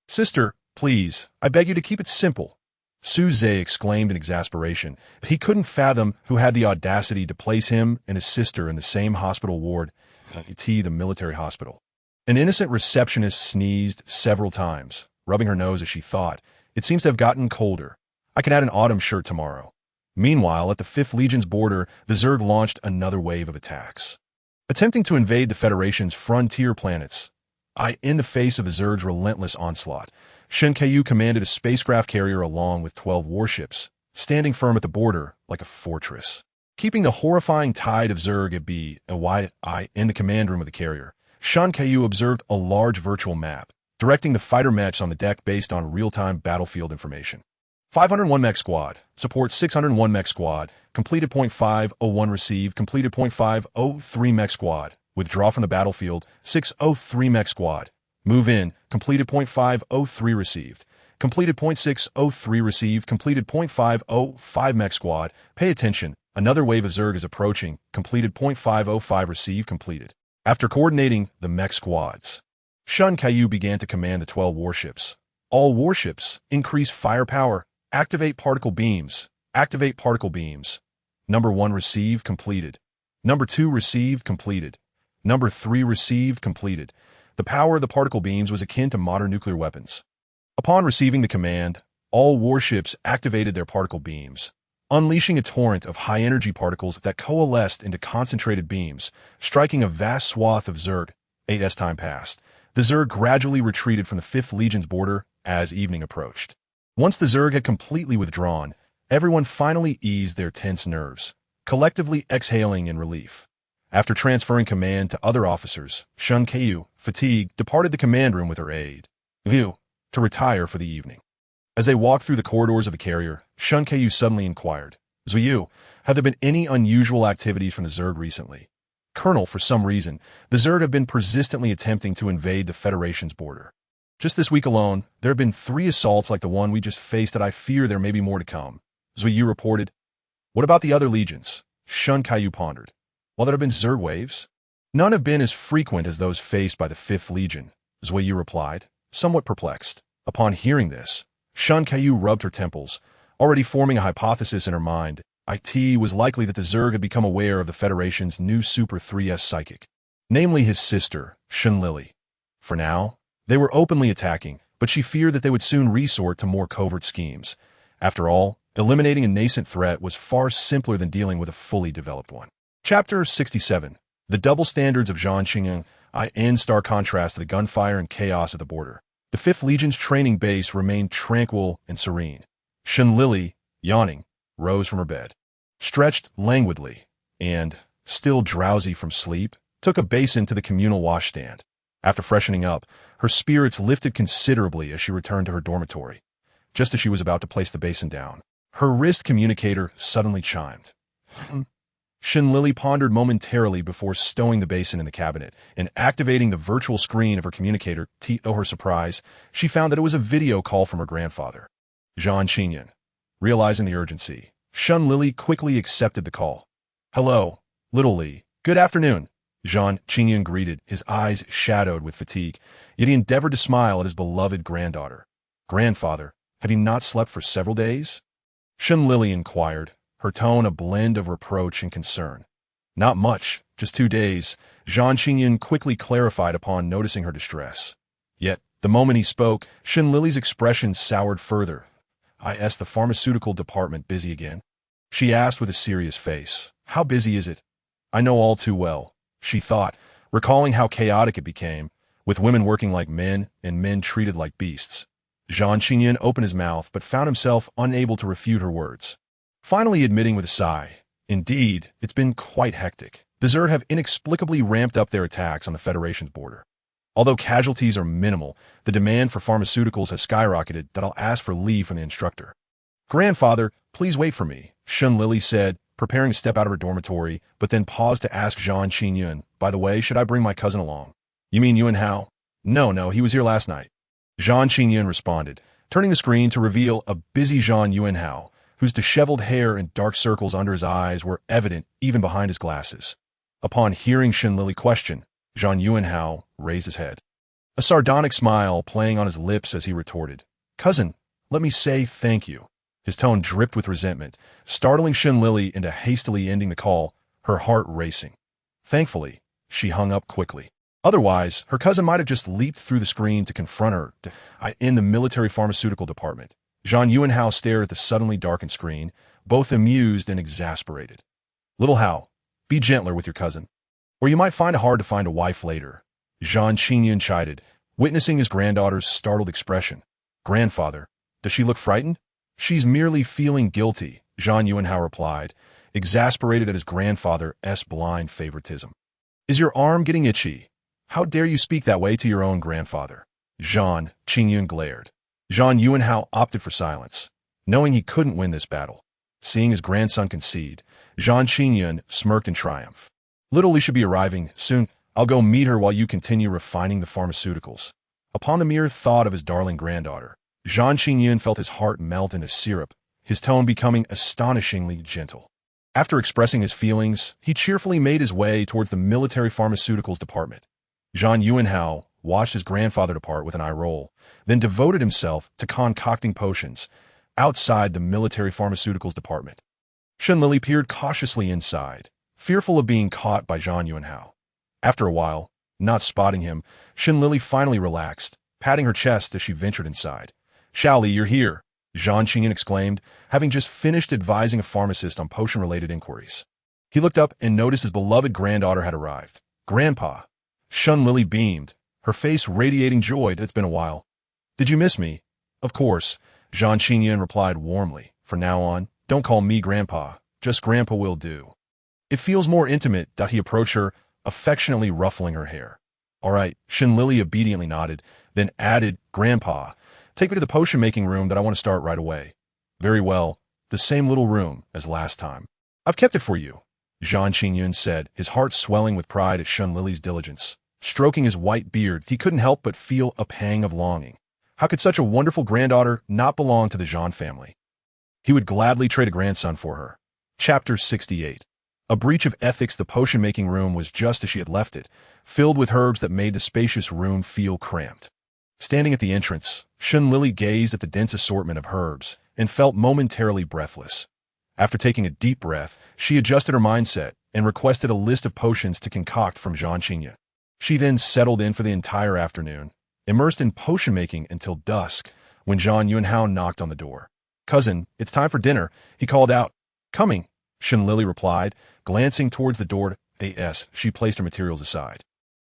"Sister, please, I beg you to keep it simple," Su Zhe exclaimed in exasperation. He couldn't fathom who had the audacity to place him and his sister in the same hospital ward, the military hospital. An innocent receptionist sneezed several times, rubbing her nose as she thought, "It seems to have gotten colder. I can add an autumn shirt tomorrow." Meanwhile, at the 5th Legion's border, the Zerg launched another wave of attacks, attempting to invade the Federation's frontier planets. In the face of the Zerg's relentless onslaught, Shen Kaiyu commanded a spacecraft carrier along with 12 warships, standing firm at the border like a fortress, keeping the horrifying tide of Zerg at bay in the command room of the carrier. Shan Kaiyu observed a large virtual map, directing the fighter matches on the deck based on real-time battlefield information. 501 mech squad, support 601 mech squad, completed .501 received, completed .503 mech squad, withdraw from the battlefield, 603 mech squad, move in, completed .503 received, completed .603 received, completed .505 mech squad, pay attention, another wave of Zerg is approaching, completed .505 received, completed. After coordinating the mech squads, Shan Kaiyu began to command the 12 warships. All warships, increase firepower, activate particle beams, activate particle beams. Number 1 received, completed. Number 2 received, completed. Number 3 received, completed. The power of the particle beams was akin to modern nuclear weapons. Upon receiving the command, all warships activated their particle beams, unleashing a torrent of high-energy particles that coalesced into concentrated beams, striking a vast swath of Zerg. 8 time passed. The Zerg gradually retreated from the 5th Legion's border as evening approached. Once the Zerg had completely withdrawn, everyone finally eased their tense nerves, collectively exhaling in relief. After transferring command to other officers, Shan Kaiyu, fatigued, departed the command room with her aide, Liu, to retire for the evening. As they walked through the corridors of the carrier, Shan Kaiyu suddenly inquired, Zuyu, have there been any unusual activities from the Zerg recently? Colonel, for some reason, the Zerg have been persistently attempting to invade the Federation's border. Just this week alone, there have been 3 assaults like the one we just faced that I fear there may be more to come, Zuyu reported. What about the other legions? Shan Kaiyu pondered. While there have been Zerg waves, none have been as frequent as those faced by the 5th Legion, Zuyu replied, somewhat perplexed. Upon hearing this, Shan Kaiyu rubbed her temples, already forming a hypothesis in her mind. It was likely that the Zerg had become aware of the Federation's new Super 3S psychic, namely his sister, Lili. For now, they were openly attacking, but she feared that they would soon resort to more covert schemes. After all, eliminating a nascent threat was far simpler than dealing with a fully developed one. Chapter 67. The Double Standards of Zhang Qingyun, in stark contrast to the gunfire and chaos at the border. The 5th Legion's training base remained tranquil and serene. Lili, yawning, rose from her bed, stretched languidly, and, still drowsy from sleep, took a basin to the communal washstand. After freshening up, her spirits lifted considerably as she returned to her dormitory. Just as she was about to place the basin down, her wrist communicator suddenly chimed. Lili pondered momentarily before stowing the basin in the cabinet and activating the virtual screen of her communicator. To her surprise, she found that it was a video call from her grandfather, Zhang Qingyun. Realizing the urgency, Lili quickly accepted the call. Hello, little Li. Good afternoon, Zhang Qingyun greeted, his eyes shadowed with fatigue, yet he endeavored to smile at his beloved granddaughter. Grandfather, have you not slept for several days? Lili inquired, her tone a blend of reproach and concern. Not much, just 2 days, Zhang Qingyun quickly clarified upon noticing her distress. Yet, the moment he spoke, Lili's expression soured further. Is the pharmaceutical department busy again? She asked with a serious face. How busy is it? I know all too well, she thought, recalling how chaotic it became, with women working like men and men treated like beasts. Zhang Qingyun opened his mouth but found himself unable to refute her words. Finally admitting with a sigh, indeed, it's been quite hectic. The Zerg have inexplicably ramped up their attacks on the Federation's border. Although casualties are minimal, the demand for pharmaceuticals has skyrocketed that I'll ask for leave from the instructor. Grandfather, please wait for me, Lili said, preparing to step out of her dormitory, but then paused to ask Zhang Qingyun, by the way, should I bring my cousin along? You mean Yuan Hao? No, he was here last night. Zhang Qingyun responded, turning the screen to reveal a busy Zhang Yuan Hao, whose disheveled hair and dark circles under his eyes were evident even behind his glasses. Upon hearing Lili question, Zhang Yuan Hao raised his head, a sardonic smile playing on his lips as he retorted, Cousin, let me say thank you. His tone dripped with resentment, startling Lili into hastily ending the call, her heart racing. Thankfully, she hung up quickly. Otherwise, her cousin might have just leaped through the screen to confront her in the military pharmaceutical department. Zhang Yuan Hao stared at the suddenly darkened screen, both amused and exasperated. Little Hao, be gentler with your cousin, or you might find it hard to find a wife later, Zhang Qingyun chided, witnessing his granddaughter's startled expression. Grandfather, does she look frightened? She's merely feeling guilty, Zhang Yuan Hao replied, exasperated at his grandfather's blind favoritism. Is your arm getting itchy? How dare you speak that way to your own grandfather? Zhang Qingyun glared. Zhang Yuanhao opted for silence, knowing he couldn't win this battle. Seeing his grandson concede, Zhang Qingyun smirked in triumph. Little Li should be arriving soon. I'll go meet her while you continue refining the pharmaceuticals. Upon the mere thought of his darling granddaughter, Zhang Qingyun felt his heart melt into syrup, his tone becoming astonishingly gentle. After expressing his feelings, he cheerfully made his way towards the military pharmaceuticals department. Zhang Yuanhao watched his grandfather depart with an eye roll, then devoted himself to concocting potions outside the military pharmaceuticals department. Lili peered cautiously inside, fearful of being caught by Zhang Yuanhao. After a while, not spotting him, Lili finally relaxed, patting her chest as she ventured inside. Xiaoli, you're here, Zhang Qingyun exclaimed, having just finished advising a pharmacist on potion-related inquiries. He looked up and noticed his beloved granddaughter had arrived. Grandpa. Lili beamed, her face radiating joy. It's been a while. Did you miss me? Of course, Zhang Qingyun replied warmly. From now on, don't call me Grandpa, just Grandpa will do. It feels more intimate. He approached her, affectionately ruffling her hair. All right, Lili obediently nodded, then added, Grandpa, take me to the potion-making room that I want to start right away. Very well, the same little room as last time. I've kept it for you, Zhang Qingyun said, his heart swelling with pride at Lili's diligence. Stroking his white beard, he couldn't help but feel a pang of longing. How could such a wonderful granddaughter not belong to the Zhang family? He would gladly trade a grandson for her. Chapter 68. A breach of ethics. The potion-making room was just as she had left it, filled with herbs that made the spacious room feel cramped. Standing at the entrance, Lili gazed at the dense assortment of herbs and felt momentarily breathless. After taking a deep breath, she adjusted her mindset and requested a list of potions to concoct from Zhang Qingyun. She then settled in for the entire afternoon, immersed in potion-making until dusk, when Zhang Yuanhao knocked on the door. Cousin, it's time for dinner, he called out. Coming, Lili replied, glancing towards the door. She placed her materials aside.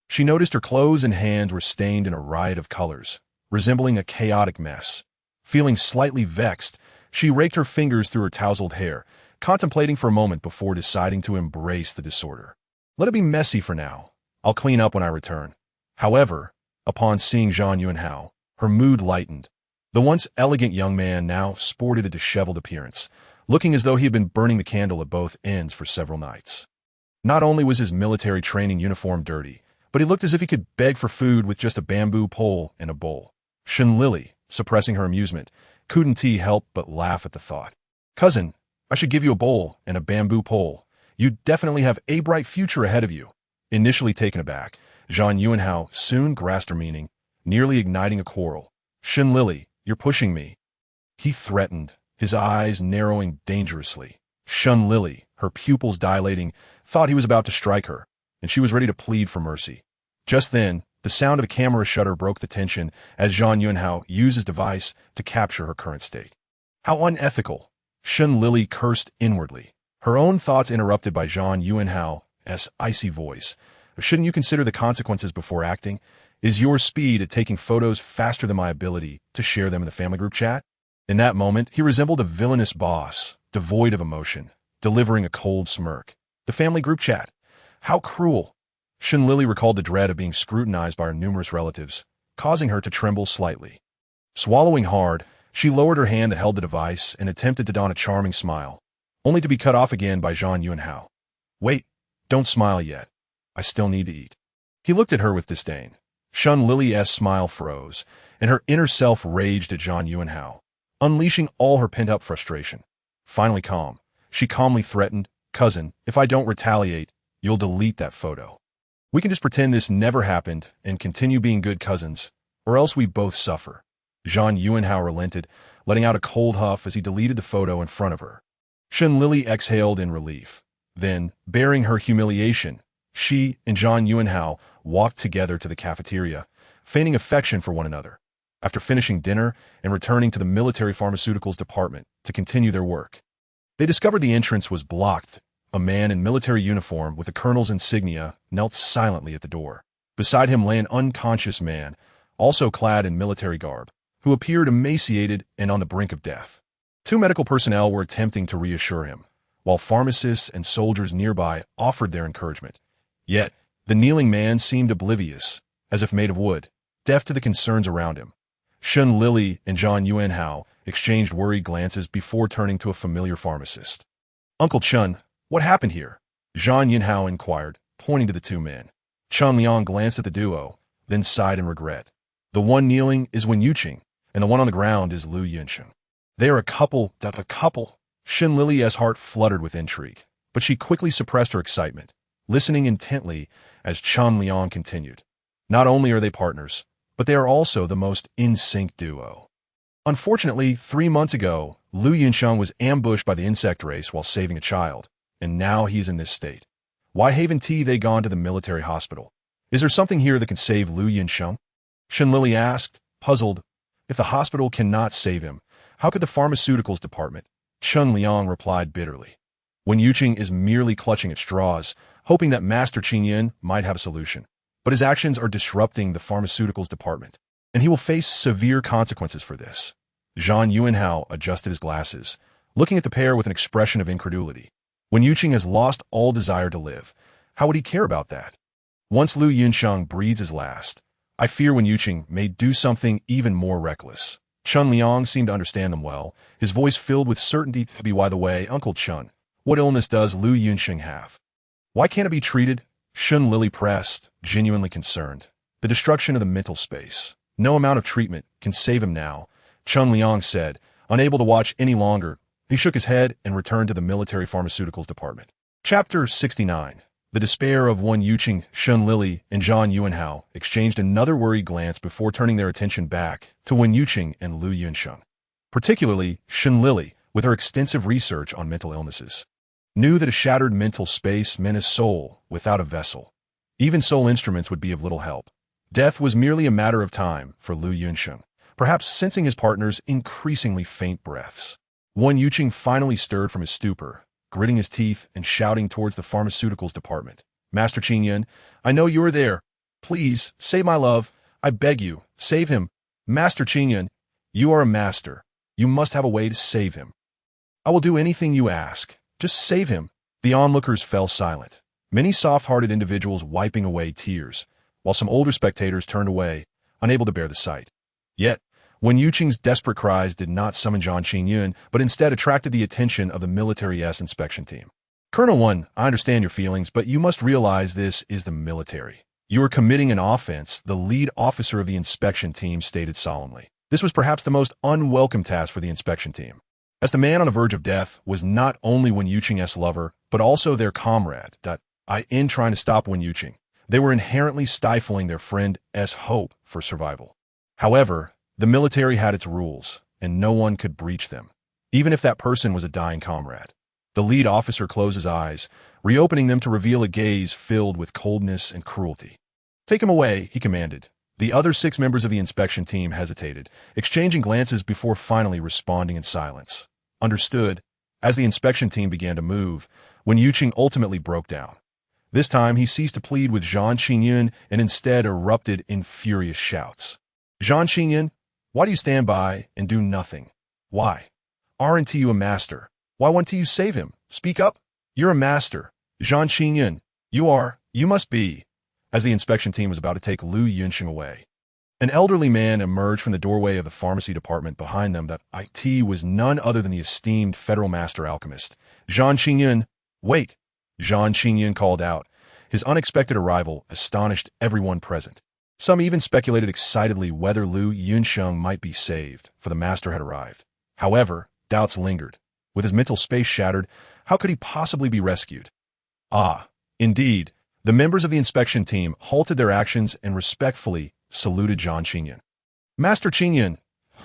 She noticed her clothes and hands were stained in a riot of colors, resembling a chaotic mess. Feeling slightly vexed, she raked her fingers through her tousled hair, contemplating for a moment before deciding to embrace the disorder. Let it be messy for now. I'll clean up when I return. However, upon seeing Zhang Yuanhao, her mood lightened. The once elegant young man now sported a disheveled appearance, looking as though he had been burning the candle at both ends for several nights. Not only was his military training uniform dirty, but he looked as if he could beg for food with just a bamboo pole and a bowl. Lili, suppressing her amusement, couldn't help but laugh at the thought. Cousin, I should give you a bowl and a bamboo pole. You definitely have a bright future ahead of you. Initially taken aback, Zhang Yuanhao soon grasped her meaning, nearly igniting a quarrel. Lili, you're pushing me, he threatened, his eyes narrowing dangerously. Lili, her pupils dilating, thought he was about to strike her, and she was ready to plead for mercy. Just then, the sound of a camera shutter broke the tension as Zhang Yuanhao used his device to capture her current state. How unethical! Lili cursed inwardly, her own thoughts interrupted by Zhang Yuanhao's icy voice. Shouldn't you consider the consequences before acting? Is your speed at taking photos faster than my ability to share them in the family group chat? In that moment, he resembled a villainous boss, devoid of emotion, delivering a cold smirk. The family group chat. How cruel! Lili recalled the dread of being scrutinized by her numerous relatives, causing her to tremble slightly. Swallowing hard, she lowered her hand that held the device and attempted to don a charming smile, only to be cut off again by Zhang Yuanhao. Wait, don't smile yet. I still need to eat. He looked at her with disdain. Lili's smile froze, and her inner self raged at Zhang Yuanhao, unleashing all her pent-up frustration. Finally calm, she calmly threatened, Cousin, if I don't retaliate, you'll delete that photo. We can just pretend this never happened and continue being good cousins, or else we both suffer. Zhang Yuanhao relented, letting out a cold huff as he deleted the photo in front of her. Lili exhaled in relief. Then, bearing her humiliation, she and Zhang Yuanhao walked together to the cafeteria, feigning affection for one another. After finishing dinner and returning to the military pharmaceuticals department to continue their work, they discovered the entrance was blocked. A man in military uniform with a colonel's insignia knelt silently at the door. Beside him lay an unconscious man, also clad in military garb, who appeared emaciated and on the brink of death. Two medical personnel were attempting to reassure him, while pharmacists and soldiers nearby offered their encouragement. Yet, The kneeling man seemed oblivious, as if made of wood, deaf to the concerns around him. Shun Lili and Zhang Yuanhao exchanged worried glances before turning to a familiar pharmacist. "Uncle Chun, what happened here?" Zhang Yunhao inquired, pointing to the two men. Chun Liang glanced at the duo, then sighed in regret. "The one kneeling is Wen Yuqing, and the one on the ground is Lu Yunsheng. They are a couple. Shun Lili's heart fluttered with intrigue, but she quickly suppressed her excitement, listening intently as Chun Liang continued. "Not only are they partners, but they are also the most in-sync duo. Unfortunately, 3 months ago, Lu Yunsheng was ambushed by the insect race while saving a child, and now he's in this state. Why haven't they gone to the military hospital? Is there something here that can save Lu Yunsheng?" Shun Lili asked, puzzled. "If the hospital cannot save him, how could the pharmaceuticals department?" Chun Liang replied bitterly. "Wen Yuqing is merely clutching at straws, hoping that Master Qingyan might have a solution. But his actions are disrupting the pharmaceuticals department, and he will face severe consequences for this." Zhang Yuanhao adjusted his glasses, looking at the pair with an expression of incredulity. Wen Yuqing has lost all desire to live. How would he care about that? Once Lu Yunsheng breathes his last, I fear Wen Yuqing may do something even more reckless. Chun Liang seemed to understand them well, his voice filled with certainty. "By the way, Uncle Chun, what illness does Lu Yunsheng have? Why can't it be treated?" Shun Lili pressed, genuinely concerned. "The destruction of the mental space. No amount of treatment can save him now," Chun Liang said, unable to watch any longer. He shook his head and returned to the military pharmaceuticals department. Chapter 69. The despair of Wen Yuqing. Shun Lili and Zhang Yuanhao exchanged another worried glance before turning their attention back to Wen Yuqing and Lu Yunsheng. Particularly, Shun Lili, with her extensive research on mental illnesses, knew that a shattered mental space meant a soul without a vessel. Even soul instruments would be of little help. Death was merely a matter of time for Lu Yunsheng, perhaps sensing his partner's increasingly faint breaths. Wen Yuqing finally stirred from his stupor, gritting his teeth and shouting towards the pharmaceuticals department. "Master Qingyan, I know you are there. Please, save my love. I beg you, save him. Master Qingyan, you are a master. You must have a way to save him. I will do anything you ask. Just save him." The onlookers fell silent, many soft-hearted individuals wiping away tears, while some older spectators turned away, unable to bear the sight. Yet, Wen Yuqing's desperate cries did not summon Zhang Qingyun, but instead attracted the attention of the military inspection team. "Colonel Wen, I understand your feelings, but you must realize this is the military. You are committing an offense," the lead officer of the inspection team stated solemnly. This was perhaps the most unwelcome task for the inspection team, as the man on the verge of death was not only Wen Yuqing's lover, but also their comrade. In trying to stop Wen Yuqing, they were inherently stifling their friend's hope for survival. However, the military had its rules, and no one could breach them, even if that person was a dying comrade. The lead officer closed his eyes, reopening them to reveal a gaze filled with coldness and cruelty. "Take him away," he commanded. The other 6 members of the inspection team hesitated, exchanging glances before finally responding in silence. "Understood." As the inspection team began to move, Wen Yuqing ultimately broke down. This time he ceased to plead with Zhang Qingyun and instead erupted in furious shouts. "Zhang Qingyun, why do you stand by and do nothing? Why? Aren't you a master? Why won't you save him? Speak up. You're a master. Zhang Qingyun, you must be." As the inspection team was about to take Lu Yunsheng away, an elderly man emerged from the doorway of the pharmacy department behind them. It was none other than the esteemed federal master alchemist. "Zhang Qingyun, wait!" Zhang Qingyun called out. His unexpected arrival astonished everyone present. Some even speculated excitedly whether Lu Yunsheng might be saved, for the master had arrived. However, doubts lingered. With his mental space shattered, how could he possibly be rescued? Indeed, the members of the inspection team halted their actions and respectfully saluted Zhang Qingyun. "Master Qingyun."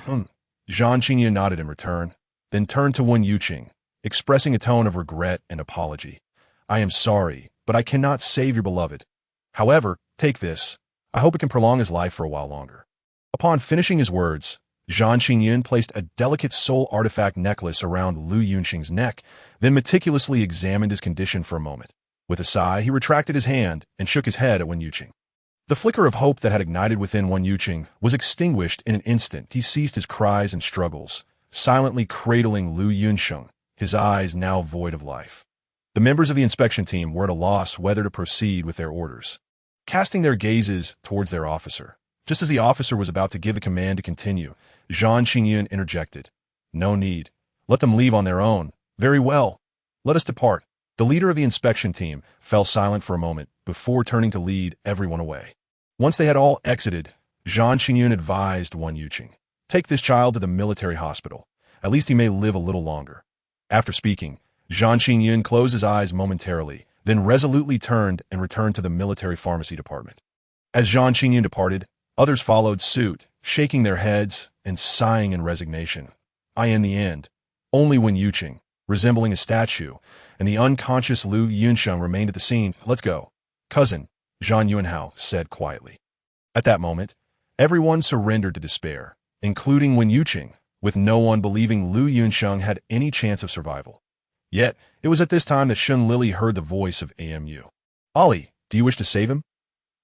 Zhang Qingyun nodded in return, then turned to Wen Yuqing, expressing a tone of regret and apology. "I am sorry, but I cannot save your beloved. However, take this. I hope it can prolong his life for a while longer." Upon finishing his words, Zhang Qingyun placed a delicate soul artifact necklace around Lu Yunsheng's neck, then meticulously examined his condition for a moment. With a sigh, he retracted his hand and shook his head at Wen Yuqing. The flicker of hope that had ignited within Wen Yuqing was extinguished in an instant. He ceased his cries and struggles, silently cradling Lu Yunsheng, his eyes now void of life. The members of the inspection team were at a loss whether to proceed with their orders. casting their gazes towards their officer. Just as the officer was about to give the command to continue, Zhang Qingyun interjected. No need. Let them leave on their own. Very well. Let us depart. The leader of the inspection team fell silent for a moment before turning to lead everyone away. Once they had all exited, Zhang Qingyun advised Wan Yuqing. Take this child to the military hospital. At least he may live a little longer. After speaking, Zhang Qingyun closed his eyes momentarily, then resolutely turned and returned to the military pharmacy department. As Zhang Qingyun departed, others followed suit, shaking their heads and sighing in resignation. In the end, only Wan Yuqing, resembling a statue, and the unconscious Lu Yunsheng remained at the scene. Let's go. Cousin, Zhang Yuanhao said quietly. At that moment, everyone surrendered to despair, including Wan Yuqing, with no one believing Lu Yunsheng had any chance of survival. Yet, it was at this time that Shun Lili heard the voice of AMU. Ollie, do you wish to save him?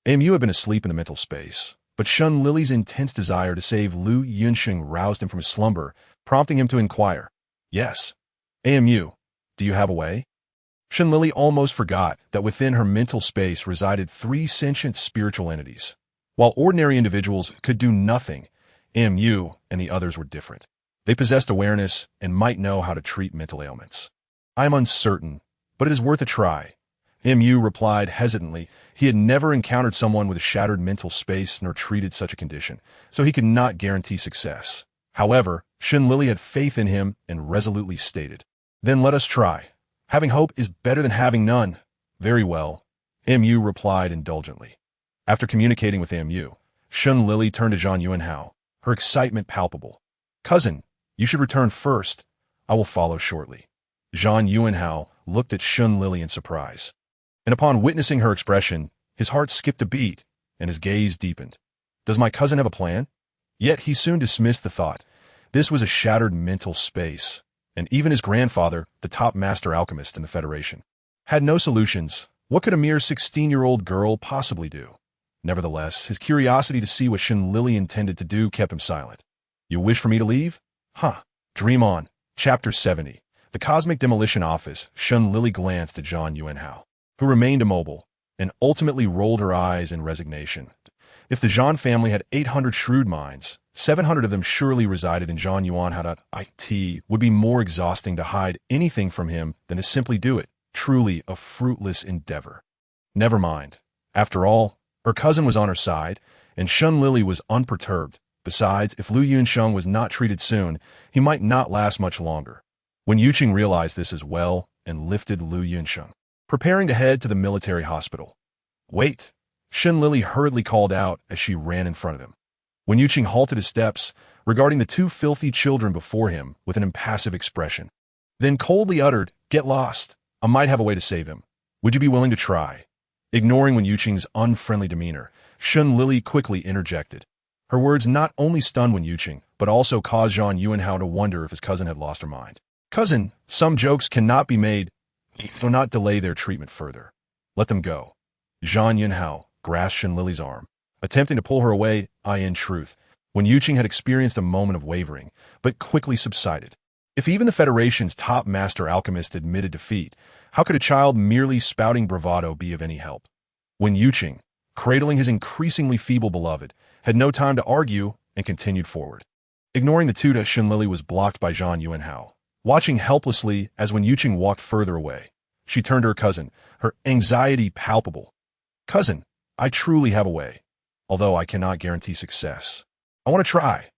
AMU had been asleep in the mental space, but Shun Lili's intense desire to save Lu Yunsheng roused him from his slumber, prompting him to inquire. Yes. AMU, do you have a way? Shun Lili almost forgot that within her mental space resided 3 sentient spiritual entities. While ordinary individuals could do nothing, AMU and the others were different. They possessed awareness and might know how to treat mental ailments. I am uncertain, but it is worth a try. AMU replied hesitantly. He had never encountered someone with a shattered mental space nor treated such a condition, so he could not guarantee success. However, Shun Lili had faith in him and resolutely stated, Then let us try. Having hope is better than having none. Very well, AMU replied indulgently. After communicating with AMU, Shun Lili turned to Zhang Yuanhao, her excitement palpable. Cousin, you should return first. I will follow shortly. Zhang Yuanhao looked at Shun Lili in surprise. And upon witnessing her expression, his heart skipped a beat, and his gaze deepened. Does my cousin have a plan? Yet he soon dismissed the thought. This was a shattered mental space, and even his grandfather, the top master alchemist in the Federation, had no solutions. What could a mere 16-year-old girl possibly do? Nevertheless, his curiosity to see what Shun Lili intended to do kept him silent. You wish for me to leave? Dream on. Chapter 70. The Cosmic Demolition Office. Shun Lili glanced at Zhang Yuanhao, who remained immobile, and ultimately rolled her eyes in resignation. If the Zhang family had 800 shrewd minds, 700 of them surely resided in Zhang Yuanhao. It would be more exhausting to hide anything from him than to simply do it. Truly a fruitless endeavor. Never mind. After all, her cousin was on her side, and Shun Lili was unperturbed. Besides, if Lu Yunsheng was not treated soon, he might not last much longer. Wan Yuqing realized this as well and lifted Lu Yunsheng, preparing to head to the military hospital. Wait! Shun Lili hurriedly called out as she ran in front of him. Wan Yuqing halted his steps, regarding the 2 filthy children before him with an impassive expression. Then coldly uttered, Get lost. I might have a way to save him. Would you be willing to try? Ignoring Wan Yuqing's unfriendly demeanor, Shun Lili quickly interjected. Her words not only stunned Wan Yuqing, but also caused Zhang Yuanhao to wonder if his cousin had lost her mind. Cousin, some jokes cannot be made. Do not delay their treatment further. Let them go. Zhang Yuanhao grasped Shun Lili's arm, attempting to pull her away. In truth, Wan Yuqing had experienced a moment of wavering, but quickly subsided. If even the Federation's top master alchemist admitted defeat, how could a child merely spouting bravado be of any help? Wan Yuqing, cradling his increasingly feeble beloved, had no time to argue and continued forward. Ignoring the 2, Shun Lili was blocked by Zhang Yuanhao. Watching helplessly as Wan Yuqing walked further away, she turned to her cousin, her anxiety palpable. Cousin, I truly have a way, although I cannot guarantee success. I want to try.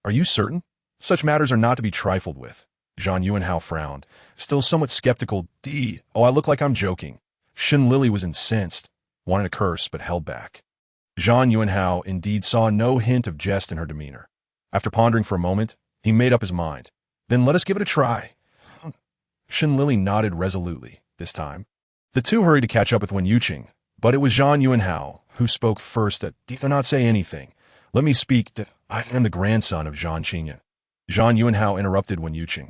Are you certain? Such matters are not to be trifled with. Zhang Yuanhao frowned, still somewhat skeptical. I look like I'm joking. Shun Lili was incensed, wanted to curse but held back. Zhang Yuanhao indeed saw no hint of jest in her demeanor. After pondering for a moment, he made up his mind. Then let us give it a try. Shun Lili nodded resolutely, this time. The 2 hurried to catch up with Wan Yuqing, but it was Zhang Yuanhao who spoke first. Do not say anything. Let me speak. I am the grandson of Zhang Qingyun. Zhang Yuanhao interrupted Wan Yuqing,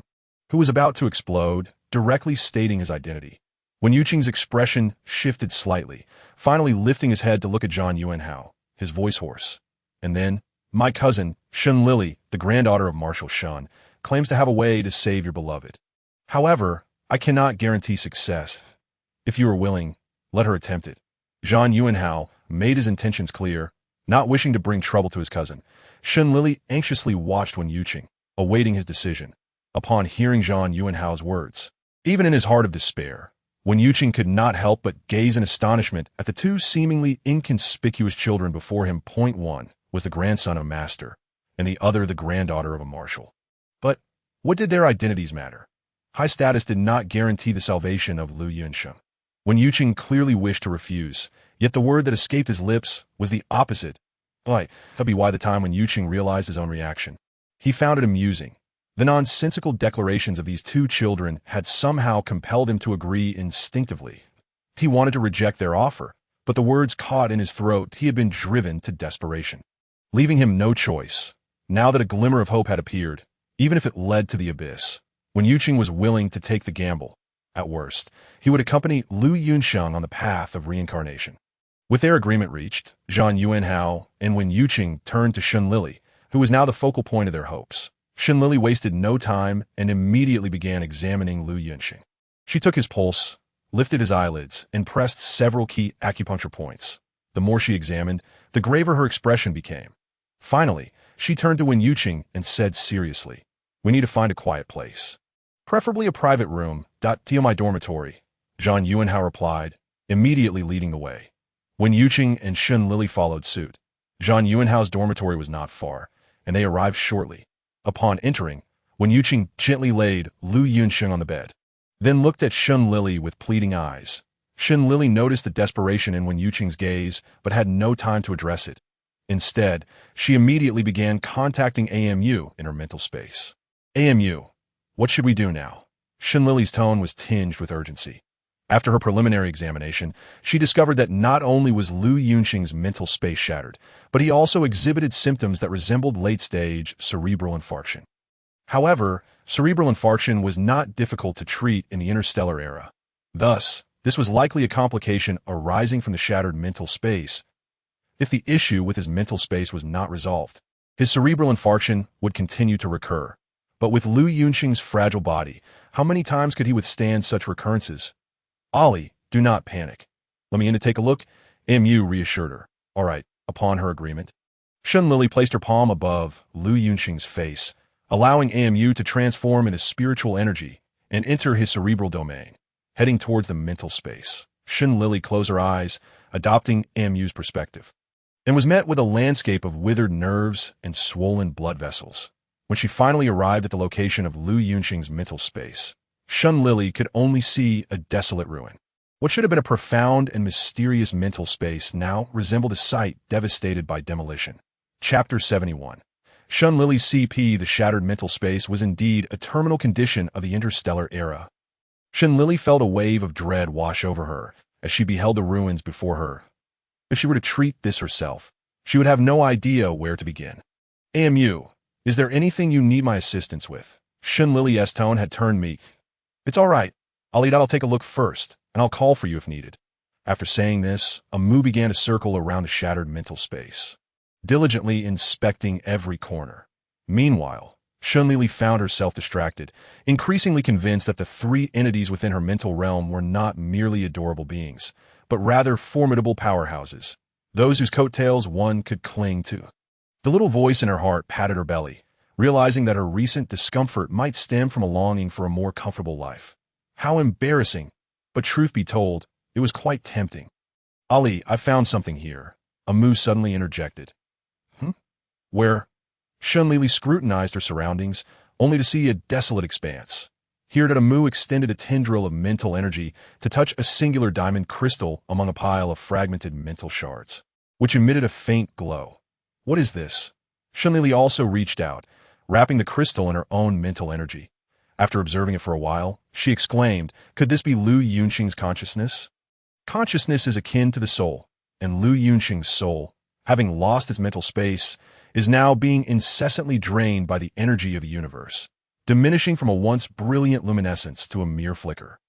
who was about to explode, directly stating his identity. Wan Yuqing's expression shifted slightly, finally lifting his head to look at Zhang Yuanhao, his voice hoarse. And then, my cousin, Shun Lili, the granddaughter of Marshal Shun, claims to have a way to save your beloved. However, I cannot guarantee success. If you are willing, let her attempt it. Zhang Yuanhao made his intentions clear, not wishing to bring trouble to his cousin. Lili anxiously watched Wen Yuqing, awaiting his decision. Upon hearing Zhang Yuanhao's words, even in his heart of despair, Wen Yuqing could not help but gaze in astonishment at the two seemingly inconspicuous children before him. One was the grandson of a master, and the other the granddaughter of a marshal. But what did their identities matter? High status did not guarantee the salvation of Lu Yunsheng. Wen Yuqing clearly wished to refuse, yet the word that escaped his lips was the opposite. That'd be why the time when Yuqing realized his own reaction. He found it amusing. The nonsensical declarations of these two children had somehow compelled him to agree instinctively. He wanted to reject their offer, but the words caught in his throat. He had been driven to desperation, leaving him no choice. Now that a glimmer of hope had appeared, even if it led to the abyss, Wen Yuqing was willing to take the gamble. At worst, he would accompany Lu Yunsheng on the path of reincarnation. With their agreement reached, Zhang Yuanhao and Wen Yuqing turned to Lili, who was now the focal point of their hopes. Lili wasted no time and immediately began examining Lu Yunsheng. She took his pulse, lifted his eyelids, and pressed several key acupuncture points. The more she examined, the graver her expression became. Finally, she turned to Wen Yuqing and said seriously, "We need to find a quiet place. Preferably a private room. To my dormitory," Zhang Yuanhao replied, immediately leading the way. Wen Yuqing and Lili followed suit. Zhang Yuanhao's dormitory was not far, and they arrived shortly. Upon entering, Wen Yuqing gently laid Lu Yunsheng on the bed, then looked at Lili with pleading eyes. Lili noticed the desperation in Wen Yuqing's gaze, but had no time to address it. Instead, she immediately began contacting AMU in her mental space. "AMU, what should we do now?" Lili's tone was tinged with urgency. After her preliminary examination, she discovered that not only was Lu Yunsheng's mental space shattered, but he also exhibited symptoms that resembled late-stage cerebral infarction. However, cerebral infarction was not difficult to treat in the interstellar era. Thus, this was likely a complication arising from the shattered mental space. If the issue with his mental space was not resolved, his cerebral infarction would continue to recur. But with Lu Yunsheng's fragile body, how many times could he withstand such recurrences? "Ollie, do not panic. Let me in to take a look," AMU reassured her. "All right." Upon her agreement, Lili placed her palm above Lu Yunsheng's face, allowing AMU to transform into spiritual energy and enter his cerebral domain, heading towards the mental space. Lili closed her eyes, adopting AMU's perspective, and was met with a landscape of withered nerves and swollen blood vessels. When she finally arrived at the location of Lu Yunsheng's mental space, Lili could only see a desolate ruin. What should have been a profound and mysterious mental space now resembled a site devastated by demolition. Chapter 71. Lili's CP, the shattered mental space, was indeed a terminal condition of the interstellar era. Lili felt a wave of dread wash over her as she beheld the ruins before her. If she were to treat this herself, she would have no idea where to begin. "AMU, is there anything you need my assistance with?" Lili's tone had turned meek. "It's all right. I'll take a look first, and I'll call for you if needed." After saying this, Amu began to circle around the shattered mental space, diligently inspecting every corner. Meanwhile, Lili found herself distracted, increasingly convinced that the three entities within her mental realm were not merely adorable beings, but rather formidable powerhouses, those whose coattails one could cling to. The little voice in her heart patted her belly, realizing that her recent discomfort might stem from a longing for a more comfortable life. How embarrassing! But truth be told, it was quite tempting. "Ali, I found something here," Amu suddenly interjected. "Where?" Lili scrutinized her surroundings, only to see a desolate expanse. Here did Amu extended a tendril of mental energy to touch a singular diamond crystal among a pile of fragmented mental shards, which emitted a faint glow. "What is this?" Lili also reached out, wrapping the crystal in her own mental energy. After observing it for a while, she exclaimed, "Could this be Lu Yunsheng's consciousness?" Consciousness is akin to the soul, and Lu Yunsheng's soul, having lost its mental space, is now being incessantly drained by the energy of the universe, diminishing from a once brilliant luminescence to a mere flicker.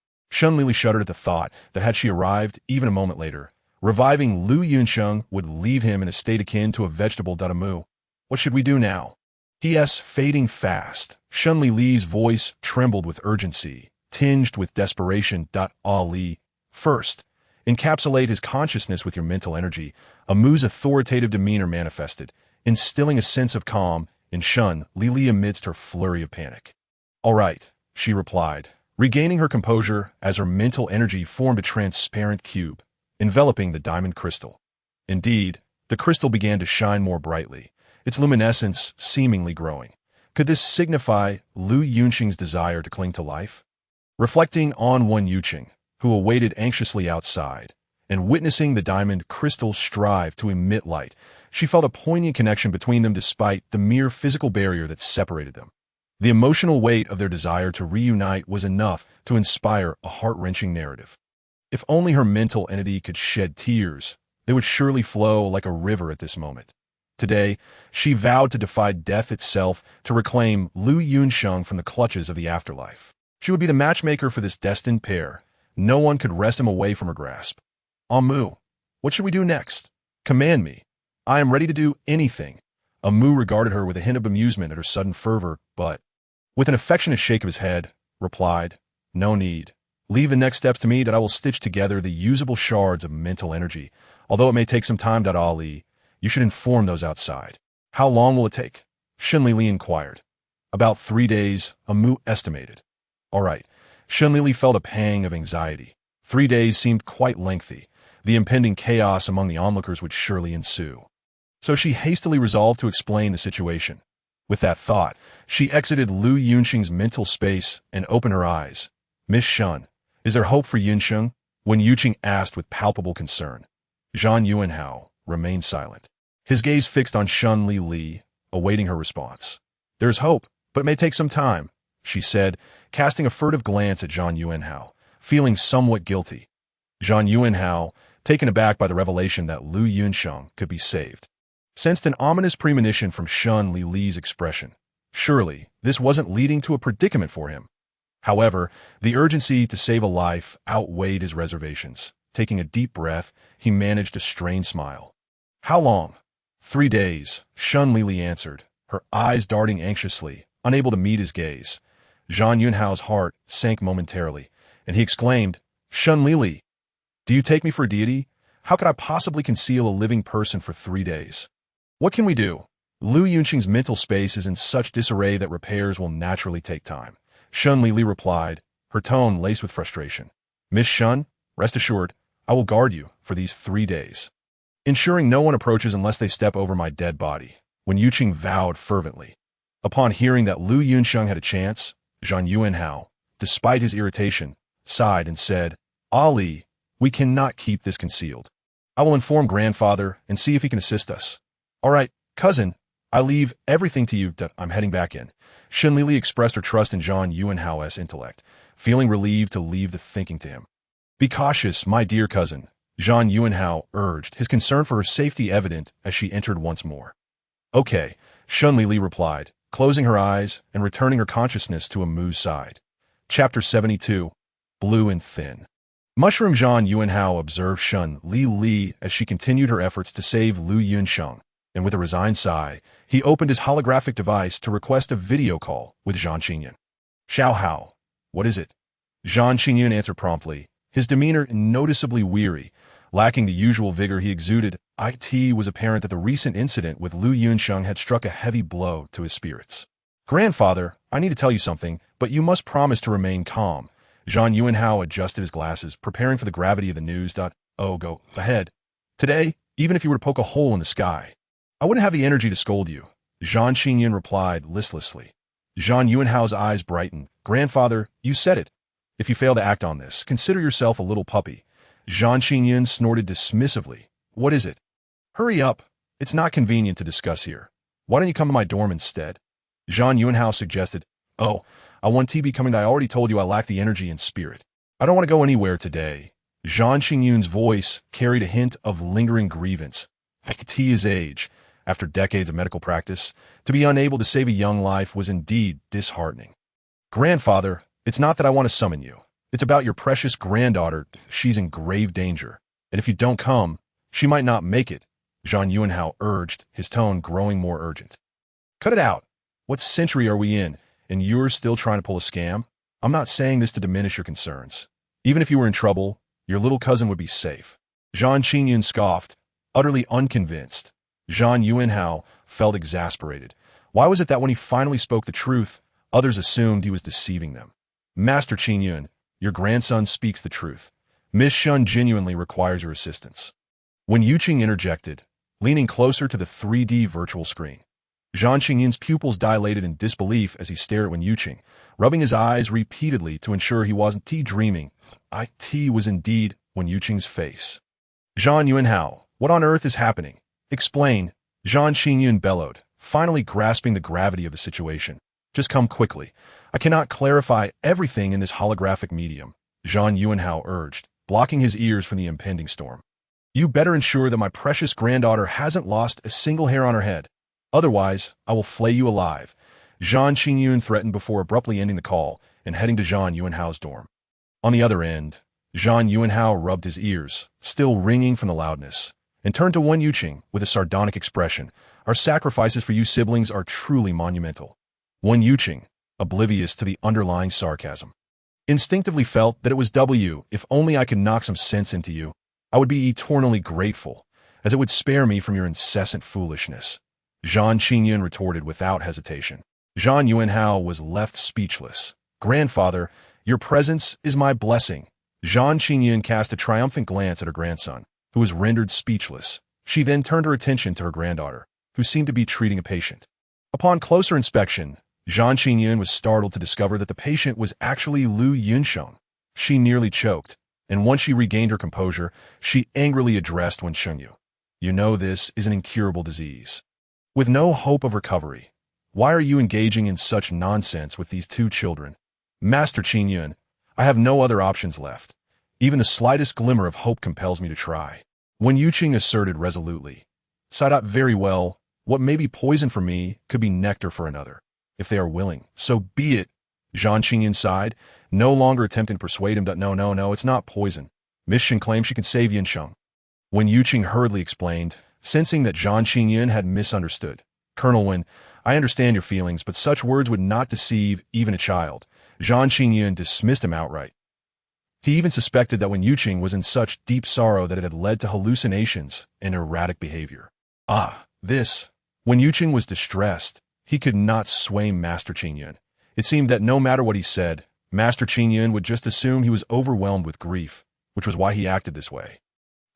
Lili shuddered at the thought that had she arrived even a moment later, reviving Lu Yunsheng would leave him in a state akin to a vegetable. Amu, what should we do now? P.S. Fading fast. Lili's voice trembled with urgency, tinged with desperation. Ali, first, Encapsulate his consciousness with your mental energy. Amu's authoritative demeanor manifested, instilling a sense of calm in Shun Lili amidst her flurry of panic. "All right," she replied, regaining her composure as her mental energy formed a transparent cube, enveloping the diamond crystal. Indeed, the crystal began to shine more brightly, its luminescence seemingly growing. Could this signify Lu Yunqing's desire to cling to life? Reflecting on Wen Yuqing, who awaited anxiously outside, and witnessing the diamond crystal strive to emit light, she felt a poignant connection between them despite the mere physical barrier that separated them. The emotional weight of their desire to reunite was enough to inspire a heart-wrenching narrative. If only her mental entity could shed tears, they would surely flow like a river at this moment. Today, she vowed to defy death itself to reclaim Lu Yunsheng from the clutches of the afterlife. She would be the matchmaker for this destined pair. No one could wrest him away from her grasp. "Amu, what should we do next? Command me. I am ready to do anything." Amu regarded her with a hint of amusement at her sudden fervor, but, with an affectionate shake of his head, replied, "No need. Leave the next steps to me that I will stitch together the usable shards of mental energy. Although it may take some time, Ali, you should inform those outside." "How long will it take?" Shun Lili inquired. "About 3 days," Amu estimated. "All right." Shun Lili felt a pang of anxiety. 3 days seemed quite lengthy. The impending chaos among the onlookers would surely ensue. So she hastily resolved to explain the situation. With that thought, she exited Lu Yunqing's mental space and opened her eyes. "Miss Shun, is there hope for Yunsheng?" Wen Yuqing asked with palpable concern. Zhang Yuanhao remained silent, his gaze fixed on Shun Lili, awaiting her response. "There's hope, but it may take some time," she said, casting a furtive glance at Zhang Yuanhao, feeling somewhat guilty. Zhang Yuanhao, taken aback by the revelation that Lu Yunsheng could be saved, sensed an ominous premonition from Shun Lili's expression. Surely, this wasn't leading to a predicament for him. However, the urgency to save a life outweighed his reservations. Taking a deep breath, he managed a strained smile. "How long?" 3 days, Shun Lili answered, her eyes darting anxiously, unable to meet his gaze. Zhang Yunhao's heart sank momentarily, and he exclaimed, "Shun Lili, do you take me for a deity? How could I possibly conceal a living person for 3 days? What can we do?" Lu Yunqing's mental space is in such disarray that repairs will naturally take time. Shun Lili replied, her tone laced with frustration. "Miss Shun, rest assured, I will guard you for these 3 days, ensuring no one approaches unless they step over my dead body." Wen Yuqing vowed fervently. Upon hearing that Lu Yunsheng had a chance, Zhang Yuanhao, despite his irritation, sighed and said, "Ali, we cannot keep this concealed. I will inform grandfather and see if he can assist us." "All right, cousin, I leave everything to you. I'm heading back in." Shun Lili expressed her trust in Zhang Yuanhao's intellect, feeling relieved to leave the thinking to him. "Be cautious, my dear cousin," Zhang Yuanhao urged, his concern for her safety evident as she entered once more. "Okay," Shun Lili replied, closing her eyes and returning her consciousness to Amu's side. Chapter 72. Blue and Thin. Mushroom Zhang Yuanhao observed Shun Lili as she continued her efforts to save Lu Yunsheng, and with a resigned sigh, he opened his holographic device to request a video call with Zhang Qingyun. "Xiao Hao, what is it?" Zhang Qingyun answered promptly, his demeanor noticeably weary, lacking the usual vigor he exuded. It was apparent that the recent incident with Lu Yunsheng had struck a heavy blow to his spirits. "Grandfather, I need to tell you something, but you must promise to remain calm." Zhang Yuanhao adjusted his glasses, preparing for the gravity of the news. "Oh, go ahead. Today, even if you were to poke a hole in the sky, I wouldn't have the energy to scold you," Zhang Qingyun replied listlessly. Zhang Yuanhao's eyes brightened. "Grandfather, you said it. If you fail to act on this, consider yourself a little puppy." Zhang Qingyun snorted dismissively. "What is it?" "Hurry up. It's not convenient to discuss here. Why don't you come to my dorm instead?" Zhang Yuanhao suggested. "Oh, I want to be coming. I already told you I lack the energy and spirit. I don't want to go anywhere today." Zhang Qingyun's voice carried a hint of lingering grievance. At his age, after decades of medical practice, to be unable to save a young life was indeed disheartening. "Grandfather, it's not that I want to summon you. It's about your precious granddaughter. She's in grave danger, and if you don't come, she might not make it," Zhang Yuanhao urged, his tone growing more urgent. "Cut it out. What century are we in, and you're still trying to pull a scam? I'm not saying this to diminish your concerns. Even if you were in trouble, your little cousin would be safe. Zhang Qingyun scoffed, utterly unconvinced. Zhang Yuanhao felt exasperated. Why was it that when he finally spoke the truth, others assumed he was deceiving them? Master Qingyun, your grandson speaks the truth. Miss Shun genuinely requires your assistance. When Yuqing interjected, leaning closer to the 3D virtual screen, Zhang Qingyun's pupils dilated in disbelief as he stared at Wen Yuqing, rubbing his eyes repeatedly to ensure he wasn't dreaming. It was indeed Wen Yuqing's face. Zhang Yuanhao, what on earth is happening? Explain, Zhang Qingyun bellowed, finally grasping the gravity of the situation. Just come quickly. I cannot clarify everything in this holographic medium, Zhang Yuanhao urged, blocking his ears from the impending storm. You better ensure that my precious granddaughter hasn't lost a single hair on her head. Otherwise, I will flay you alive, Zhang Qingyun threatened before abruptly ending the call and heading to Zhang Yuanhao's dorm. On the other end, Zhang Yuanhao rubbed his ears, still ringing from the loudness, and turned to Wen Yuqing with a sardonic expression. Our sacrifices for you siblings are truly monumental. Wen Yuqing, oblivious to the underlying sarcasm, instinctively felt that it was if only I could knock some sense into you, I would be eternally grateful, as it would spare me from your incessant foolishness. Zhang Qingyun retorted without hesitation. Zhang Yuanhao was left speechless. Grandfather, your presence is my blessing. Zhang Qingyun cast a triumphant glance at her grandson, who was rendered speechless. She then turned her attention to her granddaughter, who seemed to be treating a patient. Upon closer inspection, Zhang Qingyun was startled to discover that the patient was actually Lu Yunsheng. She nearly choked, and once she regained her composure, she angrily addressed Wen Shengyu. You know this is an incurable disease. With no hope of recovery, why are you engaging in such nonsense with these two children? Master Qingyun, I have no other options left. Even the slightest glimmer of hope compels me to try. Wen Yuqing asserted resolutely. Sadat, very well, what may be poison for me could be nectar for another. If they are willing, so be it. Zhang Qingyun sighed, no longer attempting to persuade him that no, it's not poison. Miss Shen claims she can save Yunsheng. Wen Yuqing hurriedly explained, sensing that Zhang Qingyun had misunderstood. Colonel Wen, I understand your feelings, but such words would not deceive even a child. Zhang Qingyun dismissed him outright. He even suspected that Wen Yuqing was in such deep sorrow that it had led to hallucinations and erratic behavior. Wen Yuqing was distressed. He could not sway Master Qingyun. It seemed that no matter what he said, Master Qingyun would just assume he was overwhelmed with grief, which was why he acted this way.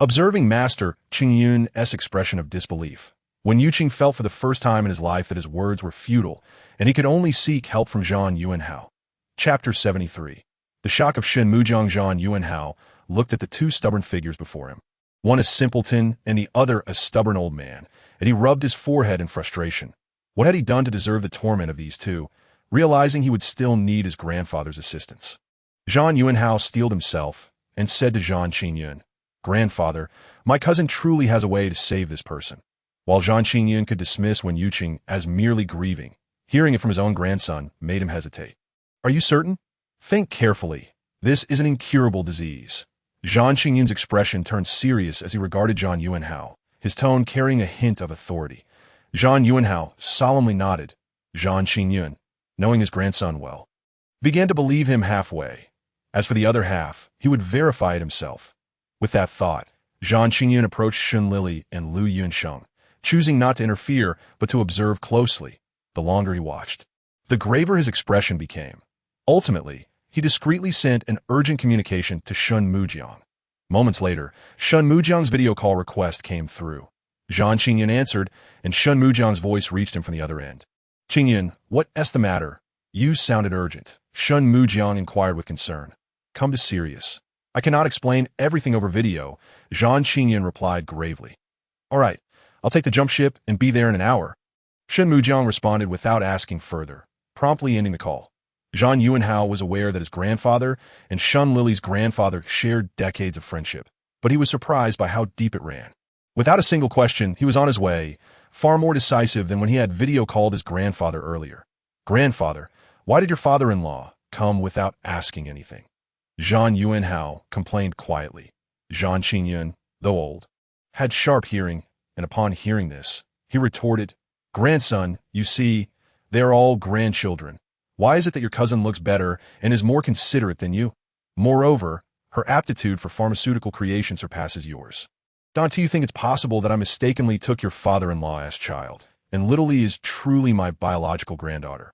Observing Master Qingyun's expression of disbelief, Wen Yuqing felt for the first time in his life that his words were futile, and he could only seek help from Zhang Yuanhao. Chapter 73. The shock of Shen Mujiang. Zhang Yuanhao looked at the two stubborn figures before him, one a simpleton and the other a stubborn old man, and he rubbed his forehead in frustration. What had he done to deserve the torment of these two, realizing he would still need his grandfather's assistance? Zhang Yuanhao steeled himself and said to Zhang Qingyun, Grandfather, my cousin truly has a way to save this person. While Zhang Qingyun could dismiss Wen Yuqing as merely grieving, hearing it from his own grandson made him hesitate. Are you certain? Think carefully. This is an incurable disease. Zhang Qingyun's expression turned serious as he regarded Zhang Yuanhao, his tone carrying a hint of authority. Zhang Yuanhao solemnly nodded. Zhang Qingyun, knowing his grandson well, began to believe him halfway. As for the other half, he would verify it himself. With that thought, Zhang Qingyun approached Shun Lili and Lu Yunsheng, choosing not to interfere but to observe closely. The longer he watched, the graver his expression became. Ultimately, he discreetly sent an urgent communication to Shun Mujiang. Moments later, Shun Mujiang's video call request came through. Zhang Qingyun answered, and Shun Mujiang's voice reached him from the other end. Qingyun, what's the matter? You sounded urgent. Shun Mujiang inquired with concern. Come to serious. I cannot explain everything over video, Zhang Qingyun replied gravely. All right, I'll take the jump ship and be there in an hour. Shun Mujiang responded without asking further, promptly ending the call. Zhang Yuanhao was aware that his grandfather and Shun Lili's grandfather shared decades of friendship, but he was surprised by how deep it ran. Without a single question, he was on his way, far more decisive than when he had video called his grandfather earlier. Grandfather, why did your father-in-law come without asking anything? Zhang Yuanhao complained quietly. Zhang Qingyun, though old, had sharp hearing, and upon hearing this, he retorted, Grandson, you see, they are all grandchildren. Why is it that your cousin looks better and is more considerate than you? Moreover, Her aptitude for pharmaceutical creation surpasses yours. Don't you think it's possible that I mistakenly took your father-in-law as child, and Lili is truly my biological granddaughter?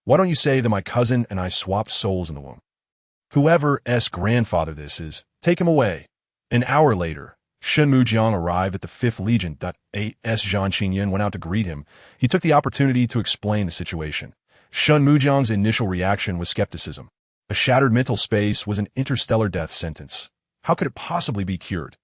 Why don't you say that my cousin and I swapped souls in the womb? Whoever's grandfather this is, take him away. An hour later, Shen Mujiang arrived at the 5th Legion. As Zhang Qingyun went out to greet him, he took the opportunity to explain the situation. Shen Mujiang's initial reaction was skepticism. A shattered mental space was an interstellar death sentence. How could it possibly be cured?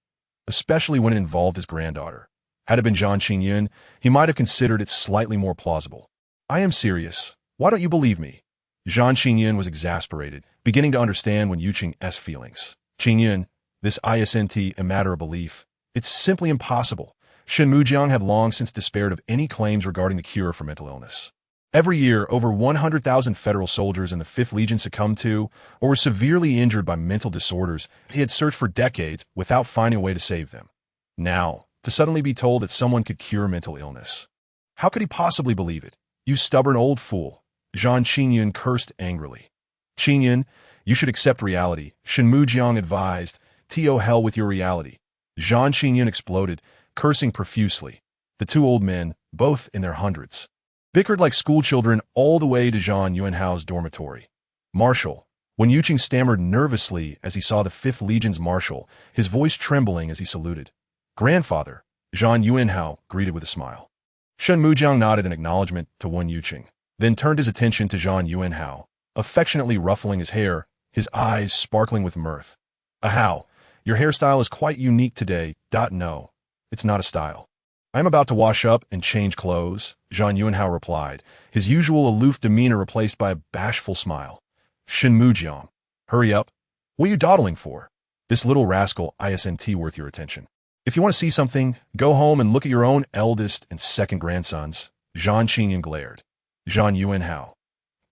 Especially when it involved his granddaughter. Had it been Zhang Qingyun, he might have considered it slightly more plausible. I am serious. Why don't you believe me? Zhang Qingyun was exasperated, beginning to understand Wen Yuqing's feelings. Qingyun, this isn't a matter of belief. It's simply impossible. Shen Mujiang had long since despaired of any claims regarding the cure for mental illness. Every year, over 100,000 federal soldiers in the 5th Legion succumbed to or were severely injured by mental disorders. He had searched for decades without finding a way to save them. Now, to suddenly be told that someone could cure mental illness. How could he possibly believe it? You stubborn old fool. Zhang Qingyun cursed angrily. Qingyun, you should accept reality, Shen Mujiang advised. To hell with your reality. Zhang Qingyun exploded, cursing profusely. The two old men, both in their hundreds, bickered like schoolchildren all the way to Zhang Yuanhao's dormitory. Marshal. Wen Yuqing stammered nervously as he saw the 5th Legion's Marshal, his voice trembling as he saluted. Grandfather, Zhang Yuanhao greeted with a smile. Shen Mujiang nodded in acknowledgement to Wen Yuqing, then turned his attention to Zhang Yuanhao, affectionately ruffling his hair, his eyes sparkling with mirth. Ahao, your hairstyle is quite unique today. No, it's not a style. I am about to wash up and change clothes, Zhang Yuanhao replied, his usual aloof demeanor replaced by a bashful smile. Shen Mujiang, hurry up. What are you dawdling for? This little rascal isn't worth your attention. If you want to see something, go home and look at your own eldest and second grandsons. Zhang Qingyun glared. Zhang Yuanhao,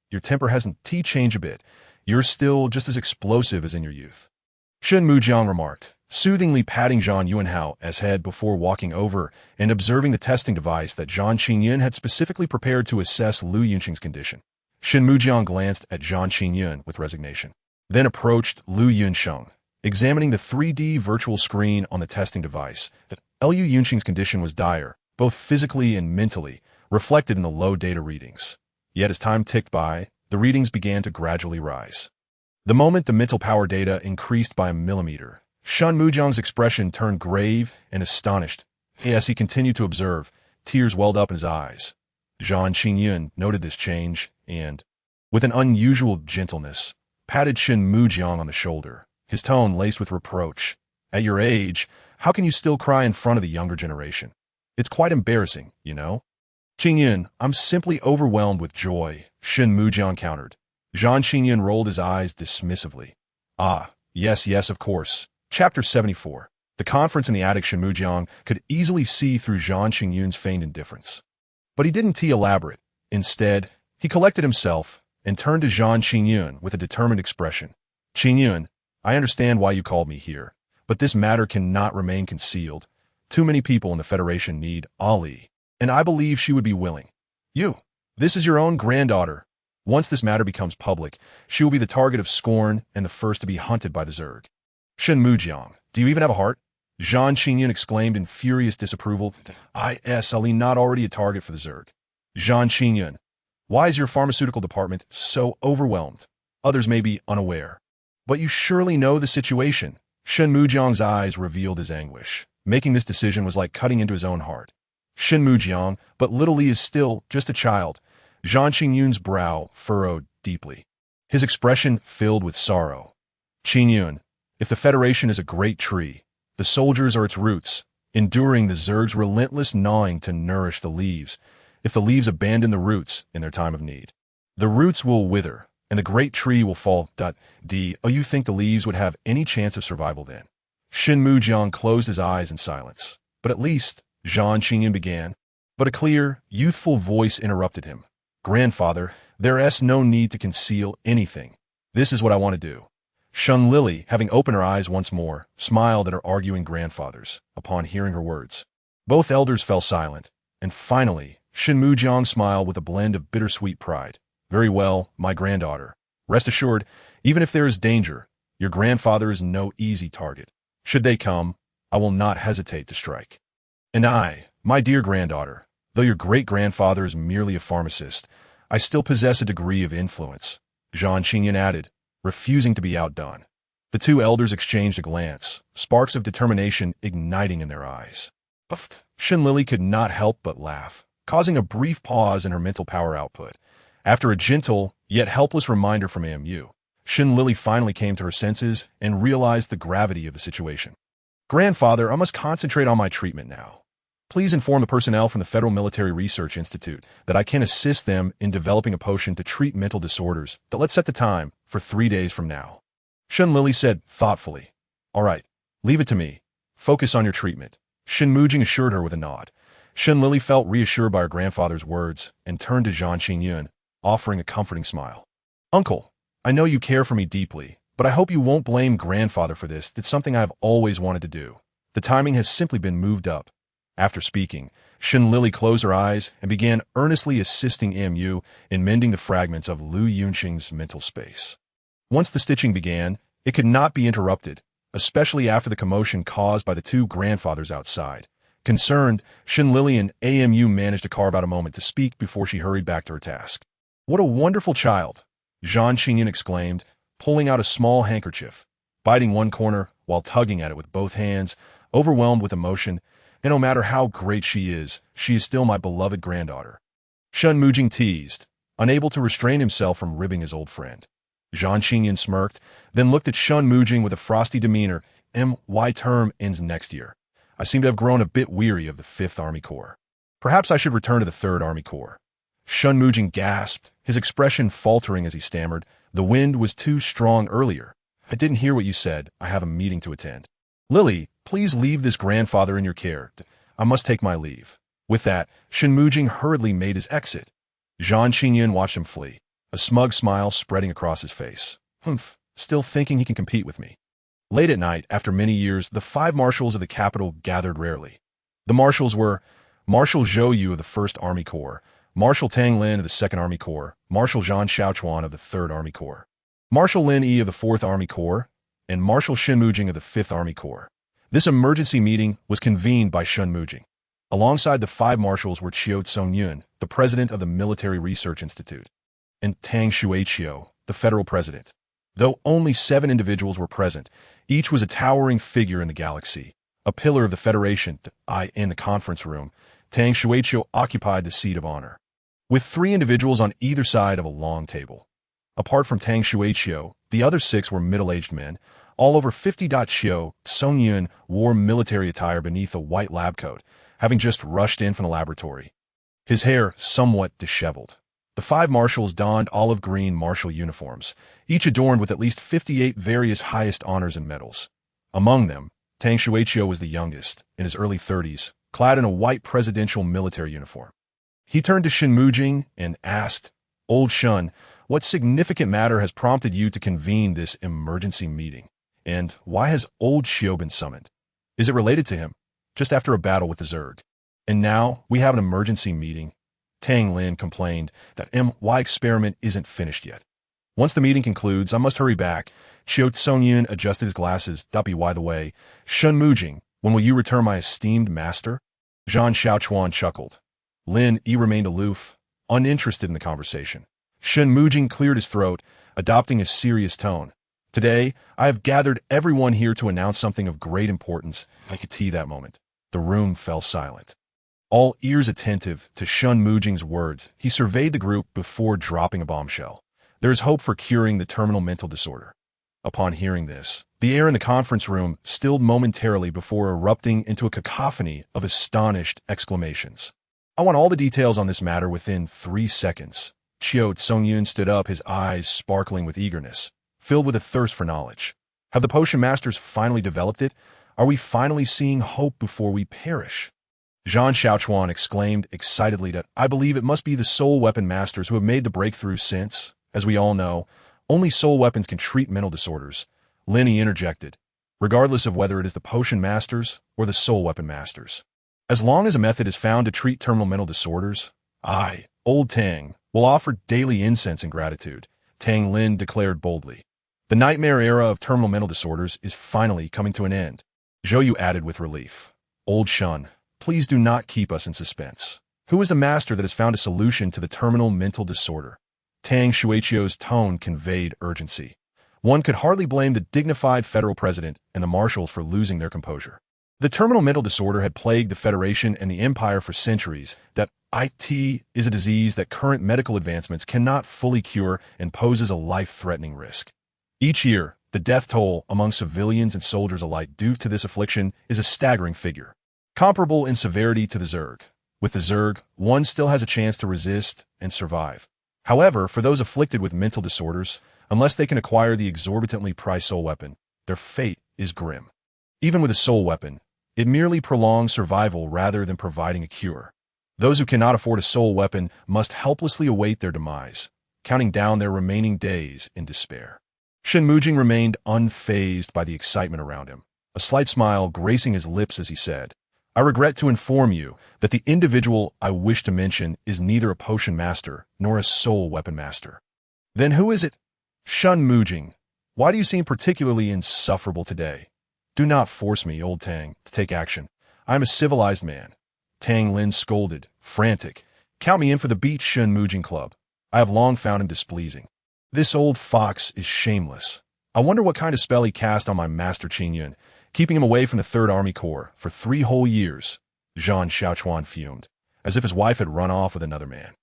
your temper hasn't changed a bit. You're still just as explosive as in your youth. Shen Mujiang remarked, soothingly patting Zhang Yuanhao's head before walking over and observing the testing device that Zhang Qingyun had specifically prepared to assess Lu Yunqing's condition. Shen Mujiang glanced at Zhang Qingyun with resignation, then approached Lu Yunqing, examining the 3D virtual screen on the testing device. That Lu Yunqing's condition was dire, both physically and mentally, reflected in the low data readings. Yet as time ticked by, the readings began to gradually rise. The moment the mental power data increased by a millimeter, Shen Mujiang's expression turned grave and astonished. As he continued to observe, tears welled up in his eyes. Zhang Qingyun noted this change and, with an unusual gentleness, patted Shen Mujiang on the shoulder, his tone laced with reproach. At your age, how can you still cry in front of the younger generation? It's quite embarrassing, you know? Qingyun, I'm simply overwhelmed with joy, Shen Mujiang countered. Zhang Qingyun rolled his eyes dismissively. Ah, yes, of course. Chapter 74. The conference in the attic. Shen Mujiang could easily see through Zhang Qingyun's feigned indifference. But he didn't elaborate. Instead, he collected himself and turned to Zhang Qingyun with a determined expression. Qingyun, I understand why you called me here, but this matter cannot remain concealed. Too many people in the Federation need Ali, and I believe she would be willing. This is your own granddaughter. Once this matter becomes public, she will be the target of scorn and the first to be hunted by the Zerg. Shen Mujiang, do you even have a heart? Zhang Qingyun exclaimed in furious disapproval. Ali not already a target for the Zerg. Zhang Qingyun, why is your pharmaceutical department so overwhelmed? Others may be unaware. But you surely know the situation. Shen Mujiang's eyes revealed his anguish. Making this decision was like cutting into his own heart. Shen Mujiang, but Lili is still just a child. Zhang Qingyun's brow furrowed deeply, his expression filled with sorrow. Qingyun, if the Federation is a great tree, the soldiers are its roots, enduring the Zerg's relentless gnawing to nourish the leaves. If the leaves abandon the roots in their time of need, the roots will wither, and the great tree will fall. You think the leaves would have any chance of survival then? Shen Mujiang closed his eyes in silence. But at least, Zhang Qingyun began. But a clear, youthful voice interrupted him. Grandfather, there's no need to conceal anything. This is what I want to do. Shun Lili, having opened her eyes once more, smiled at her arguing grandfathers upon hearing her words. Both elders fell silent, and finally, Shen Mujiang smiled with a blend of bittersweet pride. Very well, my granddaughter. Rest assured, even if there is danger, Your grandfather is no easy target. Should they come, I will not hesitate to strike. And I, my dear granddaughter, though your great-grandfather is merely a pharmacist, I still possess a degree of influence, Zhang Qingyan added, refusing to be outdone. The two elders exchanged a glance, sparks of determination igniting in their eyes. Puffed. Lili could not help but laugh, causing a brief pause in her mental power output. After a gentle, yet helpless reminder from AMU, Lili finally came to her senses and realized the gravity of the situation. Grandfather, I must concentrate on my treatment now. Please inform the personnel from the Federal Military Research Institute that I can assist them in developing a potion to treat mental disorders. But let's set the time for 3 days from now. Lili said thoughtfully. All right, leave it to me. Focus on your treatment. Mujing assured her with a nod. Lili felt reassured by her grandfather's words and turned to Zhang Qingyun, offering a comforting smile. Uncle, I know you care for me deeply, but I hope you won't blame grandfather for this. It's something I've always wanted to do. The timing has simply been moved up. After speaking, Lili closed her eyes and began earnestly assisting AMU in mending the fragments of Lu Yunqing's mental space. Once the stitching began, it could not be interrupted, especially after the commotion caused by the two grandfathers outside. Concerned, Lili and AMU managed to carve out a moment to speak before she hurried back to her task. What a wonderful child, Zhang Qingyan exclaimed, pulling out a small handkerchief, biting one corner while tugging at it with both hands, overwhelmed with emotion. And no matter how great she is still my beloved granddaughter. Mujing teased, unable to restrain himself from ribbing his old friend. Zhang Qingyan smirked, then looked at Mujing with a frosty demeanor. My term ends next year. I seem to have grown a bit weary of the 5th Army Corps. Perhaps I should return to the 3rd Army Corps. Mujing gasped, his expression faltering as he stammered. The wind was too strong earlier. I didn't hear what you said. I have a meeting to attend. Lili, please leave this grandfather in your care. I must take my leave. With that, Mujing hurriedly made his exit. Zhang Qingyun watched him flee, a smug smile spreading across his face. Humph, still thinking he can compete with me. Late at night, after many years, the 5 marshals of the capital gathered rarely. The marshals were Marshal Zhou Yu of the 1st Army Corps, Marshal Tang Lin of the 2nd Army Corps, Marshal Zhang Xiaochuan of the 3rd Army Corps, Marshal Lin Yi of the 4th Army Corps, and Marshal Mujing of the 5th Army Corps. This emergency meeting was convened by Mujing. Alongside the 5 marshals were Qiu Tsongyun, the president of the Military Research Institute, and Tang Shuiqiu, the federal president. Though only 7 individuals were present, each was a towering figure in the galaxy, a pillar of the Federation. In the conference room, Tang Shuiqiu occupied the seat of honor, with 3 individuals on either side of a long table. Apart from Tang Shuiqiu, the other 6 were middle-aged men, all over 50. Qiu Tsongyun wore military attire beneath a white lab coat, having just rushed in from the laboratory, his hair somewhat disheveled. The 5 marshals donned olive-green marshal uniforms, each adorned with at least 58 various highest honors and medals. Among them, Tang Shuiqiu was the youngest, in his early 30s, clad in a white presidential military uniform. He turned to Mujing and asked, Old Shun, what significant matter has prompted you to convene this emergency meeting? And why has old Qiu been summoned? Is it related to him? Just after a battle with the Zerg. And now we have an emergency meeting. Tang Lin complained that my experiment isn't finished yet. Once the meeting concludes, I must hurry back. Qiu Tsongyun adjusted his glasses. By the way, Mujing, when will you return my esteemed master? Zhang Xiaochuan chuckled. Lin Yi remained aloof, uninterested in the conversation. Mujing cleared his throat, adopting a serious tone. Today, I have gathered everyone here to announce something of great importance. I could see that moment. The room fell silent. All ears attentive to Mujing's words, he surveyed the group before dropping a bombshell. There is hope for curing the terminal mental disorder. Upon hearing this, the air in the conference room stilled momentarily before erupting into a cacophony of astonished exclamations. I want all the details on this matter within 3 seconds. Qiu Tsongyun stood up, his eyes sparkling with eagerness, filled with a thirst for knowledge. Have the potion masters finally developed it? Are we finally seeing hope before we perish? Zhang Xiaochuan exclaimed excitedly that I believe it must be the soul weapon masters who have made the breakthrough since, as we all know, only soul weapons can treat mental disorders. Lini interjected, regardless of whether it is the potion masters or the soul weapon masters. As long as a method is found to treat terminal mental disorders, I, old Tang, will offer daily incense in gratitude, Tang Lin declared boldly. The nightmare era of terminal mental disorders is finally coming to an end. Zhou Yu added with relief. Old Shun, please do not keep us in suspense. Who is the master that has found a solution to the terminal mental disorder? Tang Shuiqiu's tone conveyed urgency. One could hardly blame the dignified federal president and the marshals for losing their composure. The terminal mental disorder had plagued the Federation and the Empire for centuries. That it is a disease that current medical advancements cannot fully cure and poses a life-threatening risk. Each year, the death toll among civilians and soldiers alike due to this affliction is a staggering figure, comparable in severity to the Zerg. With the Zerg, one still has a chance to resist and survive. However, for those afflicted with mental disorders, unless they can acquire the exorbitantly priced soul weapon, their fate is grim. Even with a soul weapon, it merely prolongs survival rather than providing a cure. Those who cannot afford a soul weapon must helplessly await their demise, counting down their remaining days in despair. Shen Mujing remained unfazed by the excitement around him, a slight smile gracing his lips as he said, I regret to inform you that the individual I wish to mention is neither a potion master nor a soul weapon master. Then who is it? Shen Mujing, why do you seem particularly insufferable today? Do not force me, old Tang, to take action. I am a civilized man. Tang Lin scolded, frantic. Count me in for the Beach Shen Mujing Club. I have long found him displeasing. This old fox is shameless. I wonder what kind of spell he cast on my master Qingyun, keeping him away from the 3rd Army Corps for 3 whole years. Zhang Xiaochuan fumed, as if his wife had run off with another man.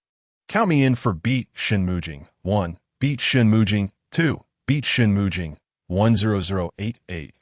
Count me in for Beat Shen Mujing. 1. Beat Shen Mujing. 2. Beat Shen Mujing. 10088.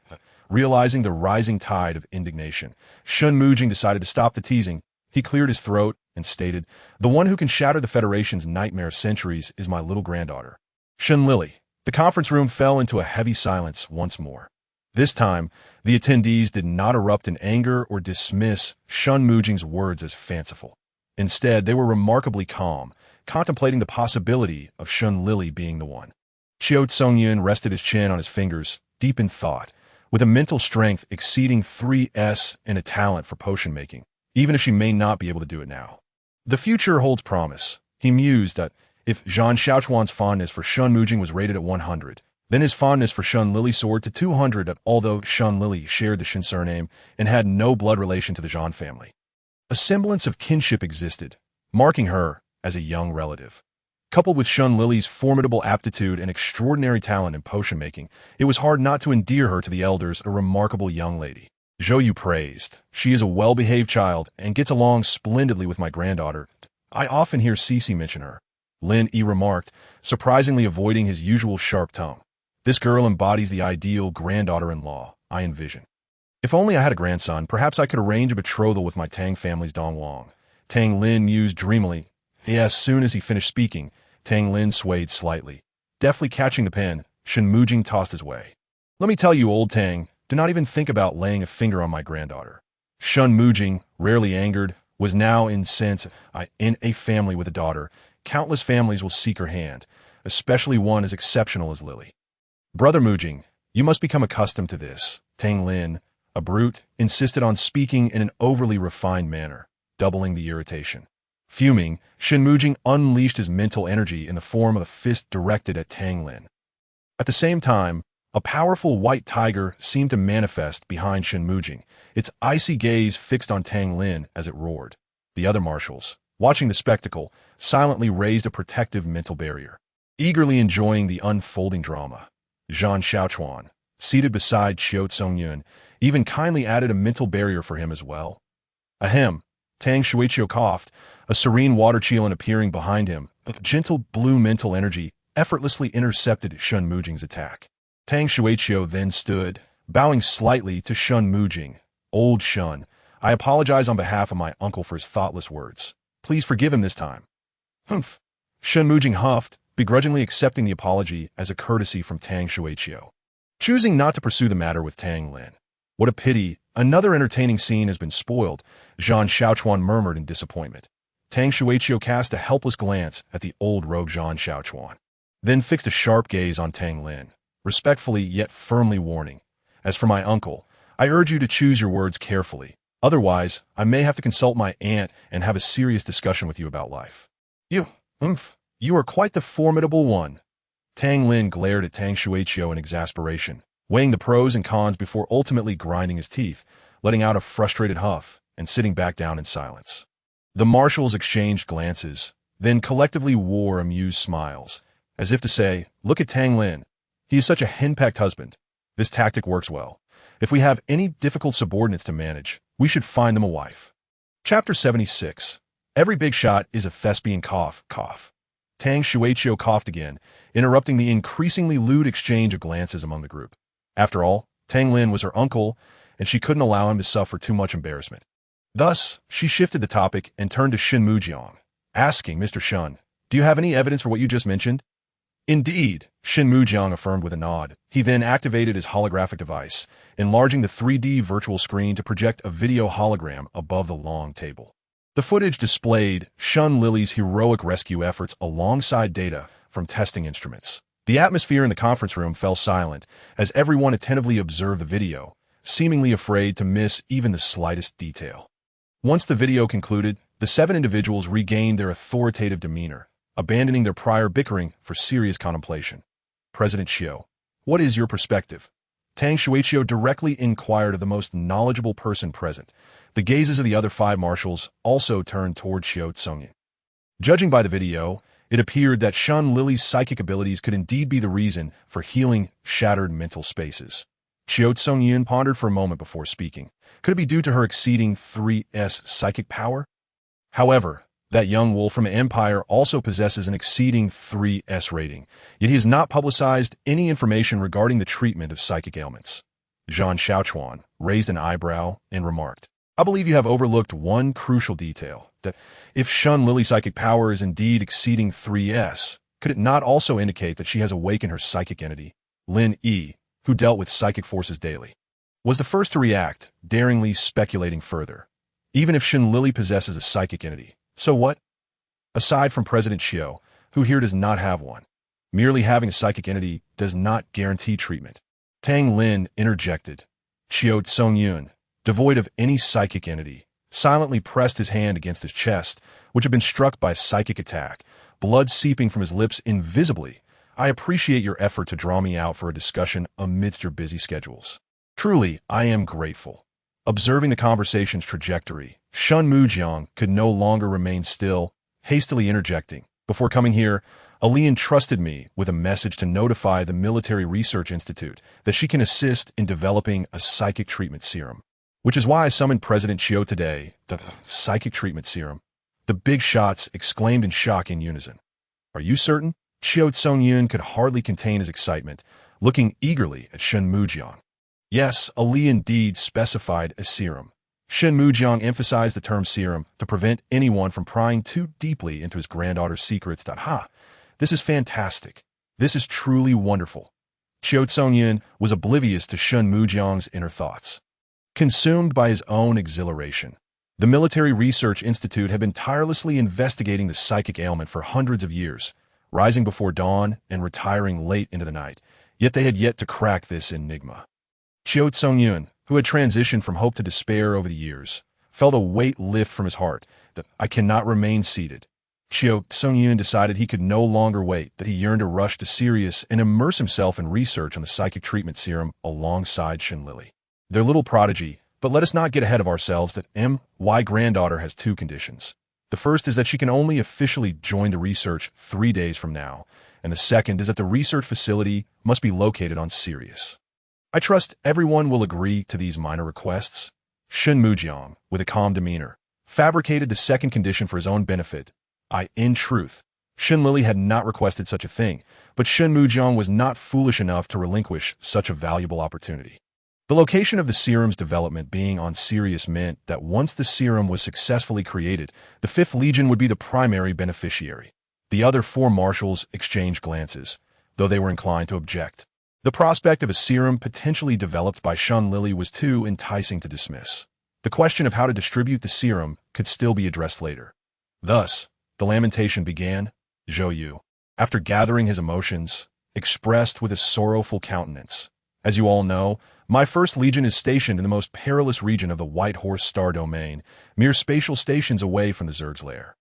Realizing the rising tide of indignation, Shen Mujing decided to stop the teasing. He cleared his throat and stated, the one who can shatter the Federation's nightmare centuries is my little granddaughter. Shen Lili. The conference room fell into a heavy silence once more. This time, the attendees did not erupt in anger or dismiss Shen Mujing's words as fanciful. Instead, they were remarkably calm, contemplating the possibility of Shen Lili being the one. Qiu Tsongyun rested his chin on his fingers, deep in thought, with a mental strength exceeding 3S and a talent for potion making, even if she may not be able to do it now. The future holds promise. He mused that if Zhang Xiaochuan's fondness for Shen Mujing was rated at 100, then his fondness for Shen Lili soared to 200, although Shen Lili shared the Shen surname and had no blood relation to the Zhang family. A semblance of kinship existed, marking her as a young relative. Coupled with Shen Lili's formidable aptitude and extraordinary talent in potion making, it was hard not to endear her to the elders, a remarkable young lady. Zhou Yu praised. She is a well-behaved child and gets along splendidly with my granddaughter. I often hear Cece mention her. Lin Yi remarked, surprisingly avoiding his usual sharp tone. This girl embodies the ideal granddaughter-in-law I envision. If only I had a grandson, perhaps I could arrange a betrothal with my Tang family's Dong Wang. Tang Lin mused dreamily. As soon as he finished speaking, Tang Lin swayed slightly. Deftly catching the pen, Shen Mujing tossed his way. Let me tell you, old Tang, do not even think about laying a finger on my granddaughter. Shen Mujing, rarely angered, was now incensed. In a family with a daughter, countless families will seek her hand, especially one as exceptional as Lili. Brother Mujing, you must become accustomed to this. Tang Lin, a brute, insisted on speaking in an overly refined manner, doubling the irritation. Fuming, Shen Mujing unleashed his mental energy in the form of a fist directed at Tang Lin. At the same time, a powerful white tiger seemed to manifest behind Shen Mujing, its icy gaze fixed on Tang Lin as it roared. The other marshals, watching the spectacle, silently raised a protective mental barrier, eagerly enjoying the unfolding drama. Zhang Xiaochuan, seated beside Qiu Tsongyun, even kindly added a mental barrier for him as well. Ahem, Tang Shuiqiu coughed, a serene water Qilin appearing behind him. A gentle blue mental energy effortlessly intercepted Shen Mujing's attack. Tang Shuiqiu then stood, bowing slightly to Shen Mujing. Old Shen, I apologize on behalf of my uncle for his thoughtless words. Please forgive him this time. Humph. Shen Mujing huffed, begrudgingly accepting the apology as a courtesy from Tang Shuiqiu, choosing not to pursue the matter with Tang Lin. What a pity, another entertaining scene has been spoiled, Zhang Xiaochuan murmured in disappointment. Tang Shuiqiu cast a helpless glance at the old rogue Zhang Xiaochuan, then fixed a sharp gaze on Tang Lin, respectfully yet firmly warning, as for my uncle, I urge you to choose your words carefully. Otherwise, I may have to consult my aunt and have a serious discussion with you about life. You are quite the formidable one. Tang Lin glared at Tang Shuiqiu in exasperation, weighing the pros and cons before ultimately grinding his teeth, letting out a frustrated huff, and sitting back down in silence. The marshals exchanged glances, then collectively wore amused smiles, as if to say, "Look at Tang Lin. He is such a henpecked husband. This tactic works well. If we have any difficult subordinates to manage, we should find them a wife." Chapter 76. Every big shot is a thespian cough. Tang Shuiqiu coughed again, interrupting the increasingly lewd exchange of glances among the group. After all, Tang Lin was her uncle, and she couldn't allow him to suffer too much embarrassment. Thus, she shifted the topic and turned to Shen Mujiang, asking, "Mr. Shun, do you have any evidence for what you just mentioned?" "Indeed," Shen Mujiang affirmed with a nod. He then activated his holographic device, enlarging the 3D virtual screen to project a video hologram above the long table. The footage displayed Shun Lili's heroic rescue efforts alongside data from testing instruments. The atmosphere in the conference room fell silent as everyone attentively observed the video, seemingly afraid to miss even the slightest detail. Once the video concluded, the 7 individuals regained their authoritative demeanor, abandoning their prior bickering for serious contemplation. "President Xiu, what is your perspective?" Tang Shuiqiu directly inquired of the most knowledgeable person present. The gazes of the other 5 marshals also turned toward Xiu Tsungyin. Judging by the video, it appeared that Shun Lili's psychic abilities could indeed be the reason for healing shattered mental spaces. Xiu Tsungyin pondered for a moment before speaking. Could it be due to her exceeding 3S psychic power? However, that young wolf from Empire also possesses an exceeding 3S rating, yet he has not publicized any information regarding the treatment of psychic ailments. Zhang Xiaochuan raised an eyebrow and remarked, "I believe you have overlooked one crucial detail, that if Shun Lili's psychic power is indeed exceeding 3S, could it not also indicate that she has awakened her psychic entity, Lin Yi, who dealt with psychic forces daily?" Was the first to react, daringly speculating further. Even if Shun Lili possesses a psychic entity, so what? Aside from President Xiu, who here does not have one, merely having a psychic entity does not guarantee treatment. Tang Lin interjected. Xiu Tsongyun, devoid of any psychic entity, silently pressed his hand against his chest, which had been struck by a psychic attack, blood seeping from his lips invisibly. "I appreciate your effort to draw me out for a discussion amidst your busy schedules. Truly, I am grateful." Observing the conversation's trajectory, Shun Mujiang could no longer remain still, hastily interjecting. "Before coming here, Ali entrusted me with a message to notify the Military Research Institute that she can assist in developing a psychic treatment serum. Which is why I summoned President Xiu today." "The psychic treatment serum?" The big shots exclaimed in shock in unison. "Are you certain?" Xiu Tsongyun could hardly contain his excitement, looking eagerly at Shen Mujiang. "Yes, Ali indeed specified a serum." Shen Mujiang emphasized the term serum to prevent anyone from prying too deeply into his granddaughter's secrets. "Ha! This is fantastic. This is truly wonderful." Xiu Tsongyun was oblivious to Shen Mujiang's inner thoughts. Consumed by his own exhilaration, the Military Research Institute had been tirelessly investigating the psychic ailment for hundreds of years, rising before dawn and retiring late into the night, yet they had yet to crack this enigma. Xiu Tsongyun, who had transitioned from hope to despair over the years, felt a weight lift from his heart. That "I cannot remain seated." Xiu Tsongyun decided he could no longer wait, that he yearned to rush to Sirius and immerse himself in research on the psychic treatment serum alongside Shen Lili. Their little prodigy, but let us not get ahead of ourselves, that my granddaughter has 2 conditions. The first is that she can only officially join the research 3 days from now, and the second is that the research facility must be located on Sirius. I trust everyone will agree to these minor requests. Shen Mujiang, with a calm demeanor, fabricated the second condition for his own benefit. In truth, Shen Lili had not requested such a thing, but Shen Mujiang was not foolish enough to relinquish such a valuable opportunity. The location of the serum's development being on Sirius meant that once the serum was successfully created, the 5th Legion would be the primary beneficiary. The other 4 marshals exchanged glances, though they were inclined to object. The prospect of a serum potentially developed by Shun Lili was too enticing to dismiss. The question of how to distribute the serum could still be addressed later. Thus, the lamentation began. Zhou Yu, after gathering his emotions, expressed with a sorrowful countenance. "As you all know, my 1st Legion is stationed in the most perilous region of the White Horse Star Domain, mere spatial stations away from the Zerg's lair.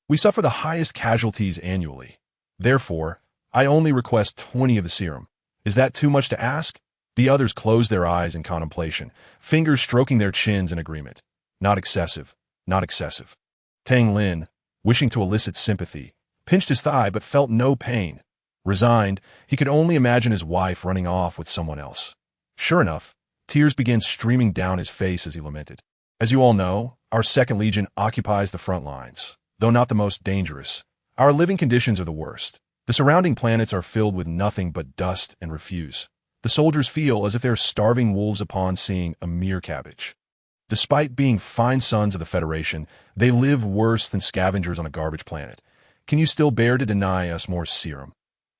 We suffer the highest casualties annually. Therefore, I only request 20 of the serum. Is that too much to ask? The others closed their eyes in contemplation, fingers stroking their chins in agreement. Not excessive, not excessive. Tang Lin, wishing to elicit sympathy, pinched his thigh but felt no pain. Resigned, he could only imagine his wife running off with someone else. Sure enough, tears began streaming down his face as he lamented. As you all know, our 2nd Legion occupies the front lines. Though not the most dangerous, our living conditions are the worst. The surrounding planets are filled with nothing but dust and refuse. The soldiers feel as if they're starving wolves upon seeing a mere cabbage. Despite being fine sons of the Federation, they live worse than scavengers on a garbage planet. Can you still bear to deny us more serum?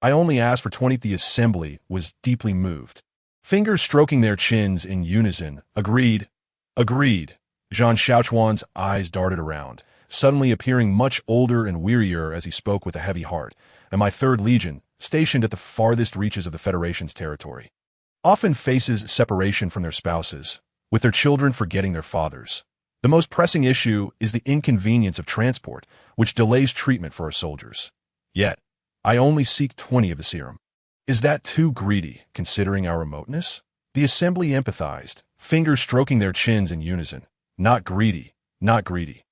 I only asked for 20. The assembly was deeply moved. Fingers stroking their chins in unison, agreed. Agreed. Zhang Xiaochuan's eyes darted around, suddenly appearing much older and wearier as he spoke with a heavy heart. And my 3rd Legion, stationed at the farthest reaches of the Federation's territory, often faces separation from their spouses, with their children forgetting their fathers. The most pressing issue is the inconvenience of transport, which delays treatment for our soldiers. Yet, I only seek 20 of the serum. Is that too greedy, considering our remoteness? The assembly empathized, fingers stroking their chins in unison. Not greedy, not greedy.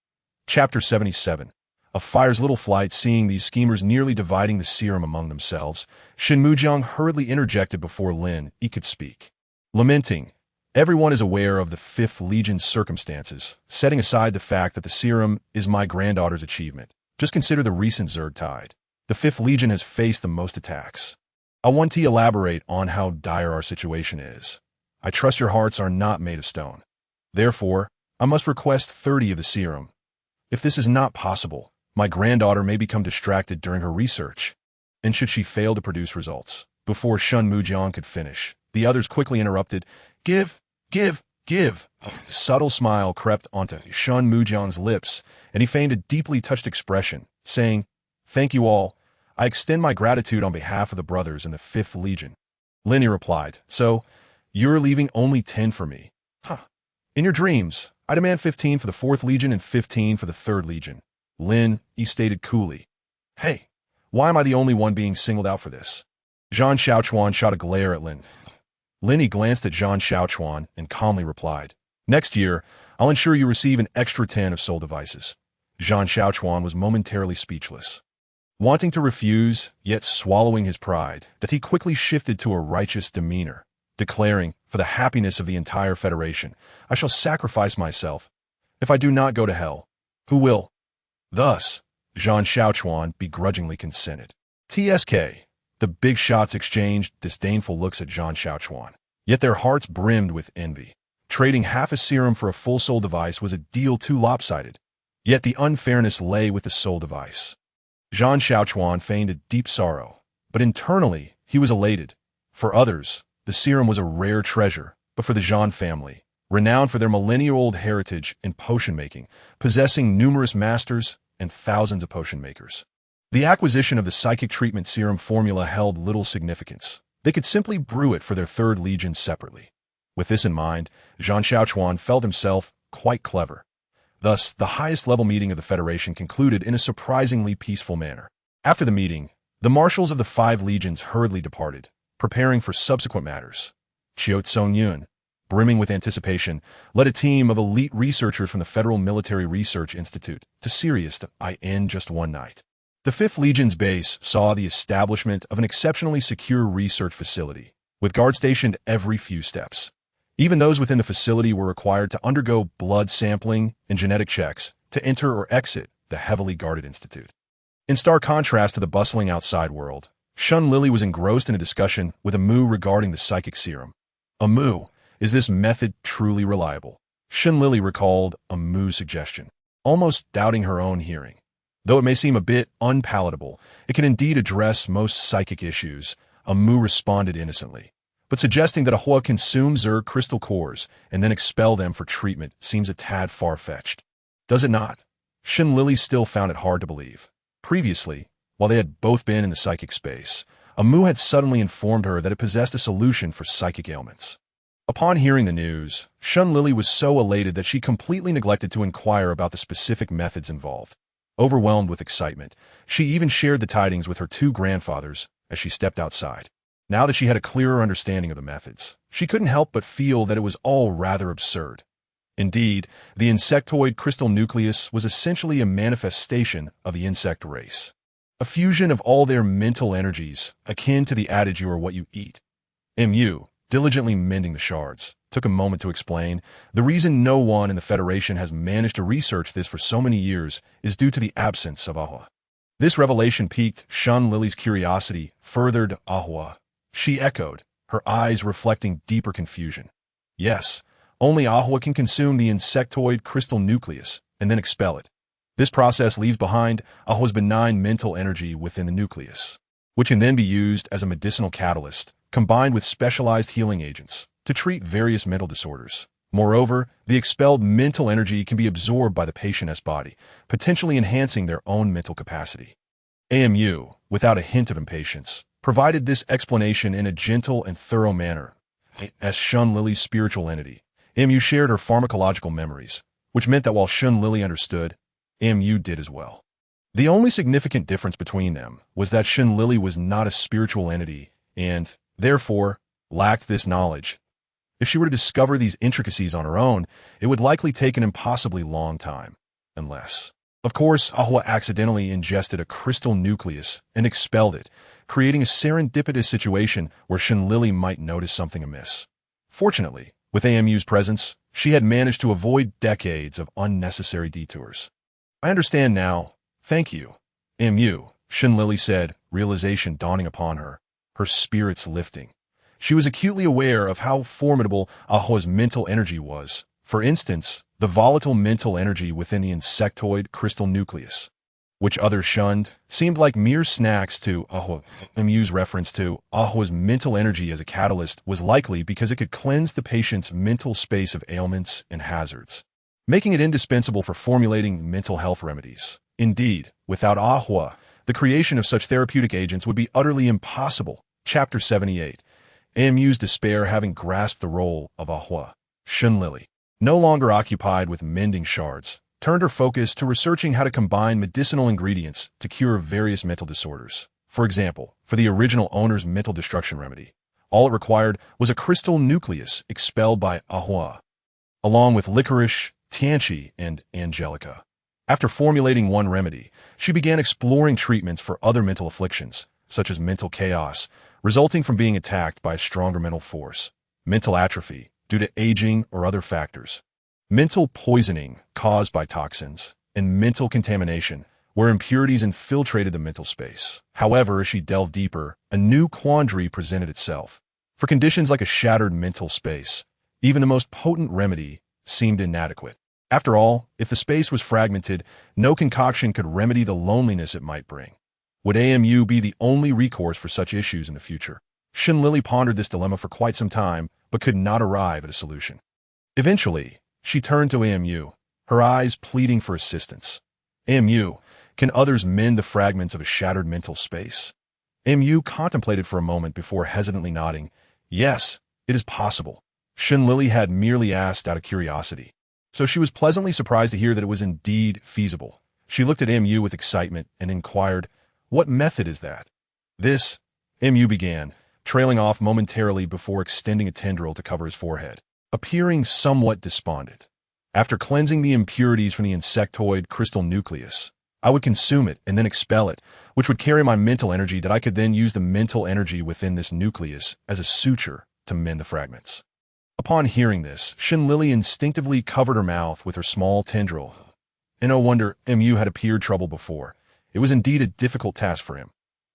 Chapter 77. A Fire's Little Flight. Seeing these schemers nearly dividing the serum among themselves, Shen Mujiang hurriedly interjected before Lin Yi could speak. Lamenting, everyone is aware of the 5th Legion's circumstances, setting aside the fact that the serum is my granddaughter's achievement. Just consider the recent Zerg tide. The 5th Legion has faced the most attacks. I want to elaborate on how dire our situation is. I trust your hearts are not made of stone. Therefore, I must request 30 of the serum. If this is not possible, my granddaughter may become distracted during her research. And should she fail to produce results? Before Shen Mujiang could finish, the others quickly interrupted. Give, give, give. A subtle smile crept onto Shen Mujiang's lips, and he feigned a deeply touched expression, saying, Thank you all. I extend my gratitude on behalf of the brothers in the 5th Legion. Lin Yi replied, So, you're leaving only 10 for me? Huh. In your dreams, I demand 15 for the 4th Legion and 15 for the 3rd Legion. Lin Yi stated coolly. Hey, why am I the only one being singled out for this? Zhang Xiaochuan shot a glare at Lin. Lin Yi glanced at Zhang Xiaochuan and calmly replied, Next year, I'll ensure you receive an extra 10 of soul devices. Zhang Xiaochuan was momentarily speechless. Wanting to refuse, yet swallowing his pride, that he quickly shifted to a righteous demeanor, declaring, For the happiness of the entire Federation, I shall sacrifice myself. If I do not go to hell, who will? Thus, Zhang Xiaochuan begrudgingly consented. TSK. The big shots exchanged disdainful looks at Zhang Xiaochuan, yet their hearts brimmed with envy. Trading half a serum for a full soul device was a deal too lopsided. Yet the unfairness lay with the soul device. Zhang Xiaochuan feigned a deep sorrow, but internally he was elated. For others, the serum was a rare treasure, but for the Zhang family, renowned for their millennia-old heritage in potion making, possessing numerous masters and thousands of potion makers, the acquisition of the psychic treatment serum formula held little significance. They could simply brew it for their 3rd Legion separately. With this in mind, Zhang Xiaochuan felt himself quite clever. Thus, the highest-level meeting of the Federation concluded in a surprisingly peaceful manner. After the meeting, the marshals of the 5 legions hurriedly departed, preparing for subsequent matters. Qiu Tsongyun, brimming with anticipation, led a team of elite researchers from the Federal Military Research Institute to Sirius in just one night. The 5th Legion's base saw the establishment of an exceptionally secure research facility, with guards stationed every few steps. Even those within the facility were required to undergo blood sampling and genetic checks to enter or exit the heavily guarded institute. In stark contrast to the bustling outside world, Lili was engrossed in a discussion with Amu regarding the psychic serum. Amu, is this method truly reliable? Lili recalled Amu's suggestion, almost doubting her own hearing. Though it may seem a bit unpalatable, it can indeed address most psychic issues, Amu responded innocently. But suggesting that a Hua consume Zerg crystal cores and then expel them for treatment seems a tad far-fetched. Does it not? Lili still found it hard to believe. Previously, while they had both been in the psychic space, Amu had suddenly informed her that it possessed a solution for psychic ailments. Upon hearing the news, Lili was so elated that she completely neglected to inquire about the specific methods involved. Overwhelmed with excitement, she even shared the tidings with her 2 grandfathers, as she stepped outside. Now that she had a clearer understanding of the methods, she couldn't help but feel that it was all rather absurd. Indeed, the insectoid crystal nucleus was essentially a manifestation of the insect race. A fusion of all their mental energies, akin to the adage you are what you eat. MU, diligently mending the shards, took a moment to explain, the reason no one in the Federation has managed to research this for so many years is due to the absence of Ahua. This revelation piqued Shun Lili's curiosity, furthered Ahua. She echoed, her eyes reflecting deeper confusion. Yes, only Ahua can consume the insectoid crystal nucleus and then expel it. This process leaves behind Ahua's benign mental energy within the nucleus, which can then be used as a medicinal catalyst, combined with specialized healing agents, to treat various mental disorders. Moreover, the expelled mental energy can be absorbed by the patient's body, potentially enhancing their own mental capacity. AMU, without a hint of impatience, provided this explanation in a gentle and thorough manner. As Shun Lili's spiritual entity, AMU shared her pharmacological memories, which meant that while Shun Lili understood, AMU did as well. The only significant difference between them was that Shun Lili was not a spiritual entity and, therefore, lacked this knowledge. If she were to discover these intricacies on her own, it would likely take an impossibly long time. Unless, of course, Ahua accidentally ingested a crystal nucleus and expelled it, creating a serendipitous situation where Shun Lili might notice something amiss. Fortunately, with AMU's presence, she had managed to avoid decades of unnecessary detours. I understand now. Thank you. AMU, Shun Lili said, realization dawning upon her, her spirits lifting. She was acutely aware of how formidable Ahua's mental energy was. For instance, the volatile mental energy within the insectoid crystal nucleus, which others shunned, seemed like mere snacks to Ahua. AMU's reference to Ahua's mental energy as a catalyst was likely because it could cleanse the patient's mental space of ailments and hazards, making it indispensable for formulating mental health remedies. Indeed, without Ahua, the creation of such therapeutic agents would be utterly impossible. Chapter 78. AMU's despair having grasped the role of Ahua. Shun Lili, no longer occupied with mending shards, turned her focus to researching how to combine medicinal ingredients to cure various mental disorders. For example, for the original owner's mental destruction remedy, all it required was a crystal nucleus expelled by Ahua, along with licorice, Tianchi, and Angelica. After formulating one remedy, she began exploring treatments for other mental afflictions, such as mental chaos, resulting from being attacked by a stronger mental force, mental atrophy due to aging or other factors, mental poisoning caused by toxins, and mental contamination, where impurities infiltrated the mental space. However, as she delved deeper, a new quandary presented itself. For conditions like a shattered mental space, even the most potent remedy seemed inadequate. After all, if the space was fragmented, no concoction could remedy the loneliness it might bring. Would AMU be the only recourse for such issues in the future? Shun Lili pondered this dilemma for quite some time, but could not arrive at a solution. Eventually, she turned to AMU, her eyes pleading for assistance. AMU, can others mend the fragments of a shattered mental space? AMU contemplated for a moment before hesitantly nodding. Yes, it is possible. Shun Lili had merely asked out of curiosity, so she was pleasantly surprised to hear that it was indeed feasible. She looked at AMU with excitement and inquired, "What method is that?" "This," MU began, trailing off momentarily before extending a tendril to cover his forehead, appearing somewhat despondent. "After cleansing the impurities from the insectoid crystal nucleus, I would consume it and then expel it, which would carry my mental energy that I could then use the mental energy within this nucleus as a suture to mend the fragments." Upon hearing this, Shun Lili instinctively covered her mouth with her small tendril. And no wonder MU had appeared troubled before. It was indeed a difficult task for him.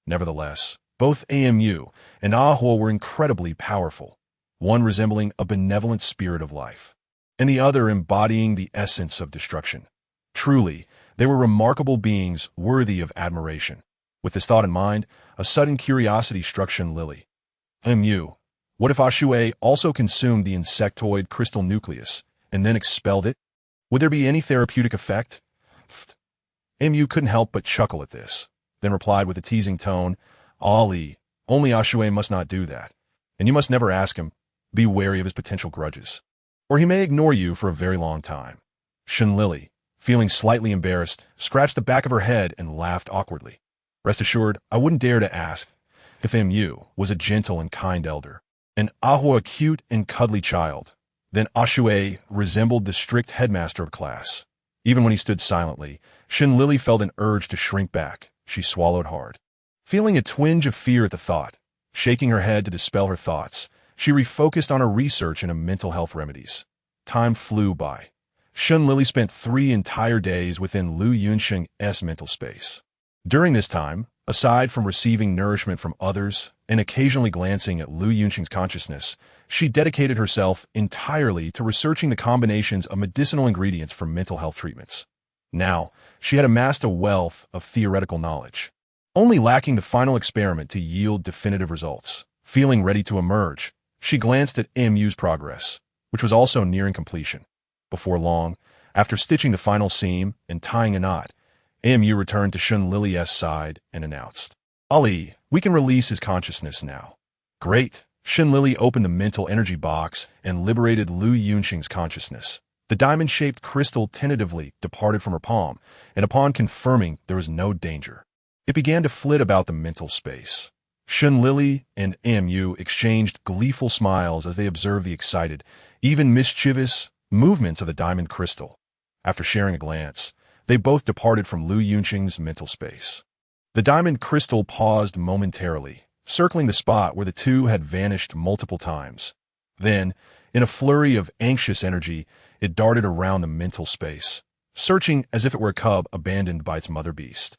Nevertheless, both AMU and Ahua were incredibly powerful, one resembling a benevolent spirit of life, and the other embodying the essence of destruction. Truly, they were remarkable beings worthy of admiration. With this thought in mind, a sudden curiosity struck Shun Lili. MU, what if Ashue also consumed the insectoid crystal nucleus and then expelled it? Would there be any therapeutic effect? MU couldn't help but chuckle at this, then replied with a teasing tone, "Ali, only Ashue must not do that, and you must never ask him. Be wary of his potential grudges, or he may ignore you for a very long time." Shun Lili, feeling slightly embarrassed, scratched the back of her head and laughed awkwardly. "Rest assured, I wouldn't dare to ask. If Mu was a gentle and kind elder, and Ahua a cute and cuddly child, then Ashue resembled the strict headmaster of class. Even when he stood silently, Lili felt an urge to shrink back. She swallowed hard, feeling a twinge of fear at the thought. Shaking her head to dispel her thoughts, she refocused on her research into mental health remedies. Time flew by. Lili spent 3 entire days within Lu Yunsheng's mental space. During this time, aside from receiving nourishment from others and occasionally glancing at Lu Yunsheng's consciousness, she dedicated herself entirely to researching the combinations of medicinal ingredients for mental health treatments. Now, she had amassed a wealth of theoretical knowledge, only lacking the final experiment to yield definitive results. Feeling ready to emerge, she glanced at Mu's progress, which was also nearing completion. Before long, after stitching the final seam and tying a knot, Mu returned to Lili's side and announced, "Ali, we can release his consciousness now." Great! Lili opened the mental energy box and liberated Lu Yunsheng's consciousness. The diamond-shaped crystal tentatively departed from her palm, and upon confirming there was no danger, it began to flit about the mental space. Lili and Mu exchanged gleeful smiles as they observed the excited, even mischievous, movements of the diamond crystal. After sharing a glance, they both departed from Lu Yunsheng's mental space. The diamond crystal paused momentarily, circling the spot where the two had vanished multiple times. Then, in a flurry of anxious energy, it darted around the mental space, searching as if it were a cub abandoned by its mother beast.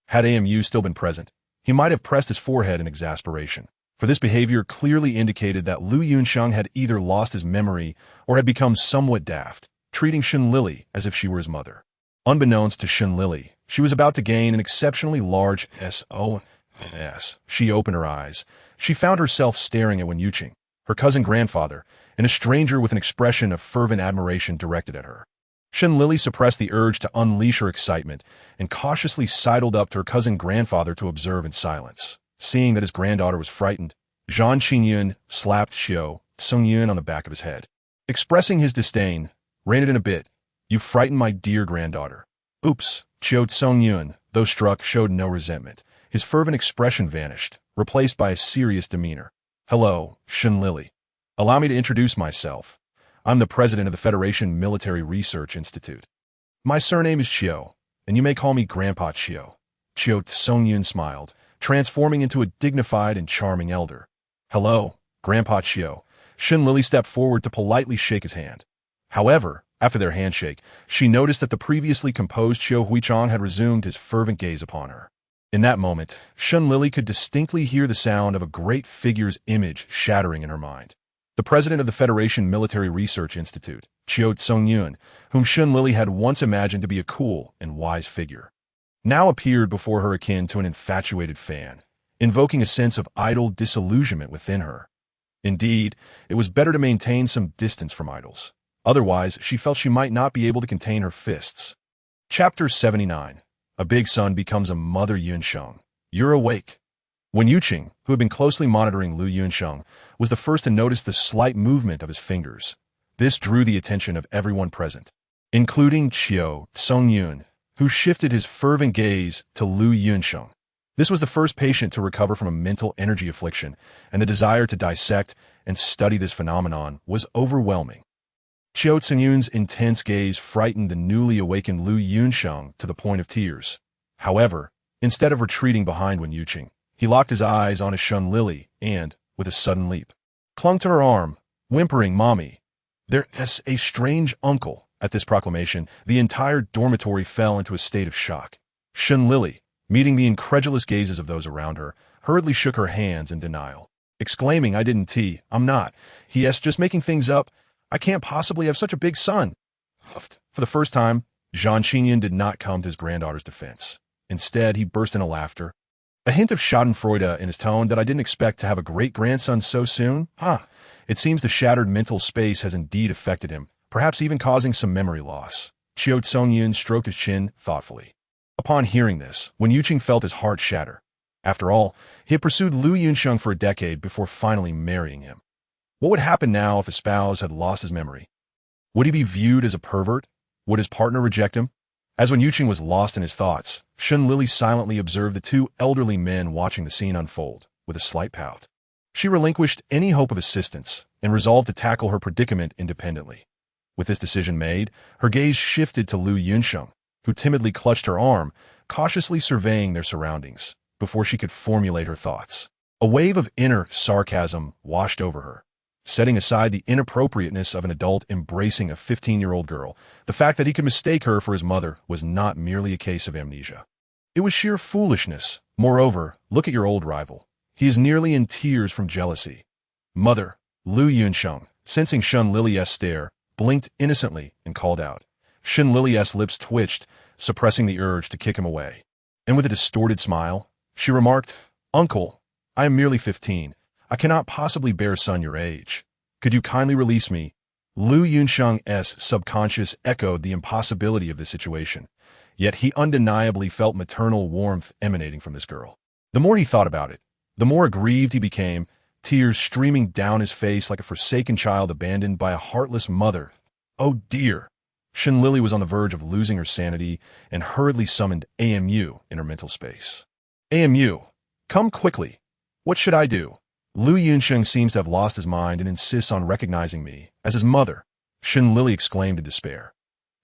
Had Mu still been present, he might have pressed his forehead in exasperation, for this behavior clearly indicated that Lu Yunsheng had either lost his memory or had become somewhat daft, treating Lili as if she were his mother. Unbeknownst to Lili, she was about to gain an exceptionally large SOS. She opened her eyes. She found herself staring at Wen Yuqing, her cousin grandfather, and a stranger with an expression of fervent admiration directed at her. Lili suppressed the urge to unleash her excitement and cautiously sidled up to her cousin grandfather to observe in silence. Seeing that his granddaughter was frightened, Zhang Qingyun slapped Xiao Songyun on the back of his head. Expressing his disdain, "Rein it in a bit. You frightened my dear granddaughter." "Oops." Xiao Songyun, though struck, showed no resentment. His fervent expression vanished, replaced by a serious demeanor. "Hello, Lili. Allow me to introduce myself. I'm the president of the Federation Military Research Institute. My surname is Xiao, and you may call me Grandpa Xiao." Xiao Songyun smiled, transforming into a dignified and charming elder. "Hello, Grandpa Xiao." Lili stepped forward to politely shake his hand. However, after their handshake, she noticed that the previously composed Xiao Huichang had resumed his fervent gaze upon her. In that moment, Lili could distinctly hear the sound of a great figure's image shattering in her mind. The president of the Federation Military Research Institute, Xiao Songyun, whom Lili had once imagined to be a cool and wise figure, now appeared before her akin to an infatuated fan, invoking a sense of idle disillusionment within her. Indeed, it was better to maintain some distance from idols. Otherwise, she felt she might not be able to contain her fists. Chapter 79. A big son becomes a mother Yunsheng. You're awake. Wen Yuqing, who had been closely monitoring Lu Yunsheng, was the first to notice the slight movement of his fingers. This drew the attention of everyone present, including Xiao Songyun, who shifted his fervent gaze to Lu Yunsheng. This was the first patient to recover from a mental energy affliction, and the desire to dissect and study this phenomenon was overwhelming. Xiao Songyun's intense gaze frightened the newly awakened Lu Yunsheng to the point of tears. However, instead of retreating behind Wen Yuqing, he locked his eyes on his Lili and, with a sudden leap, clung to her arm, whimpering, "Mommy, there's a strange uncle." At this proclamation, the entire dormitory fell into a state of shock. Lili, meeting the incredulous gazes of those around her, hurriedly shook her hands in denial, exclaiming, I'm not. He's just making things up. I can't possibly have such a big son." For the first time, Zhang Qingyun did not come to his granddaughter's defense. Instead, he burst into laughter, a hint of schadenfreude in his tone that I didn't expect to have a great-grandson so soon. It seems the shattered mental space has indeed affected him, perhaps even causing some memory loss. Xiao Songyun stroked his chin thoughtfully. Upon hearing this, Wen Yuqing felt his heart shatter. After all, he had pursued Lu Yunsheng for a decade before finally marrying him. What would happen now if his spouse had lost his memory? Would he be viewed as a pervert? Would his partner reject him? As Wen Yuqing was lost in his thoughts, Lili silently observed the two elderly men watching the scene unfold. with a slight pout. She relinquished any hope of assistance and resolved to tackle her predicament independently. With this decision made, her gaze shifted to Lu Yunsheng, who timidly clutched her arm, cautiously surveying their surroundings before she could formulate her thoughts. A wave of inner sarcasm washed over her. Setting aside the inappropriateness of an adult embracing a 15-year-old girl, the fact that he could mistake her for his mother was not merely a case of amnesia. It was sheer foolishness. Moreover, look at your old rival. He is nearly in tears from jealousy. Mother, Lu Yunsheng, sensing Shun Lili's stare, blinked innocently and called out. Shun Lili's lips twitched, suppressing the urge to kick him away. And with a distorted smile, she remarked, Uncle, I am merely 15. I cannot possibly bear a son your age. Could you kindly release me? Lu Yunsheng's subconscious echoed the impossibility of the situation, yet he undeniably felt maternal warmth emanating from this girl. The more he thought about it, the more aggrieved he became, tears streaming down his face like a forsaken child abandoned by a heartless mother. Oh dear! Shun Lili was on the verge of losing her sanity and hurriedly summoned AMU in her mental space. AMU, come quickly. What should I do? Lu Yunsheng seems to have lost his mind and insists on recognizing me as his mother, Shun Lili exclaimed in despair.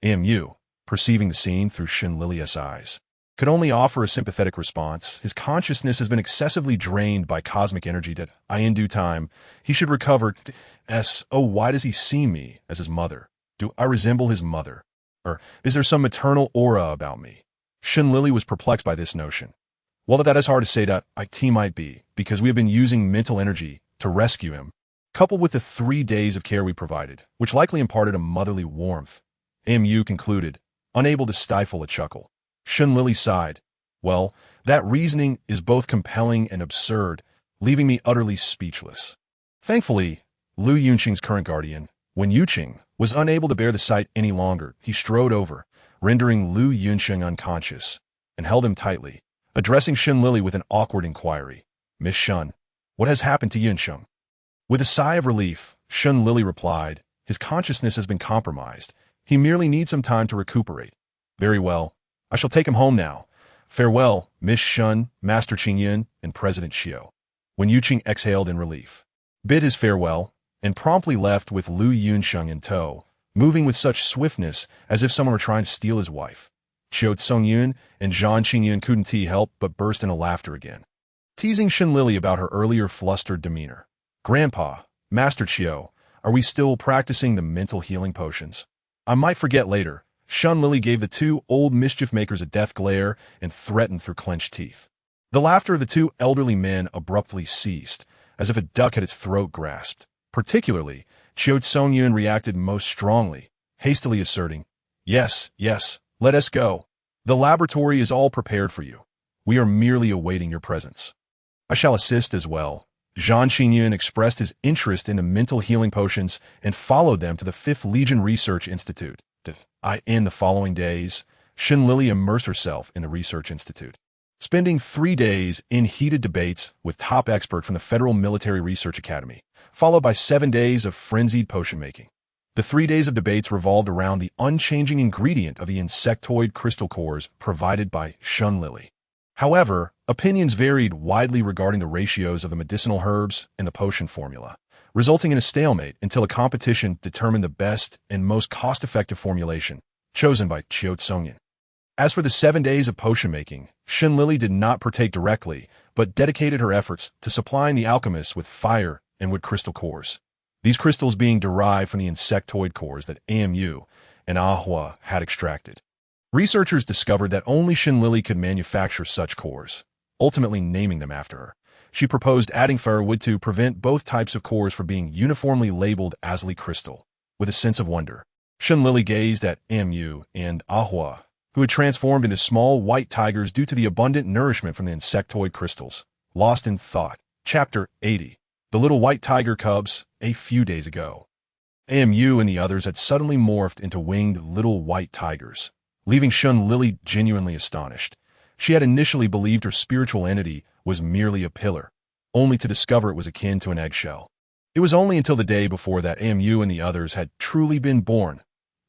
AMU, perceiving the scene through Shun Lili's eyes, could only offer a sympathetic response. His consciousness has been excessively drained by cosmic energy that, in due time, he should recover. Oh, why does he see me as his mother? Do I resemble his mother? Or is there some maternal aura about me? Shun Lili was perplexed by this notion. Well, that is hard to say that it might be, because we have been using mental energy to rescue him, coupled with the 3 days of care we provided, which likely imparted a motherly warmth. AMU concluded, unable to stifle a chuckle. Shun Lili sighed. Well, that reasoning is both compelling and absurd, leaving me utterly speechless. Thankfully, Lu Yunqing's current guardian, Wen Yuqing, was unable to bear the sight any longer. He strode over, rendering Lu Yunqing unconscious, and held him tightly, addressing Shun Lili with an awkward inquiry. Miss Shun, what has happened to Yunsheng? With a sigh of relief, Shun Lili replied, his consciousness has been compromised. He merely needs some time to recuperate. Very well. I shall take him home now. Farewell, Miss Shun, Master Qingyun, and President Xiao. Wen Yuqing exhaled in relief, bid his farewell, and promptly left with Lu Yunsheng in tow, moving with such swiftness as if someone were trying to steal his wife. Qiao Tsungyun and Zhang Qingyun couldn't help but burst into laughter again, teasing Shun Lili about her earlier flustered demeanor. Grandpa, Master Qiao, are we still practicing the mental healing potions? I might forget later. Shun Lili gave the two old mischief-makers a death glare and threatened through clenched teeth. The laughter of the two elderly men abruptly ceased, as if a duck had its throat grasped. Particularly, Qiao Tsungyun reacted most strongly, hastily asserting, Yes, let us go. The laboratory is all prepared for you. We are merely awaiting your presence. I shall assist as well. Zhang Qingyun expressed his interest in the mental healing potions and followed them to the 5th Legion Research Institute. In the following days, Shun Lili immersed herself in the Research Institute, spending 3 days in heated debates with top experts from the Federal Military Research Academy, followed by 7 days of frenzied potion making. The 3 days of debates revolved around the unchanging ingredient of the insectoid crystal cores provided by Shun Lili. However, opinions varied widely regarding the ratios of the medicinal herbs and the potion formula, resulting in a stalemate until a competition determined the best and most cost-effective formulation, chosen by Qiao Tsungyun. As for the 7 days of potion making, Shun Lili did not partake directly, but dedicated her efforts to supplying the alchemists with fire and wood crystal cores, these crystals being derived from the insectoid cores that AMU and Ahua had extracted. Researchers discovered that only Shun Lili could manufacture such cores, ultimately naming them after her. She proposed adding firewood to prevent both types of cores from being uniformly labeled Azli crystal. With a sense of wonder, Shun Lili gazed at AMU and Ahua, who had transformed into small white tigers due to the abundant nourishment from the insectoid crystals. Lost in thought. Chapter 80. The little white tiger cubs, a few days ago. AMU and the others had suddenly morphed into winged little white tigers, leaving Shun Lili genuinely astonished. She had initially believed her spiritual entity was merely a pillar, only to discover it was akin to an eggshell. It was only until the day before that AMU and the others had truly been born.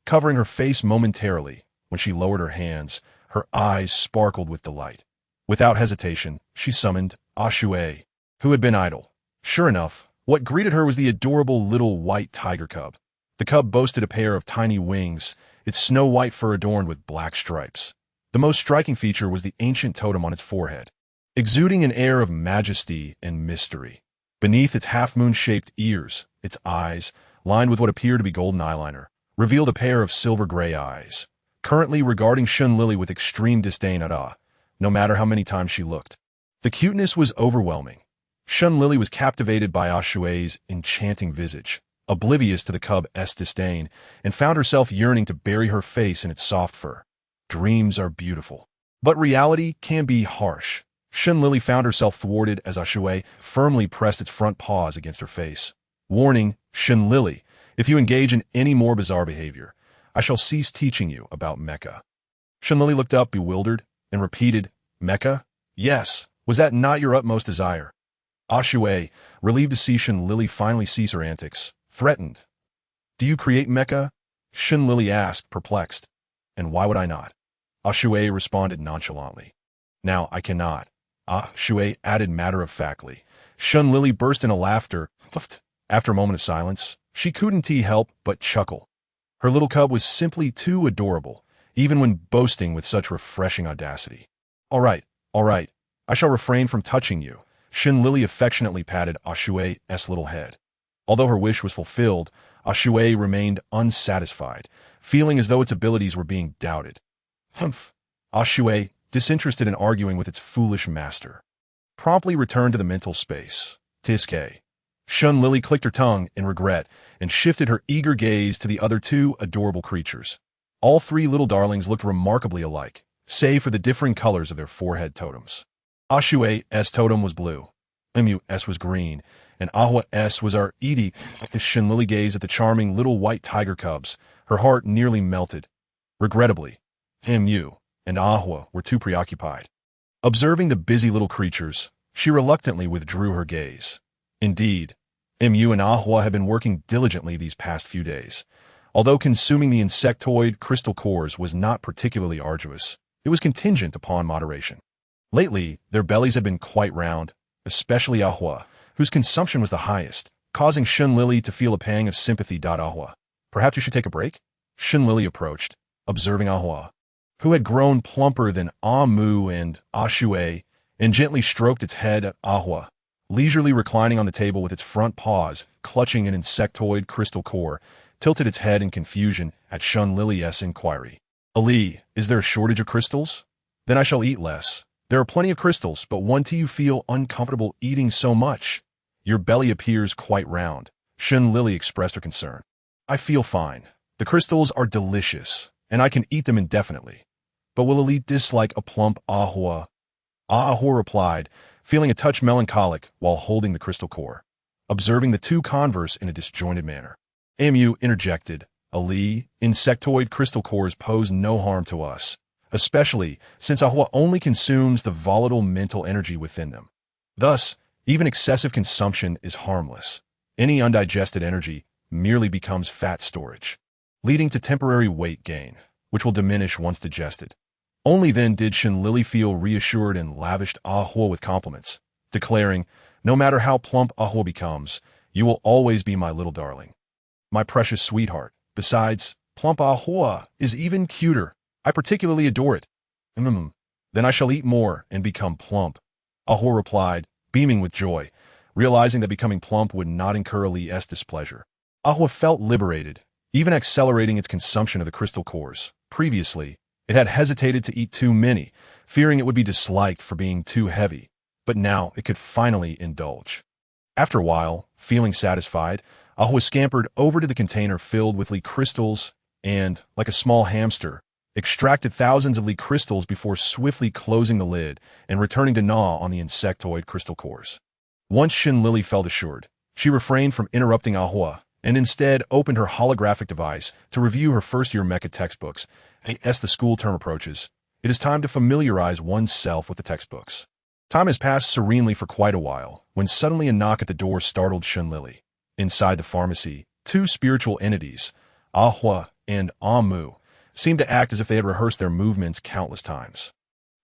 Covering her face momentarily, when she lowered her hands, her eyes sparkled with delight. Without hesitation, she summoned Ashue. who had been idle. Sure enough, what greeted her was the adorable little white tiger cub. The cub boasted a pair of tiny wings, its snow-white fur adorned with black stripes. The most striking feature was the ancient totem on its forehead, exuding an air of majesty and mystery. Beneath its half-moon-shaped ears, its eyes, lined with what appeared to be golden eyeliner, revealed a pair of silver-gray eyes, currently regarding Lili with extreme disdain and awe, no matter how many times she looked. The cuteness was overwhelming. Lili was captivated by Shue's enchanting visage, oblivious to the cub's disdain, and found herself yearning to bury her face in its soft fur. Dreams are beautiful, but reality can be harsh. Lili found herself thwarted as Shue firmly pressed its front paws against her face. Warning, Lili, if you engage in any more bizarre behavior, I shall cease teaching you about Mecha. Lili looked up bewildered and repeated, Mecha? Yes, was that not your utmost desire? Shue, relieved to see Lili finally cease her antics, threatened. Do you create Mecha? Lili asked, perplexed. And why would I not? Shue responded nonchalantly. Now I cannot. Shue added matter-of-factly. Lili burst into laughter. After a moment of silence, she couldn't help but chuckle. Her little cub was simply too adorable, even when boasting with such refreshing audacity. All right, I shall refrain from touching you. Lili affectionately patted Shue's little head. Although her wish was fulfilled, Shue remained unsatisfied, feeling as though its abilities were being doubted. Humph! Shue, disinterested in arguing with its foolish master, promptly returned to the mental space. Tiske. Lili clicked her tongue in regret and shifted her eager gaze to the other two adorable creatures. All three little darlings looked remarkably alike, save for the differing colors of their forehead totems. Shue's totem was blue, Mu's was green, and Ahwa's was our Edie. As Lili gazed at the charming little white tiger cubs, her heart nearly melted. Regrettably, Mu and Ahwa were too preoccupied. Observing the busy little creatures, she reluctantly withdrew her gaze. Indeed, Mu and Ahwa had been working diligently these past few days. Although consuming the insectoid crystal cores was not particularly arduous, it was contingent upon moderation. Lately, their bellies had been quite round, especially Ahwa, whose consumption was the highest, causing Lili to feel a pang of sympathy. Ahwa, perhaps you should take a break? Lili approached, observing Ahwa, who had grown plumper than Mu and Shue, and gently stroked its head at Ahwa, leisurely reclining on the table with its front paws, clutching an insectoid crystal core, tilted its head in confusion at Lili's inquiry. Ali, is there a shortage of crystals? Then I shall eat less. There are plenty of crystals, but when do you feel uncomfortable eating so much? Your belly appears quite round. Lili expressed her concern. I feel fine. The crystals are delicious, and I can eat them indefinitely. But will Ali dislike a plump Ahwa? Ahwa replied, feeling a touch melancholic while holding the crystal core, observing the two converse in a disjointed manner. Mu interjected, Ali, insectoid crystal cores pose no harm to us, especially since Ahwa only consumes the volatile mental energy within them. Thus, even excessive consumption is harmless. Any undigested energy merely becomes fat storage, leading to temporary weight gain, which will diminish once digested. Only then did Lili feel reassured and lavished Ahwa with compliments, declaring, no matter how plump Ahwa becomes, you will always be my little darling. My precious sweetheart. Besides, plump Ahwa is even cuter. I particularly adore it. Then I shall eat more and become plump. Ahwa replied, beaming with joy, realizing that becoming plump would not incur Ali's displeasure. Ahwa felt liberated, even accelerating its consumption of the crystal cores. Previously, it had hesitated to eat too many, fearing it would be disliked for being too heavy, but now it could finally indulge. After a while, feeling satisfied, Ahwa scampered over to the container filled with Li crystals and, like a small hamster, extracted thousands of Li crystals before swiftly closing the lid and returning to gnaw on the insectoid crystal cores. Once Lili felt assured, she refrained from interrupting Ahwa and instead opened her holographic device to review her first-year mecha textbooks. As the school term approaches, it is time to familiarize oneself with the textbooks. Time has passed serenely for quite a while, when suddenly a knock at the door startled Lili. Inside the pharmacy, two spiritual entities, Ahwa and Mu, seemed to act as if they had rehearsed their movements countless times.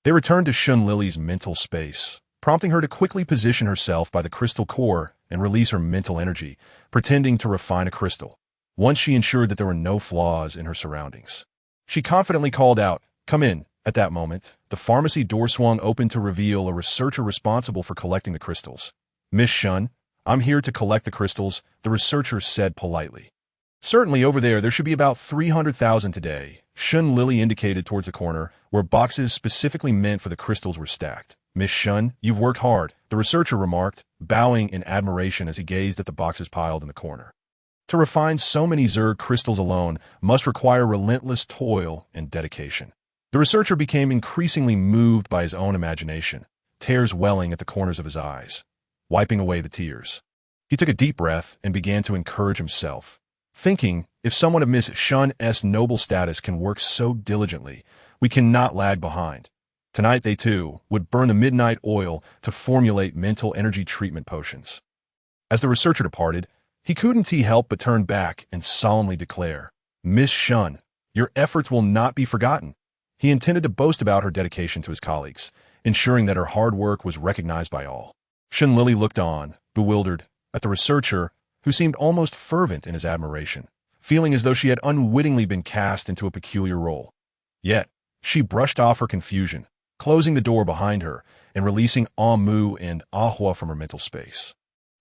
They returned to Lili's mental space, prompting her to quickly position herself by the crystal core and release her mental energy, pretending to refine a crystal. Once she ensured that there were no flaws in her surroundings, she confidently called out, "Come in." At that moment, the pharmacy door swung open to reveal a researcher responsible for collecting the crystals. "Miss Shun, I'm here to collect the crystals," the researcher said politely. "Certainly over there should be about 300,000 today." Shun Lili indicated towards the corner, where boxes specifically meant for the crystals were stacked. "Miss Shun, you've worked hard," the researcher remarked, bowing in admiration as he gazed at the boxes piled in the corner. To refine so many Zerg crystals alone must require relentless toil and dedication. The researcher became increasingly moved by his own imagination, tears welling at the corners of his eyes. Wiping away the tears, he took a deep breath and began to encourage himself, thinking, if someone of Miss Shun's noble status can work so diligently, we cannot lag behind. Tonight they, too, would burn the midnight oil to formulate mental energy treatment potions. As the researcher departed, he couldn't help but turn back and solemnly declare, "Miss Shun, your efforts will not be forgotten." He intended to boast about her dedication to his colleagues, ensuring that her hard work was recognized by all. Shun Lili looked on, bewildered, at the researcher, who seemed almost fervent in his admiration, feeling as though she had unwittingly been cast into a peculiar role. Yet, she brushed off her confusion, closing the door behind her and releasing Amu and Ahua from her mental space.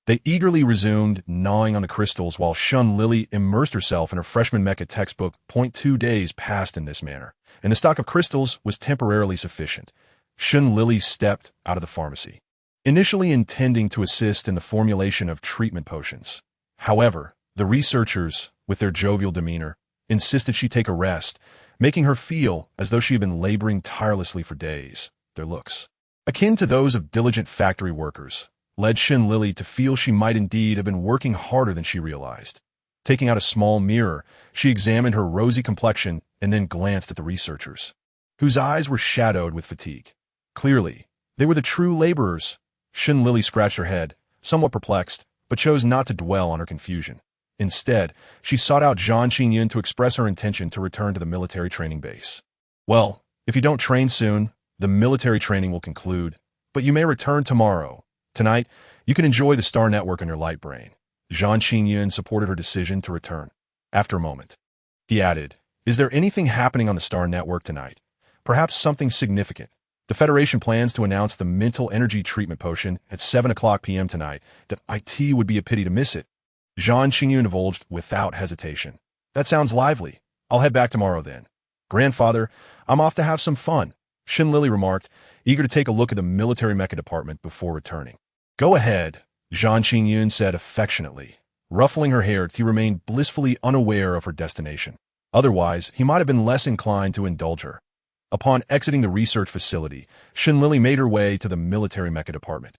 They eagerly resumed gnawing on the crystals while Shun Lili immersed herself in her freshman mecha textbook. 2 days passed in this manner, and the stock of crystals was temporarily sufficient. Shun Lili stepped out of the pharmacy, initially intending to assist in the formulation of treatment potions. However, the researchers, with their jovial demeanor, insisted she take a rest, making her feel as though she had been laboring tirelessly for days. Their looks, akin to those of diligent factory workers, led Shun Lili to feel she might indeed have been working harder than she realized. Taking out a small mirror, she examined her rosy complexion and then glanced at the researchers, whose eyes were shadowed with fatigue. Clearly, they were the true laborers. Shun Lili scratched her head, somewhat perplexed, but chose not to dwell on her confusion. Instead, she sought out Zhang Qingyun to express her intention to return to the military training base. "Well, if you don't train soon, the military training will conclude, but you may return tomorrow. Tonight, you can enjoy the Star Network on your light brain." Zhang Qingyun supported her decision to return. After a moment, he added, "Is there anything happening on the Star Network tonight? Perhaps something significant? The Federation plans to announce the mental energy treatment potion at 7 p.m. tonight. That it would be a pity to miss it." Zhang Qingyun divulged without hesitation. "That sounds lively. I'll head back tomorrow then." "Grandfather, I'm off to have some fun," Shun Lili remarked, eager to take a look at the military mecha department before returning. "Go ahead," Zhang Qingyun said affectionately. Ruffling her hair, he remained blissfully unaware of her destination. Otherwise, he might have been less inclined to indulge her. Upon exiting the research facility, Shun Lili made her way to the military mecha department.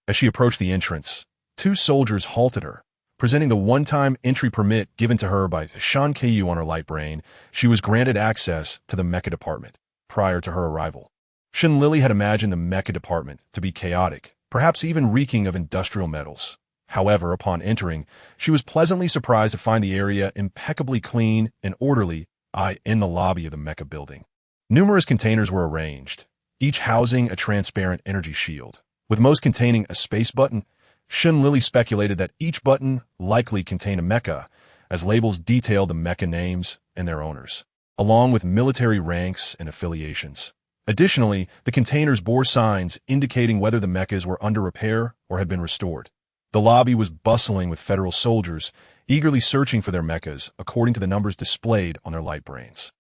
As she approached the entrance, 2 soldiers halted her. Presenting the one-time entry permit given to her by Shan Ku on her light brain, she was granted access to the mecha department prior to her arrival. Shun Lili had imagined the mecha department to be chaotic, perhaps even reeking of industrial metals. However, upon entering, she was pleasantly surprised to find the area impeccably clean and orderly in the lobby of the mecha building. Numerous containers were arranged, each housing a transparent energy shield, with most containing a space button. Shun Lili speculated that each button likely contained a mecha, as labels detailed the mecha names and their owners, along with military ranks and affiliations. Additionally, the containers bore signs indicating whether the mechas were under repair or had been restored. The lobby was bustling with federal soldiers, eagerly searching for their mechas according to the numbers displayed on their light brains.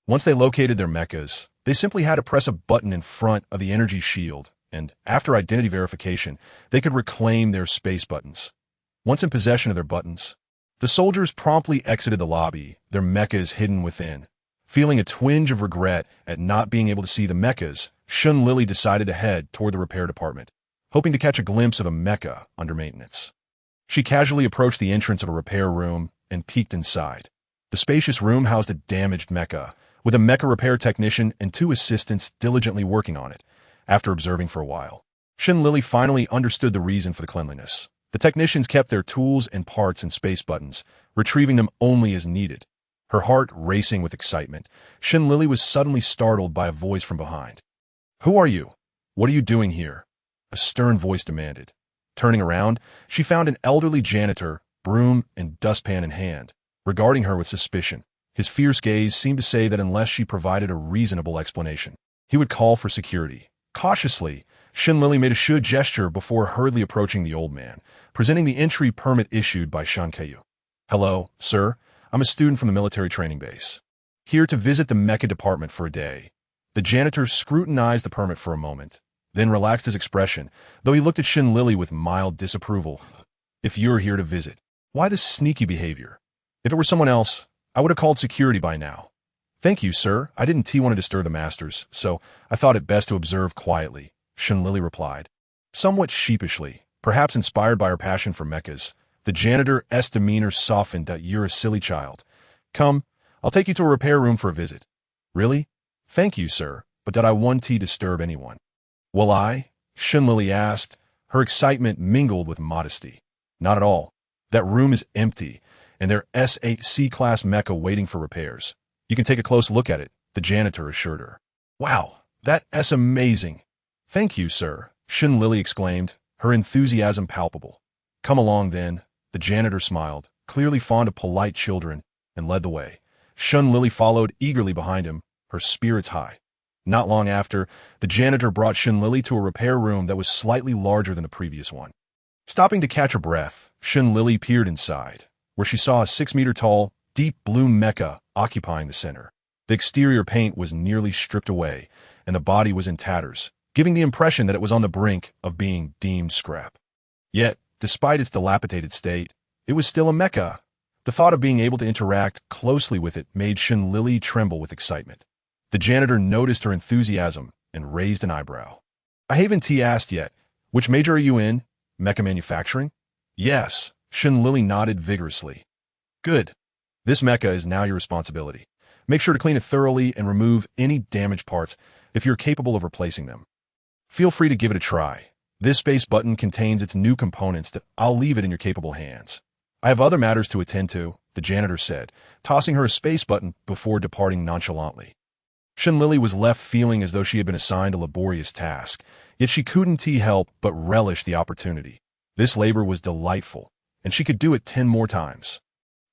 Once they located their mechas, they simply had to press a button in front of the energy shield, and after identity verification, they could reclaim their space buttons. Once in possession of their buttons, the soldiers promptly exited the lobby, their mechas hidden within. Feeling a twinge of regret at not being able to see the mechas, Shun Lili decided to head toward the repair department, hoping to catch a glimpse of a mecha under maintenance. She casually approached the entrance of a repair room and peeked inside. The spacious room housed a damaged mecha, with a mecha repair technician and 2 assistants diligently working on it. After observing for a while, Shun Lili finally understood the reason for the cleanliness. The technicians kept their tools and parts and space buttons, retrieving them only as needed. Her heart racing with excitement, Shun Lili was suddenly startled by a voice from behind. "Who are you? What are you doing here?" a stern voice demanded. Turning around, she found an elderly janitor, broom and dustpan in hand, regarding her with suspicion. His fierce gaze seemed to say that unless she provided a reasonable explanation, he would call for security. Cautiously, Lili made a should gesture before hurriedly approaching the old man, presenting the entry permit issued by Shankeyu. Hello, sir. I'm a student from the military training base. Here to visit the mecha department for a day. The janitor scrutinized the permit for a moment, then relaxed his expression, though he looked at Lili with mild disapproval. If you're here to visit, why this sneaky behavior? If it were someone else, I would have called security by now. Thank you, sir. I didn't want to disturb the masters, so I thought it best to observe quietly, Lili replied. Somewhat sheepishly, perhaps inspired by her passion for mechas, the janitor's demeanor softened. You're a silly child. Come, I'll take you to a repair room for a visit. Really? Thank you, sir, but did I want to disturb anyone? Will I? Lili asked, her excitement mingled with modesty. Not at all. That room is empty, and there's a C-class mecha waiting for repairs. You can take a close look at it, the janitor assured her. Wow, that's amazing. Thank you, sir, Lili exclaimed, her enthusiasm palpable. Come along then, the janitor smiled, clearly fond of polite children, and led the way. Lili followed eagerly behind him, her spirits high. Not long after, the janitor brought Lili to a repair room that was slightly larger than the previous one. Stopping to catch her breath, Lili peered inside, where she saw a 6-meter-tall, deep blue mecha occupying the center. The exterior paint was nearly stripped away, and the body was in tatters, giving the impression that it was on the brink of being deemed scrap. Yet, despite its dilapidated state, it was still a mecha. The thought of being able to interact closely with it made Lili tremble with excitement. The janitor noticed her enthusiasm and raised an eyebrow. I haven't asked yet, which major are you in? Mecha manufacturing? Yes, Lili nodded vigorously. Good. This mecha is now your responsibility. Make sure to clean it thoroughly and remove any damaged parts if you're capable of replacing them. Feel free to give it a try. This space button contains its new components that I'll leave it in your capable hands. I have other matters to attend to, the janitor said, tossing her a space button before departing nonchalantly. Lili was left feeling as though she had been assigned a laborious task, yet she couldn't help but relish the opportunity. This labor was delightful, and she could do it 10 more times.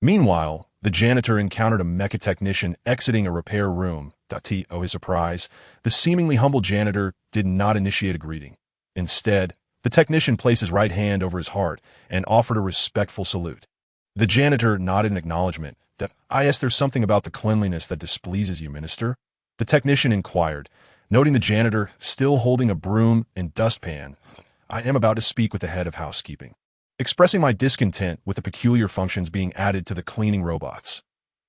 Meanwhile, the janitor encountered a mecha technician exiting a repair room. To his surprise, the seemingly humble janitor did not initiate a greeting. Instead, the technician placed his right hand over his heart and offered a respectful salute. The janitor nodded in acknowledgement. There's something about the cleanliness that displeases you, minister? The technician inquired, noting the janitor still holding a broom and dustpan. I am about to speak with the head of housekeeping, expressing my discontent with the peculiar functions being added to the cleaning robots.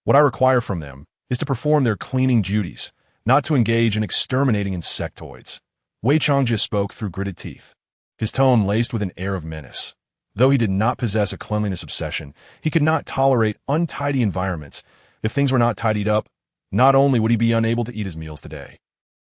What I require from them is to perform their cleaning duties, not to engage in exterminating insectoids. Wei Changjia spoke through gritted teeth, his tone laced with an air of menace. Though he did not possess a cleanliness obsession, he could not tolerate untidy environments. If things were not tidied up, not only would he be unable to eat his meals today,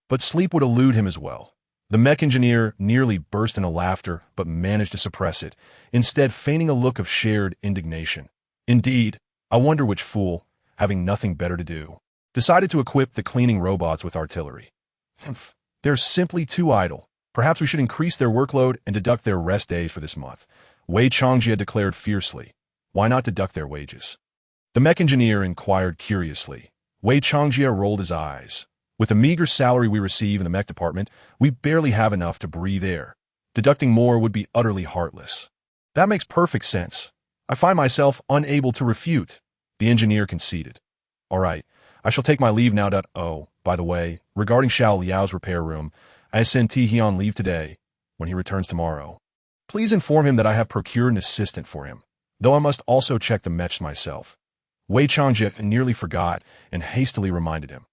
but sleep would elude him as well. The mech engineer nearly burst into laughter, but managed to suppress it, instead feigning a look of shared indignation. Indeed, I wonder which fool, having nothing better to do, decided to equip the cleaning robots with artillery. Humph, they're simply too idle. Perhaps we should increase their workload and deduct their rest days for this month, Wei Changjia declared fiercely. Why not deduct their wages? The mech engineer inquired curiously. Wei Changjia rolled his eyes. With the meager salary we receive in the mech department, we barely have enough to breathe air. Deducting more would be utterly heartless. That makes perfect sense. I find myself unable to refute, the engineer conceded. All right, I shall take my leave now. Oh, by the way, regarding Xiao Liao's repair room, I sent he on leave today. When he returns tomorrow, please inform him that I have procured an assistant for him, though I must also check the mech myself. Wei Changjia nearly forgot and hastily reminded him.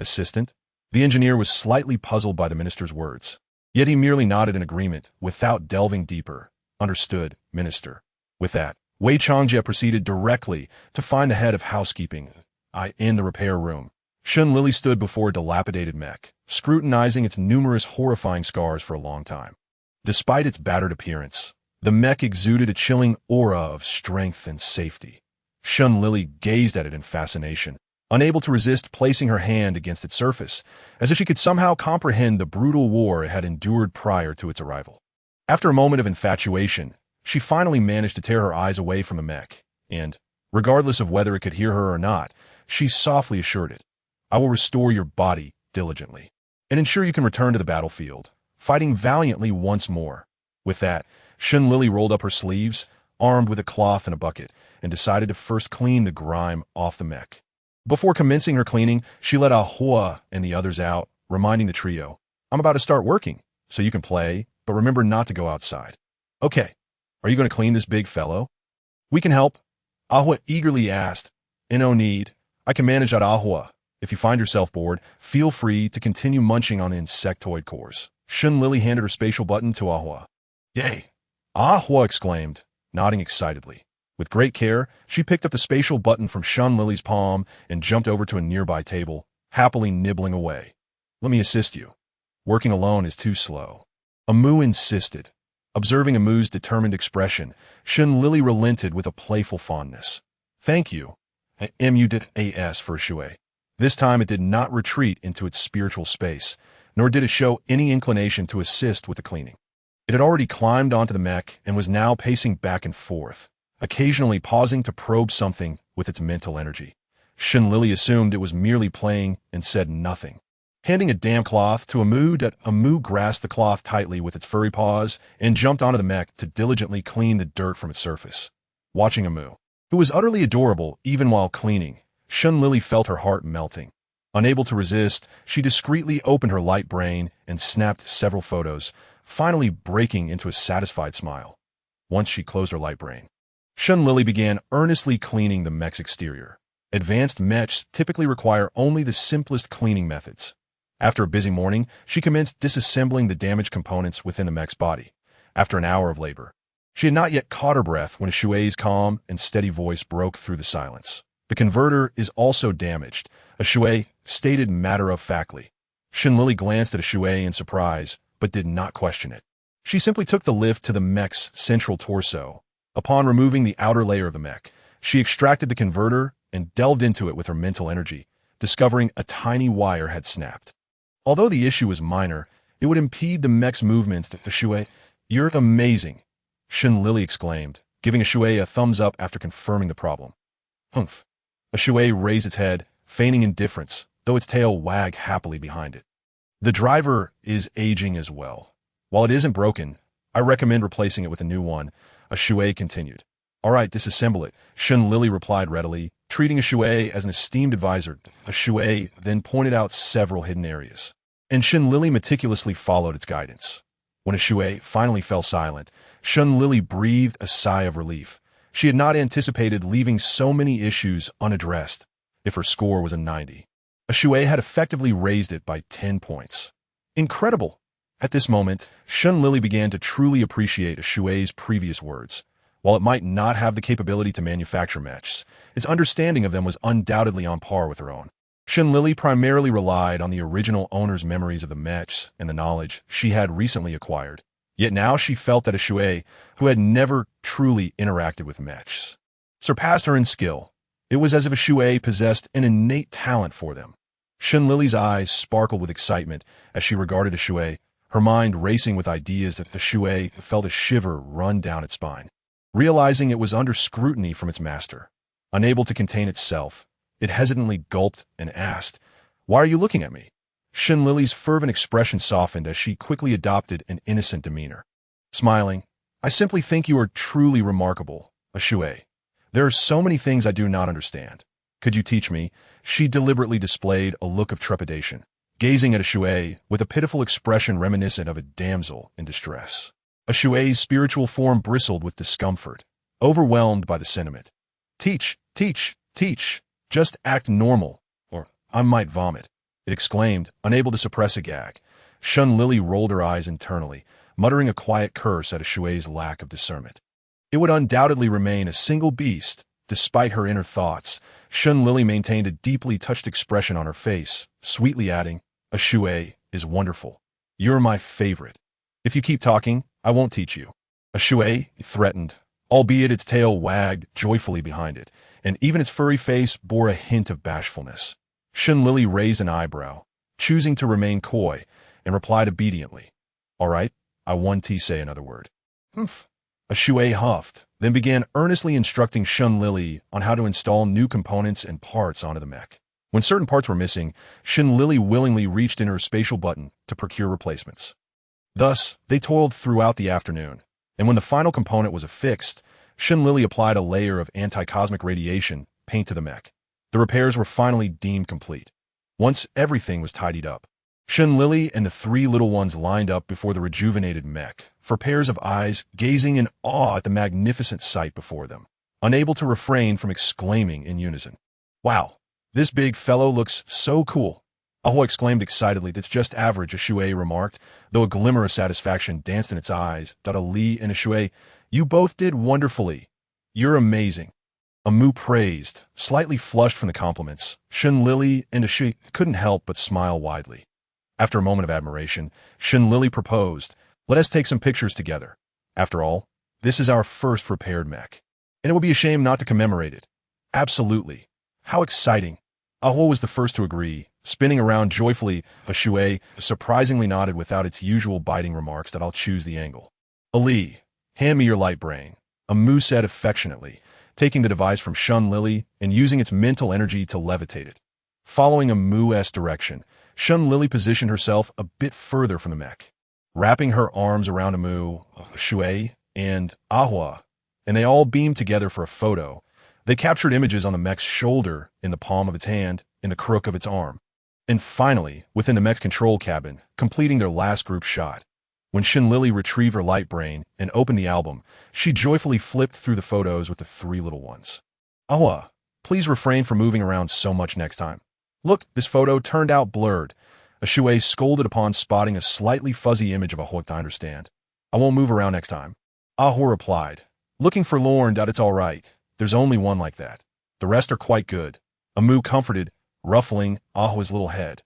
Assistant? The engineer was slightly puzzled by the minister's words, yet he merely nodded in agreement without delving deeper. Understood, minister. With that, Wei Changjia proceeded directly to find the head of housekeeping in the repair room. Lili stood before a dilapidated mech, scrutinizing its numerous horrifying scars for a long time. Despite its battered appearance, the mech exuded a chilling aura of strength and safety. Lili gazed at it in fascination, unable to resist placing her hand against its surface, as if she could somehow comprehend the brutal war it had endured prior to its arrival. After a moment of infatuation, she finally managed to tear her eyes away from the mech, and, regardless of whether it could hear her or not, she softly assured it, "I will restore your body diligently, and ensure you can return to the battlefield, fighting valiantly once more." With that, Lili rolled up her sleeves, armed with a cloth and a bucket, and decided to first clean the grime off the mech. Before commencing her cleaning, she let Ahua and the others out, reminding the trio, "I'm about to start working, so you can play, but remember not to go outside." "Okay, are you going to clean this big fellow?" "We can help," Ahua eagerly asked. "No need. I can manage that, Ahua. If you find yourself bored, feel free to continue munching on the insectoid cores." Lili handed her spatial button to Ahua. "Yay!" Ahua exclaimed, nodding excitedly. With great care, she picked up the spatial button from Lili's palm and jumped over to a nearby table, happily nibbling away. "Let me assist you. Working alone is too slow." Amu insisted. Observing Amu's determined expression, Lili relented with a playful fondness. "Thank you." Mu did as for Shui. This time it did not retreat into its spiritual space, nor did it show any inclination to assist with the cleaning. It had already climbed onto the mech and was now pacing back and forth, occasionally pausing to probe something with its mental energy. Lili assumed it was merely playing and said nothing. Handing a damp cloth to Amu grasped the cloth tightly with its furry paws and jumped onto the mech to diligently clean the dirt from its surface. Watching Amu, who was utterly adorable even while cleaning, Lili felt her heart melting. Unable to resist, she discreetly opened her light brain and snapped several photos, finally breaking into a satisfied smile. Once she closed her light brain, Lili began earnestly cleaning the mech's exterior. Advanced mechs typically require only the simplest cleaning methods. After a busy morning, she commenced disassembling the damaged components within the mech's body. After an hour of labor, she had not yet caught her breath when Shui's calm and steady voice broke through the silence. "The converter is also damaged," Shui stated matter-of-factly. Lili glanced at Shui in surprise, but did not question it. She simply took the lift to the mech's central torso. Upon removing the outer layer of the mech, she extracted the converter and delved into it with her mental energy, discovering a tiny wire had snapped. Although the issue was minor, it would impede the mech's movements. "Shui, you're amazing," Lili exclaimed, giving Shui a thumbs up after confirming the problem. "Humph." Shui raised its head, feigning indifference, though its tail wagged happily behind it. "The driver is aging as well. While it isn't broken, I recommend replacing it with a new one," Shui continued. "All right, disassemble it," Lili replied readily, treating Shui as an esteemed advisor. Shui then pointed out several hidden areas, and Lili meticulously followed its guidance. When Shui finally fell silent, Lili breathed a sigh of relief. She had not anticipated leaving so many issues unaddressed. If her score was a 90, Shui had effectively raised it by 10 points. Incredible! At this moment, Lili began to truly appreciate Shui's previous words. While it might not have the capability to manufacture mechs, its understanding of them was undoubtedly on par with her own. Lili primarily relied on the original owner's memories of the mechs and the knowledge she had recently acquired. Yet now she felt that Shui, who had never truly interacted with mechs, surpassed her in skill. It was as if Shui possessed an innate talent for them. Lili's eyes sparkled with excitement as she regarded Shui, her mind racing with ideas that Shui felt a shiver run down its spine. Realizing it was under scrutiny from its master, unable to contain itself, it hesitantly gulped and asked, "Why are you looking at me?" Lili's fervent expression softened as she quickly adopted an innocent demeanor. Smiling, "I simply think you are truly remarkable, Shui. There are so many things I do not understand. Could you teach me?" She deliberately displayed a look of trepidation, gazing at Shui with a pitiful expression reminiscent of a damsel in distress. Shui's spiritual form bristled with discomfort, overwhelmed by the sentiment. Teach, teach. Just act normal, or I might vomit," it exclaimed, unable to suppress a gag. Lili rolled her eyes internally, muttering a quiet curse at Shui's lack of discernment. It would undoubtedly remain a single beast, despite her inner thoughts. Lili maintained a deeply touched expression on her face, sweetly adding, "Shui is wonderful. You're my favorite. If you keep talking, I won't teach you." Shui threatened, albeit its tail wagged joyfully behind it, and even its furry face bore a hint of bashfulness. Lili raised an eyebrow, choosing to remain coy, and replied obediently. All right, I want to say another word. Humph. Shui huffed, then began earnestly instructing Lili on how to install new components and parts onto the mech. When certain parts were missing, Lili willingly reached in her spatial button to procure replacements. Thus, they toiled throughout the afternoon, and when the final component was affixed, Lili applied a layer of anti-cosmic radiation paint to the mech. The repairs were finally deemed complete. Once everything was tidied up, Lili and the three little ones lined up before the rejuvenated mech, for pairs of eyes gazing in awe at the magnificent sight before them, unable to refrain from exclaiming in unison. Wow, this big fellow looks so cool. Aho exclaimed excitedly. That's just average, Shui remarked, though a glimmer of satisfaction danced in its eyes. Li and Shui, you both did wonderfully. You're amazing. Amu praised, slightly flushed from the compliments. Lili and Shui couldn't help but smile widely. After a moment of admiration, Lili proposed, let us take some pictures together. After all, this is our first repaired mech, and it would be a shame not to commemorate it. Absolutely. How exciting. Aho was the first to agree, spinning around joyfully. Shui surprisingly nodded without its usual biting remarks that I'll choose the angle. Ali, hand me your light brain, Amu said affectionately, taking the device from Lili and using its mental energy to levitate it. Following Amu's direction, Lili positioned herself a bit further from the mech, wrapping her arms around Amu, Shui, and Ahua, and they all beamed together for a photo. They captured images on the mech's shoulder, in the palm of its hand, in the crook of its arm, and finally, within the mech's control cabin, completing their last group shot. When Lili retrieved her light brain and opened the album, she joyfully flipped through the photos with the three little ones. Ahua, please refrain from moving around so much next time. Look, this photo turned out blurred. Shui scolded upon spotting a slightly fuzzy image of Ahua. I understand. I won't move around next time. Ahua replied, looking forlorn. It's all right. There's only one like that. The rest are quite good. Amu comforted, ruffling Ahua's little head.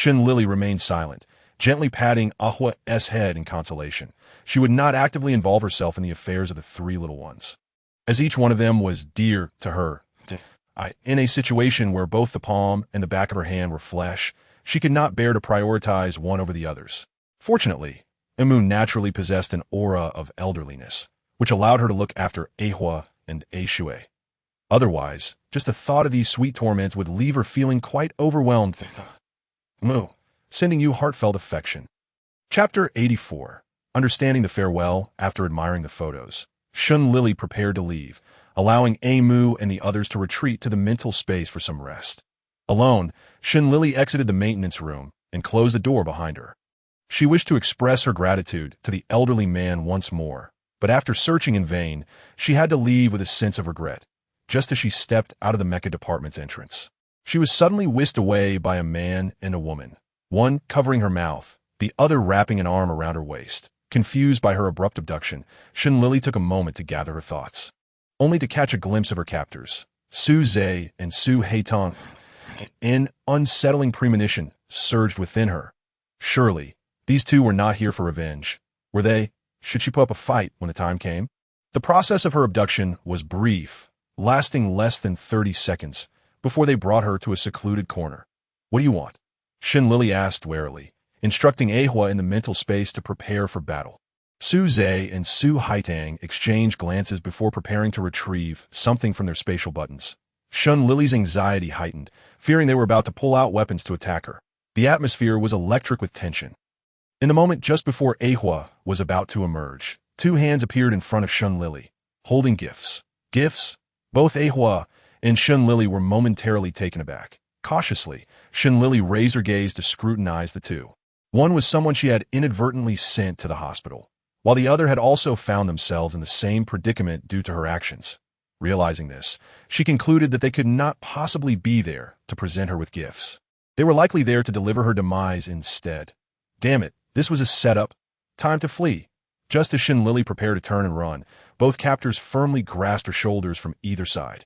Lili remained silent, gently patting Ahua's head in consolation. She would not actively involve herself in the affairs of the three little ones, as each one of them was dear to her. In a situation where both the palm and the back of her hand were flesh, she could not bear to prioritize one over the others. Fortunately, Amu naturally possessed an aura of elderliness, which allowed her to look after Ahua and Shui. Otherwise, just the thought of these sweet torments would leave her feeling quite overwhelmed. Amu, sending you heartfelt affection. Chapter 84. Understanding the farewell after admiring the photos. Lili prepared to leave, allowing Amu and the others to retreat to the mental space for some rest. Alone, Lili exited the maintenance room and closed the door behind her. She wished to express her gratitude to the elderly man once more, but after searching in vain, she had to leave with a sense of regret, just as she stepped out of the mecha department's entrance. She was suddenly whisked away by a man and a woman, one covering her mouth, the other wrapping an arm around her waist. Confused by her abrupt abduction, Lili took a moment to gather her thoughts, only to catch a glimpse of her captors, Su Zhe and Su Heitong. An unsettling premonition surged within her. Surely, these two were not here for revenge. Were they? Should she put up a fight when the time came? The process of her abduction was brief, lasting less than 30 seconds, before they brought her to a secluded corner. What do you want? Lili asked warily, instructing Ahua in the mental space to prepare for battle. Su Zhe and Su Haitang exchanged glances before preparing to retrieve something from their spatial buttons. Lili's anxiety heightened, fearing they were about to pull out weapons to attack her. The atmosphere was electric with tension. In the moment just before Ahua was about to emerge, two hands appeared in front of Lili, holding gifts. Gifts? Both Ahua and Lili were momentarily taken aback. Cautiously, Lili raised her gaze to scrutinize the two. One was someone she had inadvertently sent to the hospital, while the other had also found themselves in the same predicament due to her actions. Realizing this, she concluded that they could not possibly be there to present her with gifts. They were likely there to deliver her demise instead. Damn it, this was a setup. Time to flee. Just as Lili prepared to turn and run, both captors firmly grasped her shoulders from either side.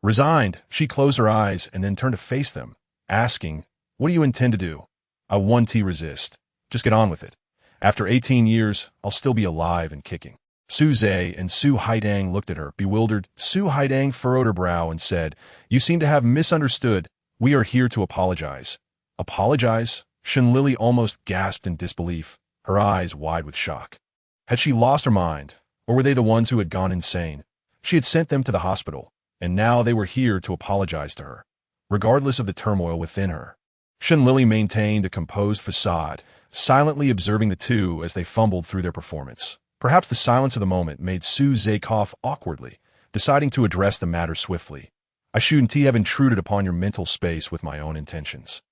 Resigned, she closed her eyes and then turned to face them, asking, "What do you intend to do?" "I want to resist. Just get on with it. After 18 years, I'll still be alive and kicking." Su Zhe and Su Haidang looked at her, bewildered. Su Haidang furrowed her brow and said, "You seem to have misunderstood. We are here to apologize." Apologize? Shen Lili almost gasped in disbelief, her eyes wide with shock. Had she lost her mind, or were they the ones who had gone insane? She had sent them to the hospital, and now they were here to apologize to her, regardless of the turmoil within her. Shen Lili maintained a composed facade, silently observing the two as they fumbled through their performance. Perhaps the silence of the moment made Su Zhe cough awkwardly, deciding to address the matter swiftly. "I shouldn't have intruded upon your mental space with my own intentions.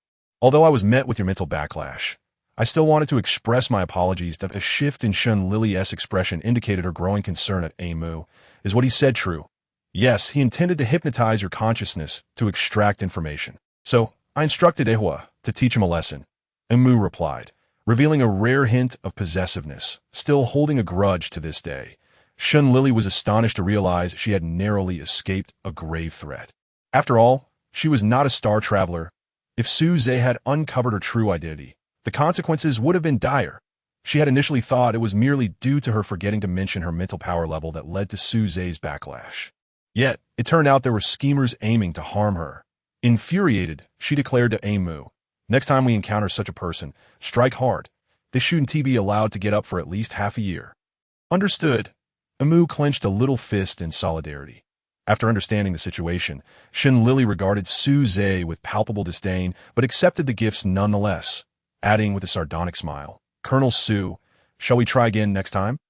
Although I was met with your mental backlash, I still wanted to express my apologies." That a shift in Shen Lili's expression indicated her growing concern at Amu. Is what he said true? Yes, he intended to hypnotize your consciousness to extract information. So, I instructed Ehua to teach him a lesson. Amu replied, revealing a rare hint of possessiveness, still holding a grudge to this day. Shen Lili was astonished to realize she had narrowly escaped a grave threat. After all, she was not a star traveler. If Su Zhe had uncovered her true identity, the consequences would have been dire. She had initially thought it was merely due to her forgetting to mention her mental power level that led to Su Zhe's backlash. Yet, it turned out there were schemers aiming to harm her. Infuriated, she declared to Amu, "Next time we encounter such a person, strike hard. They shouldn't be allowed to get up for at least half a year." Understood. Amu clenched a little fist in solidarity. After understanding the situation, Shen Lili regarded Su Zhe with palpable disdain, but accepted the gifts nonetheless, adding with a sardonic smile, "Colonel Su, shall we try again next time?"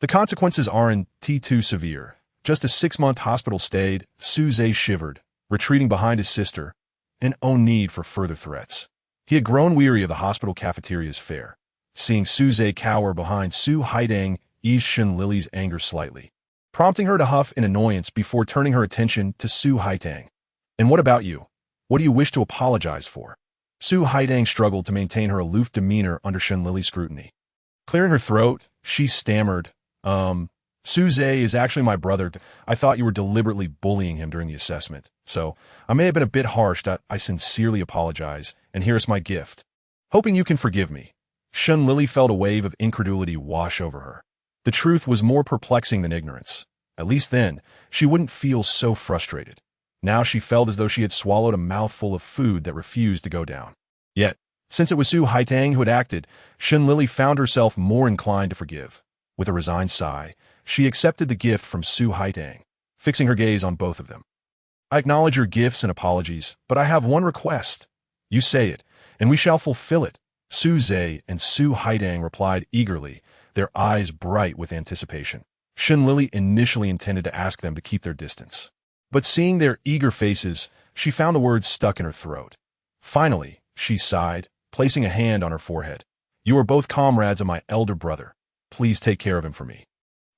The consequences aren't too severe. Just a 6-month hospital stay. Su Zhe shivered, retreating behind his sister, and no need for further threats. He had grown weary of the hospital cafeteria's fare. Seeing Su Zhe cower behind Su Haidang eased Shen Lili's anger slightly, prompting her to huff in annoyance before turning her attention to Su Haidang. "And what about you? What do you wish to apologize for?" Su Haidang struggled to maintain her aloof demeanor under Shen Lili's scrutiny. Clearing her throat, she stammered, Su Zhe is actually my brother. I thought you were deliberately bullying him during the assessment, so I may have been a bit harsh. I sincerely apologize, and here's my gift. Hoping you can forgive me." Shen Lili felt a wave of incredulity wash over her. The truth was more perplexing than ignorance. At least then, she wouldn't feel so frustrated. Now she felt as though she had swallowed a mouthful of food that refused to go down. Yet, since it was Su Haitang who had acted, Shen Lili found herself more inclined to forgive. With a resigned sigh, she accepted the gift from Su Haitang, fixing her gaze on both of them. "I acknowledge your gifts and apologies, but I have one request. You say it, and we shall fulfill it." Su Zhe and Su Haidang replied eagerly, their eyes bright with anticipation. Shen Lili initially intended to ask them to keep their distance, but seeing their eager faces, she found the words stuck in her throat. Finally, she sighed, placing a hand on her forehead. "You are both comrades of my elder brother. Please take care of him for me."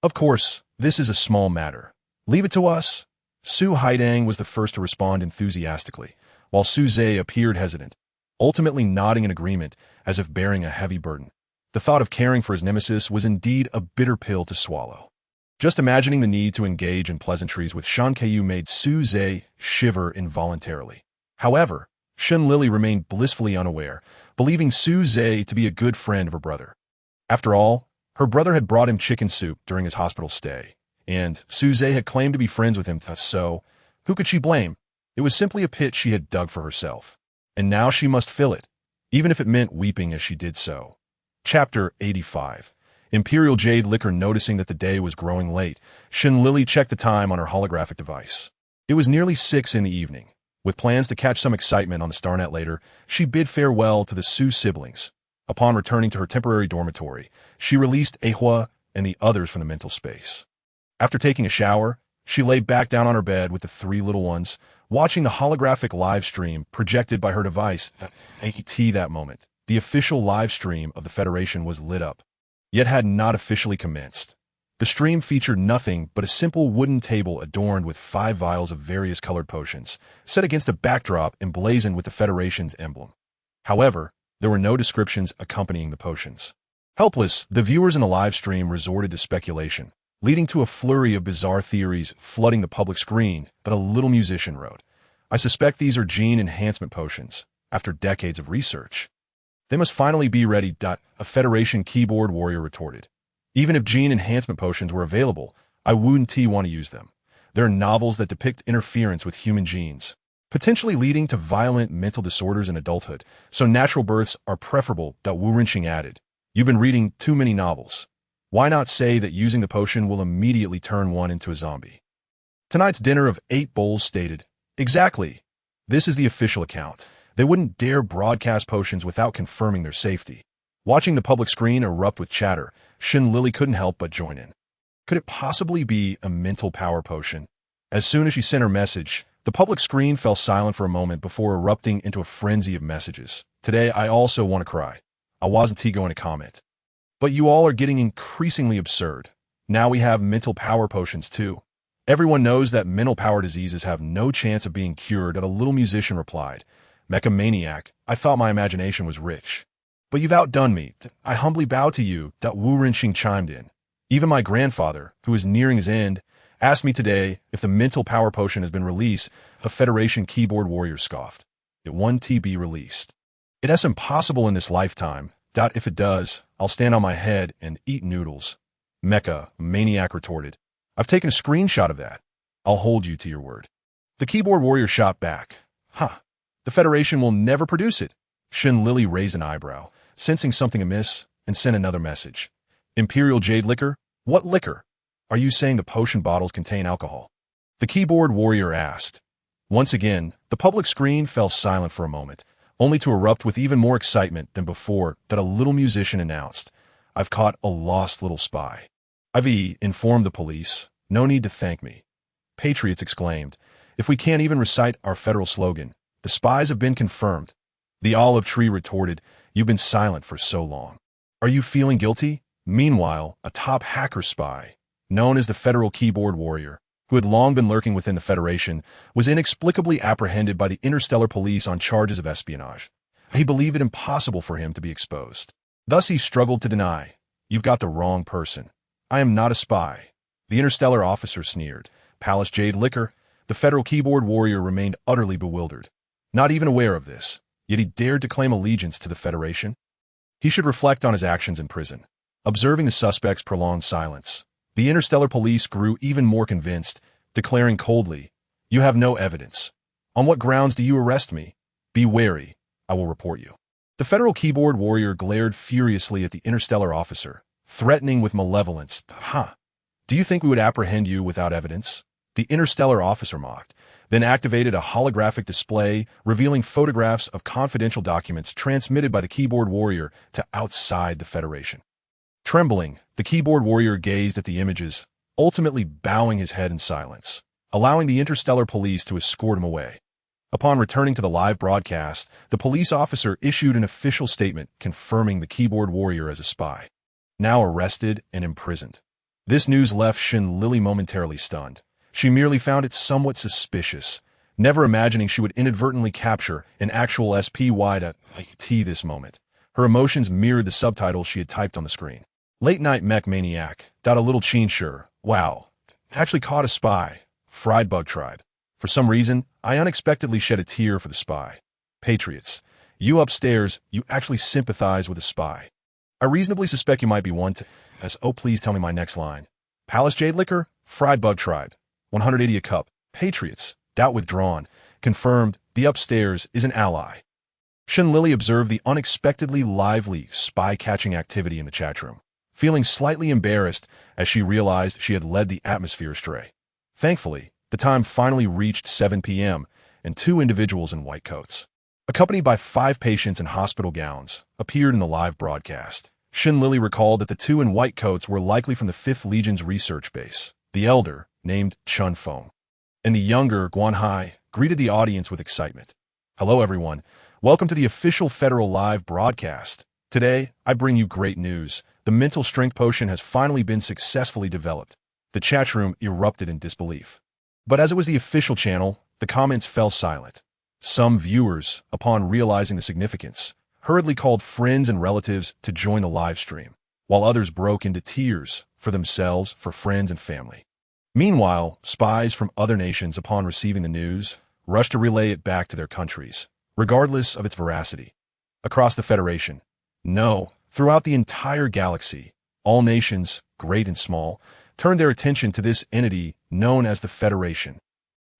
"Of course, this is a small matter. Leave it to us." Su Haidang was the first to respond enthusiastically, while Su Zhe appeared hesitant, ultimately nodding in agreement as if bearing a heavy burden. The thought of caring for his nemesis was indeed a bitter pill to swallow. Just imagining the need to engage in pleasantries with Shan Keiyu made Su Zhe shiver involuntarily. However, Shen Lili remained blissfully unaware, believing Su Zhe to be a good friend of her brother. After all, her brother had brought him chicken soup during his hospital stay, and Su Zhe had claimed to be friends with him, so who could she blame? It was simply a pit she had dug for herself, and now she must fill it, even if it meant weeping as she did so. Chapter 85. Imperial Jade Liquor. Noticing that the day was growing late, Shen Lili checked the time on her holographic device. It was nearly 6 in the evening. With plans to catch some excitement on the Starnet later, she bid farewell to the Su siblings. Upon returning to her temporary dormitory, she released Ehua and the others from the mental space. After taking a shower, she lay back down on her bed with the 3 little ones, watching the holographic live stream projected by her device. At that moment, the official live stream of the Federation was lit up, yet had not officially commenced. The stream featured nothing but a simple wooden table adorned with 5 vials of various colored potions, set against a backdrop emblazoned with the Federation's emblem. However, there were no descriptions accompanying the potions. Helpless, the viewers in the live stream resorted to speculation, leading to a flurry of bizarre theories flooding the public screen. But a little musician wrote, "I suspect these are gene enhancement potions. After decades of research, they must finally be ready." A Federation keyboard warrior retorted, Even if gene enhancement potions were available, I wouldn't want to use them. There are novels that depict interference with human genes, potentially leading to violent mental disorders in adulthood, so natural births are preferable. Wu Rinqing added. You've been reading too many novels. Why not say that using the potion will immediately turn one into a zombie? Tonight's dinner of 8 bowls stated. Exactly. This is the official account. They wouldn't dare broadcast potions without confirming their safety. Watching the public screen erupt with chatter, Lili couldn't help but join in. Could it possibly be a mental power potion? As soon as she sent her message, the public screen fell silent for a moment before erupting into a frenzy of messages. Today, I also want to cry. I wasn't going to comment. But you all are getting increasingly absurd. Now we have mental power potions too. Everyone knows that mental power diseases have no chance of being cured. A little musician replied. Mecha maniac, I thought my imagination was rich. But you've outdone me. I humbly bow to you. Wu Rinqing chimed in. Even my grandfather, who is nearing his end, asked me today if the mental power potion has been released. A Federation keyboard warrior scoffed. It won't be released. It's impossible in this lifetime. If it does, I'll stand on my head and eat noodles. Mecha maniac retorted. I've taken a screenshot of that. I'll hold you to your word. The keyboard warrior shot back. The Federation will never produce it. Lili raised an eyebrow, sensing something amiss, and sent another message. Imperial Jade liquor? What liquor? Are you saying the potion bottles contain alcohol? The keyboard warrior asked. Once again, the public screen fell silent for a moment, only to erupt with even more excitement than before. A little musician announced. I've caught a lost little spy. I've informed the police. No need to thank me. Patriots exclaimed. If we can't even recite our federal slogan, the spies have been confirmed. The olive tree retorted. You've been silent for so long. Are you feeling guilty? Meanwhile, a top hacker spy, known as the Federal Keyboard Warrior, who had long been lurking within the Federation, was inexplicably apprehended by the interstellar police on charges of espionage. He believed it impossible for him to be exposed. Thus he struggled to deny. You've got the wrong person. I am not a spy. The interstellar officer sneered. Palace Jade liquor. The Federal Keyboard Warrior remained utterly bewildered. Not even aware of this, yet he dared to claim allegiance to the Federation. He should reflect on his actions in prison. Observing the suspect's prolonged silence, the interstellar police grew even more convinced, declaring coldly, You have no evidence. On what grounds do you arrest me? Be wary. I will report you. The Federal Keyboard Warrior glared furiously at the interstellar officer, threatening with malevolence. Do you think we would apprehend you without evidence? The interstellar officer mocked, then activated a holographic display revealing photographs of confidential documents transmitted by the keyboard warrior to outside the Federation. Trembling, the keyboard warrior gazed at the images, ultimately bowing his head in silence, allowing the interstellar police to escort him away. Upon returning to the live broadcast, the police officer issued an official statement confirming the keyboard warrior as a spy, now arrested and imprisoned. This news left Lili momentarily stunned. She merely found it somewhat suspicious, never imagining she would inadvertently capture an actual SPY to this moment. Her emotions mirrored the subtitles she had typed on the screen. Late night mech maniac. A little sure. Wow. Actually caught a spy. Fried bug tribe. For some reason, I unexpectedly shed a tear for the spy. Patriots. You upstairs, you actually sympathize with a spy. I reasonably suspect you might be one to... please tell me my next line. Palace Jade liquor? Fried bug tribe. 180 a cup. Patriots. Doubt withdrawn. Confirmed. The upstairs is an ally. Lili observed the unexpectedly lively spy-catching activity in the chat room, feeling slightly embarrassed as she realized she had led the atmosphere astray. Thankfully, the time finally reached 7 p.m., and 2 individuals in white coats, accompanied by 5 patients in hospital gowns, appeared in the live broadcast. Lili recalled that the 2 in white coats were likely from the 5th Legion's research base. The elder, named Chun Feng, and the younger, Guan Hai, greeted the audience with excitement. Hello everyone, welcome to the official Federal Live broadcast. Today, I bring you great news. The mental strength potion has finally been successfully developed. The chat room erupted in disbelief. But as it was the official channel, the comments fell silent. Some viewers, upon realizing the significance, hurriedly called friends and relatives to join the live stream, while others broke into tears for themselves, for friends and family. Meanwhile, spies from other nations, upon receiving the news, rushed to relay it back to their countries, regardless of its veracity. Across the Federation, no, throughout the entire galaxy, all nations, great and small, turned their attention to this entity known as the Federation.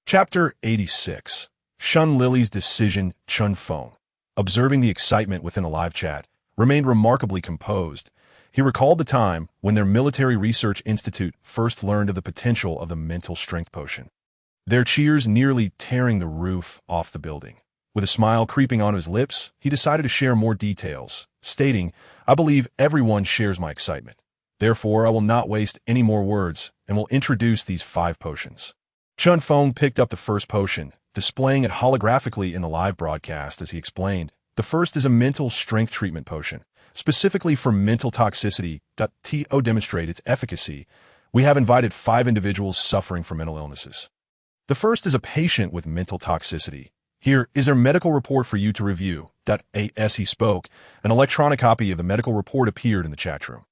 Chapter 86. Shun Lili's decision. Chun Feng, observing the excitement within the live chat, remained remarkably composed. He recalled the time when their military research institute first learned of the potential of the mental strength potion. Their cheers nearly tearing the roof off the building. With a smile creeping onto his lips, he decided to share more details, stating, "I believe everyone shares my excitement. Therefore, I will not waste any more words and will introduce these 5 potions." Chun Feng picked up the first potion, displaying it holographically in the live broadcast as he explained. The first is a mental strength treatment potion, specifically for mental toxicity. To demonstrate its efficacy, we have invited 5 individuals suffering from mental illnesses. The first is a patient with mental toxicity. Here is their medical report for you to review. As he spoke, an electronic copy of the medical report appeared in the chat room.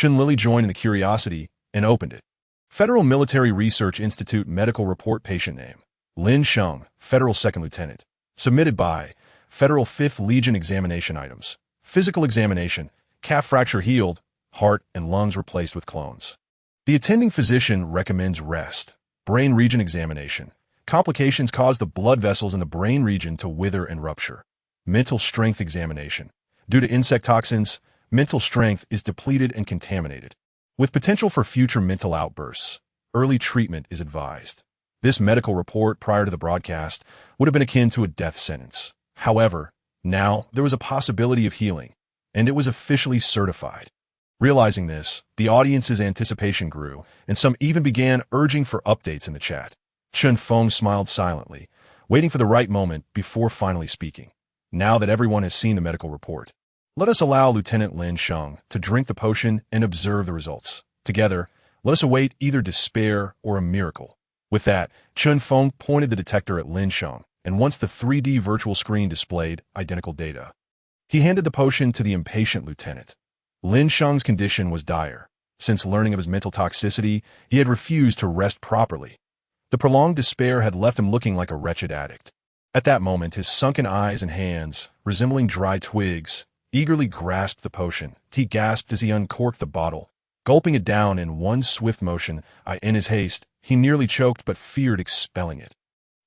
Lili joined in the curiosity and opened it. Federal Military Research Institute Medical Report. Patient name: Lin Sheng, Federal 2nd Lieutenant. Submitted by Federal 5th Legion. Examination items: physical examination, calf fracture healed, heart and lungs replaced with clones. The attending physician recommends rest. Brain region examination: complications caused the blood vessels in the brain region to wither and rupture. Mental strength examination: due to insect toxins, mental strength is depleted and contaminated, with potential for future mental outbursts. Early treatment is advised. This medical report prior to the broadcast would have been akin to a death sentence. However, now there was a possibility of healing, and it was officially certified. Realizing this, the audience's anticipation grew, and some even began urging for updates in the chat. Chun Feng smiled silently, waiting for the right moment before finally speaking. Now that everyone has seen the medical report, let us allow Lieutenant Lin Sheng to drink the potion and observe the results. Together, let us await either despair or a miracle. With that, Chun Feng pointed the detector at Lin Sheng, and once the 3D virtual screen displayed identical data, he handed the potion to the impatient lieutenant. Lin Sheng's condition was dire. Since learning of his mental toxicity, he had refused to rest properly. The prolonged despair had left him looking like a wretched addict. At that moment, his sunken eyes and hands, resembling dry twigs, eagerly grasped the potion. He gasped as he uncorked the bottle, gulping it down in one swift motion. In his haste, he nearly choked but feared expelling it.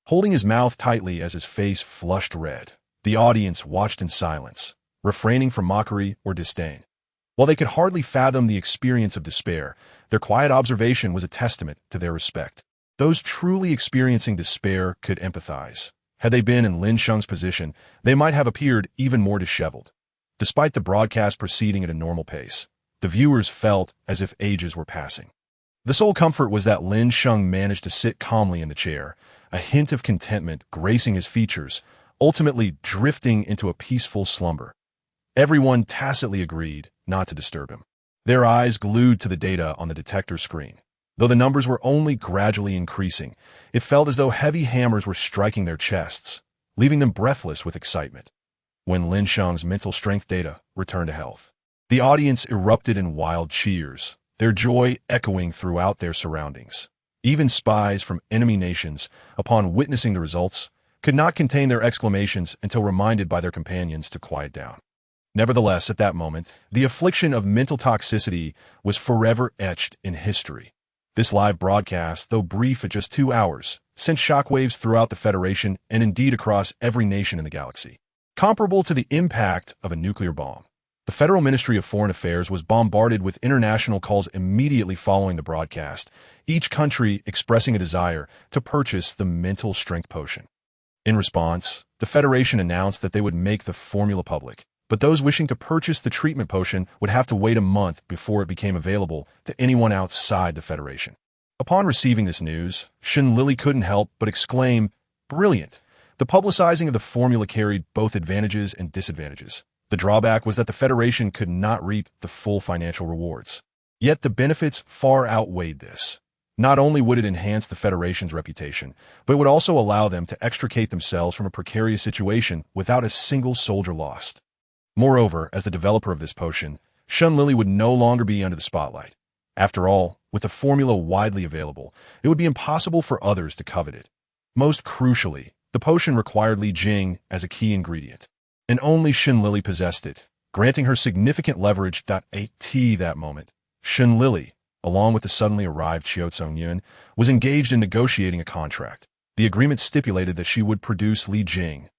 Holding his mouth tightly as his face flushed red, the audience watched in silence, refraining from mockery or disdain. While they could hardly fathom the experience of despair, their quiet observation was a testament to their respect. Those truly experiencing despair could empathize. Had they been in Lin Sheng's position, they might have appeared even more disheveled. Despite the broadcast proceeding at a normal pace, the viewers felt as if ages were passing. The sole comfort was that Lin Sheng managed to sit calmly in the chair, a hint of contentment gracing his features, ultimately drifting into a peaceful slumber. Everyone tacitly agreed not to disturb him, their eyes glued to the data on the detector screen. Though the numbers were only gradually increasing, it felt as though heavy hammers were striking their chests, leaving them breathless with excitement. When Lin Sheng's mental strength data returned to health, the audience erupted in wild cheers, their joy echoing throughout their surroundings. Even spies from enemy nations, upon witnessing the results, could not contain their exclamations until reminded by their companions to quiet down. Nevertheless, at that moment, the affliction of mental toxicity was forever etched in history. This live broadcast, though brief at just 2 hours, sent shockwaves throughout the Federation and indeed across every nation in the galaxy, comparable to the impact of a nuclear bomb. The Federal Ministry of Foreign Affairs was bombarded with international calls immediately following the broadcast, each country expressing a desire to purchase the mental strength potion. In response, the Federation announced that they would make the formula public, but those wishing to purchase the treatment potion would have to wait a month before it became available to anyone outside the Federation. Upon receiving this news, Lili couldn't help but exclaim, "Brilliant!" The publicizing of the formula carried both advantages and disadvantages. The drawback was that the Federation could not reap the full financial rewards. Yet the benefits far outweighed this. Not only would it enhance the Federation's reputation, but it would also allow them to extricate themselves from a precarious situation without a single soldier lost. Moreover, as the developer of this potion, Lili would no longer be under the spotlight. After all, with the formula widely available, it would be impossible for others to covet it. Most crucially, the potion required Li Jing as a key ingredient, and only Lili possessed it, granting her significant leverage. At that moment, Shun Lili, along with the suddenly arrived Chiao Tsung-yun, was engaged in negotiating a contract. The agreement stipulated that she would produce Li Jing,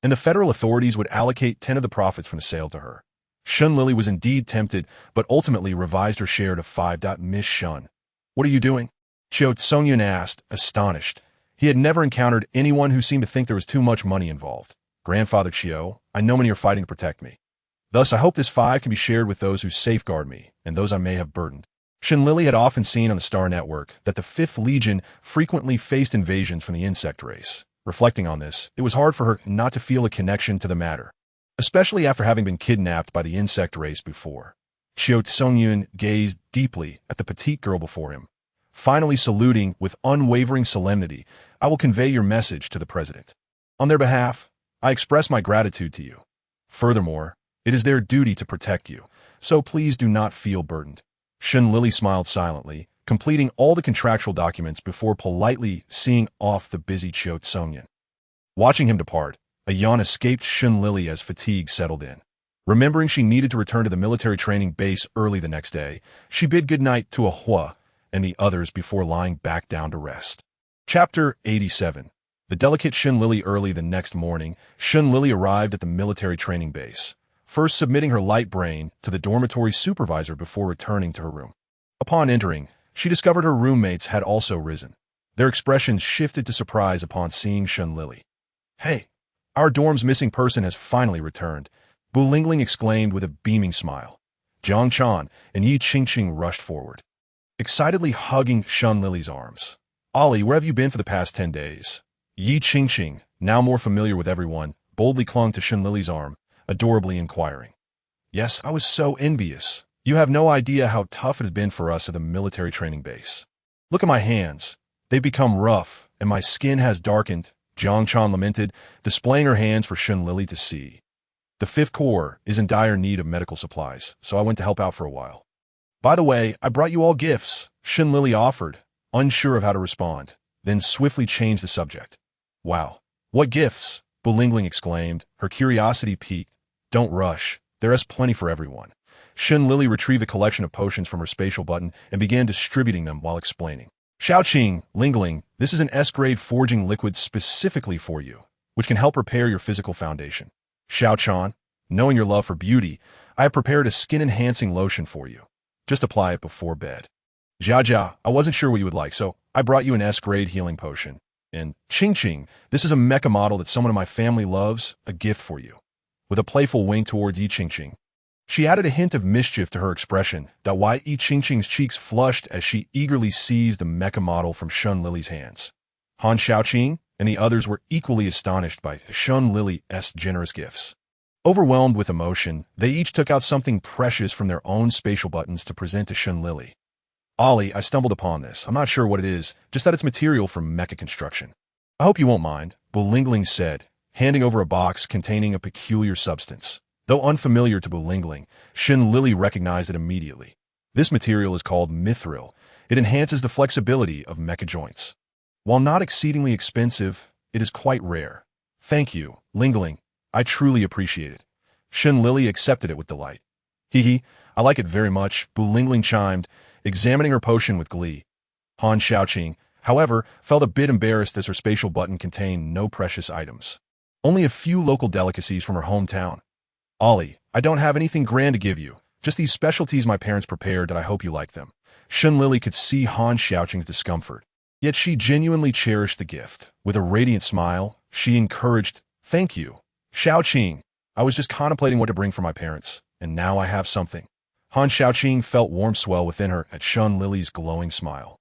and the federal authorities would allocate 10 of the profits from the sale to her. Shun Lili was indeed tempted, but ultimately revised her share to 5. Miss Shun, what are you doing? Chiao Tsung-yun asked, astonished. He had never encountered anyone who seemed to think there was too much money involved. Grandfather Chiao, I know many are fighting to protect me. Thus, I hope this 5 can be shared with those who safeguard me and those I may have burdened. Shun Lili had often seen on the Star Network that the 5th Legion frequently faced invasions from the insect race. Reflecting on this, it was hard for her not to feel a connection to the matter, especially after having been kidnapped by the insect race before. Chiao Tsung-yun gazed deeply at the petite girl before him. Finally saluting with unwavering solemnity, I will convey your message to the president. On their behalf, I express my gratitude to you. Furthermore, it is their duty to protect you, so please do not feel burdened. Shun Lili smiled silently, completing all the contractual documents before politely seeing off the busy Chiao Tsung-yun. Watching him depart, a yawn escaped Shun Lili as fatigue settled in. Remembering she needed to return to the military training base early the next day, she bid goodnight to Ahua and the others before lying back down to rest. Chapter 87. The delicate Shun Lili. Early the next morning, Shun Lili arrived at the military training base, first submitting her light brain to the dormitory supervisor before returning to her room. Upon entering, she discovered her roommates had also risen. Their expressions shifted to surprise upon seeing Shun Lili. Hey, our dorm's missing person has finally returned, Bu Lingling exclaimed with a beaming smile. Jiang Chan and Yi Qingqing rushed forward, excitedly hugging Shun Lili's arms. Ollie, where have you been for the past 10 days? Yi Qingqing, now more familiar with everyone, boldly clung to Shun Lili's arm, adorably inquiring. Yes, I was so envious. You have no idea how tough it has been for us at the military training base. Look at my hands. They've become rough, and my skin has darkened, Jiang Chan lamented, displaying her hands for Shun Lili to see. The 5th Corps is in dire need of medical supplies, so I went to help out for a while. By the way, I brought you all gifts, Shun Lili offered, unsure of how to respond, then swiftly changed the subject. Wow, what gifts? Bu Lingling exclaimed, her curiosity piqued. Don't rush, there is plenty for everyone. Shun Lili retrieved a collection of potions from her spatial button and began distributing them while explaining. Shaoqing, Lingling, this is an S-grade forging liquid specifically for you, which can help repair your physical foundation. Xiaochan, knowing your love for beauty, I have prepared a skin-enhancing lotion for you. Just apply it before bed. Jia, I wasn't sure what you would like, so I brought you an S-grade healing potion. And Qingqing, this is a mecha model that someone in my family loves, a gift for you. With a playful wink towards Yi Qingqing, she added a hint of mischief to her expression that why Yi Qingqing's cheeks flushed as she eagerly seized the mecha model from Shun Lili's hands. Han Shaoqing and the others were equally astonished by Shun Lili's generous gifts. Overwhelmed with emotion, they each took out something precious from their own spatial buttons to present to Shun Lili. Ollie, I stumbled upon this. I'm not sure what it is, just that it's material for mecha construction. I hope you won't mind, Bu Lingling said, handing over a box containing a peculiar substance. Though unfamiliar to Bu Lingling, Shun Lili recognized it immediately. This material is called mithril. It enhances the flexibility of mecha joints. While not exceedingly expensive, it is quite rare. Thank you, Lingling. I truly appreciate it. Shun Lili accepted it with delight. Hee, I like it very much, Bu Lingling chimed, examining her potion with glee. Han Shaoqing, however, felt a bit embarrassed as her spatial button contained no precious items. Only a few local delicacies from her hometown. Ollie, I don't have anything grand to give you, just these specialties my parents prepared that I hope you like them. Shun Lili could see Han Shaoqing's discomfort, yet she genuinely cherished the gift. With a radiant smile, she encouraged, Thank you. Shaoqing, I was just contemplating what to bring for my parents, and now I have something. Han Shaoqing felt warm swell within her at Shun Lili's glowing smile,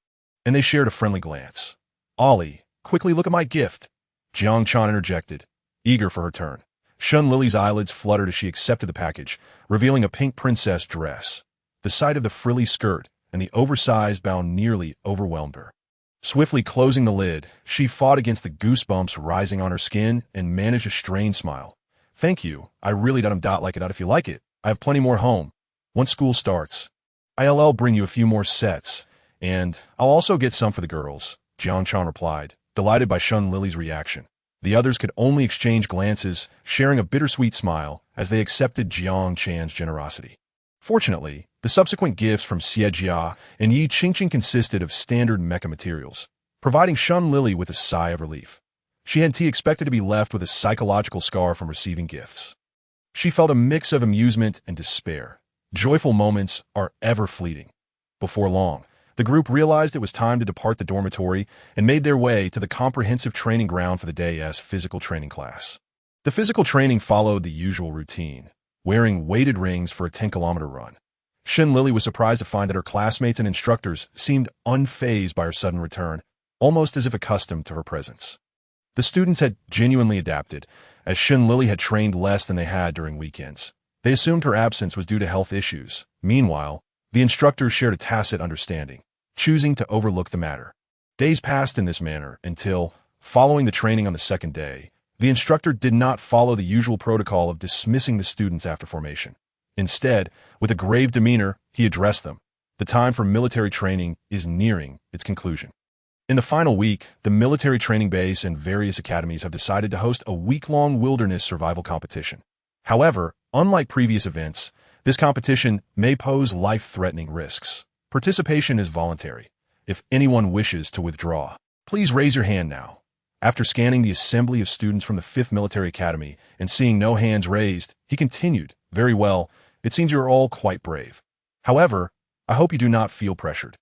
and they shared a friendly glance. Ollie, quickly look at my gift, Jiang Chan interjected, eager for her turn. Shun Lili's eyelids fluttered as she accepted the package, revealing a pink princess dress. The sight of the frilly skirt and the oversized bound nearly overwhelmed her. Swiftly closing the lid, she fought against the goosebumps rising on her skin and managed a strained smile. Thank you, I really don't like it out if you like it. I have plenty more home. Once school starts, I'll bring you a few more sets, and I'll also get some for the girls, Jiang Chan replied, delighted by Shun Lili's reaction. The others could only exchange glances, sharing a bittersweet smile as they accepted Jiang Chan's generosity. Fortunately, the subsequent gifts from Xiejia and Yi Qingqing consisted of standard mecha materials, providing Shun Lili with a sigh of relief. She had expected to be left with a psychological scar from receiving gifts. She felt a mix of amusement and despair. Joyful moments are ever fleeting. Before long, the group realized it was time to depart the dormitory and made their way to the comprehensive training ground for the day's physical training class. The physical training followed the usual routine, wearing weighted rings for a 10-kilometer run. Shun Lili was surprised to find that her classmates and instructors seemed unfazed by her sudden return, almost as if accustomed to her presence. The students had genuinely adapted, as Shun Lili had trained less than they had during weekends. They assumed her absence was due to health issues. Meanwhile, the instructors shared a tacit understanding, choosing to overlook the matter. Days passed in this manner until, following the training on the second day, the instructor did not follow the usual protocol of dismissing the students after formation. Instead, with a grave demeanor, he addressed them. The time for military training is nearing its conclusion. In the final week, the military training base and various academies have decided to host a week-long wilderness survival competition. However, unlike previous events, this competition may pose life-threatening risks. Participation is voluntary. If anyone wishes to withdraw, please raise your hand now. After scanning the assembly of students from the 5th Military Academy and seeing no hands raised, he continued, "Very well, it seems you are all quite brave. However, I hope you do not feel pressured.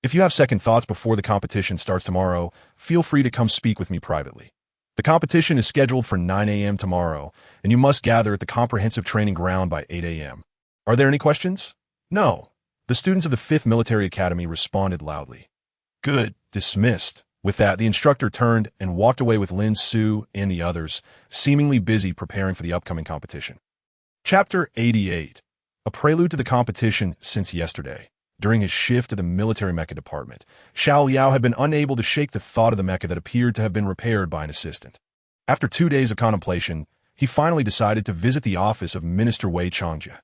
If you have second thoughts before the competition starts tomorrow, feel free to come speak with me privately. The competition is scheduled for 9 a.m. tomorrow, and you must gather at the comprehensive training ground by 8 a.m. Are there any questions?" "No." The students of the 5th Military Academy responded loudly. "Good. Dismissed." With that, the instructor turned and walked away with Lin Su and the others, seemingly busy preparing for the upcoming competition. Chapter 88. A prelude to the competition since yesterday. During his shift to the military mecha department, Xiao Liao had been unable to shake the thought of the mecha that appeared to have been repaired by an assistant. After 2 days of contemplation, he finally decided to visit the office of Minister Wei Changjie.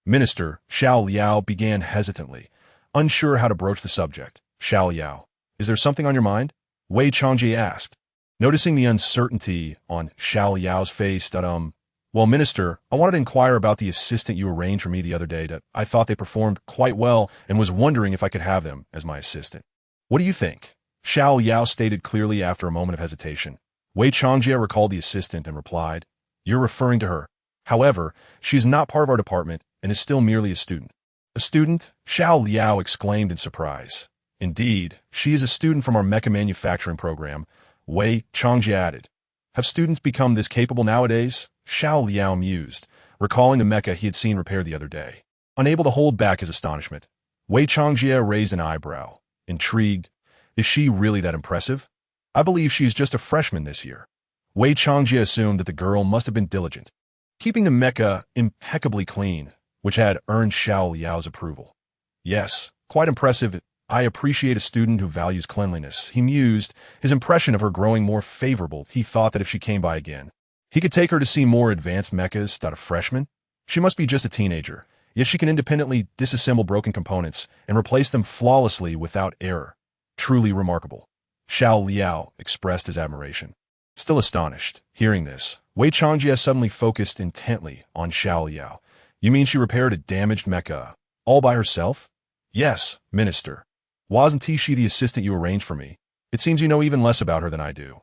Minister Xiao Liao began hesitantly, unsure how to broach the subject. "Xiao Liao, is there something on your mind?" Wei Changjie asked. Noticing the uncertainty on Xiao Liao's face, "Well, Minister, I wanted to inquire about the assistant you arranged for me the other day. I thought they performed quite well and was wondering if I could have them as my assistant. What do you think?" Xiao Liao stated clearly after a moment of hesitation. Wei Changjie recalled the assistant and replied, "You're referring to her. However, she is not part of our department and is still merely a student." "A student?" Xiao Liao exclaimed in surprise. "Indeed, she is a student from our mecha manufacturing program," Wei Changjie added. "Have students become this capable nowadays?" Xiao Liao mused, recalling the mecha he had seen repaired the other day. Unable to hold back his astonishment, Wei Changjie raised an eyebrow. Intrigued, "Is she really that impressive? I believe she is just a freshman this year." Wei Changjie assumed that the girl must have been diligent, keeping the mecha impeccably clean, which had earned Xiao Liao's approval. "Yes, quite impressive. I appreciate a student who values cleanliness," he mused, his impression of her growing more favorable. He thought that if she came by again, he could take her to see more advanced mechas. A freshman? She must be just a teenager, yet she can independently disassemble broken components and replace them flawlessly without error. Truly remarkable. Xiao Liao expressed his admiration. Still astonished, hearing this, Wei Changjie suddenly focused intently on Xiao Liao. "You mean she repaired a damaged mecha all by herself?" "Yes, Minister. Wasn't she the assistant you arranged for me? It seems you know even less about her than I do."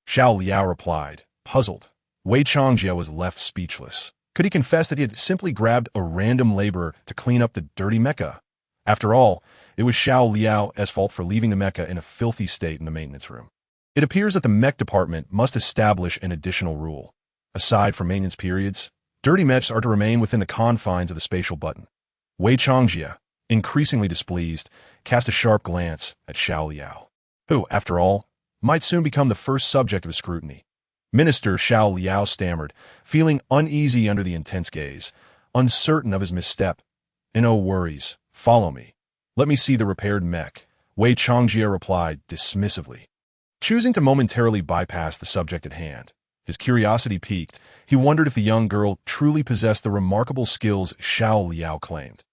Xiao Liao replied, puzzled. Wei Changjie was left speechless. Could he confess that he had simply grabbed a random laborer to clean up the dirty mecha? After all, it was Xiao Liao's fault for leaving the mecha in a filthy state in the maintenance room. It appears that the mech department must establish an additional rule. Aside from maintenance periods, dirty mechs are to remain within the confines of the spatial button. Wei Changjie, increasingly displeased, cast a sharp glance at Xiao Liao, who, after all, might soon become the first subject of his scrutiny. Minister Xiao Liao stammered, feeling uneasy under the intense gaze, uncertain of his misstep. "No worries. Follow me. Let me see the repaired mech," Wei Changjie replied dismissively. Choosing to momentarily bypass the subject at hand, his curiosity piqued, he wondered if the young girl truly possessed the remarkable skills Xiao Liao claimed.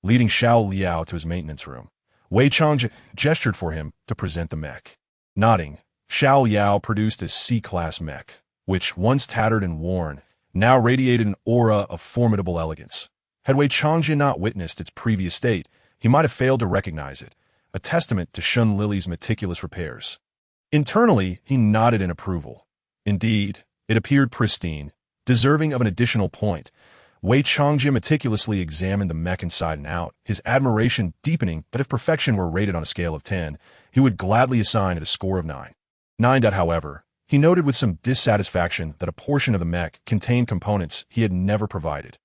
Leading Xiao Liao to his maintenance room, Wei Changjie gestured for him to present the mech. Nodding, Xiao Liao produced a C-class mech, which, once tattered and worn, now radiated an aura of formidable elegance. Had Wei Changjia not witnessed its previous state, he might have failed to recognize it, a testament to Shun Lili's meticulous repairs. Internally, he nodded in approval. Indeed, it appeared pristine, deserving of an additional point. Wei Changjia meticulously examined the mech inside and out, his admiration deepening that if perfection were rated on a scale of 10, he would gladly assign it a score of 9. 9. However, he noted with some dissatisfaction that a portion of the mech contained components he had never provided.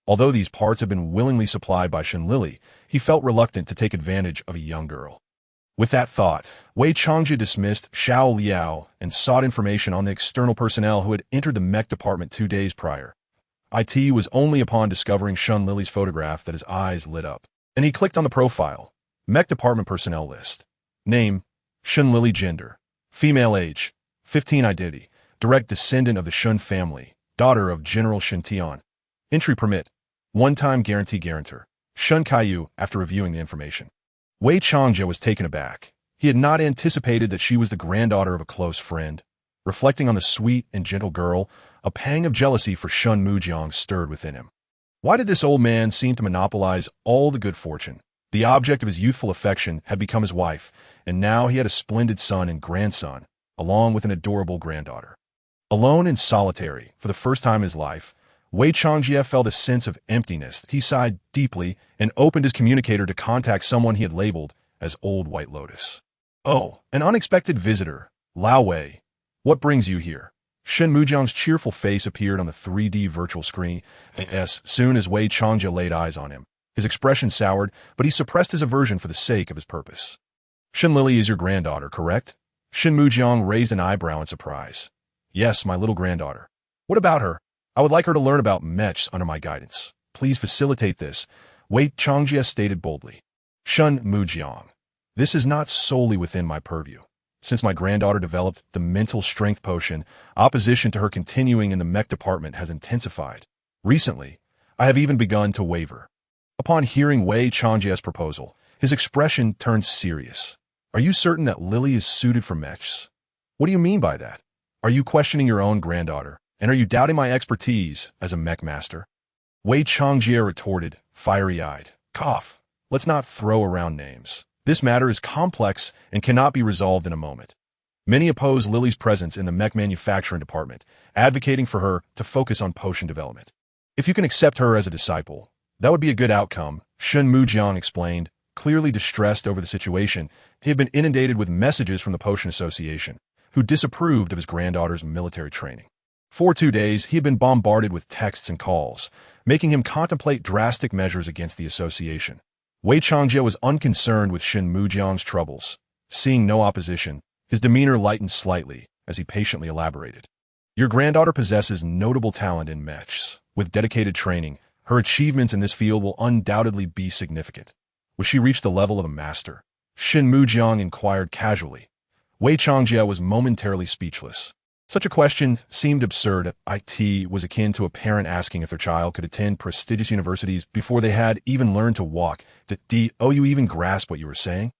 Although these parts had been willingly supplied by Shun Lili, he felt reluctant to take advantage of a young girl. With that thought, Wei Changjia dismissed Xiao Liao and sought information on the external personnel who had entered the mech department 2 days prior. It was only upon discovering Shun Lili's photograph that his eyes lit up, and he clicked on the profile. Mech department personnel list. Name, Shun Lili. Gender, female. Age, 15. Identity, direct descendant of the Shun family, daughter of General Shun Tian. Entry permit, one-time guarantor, Shun Kaiyu. After reviewing the information, Wei Changjia was taken aback. He had not anticipated that she was the granddaughter of a close friend. Reflecting on the sweet and gentle girl, a pang of jealousy for Shun Mujiang stirred within him. Why did this old man seem to monopolize all the good fortune? The object of his youthful affection had become his wife, and now he had a splendid son and grandson, along with an adorable granddaughter. Alone and solitary, for the first time in his life, Wei Changjia felt a sense of emptiness. He sighed deeply and opened his communicator to contact someone he had labeled as Old White Lotus. Oh, an unexpected visitor, Lao Wei. What brings you here? Shun Mujiang's cheerful face appeared on the 3D virtual screen as soon as Wei Changjia laid eyes on him. His expression soured, but he suppressed his aversion for the sake of his purpose. Shun Lili is your granddaughter, correct? Shun Mujiang raised an eyebrow in surprise. Yes, my little granddaughter. What about her? I would like her to learn about mechs under my guidance. Please facilitate this, Wei Changjia stated boldly. Shun Mujiang. This is not solely within my purview. Since my granddaughter developed the mental strength potion, opposition to her continuing in the mech department has intensified. Recently, I have even begun to waver. Upon hearing Wei Changjia's proposal, his expression turned serious. Are you certain that Lili is suited for mechs? What do you mean by that? Are you questioning your own granddaughter, and are you doubting my expertise as a mech master? Wei Changjia retorted, fiery-eyed. Cough. Let's not throw around names. This matter is complex and cannot be resolved in a moment. Many oppose Lili's presence in the mech manufacturing department, advocating for her to focus on potion development. If you can accept her as a disciple, that would be a good outcome, Shun Mujiang explained, clearly distressed over the situation. He had been inundated with messages from the Potion Association, who disapproved of his granddaughter's military training. For 2 days, he had been bombarded with texts and calls, making him contemplate drastic measures against the association. Wei Changjia was unconcerned with Shun Mujiang's troubles. Seeing no opposition, his demeanor lightened slightly as he patiently elaborated. Your granddaughter possesses notable talent in mechs. With dedicated training, her achievements in this field will undoubtedly be significant. Will she reach the level of a master? Shun Mujiang inquired casually. Wei Changjia was momentarily speechless. Such a question seemed absurd. It was akin to a parent asking if their child could attend prestigious universities before they had even learned to walk. Do you even grasp what you were saying?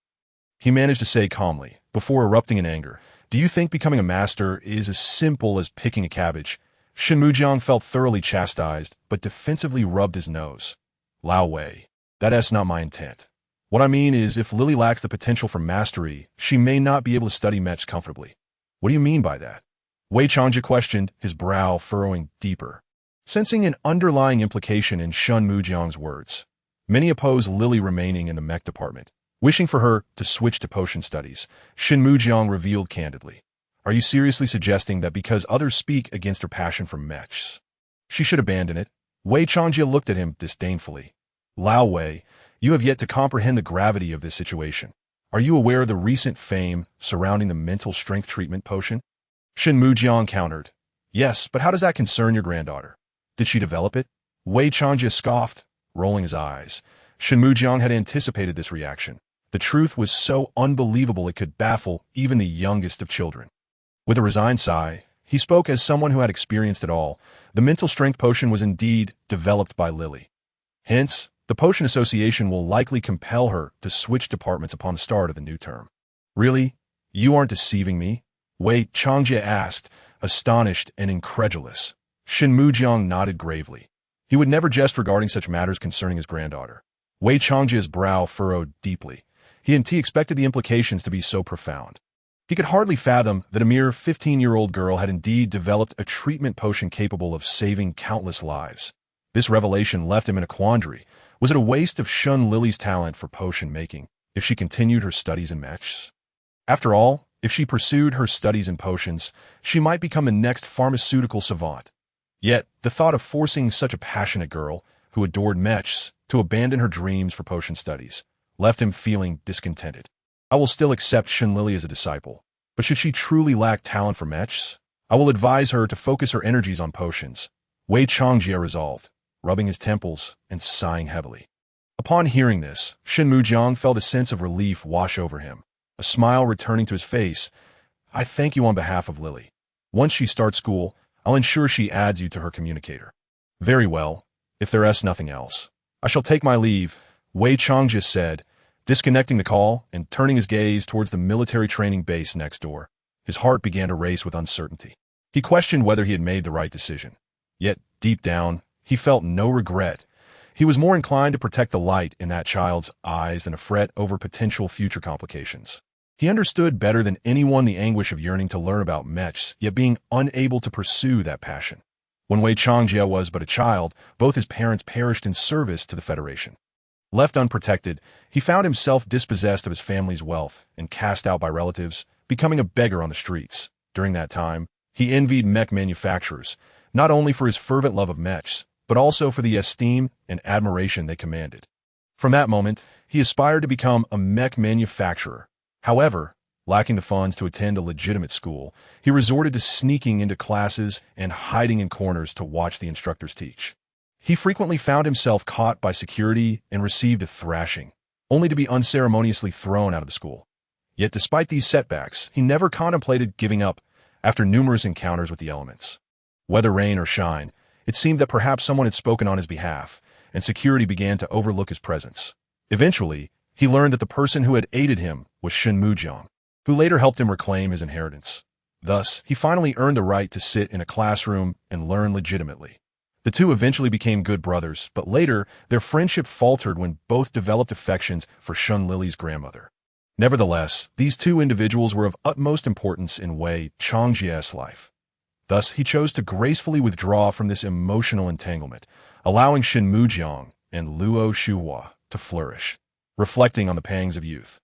He managed to say calmly, before erupting in anger, do you think becoming a master is as simple as picking a cabbage? Shun Mujiang felt thoroughly chastised, but defensively rubbed his nose. Lao Wei, that's not my intent. What I mean is, if Lili lacks the potential for mastery, she may not be able to study mechs comfortably. What do you mean by that? Wei Changjia questioned, his brow furrowing deeper. Sensing an underlying implication in Shun Mujiang's words, many oppose Lili remaining in the mech department, wishing for her to switch to potion studies. Shun Mujiang revealed candidly. Are you seriously suggesting that because others speak against her passion for mechs, she should abandon it? Wei Changjia looked at him disdainfully. Lao Wei, you have yet to comprehend the gravity of this situation. Are you aware of the recent fame surrounding the mental strength treatment potion? Shun Mujiang countered. Yes, but how does that concern your granddaughter? Did she develop it? Wei Changjia scoffed, rolling his eyes. Shun Mujiang had anticipated this reaction. The truth was so unbelievable it could baffle even the youngest of children. With a resigned sigh, he spoke as someone who had experienced it all. The mental strength potion was indeed developed by Lili. Hence, the Potion Association will likely compel her to switch departments upon the start of the new term. Really? You aren't deceiving me? Wei Changjia asked, astonished and incredulous. Shun Mujiang nodded gravely. He would never jest regarding such matters concerning his granddaughter. Wei Changjia's brow furrowed deeply. He expected the implications to be so profound. He could hardly fathom that a mere 15-year-old girl had indeed developed a treatment potion capable of saving countless lives. This revelation left him in a quandary. Was it a waste of Shun Lili's talent for potion making if she continued her studies in mechs? After all, if she pursued her studies in potions, she might become the next pharmaceutical savant. Yet, the thought of forcing such a passionate girl, who adored mechs, to abandon her dreams for potion studies, left him feeling discontented. I will still accept Shun Lili as a disciple, but should she truly lack talent for mechs, I will advise her to focus her energies on potions. Wei Changjia resolved, rubbing his temples and sighing heavily. Upon hearing this, Shin Mujiang felt a sense of relief wash over him, a smile returning to his face. I thank you on behalf of Lili. Once she starts school, I'll ensure she adds you to her communicator. Very well, if there is nothing else. I shall take my leave, Wei Changjia said, disconnecting the call and turning his gaze towards the military training base next door. His heart began to race with uncertainty. He questioned whether he had made the right decision. Yet, deep down, he felt no regret. He was more inclined to protect the light in that child's eyes than to fret over potential future complications. He understood better than anyone the anguish of yearning to learn about mechs, yet being unable to pursue that passion. When Wei Changjia was but a child, both his parents perished in service to the Federation. Left unprotected, he found himself dispossessed of his family's wealth and cast out by relatives, becoming a beggar on the streets. During that time, he envied mech manufacturers, not only for his fervent love of mechs, but also for the esteem and admiration they commanded. From that moment, he aspired to become a mech manufacturer. However, lacking the funds to attend a legitimate school, he resorted to sneaking into classes and hiding in corners to watch the instructors teach. He frequently found himself caught by security and received a thrashing, only to be unceremoniously thrown out of the school. Yet despite these setbacks, he never contemplated giving up. After numerous encounters with the elements, whether rain or shine, it seemed that perhaps someone had spoken on his behalf, and security began to overlook his presence. Eventually, he learned that the person who had aided him was Shin Mujiang, who later helped him reclaim his inheritance. Thus, he finally earned the right to sit in a classroom and learn legitimately. The two eventually became good brothers, but later, their friendship faltered when both developed affections for Shun Lili's grandmother. Nevertheless, these two individuals were of utmost importance in Wei Changjia's life. Thus, he chose to gracefully withdraw from this emotional entanglement, allowing Shin Mujiang and Luo Shuhua to flourish, reflecting on the pangs of youth.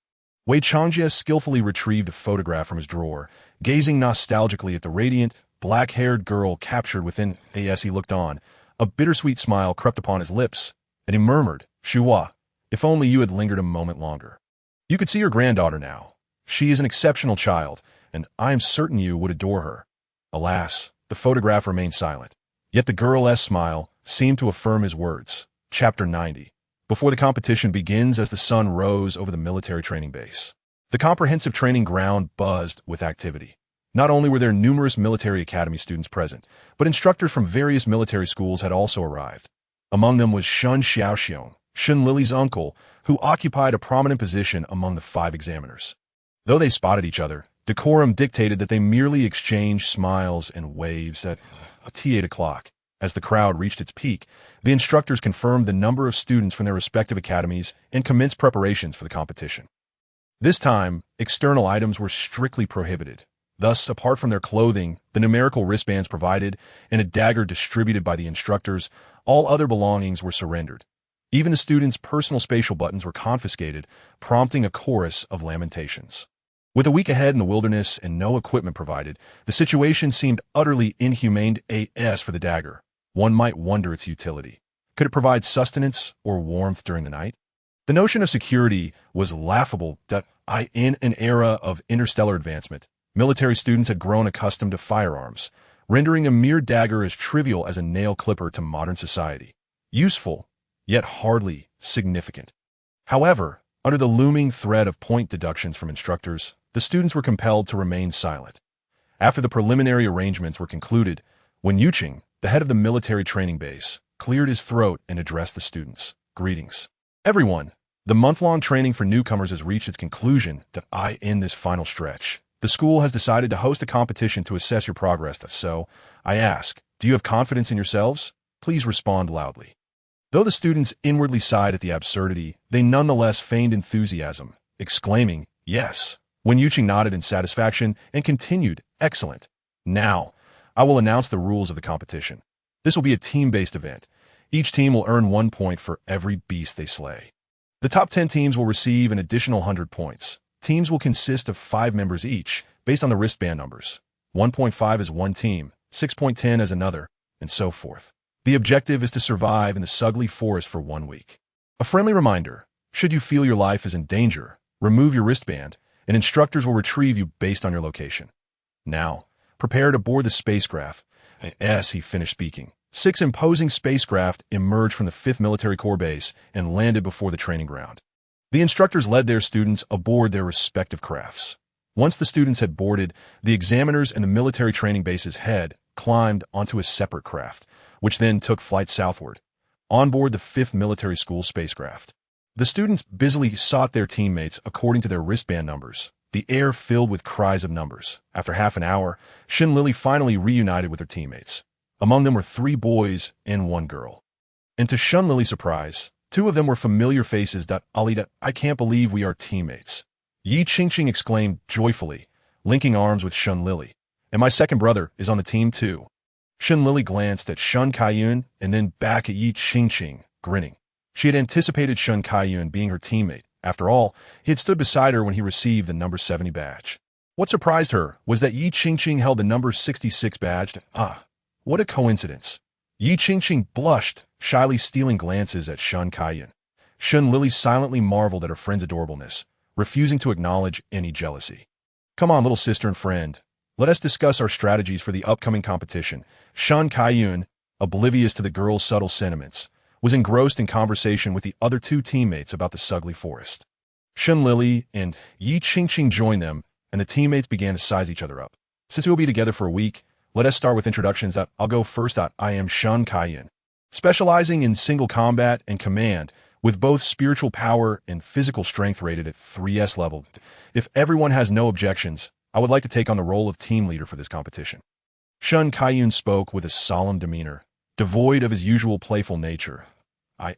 Wei Changjia skillfully retrieved a photograph from his drawer, gazing nostalgically at the radiant, black-haired girl captured within. As he looked on, a bittersweet smile crept upon his lips, and he murmured, Shuhua, if only you had lingered a moment longer. You could see your granddaughter now. She is an exceptional child, and I am certain you would adore her. Alas, the photograph remained silent. Yet the girl's smile seemed to affirm his words. Chapter 90. Before the competition begins as the sun rose over the military training base. The comprehensive training ground buzzed with activity. Not only were there numerous military academy students present, but instructors from various military schools had also arrived. Among them was Shun Xiaoxiong, Shun Lili's uncle, who occupied a prominent position among the 5 examiners. Though they spotted each other, decorum dictated that they merely exchanged smiles and waves at 8 o'clock. As the crowd reached its peak, the instructors confirmed the number of students from their respective academies and commenced preparations for the competition. This time, external items were strictly prohibited. Thus, apart from their clothing, the numerical wristbands provided, and a dagger distributed by the instructors, all other belongings were surrendered. Even the students' personal spatial buttons were confiscated, prompting a chorus of lamentations. With a week ahead in the wilderness and no equipment provided, the situation seemed utterly inhumane as for the dagger. One might wonder its utility. Could it provide sustenance or warmth during the night? The notion of security was laughable. In an era of interstellar advancement, military students had grown accustomed to firearms, rendering a mere dagger as trivial as a nail clipper to modern society. Useful, yet hardly significant. However, under the looming threat of point deductions from instructors, the students were compelled to remain silent. After the preliminary arrangements were concluded, Wen Yuqing, the head of the military training base, cleared his throat and addressed the students. Greetings. Everyone, the month-long training for newcomers has reached its conclusion. In this final stretch, the school has decided to host a competition to assess your progress. So, I ask, do you have confidence in yourselves? Please respond loudly. Though the students inwardly sighed at the absurdity, they nonetheless feigned enthusiasm, exclaiming, "Yes," when Yuqing nodded in satisfaction and continued, "Excellent. Now, I will announce the rules of the competition. This will be a team-based event. Each team will earn 1 point for every beast they slay. The top 10 teams will receive an additional 100 points. Teams will consist of 5 members each, based on the wristband numbers. 1.5 is one team, 6.10 as another, and so forth. The objective is to survive in the Sugly Forest for 1 week. A friendly reminder, should you feel your life is in danger, remove your wristband, and instructors will retrieve you based on your location. Now, prepare to board the spacecraft." As he finished speaking, 6 imposing spacecraft emerged from the 5th Military Corps base and landed before the training ground. The instructors led their students aboard their respective crafts. Once the students had boarded, the examiners and the military training base's head climbed onto a separate craft, which then took flight southward, on board the 5th Military School spacecraft. The students busily sought their teammates according to their wristband numbers, the air filled with cries of numbers. After half an hour, Shin Lili finally reunited with her teammates. Among them were 3 boys and 1 girl. And to Shun Lili's surprise, 2 of them were familiar faces. "Ali, I can't believe we are teammates," Yi Qingqing exclaimed joyfully, linking arms with Shun Lili. "And my second brother is on the team too." Shun Lili glanced at Shun Kaiyun and then back at Yi Qingqing, grinning. She had anticipated Shun Kaiyun being her teammate. After all, he had stood beside her when he received the number 70 badge. What surprised her was that Yi Qingqing held the number 66 badge. What a coincidence. Yi Qingqing blushed, shyly stealing glances at Shun Kaiyun. Shun Lili silently marveled at her friend's adorableness, refusing to acknowledge any jealousy. "Come on, little sister and friend. Let us discuss our strategies for the upcoming competition." Shun Kaiyun, oblivious to the girl's subtle sentiments, was engrossed in conversation with the other 2 teammates about the Sugly Forest. Shun Lili and Yi Qingqing joined them, and the teammates began to size each other up. "Since we will be together for a week, let us start with introductions. I'll go first. I am Shun Kaiyun, specializing in single combat and command, with both spiritual power and physical strength rated at 3S level. If everyone has no objections, I would like to take on the role of team leader for this competition." Shun Kaiyun spoke with a solemn demeanor, devoid of his usual playful nature.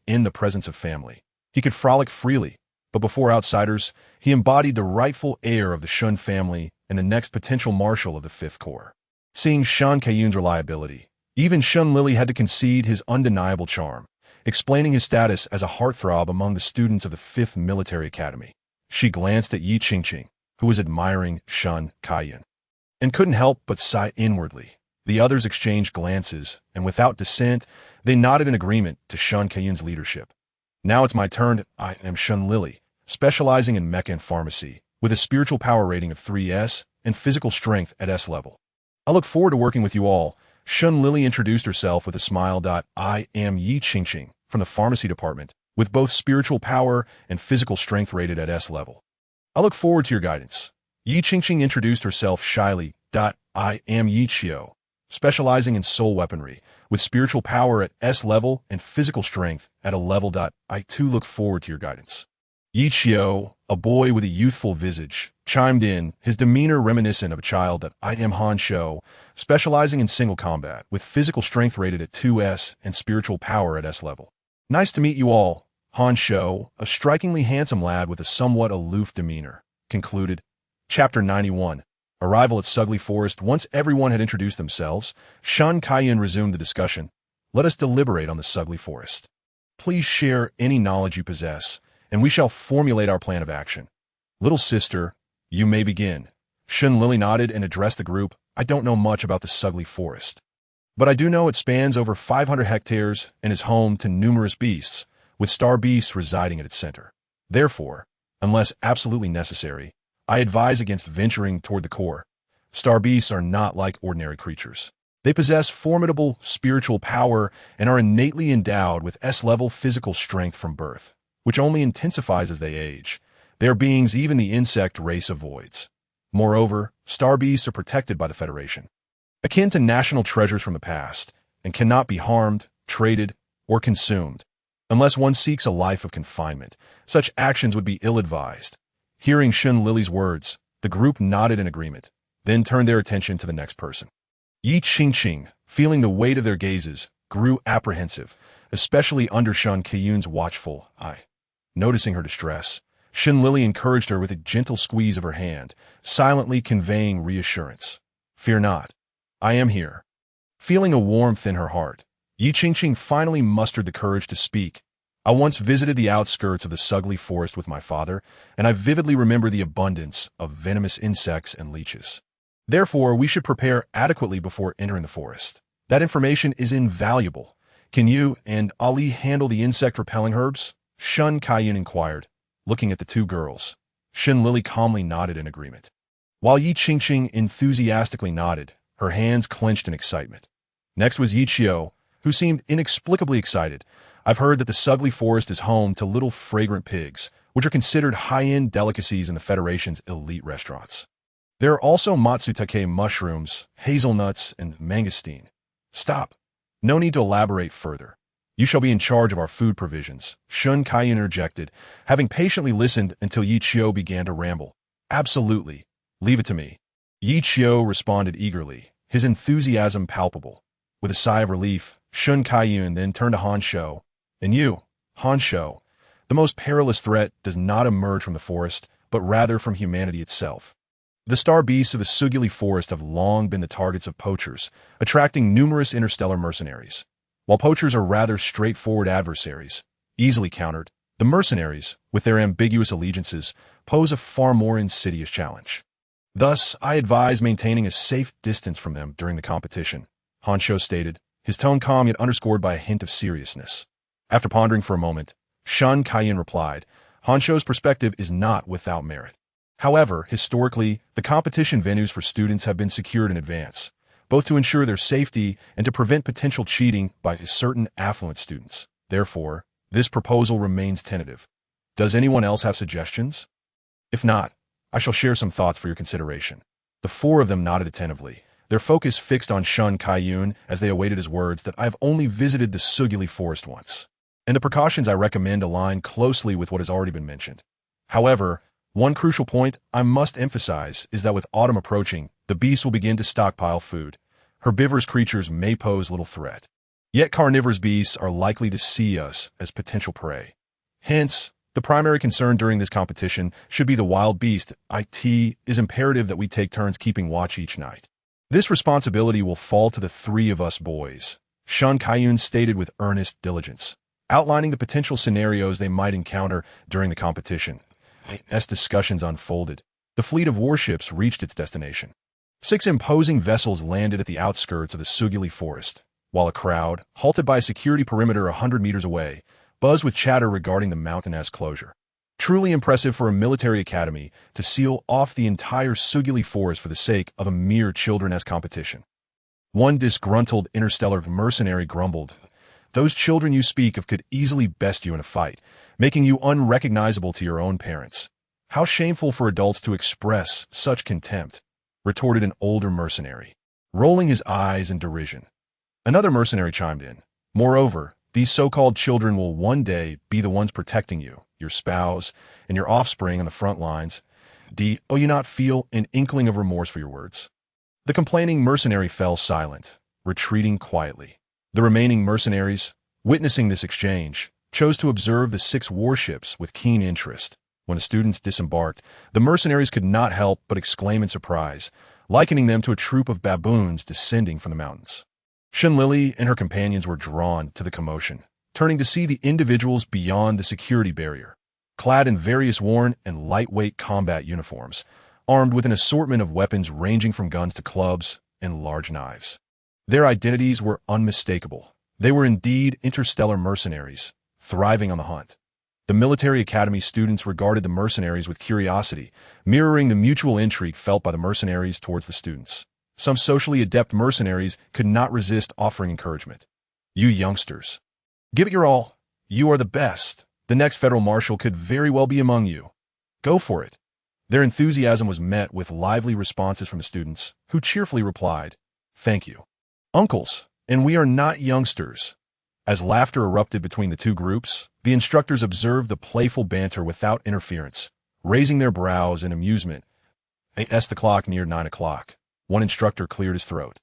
In the presence of family, he could frolic freely, but before outsiders, he embodied the rightful heir of the Shun family and the next potential Marshal of the 5th Corps. Seeing Shun Kaiyun's reliability, even Shun Lili had to concede his undeniable charm, explaining his status as a heartthrob among the students of the 5th Military Academy. She glanced at Yi Qingqing, who was admiring Shun Kaiyun, and couldn't help but sigh inwardly. The others exchanged glances, and without dissent, they nodded in agreement to Shun Kaiyun's leadership. "Now it's my turn. I am Shun Lili, specializing in mecha and pharmacy, with a spiritual power rating of 3S and physical strength at S level. I look forward to working with you all." Shun Lili introduced herself with a smile. "I am Yi Qingqing, from the pharmacy department, with both spiritual power and physical strength rated at S level. I look forward to your guidance." Yi Qingqing introduced herself shyly. "I am Yi Qiu, specializing in soul weaponry, with spiritual power at S level and physical strength at a level. I too look forward to your guidance." Yi Qiu, a boy with a youthful visage, chimed in, his demeanor reminiscent of a child. "I am Han Shou, specializing in single combat, with physical strength rated at 2S and spiritual power at S level." "Nice to meet you all." Han Shou, a strikingly handsome lad with a somewhat aloof demeanor, concluded. Chapter 91. Arrival at Sugly Forest. Once everyone had introduced themselves, Shun Kaiyun resumed the discussion. "Let us deliberate on the Sugly Forest. Please share any knowledge you possess, and we shall formulate our plan of action. Little sister, you may begin." Shun Lili nodded and addressed the group. "I don't know much about the Sugly Forest, but I do know it spans over 500 hectares and is home to numerous beasts, with star beasts residing at its center. Therefore, unless absolutely necessary, I advise against venturing toward the core. Star beasts are not like ordinary creatures. They possess formidable spiritual power and are innately endowed with S-level physical strength from birth, which only intensifies as they age. They are beings even the insect race avoids. Moreover, star beasts are protected by the Federation, akin to national treasures from the past, and cannot be harmed, traded, or consumed. Unless one seeks a life of confinement, such actions would be ill-advised." Hearing Shun Lili's words, the group nodded in agreement, then turned their attention to the next person. Yi Qingqing, feeling the weight of their gazes, grew apprehensive, especially under Shun Kiyun's watchful eye. Noticing her distress, Shin Lili encouraged her with a gentle squeeze of her hand, silently conveying reassurance. "Fear not. I am here." Feeling a warmth in her heart, Yi Qingqing finally mustered the courage to speak. "I once visited the outskirts of the Sugly Forest with my father, and I vividly remember the abundance of venomous insects and leeches. Therefore, we should prepare adequately before entering the forest. That information is invaluable. Can you and Ali handle the insect-repelling herbs?" Shun Kaiyun inquired, looking at the two girls. Shin Lili calmly nodded in agreement. While Yi Qingqing enthusiastically nodded, her hands clenched in excitement. Next was Yi Qiu, who seemed inexplicably excited. "I've heard that the Sugly Forest is home to little fragrant pigs, which are considered high-end delicacies in the Federation's elite restaurants. There are also matsutake mushrooms, hazelnuts, and mangosteen." "Stop. No need to elaborate further. You shall be in charge of our food provisions," Shun Kaiyun interjected, having patiently listened until Yi Qiu began to ramble. "Absolutely. Leave it to me." Yi Qiu responded eagerly, his enthusiasm palpable. With a sigh of relief, Shun Kaiyun then turned to Han Shou. "And you, Han Shou, the most perilous threat does not emerge from the forest, but rather from humanity itself. The star beasts of the Sugly Forest have long been the targets of poachers, attracting numerous interstellar mercenaries. While poachers are rather straightforward adversaries, easily countered, the mercenaries, with their ambiguous allegiances, pose a far more insidious challenge. Thus, I advise maintaining a safe distance from them during the competition," Han Shou stated, his tone calm yet underscored by a hint of seriousness. After pondering for a moment, Shun Kaiyun replied, "Han Shou's perspective is not without merit. However, historically, the competition venues for students have been secured in advance, both to ensure their safety and to prevent potential cheating by certain affluent students. Therefore, this proposal remains tentative. Does anyone else have suggestions? If not, I shall share some thoughts for your consideration." The four of them nodded attentively, their focus fixed on Shun Kaiyun as they awaited his words that "I have only visited the Sugly Forest once, and the precautions I recommend align closely with what has already been mentioned. However, one crucial point I must emphasize is that with autumn approaching, the beasts will begin to stockpile food. Herbivorous creatures may pose little threat. Yet carnivorous beasts are likely to see us as potential prey. Hence, the primary concern during this competition should be the wild beast. It is imperative that we take turns keeping watch each night. This responsibility will fall to the three of us boys," Shun Kaiyun stated with earnest diligence, outlining the potential scenarios they might encounter during the competition. As discussions unfolded, the fleet of warships reached its destination. 6 imposing vessels landed at the outskirts of the Sugly Forest, while a crowd, halted by a security perimeter 100 meters away, buzzed with chatter regarding the mountainous closure. Truly impressive for a military academy to seal off the entire Sugly Forest for the sake of a mere children's competition. One disgruntled interstellar mercenary grumbled, "Those children you speak of could easily best you in a fight, making you unrecognizable to your own parents. How shameful for adults to express such contempt," retorted an older mercenary, rolling his eyes in derision. Another mercenary chimed in, "Moreover, these so-called children will one day be the ones protecting you, your spouse, and your offspring on the front lines. Do you not feel an inkling of remorse for your words?" The complaining mercenary fell silent, retreating quietly. The remaining mercenaries, witnessing this exchange, chose to observe the 6 warships with keen interest. When the students disembarked, the mercenaries could not help but exclaim in surprise, likening them to a troop of baboons descending from the mountains. Shin Lili and her companions were drawn to the commotion, turning to see the individuals beyond the security barrier, clad in various worn and lightweight combat uniforms, armed with an assortment of weapons ranging from guns to clubs and large knives. Their identities were unmistakable. They were indeed interstellar mercenaries, thriving on the hunt. The military academy students regarded the mercenaries with curiosity, mirroring the mutual intrigue felt by the mercenaries towards the students. Some socially adept mercenaries could not resist offering encouragement. "You youngsters, give it your all. You are the best. The next federal marshal could very well be among you. Go for it." Their enthusiasm was met with lively responses from the students, who cheerfully replied, "Thank you, uncles, and we are not youngsters." As laughter erupted between the two groups, the instructors observed the playful banter without interference, raising their brows in amusement. As the clock neared 9 o'clock, one instructor cleared his throat.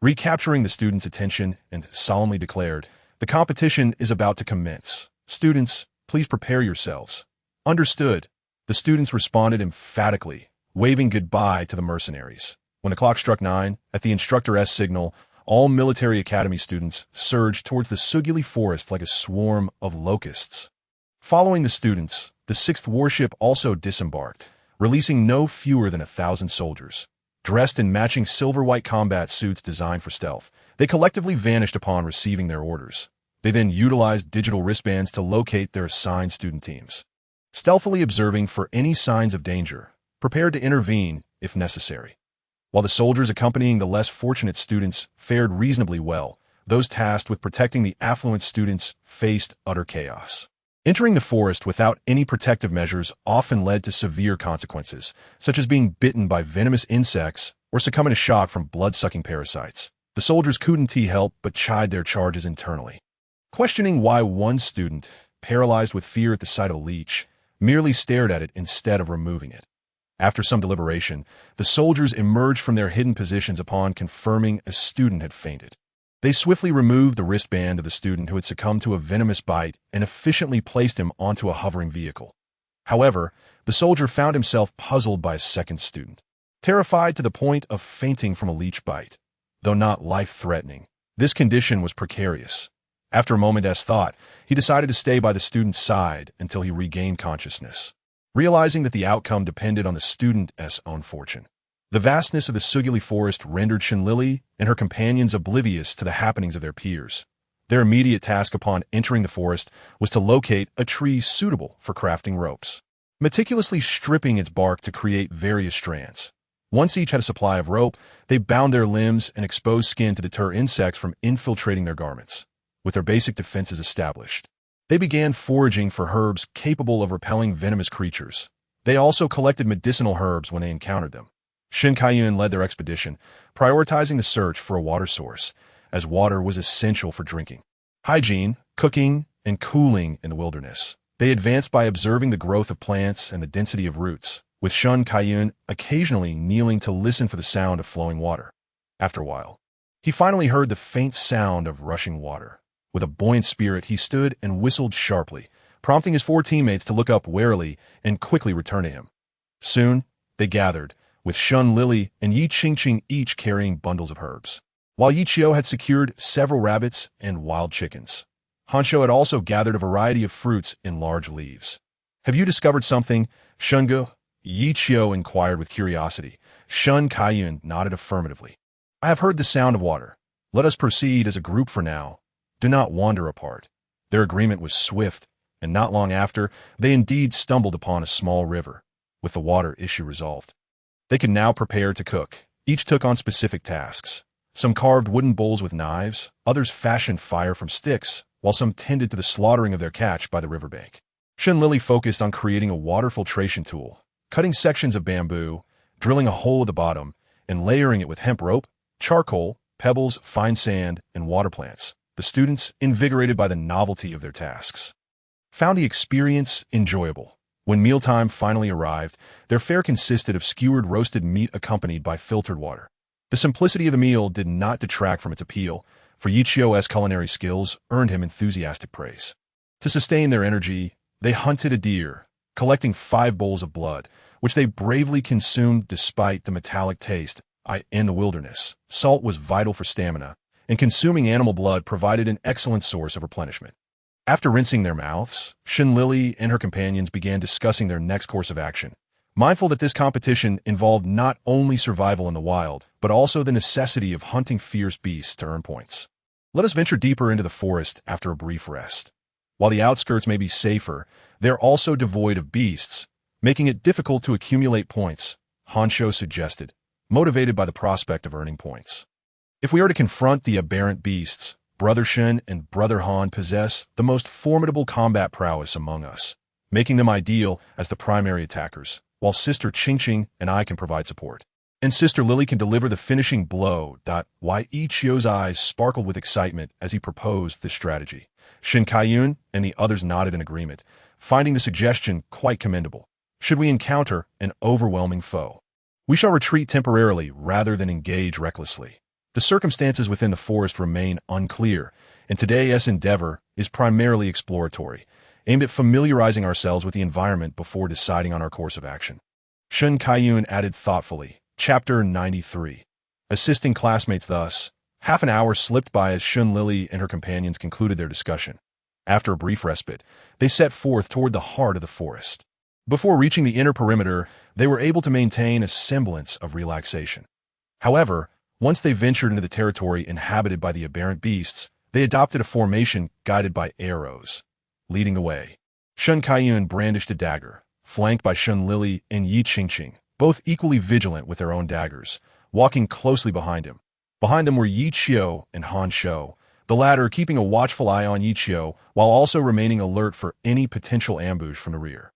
recapturing the students' attention, and solemnly declared, "The competition is about to commence. Students, please prepare yourselves." "Understood." The students responded emphatically, waving goodbye to the mercenaries. When the clock struck 9, at the instructor's signal, all military academy students surged towards the Sugili forest like a swarm of locusts. Following the students, the 6th warship also disembarked, releasing no fewer than 1,000 soldiers. Dressed in matching silver-white combat suits designed for stealth, they collectively vanished upon receiving their orders. They then utilized digital wristbands to locate their assigned student teams, stealthily observing for any signs of danger, prepared to intervene if necessary. While the soldiers accompanying the less fortunate students fared reasonably well, those tasked with protecting the affluent students faced utter chaos. Entering the forest without any protective measures often led to severe consequences, such as being bitten by venomous insects or succumbing to shock from blood-sucking parasites. The soldiers couldn't help but chide their charges internally, questioning why one student, paralyzed with fear at the sight of a leech, merely stared at it instead of removing it. After some deliberation, the soldiers emerged from their hidden positions upon confirming a student had fainted. They swiftly removed the wristband of the student who had succumbed to a venomous bite and efficiently placed him onto a hovering vehicle. However, the soldier found himself puzzled by a second student, terrified to the point of fainting from a leech bite. Though not life-threatening, this condition was precarious. After a moment's thought, he decided to stay by the student's side until he regained consciousness, realizing that the outcome depended on the student's own fortune. The vastness of the Sugili forest rendered Lili and her companions oblivious to the happenings of their peers. Their immediate task upon entering the forest was to locate a tree suitable for crafting ropes, meticulously stripping its bark to create various strands. Once each had a supply of rope, they bound their limbs and exposed skin to deter insects from infiltrating their garments. With their basic defenses established, they began foraging for herbs capable of repelling venomous creatures. They also collected medicinal herbs when they encountered them. Shin Kaiyun led their expedition, prioritizing the search for a water source, as water was essential for drinking, hygiene, cooking, and cooling in the wilderness. They advanced by observing the growth of plants and the density of roots, with Shin Kaiyun occasionally kneeling to listen for the sound of flowing water. After a while, he finally heard the faint sound of rushing water. With a buoyant spirit, he stood and whistled sharply, prompting his 4 teammates to look up warily and quickly return to him. Soon, they gathered, with Shun Lili and Yi Qingqing each carrying bundles of herbs, while Yi Qiu had secured several rabbits and wild chickens. Hanshou had also gathered a variety of fruits in large leaves. "Have you discovered something, Shungu?" Yi Qiu inquired with curiosity. Shun Kaiyun nodded affirmatively. "I have heard the sound of water. Let us proceed as a group for now. Do not wander apart." Their agreement was swift, and not long after, they indeed stumbled upon a small river, with the water issue resolved. They could now prepare to cook. Each took on specific tasks. Some carved wooden bowls with knives, others fashioned fire from sticks, while some tended to the slaughtering of their catch by the riverbank. Shin Lili focused on creating a water filtration tool, cutting sections of bamboo, drilling a hole at the bottom, and layering it with hemp rope, charcoal, pebbles, fine sand, and water plants. The students, invigorated by the novelty of their tasks, found the experience enjoyable. When mealtime finally arrived, their fare consisted of skewered roasted meat accompanied by filtered water. The simplicity of the meal did not detract from its appeal, for Yi Qiu's culinary skills earned him enthusiastic praise. To sustain their energy, they hunted a deer, collecting 5 bowls of blood, which they bravely consumed despite the metallic taste. In the wilderness, salt was vital for stamina, and consuming animal blood provided an excellent source of replenishment. After rinsing their mouths, Shin Lili and her companions began discussing their next course of action, mindful that this competition involved not only survival in the wild, but also the necessity of hunting fierce beasts to earn points. Let us venture deeper into the forest after a brief rest. While the outskirts may be safer, they're also devoid of beasts, making it difficult to accumulate points, Hanshou suggested, motivated by the prospect of earning points. If we are to confront the aberrant beasts, Brother Shen and Brother Han possess the most formidable combat prowess among us, making them ideal as the primary attackers, while Sister Qingqing and I can provide support. And Sister Lili can deliver the finishing blow. Yi Qiu's eyes sparkled with excitement as he proposed this strategy. Shin Kaiyun and the others nodded in agreement, finding the suggestion quite commendable. Should we encounter an overwhelming foe, we shall retreat temporarily rather than engage recklessly. The circumstances within the forest remain unclear, and today's endeavor is primarily exploratory, aimed at familiarizing ourselves with the environment before deciding on our course of action. Shun Kaiyun added thoughtfully, Chapter 93. Assisting classmates thus. Half an hour slipped by as Shun Lili and her companions concluded their discussion. After a brief respite, they set forth toward the heart of the forest. Before reaching the inner perimeter, they were able to maintain a semblance of relaxation. However, once they ventured into the territory inhabited by the aberrant beasts, they adopted a formation guided by arrows. Leading the way, Shun Kaiyun brandished a dagger, flanked by Shun Lili and Yi Qingqing, both equally vigilant with their own daggers, walking closely behind him. Behind them were Yi Qiu and Han Shou, the latter keeping a watchful eye on Yi Qiu while also remaining alert for any potential ambush from the rear.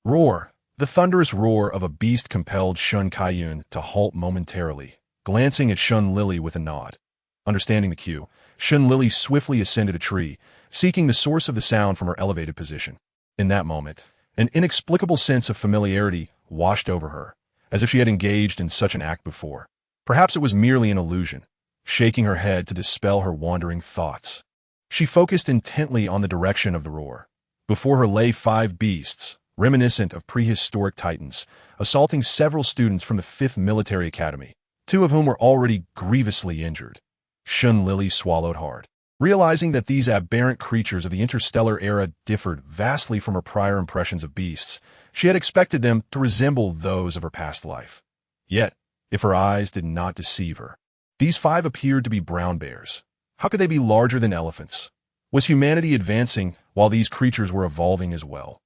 Roar! The thunderous roar of a beast compelled Shun Kaiyun to halt momentarily, glancing at Shun Lili with a nod. Understanding the cue, Shun Lili swiftly ascended a tree, seeking the source of the sound from her elevated position. In that moment, an inexplicable sense of familiarity washed over her, as if she had engaged in such an act before. Perhaps it was merely an illusion, shaking her head to dispel her wandering thoughts. She focused intently on the direction of the roar. Before her lay 5 beasts, reminiscent of prehistoric titans, assaulting several students from the 5th Military Academy, 2 of whom were already grievously injured. Shun Lili swallowed hard, realizing that these aberrant creatures of the interstellar era differed vastly from her prior impressions of beasts. She had expected them to resemble those of her past life. Yet, if her eyes did not deceive her, these 5 appeared to be brown bears. How could they be larger than elephants? Was humanity advancing while these creatures were evolving as well?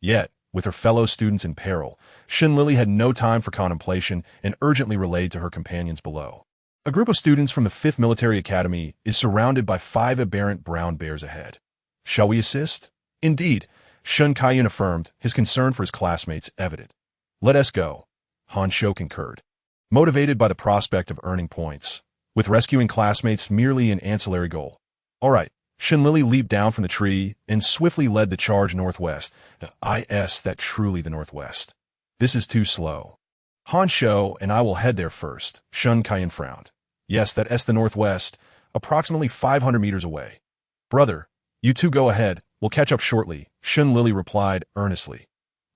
Yet, with her fellow students in peril, Shun Lili had no time for contemplation and urgently relayed to her companions below. A group of students from the 5th Military Academy is surrounded by 5 aberrant brown bears ahead. Shall we assist? Indeed, Shun Kaiyun affirmed, his concern for his classmates evident. Let us go, Han Shou concurred, motivated by the prospect of earning points, with rescuing classmates merely an ancillary goal. All right, Shun Lili leaped down from the tree and swiftly led the charge northwest. That truly the northwest. This is too slow. Han Shou and I will head there first, Shun Kaiyun frowned. Yes, that's the northwest, approximately 500 meters away. Brother, you 2 go ahead, we'll catch up shortly, Shun Lili replied earnestly.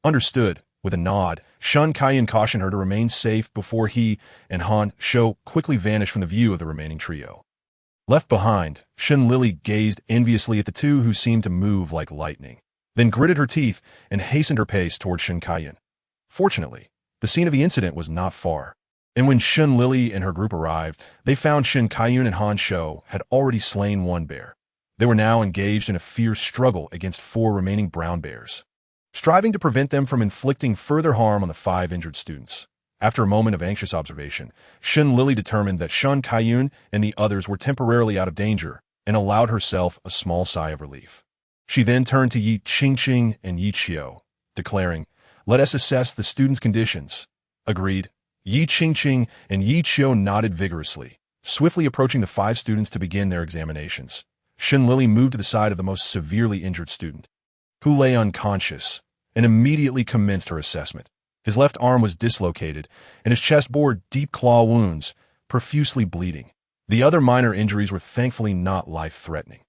Understood. With a nod, Shun Kaiyun cautioned her to remain safe before he and Han Shou quickly vanished from the view of the remaining trio. Left behind, Shun Lili gazed enviously at the 2 who seemed to move like lightning, then gritted her teeth and hastened her pace toward Shun Kaiyun. Fortunately, the scene of the incident was not far, and when Shun Lili and her group arrived, they found Shun Kaiyun and Han Shou had already slain 1 bear. They were now engaged in a fierce struggle against 4 remaining brown bears, striving to prevent them from inflicting further harm on the 5 injured students. After a moment of anxious observation, Shun Lili determined that Shun Kaiyun and the others were temporarily out of danger and allowed herself a small sigh of relief. She then turned to Yi Qingqing and Yi Qiu, declaring, Let us assess the students' conditions. Agreed. Yi Qingqing and Yi Qiu nodded vigorously, swiftly approaching the 5 students to begin their examinations. Shun Lili moved to the side of the most severely injured student, who lay unconscious, and immediately commenced her assessment. His left arm was dislocated, and his chest bore deep claw wounds, profusely bleeding. The other minor injuries were thankfully not life-threatening.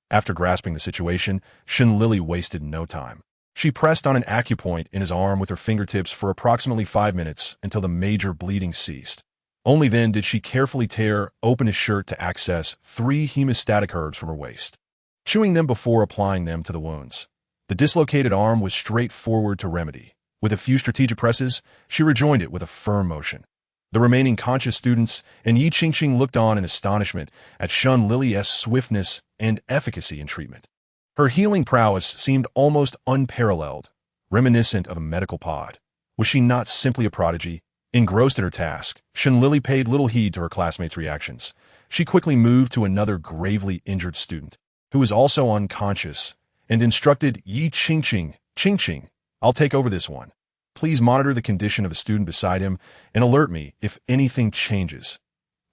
After grasping the situation, Shun Lili wasted no time. She pressed on an acupoint in his arm with her fingertips for approximately 5 minutes until the major bleeding ceased. Only then did she carefully tear open his shirt to access 3 hemostatic herbs from her waist, chewing them before applying them to the wounds. The dislocated arm was straightforward to remedy. With a few strategic presses, she rejoined it with a firm motion. The remaining conscious students and Yi Qingqing looked on in astonishment at Shun Lili's swiftness and efficacy in treatment. Her healing prowess seemed almost unparalleled, reminiscent of a medical pod. Was she not simply a prodigy? Engrossed in her task, Shun Lili paid little heed to her classmates' reactions. She quickly moved to another gravely injured student, who was also unconscious, and instructed Yi Qingqing, I'll take over this one. Please monitor the condition of the student beside him and alert me if anything changes.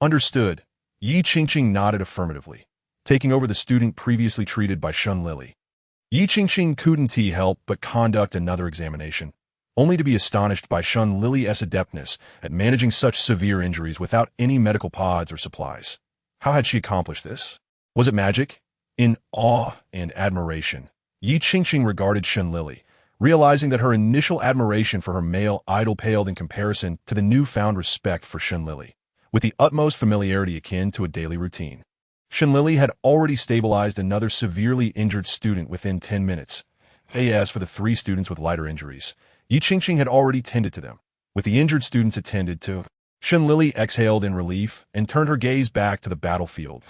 Understood. Yi Qingqing nodded affirmatively, taking over the student previously treated by Shun Lili. Yi Qingqing couldn't help but conduct another examination. only to be astonished by Shun Lili's adeptness at managing such severe injuries without any medical pods or supplies. How had she accomplished this? Was it magic? In awe and admiration, Yi Qingqing regarded Shun Lili, realizing that her initial admiration for her male idol paled in comparison to the newfound respect for Shun Lili, with the utmost familiarity akin to a daily routine. Shun Lili had already stabilized another severely injured student within 10 minutes. As for the 3 students with lighter injuries, Yi Qingqing had already tended to them. With the injured students attended to, Shun Lili exhaled in relief and turned her gaze back to the battlefield.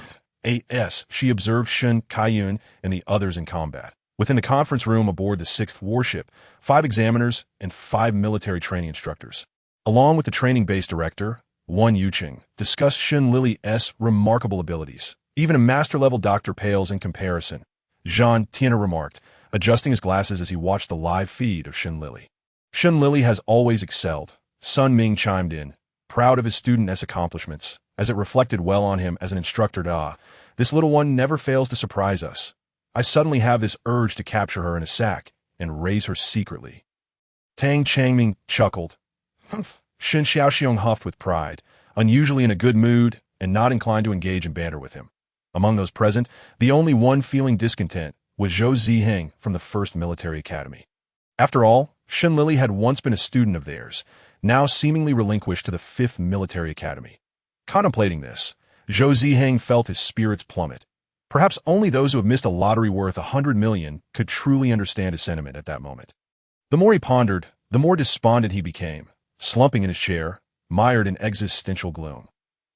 She observed Shun Kaiyun and the others in combat. Within the conference room aboard the 6th warship, 5 examiners and 5 military training instructors, along with the training-base director, Wan Yuqing, discussed Shun Lili's remarkable abilities. Even a master-level doctor pales in comparison, Jean Tiana remarked, adjusting his glasses as he watched the live feed of Shun Lili. Shun Lili has always excelled, Sun Ming chimed in, proud of his student's accomplishments, as it reflected well on him as an instructor. This little one never fails to surprise us. I suddenly have this urge to capture her in a sack and raise her secretly. Tang Changming chuckled. Humph. Shin Xiaoxiong huffed with pride, unusually in a good mood and not inclined to engage in banter with him. Among those present, the only one feeling discontent was Zhou Ziheng from the 1st Military Academy. After all, Shun Lili had once been a student of theirs, now seemingly relinquished to the 5th Military Academy. Contemplating this, Zhou Ziheng felt his spirits plummet. Perhaps only those who have missed a lottery worth 100 million could truly understand his sentiment at that moment. The more he pondered, the more despondent he became, slumping in his chair, mired in existential gloom.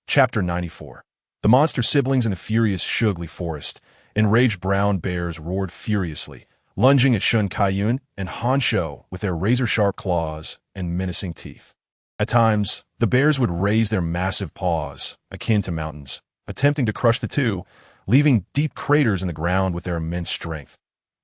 Chapter 94. The monster siblings in the furious Shugli forest, enraged brown bears roared furiously, lunging at Shun Kaiyun and Han Shou with their razor-sharp claws and menacing teeth. At times, the bears would raise their massive paws, akin to mountains, attempting to crush the two, leaving deep craters in the ground with their immense strength.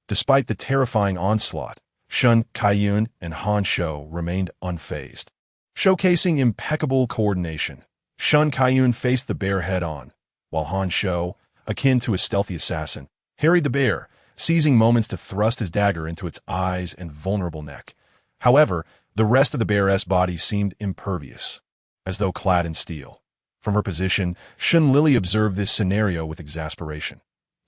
Despite the terrifying onslaught, Shun Kaiyun and Han Shou remained unfazed. Showcasing impeccable coordination, Shun Kaiyun faced the bear head-on, while Han Shou, akin to a stealthy assassin, harried the bear, seizing moments to thrust his dagger into its eyes and vulnerable neck. However, the rest of the bear's body seemed impervious, as though clad in steel. From her position, Shun Lili observed this scenario with exasperation.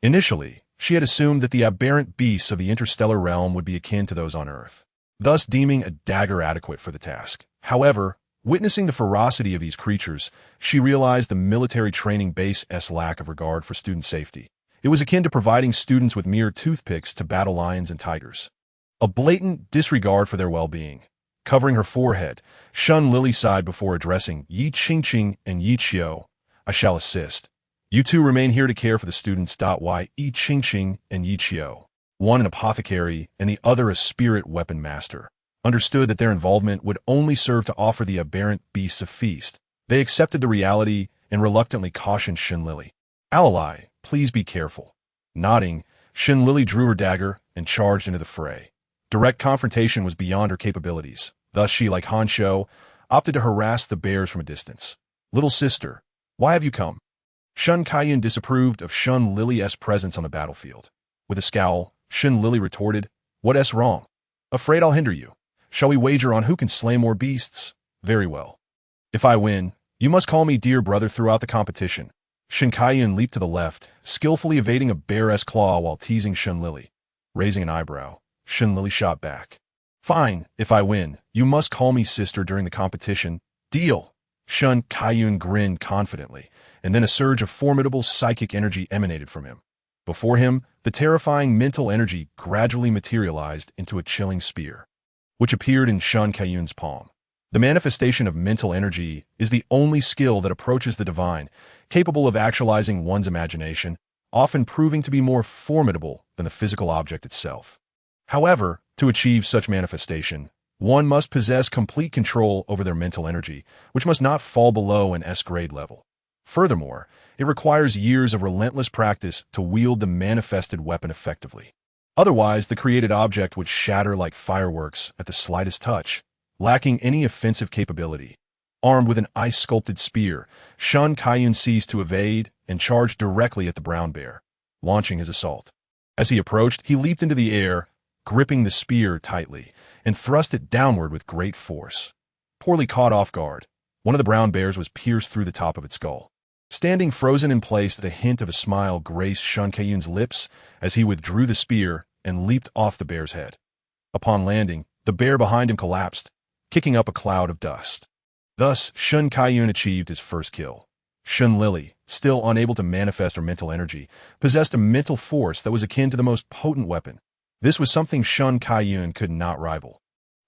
Initially, she had assumed that the aberrant beasts of the interstellar realm would be akin to those on Earth, thus deeming a dagger adequate for the task. However, witnessing the ferocity of these creatures, she realized the military training base's lack of regard for student safety. It was akin to providing students with mere toothpicks to battle lions and tigers. A blatant disregard for their well-being. Covering her forehead, Shun Lili sighed before addressing Yi Qingqing and Yi Qiu. I shall assist. You two remain here to care for the students. Yi Qingqing and Yi Qiu, one an apothecary and the other a spirit weapon master, understood that their involvement would only serve to offer the aberrant beasts a feast. They accepted the reality and reluctantly cautioned Shun Lili. Alalai, please be careful. Nodding, Shun Lili drew her dagger and charged into the fray. Direct confrontation was beyond her capabilities. Thus she, like Han Shou, opted to harass the bears from a distance. Little sister, why have you come? Shun Kaiyun disapproved of Shun Lili's presence on the battlefield. With a scowl, Shun Lili retorted, What's wrong? Afraid I'll hinder you. Shall we wager on who can slay more beasts? Very well. If I win, you must call me dear brother throughout the competition. Shun Kaiyun leaped to the left, skillfully evading a bear's claw while teasing Shun Lili. Raising an eyebrow, Shun Lili shot back. Fine, if I win, you must call me sister during the competition. Deal. Shun Kaiyun grinned confidently, and then a surge of formidable psychic energy emanated from him. Before him, the terrifying mental energy gradually materialized into a chilling spear, which appeared in Shun Kaiyun's palm. The manifestation of mental energy is the only skill that approaches the divine, capable of actualizing one's imagination, often proving to be more formidable than the physical object itself. However, to achieve such manifestation, one must possess complete control over their mental energy, which must not fall below an S-grade level. Furthermore, it requires years of relentless practice to wield the manifested weapon effectively. Otherwise, the created object would shatter like fireworks at the slightest touch, lacking any offensive capability. Armed with an ice-sculpted spear, Shun Kaiyun ceased to evade and charged directly at the brown bear, launching his assault. As he approached, he leaped into the air, gripping the spear tightly, and thrust it downward with great force. Poorly caught off guard, one of the brown bears was pierced through the top of its skull. Standing frozen in place, the hint of a smile graced Shun Kaiyun's lips as he withdrew the spear and leaped off the bear's head. Upon landing, the bear behind him collapsed, kicking up a cloud of dust. Thus, Shun Kaiyun achieved his first kill. Shun Lili, still unable to manifest her mental energy, possessed a mental force that was akin to the most potent weapon. This was something Shun Kaiyun could not rival.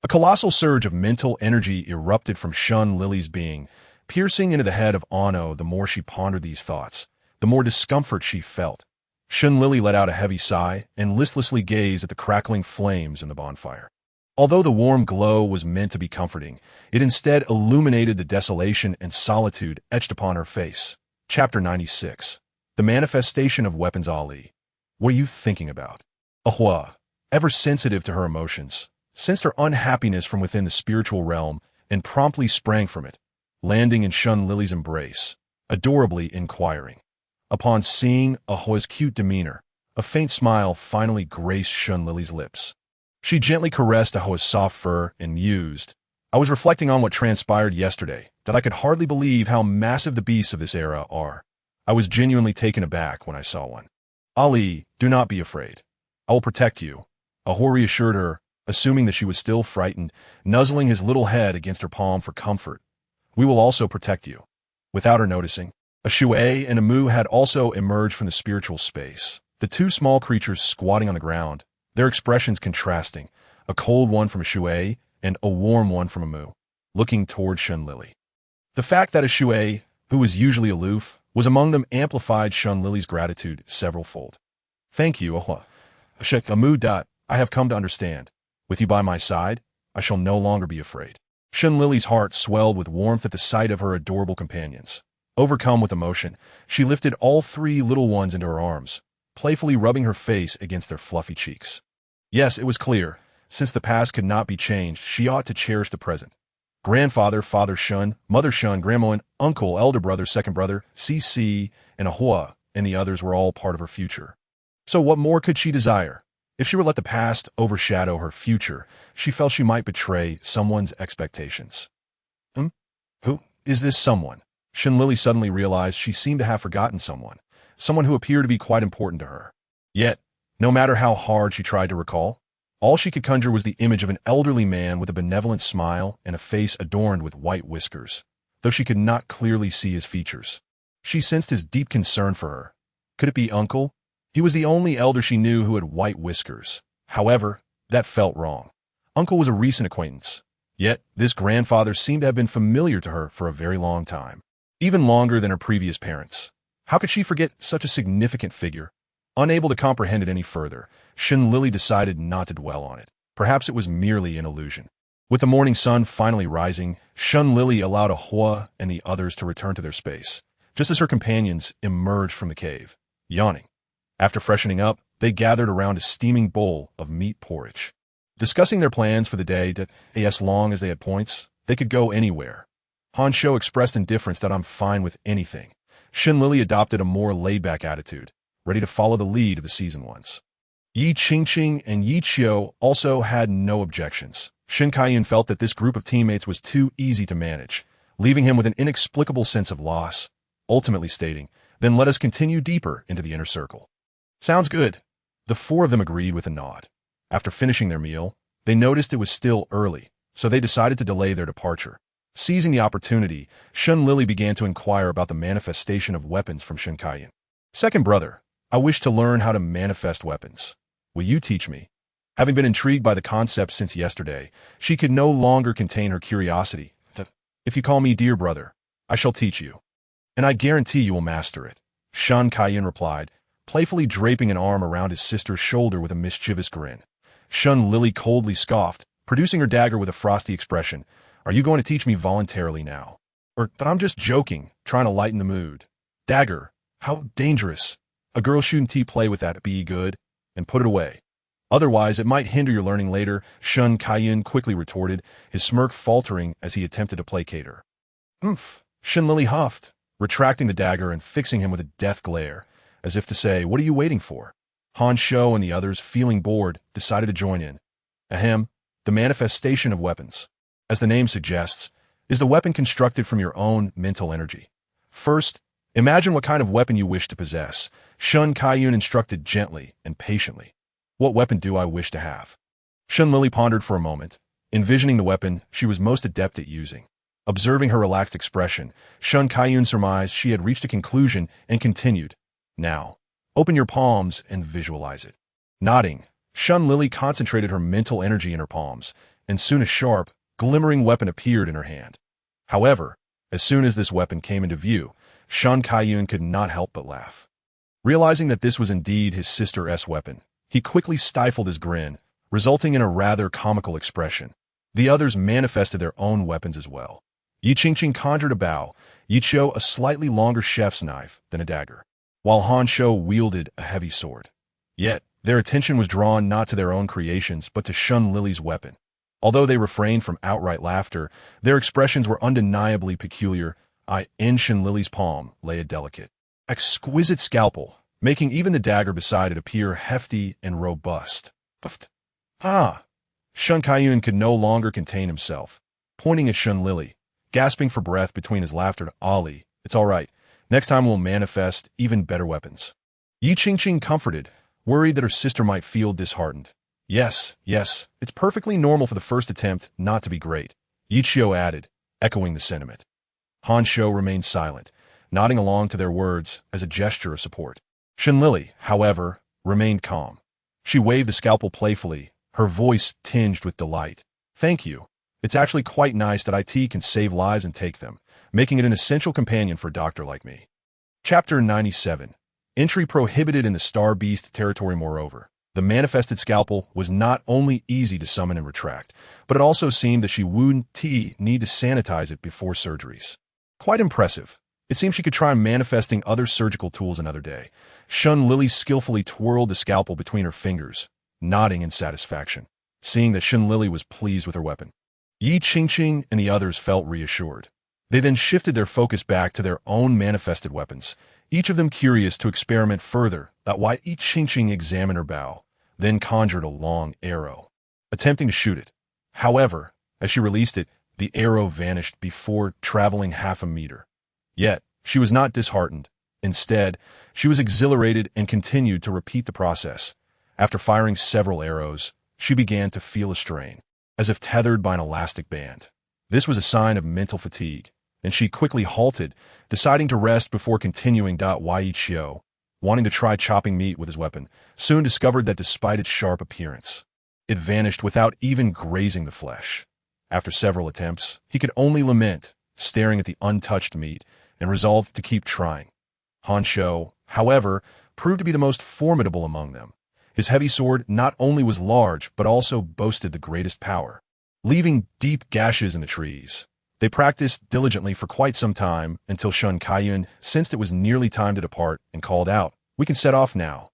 A colossal surge of mental energy erupted from Shun Lili's being, piercing into the head of Ano. The more she pondered these thoughts, the more discomfort she felt. Shun Lili let out a heavy sigh and listlessly gazed at the crackling flames in the bonfire. Although the warm glow was meant to be comforting, it instead illuminated the desolation and solitude etched upon her face. Chapter 96. The Manifestation of Weapons. Ali. What are you thinking about? Ahua, ever sensitive to her emotions, sensed her unhappiness from within the spiritual realm and promptly sprang from it, landing in Shun Lili's embrace, adorably inquiring. Upon seeing Ahua's cute demeanor, a faint smile finally graced Shun Lili's lips. She gently caressed Ahua's soft fur and mused, I was reflecting on what transpired yesterday, that I could hardly believe how massive the beasts of this era are. I was genuinely taken aback when I saw one. Ali, do not be afraid. I will protect you, Ahua reassured her, assuming that she was still frightened, nuzzling his little head against her palm for comfort. We will also protect you. Without her noticing, a Shui and a Mu had also emerged from the spiritual space, the two small creatures squatting on the ground, their expressions contrasting, a cold one from a Shui and a warm one from a Mu, looking toward Shun Lili. The fact that a Shui, who was usually aloof, was among them amplified Shun Lili's gratitude several-fold. Thank you, Ahua. A Mu. I have come to understand. With you by my side, I shall no longer be afraid. Shun Lili's heart swelled with warmth at the sight of her adorable companions. Overcome with emotion, she lifted all three little ones into her arms, playfully rubbing her face against their fluffy cheeks. Yes, it was clear. Since the past could not be changed, she ought to cherish the present. Grandfather, Father Shun, Mother Shun, Grandma and Uncle, Elder Brother, Second Brother, CC, and Ahua, and the others were all part of her future. So what more could she desire? If she were to let the past overshadow her future, she felt she might betray someone's expectations. Who is this someone? Shun Lili suddenly realized she seemed to have forgotten someone who appeared to be quite important to her. Yet, no matter how hard she tried to recall, all she could conjure was the image of an elderly man with a benevolent smile and a face adorned with white whiskers, though she could not clearly see his features. She sensed his deep concern for her. Could it be Uncle? He was the only elder she knew who had white whiskers. However, that felt wrong. Uncle was a recent acquaintance. Yet, this grandfather seemed to have been familiar to her for a very long time, even longer than her previous parents. How could she forget such a significant figure? Unable to comprehend it any further, Shun Lili decided not to dwell on it. Perhaps it was merely an illusion. With the morning sun finally rising, Shun Lili allowed Ahua and the others to return to their space, just as her companions emerged from the cave, yawning. After freshening up, they gathered around a steaming bowl of meat porridge. Discussing their plans for the day, that as long as they had points, they could go anywhere. Han Shou expressed indifference that I'm fine with anything. Shun Lili adopted a more laid-back attitude, ready to follow the lead of the seasoned ones. Yi Qingqing and Yi Qiu also had no objections. Shun Kaiyun felt that this group of teammates was too easy to manage, leaving him with an inexplicable sense of loss, ultimately stating, then let us continue deeper into the inner circle. Sounds good. The four of them agreed with a nod. After finishing their meal, they noticed it was still early, so they decided to delay their departure. Seizing the opportunity, Shun Lili began to inquire about the manifestation of weapons from Shun Kaiyun. Second brother, I wish to learn how to manifest weapons. Will you teach me? Having been intrigued by the concept since yesterday, she could no longer contain her curiosity. If you call me dear brother, I shall teach you. And I guarantee you will master it. Shun Kaiyun replied, playfully draping an arm around his sister's shoulder with a mischievous grin. Shun Lili coldly scoffed, producing her dagger with a frosty expression. Are you going to teach me voluntarily now? But I'm just joking, trying to lighten the mood. Dagger, how dangerous. A girl shouldn't play with that, be good, and put it away. Otherwise, it might hinder your learning later, Shun Kaiyun quickly retorted, his smirk faltering as he attempted to placate her. Shun Lili huffed, retracting the dagger and fixing him with a death glare, as if to say, what are you waiting for? Han Shou and the others, feeling bored, decided to join in. Ahem, the manifestation of weapons, as the name suggests, is the weapon constructed from your own mental energy. First, imagine what kind of weapon you wish to possess. Shun Kaiyun instructed gently and patiently. What weapon do I wish to have? Shun Lili pondered for a moment, envisioning the weapon she was most adept at using. Observing her relaxed expression, Shun Kaiyun surmised she had reached a conclusion and continued. Now, open your palms and visualize it. Nodding, Shun Lili concentrated her mental energy in her palms, and soon a sharp, glimmering weapon appeared in her hand. However, as soon as this weapon came into view, Shun Kaiyun could not help but laugh. Realizing that this was indeed his sister's weapon, he quickly stifled his grin, resulting in a rather comical expression. The others manifested their own weapons as well. Yi Qingqing conjured a bow, Yi Qiu a slightly longer chef's knife than a dagger, while Han Shou wielded a heavy sword. Yet, their attention was drawn not to their own creations but to Shun Lili's weapon. Although they refrained from outright laughter, their expressions were undeniably peculiar. In Shun Lili's palm lay a delicate, exquisite scalpel, making even the dagger beside it appear hefty and robust. Shun Kaiyun could no longer contain himself, pointing at Shun Lili, gasping for breath between his laughter. Ali, it's all right. Next time we'll manifest even better weapons. Yi Qingqing comforted, worried that her sister might feel disheartened. Yes, it's perfectly normal for the first attempt not to be great, Yi Qiu added, echoing the sentiment. Han Shou remained silent, nodding along to their words as a gesture of support. Shun Lili, however, remained calm. She waved the scalpel playfully, her voice tinged with delight. Thank you. It's actually quite nice that IT can save lives and take them, making it an essential companion for a doctor like me. Chapter 97. Entry prohibited in the Star Beast territory. Moreover, the manifested scalpel was not only easy to summon and retract, but it also seemed that she wouldn't need to sanitize it before surgeries. Quite impressive. It seemed she could try manifesting other surgical tools another day. Shun Lili skillfully twirled the scalpel between her fingers, nodding in satisfaction, seeing that Shun Lili was pleased with her weapon. Yi Qingqing and the others felt reassured. They then shifted their focus back to their own manifested weapons, each of them curious to experiment further. That why Yi Qingqing examined her bow, then conjured a long arrow, attempting to shoot it. However, as she released it, the arrow vanished before traveling half a meter. Yet, she was not disheartened. Instead, she was exhilarated and continued to repeat the process. After firing several arrows, she began to feel a strain, as if tethered by an elastic band. This was a sign of mental fatigue, and she quickly halted, deciding to rest before continuing. Yi Qiu, wanting to try chopping meat with his weapon, soon discovered that despite its sharp appearance, it vanished without even grazing the flesh. After several attempts, he could only lament, staring at the untouched meat, and resolved to keep trying. Han Shou, however, proved to be the most formidable among them. His heavy sword not only was large, but also boasted the greatest power, leaving deep gashes in the trees. They practiced diligently for quite some time until Shun Kaiyun sensed it was nearly time to depart and called out, "We can set off now."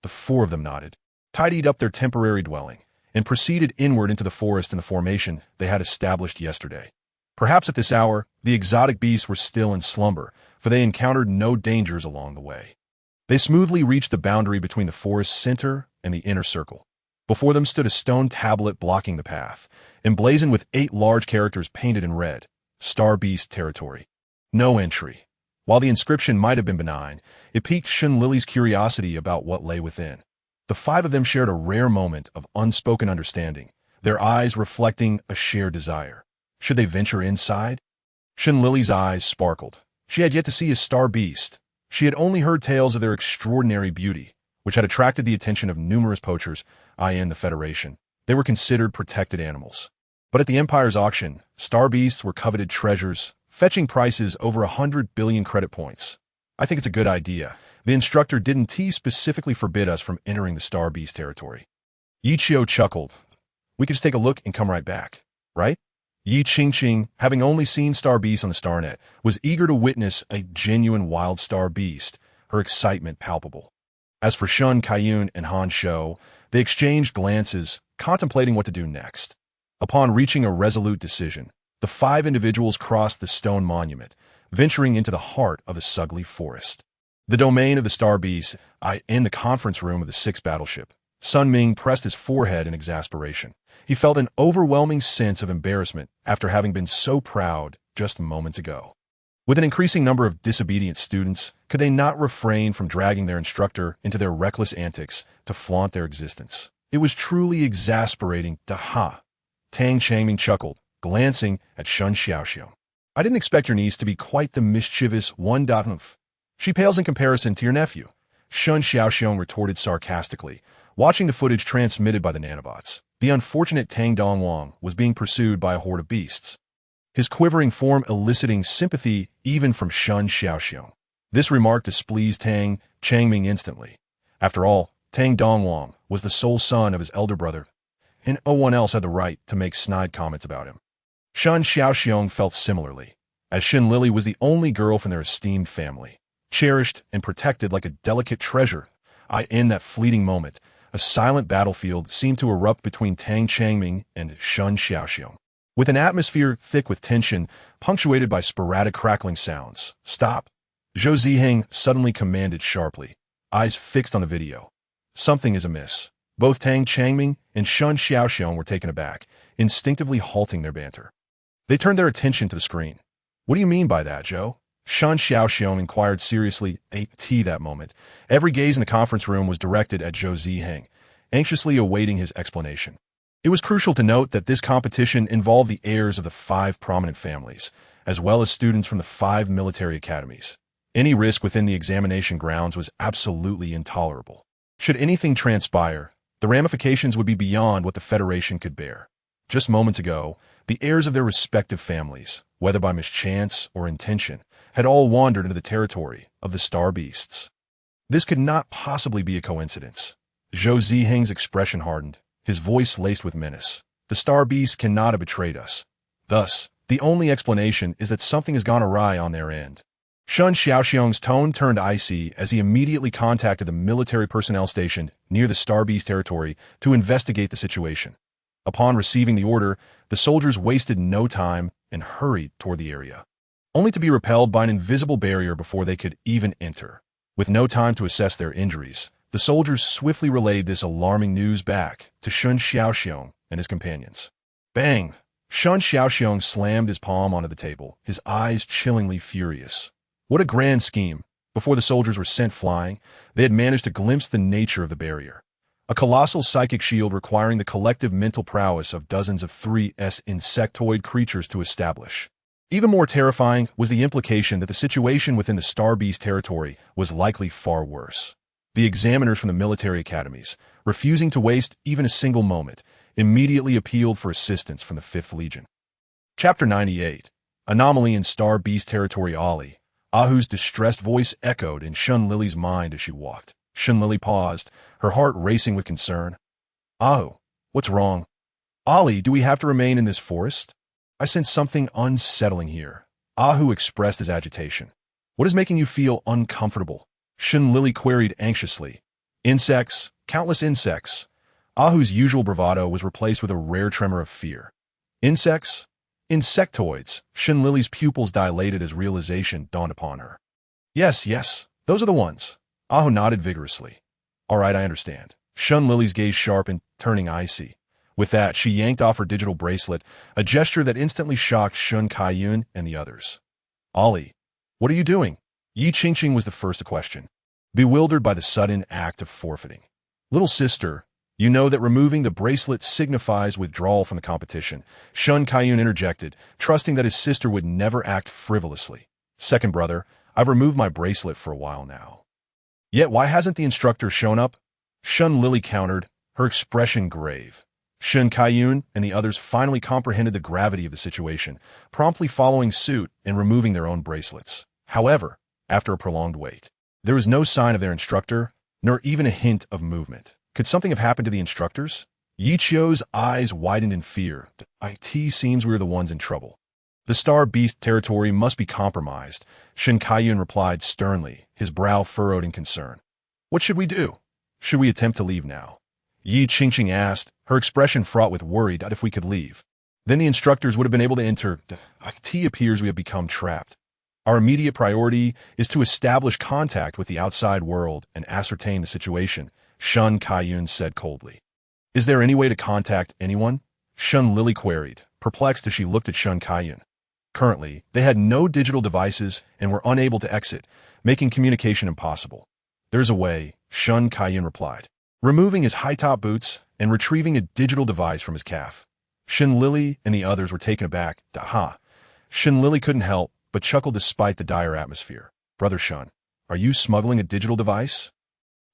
The four of them nodded, tidied up their temporary dwelling, and proceeded inward into the forest in the formation they had established yesterday. Perhaps at this hour, the exotic beasts were still in slumber, for they encountered no dangers along the way. They smoothly reached the boundary between the forest's center and the inner circle. Before them stood a stone tablet blocking the path, emblazoned with 8 large characters painted in red: Star Beast Territory. No entry. While the inscription might have been benign, it piqued Shun Lili's curiosity about what lay within. The 5 of them shared a rare moment of unspoken understanding, their eyes reflecting a shared desire. Should they venture inside? Shun Lili's eyes sparkled. She had yet to see a star beast. She had only heard tales of their extraordinary beauty, which had attracted the attention of numerous poachers, in the Federation. They were considered protected animals. But at the Empire's auction, star beasts were coveted treasures, fetching prices over 100 billion credit points. I think it's a good idea. The instructor didn't specifically forbid us from entering the star beast territory. Yi Qiu chuckled. We could just take a look and come right back, right? Yi Qingqing, having only seen star beasts on the StarNet, was eager to witness a genuine wild star beast, her excitement palpable. As for Shun Kaiyun and Han Shou, they exchanged glances, contemplating what to do next. Upon reaching a resolute decision, the 5 individuals crossed the stone monument, venturing into the heart of the Sugly forest. The domain of the Star Beast, in the conference room of the 6th battleship. Sun Ming pressed his forehead in exasperation. He felt an overwhelming sense of embarrassment after having been so proud just moments ago. With an increasing number of disobedient students, could they not refrain from dragging their instructor into their reckless antics to flaunt their existence? It was truly exasperating. Daha. Tang Changming chuckled, glancing at Shun Xiaoxiong. I didn't expect your niece to be quite the mischievous one. She pales in comparison to your nephew. Shun Xiaoxiong retorted sarcastically, watching the footage transmitted by the nanobots. The unfortunate Tang Dongwang was being pursued by a horde of beasts, his quivering form eliciting sympathy even from Shun Xiaoxiong. This remark displeased Tang Changming instantly. After all, Tang Dongwang was the sole son of his elder brother, and no one else had the right to make snide comments about him. Shun Xiaoxiong felt similarly, as Xin Lili was the only girl from their esteemed family, cherished and protected like a delicate treasure. In that fleeting moment, a silent battlefield seemed to erupt between Tang Changming and Shun Xiaoxiong. With an atmosphere thick with tension, punctuated by sporadic crackling sounds. Stop! Zhou Ziheng suddenly commanded sharply, eyes fixed on the video. Something is amiss. Both Tang Changming and Shun Xiaoxiong were taken aback, instinctively halting their banter. They turned their attention to the screen. What do you mean by that, Zhou? Shun Xiaoxiong inquired seriously. That moment, every gaze in the conference room was directed at Zhou Ziheng, anxiously awaiting his explanation. It was crucial to note that this competition involved the heirs of the 5 prominent families, as well as students from the 5 military academies. Any risk within the examination grounds was absolutely intolerable. Should anything transpire, the ramifications would be beyond what the Federation could bear. Just moments ago, the heirs of their respective families, whether by mischance or intention, had all wandered into the territory of the Star Beasts. This could not possibly be a coincidence. Zhou Ziheng's expression hardened, his voice laced with menace. The Star Beast cannot have betrayed us. Thus, the only explanation is that something has gone awry on their end. Shun Xiaoxiong's tone turned icy as he immediately contacted the military personnel stationed near the Star Beast territory to investigate the situation. Upon receiving the order, the soldiers wasted no time and hurried toward the area, only to be repelled by an invisible barrier before they could even enter. With no time to assess their injuries, the soldiers swiftly relayed this alarming news back to Shun Xiaoxiong and his companions. Bang! Shun Xiaoxiong slammed his palm onto the table, his eyes chillingly furious. What a grand scheme! Before the soldiers were sent flying, they had managed to glimpse the nature of the barrier. A colossal psychic shield requiring the collective mental prowess of dozens of 3S insectoid creatures to establish. Even more terrifying was the implication that the situation within the Star Beast territory was likely far worse. The examiners from the military academies, refusing to waste even a single moment, immediately appealed for assistance from the 5th Legion. Chapter 98. Anomaly in Star Beast Territory. Ali. Ahu's distressed voice echoed in Shun Lili's mind as she walked. Shun Lili paused, her heart racing with concern. Ahu, what's wrong? Ali, do we have to remain in this forest? I sense something unsettling here. Ahu expressed his agitation. What is making you feel uncomfortable? Shun Lili queried anxiously. Insects, countless insects. Ahu's usual bravado was replaced with a rare tremor of fear. Insects? Insectoids. Shun Lili's pupils dilated as realization dawned upon her. Yes, those are the ones. Ahu nodded vigorously. All right, I understand. Shun Lili's gaze sharpened, turning icy. With that, she yanked off her digital bracelet, a gesture that instantly shocked Shun Kaiyun and the others. Ali, what are you doing? Yi Qingqing was the first to question, bewildered by the sudden act of forfeiting. Little sister, you know that removing the bracelet signifies withdrawal from the competition. Shun Kaiyun interjected, trusting that his sister would never act frivolously. Second brother, I've removed my bracelet for a while now. Yet why hasn't the instructor shown up? Shun Lili countered, her expression grave. Shun Kaiyun and the others finally comprehended the gravity of the situation, promptly following suit and removing their own bracelets. However, after a prolonged wait, there was no sign of their instructor, nor even a hint of movement. Could something have happened to the instructors? Yi Chio's eyes widened in fear. It seems we're the ones in trouble. The Star Beast territory must be compromised, Shun Kaiyun replied sternly, his brow furrowed in concern. What should we do? Should we attempt to leave now? Yi Qingqing asked, her expression fraught with worry. If we could leave, then the instructors would have been able to enter. It appears we have become trapped. Our immediate priority is to establish contact with the outside world and ascertain the situation, Shun Kaiyun said coldly. Is there any way to contact anyone? Shun Lili queried, perplexed as she looked at Shun Kaiyun. Currently, they had no digital devices and were unable to exit, making communication impossible. There's a way, Shun Kaiyun replied, removing his high-top boots and retrieving a digital device from his calf. Shun Lili and the others were taken aback. Ha! Shun Lili couldn't help but chuckled despite the dire atmosphere. Brother Shun, are you smuggling a digital device?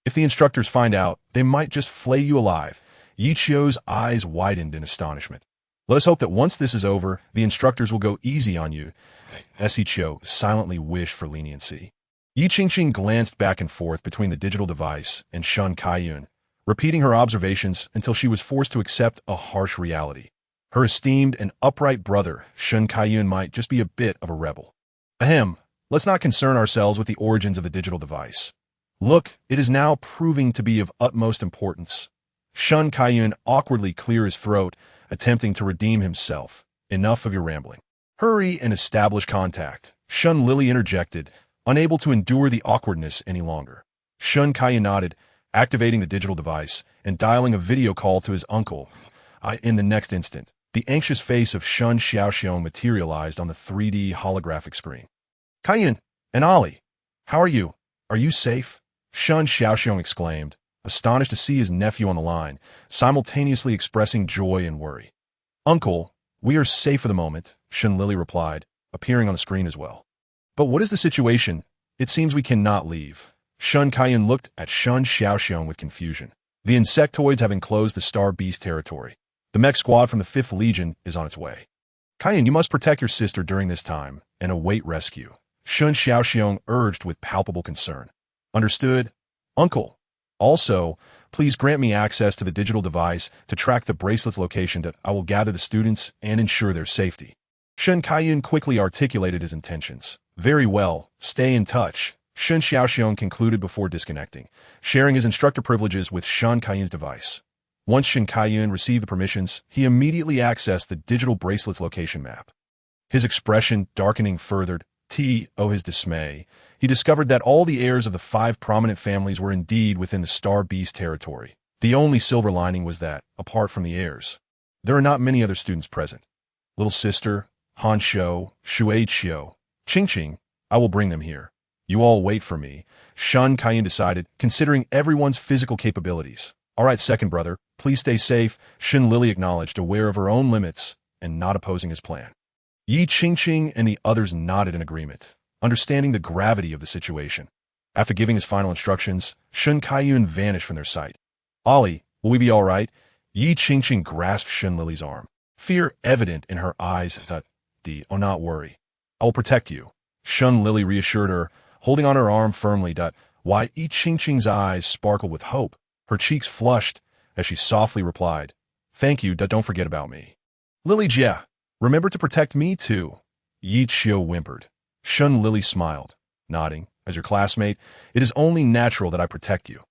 If the instructors find out, they might just flay you alive. Yi Chio's eyes widened in astonishment. Let us hope that once this is over, the instructors will go easy on you. Yi Chio silently wished for leniency. Yi Qingqing glanced back and forth between the digital device and Shun Kaiyun, repeating her observations until she was forced to accept a harsh reality. Her esteemed and upright brother, Shun Kaiyun, might just be a bit of a rebel. Ahem, let's not concern ourselves with the origins of the digital device. Look, it is now proving to be of utmost importance. Shun Kaiyun awkwardly cleared his throat, attempting to redeem himself. Enough of your rambling. Hurry and establish contact, Shun Lili interjected, unable to endure the awkwardness any longer. Shun Kaiyun nodded, activating the digital device and dialing a video call to his uncle. In the next instant, the anxious face of Shun Xiaoxiong materialized on the 3D holographic screen. Kaiyun and Ali, how are you? Are you safe? Shun Xiaoxiong exclaimed, astonished to see his nephew on the line, simultaneously expressing joy and worry. Uncle, we are safe for the moment, Shun Lili replied, appearing on the screen as well. But what is the situation? It seems we cannot leave. Shun Kaiyun looked at Shun Xiaoxiong with confusion. The insectoids have enclosed the Star Beast territory. The mech squad from the 5th Legion is on its way. Kaiyun, you must protect your sister during this time and await rescue, Shun Xiaoxiong urged with palpable concern. Understood, Uncle. Also, please grant me access to the digital device to track the bracelet's location that I will gather the students and ensure their safety. Shun Kaiyun quickly articulated his intentions. Very well, stay in touch, Shun Xiaoxiong concluded before disconnecting, sharing his instructor privileges with Shun Kaiyun's device. Once Shun Kaiyun received the permissions, he immediately accessed the digital bracelet's location map. His expression darkening further, his dismay. He discovered that all the heirs of the 5 prominent families were indeed within the Star Beast territory. The only silver lining was that, apart from the heirs, there are not many other students present. Little sister, Han Shou, Shui Qiu, Qingqing, I will bring them here. You all wait for me, Shun Kaiyun decided, considering everyone's physical capabilities. All right, second brother, please stay safe, Shun Lili acknowledged, aware of her own limits and not opposing his plan. Yi Qingqing and the others nodded in agreement, understanding the gravity of the situation. After giving his final instructions, Shun Kaiyun vanished from their sight. Ali, will we be all right? Yi Qingqing grasped Shun Lili's arm, fear evident in her eyes. Oh, not worry. I will protect you, Shun Lili reassured her, holding on her arm firmly. Why, Yi Qingqing's eyes sparkled with hope. Her cheeks flushed as she softly replied, Thank you, don't forget about me. Lili Jia, remember to protect me too, Yi Qiu whimpered. Shun Lili smiled, nodding. As your classmate, it is only natural that I protect you.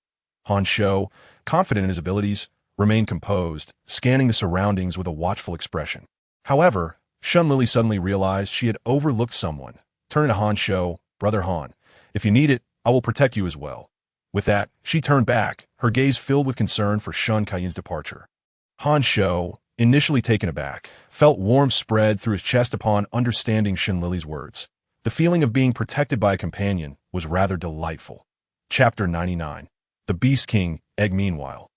Han Shou, confident in his abilities, remained composed, scanning the surroundings with a watchful expression. However, Shun Lili suddenly realized she had overlooked someone. Turning to Han Shou, Brother Han, if you need it, I will protect you as well. With that, she turned back, her gaze filled with concern for Shun Kaiyun's departure. Han Shou, initially taken aback, felt warmth spread through his chest upon understanding Shun Lili's words. The feeling of being protected by a companion was rather delightful. Chapter 99. The Beast King, Egg. Meanwhile,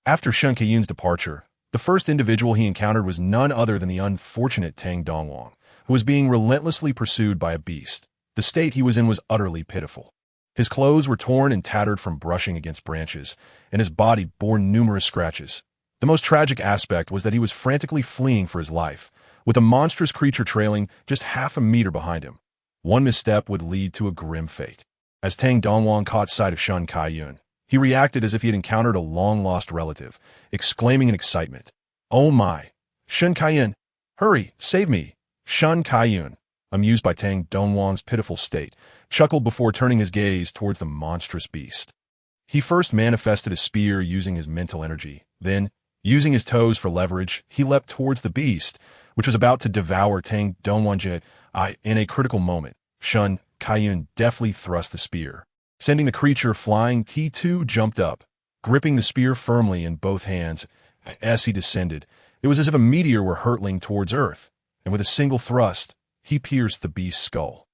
after Shun Kaiyun's departure, the first individual he encountered was none other than the unfortunate Tang Dongwang, who was being relentlessly pursued by a beast. The state he was in was utterly pitiful. His clothes were torn and tattered from brushing against branches, and his body bore numerous scratches. The most tragic aspect was that he was frantically fleeing for his life, with a monstrous creature trailing just half a meter behind him. One misstep would lead to a grim fate. As Tang Dongwang caught sight of Shun Kaiyun, he reacted as if he had encountered a long-lost relative, exclaiming in excitement, Oh my! Shun Kaiyun! Hurry, save me! Shun Kaiyun, amused by Tang Dongwang's pitiful state, chuckled before turning his gaze towards the monstrous beast. He first manifested a spear using his mental energy. Then, using his toes for leverage, he leapt towards the beast, which was about to devour Tang Dongwang in a critical moment. Shun Kaiyun deftly thrust the spear. Sending the creature flying, he too jumped up, gripping the spear firmly in both hands. As he descended, it was as if a meteor were hurtling towards Earth, and with a single thrust, he pierced the beast's skull.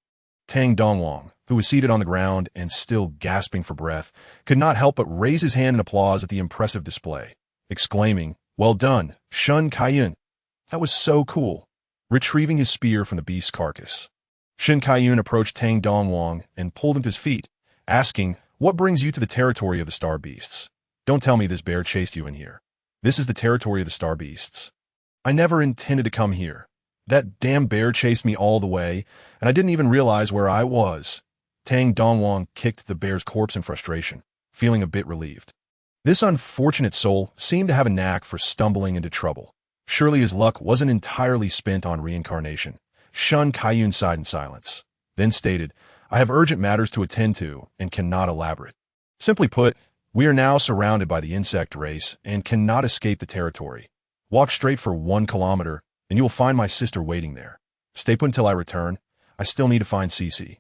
Tang Dongwang, who was seated on the ground and still gasping for breath, could not help but raise his hand in applause at the impressive display, exclaiming, "Well done, Shun Kaiyun! That was so cool!" Retrieving his spear from the beast's carcass, Shun Kaiyun approached Tang Dongwang and pulled him to his feet, asking, "What brings you to the territory of the star beasts? Don't tell me this bear chased you in here. This is the territory of the star beasts. I never intended to come here. That damn bear chased me all the way, and I didn't even realize where I was." Tang Dongwang kicked the bear's corpse in frustration, feeling a bit relieved. This unfortunate soul seemed to have a knack for stumbling into trouble. Surely his luck wasn't entirely spent on reincarnation. Shun Kaiyun sighed in silence, then stated, "I have urgent matters to attend to and cannot elaborate. Simply put, we are now surrounded by the insect race and cannot escape the territory. Walk straight for 1 kilometer, and you will find my sister waiting there. Stay put until I return. I still need to find Cece.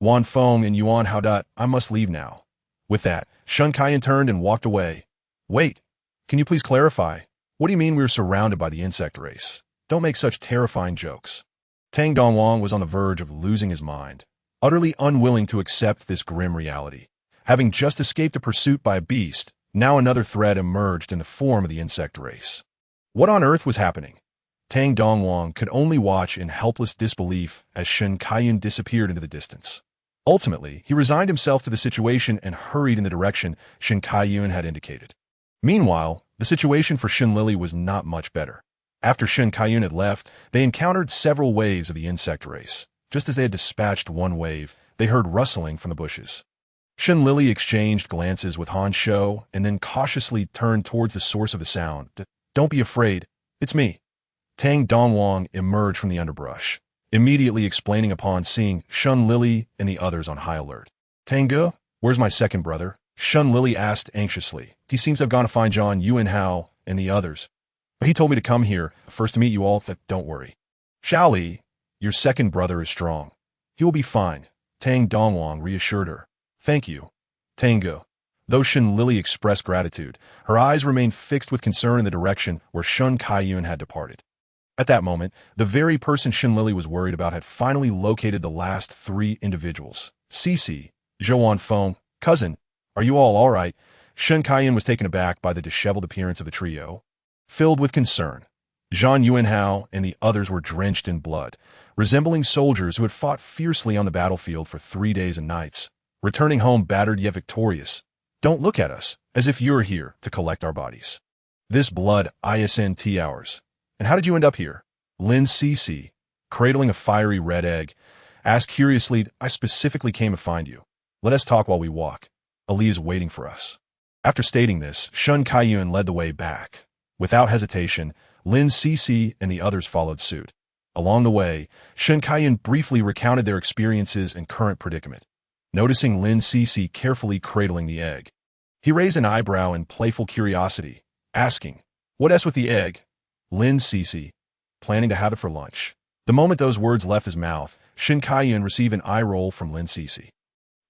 Wan Feng and Yuan Haodat, I must leave now." With that, Shun Kaiyun turned and walked away. "Wait, can you please clarify? What do you mean we are surrounded by the insect race? Don't make such terrifying jokes." Tang Dongwang was on the verge of losing his mind, utterly unwilling to accept this grim reality. Having just escaped a pursuit by a beast, now another threat emerged in the form of the insect race. What on earth was happening? Tang Dongwang could only watch in helpless disbelief as Shun Kaiyun disappeared into the distance. Ultimately, he resigned himself to the situation and hurried in the direction Shun Kaiyun had indicated. Meanwhile, the situation for Shun Lili was not much better. After Shun Kaiyun had left, they encountered several waves of the insect race. Just as they had dispatched one wave, they heard rustling from the bushes. Shun Lili exchanged glances with Han Shou and then cautiously turned towards the source of the sound. "Don't be afraid. It's me." Tang Dongwang emerged from the underbrush, immediately explaining upon seeing Shun Lili and the others on high alert. "Tangge, where's my second brother?" Shun Lili asked anxiously. "He seems to have gone to find John Yuan Hao and the others. But he told me to come here, first to meet you all. Don't worry. Xiao Li, your second brother is strong. He will be fine," Tang Dongwang reassured her. "Thank you, Tangge." Though Shun Lili expressed gratitude, her eyes remained fixed with concern in the direction where Shun Kaiyun had departed. At that moment, the very person Shun Lili was worried about had finally located the last 3 individuals. "Cece, Zhouan Feng, cousin, are you all right?" Shun Kaiyun was taken aback by the disheveled appearance of the trio. Filled with concern, Zhang Yuanhao and the others were drenched in blood, resembling soldiers who had fought fiercely on the battlefield for 3 days and nights, returning home battered yet victorious. "Don't look at us, as if you're here to collect our bodies. This blood isn't ours. And how did you end up here?" Lin Cece, cradling a fiery red egg, asked curiously, "I specifically came to find you. Let us talk while we walk. Ali is waiting for us." After stating this, Shun Kaiyun led the way back. Without hesitation, Lin Cece and the others followed suit. Along the way, Shun Kaiyun briefly recounted their experiences and current predicament. Noticing Lin Cece carefully cradling the egg, he raised an eyebrow in playful curiosity, asking, "What else with the egg?" Lin Cece, planning to have it for lunch. The moment those words left his mouth, Shun Kaiyun received an eye roll from Lin Cece.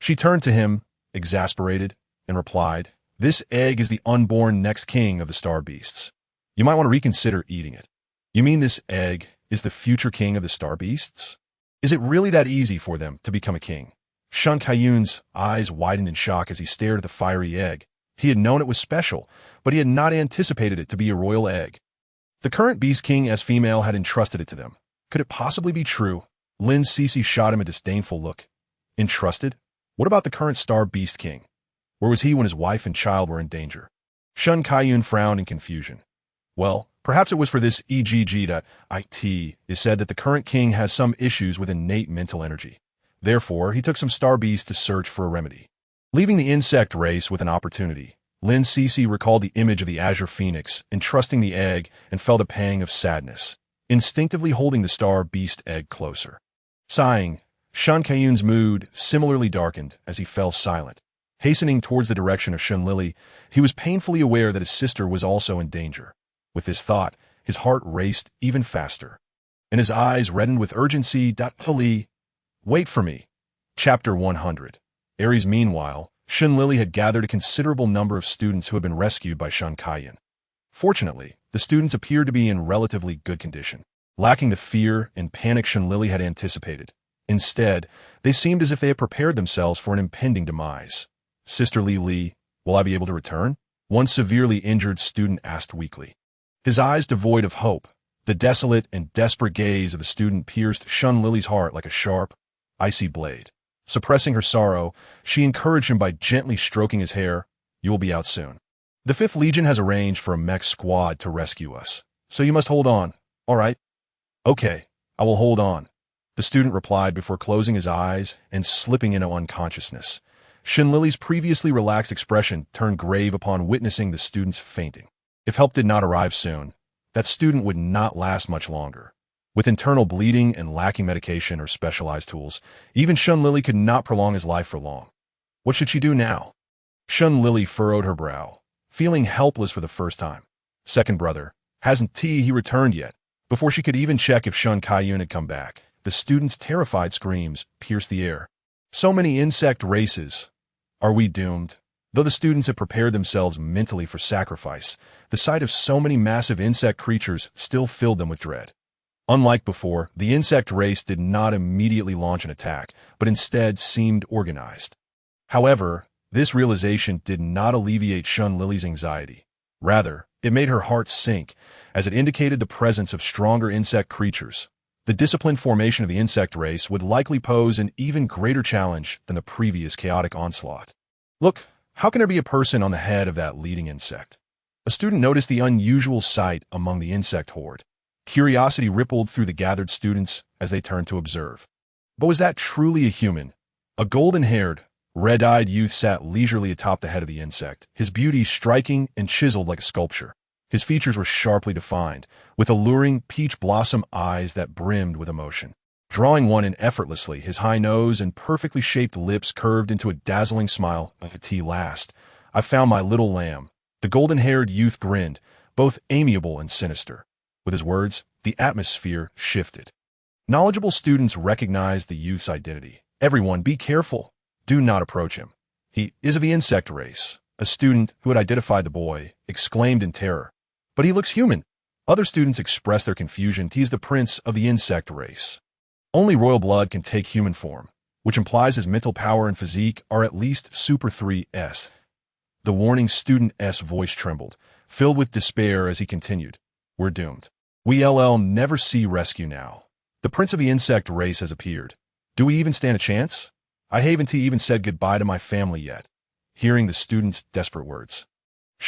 She turned to him, exasperated, and replied, "This egg is the unborn next king of the star beasts. You might want to reconsider eating it." "You mean this egg is the future king of the star beasts? Is it really that easy for them to become a king?" Shun Kaiyun's eyes widened in shock as he stared at the fiery egg. He had known it was special, but he had not anticipated it to be a royal egg. The current Beast King as female had entrusted it to them. Could it possibly be true? Lin Cece shot him a disdainful look. Entrusted? What about the current Star Beast King? Where was he when his wife and child were in danger? Shun Kaiyun frowned in confusion. Well, perhaps it was for this EGG.IT is said that the current king has some issues with innate mental energy. Therefore, he took some star beasts to search for a remedy. Leaving the insect race with an opportunity, Lin Cece recalled the image of the Azure Phoenix, entrusting the egg, and felt a pang of sadness, instinctively holding the star beast egg closer. Sighing, Shun Kaiyun's mood similarly darkened as he fell silent. Hastening towards the direction of Shun Lili, he was painfully aware that his sister was also in danger. With this thought, his heart raced even faster, and his eyes reddened with urgency. Ali, Wait for me. Chapter 100. Aries. Meanwhile, Lili had gathered a considerable number of students who had been rescued by Kaiyun. Fortunately, the students appeared to be in relatively good condition, lacking the fear and panic Lili had anticipated. Instead, they seemed as if they had prepared themselves for an impending demise. Sister Lili, will I be able to return? One severely injured student asked weakly. His eyes devoid of hope, the desolate and desperate gaze of the student pierced Lili's heart like a sharp, icy blade. Suppressing her sorrow, she encouraged him by gently stroking his hair. You will be out soon. The 5th Legion has arranged for a mech squad to rescue us, so you must hold on, all right? Okay, I will hold on, the student replied before closing his eyes and slipping into unconsciousness. Lili's previously relaxed expression turned grave upon witnessing the student's fainting. If help did not arrive soon, that student would not last much longer. With internal bleeding and lacking medication or specialized tools, even Lili could not prolong his life for long. What should she do now? Lili furrowed her brow, feeling helpless for the first time. Second brother, hasn't he returned yet? Before she could even check if Kaiyun had come back, the student's terrified screams pierced the air. So many insect races. Are we doomed? Though the students had prepared themselves mentally for sacrifice, the sight of so many massive insect creatures still filled them with dread. Unlike before, the insect race did not immediately launch an attack, but instead seemed organized. However, this realization did not alleviate Lili's anxiety. Rather, it made her heart sink, as it indicated the presence of stronger insect creatures. The disciplined formation of the insect race would likely pose an even greater challenge than the previous chaotic onslaught. Look, how can there be a person on the head of that leading insect? A student noticed the unusual sight among the insect horde. Curiosity rippled through the gathered students as they turned to observe. But was that truly a human? A golden-haired, red-eyed youth sat leisurely atop the head of the insect, his beauty striking and chiseled like a sculpture. His features were sharply defined, with alluring peach blossom eyes that brimmed with emotion. Drawing one in effortlessly, his high nose and perfectly shaped lips curved into a dazzling smile. At last, I found my little lamb. The golden-haired youth grinned, both amiable and sinister. With his words, the atmosphere shifted. Knowledgeable students recognized the youth's identity. Everyone, be careful. Do not approach him. He is of the insect race. A student who had identified the boy exclaimed in terror. But he looks human. Other students expressed their confusion. He is the prince of the insect race. Only royal blood can take human form, which implies his mental power and physique are at least Super 3S. The warning student's voice trembled, filled with despair as he continued. We're doomed. We'll never see rescue now. The prince of the insect race has appeared. Do we even stand a chance? I haven't even said goodbye to my family yet. Hearing the student's desperate words,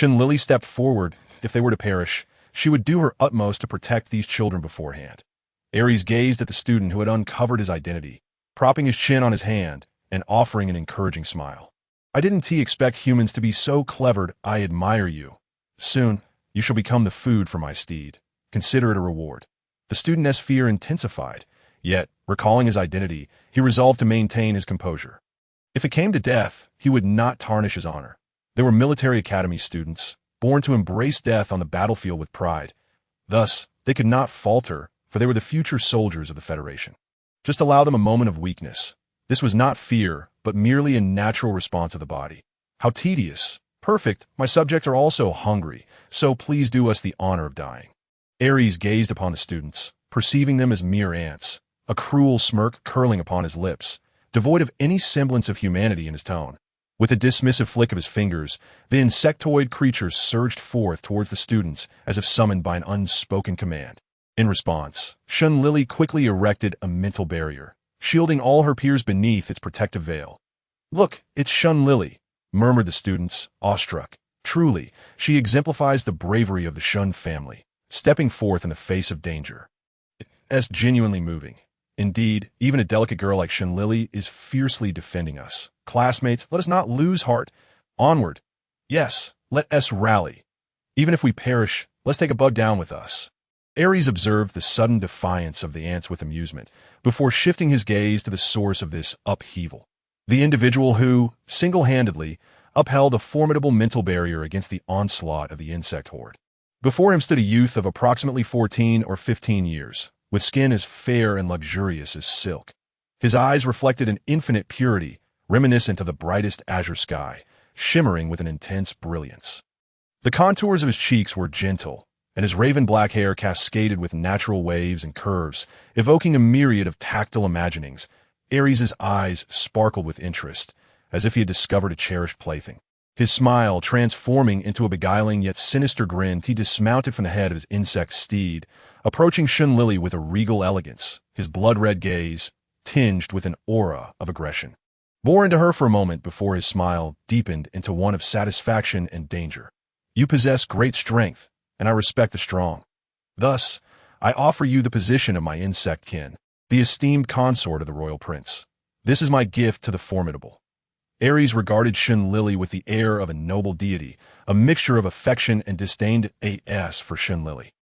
Lili stepped forward. If they were to perish, she would do her utmost to protect these children beforehand. Aries gazed at the student who had uncovered his identity, propping his chin on his hand and offering an encouraging smile. I didn't expect humans to be so clever. I admire you. Soon, you shall become the food for my steed. Consider it a reward. The student's fear intensified, yet, recalling his identity, he resolved to maintain his composure. If it came to death, he would not tarnish his honor. They were military academy students, born to embrace death on the battlefield with pride. Thus, they could not falter, for they were the future soldiers of the Federation. Just allow them a moment of weakness. This was not fear, but merely a natural response of the body. How tedious. Perfect. My subjects are also hungry, so please do us the honor of dying. Aries gazed upon the students, perceiving them as mere ants, a cruel smirk curling upon his lips, devoid of any semblance of humanity in his tone. With a dismissive flick of his fingers, the insectoid creatures surged forth towards the students as if summoned by an unspoken command. In response, Lili quickly erected a mental barrier, shielding all her peers beneath its protective veil. Look, it's Lili, murmured the students, awestruck. Truly, she exemplifies the bravery of the Shun family, stepping forth in the face of danger. It's genuinely moving. Indeed, even a delicate girl like Lili is fiercely defending us. Classmates, let us not lose heart. Onward. Yes, let us rally. Even if we perish, let's take a bug down with us. Aries observed the sudden defiance of the ants with amusement, before shifting his gaze to the source of this upheaval. The individual who, single-handedly, upheld a formidable mental barrier against the onslaught of the insect horde. Before him stood a youth of approximately 14 or 15 years, with skin as fair and luxurious as silk. His eyes reflected an infinite purity, reminiscent of the brightest azure sky, shimmering with an intense brilliance. The contours of his cheeks were gentle, and his raven-black hair cascaded with natural waves and curves, evoking a myriad of tactile imaginings. Ares' eyes sparkled with interest, as if he had discovered a cherished plaything. His smile transforming into a beguiling yet sinister grin, he dismounted from the head of his insect steed, approaching Lili with a regal elegance, his blood-red gaze tinged with an aura of aggression. Bore into her for a moment before his smile deepened into one of satisfaction and danger. You possess great strength, and I respect the strong. Thus, I offer you the position of my insect kin, the esteemed consort of the royal prince. This is my gift to the formidable. Ares regarded Lili with the air of a noble deity, a mixture of affection and disdain. As for Lili,